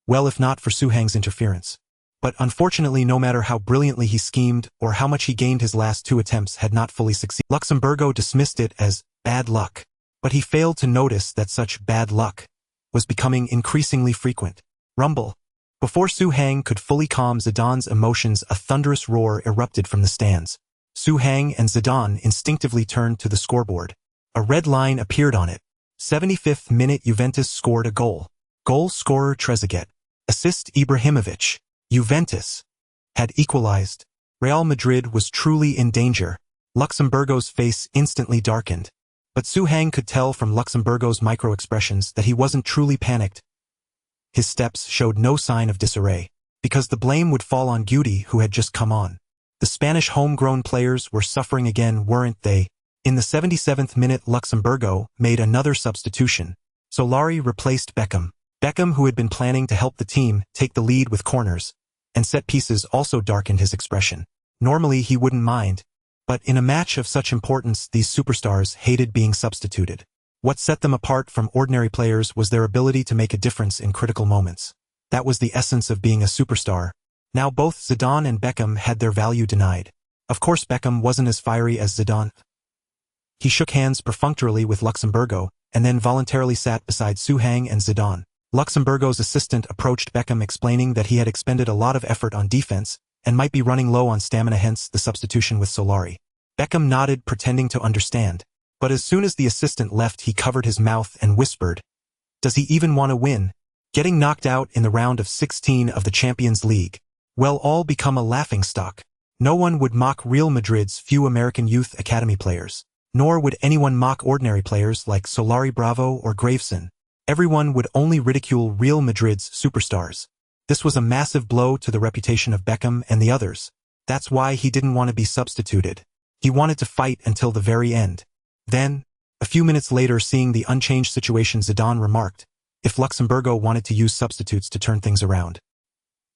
Well, if not for Suhang's interference. But unfortunately, no matter how brilliantly he schemed or how much he gained, his last two attempts had not fully succeeded. Luxemburgo dismissed it as bad luck. But he failed to notice that such bad luck was becoming increasingly frequent. Rumble. Before Suhang could fully calm Zidane's emotions, a thunderous roar erupted from the stands. Suhang and Zidane instinctively turned to the scoreboard. A red line appeared on it. 75th minute, Juventus scored a goal. Goal scorer Trezeguet. Assist Ibrahimovic. Juventus had equalized. Real Madrid was truly in danger. Luxemburgo's face instantly darkened. But Suhang could tell from Luxemburgo's micro-expressions that he wasn't truly panicked. His steps showed no sign of disarray, because the blame would fall on Guti, who had just come on. The Spanish homegrown players were suffering again, weren't they? In the 77th minute, Luxemburgo made another substitution. Solari replaced Beckham. Beckham, who had been planning to help the team take the lead with corners and set pieces, also darkened his expression. Normally he wouldn't mind, but in a match of such importance, these superstars hated being substituted. What set them apart from ordinary players was their ability to make a difference in critical moments. That was the essence of being a superstar. Now both Zidane and Beckham had their value denied. Of course, Beckham wasn't as fiery as Zidane. He shook hands perfunctorily with Luxemburgo, and then voluntarily sat beside Suhang and Zidane. Luxemburgo's assistant approached Beckham, explaining that he had expended a lot of effort on defense and might be running low on stamina, hence the substitution with Solari. Beckham nodded, pretending to understand. But as soon as the assistant left, he covered his mouth and whispered, "Does he even want to win? Getting knocked out in the round of 16 of the Champions League will all become a laughingstock. No one would mock Real Madrid's few American youth academy players. Nor would anyone mock ordinary players like Solari, Bravo, or Graveson. Everyone would only ridicule Real Madrid's superstars." This was a massive blow to the reputation of Beckham and the others. That's why he didn't want to be substituted. He wanted to fight until the very end. Then, a few minutes later, seeing the unchanged situation, Zidane remarked, if Luxemburgo wanted to use substitutes to turn things around,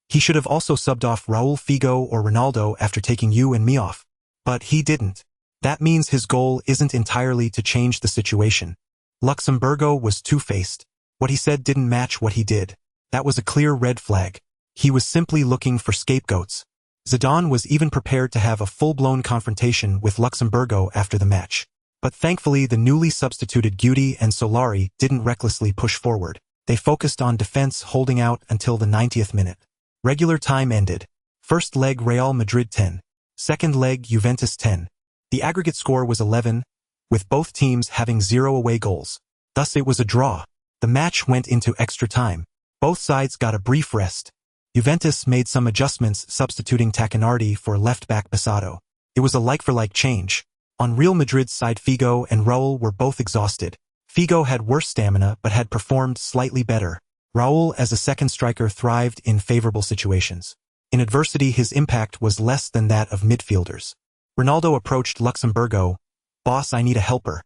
he should have also subbed off Raul, Figo, or Ronaldo after taking you and me off. But he didn't. That means his goal isn't entirely to change the situation. Luxemburgo was two-faced. What he said didn't match what he did. That was a clear red flag. He was simply looking for scapegoats. Zidane was even prepared to have a full-blown confrontation with Luxemburgo after the match. But thankfully the newly substituted Guti and Solari didn't recklessly push forward. They focused on defense, holding out until the 90th minute. Regular time ended. First leg Real Madrid 10. Second leg Juventus 10. The aggregate score was 11, with both teams having 0 away goals. Thus it was a draw. The match went into extra time. Both sides got a brief rest. Juventus made some adjustments, substituting Tacchinardi for left-back Passado. It was a like-for-like change. On Real Madrid's side, Figo and Raul were both exhausted. Figo had worse stamina but had performed slightly better. Raul, as a second striker, thrived in favorable situations. In adversity, his impact was less than that of midfielders. Ronaldo approached Luxemburgo. "Boss, I need a helper.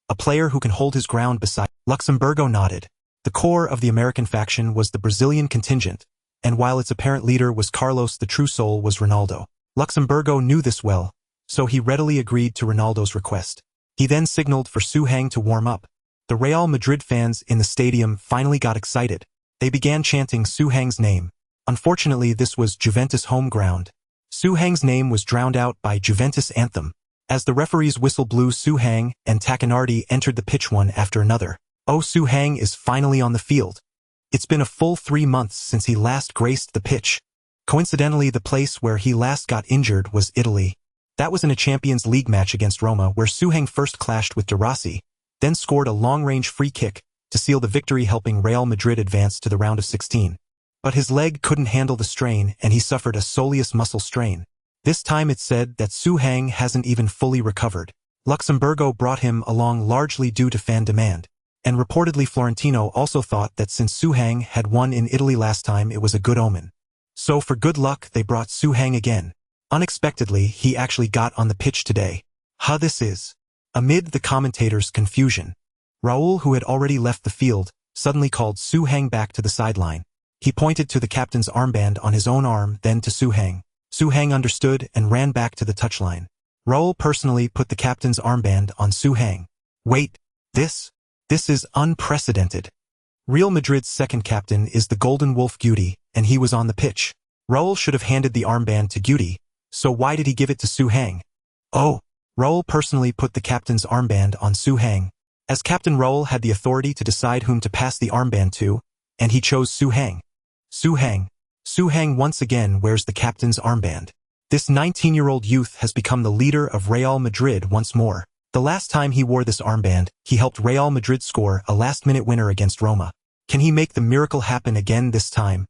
A player who can hold his ground beside." Luxemburgo nodded. The core of the American faction was the Brazilian contingent, and while its apparent leader was Carlos, the true soul was Ronaldo. Luxemburgo knew this well, so he readily agreed to Ronaldo's request. He then signaled for Suhang to warm up. The Real Madrid fans in the stadium finally got excited. They began chanting Suhang's name. Unfortunately, this was Juventus' home ground. Suhang's name was drowned out by Juventus' anthem. As the referee's whistle blew, Suhang and Tacchinardi entered the pitch one after another. Oh, Suhang is finally on the field. It's been a full 3 months since he last graced the pitch. Coincidentally, the place where he last got injured was Italy. That was in a Champions League match against Roma, where Suhang first clashed with De Rossi, then scored a long-range free kick to seal the victory, helping Real Madrid advance to the round of 16. But his leg couldn't handle the strain, and he suffered a soleus muscle strain. This time it's said that Suhang hasn't even fully recovered. Luxemburgo brought him along largely due to fan demand. And reportedly Florentino also thought that since Suhang had won in Italy last time, it was a good omen. So for good luck, they brought Suhang again. Unexpectedly, he actually got on the pitch today. This is. Amid the commentators' confusion, Raul, who had already left the field, suddenly called Suhang back to the sideline. He pointed to the captain's armband on his own arm, then to Suhang. Suhang understood and ran back to the touchline. Raul personally put the captain's armband on Suhang. Wait, this is unprecedented. Real Madrid's second captain is the Golden Wolf Guti, and he was on the pitch. Raul should have handed the armband to Guti, so why did he give it to Suhang? Oh, Raul personally put the captain's armband on Suhang. As captain, Raul had the authority to decide whom to pass the armband to, and he chose Suhang. Suhang once again wears the captain's armband. This 19-year-old youth has become the leader of Real Madrid once more. The last time he wore this armband, he helped Real Madrid score a last-minute winner against Roma. Can he make the miracle happen again this time?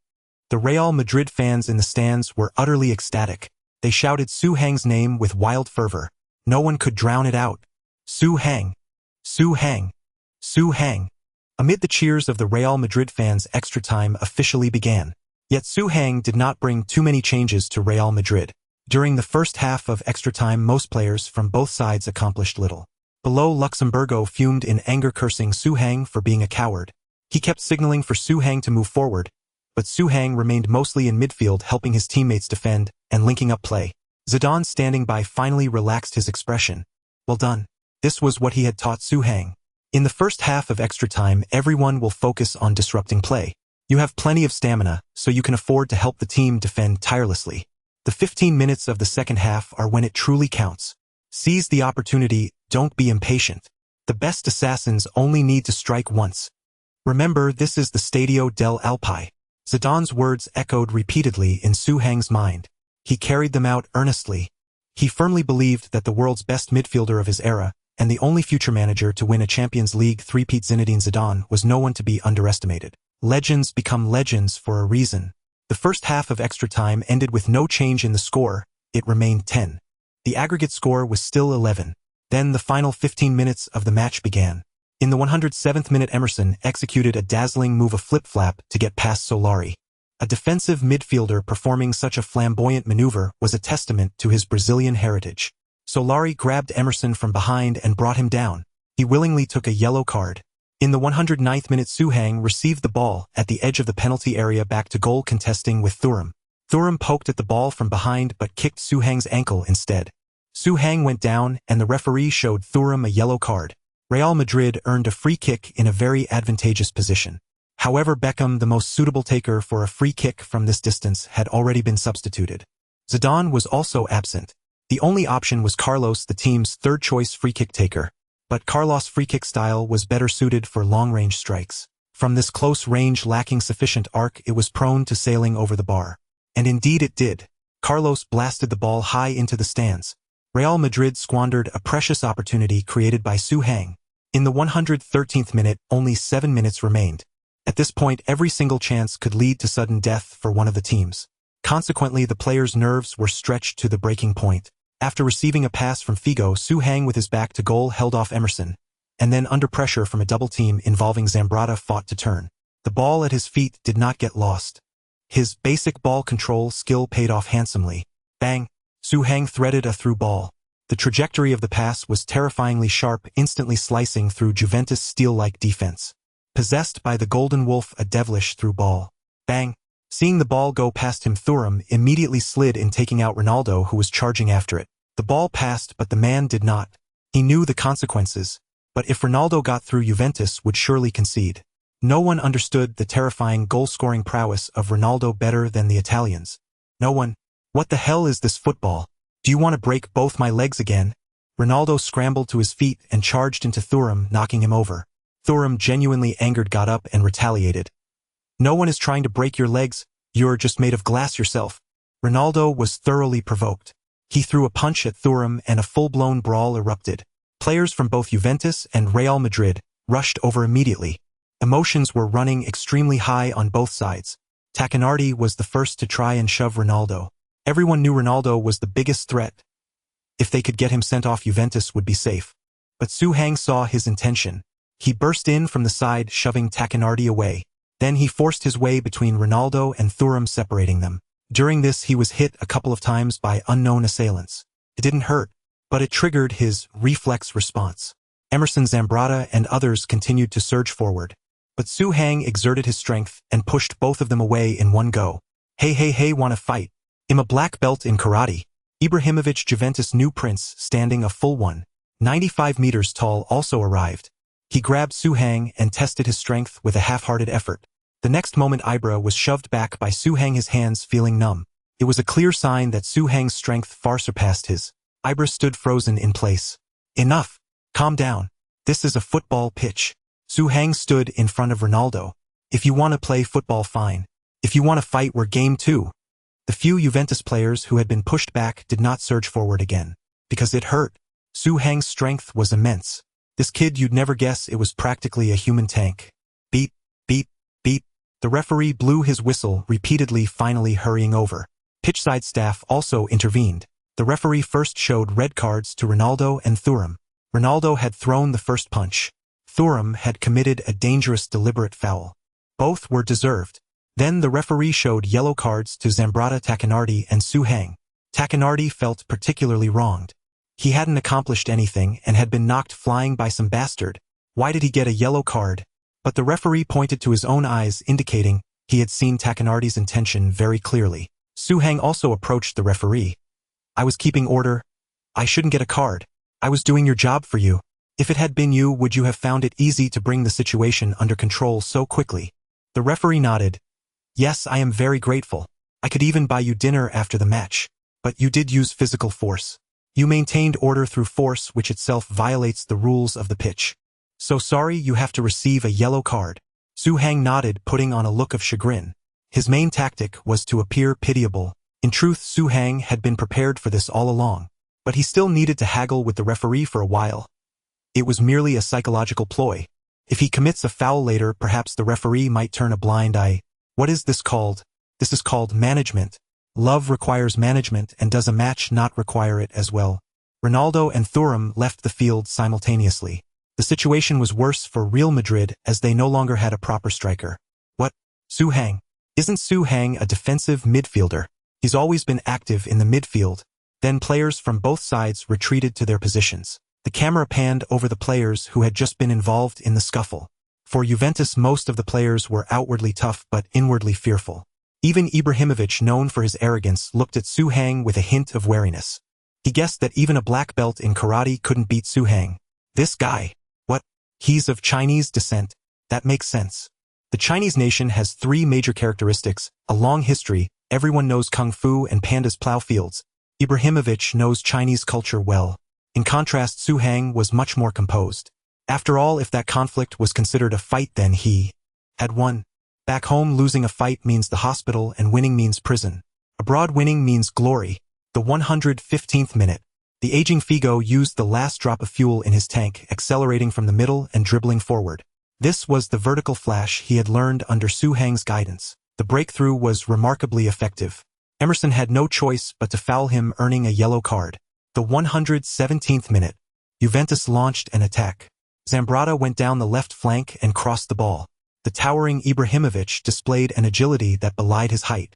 The Real Madrid fans in the stands were utterly ecstatic. They shouted Suhang's name with wild fervor. No one could drown it out. Suhang! Suhang! Suhang! Amid the cheers of the Real Madrid fans, extra time officially began. Yet Suhang did not bring too many changes to Real Madrid. During the first half of extra time, most players from both sides accomplished little. Below, Luxemburgo fumed in anger, cursing Suhang for being a coward. He kept signaling for Suhang to move forward, but Suhang remained mostly in midfield, helping his teammates defend and linking up play. Zidane, standing by, finally relaxed his expression. Well done. This was what he had taught Suhang. In the first half of extra time, everyone will focus on disrupting play. You have plenty of stamina, so you can afford to help the team defend tirelessly. The 15 minutes of the second half are when it truly counts. Seize the opportunity, don't be impatient. The best assassins only need to strike once. Remember, this is the Stadio del Alpi. Zidane's words echoed repeatedly in Suhang's mind. He carried them out earnestly. He firmly believed that the world's best midfielder of his era, and the only future manager to win a Champions League three-peat, Zinedine Zidane, was no one to be underestimated. Legends become legends for a reason. The first half of extra time ended with no change in the score. It remained 10. The aggregate score was still 11. Then the final 15 minutes of the match began. In the 107th minute, Emerson executed a dazzling move, a flip-flap, to get past Solari. A defensive midfielder performing such a flamboyant maneuver was a testament to his Brazilian heritage. Solari grabbed Emerson from behind and brought him down. He willingly took a yellow card. In the 109th minute, Suhang received the ball at the edge of the penalty area, back to goal, contesting with Thuram. Thuram poked at the ball from behind but kicked Suhang's ankle instead. Suhang went down and the referee showed Thuram a yellow card. Real Madrid earned a free kick in a very advantageous position. However, Beckham, the most suitable taker for a free kick from this distance, had already been substituted. Zidane was also absent. The only option was Carlos, the team's third-choice free-kick taker. But Carlos' free-kick style was better suited for long-range strikes. From this close range lacking sufficient arc, it was prone to sailing over the bar. And indeed it did. Carlos blasted the ball high into the stands. Real Madrid squandered a precious opportunity created by Zidane. In the 113th minute, only 7 minutes remained. At this point, every single chance could lead to sudden death for one of the teams. Consequently, the players' nerves were stretched to the breaking point. After receiving a pass from Figo, Zidane with his back to goal held off Emerson, and then under pressure from a double team involving Zambrata fought to turn. The ball at his feet did not get lost. His basic ball control skill paid off handsomely. Bang! Zidane threaded a through ball. The trajectory of the pass was terrifyingly sharp, instantly slicing through Juventus' steel-like defense. Possessed by the Golden Wolf, a devilish through ball. Bang! Seeing the ball go past him, Thuram immediately slid in, taking out Ronaldo, who was charging after it. The ball passed, but the man did not. He knew the consequences, but if Ronaldo got through, Juventus would surely concede. No one understood the terrifying goal-scoring prowess of Ronaldo better than the Italians. No one. What the hell is this football? Do you want to break both my legs again? Ronaldo scrambled to his feet and charged into Thuram, knocking him over. Thuram, genuinely angered, got up and retaliated. No one is trying to break your legs, you're just made of glass yourself. Ronaldo was thoroughly provoked. He threw a punch at Thuram and a full-blown brawl erupted. Players from both Juventus and Real Madrid rushed over immediately. Emotions were running extremely high on both sides. Tacchinardi was the first to try and shove Ronaldo. Everyone knew Ronaldo was the biggest threat. If they could get him sent off, Juventus would be safe. But Zidane saw his intention. He burst in from the side, shoving Tacchinardi away. Then he forced his way between Ronaldo and Thuram, separating them. During this, he was hit a couple of times by unknown assailants. It didn't hurt, but it triggered his reflex response. Emerson, Zambrata, and others continued to surge forward. But Zidane exerted his strength and pushed both of them away in one go. Hey, wanna fight? I'm a black belt in karate. Ibrahimovic, Juventus' new prince, standing a full 195 meters tall, also arrived. He grabbed Zidane and tested his strength with a half-hearted effort. The next moment, Ibra was shoved back by Zidane, his hands feeling numb. It was a clear sign that Zidane's strength far surpassed his. Ibra stood frozen in place. Enough. Calm down. This is a football pitch. Zidane stood in front of Ronaldo. If you want to play football, fine. If you want to fight, we're game too. The few Juventus players who had been pushed back did not surge forward again. Because it hurt. Zidane's strength was immense. This kid, you'd never guess it was practically a human tank. Beep, beep, beep. The referee blew his whistle repeatedly, finally hurrying over. Pitchside staff also intervened. The referee first showed red cards to Ronaldo and Thuram. Ronaldo had thrown the first punch. Thuram had committed a dangerous, deliberate foul. Both were deserved. Then the referee showed yellow cards to Zambrata, Tacchinardi, and Zidane. Tacchinardi felt particularly wronged. He hadn't accomplished anything and had been knocked flying by some bastard. Why did he get a yellow card? But the referee pointed to his own eyes, indicating he had seen Tacchinardi's intention very clearly. Zidane also approached the referee. I was keeping order. I shouldn't get a card. I was doing your job for you. If it had been you, would you have found it easy to bring the situation under control so quickly? The referee nodded. Yes, I am very grateful. I could even buy you dinner after the match. But you did use physical force. You maintained order through force, which itself violates the rules of the pitch. So sorry you have to receive a yellow card. Zidane nodded, putting on a look of chagrin. His main tactic was to appear pitiable. In truth, Zidane had been prepared for this all along. But he still needed to haggle with the referee for a while. It was merely a psychological ploy. If he commits a foul later, perhaps the referee might turn a blind eye. What is this called? This is called management. Love requires management, and does a match not require it as well? Ronaldo and Thuram left the field simultaneously. The situation was worse for Real Madrid as they no longer had a proper striker. What? Zidane? Isn't Zidane a defensive midfielder? He's always been active in the midfield. Then players from both sides retreated to their positions. The camera panned over the players who had just been involved in the scuffle. For Juventus, most of the players were outwardly tough but inwardly fearful. Even Ibrahimovic, known for his arrogance, looked at Zidane with a hint of wariness. He guessed that even a black belt in karate couldn't beat Zidane. This guy. What? He's of Chinese descent. That makes sense. The Chinese nation has three major characteristics: a long history, everyone knows kung fu and pandas plow fields. Ibrahimovic knows Chinese culture well. In contrast, Su Hang was much more composed. After all, if that conflict was considered a fight, then he had won. Back home, losing a fight means the hospital and winning means prison. Abroad, winning means glory. The 115th minute. The aging Figo used the last drop of fuel in his tank, accelerating from the middle and dribbling forward. This was the vertical flash he had learned under Su Hang's guidance. The breakthrough was remarkably effective. Emerson had no choice but to foul him, earning a yellow card. The 117th minute. Juventus launched an attack. Zambrata went down the left flank and crossed the ball. The towering Ibrahimovic displayed an agility that belied his height.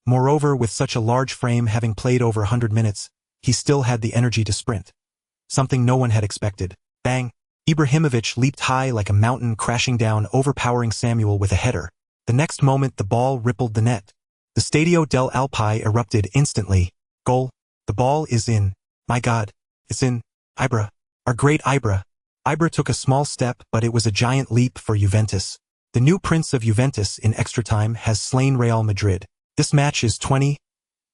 Moreover, with such a large frame, having played over 100 minutes, he still had the energy to sprint. Something no one had expected. Bang! Ibrahimovic leaped high like a mountain, crashing down, overpowering Samuel with a header. The next moment, the ball rippled the net. The Stadio del Alpi erupted instantly. Goal. The ball is in. My God. It's in. Ibra. Our great Ibra. Ibra took a small step, but it was a giant leap for Juventus. The new prince of Juventus in extra time has slain Real Madrid. This match is 20,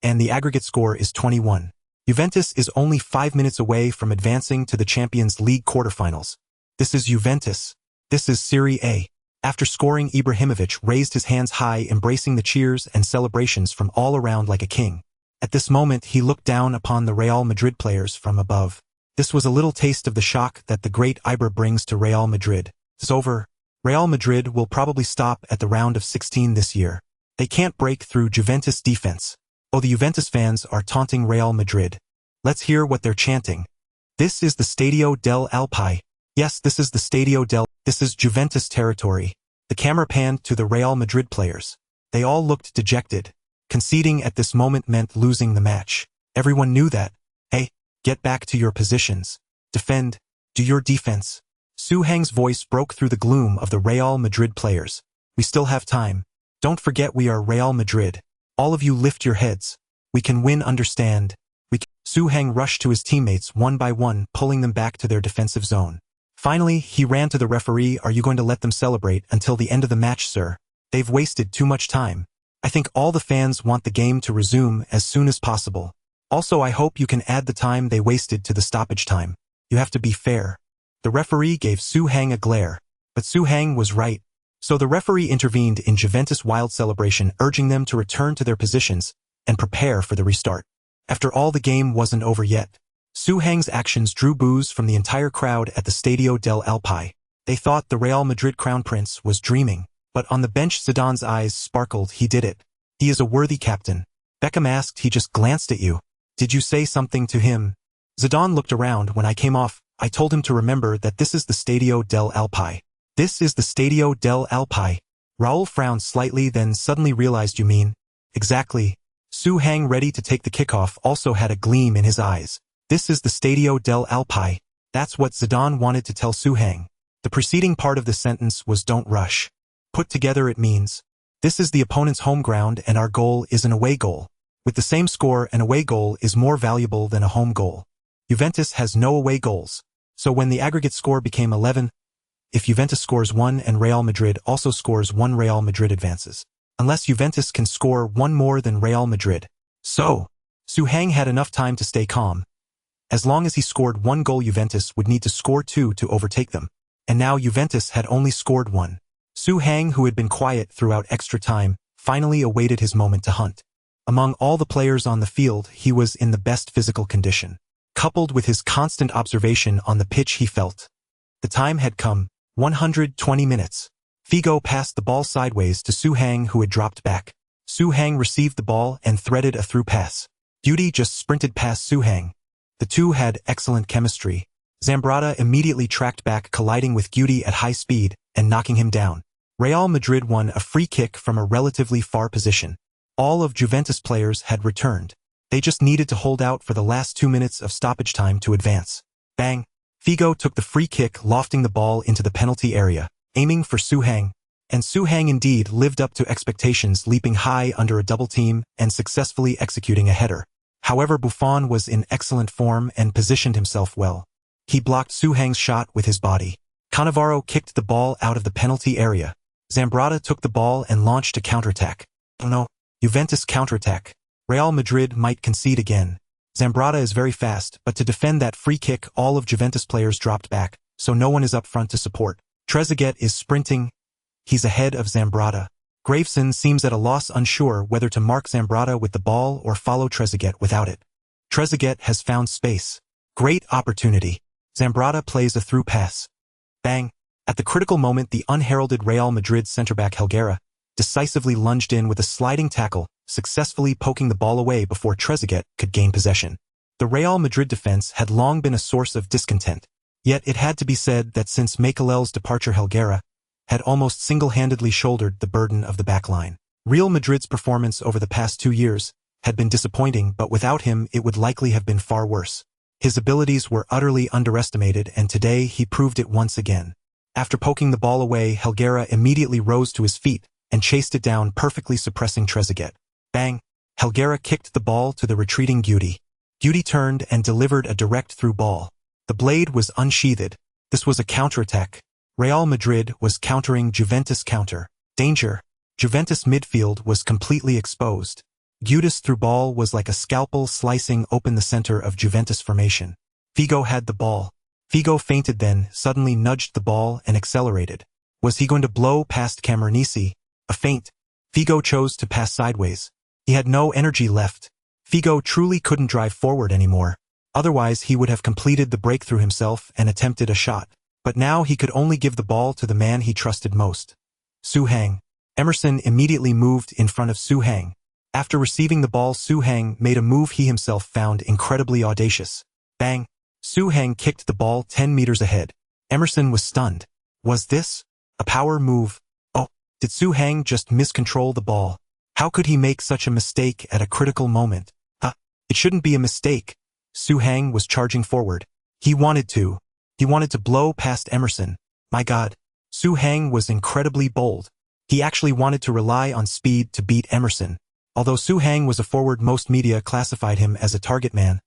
and the aggregate score is 21. Juventus is only 5 minutes away from advancing to the Champions League quarterfinals. This is Juventus. This is Serie A. After scoring, Ibrahimovic raised his hands high, embracing the cheers and celebrations from all around like a king. At this moment, he looked down upon the Real Madrid players from above. This was a little taste of the shock that the great Ibra brings to Real Madrid. It's over. Real Madrid will probably stop at the round of 16 this year. They can't break through Juventus defense. Oh, the Juventus fans are taunting Real Madrid. Let's hear what they're chanting. This is the Stadio del Alpi. Yes, this is the Stadio del. This is Juventus territory. The camera panned to the Real Madrid players. They all looked dejected. Conceding at this moment meant losing the match. Everyone knew that. Hey, get back to your positions. Defend. Do your defense. Su Hang's voice broke through the gloom of the Real Madrid players. We still have time. Don't forget we are Real Madrid. All of you lift your heads. We can win, understand? Su Hang rushed to his teammates one by one, pulling them back to their defensive zone. Finally, he ran to the referee. Are you going to let them celebrate until the end of the match, sir? They've wasted too much time. I think all the fans want the game to resume as soon as possible. Also, I hope you can add the time they wasted to the stoppage time. You have to be fair. The referee gave Su Hang a glare. But Su Hang was right. So the referee intervened in Juventus' wild celebration, urging them to return to their positions and prepare for the restart. After all, the game wasn't over yet. Su Hang's actions drew boos from the entire crowd at the Stadio del Alpi. They thought the Real Madrid crown prince was dreaming. But on the bench, Zidane's eyes sparkled. He did it. He is a worthy captain. Beckham asked. He just glanced at you. Did you say something to him? Zidane looked around. When I came off, I told him to remember that this is the Stadio del Alpi. This is the Stadio del Alpi. Raul frowned slightly, then suddenly realized. You mean? Exactly. Su Hang, ready to take the kickoff, also had a gleam in his eyes. This is the Stadio del Alpi. That's what Zidane wanted to tell Su Hang. The preceding part of the sentence was don't rush. Put together it means, this is the opponent's home ground and our goal is an away goal. With the same score, an away goal is more valuable than a home goal. Juventus has no away goals. So when the aggregate score became 11, if Juventus scores 1 and Real Madrid also scores 1, Real Madrid advances. Unless Juventus can score 1 more than Real Madrid. So, Su Hang had enough time to stay calm. As long as he scored 1 goal, Juventus would need to score 2 to overtake them. And now Juventus had only scored 1. Su Hang, who had been quiet throughout extra time, finally awaited his moment to hunt. Among all the players on the field, he was in the best physical condition. Coupled with his constant observation on the pitch, he felt the time had come. 120 minutes. Figo passed the ball sideways to Su Hang, who had dropped back. Su Hang received the ball and threaded a through pass. Guti just sprinted past Su Hang. The two had excellent chemistry. Zambrata immediately tracked back, colliding with Guti at high speed and knocking him down. Real Madrid won a free kick from a relatively far position. All of Juventus players had returned. They just needed to hold out for the last 2 minutes of stoppage time to advance. Bang! Figo took the free kick, lofting the ball into the penalty area, aiming for Su Hang. And Su Hang indeed lived up to expectations, leaping high under a double team and successfully executing a header. However, Buffon was in excellent form and positioned himself well. He blocked Su Hang's shot with his body. Cannavaro kicked the ball out of the penalty area. Zambrotta took the ball and launched a counterattack. Oh no, Juventus counterattack. Real Madrid might concede again. Zambrotta is very fast, but to defend that free kick all of Juventus players dropped back, so no one is up front to support. Trezeguet is sprinting. He's ahead of Zambrotta. Graveson seems at a loss, unsure whether to mark Zambrotta with the ball or follow Trezeguet without it. Trezeguet has found space. Great opportunity. Zambrotta plays a through pass. Bang! At the critical moment, the unheralded Real Madrid centre-back Helguera decisively lunged in with a sliding tackle, successfully poking the ball away before Trezeguet could gain possession. The Real Madrid defense had long been a source of discontent. Yet it had to be said that since Makelel's departure, Helguera had almost single-handedly shouldered the burden of the backline. Real Madrid's performance over the past 2 years had been disappointing, but without him it would likely have been far worse. His abilities were utterly underestimated, and today he proved it once again. After poking the ball away, Helguera immediately rose to his feet and chased it down, perfectly suppressing Trezeguet. Bang! Helguera kicked the ball to the retreating Guti. Guti turned and delivered a direct through ball. The blade was unsheathed. This was a counterattack. Real Madrid was countering Juventus counter. Danger. Juventus midfield was completely exposed. Guti's through ball was like a scalpel slicing open the center of Juventus formation. Figo had the ball. Figo feinted, then suddenly nudged the ball and accelerated. Was he going to blow past Camoranesi? A feint. Figo chose to pass sideways. He had no energy left. Figo truly couldn't drive forward anymore. Otherwise he would have completed the breakthrough himself and attempted a shot. But now he could only give the ball to the man he trusted most. Su-Hang. Emerson immediately moved in front of Su-Hang. After receiving the ball, Su-Hang made a move he himself found incredibly audacious. Bang! Su-Hang kicked the ball 10 meters ahead. Emerson was stunned. Was this a power move? Oh, did Su-Hang just miscontrol the ball? How could he make such a mistake at a critical moment? It shouldn't be a mistake. Su-Hang was charging forward. He wanted to blow past Emerson. My God. Su-Hang was incredibly bold. He actually wanted to rely on speed to beat Emerson. Although Su-Hang was a forward, most media classified him as a target man.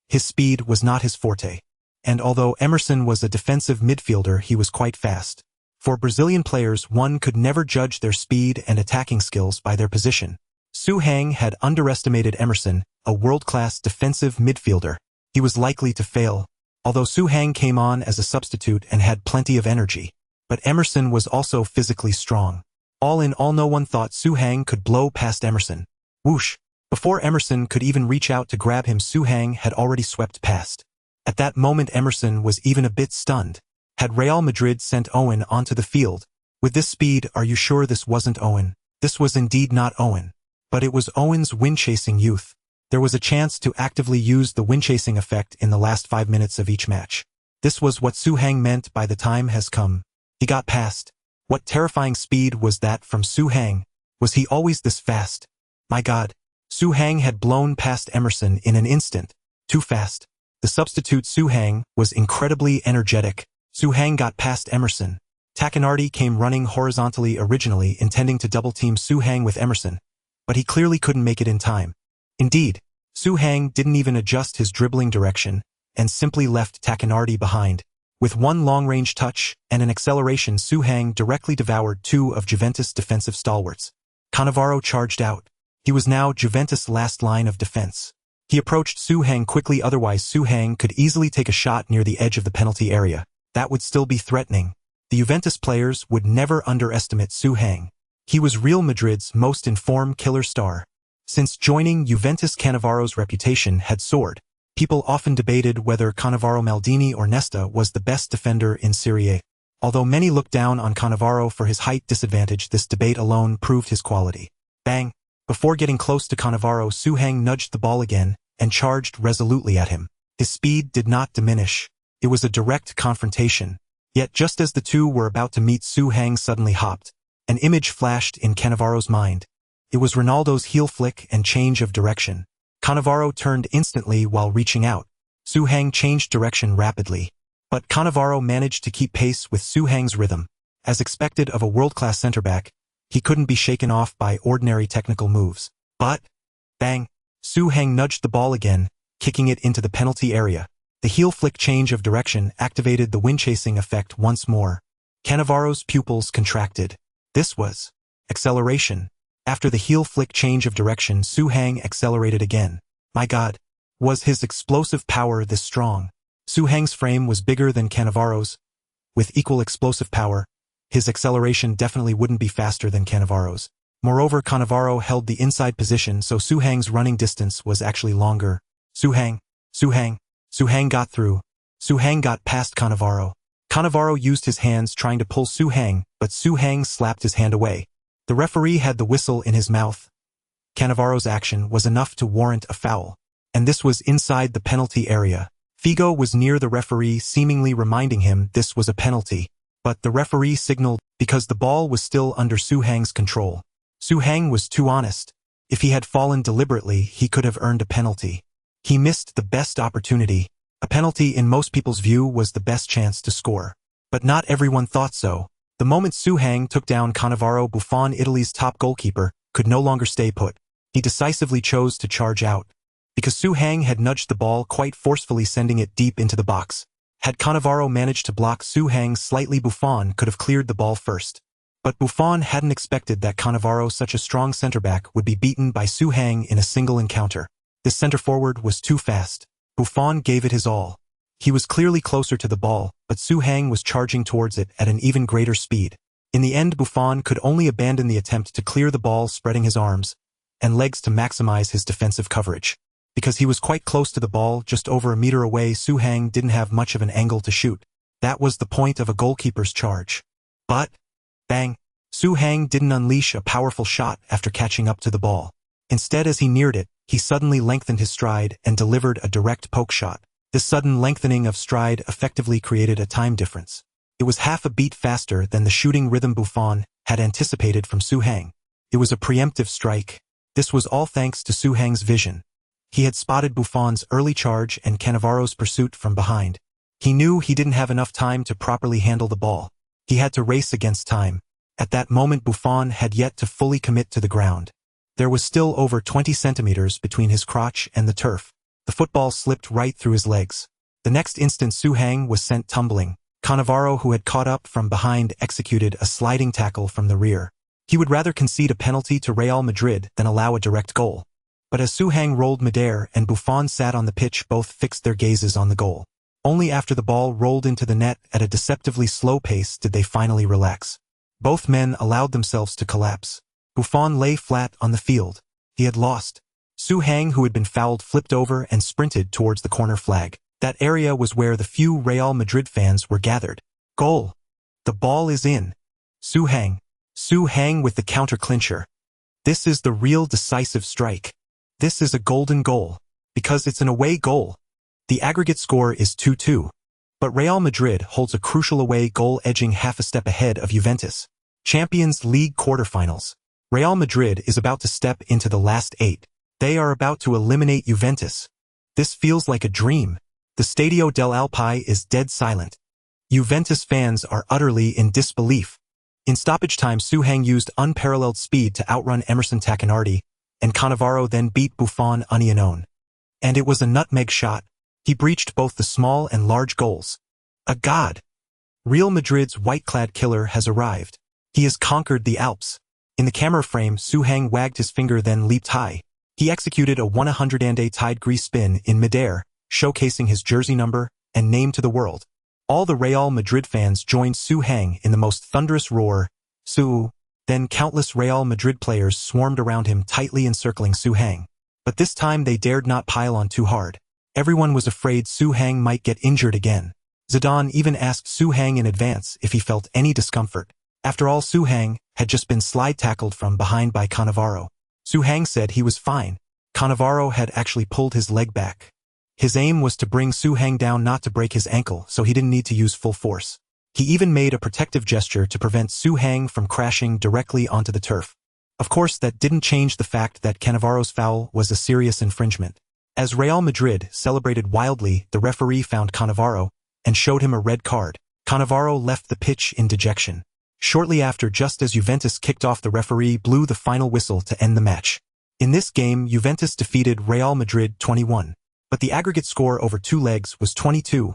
His speed was not his forte. And although Emerson was a defensive midfielder, he was quite fast. For Brazilian players, one could never judge their speed and attacking skills by their position. Su-Hang had underestimated Emerson, a world-class defensive midfielder. He was likely to fail. Although Su-Hang came on as a substitute and had plenty of energy. But Emerson was also physically strong. All in all, no one thought Su-Hang could blow past Emerson. Whoosh! Before Emerson could even reach out to grab him, Su-Hang had already swept past. At that moment Emerson was even a bit stunned. Had Real Madrid sent Owen onto the field? With this speed, are you sure this wasn't Owen? This was indeed not Owen. But it was Owen's wind-chasing youth. There was a chance to actively use the wind-chasing effect in the last 5 minutes of each match. This was what Su-Hang meant by the time has come. He got past. What terrifying speed was that from Su-Hang? Was he always this fast? My God. Su-Hang had blown past Emerson in an instant. Too fast. The substitute Su-Hang was incredibly energetic. Su-Hang got past Emerson. Takenardi came running horizontally, originally intending to double-team Su-Hang with Emerson, but he clearly couldn't make it in time. Indeed, Su-Hang didn't even adjust his dribbling direction and simply left Takenardi behind. With one long-range touch and an acceleration, Su-Hang directly devoured 2 of Juventus' defensive stalwarts. Cannavaro charged out. He was now Juventus' last line of defense. He approached Su-Hang quickly, otherwise Su-Hang could easily take a shot near the edge of the penalty area. That would still be threatening. The Juventus players would never underestimate Su-Hang. He was Real Madrid's most informed killer star. Since joining Juventus, Cannavaro's reputation had soared. People often debated whether Cannavaro, Maldini or Nesta was the best defender in Serie A. Although many looked down on Cannavaro for his height disadvantage, this debate alone proved his quality. Bang! Before getting close to Cannavaro, Su-Hang nudged the ball again and charged resolutely at him. His speed did not diminish. It was a direct confrontation. Yet just as the two were about to meet, Su-Hang suddenly hopped. An image flashed in Cannavaro's mind. It was Ronaldo's heel flick and change of direction. Cannavaro turned instantly while reaching out. Su-Hang changed direction rapidly. But Cannavaro managed to keep pace with Su-Hang's rhythm. As expected of a world-class centre-back, he couldn't be shaken off by ordinary technical moves. But, bang, Su-Hang nudged the ball again, kicking it into the penalty area. The heel flick change of direction activated the wind-chasing effect once more. Cannavaro's pupils contracted. This was acceleration. After the heel flick change of direction, Su-Hang accelerated again. My God, was his explosive power this strong? Su-Hang's frame was bigger than Cannavaro's. With equal explosive power, his acceleration definitely wouldn't be faster than Cannavaro's. Moreover, Cannavaro held the inside position, so Su-Hang's running distance was actually longer. Su-Hang got through. Su-Hang got past Cannavaro. Cannavaro used his hands trying to pull Su-Hang, but Su-Hang slapped his hand away. The referee had the whistle in his mouth. Cannavaro's action was enough to warrant a foul, and this was inside the penalty area. Figo was near the referee, seemingly reminding him this was a penalty, but the referee signaled because the ball was still under Su-Hang's control. Su-Hang was too honest. If he had fallen deliberately, he could have earned a penalty. He missed the best opportunity. A penalty in most people's view was the best chance to score. But not everyone thought so. The moment Su-Hang took down Cannavaro, Buffon, Italy's top goalkeeper, could no longer stay put. He decisively chose to charge out. Because Su-Hang had nudged the ball quite forcefully, sending it deep into the box. Had Cannavaro managed to block Su-Hang slightly, Buffon could have cleared the ball first. But Buffon hadn't expected that Cannavaro, such a strong centre-back, would be beaten by Su-Hang in a single encounter. This centre-forward was too fast. Buffon gave it his all. He was clearly closer to the ball, but Su-Hang was charging towards it at an even greater speed. In the end, Buffon could only abandon the attempt to clear the ball, spreading his arms and legs to maximize his defensive coverage. Because he was quite close to the ball, just over a meter away, Su-Hang didn't have much of an angle to shoot. That was the point of a goalkeeper's charge. But, bang, Su-Hang didn't unleash a powerful shot after catching up to the ball. Instead, as he neared it, he suddenly lengthened his stride and delivered a direct poke shot. This sudden lengthening of stride effectively created a time difference. It was half a beat faster than the shooting rhythm Buffon had anticipated from Su-Hang. It was a preemptive strike. This was all thanks to Su-Hang's vision. He had spotted Buffon's early charge and Cannavaro's pursuit from behind. He knew he didn't have enough time to properly handle the ball. He had to race against time. At that moment, Buffon had yet to fully commit to the ground. There was still over 20 centimeters between his crotch and the turf. The football slipped right through his legs. The next instant, Su-Hang was sent tumbling. Cannavaro, who had caught up from behind, executed a sliding tackle from the rear. He would rather concede a penalty to Real Madrid than allow a direct goal. But as Su-Hang rolled midair and Buffon sat on the pitch, both fixed their gazes on the goal. Only after the ball rolled into the net at a deceptively slow pace did they finally relax. Both men allowed themselves to collapse. Buffon lay flat on the field. He had lost. Su-Hang, who had been fouled, flipped over and sprinted towards the corner flag. That area was where the few Real Madrid fans were gathered. Goal. The ball is in. Su-Hang with the counter-clincher. This is the real decisive strike. This is a golden goal. Because it's an away goal. The aggregate score is 2-2. But Real Madrid holds a crucial away goal, edging half a step ahead of Juventus. Champions League quarterfinals. Real Madrid is about to step into the last 8. They are about to eliminate Juventus. This feels like a dream. The Stadio del Alpi is dead silent. Juventus fans are utterly in disbelief. In stoppage time, Su-Hang used unparalleled speed to outrun Emerson Tacchinardi, and Cannavaro then beat Buffon Union. And it was a nutmeg shot. He breached both the small and large goals. A god. Real Madrid's white-clad killer has arrived. He has conquered the Alps. In the camera frame, Su-Hang wagged his finger, then leaped high. He executed a 100 tide grease spin in midair, showcasing his jersey number and name to the world. All the Real Madrid fans joined Su-Hang in the most thunderous roar, Su. Then countless Real Madrid players swarmed around him, tightly encircling Su-Hang. But this time they dared not pile on too hard. Everyone was afraid Su-Hang might get injured again. Zidane even asked Su-Hang in advance if he felt any discomfort. After all, Su-Hang had just been slide tackled from behind by Cannavaro. Su-Hang said he was fine. Cannavaro had actually pulled his leg back. His aim was to bring Su-Hang down, not to break his ankle, so he didn't need to use full force. He even made a protective gesture to prevent Su-Hang from crashing directly onto the turf. Of course, that didn't change the fact that Cannavaro's foul was a serious infringement. As Real Madrid celebrated wildly, the referee found Cannavaro and showed him a red card. Cannavaro left the pitch in dejection. Shortly after, just as Juventus kicked off, the referee blew the final whistle to end the match. In this game, Juventus defeated Real Madrid 21. But the aggregate score over 2 legs was 22,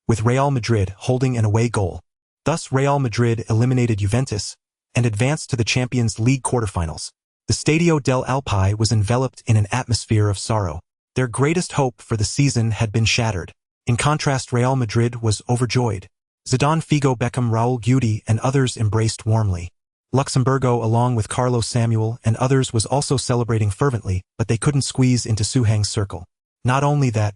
with Real Madrid holding an away goal. Thus, Real Madrid eliminated Juventus, and advanced to the Champions League quarterfinals. The Stadio del Alpi was enveloped in an atmosphere of sorrow. Their greatest hope for the season had been shattered. In contrast, Real Madrid was overjoyed. Zidane, Figo, Beckham, Raul, Guti, and others embraced warmly. Luxemburgo, along with Carlos Samuel and others, was also celebrating fervently, but they couldn't squeeze into Suhang's circle. Not only that,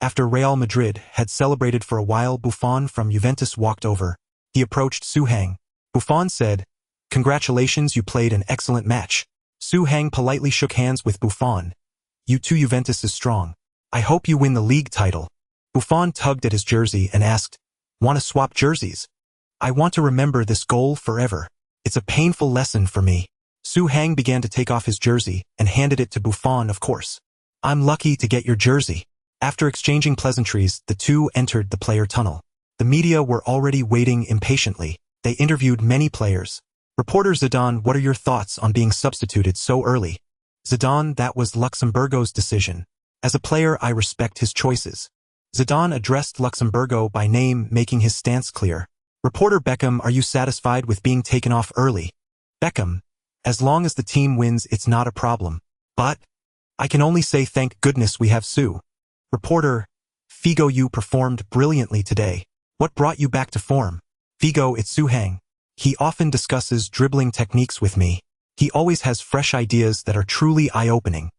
after Real Madrid had celebrated for a while, Buffon from Juventus walked over. He approached Suhang. Buffon said, "Congratulations, you played an excellent match." Suhang politely shook hands with Buffon. "You too, Juventus is strong. I hope you win the league title." Buffon tugged at his jersey and asked, "Want to swap jerseys? I want to remember this goal forever. It's a painful lesson for me." Suhang began to take off his jersey and handed it to Buffon, of course. "I'm lucky to get your jersey." After exchanging pleasantries, the two entered the player tunnel. The media were already waiting impatiently. They interviewed many players. Reporter Zidane, "What are your thoughts on being substituted so early?" Zidane, "That was Luxemburgo's decision. As a player, I respect his choices." Zidane addressed Luxemburgo by name, making his stance clear. Reporter Beckham, "Are you satisfied with being taken off early?" Beckham, "As long as the team wins, it's not a problem. But I can only say thank goodness we have Su." Reporter, "Figo, you performed brilliantly today. What brought you back to form?" Figo, "It's Suhang. He often discusses dribbling techniques with me. He always has fresh ideas that are truly eye-opening."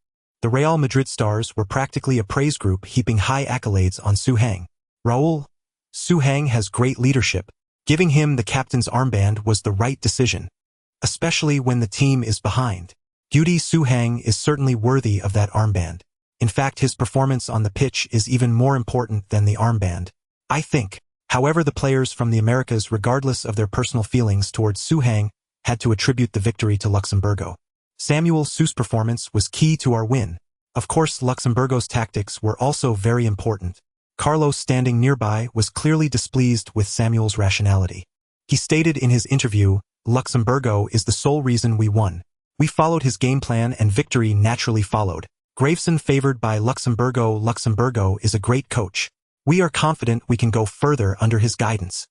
The Real Madrid stars were practically a praise group, heaping high accolades on Suhang. Raul, "Suhang has great leadership. Giving him the captain's armband was the right decision, especially when the team is behind. Guti, Suhang is certainly worthy of that armband. In fact, his performance on the pitch is even more important than the armband, I think." However, the players from the Americas, regardless of their personal feelings towards Suhang, had to attribute the victory to Luxemburgo. Samuel, "Su's performance was key to our win. Of course, Luxemburgo's tactics were also very important." Carlos, standing nearby, was clearly displeased with Samuel's rationality. He stated in his interview, "Luxemburgo is the sole reason we won. We followed his game plan and victory naturally followed." Graveson, favored by Luxemburgo, "Luxemburgo is a great coach. We are confident we can go further under his guidance."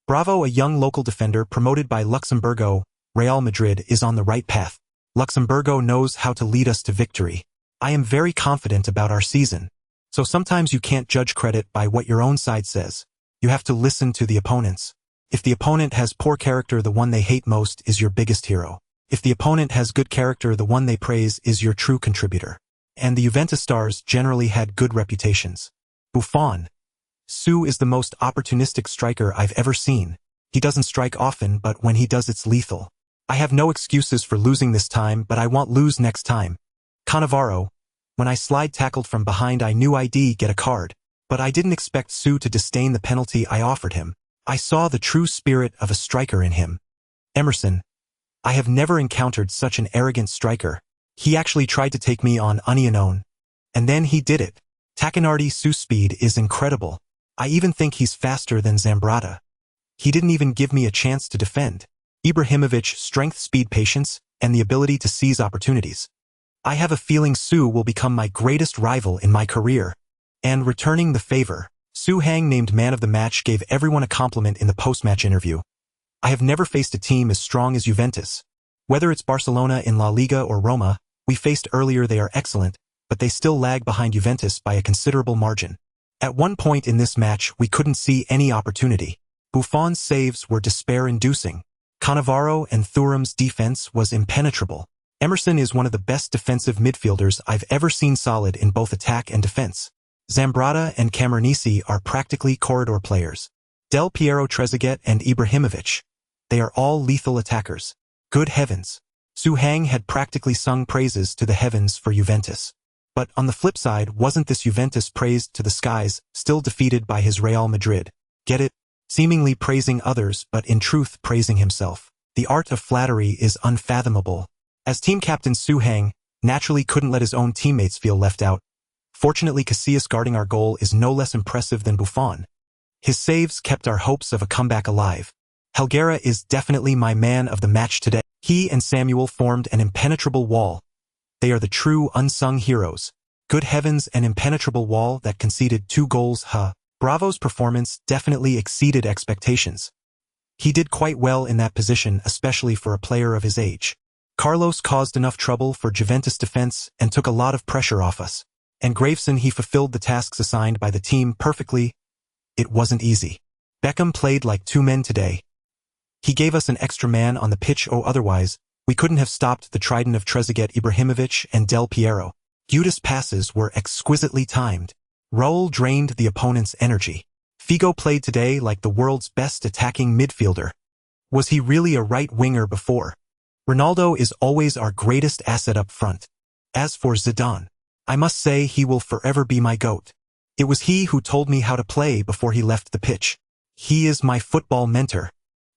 Bravo, a young local defender promoted by Luxemburgo, "Real Madrid is on the right path. Luxemburgo knows how to lead us to victory. I am very confident about our season." So sometimes you can't judge credit by what your own side says. You have to listen to the opponents. If the opponent has poor character, the one they hate most is your biggest hero. If the opponent has good character, the one they praise is your true contributor. And the Juventus stars generally had good reputations. Buffon, "Su is the most opportunistic striker I've ever seen. He doesn't strike often, but when he does, it's lethal. I have no excuses for losing this time, but I won't lose next time." Cannavaro, "When I slide tackled from behind, I knew I'd get a card. But I didn't expect Su to disdain the penalty I offered him. I saw the true spirit of a striker in him." Emerson, "I have never encountered such an arrogant striker. He actually tried to take me on unknown. And then he did it." Tacchinardi, "Su's speed is incredible. I even think he's faster than Zambrotta. He didn't even give me a chance to defend." Ibrahimovic, "Strength, speed, patience, and the ability to seize opportunities. I have a feeling Su will become my greatest rival in my career." And returning the favor, Suhang, named man of the match, gave everyone a compliment in the post-match interview. "I have never faced a team as strong as Juventus. Whether it's Barcelona in La Liga or Roma, we faced earlier, they are excellent, but they still lag behind Juventus by a considerable margin. At one point in this match, we couldn't see any opportunity. Buffon's saves were despair-inducing. Cannavaro and Thuram's defense was impenetrable. Emerson is one of the best defensive midfielders I've ever seen, solid in both attack and defense. Zambrotta and Camoranesi are practically corridor players. Del Piero, Trezeguet, and Ibrahimovic. They are all lethal attackers. Good heavens. Suhang had practically sung praises to the heavens for Juventus. But on the flip side, wasn't this Juventus praised to the skies, still defeated by his Real Madrid? Get it? Seemingly praising others, but in truth praising himself. The art of flattery is unfathomable. As team captain, Suhang naturally couldn't let his own teammates feel left out. Fortunately, Casillas guarding our goal is no less impressive than Buffon. His saves kept our hopes of a comeback alive. Helguera is definitely my man of the match today. He and Samuel formed an impenetrable wall. They are the true unsung heroes. Good heavens, an impenetrable wall that conceded 2 goals. Bravo's performance definitely exceeded expectations. He did quite well in that position, especially for a player of his age. Carlos caused enough trouble for Juventus defense and took a lot of pressure off us. And Graveson, he fulfilled the tasks assigned by the team perfectly. It wasn't easy. Beckham played like two men today. He gave us an extra man on the pitch, otherwise, we couldn't have stopped the trident of Trezeguet, Ibrahimovic, and Del Piero. Guida's passes were exquisitely timed. Raul drained the opponent's energy. Figo played today like the world's best attacking midfielder. Was he really a right winger before? Ronaldo is always our greatest asset up front. As for Zidane, I must say he will forever be my GOAT. It was he who told me how to play before he left the pitch. He is my football mentor.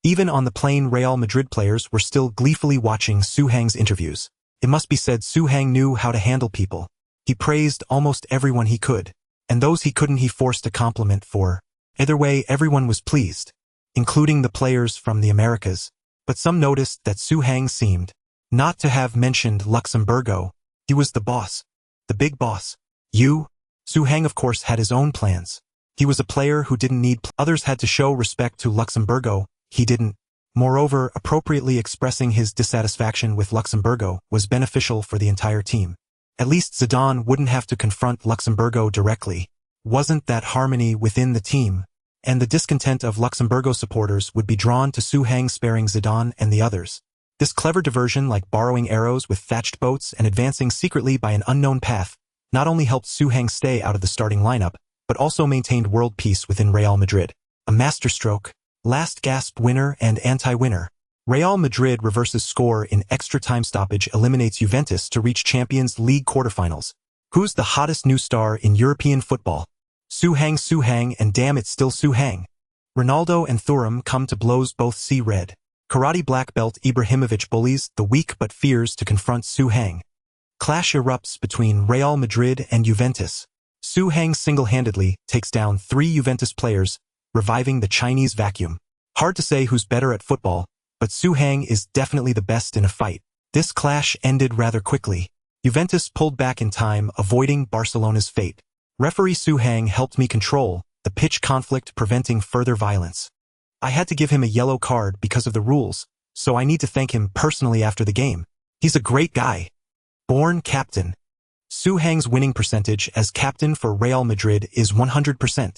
Even on the plane, Real Madrid players were still gleefully watching Su Hang's interviews. It must be said Su Hang knew how to handle people. He praised almost everyone he could, and those he couldn't he forced a compliment for. Either way, everyone was pleased, including the players from the Americas. But some noticed that Su Hang seemed not to have mentioned Luxemburgo. He was the boss. The big boss. Su Hang of course had his own plans. He was a player who didn't need others had to show respect to Luxemburgo. He didn't. Moreover, appropriately expressing his dissatisfaction with Luxemburgo was beneficial for the entire team. At least Zidane wouldn't have to confront Luxemburgo directly. Wasn't that harmony within the team? And the discontent of Luxemburgo supporters would be drawn to Su Hang sparing Zidane and the others. This clever diversion, like borrowing arrows with thatched boats and advancing secretly by an unknown path, not only helped Su Hang stay out of the starting lineup, but also maintained world peace within Real Madrid. A masterstroke, last gasp winner and anti-winner. Real Madrid reverses score in extra time stoppage, eliminates Juventus to reach Champions League quarterfinals. Who's the hottest new star in European football? Su Hang, and damn it's still Su Hang. Ronaldo and Thuram come to blows, both see red. Karate black belt Ibrahimovic bullies the weak but fears to confront Su Hang. Clash erupts between Real Madrid and Juventus. Su Hang single-handedly takes down 3 Juventus players, reviving the Chinese vacuum. Hard to say who's better at football, but Su Hang is definitely the best in a fight. This clash ended rather quickly. Juventus pulled back in time, avoiding Barcelona's fate. Referee Su Hang helped me control the pitch conflict, preventing further violence. I had to give him a yellow card because of the rules, so I need to thank him personally after the game. He's a great guy. Born captain. Su Hang's winning percentage as captain for Real Madrid is 100%.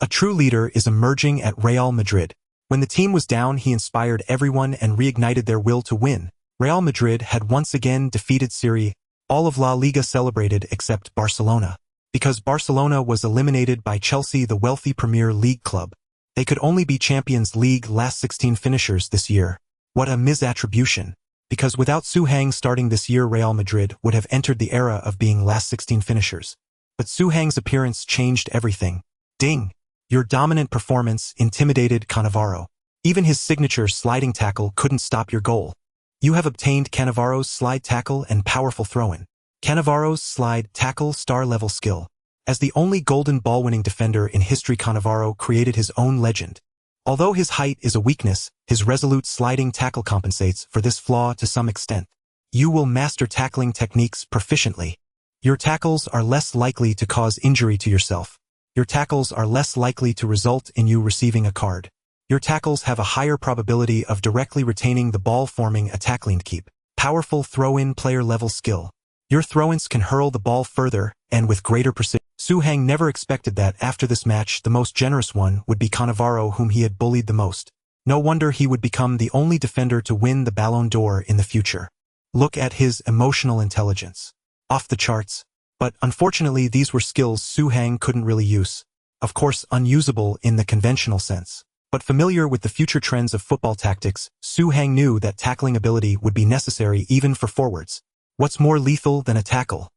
A true leader is emerging at Real Madrid. When the team was down, he inspired everyone and reignited their will to win. Real Madrid had once again defeated Serie. All of La Liga celebrated except Barcelona. Because Barcelona was eliminated by Chelsea, the wealthy Premier League club. They could only be Champions League last 16 finishers this year. What a misattribution. Because without Su Hang starting this year, Real Madrid would have entered the era of being last 16 finishers. But Su Hang's appearance changed everything. Ding! Your dominant performance intimidated Cannavaro. Even his signature sliding tackle couldn't stop your goal. You have obtained Cannavaro's slide tackle and powerful throw-in. Cannavaro's slide tackle star-level skill. As the only golden ball-winning defender in history, Cannavaro created his own legend. Although his height is a weakness, his resolute sliding tackle compensates for this flaw to some extent. You will master tackling techniques proficiently. Your tackles are less likely to cause injury to yourself. Your tackles are less likely to result in you receiving a card. Your tackles have a higher probability of directly retaining the ball, forming a tackling keep. Powerful throw-in player-level skill. Your throw-ins can hurl the ball further and with greater precision. Su Hang never expected that after this match the most generous one would be Cannavaro, whom he had bullied the most. No wonder he would become the only defender to win the Ballon d'Or in the future. Look at his emotional intelligence. Off the charts. But unfortunately these were skills Su Hang couldn't really use. Of course unusable in the conventional sense. But familiar with the future trends of football tactics, Su Hang knew that tackling ability would be necessary even for forwards. What's more lethal than a tackle?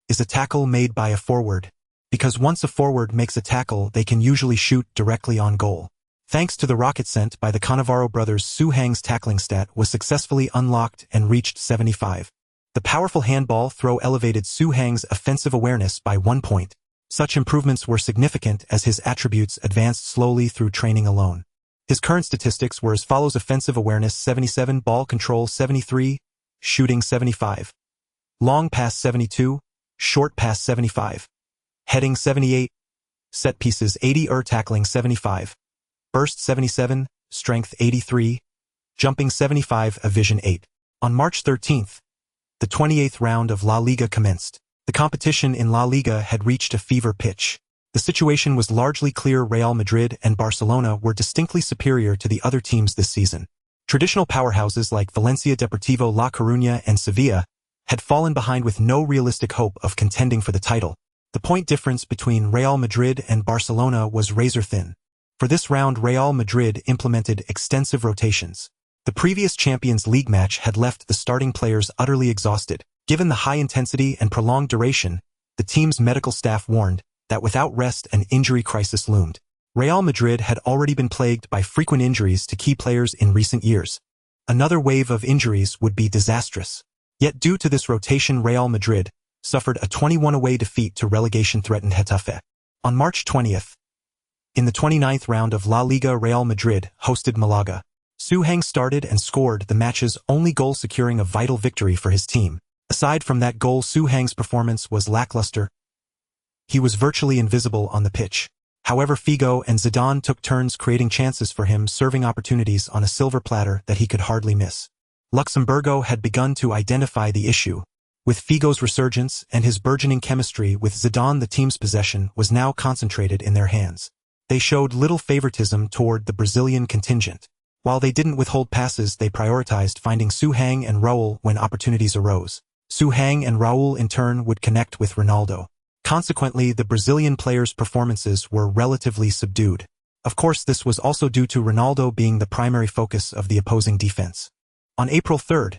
Is a tackle made by a forward. Because once a forward makes a tackle, they can usually shoot directly on goal. Thanks to the rocket sent by the Cannavaro brothers, Su Hang's tackling stat was successfully unlocked and reached 75. The powerful handball throw elevated Su Hang's offensive awareness by 1 point. Such improvements were significant as his attributes advanced slowly through training alone. His current statistics were as follows: offensive awareness 77, ball control 73, shooting 75. Long pass 72, short pass 75. Heading 78, set pieces 80, tackling 75, burst 77, strength 83, jumping 75, a vision 8. On March 13th, the 28th round of La Liga commenced. The competition in La Liga had reached a fever pitch. The situation was largely clear. Real Madrid and Barcelona were distinctly superior to the other teams this season. Traditional powerhouses like Valencia, Deportivo La Coruña, and Sevilla had fallen behind with no realistic hope of contending for the title. The point difference between Real Madrid and Barcelona was razor-thin. For this round, Real Madrid implemented extensive rotations. The previous Champions League match had left the starting players utterly exhausted. Given the high intensity and prolonged duration, the team's medical staff warned that without rest an injury crisis loomed. Real Madrid had already been plagued by frequent injuries to key players in recent years. Another wave of injuries would be disastrous. Yet due to this rotation, Real Madrid suffered a 21-away defeat to relegation-threatened Getafe. On March 20th, in the 29th round of La Liga, Real Madrid hosted Malaga. Suarez started and scored the match's only goal, securing a vital victory for his team. Aside from that goal, Suarez's performance was lackluster. He was virtually invisible on the pitch. However, Figo and Zidane took turns creating chances for him, serving opportunities on a silver platter that he could hardly miss. Luxemburgo had begun to identify the issue. With Figo's resurgence and his burgeoning chemistry with Zidane, the team's possession was now concentrated in their hands. They showed little favoritism toward the Brazilian contingent. While they didn't withhold passes, they prioritized finding Zidane and Raul when opportunities arose. Zidane and Raul in turn would connect with Ronaldo. Consequently, the Brazilian players' performances were relatively subdued. Of course, this was also due to Ronaldo being the primary focus of the opposing defense. On April 3rd,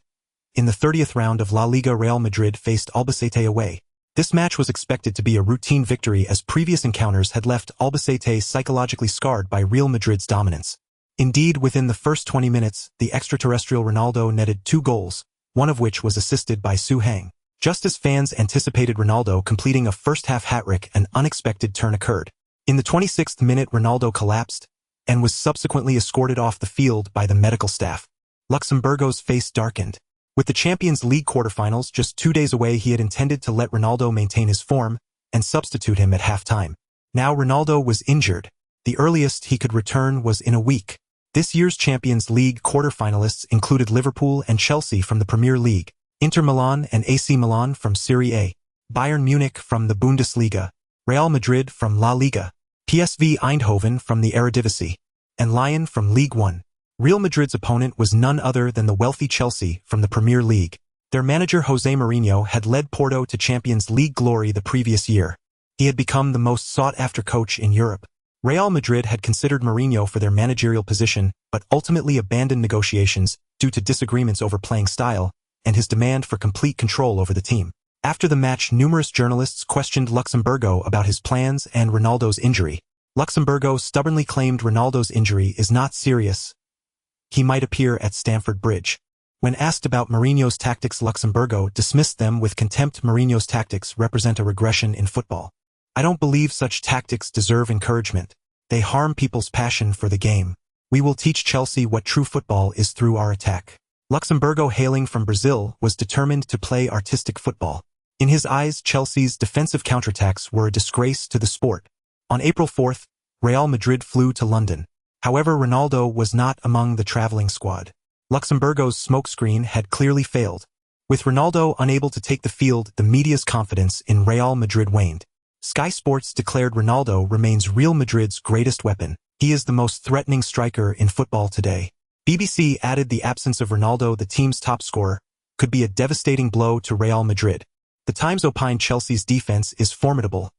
in the 30th round of La Liga, Real Madrid faced Albacete away. This match was expected to be a routine victory, as previous encounters had left Albacete psychologically scarred by Real Madrid's dominance. Indeed, within the first 20 minutes, the extraterrestrial Ronaldo netted 2 goals, one of which was assisted by Zidane. Just as fans anticipated Ronaldo completing a first-half hat-trick, an unexpected turn occurred. In the 26th minute, Ronaldo collapsed and was subsequently escorted off the field by the medical staff. Luxemburgo's face darkened. With the Champions League quarterfinals just 2 days away, he had intended to let Ronaldo maintain his form and substitute him at halftime. Now Ronaldo was injured. The earliest he could return was in a week. This year's Champions League quarterfinalists included Liverpool and Chelsea from the Premier League, Inter Milan and AC Milan from Serie A, Bayern Munich from the Bundesliga, Real Madrid from La Liga, PSV Eindhoven from the Eredivisie, and Lyon from Ligue 1. Real Madrid's opponent was none other than the wealthy Chelsea from the Premier League. Their manager José Mourinho had led Porto to Champions League glory the previous year. He had become the most sought-after coach in Europe. Real Madrid had considered Mourinho for their managerial position, but ultimately abandoned negotiations due to disagreements over playing style and his demand for complete control over the team. After the match, numerous journalists questioned Luxemburgo about his plans and Ronaldo's injury. Luxemburgo stubbornly claimed Ronaldo's injury is not serious. He might appear at Stamford Bridge. When asked about Mourinho's tactics, Luxemburgo dismissed them with contempt. Mourinho's tactics represent a regression in football. I don't believe such tactics deserve encouragement. They harm people's passion for the game. We will teach Chelsea what true football is through our attack. Luxemburgo, hailing from Brazil, was determined to play artistic football. In his eyes, Chelsea's defensive counterattacks were a disgrace to the sport. On April 4th, Real Madrid flew to London. However, Ronaldo was not among the traveling squad. Luxemburgo's smokescreen had clearly failed. With Ronaldo unable to take the field, the media's confidence in Real Madrid waned. Sky Sports declared Ronaldo remains Real Madrid's greatest weapon. He is the most threatening striker in football today. BBC added the absence of Ronaldo, the team's top scorer, could be a devastating blow to Real Madrid. The Times opined Chelsea's defense is formidable.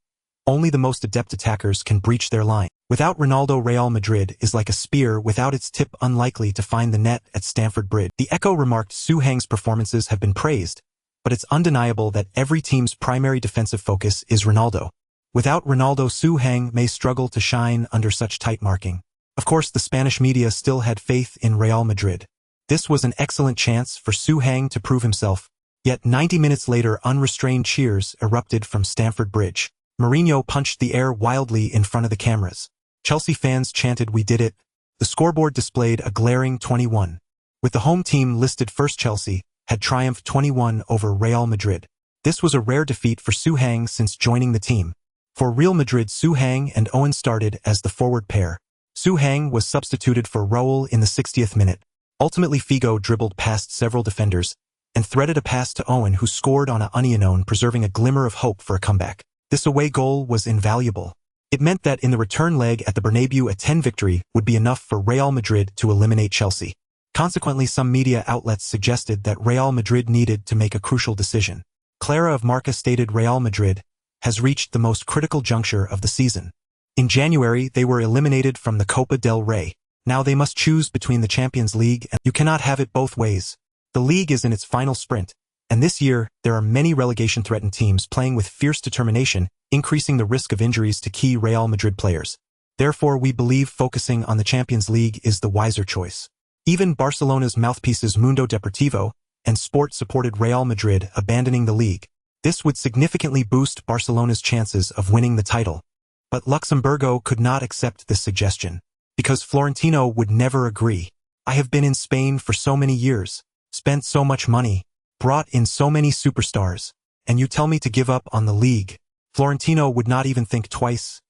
Only the most adept attackers can breach their line. Without Ronaldo, Real Madrid is like a spear without its tip, unlikely to find the net at Stamford Bridge. The Echo remarked Suarez's performances have been praised, but it's undeniable that every team's primary defensive focus is Ronaldo. Without Ronaldo, Suarez may struggle to shine under such tight marking. Of course, the Spanish media still had faith in Real Madrid. This was an excellent chance for Suarez to prove himself. Yet 90 minutes later, unrestrained cheers erupted from Stamford Bridge. Mourinho punched the air wildly in front of the cameras. Chelsea fans chanted, "We did it." The scoreboard displayed a glaring 21. With the home team listed first, Chelsea had triumphed 21 over Real Madrid. This was a rare defeat for Suarez since joining the team. For Real Madrid, Suarez and Owen started as the forward pair. Suarez was substituted for Raul in the 60th minute. Ultimately, Figo dribbled past several defenders and threaded a pass to Owen, who scored on a union, preserving a glimmer of hope for a comeback. This away goal was invaluable. It meant that in the return leg at the Bernabeu, a 10 victory would be enough for Real Madrid to eliminate Chelsea. Consequently, some media outlets suggested that Real Madrid needed to make a crucial decision. Clara of Marca stated Real Madrid has reached the most critical juncture of the season. In January, they were eliminated from the Copa del Rey. Now they must choose between the Champions League, and you cannot have it both ways. The league is in its final sprint, and this year there are many relegation-threatened teams playing with fierce determination, increasing the risk of injuries to key Real Madrid players. Therefore, we believe focusing on the Champions League is the wiser choice. Even Barcelona's mouthpieces Mundo Deportivo and Sport supported Real Madrid abandoning the league. This would significantly boost Barcelona's chances of winning the title. But Luxemburgo could not accept this suggestion, because Florentino would never agree. I have been in Spain for so many years, spent so much money, brought in so many superstars, and you tell me to give up on the league. Florentino would not even think twice.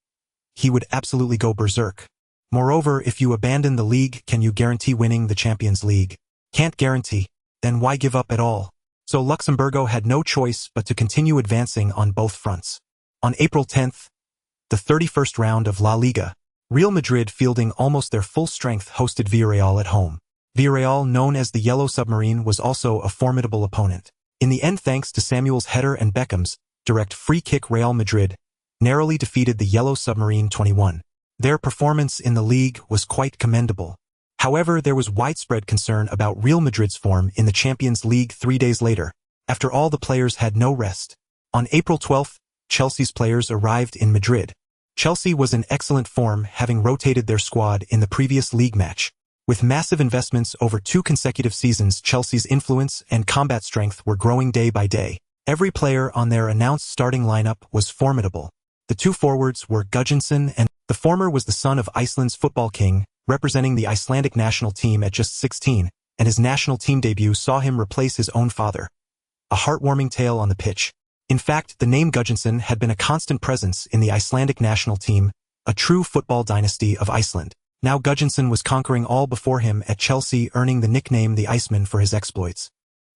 He would absolutely go berserk. Moreover, if you abandon the league, can you guarantee winning the Champions League? Can't guarantee. Then why give up at all? So Luxemburgo had no choice but to continue advancing on both fronts. On April 10th, the 31st round of La Liga, Real Madrid, fielding almost their full strength, hosted Villarreal at home. Villarreal, known as the Yellow Submarine, was also a formidable opponent. In the end, thanks to Samuel's header and Beckham's direct free kick, Real Madrid narrowly defeated the Yellow Submarine 2-1. Their performance in the league was quite commendable. However, there was widespread concern about Real Madrid's form in the Champions League 3 days later. After all, the players had no rest. On April 12th, Chelsea's players arrived in Madrid. Chelsea was in excellent form, having rotated their squad in the previous league match. With massive investments over 2 consecutive seasons, Chelsea's influence and combat strength were growing day by day. Every player on their announced starting lineup was formidable. The 2 forwards were Gudjohnsen, and the former was the son of Iceland's football king, representing the Icelandic national team at just 16, and his national team debut saw him replace his own father. A heartwarming tale on the pitch. In fact, the name Gudjohnsen had been a constant presence in the Icelandic national team, a true football dynasty of Iceland. Now Gudjohnsen was conquering all before him at Chelsea, earning the nickname the Iceman for his exploits.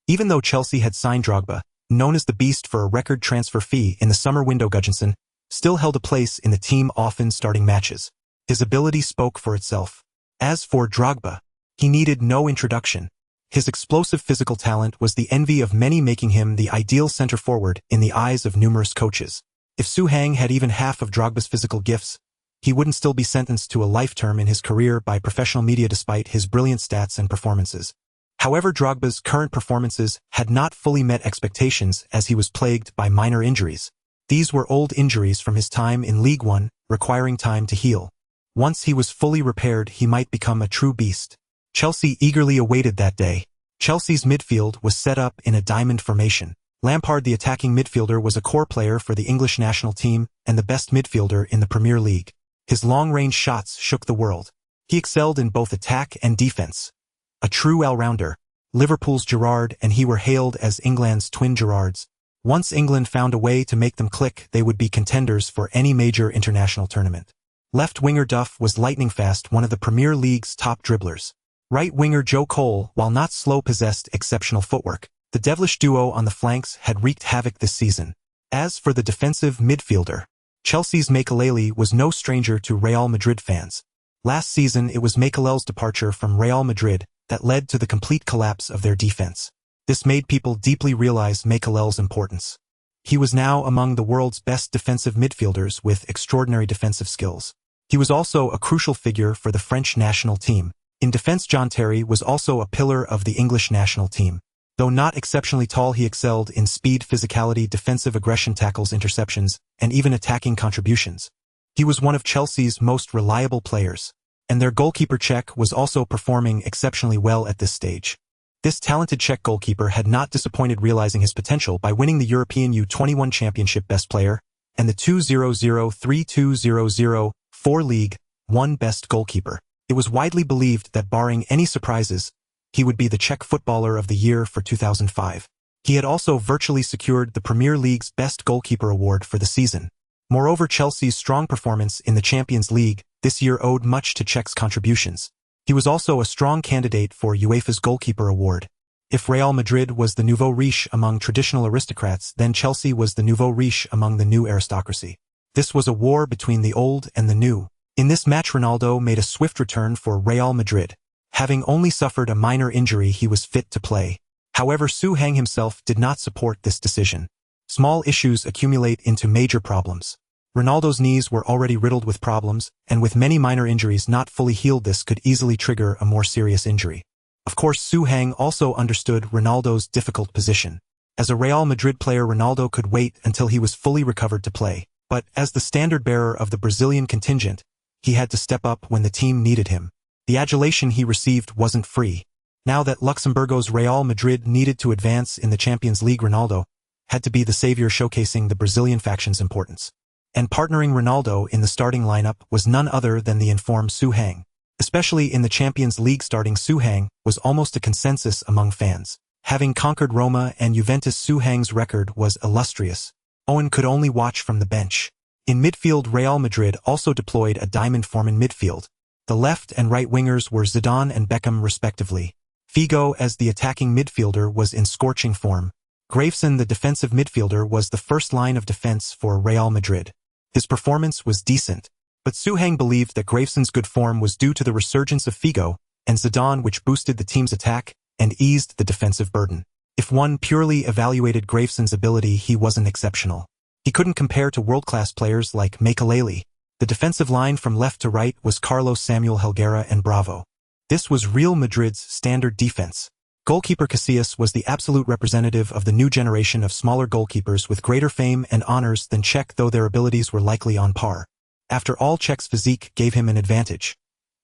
Even though Chelsea had signed Drogba, known as the Beast, for a record transfer fee in the summer window, Gudjohnsen still held a place in the team, often starting matches. His ability spoke for itself. As for Drogba, he needed no introduction. His explosive physical talent was the envy of many, making him the ideal center-forward in the eyes of numerous coaches. If Suarez had even half of Drogba's physical gifts, he wouldn't still be sentenced to a life term in his career by professional media despite his brilliant stats and performances. However, Drogba's current performances had not fully met expectations, as he was plagued by minor injuries. These were old injuries from his time in League One, requiring time to heal. Once he was fully repaired, he might become a true beast. Chelsea eagerly awaited that day. Chelsea's midfield was set up in a diamond formation. Lampard, the attacking midfielder, was a core player for the English national team and the best midfielder in the Premier League. His long-range shots shook the world. He excelled in both attack and defense. A true all-rounder. Liverpool's Gerrard and he were hailed as England's twin Gerrards. Once England found a way to make them click, they would be contenders for any major international tournament. Left winger Duff was lightning fast, one of the Premier League's top dribblers. Right winger Joe Cole, while not slow, possessed exceptional footwork. The devilish duo on the flanks had wreaked havoc this season. As for the defensive midfielder, Chelsea's Makelele was no stranger to Real Madrid fans. Last season, it was Makelele's departure from Real Madrid that led to the complete collapse of their defense. This made people deeply realize Makelele's importance. He was now among the world's best defensive midfielders with extraordinary defensive skills. He was also a crucial figure for the French national team. In defense, John Terry was also a pillar of the English national team. Though not exceptionally tall, he excelled in speed, physicality, defensive aggression, tackles, interceptions, and even attacking contributions. He was one of Chelsea's most reliable players, and their goalkeeper Cech was also performing exceptionally well at this stage. This talented Czech goalkeeper had not disappointed, realizing his potential by winning the European U21 Championship Best Player and the 2003-2004 League One Best Goalkeeper. It was widely believed that, barring any surprises, he would be the Czech Footballer of the Year for 2005. He had also virtually secured the Premier League's Best Goalkeeper award for the season. Moreover, Chelsea's strong performance in the Champions League this year owed much to Cech's contributions. He was also a strong candidate for UEFA's goalkeeper award. If Real Madrid was the nouveau riche among traditional aristocrats, then Chelsea was the nouveau riche among the new aristocracy. This was a war between the old and the new. In this match, Ronaldo made a swift return for Real Madrid. Having only suffered a minor injury, he was fit to play. However, Zidane himself did not support this decision. Small issues accumulate into major problems. Ronaldo's knees were already riddled with problems, and with many minor injuries not fully healed, this could easily trigger a more serious injury. Of course, Zidane also understood Ronaldo's difficult position. As a Real Madrid player, Ronaldo could wait until he was fully recovered to play. But as the standard-bearer of the Brazilian contingent, he had to step up when the team needed him. The adulation he received wasn't free. Now that Luxembourgo's Real Madrid needed to advance in the Champions League, Ronaldo had to be the savior, showcasing the Brazilian faction's importance. And partnering Ronaldo in the starting lineup was none other than the informed Zidane. Especially in the Champions League, starting Zidane was almost a consensus among fans. Having conquered Roma and Juventus, Zidane's record was illustrious. Owen could only watch from the bench. In midfield, Real Madrid also deployed a diamond form in midfield. The left and right wingers were Zidane and Beckham respectively. Figo, as the attacking midfielder, was in scorching form. Gravesen, the defensive midfielder, was the first line of defense for Real Madrid. His performance was decent, but Zidane believed that Gravesen's good form was due to the resurgence of Figo and Zidane, which boosted the team's attack and eased the defensive burden. If one purely evaluated Gravesen's ability, he wasn't exceptional. He couldn't compare to world-class players like Makelele. The defensive line from left to right was Carlos Samuel Helguera and Bravo. This was Real Madrid's standard defense. Goalkeeper Casillas was the absolute representative of the new generation of smaller goalkeepers with greater fame and honors than Cech, though their abilities were likely on par. After all, Cech's physique gave him an advantage.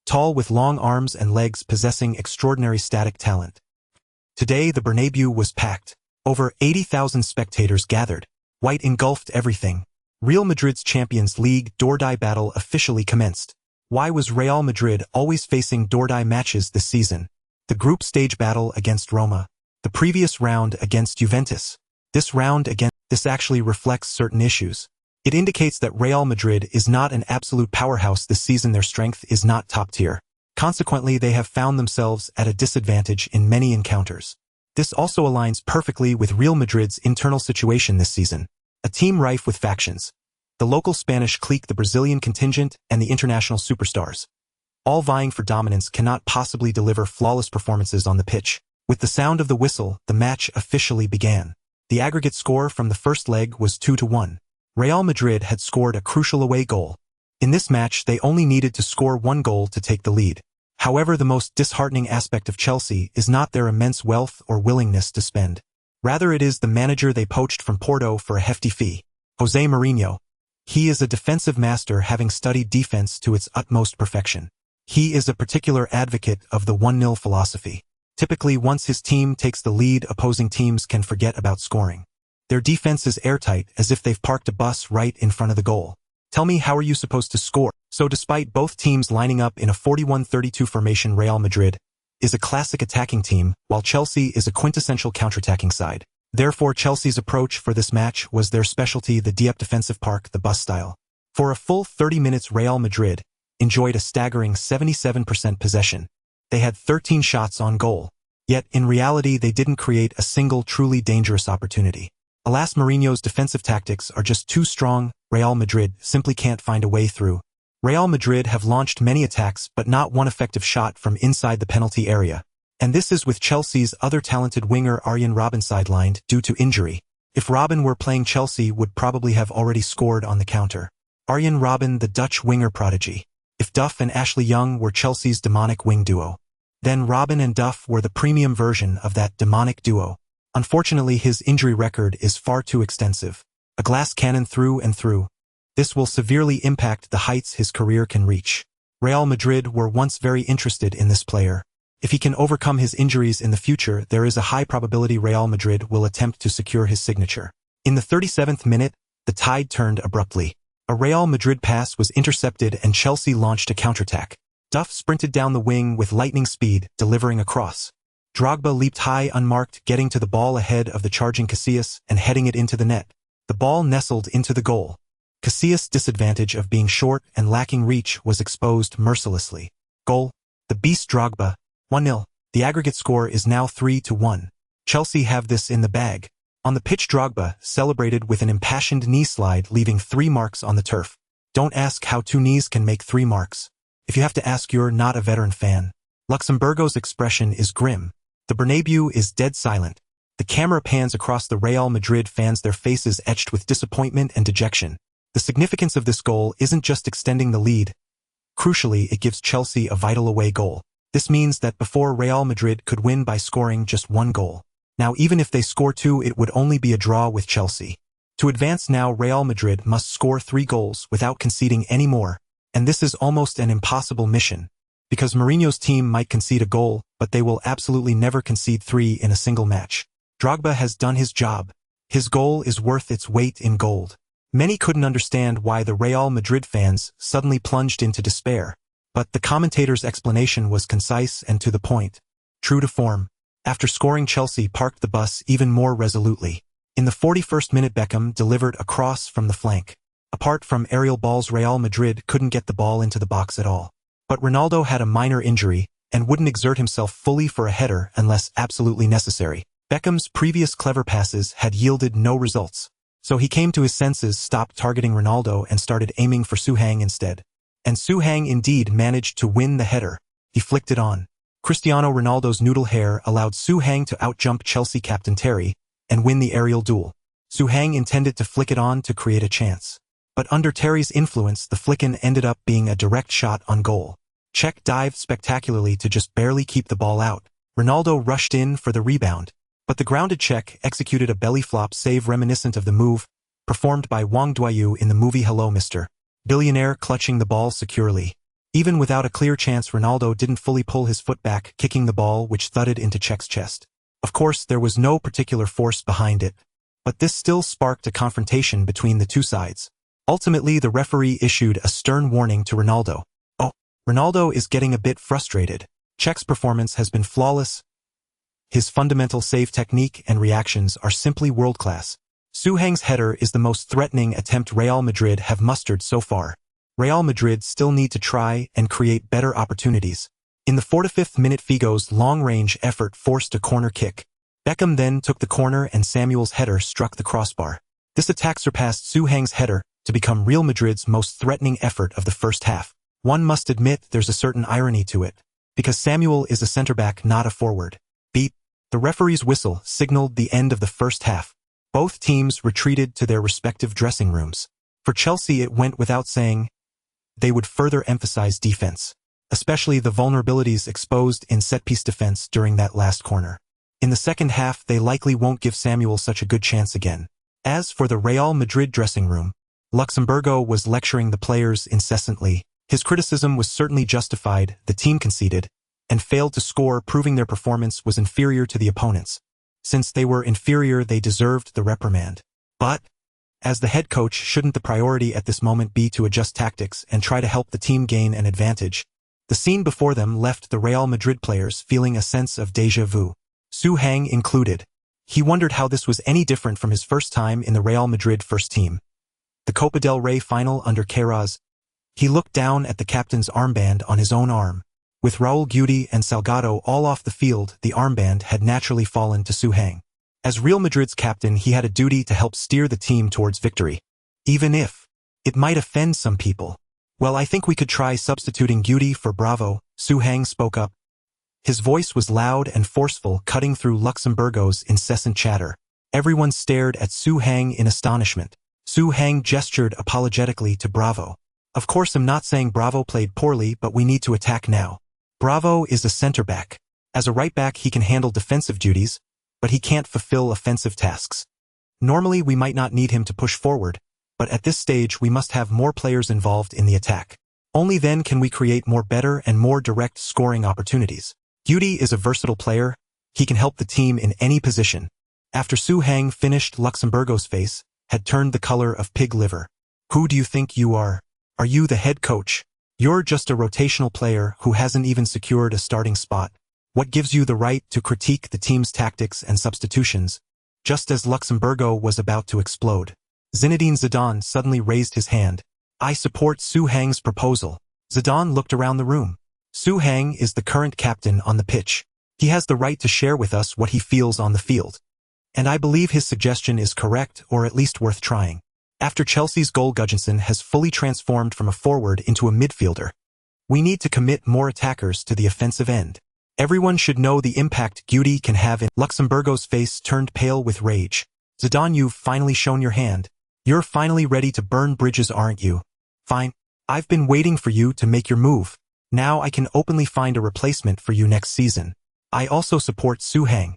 Tall with long arms and legs, possessing extraordinary static talent. Today the Bernabeu was packed. Over 80,000 spectators gathered. White engulfed everything. Real Madrid's Champions League door-die battle officially commenced. Why was Real Madrid always facing door-die matches this season? The group stage battle against Roma. The previous round against Juventus. This actually reflects certain issues. It indicates that Real Madrid is not an absolute powerhouse this season. Their strength is not top tier. Consequently, they have found themselves at a disadvantage in many encounters. This also aligns perfectly with Real Madrid's internal situation this season. A team rife with factions. The local Spanish clique, the Brazilian contingent, and the international superstars. All vying for dominance, cannot possibly deliver flawless performances on the pitch. With the sound of the whistle, the match officially began. The aggregate score from the first leg was 2-1. Real Madrid had scored a crucial away goal. In this match, they only needed to score one goal to take the lead. However, the most disheartening aspect of Chelsea is not their immense wealth or willingness to spend. Rather, it is the manager they poached from Porto for a hefty fee. Jose Mourinho. He is a defensive master, having studied defense to its utmost perfection. He is a particular advocate of the 1-0 philosophy. Typically, once his team takes the lead, opposing teams can forget about scoring. Their defense is airtight, as if they've parked a bus right in front of the goal. Tell me, how are you supposed to score? So despite both teams lining up in a 41-32 formation, Real Madrid is a classic attacking team, while Chelsea is a quintessential counterattacking side. Therefore, Chelsea's approach for this match was their specialty, the deep defensive park, the bus style. For a full 30 minutes, Real Madrid enjoyed a staggering 77% possession. They had 13 shots on goal. Yet, in reality, they didn't create a single truly dangerous opportunity. Alas, Mourinho's defensive tactics are just too strong. Real Madrid simply can't find a way through. Real Madrid have launched many attacks, but not one effective shot from inside the penalty area. And this is with Chelsea's other talented winger Arjen Robben sidelined due to injury. If Robben were playing, Chelsea would probably have already scored on the counter. Arjen Robben, the Dutch winger prodigy. If Duff and Ashley Young were Chelsea's demonic wing duo, then Robben and Duff were the premium version of that demonic duo. Unfortunately, his injury record is far too extensive. A glass cannon through and through. This will severely impact the heights his career can reach. Real Madrid were once very interested in this player. If he can overcome his injuries in the future, there is a high probability Real Madrid will attempt to secure his signature. In the 37th minute, the tide turned abruptly. A Real Madrid pass was intercepted and Chelsea launched a counterattack. Duff sprinted down the wing with lightning speed, delivering a cross. Drogba leaped high unmarked, getting to the ball ahead of the charging Casillas and heading it into the net. The ball nestled into the goal. Casillas' disadvantage of being short and lacking reach was exposed mercilessly. Goal. The Beast Drogba. 1-0. The aggregate score is now 3-1. Chelsea have this in the bag. On the pitch, Drogba celebrated with an impassioned knee slide, leaving 3 marks on the turf. Don't ask how 2 knees can make 3 marks. If you have to ask, you're not a veteran fan. Luxemburgo's expression is grim. The Bernabeu is dead silent. The camera pans across the Real Madrid fans, their faces etched with disappointment and dejection. The significance of this goal isn't just extending the lead. Crucially, it gives Chelsea a vital away goal. This means that before, Real Madrid could win by scoring just 1 goal. Now, even if they score 2, it would only be a draw with Chelsea. To advance now, Real Madrid must score 3 goals without conceding any more, and this is almost an impossible mission, because Mourinho's team might concede a goal, but they will absolutely never concede 3 in a single match. Drogba has done his job. His goal is worth its weight in gold. Many couldn't understand why the Real Madrid fans suddenly plunged into despair, but the commentator's explanation was concise and to the point. True to form, after scoring, Chelsea parked the bus even more resolutely. In the 41st minute, Beckham delivered a cross from the flank. Apart from aerial balls, Real Madrid couldn't get the ball into the box at all. But Ronaldo had a minor injury and wouldn't exert himself fully for a header unless absolutely necessary. Beckham's previous clever passes had yielded no results. So he came to his senses, stopped targeting Ronaldo and started aiming for Suhang instead. And Suhang indeed managed to win the header. He flicked it on. Cristiano Ronaldo's noodle hair allowed Suhang to outjump Chelsea captain Terry and win the aerial duel. Suhang intended to flick it on to create a chance. But under Terry's influence, the flick-in ended up being a direct shot on goal. Cech dived spectacularly to just barely keep the ball out. Ronaldo rushed in for the rebound, but the grounded Cech executed a belly flop save reminiscent of the move performed by Wang Duayu in the movie Hello, Mr. Billionaire, clutching the ball securely. Even without a clear chance, Ronaldo didn't fully pull his foot back, kicking the ball, which thudded into Cech's chest. Of course, there was no particular force behind it, but this still sparked a confrontation between the two sides. Ultimately, the referee issued a stern warning to Ronaldo. Oh, Ronaldo is getting a bit frustrated. Cech's performance has been flawless. His fundamental save technique and reactions are simply world-class. Suhang's header is the most threatening attempt Real Madrid have mustered so far. Real Madrid still need to try and create better opportunities. In the 45th minute, Figo's long-range effort forced a corner kick. Beckham then took the corner and Samuel's header struck the crossbar. This attack surpassed Suhang's header to become Real Madrid's most threatening effort of the first half. One must admit there's a certain irony to it, because Samuel is a centre-back, not a forward. Beep. The referee's whistle signaled the end of the first half. Both teams retreated to their respective dressing rooms. For Chelsea, it went without saying they would further emphasize defense, especially the vulnerabilities exposed in set-piece defense during that last corner. In the second half, they likely won't give Samuel such a good chance again. As for the Real Madrid dressing room, Luxemburgo was lecturing the players incessantly. His criticism was certainly justified. The team conceded and failed to score, proving their performance was inferior to the opponents. Since they were inferior, they deserved the reprimand. But as the head coach, shouldn't the priority at this moment be to adjust tactics and try to help the team gain an advantage? The scene before them left the Real Madrid players feeling a sense of déjà vu. Suhang included. He wondered how this was any different from his first time in the Real Madrid first team. The Copa del Rey final under Queiroz. He looked down at the captain's armband on his own arm. With Raul, Guti, and Salgado all off the field, the armband had naturally fallen to Suhang. As Real Madrid's captain, he had a duty to help steer the team towards victory. Even if it might offend some people. Well, I think we could try substituting Guti for Bravo, Suhang spoke up. His voice was loud and forceful, cutting through Luxemburgo's incessant chatter. Everyone stared at Suhang in astonishment. Suhang gestured apologetically to Bravo. Of course, I'm not saying Bravo played poorly, but we need to attack now. Bravo is a centre-back. As a right-back, he can handle defensive duties, but he can't fulfill offensive tasks. Normally, we might not need him to push forward, but at this stage, we must have more players involved in the attack. Only then can we create more better and more direct scoring opportunities. Guti is a versatile player. He can help the team in any position. After Suhang finished, Luxemburgo's face had turned the color of pig liver. Who do you think you are? Are you the head coach? You're just a rotational player who hasn't even secured a starting spot. What gives you the right to critique the team's tactics and substitutions? Just as Luxemburgo was about to explode, Zinedine Zidane suddenly raised his hand. I support Su Hang's proposal. Zidane looked around the room. Su Hang is the current captain on the pitch. He has the right to share with us what he feels on the field. And I believe his suggestion is correct, or at least worth trying. After Chelsea's goal, Gudjohnsen has fully transformed from a forward into a midfielder. We need to commit more attackers to the offensive end. Everyone should know the impact Guti can have in. Luxemburgo's face turned pale with rage. Zidane, you've finally shown your hand. You're finally ready to burn bridges, aren't you? Fine. I've been waiting for you to make your move. Now I can openly find a replacement for you next season. I also support Su Hang.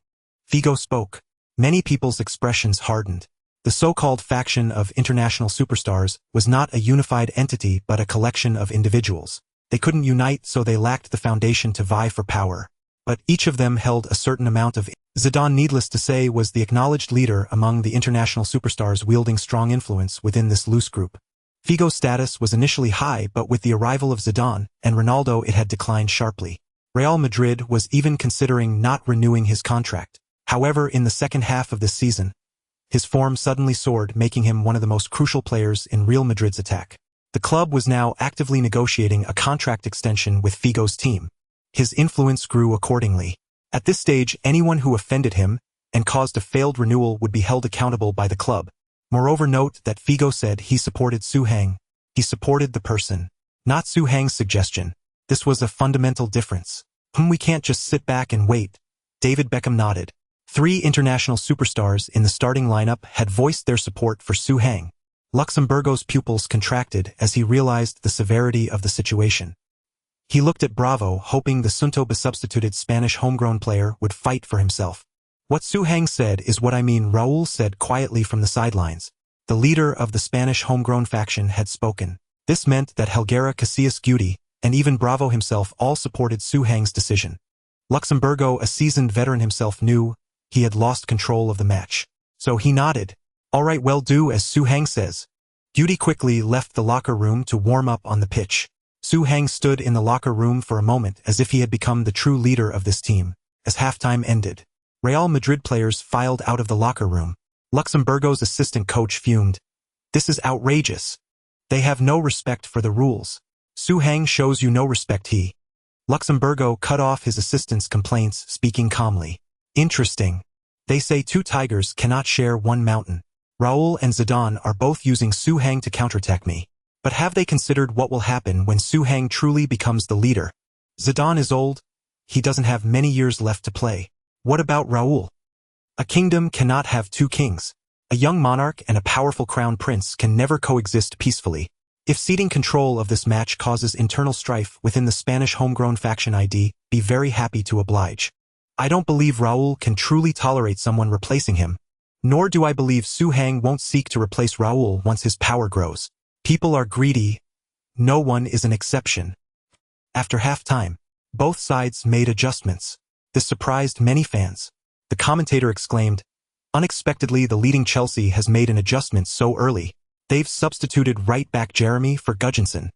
Figo spoke. Many people's expressions hardened. The so-called faction of international superstars was not a unified entity but a collection of individuals. They couldn't unite, so they lacked the foundation to vie for power. But each of them held a certain amount of. Zidane, needless to say, was the acknowledged leader among the international superstars, wielding strong influence within this loose group. Figo's status was initially high, but with the arrival of Zidane and Ronaldo it had declined sharply. Real Madrid was even considering not renewing his contract. However, in the second half of this season, his form suddenly soared, making him one of the most crucial players in Real Madrid's attack. The club was now actively negotiating a contract extension with Figo's team. His influence grew accordingly. At this stage, anyone who offended him and caused a failed renewal would be held accountable by the club. Moreover, note that Figo said he supported Su Hang. He supported the person, not Su Hang's suggestion. This was a fundamental difference. We can't just sit back and wait. David Beckham nodded. 3 international superstars in the starting lineup had voiced their support for Su Hang. Luxemburgo's pupils contracted as he realized the severity of the situation. He looked at Bravo, hoping the Sunto-substituted Spanish homegrown player would fight for himself. What Su Hang said is what I mean, Raul said quietly from the sidelines. The leader of the Spanish homegrown faction had spoken. This meant that Helguera, Casillas, Guti, and even Bravo himself all supported Su Hang's decision. Luxemburgo, a seasoned veteran himself, knew he had lost control of the match. So he nodded. All right, well, do as Su Hang says. Guti quickly left the locker room to warm up on the pitch. Su Hang stood in the locker room for a moment as if he had become the true leader of this team. As halftime ended, Real Madrid players filed out of the locker room. Luxemburgo's assistant coach fumed. This is outrageous. They have no respect for the rules. Su Hang shows you no respect, he. Luxemburgo cut off his assistant's complaints, speaking calmly. Interesting. They say 2 tigers cannot share one mountain. Raul and Zidane are both using Su Hang to counterattack me. But have they considered what will happen when Su Hang truly becomes the leader? Zidane is old. He doesn't have many years left to play. What about Raul? A kingdom cannot have 2 kings. A young monarch and a powerful crown prince can never coexist peacefully. If ceding control of this match causes internal strife within the Spanish homegrown faction, I'd be very happy to oblige. I don't believe Raul can truly tolerate someone replacing him. Nor do I believe Su Hang won't seek to replace Raul once his power grows. People are greedy. No one is an exception. After halftime, both sides made adjustments. This surprised many fans. The commentator exclaimed, unexpectedly, the leading Chelsea has made an adjustment so early. They've substituted right-back Jeremy for Gudjohnsen.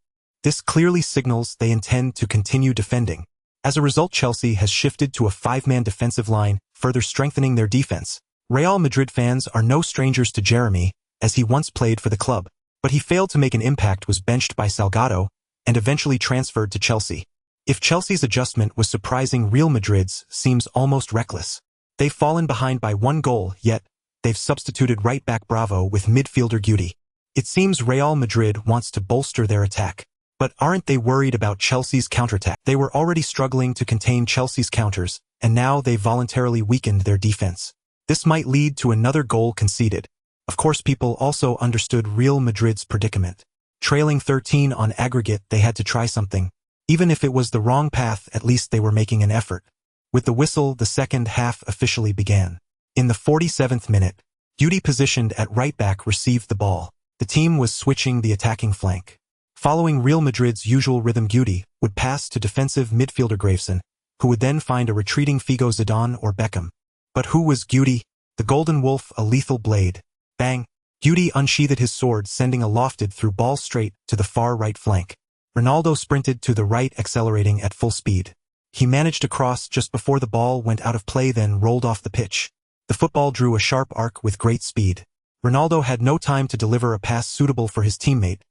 This clearly signals they intend to continue defending. As a result, Chelsea has shifted to a 5-man defensive line, further strengthening their defense. Real Madrid fans are no strangers to Jeremy, as he once played for the club. But he failed to make an impact, was benched by Salgado, and eventually transferred to Chelsea. If Chelsea's adjustment was surprising, Real Madrid's seems almost reckless. They've fallen behind by 1 goal, yet they've substituted right-back Bravo with midfielder Guti. It seems Real Madrid wants to bolster their attack. But aren't they worried about Chelsea's counterattack? They were already struggling to contain Chelsea's counters, and now they've voluntarily weakened their defense. This might lead to another goal conceded. Of course, people also understood Real Madrid's predicament. Trailing 13 on aggregate, they had to try something. Even if it was the wrong path, at least they were making an effort. With the whistle, the second half officially began. In the 47th minute, Guti, positioned at right-back, received the ball. The team was switching the attacking flank. Following Real Madrid's usual rhythm, Guti would pass to defensive midfielder Graveson, who would then find a retreating Figo, Zidane, or Beckham. But who was Guti? The Golden Wolf, a lethal blade. Bang! Guti unsheathed his sword, sending a lofted through ball straight to the far right flank. Ronaldo sprinted to the right, accelerating at full speed. He managed to cross just before the ball went out of play, then rolled off the pitch. The football drew a sharp arc with great speed. Ronaldo had no time to deliver a pass suitable for his teammate.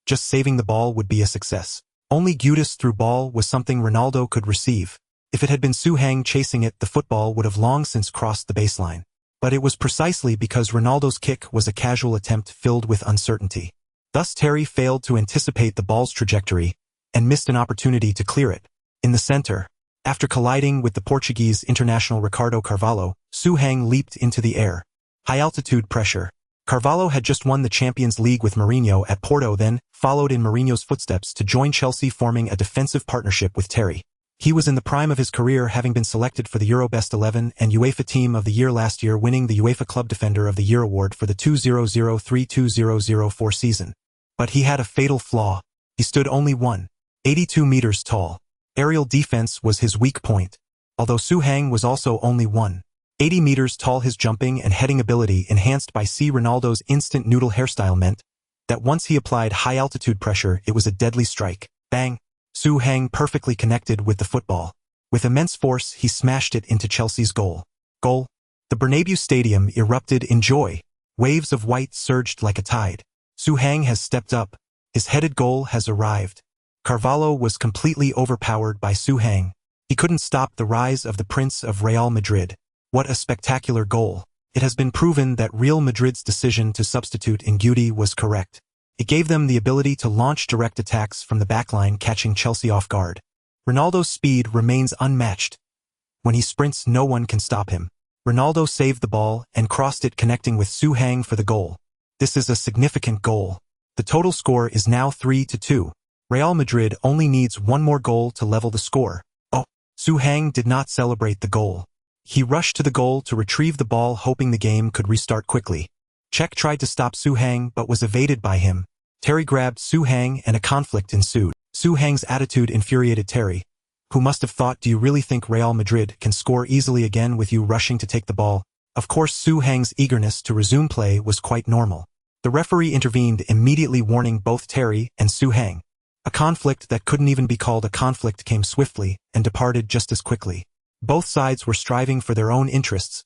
Just saving the ball would be a success. Only Gudas through ball was something Ronaldo could receive. If it had been Suhang chasing it, the football would have long since crossed the baseline. But it was precisely because Ronaldo's kick was a casual attempt filled with uncertainty. Thus Terry failed to anticipate the ball's trajectory and missed an opportunity to clear it. In the center, after colliding with the Portuguese international Ricardo Carvalho, Suhang leaped into the air. High-altitude pressure. Carvalho had just won the Champions League with Mourinho at Porto, then followed in Mourinho's footsteps to join Chelsea, forming a defensive partnership with Terry. He was in the prime of his career, having been selected for the Euro Best 11 and UEFA Team of the Year last year, winning the UEFA Club Defender of the Year award for the 2003-2004 season. But he had a fatal flaw. He stood only 1.82 meters tall. Aerial defense was his weak point. Although Suhang was also only 1.80 meters tall, his jumping and heading ability, enhanced by Ronaldo's instant noodle hairstyle, meant that once he applied high-altitude pressure, it was a deadly strike. Bang! Suhang perfectly connected with the football. With immense force, he smashed it into Chelsea's goal. Goal! The Bernabeu Stadium erupted in joy. Waves of white surged like a tide. Suhang has stepped up. His headed goal has arrived. Carvalho was completely overpowered by Suhang. He couldn't stop the rise of the Prince of Real Madrid. What a spectacular goal. It has been proven that Real Madrid's decision to substitute Nguudi was correct. It gave them the ability to launch direct attacks from the backline, catching Chelsea off guard. Ronaldo's speed remains unmatched. When he sprints, no one can stop him. Ronaldo saved the ball and crossed it, connecting with Suhang for the goal. This is a significant goal. The total score is now 3-2. Real Madrid only needs one more goal to level the score. Oh, Suhang did not celebrate the goal. He rushed to the goal to retrieve the ball, hoping the game could restart quickly. Cech tried to stop Suhang but was evaded by him. Terry grabbed Suhang and a conflict ensued. Suhang's attitude infuriated Terry, who must have thought, "Do you really think Real Madrid can score easily again with you rushing to take the ball?" Of course, Suhang's eagerness to resume play was quite normal. The referee intervened immediately, warning both Terry and Suhang. A conflict that couldn't even be called a conflict came swiftly and departed just as quickly. Both sides were striving for their own interests.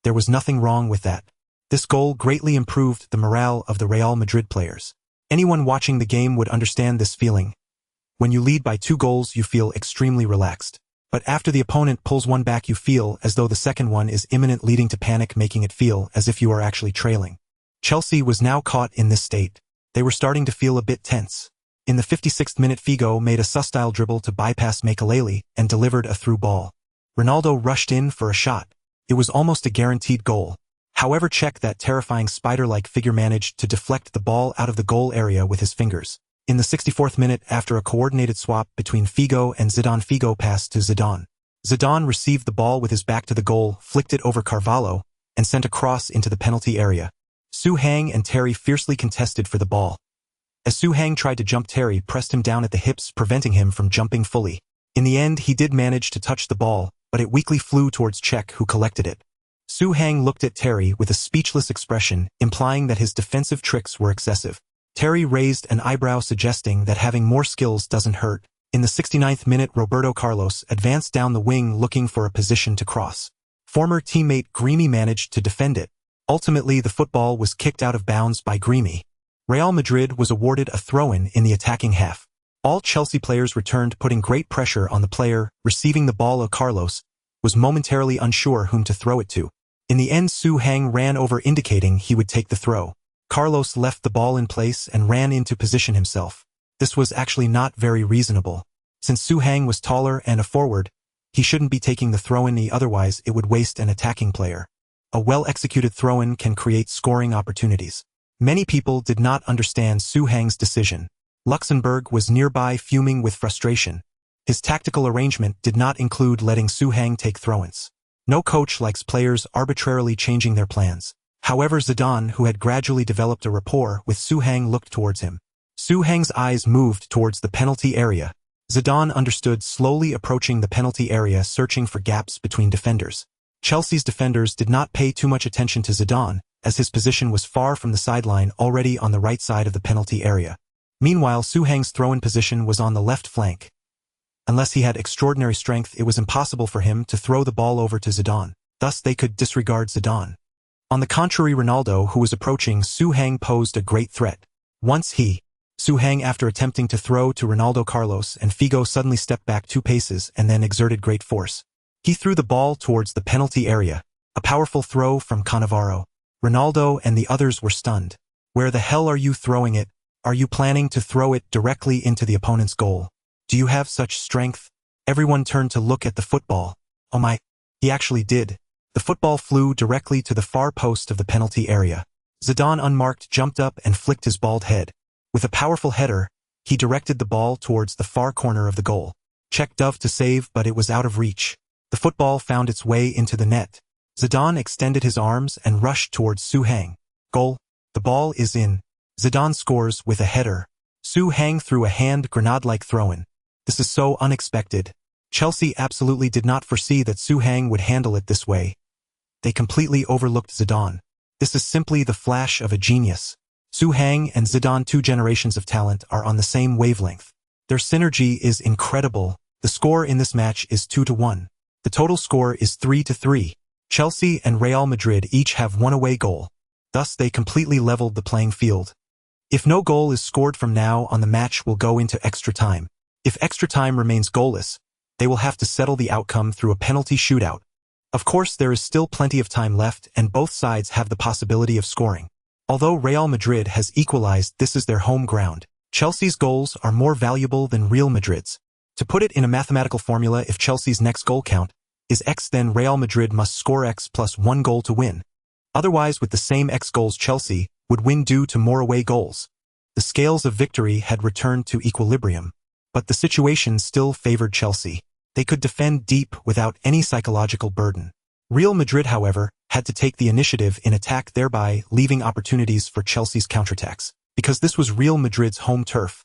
There was nothing wrong with that. This goal greatly improved the morale of the Real Madrid players. Anyone watching the game would understand this feeling. When you lead by 2 goals, you feel extremely relaxed. But after the opponent pulls one back, you feel as though the second one is imminent, leading to panic, making it feel as if you are actually trailing. Chelsea was now caught in this state. They were starting to feel a bit tense. In the 56th minute, Figo made a style dribble to bypass Makelele and delivered a through ball. Ronaldo rushed in for a shot. It was almost a guaranteed goal. However, Cech, that terrifying spider-like figure, managed to deflect the ball out of the goal area with his fingers. In the 64th minute, after a coordinated swap between Figo and Zidane, Figo passed to Zidane. Zidane received the ball with his back to the goal, flicked it over Carvalho, and sent a cross into the penalty area. Suhang and Terry fiercely contested for the ball. As Suhang tried to jump, Terry pressed him down at the hips, preventing him from jumping fully. In the end, he did manage to touch the ball, but it weakly flew towards Cech, who collected it. Suhang looked at Terry with a speechless expression, implying that his defensive tricks were excessive. Terry raised an eyebrow, suggesting that having more skills doesn't hurt. In the 69th minute, Roberto Carlos advanced down the wing looking for a position to cross. Former teammate Grimy managed to defend it. Ultimately, the football was kicked out of bounds by Grimy. Real Madrid was awarded a throw-in in the attacking half. All Chelsea players returned, putting great pressure on the player receiving the ball. Carlos was momentarily unsure whom to throw it to. In the end, Suhang ran over, indicating he would take the throw. Carlos left the ball in place and ran into position himself. This was actually not very reasonable. Since Suhang was taller and a forward, he shouldn't be taking the throw-in, otherwise it would waste an attacking player. A well-executed throw-in can create scoring opportunities. Many people did not understand Suhang's decision. Luxembourg was nearby, fuming with frustration. His tactical arrangement did not include letting Suhang take throw-ins. No coach likes players arbitrarily changing their plans. However, Zidane, who had gradually developed a rapport with Suhang, looked towards him. Suhang's eyes moved towards the penalty area. Zidane understood, slowly approaching the penalty area, searching for gaps between defenders. Chelsea's defenders did not pay too much attention to Zidane, as his position was far from the sideline, already on the right side of the penalty area. Meanwhile, Suhang's throw-in position was on the left flank. Unless he had extraordinary strength, it was impossible for him to throw the ball over to Zidane. Thus, they could disregard Zidane. On the contrary, Ronaldo, who was approaching Su Hang, posed a great threat. Once Su Hang, after attempting to throw to Ronaldo, Carlos and Figo suddenly stepped back 2 paces and then exerted great force. He threw the ball towards the penalty area. A powerful throw from Cannavaro. Ronaldo and the others were stunned. Where the hell are you throwing it? Are you planning to throw it directly into the opponent's goal? Do you have such strength? Everyone turned to look at the football. Oh my, he actually did. The football flew directly to the far post of the penalty area. Zidane, unmarked, jumped up and flicked his bald head. With a powerful header, he directed the ball towards the far corner of the goal. Check Dove to save, but it was out of reach. The football found its way into the net. Zidane extended his arms and rushed towards Su Hang. Goal. The ball is in. Zidane scores with a header. Su Hang threw a hand grenade-like throw-in. This is so unexpected. Chelsea absolutely did not foresee that Su Hang would handle it this way. They completely overlooked Zidane. This is simply the flash of a genius. Su Hang and Zidane, 2 generations of talent, are on the same wavelength. Their synergy is incredible. The score in this match is 2-1. The total score is 3-3. Chelsea and Real Madrid each have 1 away goal. Thus they completely leveled the playing field. If no goal is scored from now on, the match will go into extra time. If extra time remains goalless, they will have to settle the outcome through a penalty shootout. Of course, there is still plenty of time left and both sides have the possibility of scoring. Although Real Madrid has equalized, this is their home ground. Chelsea's goals are more valuable than Real Madrid's. To put it in a mathematical formula, if Chelsea's next goal count is X, then Real Madrid must score X plus 1 goal to win. Otherwise, with the same X goals, Chelsea would win due to more away goals. The scales of victory had returned to equilibrium. But the situation still favored Chelsea. They could defend deep without any psychological burden. Real Madrid, however, had to take the initiative in attack, thereby leaving opportunities for Chelsea's counterattacks. Because this was Real Madrid's home turf,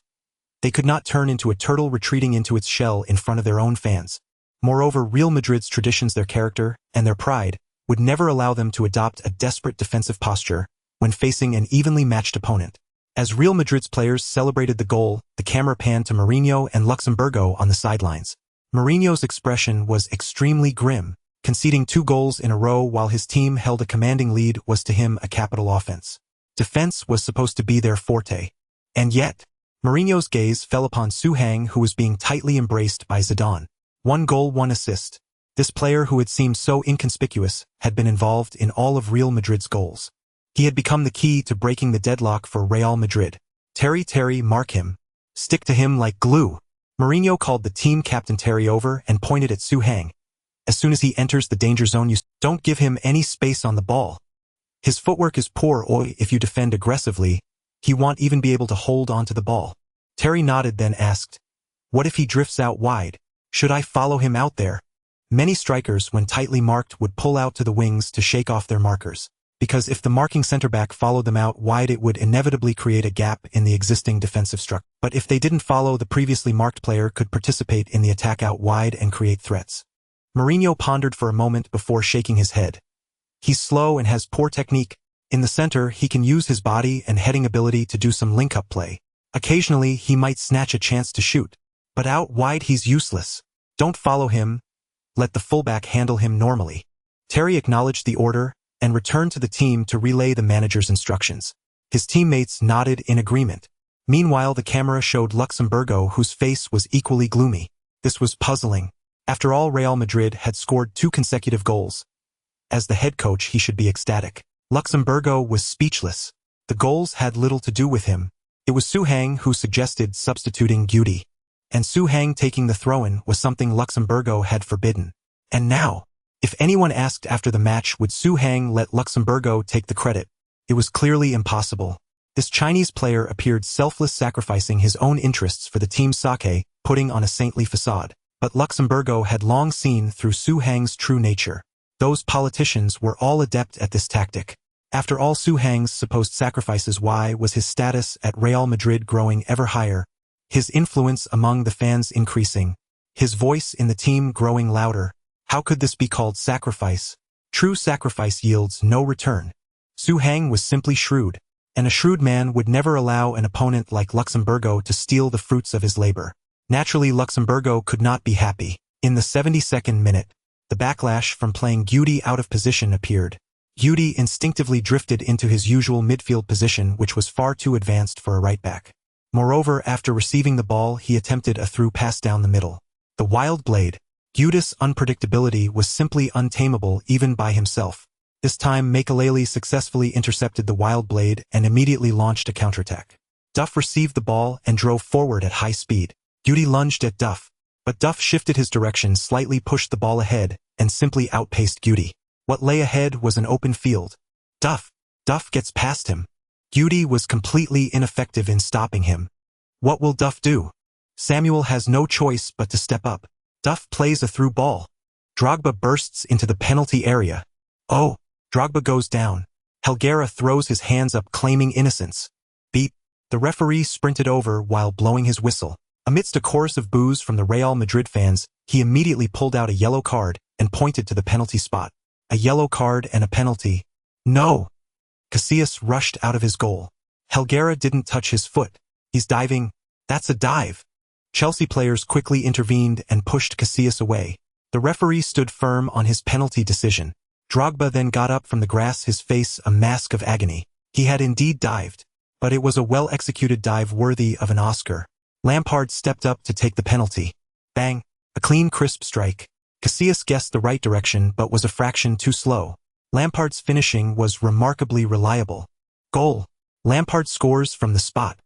they could not turn into a turtle retreating into its shell in front of their own fans. Moreover, Real Madrid's traditions, their character, and their pride would never allow them to adopt a desperate defensive posture when facing an evenly matched opponent. As Real Madrid's players celebrated the goal, the camera panned to Mourinho and Luxemburgo on the sidelines. Mourinho's expression was extremely grim. Conceding 2 goals in a row while his team held a commanding lead was to him a capital offense. Defense was supposed to be their forte. And yet, Mourinho's gaze fell upon Su Hang, who was being tightly embraced by Zidane. 1 goal, 1 assist. This player, who had seemed so inconspicuous, had been involved in all of Real Madrid's goals. He had become the key to breaking the deadlock for Real Madrid. Terry, mark him. Stick to him like glue. Mourinho called the team captain Terry over and pointed at Su Hang. As soon as he enters the danger zone, you don't give him any space on the ball. His footwork is poor, or if you defend aggressively, he won't even be able to hold onto the ball. Terry nodded, then asked, what if he drifts out wide? Should I follow him out there? Many strikers, when tightly marked, would pull out to the wings to shake off their markers. Because if the marking center-back followed them out wide, it would inevitably create a gap in the existing defensive structure. But if they didn't follow, the previously marked player could participate in the attack out wide and create threats. Mourinho pondered for a moment before shaking his head. He's slow and has poor technique. In the center, he can use his body and heading ability to do some link-up play. Occasionally, he might snatch a chance to shoot. But out wide, he's useless. Don't follow him. Let the fullback handle him normally. Terry acknowledged the order and returned to the team to relay the manager's instructions. His teammates nodded in agreement. Meanwhile, the camera showed Luxemburgo, whose face was equally gloomy. This was puzzling. After all, Real Madrid had scored 2 consecutive goals. As the head coach, he should be ecstatic. Luxemburgo was speechless. The goals had little to do with him. It was Su Hang who suggested substituting Guti. And Su Hang taking the throw-in was something Luxemburgo had forbidden. And now, if anyone asked after the match would Su Hang let Luxemburgo take the credit, it was clearly impossible. This Chinese player appeared selfless, sacrificing his own interests for the team's sake, putting on a saintly facade. But Luxemburgo had long seen through Su Hang's true nature. Those politicians were all adept at this tactic. After all Su Hang's supposed sacrifices, why was his status at Real Madrid growing ever higher? His influence among the fans increasing. His voice in the team growing louder. How could this be called sacrifice? True sacrifice yields no return. Su Hang was simply shrewd, and a shrewd man would never allow an opponent like Luxemburgo to steal the fruits of his labor. Naturally, Luxemburgo could not be happy. In the 72nd minute, the backlash from playing Guti out of position appeared. Guti instinctively drifted into his usual midfield position, which was far too advanced for a right-back. Moreover, after receiving the ball, he attempted a through pass down the middle. The wild blade. Guti's unpredictability was simply untamable even by himself. This time, Makelele successfully intercepted the wild blade and immediately launched a counterattack. Duff received the ball and drove forward at high speed. Guti lunged at Duff, but Duff shifted his direction, slightly pushed the ball ahead, and simply outpaced Guti. What lay ahead was an open field. Duff gets past him. Guti was completely ineffective in stopping him. What will Duff do? Samuel has no choice but to step up. Duff plays a through ball. Drogba bursts into the penalty area. Oh, Drogba goes down. Helguera throws his hands up, claiming innocence. Beep. The referee sprinted over while blowing his whistle. Amidst a chorus of boos from the Real Madrid fans, he immediately pulled out a yellow card and pointed to the penalty spot. A yellow card and a penalty. No! Casillas rushed out of his goal. Helguera didn't touch his foot. He's diving. That's a dive. Chelsea players quickly intervened and pushed Casillas away. The referee stood firm on his penalty decision. Drogba then got up from the grass, his face a mask of agony. He had indeed dived, but it was a well-executed dive worthy of an Oscar. Lampard stepped up to take the penalty. Bang! A clean, crisp strike. Casillas guessed the right direction but was a fraction too slow. Lampard's finishing was remarkably reliable. Goal. Lampard scores from the spot.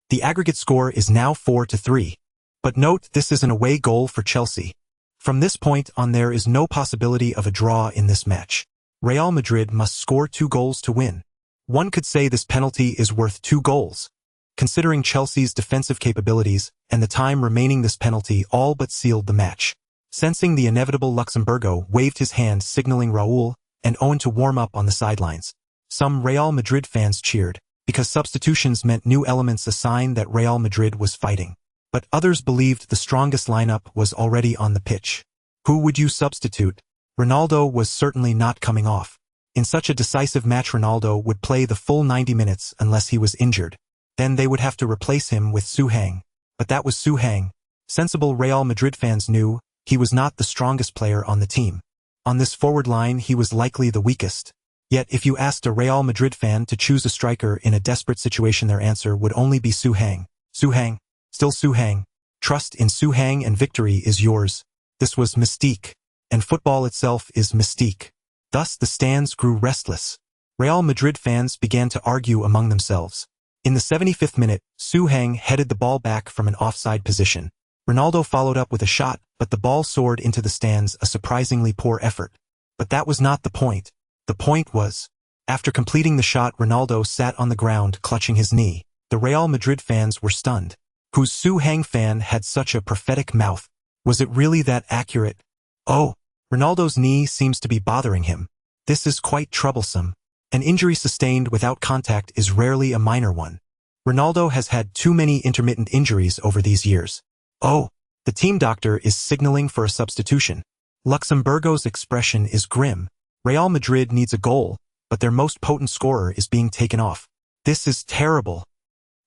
The aggregate score is now 4-3. But note, this is an away goal for Chelsea. From this point on, there is no possibility of a draw in this match. Real Madrid must score 2 goals to win. One could say this penalty is worth 2 goals. Considering Chelsea's defensive capabilities and the time remaining, this penalty all but sealed the match. Sensing the inevitable, Luxemburgo waved his hand signaling Raul and Owen to warm up on the sidelines. Some Real Madrid fans cheered, because substitutions meant new elements, a sign that Real Madrid was fighting. But others believed the strongest lineup was already on the pitch. Who would you substitute? Ronaldo was certainly not coming off. In such a decisive match, Ronaldo would play the full 90 minutes unless he was injured. Then they would have to replace him with Zidane. But that was Zidane. Sensible Real Madrid fans knew he was not the strongest player on the team. On this forward line, he was likely the weakest. Yet if you asked a Real Madrid fan to choose a striker in a desperate situation, their answer would only be Zidane. Zidane. Still Zidane. Trust in Zidane and victory is yours. This was mystique. And football itself is mystique. Thus the stands grew restless. Real Madrid fans began to argue among themselves. In the 75th minute, Zidane headed the ball back from an offside position. Ronaldo followed up with a shot, but the ball soared into the stands, a surprisingly poor effort. But that was not the point. The point was, after completing the shot, Ronaldo sat on the ground clutching his knee. The Real Madrid fans were stunned. Whose Zidane fan had such a prophetic mouth? Was it really that accurate? Oh, Ronaldo's knee seems to be bothering him. This is quite troublesome. An injury sustained without contact is rarely a minor one. Ronaldo has had too many intermittent injuries over these years. Oh, the team doctor is signaling for a substitution. Luxemburgo's expression is grim. Real Madrid needs a goal, but their most potent scorer is being taken off. This is terrible.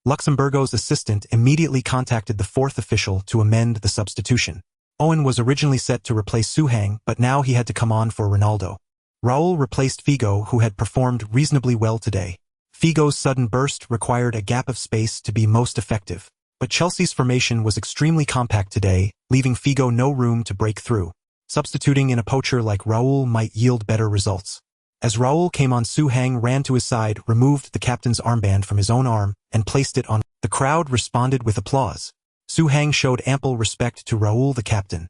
Luxemburgo's assistant immediately contacted the 4th official to amend the substitution. Owen was originally set to replace Zidane, but now he had to come on for Ronaldo. Raul replaced Figo, who had performed reasonably well today. Figo's sudden burst required a gap of space to be most effective. But Chelsea's formation was extremely compact today, leaving Figo no room to break through. Substituting in a poacher like Raul might yield better results. As Raul came on, Zidane ran to his side, removed the captain's armband from his own arm, and placed it on. The crowd responded with applause. Zidane showed ample respect to Raul, the captain.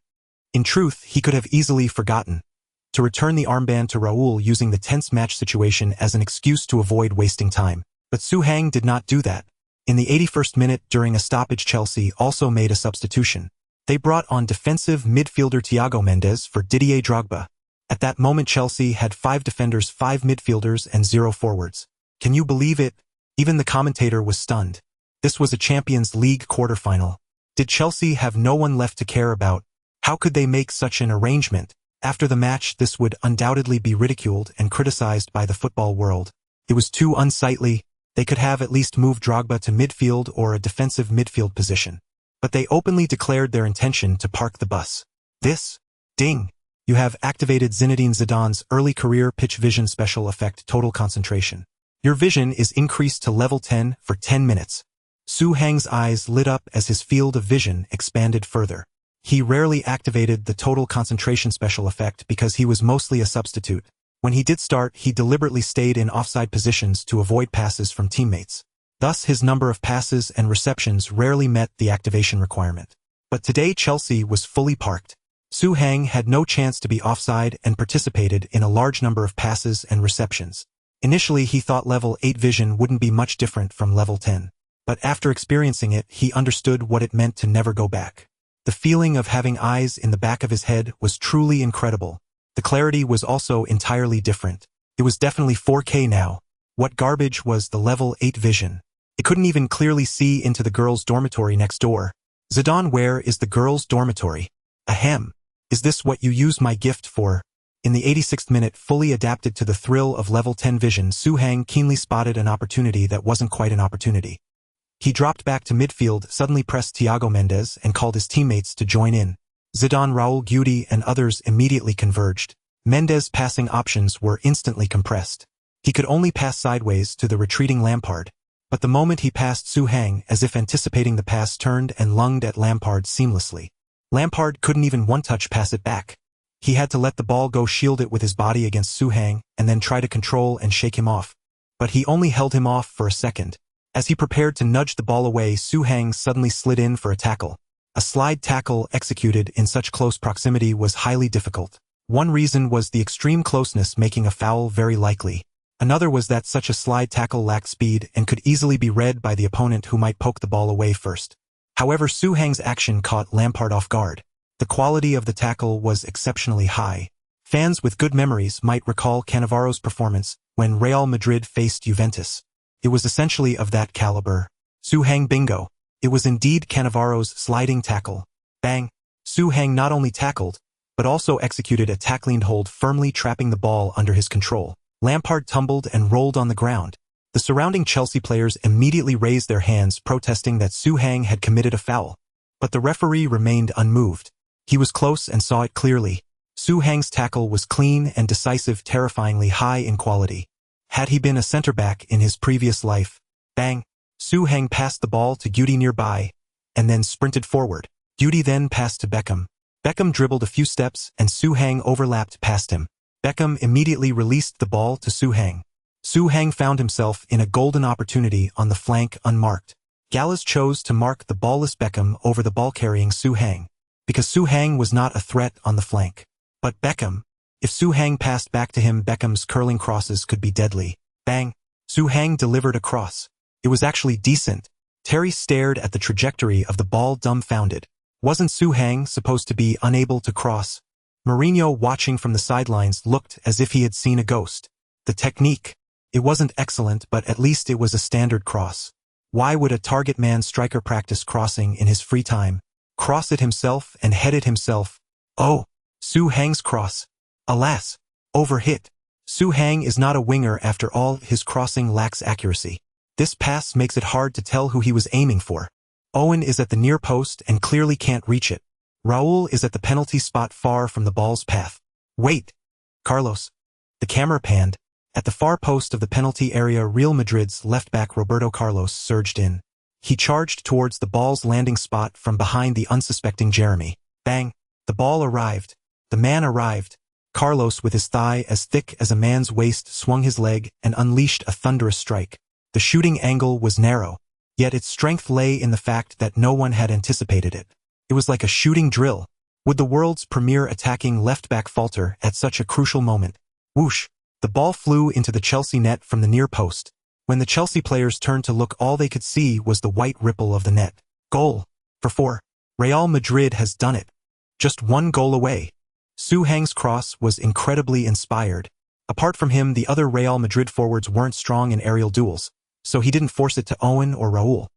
In truth, he could have easily forgotten to return the armband to Raul, using the tense match situation as an excuse to avoid wasting time. But Zidane did not do that. In the 81st minute, during a stoppage, Chelsea also made a substitution. They brought on defensive midfielder Thiago Mendes for Didier Drogba. At that moment, Chelsea had 5 defenders, 5 midfielders, and 0 forwards. Can you believe it? Even the commentator was stunned. This was a Champions League quarterfinal. Did Chelsea have no one left to care about? How could they make such an arrangement? After the match, this would undoubtedly be ridiculed and criticized by the football world. It was too unsightly. They could have at least moved Drogba to midfield or a defensive midfield position. But they openly declared their intention to park the bus. This, ding, You have activated Zinedine Zidane's early career pitch vision special effect total concentration. Your vision is increased to level 10 for 10 minutes. Su Heng's eyes lit up as his field of vision expanded further. He rarely activated the total concentration special effect because he was mostly a substitute. When he did start, he deliberately stayed in offside positions to avoid passes from teammates. Thus, his number of passes and receptions rarely met the activation requirement. But today Chelsea was fully parked. Su Heng had no chance to be offside and participated in a large number of passes and receptions. Initially, he thought level 8 vision wouldn't be much different from level 10. But after experiencing it, he understood what it meant to never go back. The feeling of having eyes in the back of his head was truly incredible. The clarity was also entirely different. It was definitely 4K now. What garbage was the level 8 vision? It couldn't even clearly see into the girls' dormitory next door. Zidane, where is the girls' dormitory? Ahem. Is this what you use my gift for? In the 86th minute, fully adapted to the thrill of level 10 vision, Su Heng keenly spotted an opportunity that wasn't quite an opportunity. He dropped back to midfield, suddenly pressed Thiago Mendes, and called his teammates to join in. Zidane, Raul, Guti, and others immediately converged. Mendes' passing options were instantly compressed. He could only pass sideways to the retreating Lampard. But the moment he passed Su Heng, as if anticipating the pass, turned and lunged at Lampard seamlessly. Lampard couldn't even one-touch pass it back. He had to let the ball go, shield it with his body against Su Heng, and then try to control and shake him off. But he only held him off for a second. As he prepared to nudge the ball away, Su Heng suddenly slid in for a tackle. A slide tackle executed in such close proximity was highly difficult. One reason was the extreme closeness, making a foul very likely. Another was that such a slide tackle lacked speed and could easily be read by the opponent, who might poke the ball away first. However, Su Heng's action caught Lampard off guard. The quality of the tackle was exceptionally high. Fans with good memories might recall Cannavaro's performance when Real Madrid faced Juventus. It was essentially of that caliber. Su Heng bingo. It was indeed Cannavaro's sliding tackle. Bang! Su Heng not only tackled, but also executed a tackling hold, firmly trapping the ball under his control. Lampard tumbled and rolled on the ground. The surrounding Chelsea players immediately raised their hands, protesting that Su Heng had committed a foul. But the referee remained unmoved. He was close and saw it clearly. Su Heng's tackle was clean and decisive, terrifyingly high in quality. Had he been a centre-back in his previous life? Bang! Su Heng passed the ball to Guti nearby, and then sprinted forward. Guti then passed to Beckham. Beckham dribbled a few steps, and Su Heng overlapped past him. Beckham immediately released the ball to Su Heng. Su Heng found himself in a golden opportunity on the flank unmarked. Gallas chose to mark the ballless Beckham over the ball-carrying Su Heng, because Su Heng was not a threat on the flank. But Beckham, if Su Heng passed back to him, Beckham's curling crosses could be deadly. Bang! Su Heng delivered a cross. It was actually decent. Terry stared at the trajectory of the ball, dumbfounded. Wasn't Su Heng supposed to be unable to cross? Mourinho, watching from the sidelines, looked as if he had seen a ghost. The technique. It wasn't excellent, but at least it was a standard cross. Why would a target man striker practice crossing in his free time? Cross it himself and head it himself. Oh! Su Heng's cross. Alas! Overhit. Su Heng is not a winger after all. His crossing lacks accuracy. This pass makes it hard to tell who he was aiming for. Owen is at the near post and clearly can't reach it. Raul is at the penalty spot, far from the ball's path. Wait! Carlos. The camera panned. At the far post of the penalty area, Real Madrid's left-back Roberto Carlos surged in. He charged towards the ball's landing spot from behind the unsuspecting Jeremy. Bang! The ball arrived. The man arrived. Carlos, with his thigh as thick as a man's waist, swung his leg and unleashed a thunderous strike. The shooting angle was narrow, yet its strength lay in the fact that no one had anticipated it. It was like a shooting drill. Would the world's premier attacking left-back falter at such a crucial moment? Whoosh! The ball flew into the Chelsea net from the near post. When the Chelsea players turned to look, all they could see was the white ripple of the net. Goal! For 4. Real Madrid has done it. Just one goal away. Su Heng's cross was incredibly inspired. Apart from him, the other Real Madrid forwards weren't strong in aerial duels, so he didn't force it to Owen or Raul.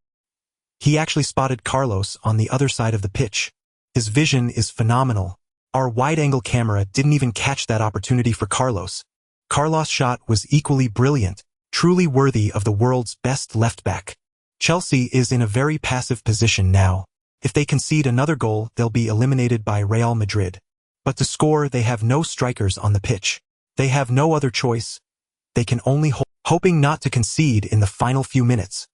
He actually spotted Carlos on the other side of the pitch. His vision is phenomenal. Our wide-angle camera didn't even catch that opportunity for Carlos. Carlos' shot was equally brilliant, truly worthy of the world's best left-back. Chelsea is in a very passive position now. If they concede another goal, they'll be eliminated by Real Madrid. But to score, they have no strikers on the pitch. They have no other choice. They can only hoping not to concede in the final few minutes.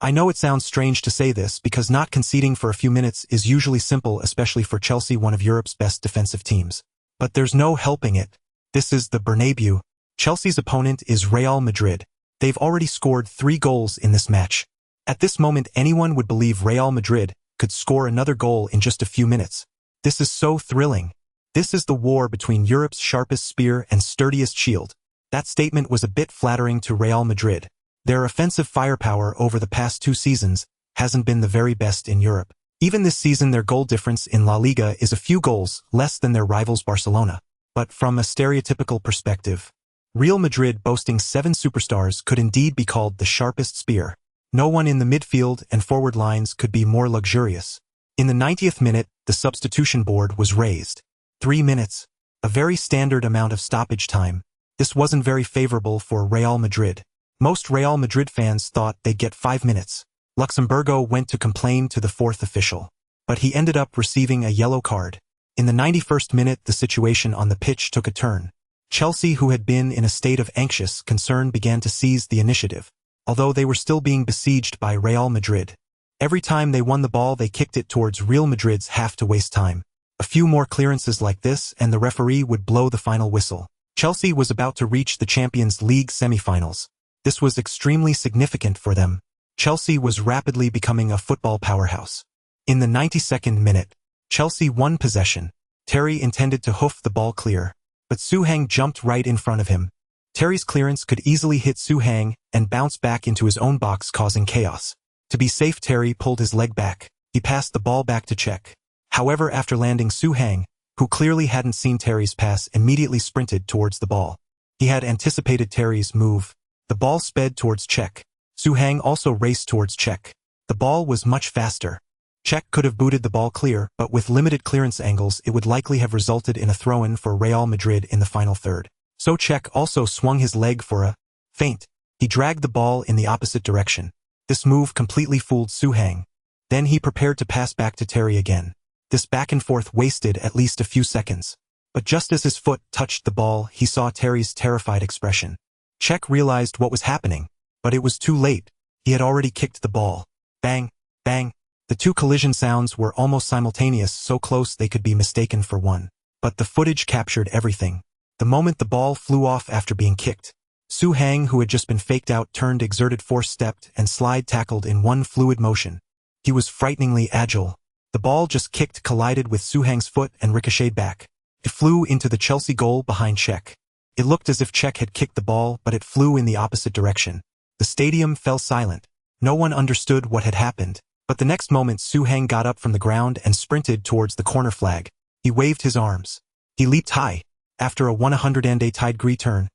I know it sounds strange to say this because not conceding for a few minutes is usually simple, especially for Chelsea, one of Europe's best defensive teams. But there's no helping it. This is the Bernabeu. Chelsea's opponent is Real Madrid. They've already scored 3 goals in this match. At this moment, anyone would believe Real Madrid could score another goal in just a few minutes. This is so thrilling. This is the war between Europe's sharpest spear and sturdiest shield. That statement was a bit flattering to Real Madrid. Their offensive firepower over the past 2 seasons hasn't been the very best in Europe. Even this season, their goal difference in La Liga is a few goals less than their rivals Barcelona. But from a stereotypical perspective, Real Madrid, boasting 7 superstars, could indeed be called the sharpest spear. No one in the midfield and forward lines could be more luxurious. In the 90th minute, the substitution board was raised. 3 minutes, a very standard amount of stoppage time. This wasn't very favorable for Real Madrid. Most Real Madrid fans thought they'd get 5 minutes. Luxemburgo went to complain to the 4th official, but he ended up receiving a yellow card. In the 91st minute, the situation on the pitch took a turn. Chelsea, who had been in a state of anxious concern, began to seize the initiative, although they were still being besieged by Real Madrid. Every time they won the ball, they kicked it towards Real Madrid's half to waste time. A few more clearances like this, and the referee would blow the final whistle. Chelsea was about to reach the Champions League semi-finals. This was extremely significant for them. Chelsea was rapidly becoming a football powerhouse. In the 92nd minute, Chelsea won possession. Terry intended to hoof the ball clear, but Suhang jumped right in front of him. Terry's clearance could easily hit Suhang and bounce back into his own box, causing chaos. To be safe, Terry pulled his leg back. He passed the ball back to Cech. However, after landing, Suhang, who clearly hadn't seen Terry's pass, immediately sprinted towards the ball. He had anticipated Terry's move. The ball sped towards Cech. Suhang also raced towards Cech. The ball was much faster. Cech could have booted the ball clear, but with limited clearance angles, it would likely have resulted in a throw-in for Real Madrid in the final third. So Cech also swung his leg for a feint. He dragged the ball in the opposite direction. This move completely fooled Suhang. Then he prepared to pass back to Terry again. This back and forth wasted at least a few seconds. But just as his foot touched the ball, he saw Terry's terrified expression. Cech realized what was happening, but it was too late. He had already kicked the ball. Bang, bang. The 2 collision sounds were almost simultaneous, so close they could be mistaken for one. But the footage captured everything. The moment the ball flew off after being kicked, Suhang, who had just been faked out, turned, exerted force, stepped, and slide tackled in one fluid motion. He was frighteningly agile. The ball just kicked, collided with Suhang's foot, and ricocheted back. It flew into the Chelsea goal behind Cech. It looked as if Cech had kicked the ball, but it flew in the opposite direction. The stadium fell silent. No one understood what had happened. But the next moment, Suhang got up from the ground and sprinted towards the corner flag. He waved his arms. He leaped high. After a 180-degree turn,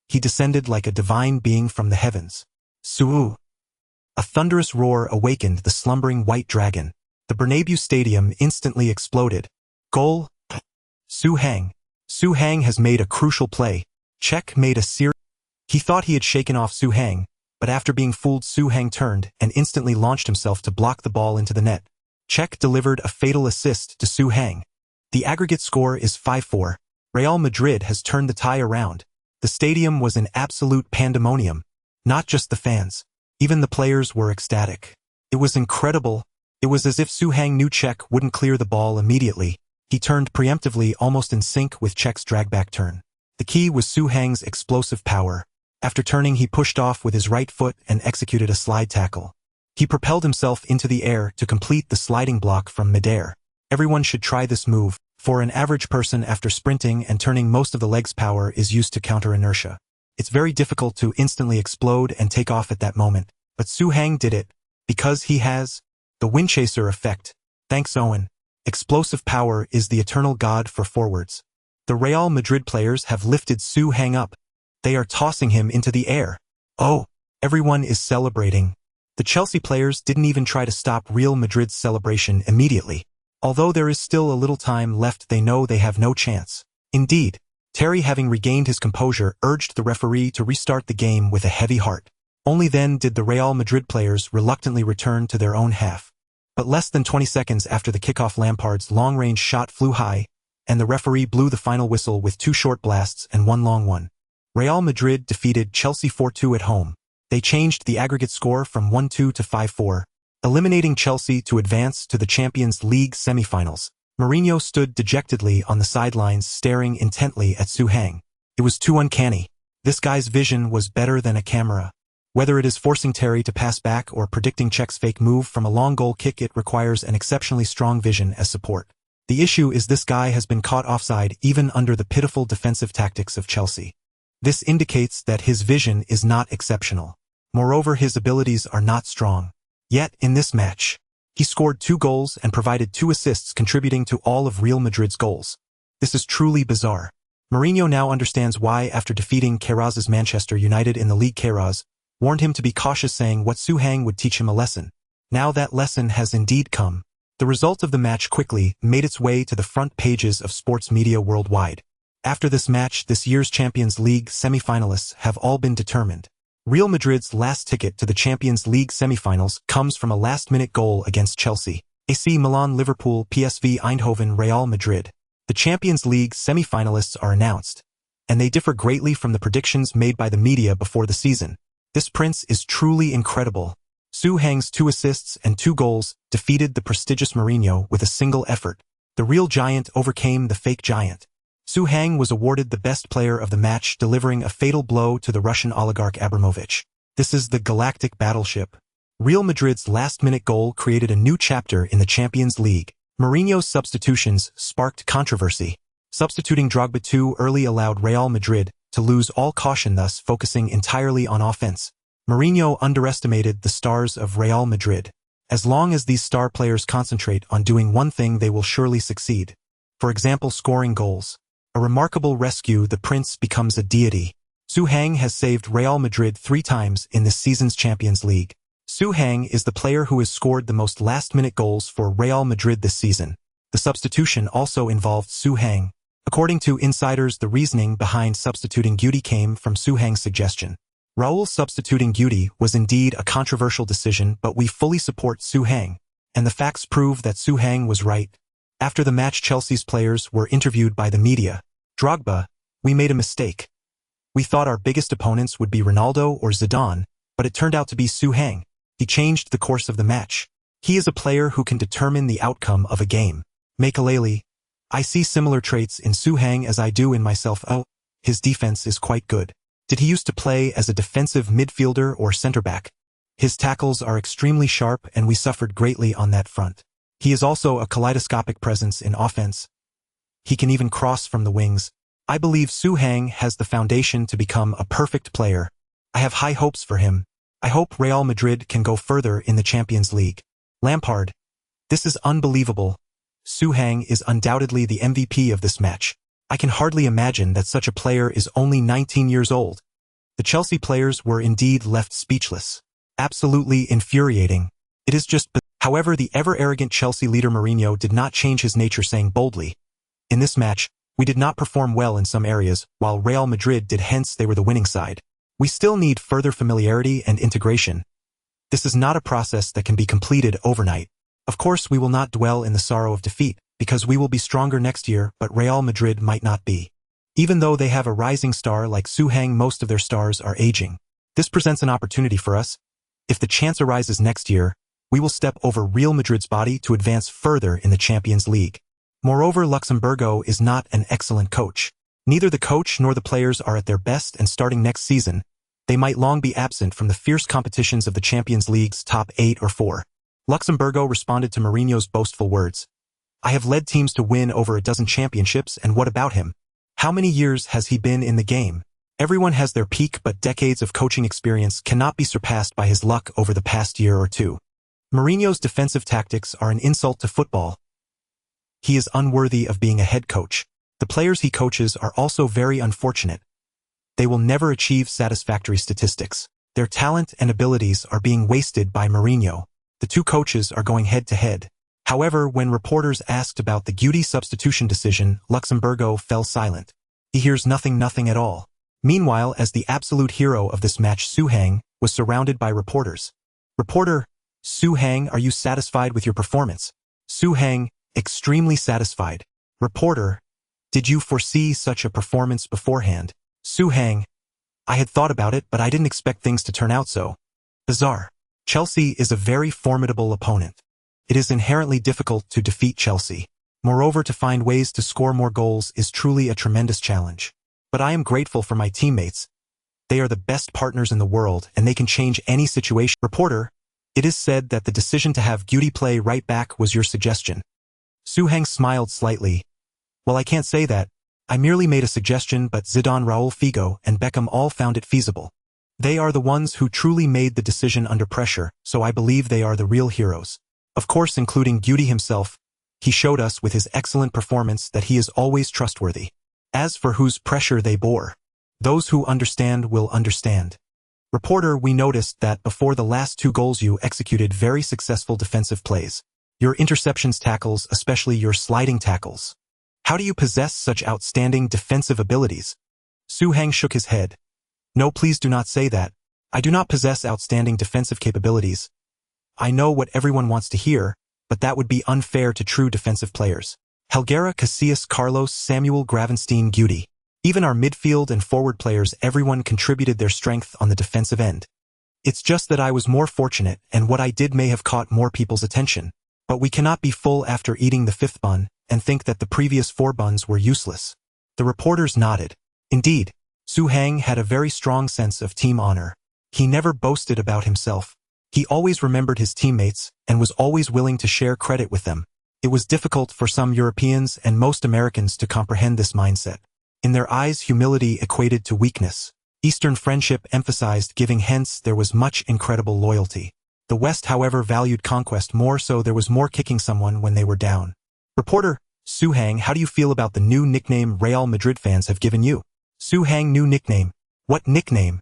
he descended like a divine being from the heavens. Su'u! A thunderous roar awakened the slumbering white dragon. The Bernabeu stadium instantly exploded. Goal! Suhang! Suhang has made a crucial play. Cech made a serious... He thought he had shaken off Suhang, but after being fooled, Suhang turned and instantly launched himself to block the ball into the net. Cech delivered a fatal assist to Suhang. The aggregate score is 5-4. Real Madrid has turned the tie around. The stadium was an absolute pandemonium. Not just the fans. Even the players were ecstatic. It was incredible. It was as if Suhang knew Cech wouldn't clear the ball immediately. He turned preemptively, almost in sync with Cech's drag-back turn. The key was Suhang's explosive power. After turning, he pushed off with his right foot and executed a slide tackle. He propelled himself into the air to complete the sliding block from midair. Everyone should try this move. For an average person, after sprinting and turning, most of the leg's power is used to counter inertia. It's very difficult to instantly explode and take off at that moment. But Suhang did it, because he has the windchaser effect. Thanks, Owen. Explosive power is the eternal god for forwards. The Real Madrid players have lifted Suhang up. They are tossing him into the air. Oh, everyone is celebrating. The Chelsea players didn't even try to stop Real Madrid's celebration immediately. Although there is still a little time left, they know they have no chance. Indeed, Terry, having regained his composure, urged the referee to restart the game with a heavy heart. Only then did the Real Madrid players reluctantly return to their own half. But less than 20 seconds after the kickoff, Lampard's long-range shot flew high. and the referee blew the final whistle with 2 short blasts and 1 long one. Real Madrid defeated Chelsea 4-2 at home. They changed the aggregate score from 1-2 to 5-4, eliminating Chelsea to advance to the Champions League semi-finals. Mourinho stood dejectedly on the sidelines staring intently at Zidane. It was too uncanny. This guy's vision was better than a camera. Whether it is forcing Terry to pass back or predicting Czech's fake move from a long goal kick, it requires an exceptionally strong vision as support. The issue is this guy has been caught offside even under the pitiful defensive tactics of Chelsea. This indicates that his vision is not exceptional. Moreover, his abilities are not strong. Yet, in this match, he scored 2 goals and provided 2 assists, contributing to all of Real Madrid's goals. This is truly bizarre. Mourinho now understands why, after defeating Queiroz's Manchester United in the league, Queiroz warned him to be cautious, saying what Zidane would teach him a lesson. Now that lesson has indeed come. The result of the match quickly made its way to the front pages of sports media worldwide. After this match, this year's Champions League semi-finalists have all been determined. Real Madrid's last ticket to the Champions League semi-finals comes from a last-minute goal against Chelsea. AC Milan, Liverpool, PSV Eindhoven, Real Madrid. The Champions League semi-finalists are announced, and they differ greatly from the predictions made by the media before the season. This prince is truly incredible. Zidane's 2 assists and 2 goals defeated the prestigious Mourinho with a single effort. The real giant overcame the fake giant. Zidane was awarded the best player of the match, delivering a fatal blow to the Russian oligarch Abramovich. This is the galactic battleship. Real Madrid's last-minute goal created a new chapter in the Champions League. Mourinho's substitutions sparked controversy. Substituting Drogba too early allowed Real Madrid to lose all caution, thus focusing entirely on offense. Mourinho underestimated the stars of Real Madrid. As long as these star players concentrate on doing one thing, they will surely succeed. For example, scoring goals. A remarkable rescue, the prince becomes a deity. Zidane has saved Real Madrid 3 times in this season's Champions League. Zidane is the player who has scored the most last-minute goals for Real Madrid this season. The substitution also involved Zidane. According to insiders, the reasoning behind substituting Guti came from Zidane's suggestion. Raul substituting Guti was indeed a controversial decision, but we fully support Zidane, and the facts prove that Zidane was right. After the match, Chelsea's players were interviewed by the media. Drogba, we made a mistake. We thought our biggest opponents would be Ronaldo or Zidane, but it turned out to be Zidane. He changed the course of the match. He is a player who can determine the outcome of a game. Makelele, I see similar traits in Zidane as I do in myself. Oh, his defense is quite good. Did he used to play as a defensive midfielder or center-back? His tackles are extremely sharp, and we suffered greatly on that front. He is also a kaleidoscopic presence in offense. He can even cross from the wings. I believe Zidane has the foundation to become a perfect player. I have high hopes for him. I hope Real Madrid can go further in the Champions League. Lampard. This is unbelievable. Zidane is undoubtedly the MVP of this match. I can hardly imagine that such a player is only 19 years old. The Chelsea players were indeed left speechless. Absolutely infuriating. It is just. However, the ever-arrogant Chelsea leader Mourinho did not change his nature, saying boldly, in this match, we did not perform well in some areas, while Real Madrid did, hence they were the winning side. We still need further familiarity and integration. This is not a process that can be completed overnight. Of course, we will not dwell in the sorrow of defeat, because we will be stronger next year, but Real Madrid might not be. Even though they have a rising star like Zidane, most of their stars are aging. This presents an opportunity for us. If the chance arises next year, we will step over Real Madrid's body to advance further in the Champions League. Moreover, Luxemburgo is not an excellent coach. Neither the coach nor the players are at their best, and starting next season, they might long be absent from the fierce competitions of the Champions League's top 8 or 4. Luxemburgo responded to Mourinho's boastful words. I have led teams to win over a dozen championships, and what about him? How many years has he been in the game? Everyone has their peak, but decades of coaching experience cannot be surpassed by his luck over the past year or 2. Mourinho's defensive tactics are an insult to football. He is unworthy of being a head coach. The players he coaches are also very unfortunate. They will never achieve satisfactory statistics. Their talent and abilities are being wasted by Mourinho. The 2 coaches are going head-to-head. However, when reporters asked about the Guti substitution decision, Luxemburgo fell silent. He hears nothing at all. Meanwhile, as the absolute hero of this match, Zidane was surrounded by reporters. Reporter, Zidane, are you satisfied with your performance? Zidane, extremely satisfied. Reporter, Did you foresee such a performance beforehand? Su Hang, I had thought about it, but I didn't expect things to turn out so bizarre. Chelsea is a very formidable opponent. It is inherently difficult to defeat Chelsea. Moreover, to find ways to score more goals is truly a tremendous challenge. But I am grateful for my teammates. They are the best partners in the world, and they can change any situation. Reporter, it is said that the decision to have Guti play right back was your suggestion. Su Hang smiled slightly. Well, I can't say that. I merely made a suggestion, but Zidane, Raul, Figo, and Beckham all found it feasible. They are the ones who truly made the decision under pressure, so I believe they are the real heroes. Of course, including Guti himself. He showed us with his excellent performance that he is always trustworthy. As for whose pressure they bore, those who understand will understand. Reporter, we noticed that before the last 2 goals you executed very successful defensive plays. Your interceptions, tackles, especially your sliding tackles. How do you possess such outstanding defensive abilities? Su Hang shook his head. No, please do not say that. I do not possess outstanding defensive capabilities. I know what everyone wants to hear, but that would be unfair to true defensive players. Helguera, Casillas, Carlos, Samuel, Gravenstein, Guti. Even our midfield and forward players, everyone contributed their strength on the defensive end. It's just that I was more fortunate, and what I did may have caught more people's attention. But we cannot be full after eating the 5th bun, and think that the previous 4 buns were useless. The reporters nodded. Indeed, Su Hang had a very strong sense of team honor. He never boasted about himself. He always remembered his teammates, and was always willing to share credit with them. It was difficult for some Europeans and most Americans to comprehend this mindset. In their eyes, humility equated to weakness. Eastern friendship emphasized giving, hence there was much incredible loyalty. The West, however, valued conquest more, so there was more kicking someone when they were down. Reporter, Su Hang, how do you feel about the new nickname Real Madrid fans have given you? Su Hang, new nickname. What nickname?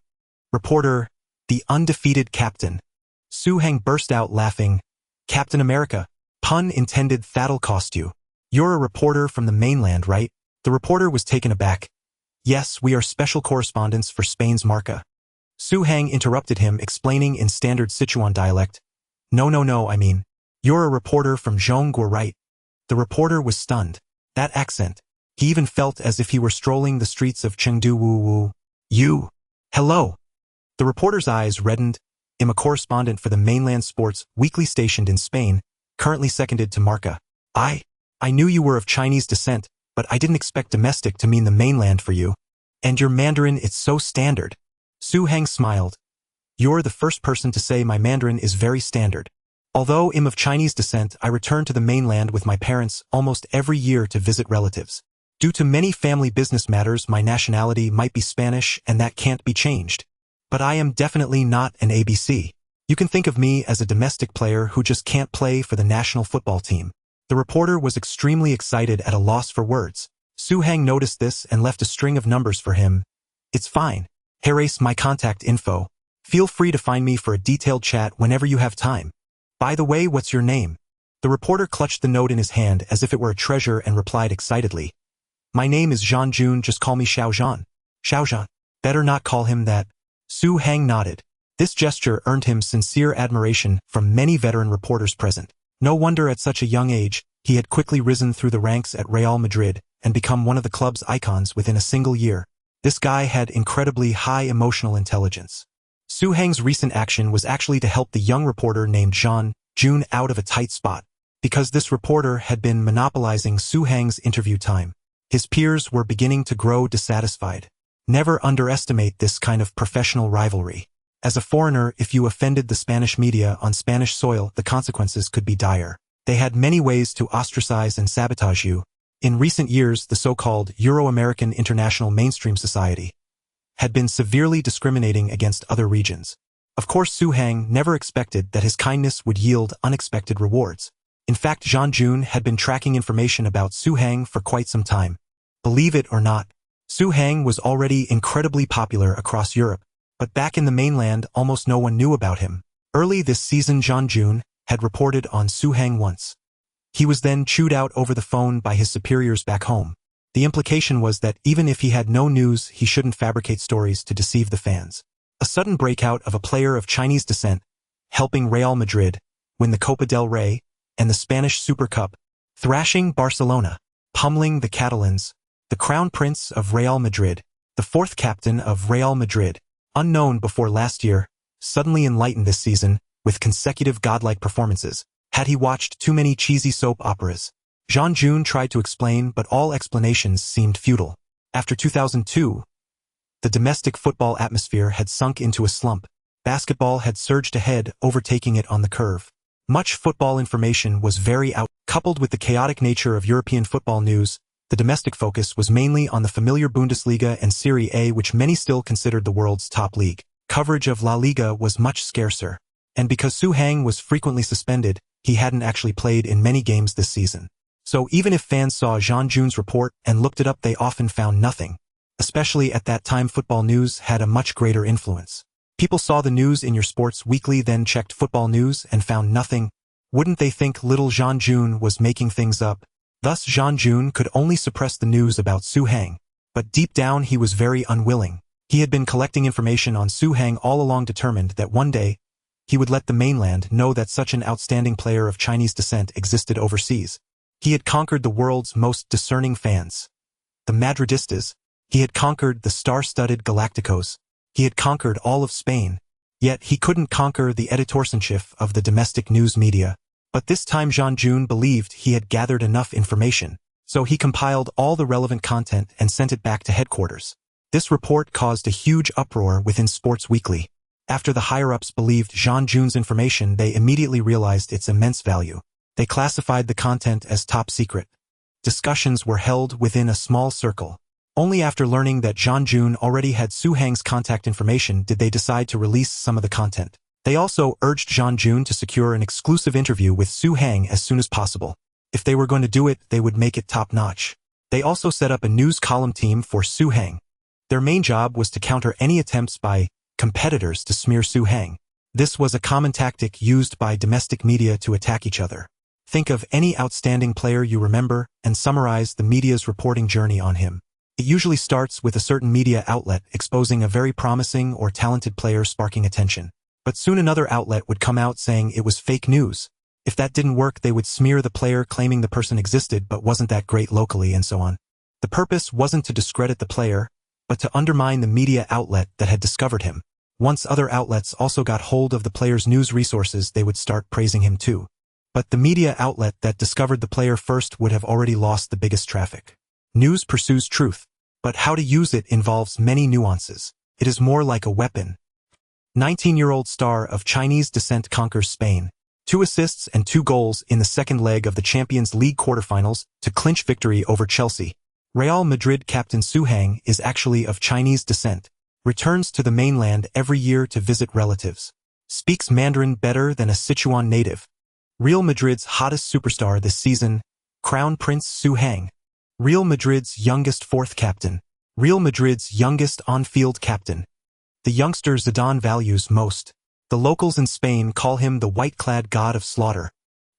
Reporter, the undefeated captain. Su Hang burst out laughing. Captain America. Pun intended, that'll cost you. You're a reporter from the mainland, right? The reporter was taken aback. Yes, we are special correspondents for Spain's Marca. Su Hang interrupted him, explaining in standard Sichuan dialect. No, I mean, you're a reporter from Zhongguo, right? The reporter was stunned. That accent. He even felt as if he were strolling the streets of Chengdu. Woo. You. Hello. The reporter's eyes reddened. I'm a correspondent for the mainland sports weekly stationed in Spain, currently seconded to Marca. I knew you were of Chinese descent, but I didn't expect domestic to mean the mainland for you. And your Mandarin, it's so standard. Su Hang smiled. You're the first person to say my Mandarin is very standard. Although I'm of Chinese descent, I return to the mainland with my parents almost every year to visit relatives. Due to many family business matters, my nationality might be Spanish, and that can't be changed. But I am definitely not an ABC. You can think of me as a domestic player who just can't play for the national football team. The reporter was extremely excited, at a loss for words. Su Hang noticed this and left a string of numbers for him. It's fine. Here's my contact info. Feel free to find me for a detailed chat whenever you have time. By the way, what's your name? The reporter clutched the note in his hand as if it were a treasure and replied excitedly. My name is Jean Jun, just call me Xiao Zhan. Xiao Zhan. Better not call him that. Su Hang nodded. This gesture earned him sincere admiration from many veteran reporters present. No wonder at such a young age, he had quickly risen through the ranks at Real Madrid and become one of the club's icons within a single year. This guy had incredibly high emotional intelligence. Su Hang's recent action was actually to help the young reporter named Jean Jun out of a tight spot, because this reporter had been monopolizing Su Hang's interview time. His peers were beginning to grow dissatisfied. Never underestimate this kind of professional rivalry. As a foreigner, if you offended the Spanish media on Spanish soil, the consequences could be dire. They had many ways to ostracize and sabotage you. In recent years, the so-called Euro-American International Mainstream Society had been severely discriminating against other regions. Of course, Su Hang never expected that his kindness would yield unexpected rewards. In fact, Jean Jun had been tracking information about Su Hang for quite some time. Believe it or not, Su Hang was already incredibly popular across Europe, but back in the mainland, almost no one knew about him. Early this season, Jean Jun had reported on Su Hang once. He was then chewed out over the phone by his superiors back home. The implication was that even if he had no news, he shouldn't fabricate stories to deceive the fans. A sudden breakout of a player of Chinese descent, helping Real Madrid win the Copa del Rey and the Spanish Super Cup, thrashing Barcelona, pummeling the Catalans. the Crown Prince of Real Madrid, the fourth captain of Real Madrid, unknown before last year, suddenly enlightened this season with consecutive godlike performances. Had he watched too many cheesy soap operas? Jean tried to explain, but all explanations seemed futile. After 2002, the domestic football atmosphere had sunk into a slump. Basketball had surged ahead, overtaking it on the curve. Much football information was very out. Coupled with the chaotic nature of European football news, the domestic focus was mainly on the familiar Bundesliga and Serie A, which many still considered the world's top league. Coverage of La Liga was much scarcer. And because Su Hang was frequently suspended, he hadn't actually played in many games this season. So even if fans saw Jean's report and looked it up, they often found nothing. Especially at that time, football news had a much greater influence. People saw the news in your sports weekly, then checked football news and found nothing. Wouldn't they think little Jean was making things up? Thus Jean could only suppress the news about Su Hang. But deep down he was very unwilling. He had been collecting information on Su Hang all along, determined that one day he would let the mainland know that such an outstanding player of Chinese descent existed overseas. He had conquered the world's most discerning fans, the Madridistas. He had conquered the star-studded Galacticos. He had conquered all of Spain. Yet he couldn't conquer the editorship of the domestic news media. But this time Jean believed he had gathered enough information. So he compiled all the relevant content and sent it back to headquarters. This report caused a huge uproar within Sports Weekly. After the higher-ups believed Jean's information, they immediately realized its immense value. They classified the content as top secret. Discussions were held within a small circle. Only after learning that Jean already had Su Hang's contact information did they decide to release some of the content. They also urged Jean to secure an exclusive interview with Su Hang as soon as possible. If they were going to do it, they would make it top-notch. They also set up a news column team for Su Hang. Their main job was to counter any attempts by competitors to smear Su Hang. This was a common tactic used by domestic media to attack each other. Think of any outstanding player you remember and summarize the media's reporting journey on him. It usually starts with a certain media outlet exposing a very promising or talented player, sparking attention. But soon another outlet would come out saying it was fake news. If that didn't work, they would smear the player, claiming the person existed but wasn't that great locally, and so on. The purpose wasn't to discredit the player, but to undermine the media outlet that had discovered him. Once other outlets also got hold of the player's news resources, they would start praising him too. But the media outlet that discovered the player first would have already lost the biggest traffic. News pursues truth, but how to use it involves many nuances. It is more like a weapon. 19-year-old star of Chinese descent conquers Spain. 2 assists and 2 goals in the second leg of the Champions League quarterfinals to clinch victory over Chelsea. Real Madrid captain Su Hang is actually of Chinese descent. Returns to the mainland every year to visit relatives. Speaks Mandarin better than a Sichuan native. Real Madrid's hottest superstar this season, Crown Prince Su Hang. Real Madrid's youngest 4th captain. Real Madrid's youngest on-field captain. The youngster Zidane values most. The locals in Spain call him the white-clad god of slaughter.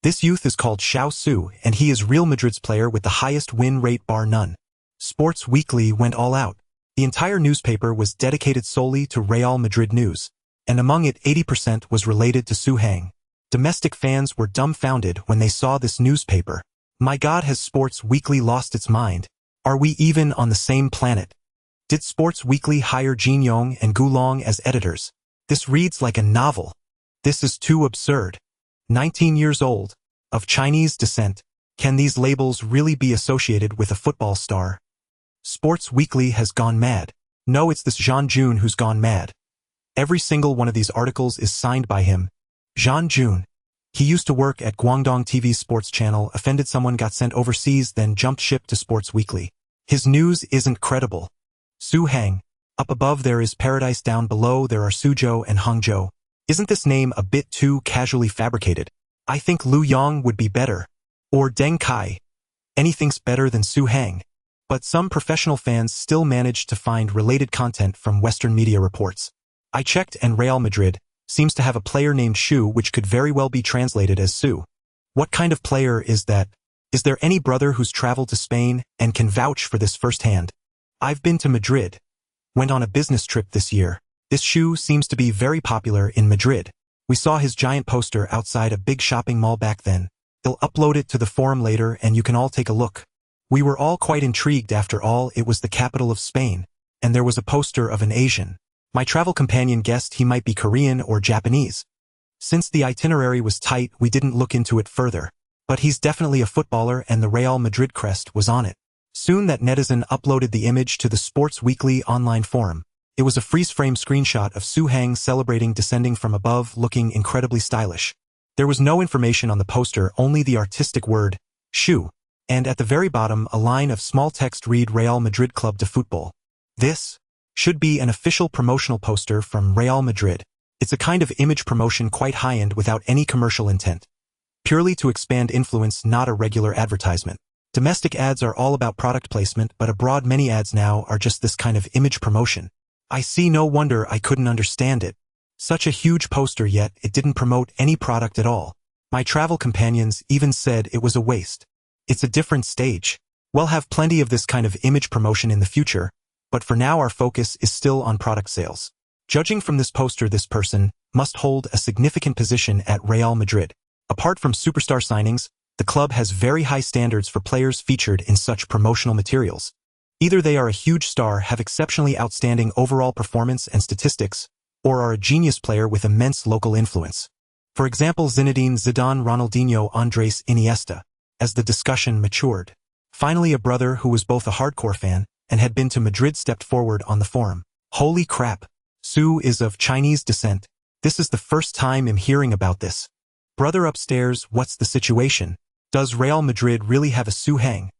This youth is called Xiao Su, and he is Real Madrid's player with the highest win rate bar none. Sports Weekly went all out. The entire newspaper was dedicated solely to Real Madrid news, and among it 80% was related to Su Hang. Domestic fans were dumbfounded when they saw this newspaper. My God, has Sports Weekly lost its mind? Are we even on the same planet? Did Sports Weekly hire Jin Yong and Gu Long as editors? This reads like a novel. This is too absurd. 19 years old, of Chinese descent. Can these labels really be associated with a football star? Sports Weekly has gone mad. No, it's this Jean who's gone mad. Every single one of these articles is signed by him. Jean. He used to work at Guangdong TV's sports channel, offended someone, got sent overseas, then jumped ship to Sports Weekly. His news isn't credible. Su Hang. Up above there is paradise, down below there are Suzhou and Hangzhou. Isn't this name a bit too casually fabricated? I think Lu Yong would be better. Or Deng Kai. Anything's better than Su Hang. But some professional fans still managed to find related content from Western media reports. I checked, and Real Madrid seems to have a player named Shu, which could very well be translated as Su. What kind of player is that? Is there any brother who's traveled to Spain and can vouch for this firsthand? I've been to Madrid. Went on a business trip this year. This Shu seems to be very popular in Madrid. We saw his giant poster outside a big shopping mall back then. They'll upload it to the forum later and you can all take a look. We were all quite intrigued. After all, it was the capital of Spain, and there was a poster of an Asian. My travel companion guessed he might be Korean or Japanese. Since the itinerary was tight, we didn't look into it further. But he's definitely a footballer, and the Real Madrid crest was on it. Soon that netizen uploaded the image to the Sports Weekly online forum. It was a freeze-frame screenshot of Su Hang celebrating descending from above, looking incredibly stylish. There was no information on the poster, only the artistic word, Shu, and at the very bottom a line of small text read Real Madrid Club de Football. This should be an official promotional poster from Real Madrid. It's a kind of image promotion, quite high-end, without any commercial intent. Purely to expand influence, not a regular advertisement. Domestic ads are all about product placement, but abroad many ads now are just this kind of image promotion. I see no wonder I couldn't understand it. Such a huge poster, yet it didn't promote any product at all. My travel companions even said it was a waste. It's a different stage. We'll have plenty of this kind of image promotion in the future, but for now our focus is still on product sales. Judging from this poster, this person must hold a significant position at Real Madrid. Apart from superstar signings, the club has very high standards for players featured in such promotional materials. Either they are a huge star, have exceptionally outstanding overall performance and statistics, or are a genius player with immense local influence. For example, Zinedine Zidane, Ronaldinho, Andres Iniesta. As the discussion matured, finally a brother who was both a hardcore fan and had been to Madrid stepped forward on the forum. Holy crap! Su is of Chinese descent. This is the first time I'm hearing about this. Brother upstairs, what's the situation? Does Real Madrid really have a Su Hang?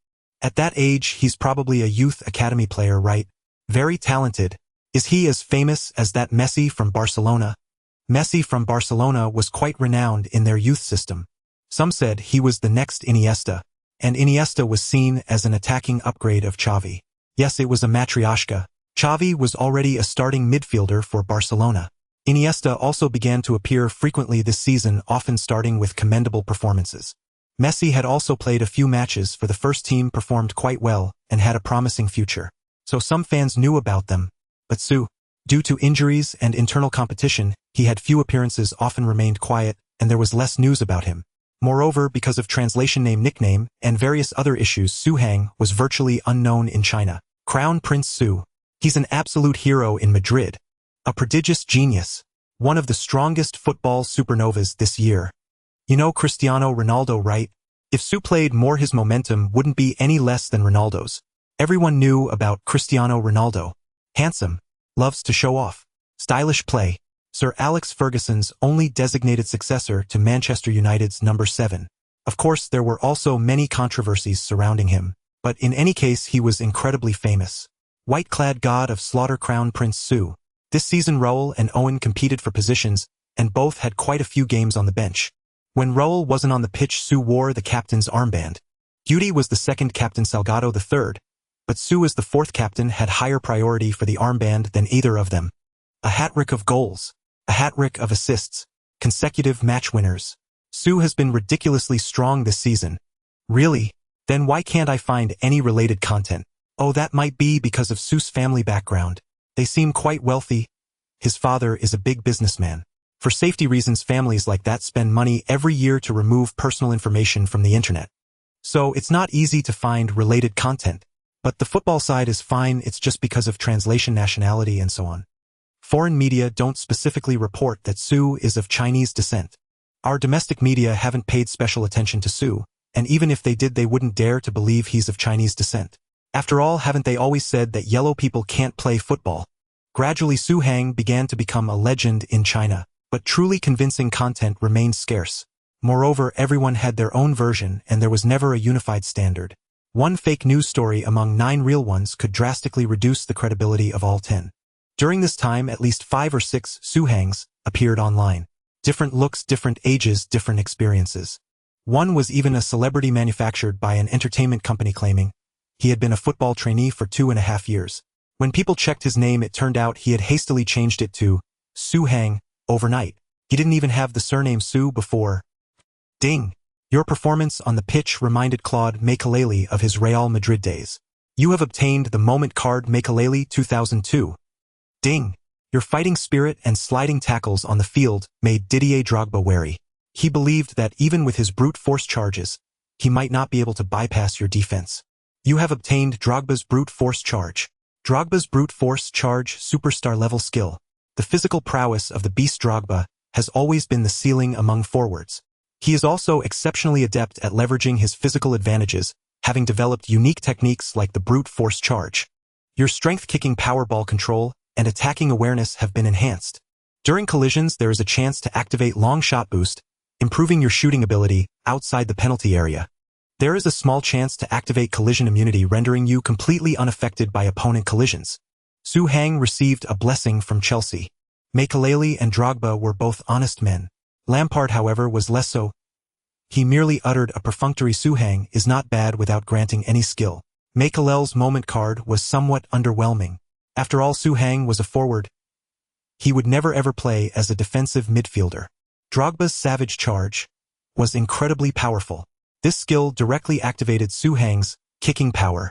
At that age, he's probably a youth academy player, right? Very talented. Is he as famous as that Messi from Barcelona? Messi from Barcelona was quite renowned in their youth system. Some said he was the next Iniesta, and Iniesta was seen as an attacking upgrade of Xavi. Yes, it was a matryoshka. Xavi was already a starting midfielder for Barcelona. Iniesta also began to appear frequently this season, often starting with commendable performances. Messi had also played a few matches for the first team, performed quite well, and had a promising future. So some fans knew about them. But Su, due to injuries and internal competition, he had few appearances, often remained quiet, and there was less news about him. Moreover, because of translation name, nickname, and various other issues, Su Hang was virtually unknown in China. Crown Prince Su. He's an absolute hero in Madrid. A prodigious genius. One of the strongest football supernovas this year. You know Cristiano Ronaldo, right? If Su played more, his momentum wouldn't be any less than Ronaldo's. Everyone knew about Cristiano Ronaldo. Handsome. Loves to show off. Stylish play. Sir Alex Ferguson's only designated successor to Manchester United's number 7. Of course, there were also many controversies surrounding him, but in any case he was incredibly famous. White-clad god of slaughter, Crown Prince Su. This season Raul and Owen competed for positions, and both had quite a few games on the bench. When Raul wasn't on the pitch, Su wore the captain's armband. Guti was the second captain, Salgado the third, but Su as the fourth captain had higher priority for the armband than either of them. A hat-trick of goals. A hat-trick of assists. Consecutive match winners. Su has been ridiculously strong this season. Really? Then why can't I find any related content? Oh, that might be because of Su's family background. They seem quite wealthy. His father is a big businessman. For safety reasons, families like that spend money every year to remove personal information from the internet. So it's not easy to find related content. But the football side is fine, it's just because of translation, nationality, and so on. Foreign media don't specifically report that Su is of Chinese descent. Our domestic media haven't paid special attention to Su, and even if they did, they wouldn't dare to believe he's of Chinese descent. After all, haven't they always said that yellow people can't play football? Gradually Su Hang began to become a legend in China, but truly convincing content remained scarce. Moreover, everyone had their own version and there was never a unified standard. One fake news story among 9 real ones could drastically reduce the credibility of all 10. During this time, at least 5 or 6 Su Hangs appeared online. Different looks, different ages, different experiences. One was even a celebrity manufactured by an entertainment company, claiming he had been a football trainee for 2.5 years. When people checked his name, it turned out he had hastily changed it to Su Hang overnight. He didn't even have the surname Su before. Ding! Your performance on the pitch reminded Claude Makelele of his Real Madrid days. You have obtained the moment card Makelele 2002. Ding! Your fighting spirit and sliding tackles on the field made Didier Drogba wary. He believed that even with his brute force charges, he might not be able to bypass your defense. You have obtained Drogba's brute force charge. Drogba's brute force charge superstar level skill. The physical prowess of the beast Drogba has always been the ceiling among forwards. He is also exceptionally adept at leveraging his physical advantages, having developed unique techniques like the brute force charge. Your strength-kicking power ball control and attacking awareness have been enhanced. During collisions, there is a chance to activate long shot boost, improving your shooting ability outside the penalty area. There is a small chance to activate collision immunity, rendering you completely unaffected by opponent collisions. Su Hang received a blessing from Chelsea. Makelele and Drogba were both honest men. Lampard, however, was less so. He merely uttered a perfunctory "Su Hang is not bad" without granting any skill. Makelele's moment card was somewhat underwhelming. After all, Su Hang was a forward. He would never ever play as a defensive midfielder. Drogba's savage charge was incredibly powerful. This skill directly activated Su Hang's kicking power,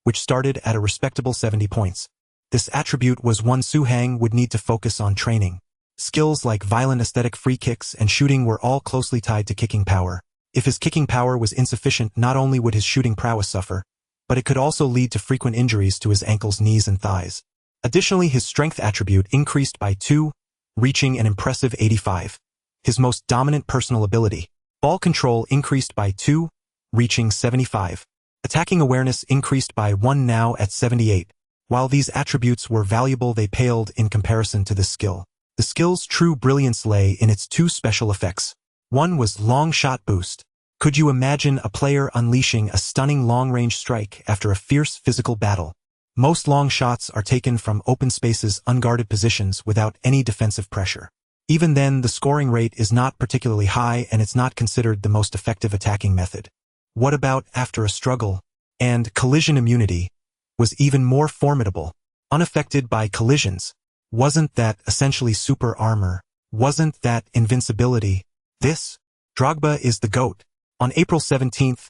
which started at a respectable 70 points. This attribute was one Su Hang would need to focus on training. Skills like violent aesthetic free kicks and shooting were all closely tied to kicking power. If his kicking power was insufficient, not only would his shooting prowess suffer, but it could also lead to frequent injuries to his ankles, knees, and thighs. Additionally, his strength attribute increased by 2, reaching an impressive 85. His most dominant personal ability, ball control, increased by 2, reaching 75. Attacking awareness increased by 1, now at 78. While these attributes were valuable, they paled in comparison to this skill. The skill's true brilliance lay in its two special effects. One was long shot boost. Could you imagine a player unleashing a stunning long-range strike after a fierce physical battle? Most long shots are taken from open spaces, unguarded positions without any defensive pressure. Even then, the scoring rate is not particularly high and it's not considered the most effective attacking method. What about after a struggle? And collision immunity was even more formidable. Unaffected by collisions. Wasn't that essentially super armor? Wasn't that invincibility? This? Drogba is the GOAT. On April 17th,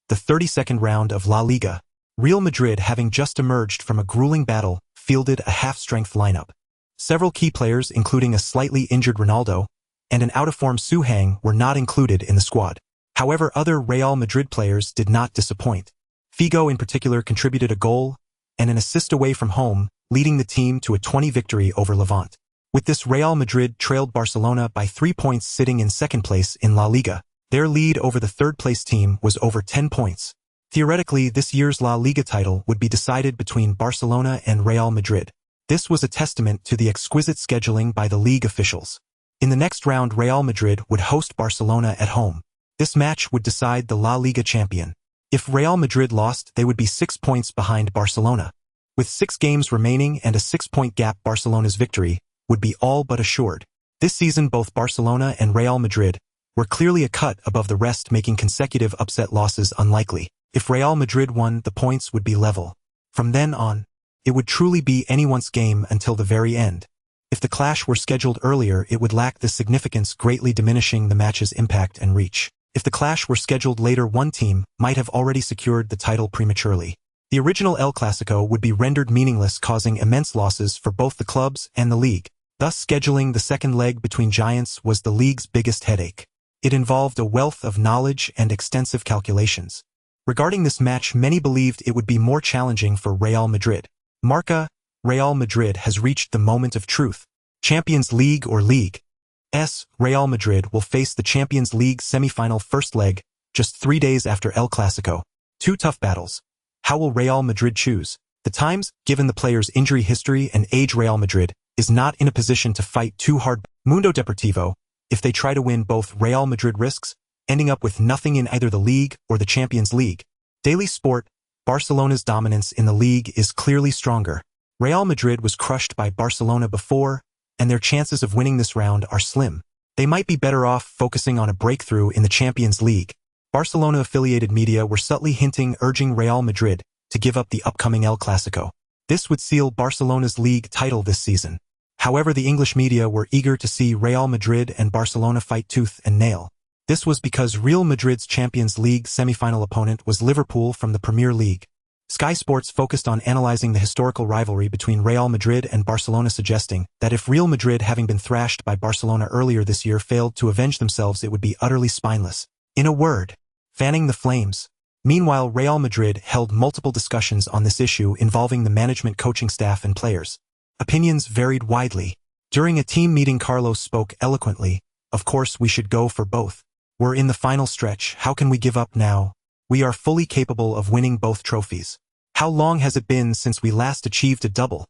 the 32nd round of La Liga, Real Madrid, having just emerged from a grueling battle, fielded a half-strength lineup. Several key players, including a slightly injured Ronaldo and an out-of-form Su Hang, were not included in the squad. However, other Real Madrid players did not disappoint. Figo in particular contributed a goal and an assist away from home, leading the team to a 20 victory over Levante. With this, Real Madrid trailed Barcelona by 3 points, sitting in second place in La Liga. Their lead over the third-place team was over 10 points. Theoretically, this year's La Liga title would be decided between Barcelona and Real Madrid. This was a testament to the exquisite scheduling by the league officials. In the next round, Real Madrid would host Barcelona at home. This match would decide the La Liga champion. If Real Madrid lost, they would be 6 points behind Barcelona. With 6 games remaining and a 6-point gap, Barcelona's victory would be all but assured. This season, both Barcelona and Real Madrid were clearly a cut above the rest, making consecutive upset losses unlikely. If Real Madrid won, the points would be level. From then on, it would truly be anyone's game until the very end. If the clash were scheduled earlier, it would lack this significance, greatly diminishing the match's impact and reach. If the clash were scheduled later, one team might have already secured the title prematurely. The original El Clasico would be rendered meaningless, causing immense losses for both the clubs and the league. Thus, scheduling the second leg between giants was the league's biggest headache. It involved a wealth of knowledge and extensive calculations. Regarding this match, many believed it would be more challenging for Real Madrid. Marca, Real Madrid has reached the moment of truth. Champions League or League? Real Madrid will face the Champions League semi-final first leg just 3 days after El Clasico. 2 tough battles. How will Real Madrid choose? The Times, given the player's injury history and age, Real Madrid is not in a position to fight too hard. Mundo Deportivo, if they try to win both, Real Madrid risks ending up with nothing in either the league or the Champions League. Daily Sport, Barcelona's dominance in the league is clearly stronger. Real Madrid was crushed by Barcelona before, and their chances of winning this round are slim. They might be better off focusing on a breakthrough in the Champions League. Barcelona-affiliated media were subtly hinting, urging Real Madrid to give up the upcoming El Clasico. This would seal Barcelona's league title this season. However, the English media were eager to see Real Madrid and Barcelona fight tooth and nail. This was because Real Madrid's Champions League semi-final opponent was Liverpool from the Premier League. Sky Sports focused on analyzing the historical rivalry between Real Madrid and Barcelona, suggesting that if Real Madrid, having been thrashed by Barcelona earlier this year, failed to avenge themselves, it would be utterly spineless. In a word, fanning the flames. Meanwhile, Real Madrid held multiple discussions on this issue involving the management, coaching staff and players. Opinions varied widely. During a team meeting, Carlos spoke eloquently. Of course, we should go for both. We're in the final stretch. How can we give up now? We are fully capable of winning both trophies. How long has it been since we last achieved a double?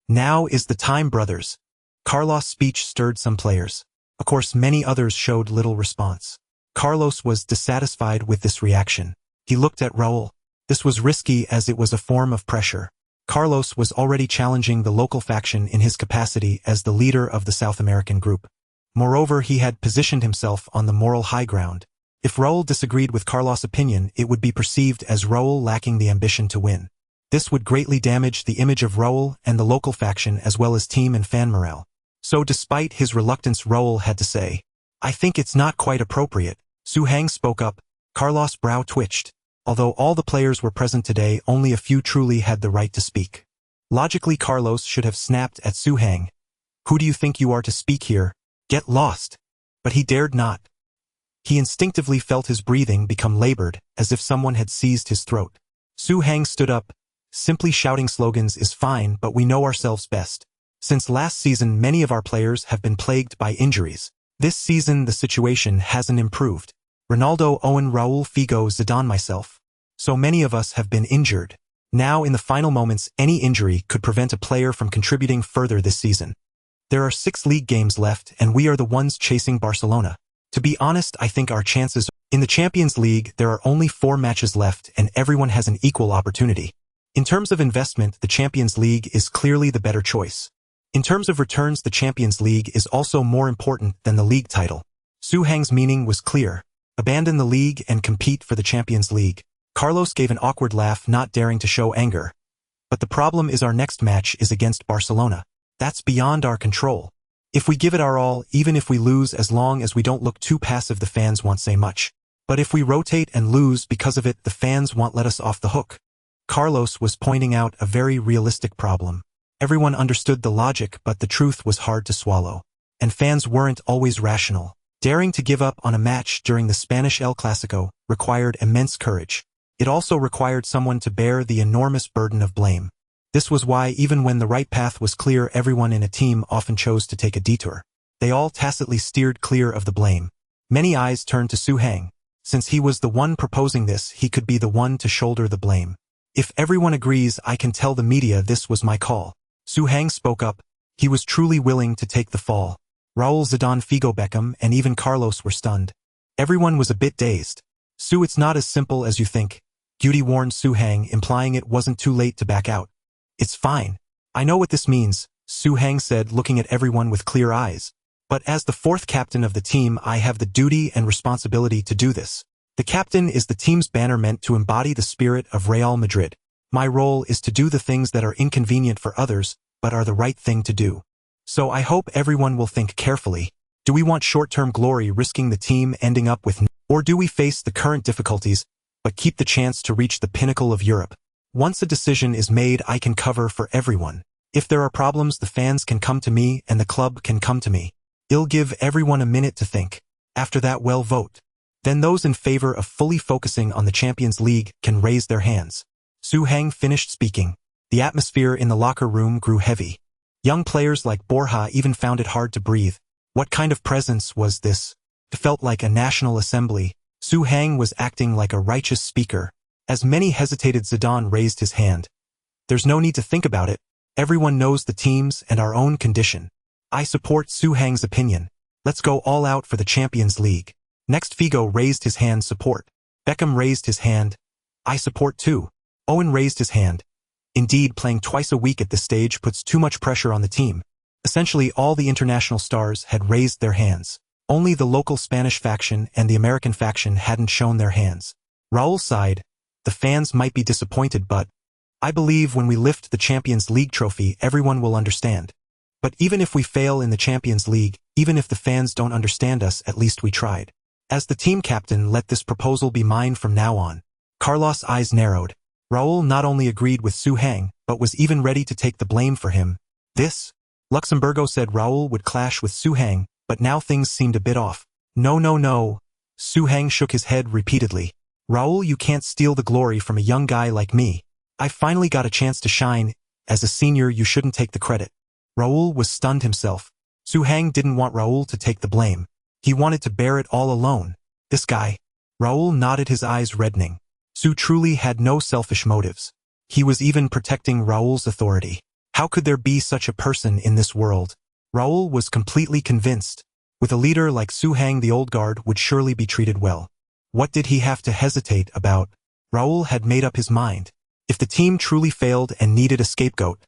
Now is the time, brothers. Carlos' speech stirred some players. Of course, many others showed little response. Carlos was dissatisfied with this reaction. He looked at Raul. This was risky as it was a form of pressure. Carlos was already challenging the local faction in his capacity as the leader of the South American group. Moreover, he had positioned himself on the moral high ground. If Raul disagreed with Carlos' opinion, it would be perceived as Raul lacking the ambition to win. This would greatly damage the image of Raul and the local faction as well as team and fan morale. So despite his reluctance, Raul had to say, "I think it's not quite appropriate." Zidane spoke up. Carlos' brow twitched. Although all the players were present today, only a few truly had the right to speak. Logically, Carlos should have snapped at Zidane. "Who do you think you are to speak here? Get lost." But he dared not. He instinctively felt his breathing become labored, as if someone had seized his throat. Zidane stood up. "Simply shouting slogans is fine, but we know ourselves best. Since last season, many of our players have been plagued by injuries. This season, the situation hasn't improved. Ronaldo, Owen, Raul, Figo, Zidane, myself. So many of us have been injured. Now, in the final moments, any injury could prevent a player from contributing further this season. There are 6 league games left, and we are the ones chasing Barcelona. To be honest, I think our chances in the Champions League, there are only 4 matches left, and everyone has an equal opportunity. In terms of investment, the Champions League is clearly the better choice. In terms of returns, the Champions League is also more important than the league title." Zidane's meaning was clear. Abandon the league and compete for the Champions League. Carlos gave an awkward laugh, not daring to show anger. "But the problem is our next match is against Barcelona. That's beyond our control. If we give it our all, even if we lose, as long as we don't look too passive, the fans won't say much. But if we rotate and lose because of it, the fans won't let us off the hook." Carlos was pointing out a very realistic problem. Everyone understood the logic, but the truth was hard to swallow. And fans weren't always rational. Daring to give up on a match during the Spanish El Clasico required immense courage. It also required someone to bear the enormous burden of blame. This was why, even when the right path was clear, everyone in a team often chose to take a detour. They all tacitly steered clear of the blame. Many eyes turned to Zidane. Since he was the one proposing this, he could be the one to shoulder the blame. "If everyone agrees, I can tell the media this was my call." Zidane spoke up. He was truly willing to take the fall. Raul, Zidane, Figo, Beckham, and even Carlos were stunned. Everyone was a bit dazed. "It's not as simple as you think," Guti warned Zidane, implying it wasn't too late to back out. "It's fine. I know what this means," Zidane said, looking at everyone with clear eyes. "But as the 4th captain of the team, I have the duty and responsibility to do this. The captain is the team's banner, meant to embody the spirit of Real Madrid. My role is to do the things that are inconvenient for others, but are the right thing to do. So I hope everyone will think carefully. Do we want short-term glory, risking the team ending up with or do we face the current difficulties, but keep the chance to reach the pinnacle of Europe? Once a decision is made, I can cover for everyone. If there are problems, the fans can come to me and the club can come to me. I'll give everyone a minute to think. After that, we'll vote. Then those in favor of fully focusing on the Champions League can raise their hands." Zidane finished speaking. The atmosphere in the locker room grew heavy. Young players like Borja even found it hard to breathe. What kind of presence was this? It felt like a national assembly. Zidane was acting like a righteous speaker. As many hesitated, Zidane raised his hand. "There's no need to think about it. Everyone knows the teams and our own condition. I support Zidane's opinion. Let's go all out for the Champions League." Next, Figo raised his hand, support. Beckham raised his hand. "I support too." Owen raised his hand. Indeed, playing twice a week at this stage puts too much pressure on the team. Essentially, all the international stars had raised their hands. Only the local Spanish faction and the American faction hadn't shown their hands. Raul sighed. "The fans might be disappointed, but I believe when we lift the Champions League trophy, everyone will understand. But even if we fail in the Champions League, even if the fans don't understand us, at least we tried. As the team captain, let this proposal be mine from now on." Carlos' eyes narrowed. Raul not only agreed with Zidane, but was even ready to take the blame for him. This? Luxemburgo said Raul would clash with Zidane, but now things seemed a bit off. No. Zidane shook his head repeatedly. Raul, you can't steal the glory from a young guy like me. I finally got a chance to shine. As a senior, you shouldn't take the credit. Raul was stunned himself. Zidane didn't want Raul to take the blame. He wanted to bear it all alone. This guy. Raul nodded, his eyes reddening. Su truly had no selfish motives. He was even protecting Raul's authority. How could there be such a person in this world? Raul was completely convinced. With a leader like Zidane, the old guard would surely be treated well. What did he have to hesitate about? Raul had made up his mind. If the team truly failed and needed a scapegoat,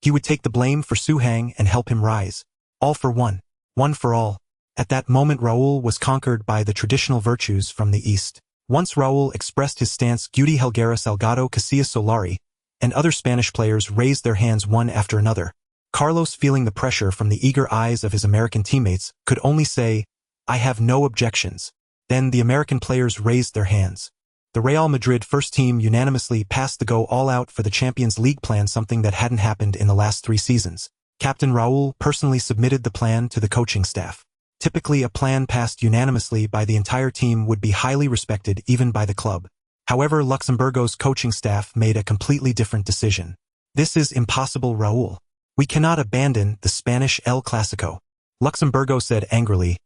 he would take the blame for Zidane and help him rise. All for one. One for all. At that moment Raul was conquered by the traditional virtues from the East. Once Raul expressed his stance, Guti Helguera, Salgado, Casillas, Solari, and other Spanish players raised their hands one after another. Carlos, feeling the pressure from the eager eyes of his American teammates, could only say, "I have no objections." Then the American players raised their hands. The Real Madrid first team unanimously passed the go all out for the Champions League plan, something that hadn't happened in the last 3 seasons. Captain Raul personally submitted the plan to the coaching staff. Typically, a plan passed unanimously by the entire team would be highly respected even by the club. However, Luxembourgo's coaching staff made a completely different decision. "This is impossible, Raul. We cannot abandon the Spanish El Clasico," Luxembourgo said angrily.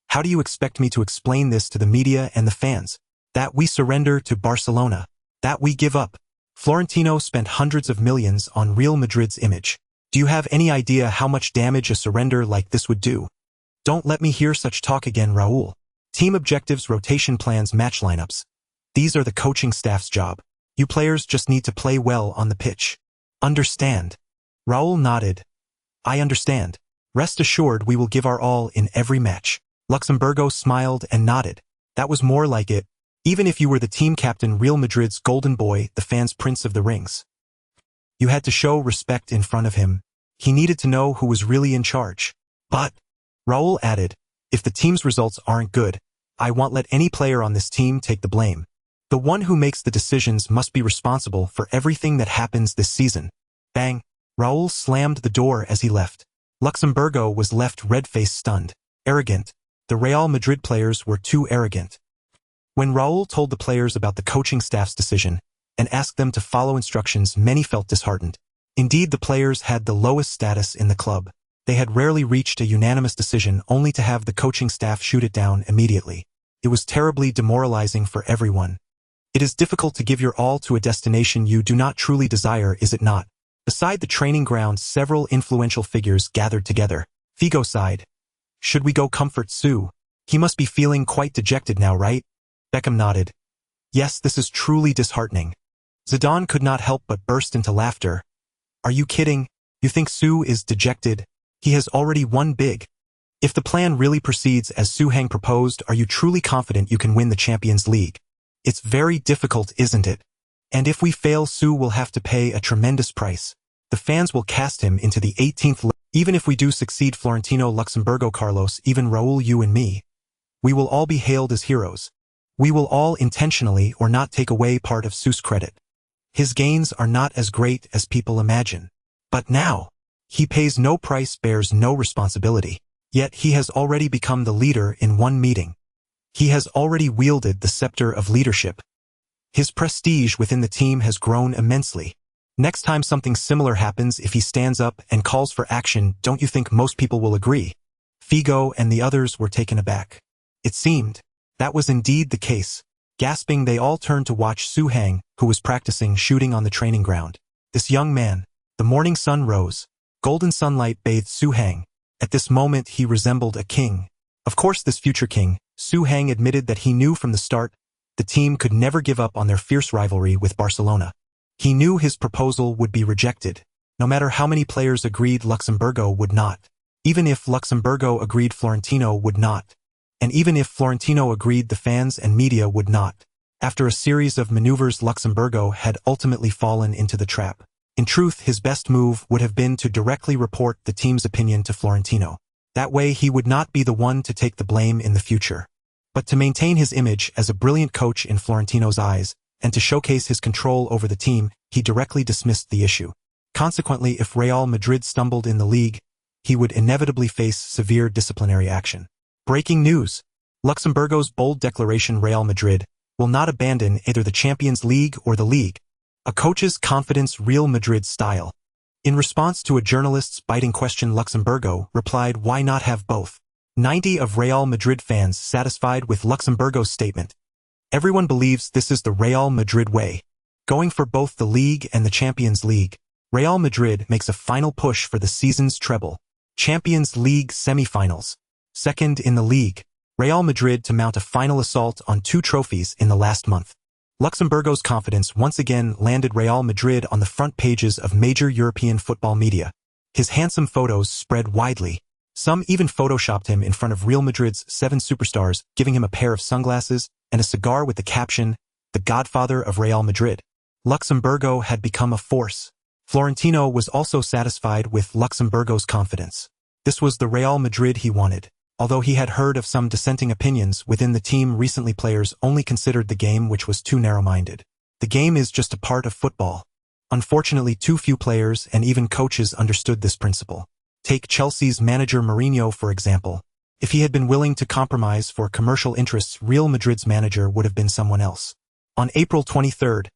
"How do you expect me to explain this to the media and the fans? That we surrender to Barcelona? That we give up? Florentino spent hundreds of millions on Real Madrid's image. Do you have any idea how much damage a surrender like this would do? Don't let me hear such talk again, Raul. Team objectives, rotation plans, match lineups. These are the coaching staff's job. You players just need to play well on the pitch. Understand?" Raul nodded. "I understand. Rest assured we will give our all in every match." Luxembourgo smiled and nodded. "That was more like it. Even if you were the team captain, Real Madrid's golden boy, the fans' prince of the rings. You had to show respect in front of him. He needed to know who was really in charge. But," Raul added, "if the team's results aren't good, I won't let any player on this team take the blame. The one who makes the decisions must be responsible for everything that happens this season." Bang! Raul slammed the door as he left. Luxembourgo was left red-faced, stunned. Arrogant. The Real Madrid players were too arrogant. When Raul told the players about the coaching staff's decision and asked them to follow instructions, many felt disheartened. Indeed, the players had the lowest status in the club. They had rarely reached a unanimous decision only to have the coaching staff shoot it down immediately. It was terribly demoralizing for everyone. It is difficult to give your all to a destination you do not truly desire, is it not? Beside the training ground, several influential figures gathered together. Figo sighed. "Should we go comfort Su? He must be feeling quite dejected now, right?" Beckham nodded. "Yes, this is truly disheartening." Zidane could not help but burst into laughter. "Are you kidding? You think Su is dejected? He has already won big. If the plan really proceeds as Zidane proposed, are you truly confident you can win the Champions League? It's very difficult, isn't it? And if we fail, Su will have to pay a tremendous price. The fans will cast him into the 18th level. Even if we do succeed, Florentino, Luxembourgo, Carlos, even Raul, you and me, we will all be hailed as heroes. We will all intentionally or not take away part of Su's credit. His gains are not as great as people imagine. But now, he pays no price, bears no responsibility. Yet he has already become the leader in one meeting. He has already wielded the scepter of leadership. His prestige within the team has grown immensely. Next time something similar happens, if he stands up and calls for action, don't you think most people will agree?" Figo and the others were taken aback. It seemed that was indeed the case. Gasping, they all turned to watch Zidane, who was practicing shooting on the training ground. This young man. The morning sun rose. Golden sunlight bathed Zidane. At this moment he resembled a king. Of course, this future king, Zidane admitted that he knew from the start the team could never give up on their fierce rivalry with Barcelona. He knew his proposal would be rejected. No matter how many players agreed, Luxembourgo would not. Even if Luxembourgo agreed, Florentino would not. And even if Florentino agreed, the fans and media would not. After a series of maneuvers, Luxembourgo had ultimately fallen into the trap. In truth, his best move would have been to directly report the team's opinion to Florentino. That way he would not be the one to take the blame in the future. But to maintain his image as a brilliant coach in Florentino's eyes, and to showcase his control over the team, he directly dismissed the issue. Consequently, if Real Madrid stumbled in the league, he would inevitably face severe disciplinary action. Breaking news. Luxembourgo's bold declaration. Real Madrid, will not abandon either the Champions League or the league. A coach's confidence Real Madrid style. In response to a journalist's biting question, Luxemburgo replied, "Why not have both?" 90 of Real Madrid fans satisfied with Luxemburgo's statement. Everyone believes this is the Real Madrid way. Going for both the league and the Champions League, Real Madrid makes a final push for the season's treble. Champions League semi-finals. Second in the league, Real Madrid to mount a final assault on 2 trophies in the last month. Luxemburgo's confidence once again landed Real Madrid on the front pages of major European football media. His handsome photos spread widely. Some even photoshopped him in front of Real Madrid's 7 superstars, giving him a pair of sunglasses and a cigar with the caption, "The Godfather of Real Madrid." Luxemburgo had become a force. Florentino was also satisfied with Luxemburgo's confidence. This was the Real Madrid he wanted. Although he had heard of some dissenting opinions within the team recently, players only considered the game which was too narrow-minded. The game is just a part of football. Unfortunately, too few players and even coaches understood this principle. Take Chelsea's manager Mourinho, for example. If he had been willing to compromise for commercial interests, Real Madrid's manager would have been someone else. On April 23rd,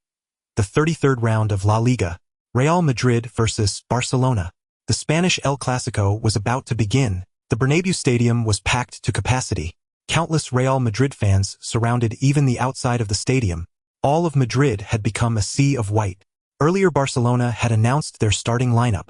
the 33rd round of La Liga, Real Madrid versus Barcelona. The Spanish El Clásico was about to begin. The Bernabéu Stadium was packed to capacity. Countless Real Madrid fans surrounded even the outside of the stadium. All of Madrid had become a sea of white. Earlier, Barcelona had announced their starting lineup.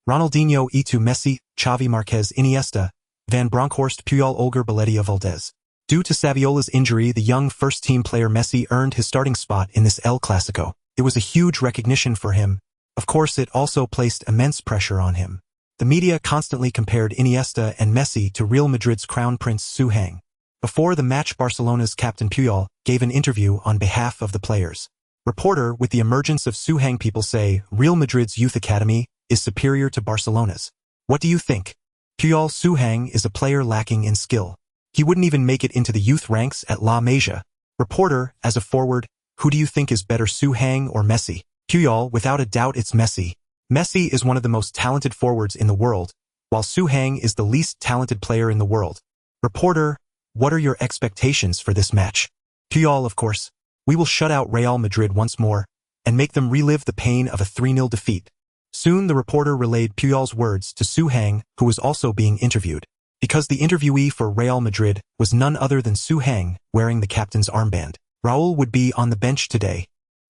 Ronaldinho, Eto'o, Messi, Xavi, Marquez, Iniesta, Van Bronckhorst, Puyol, Olger, Balletti, Valdez. Due to Saviola's injury, the young first-team player Messi earned his starting spot in this El Clásico. It was a huge recognition for him. Of course, it also placed immense pressure on him. The media constantly compared Iniesta and Messi to Real Madrid's crown prince Zidane. Before the match, Barcelona's captain Puyol gave an interview on behalf of the players. Reporter, with the emergence of Zidane, people say Real Madrid's youth academy is superior to Barcelona's. What do you think? Puyol: Zidane is a player lacking in skill. He wouldn't even make it into the youth ranks at La Masia. Reporter, as a forward, who do you think is better, Zidane or Messi? Puyol: without a doubt it's Messi. Messi is one of the most talented forwards in the world, while Zidane is the least talented player in the world. Reporter: what are your expectations for this match? Puyol: of course, we will shut out Real Madrid once more and make them relive the pain of a 3-0 defeat. Soon the reporter relayed Puyol's words to Zidane, who was also being interviewed. Because the interviewee for Real Madrid was none other than Zidane, wearing the captain's armband. Raul would be on the bench today.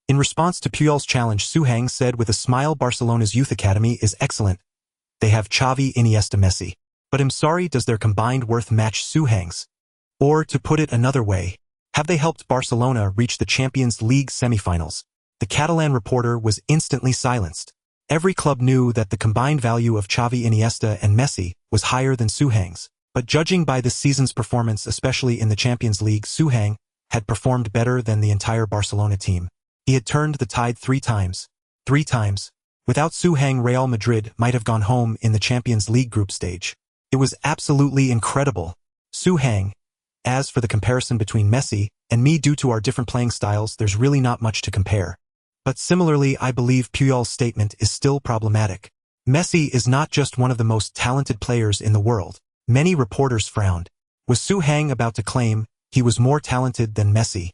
In response to Puyol's challenge, Zidane said with a smile, Barcelona's youth academy is excellent. They have Xavi, Iniesta, Messi. But I'm sorry, does their combined worth match Zidane's? Or, to put it another way, have they helped Barcelona reach the Champions League semi-finals? The Catalan reporter was instantly silenced. Every club knew that the combined value of Xavi, Iniesta, and Messi was higher than Zidane's. But judging by this season's performance, especially in the Champions League, Zidane had performed better than the entire Barcelona team. He had turned the tide 3 times. 3 times. Without Zidane, Real Madrid might have gone home in the Champions League group stage. It was absolutely incredible. Zidane. As for the comparison between Messi and me, due to our different playing styles, there's really not much to compare. But similarly, I believe Puyol's statement is still problematic. Messi is not just one of the most talented players in the world. Many reporters frowned. Was Zidane about to claim he was more talented than Messi?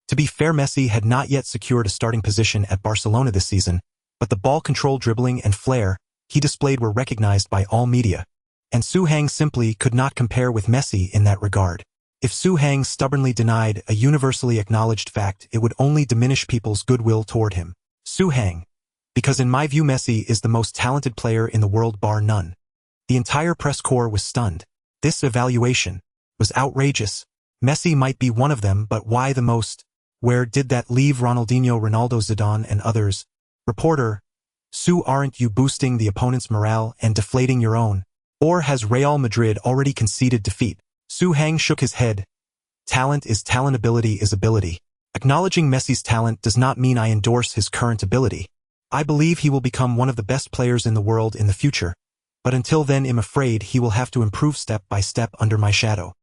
To be fair, Messi had not yet secured a starting position at Barcelona this season, but the ball control, dribbling, and flair he displayed were recognized by all media. And Zidane simply could not compare with Messi in that regard. If Zidane stubbornly denied a universally acknowledged fact, it would only diminish people's goodwill toward him. Zidane. Because in my view, Messi is the most talented player in the world, bar none. The entire press corps was stunned. This evaluation was outrageous. Messi might be one of them, but why the most? Where did that leave Ronaldinho, Ronaldo, Zidane, and others? Reporter: aren't you boosting the opponent's morale and deflating your own? Or has Real Madrid already conceded defeat? Zidane shook his head. Talent is talent, ability is ability. Acknowledging Messi's talent does not mean I endorse his current ability. I believe he will become one of the best players in the world in the future. But until then, I'm afraid he will have to improve step by step under my shadow.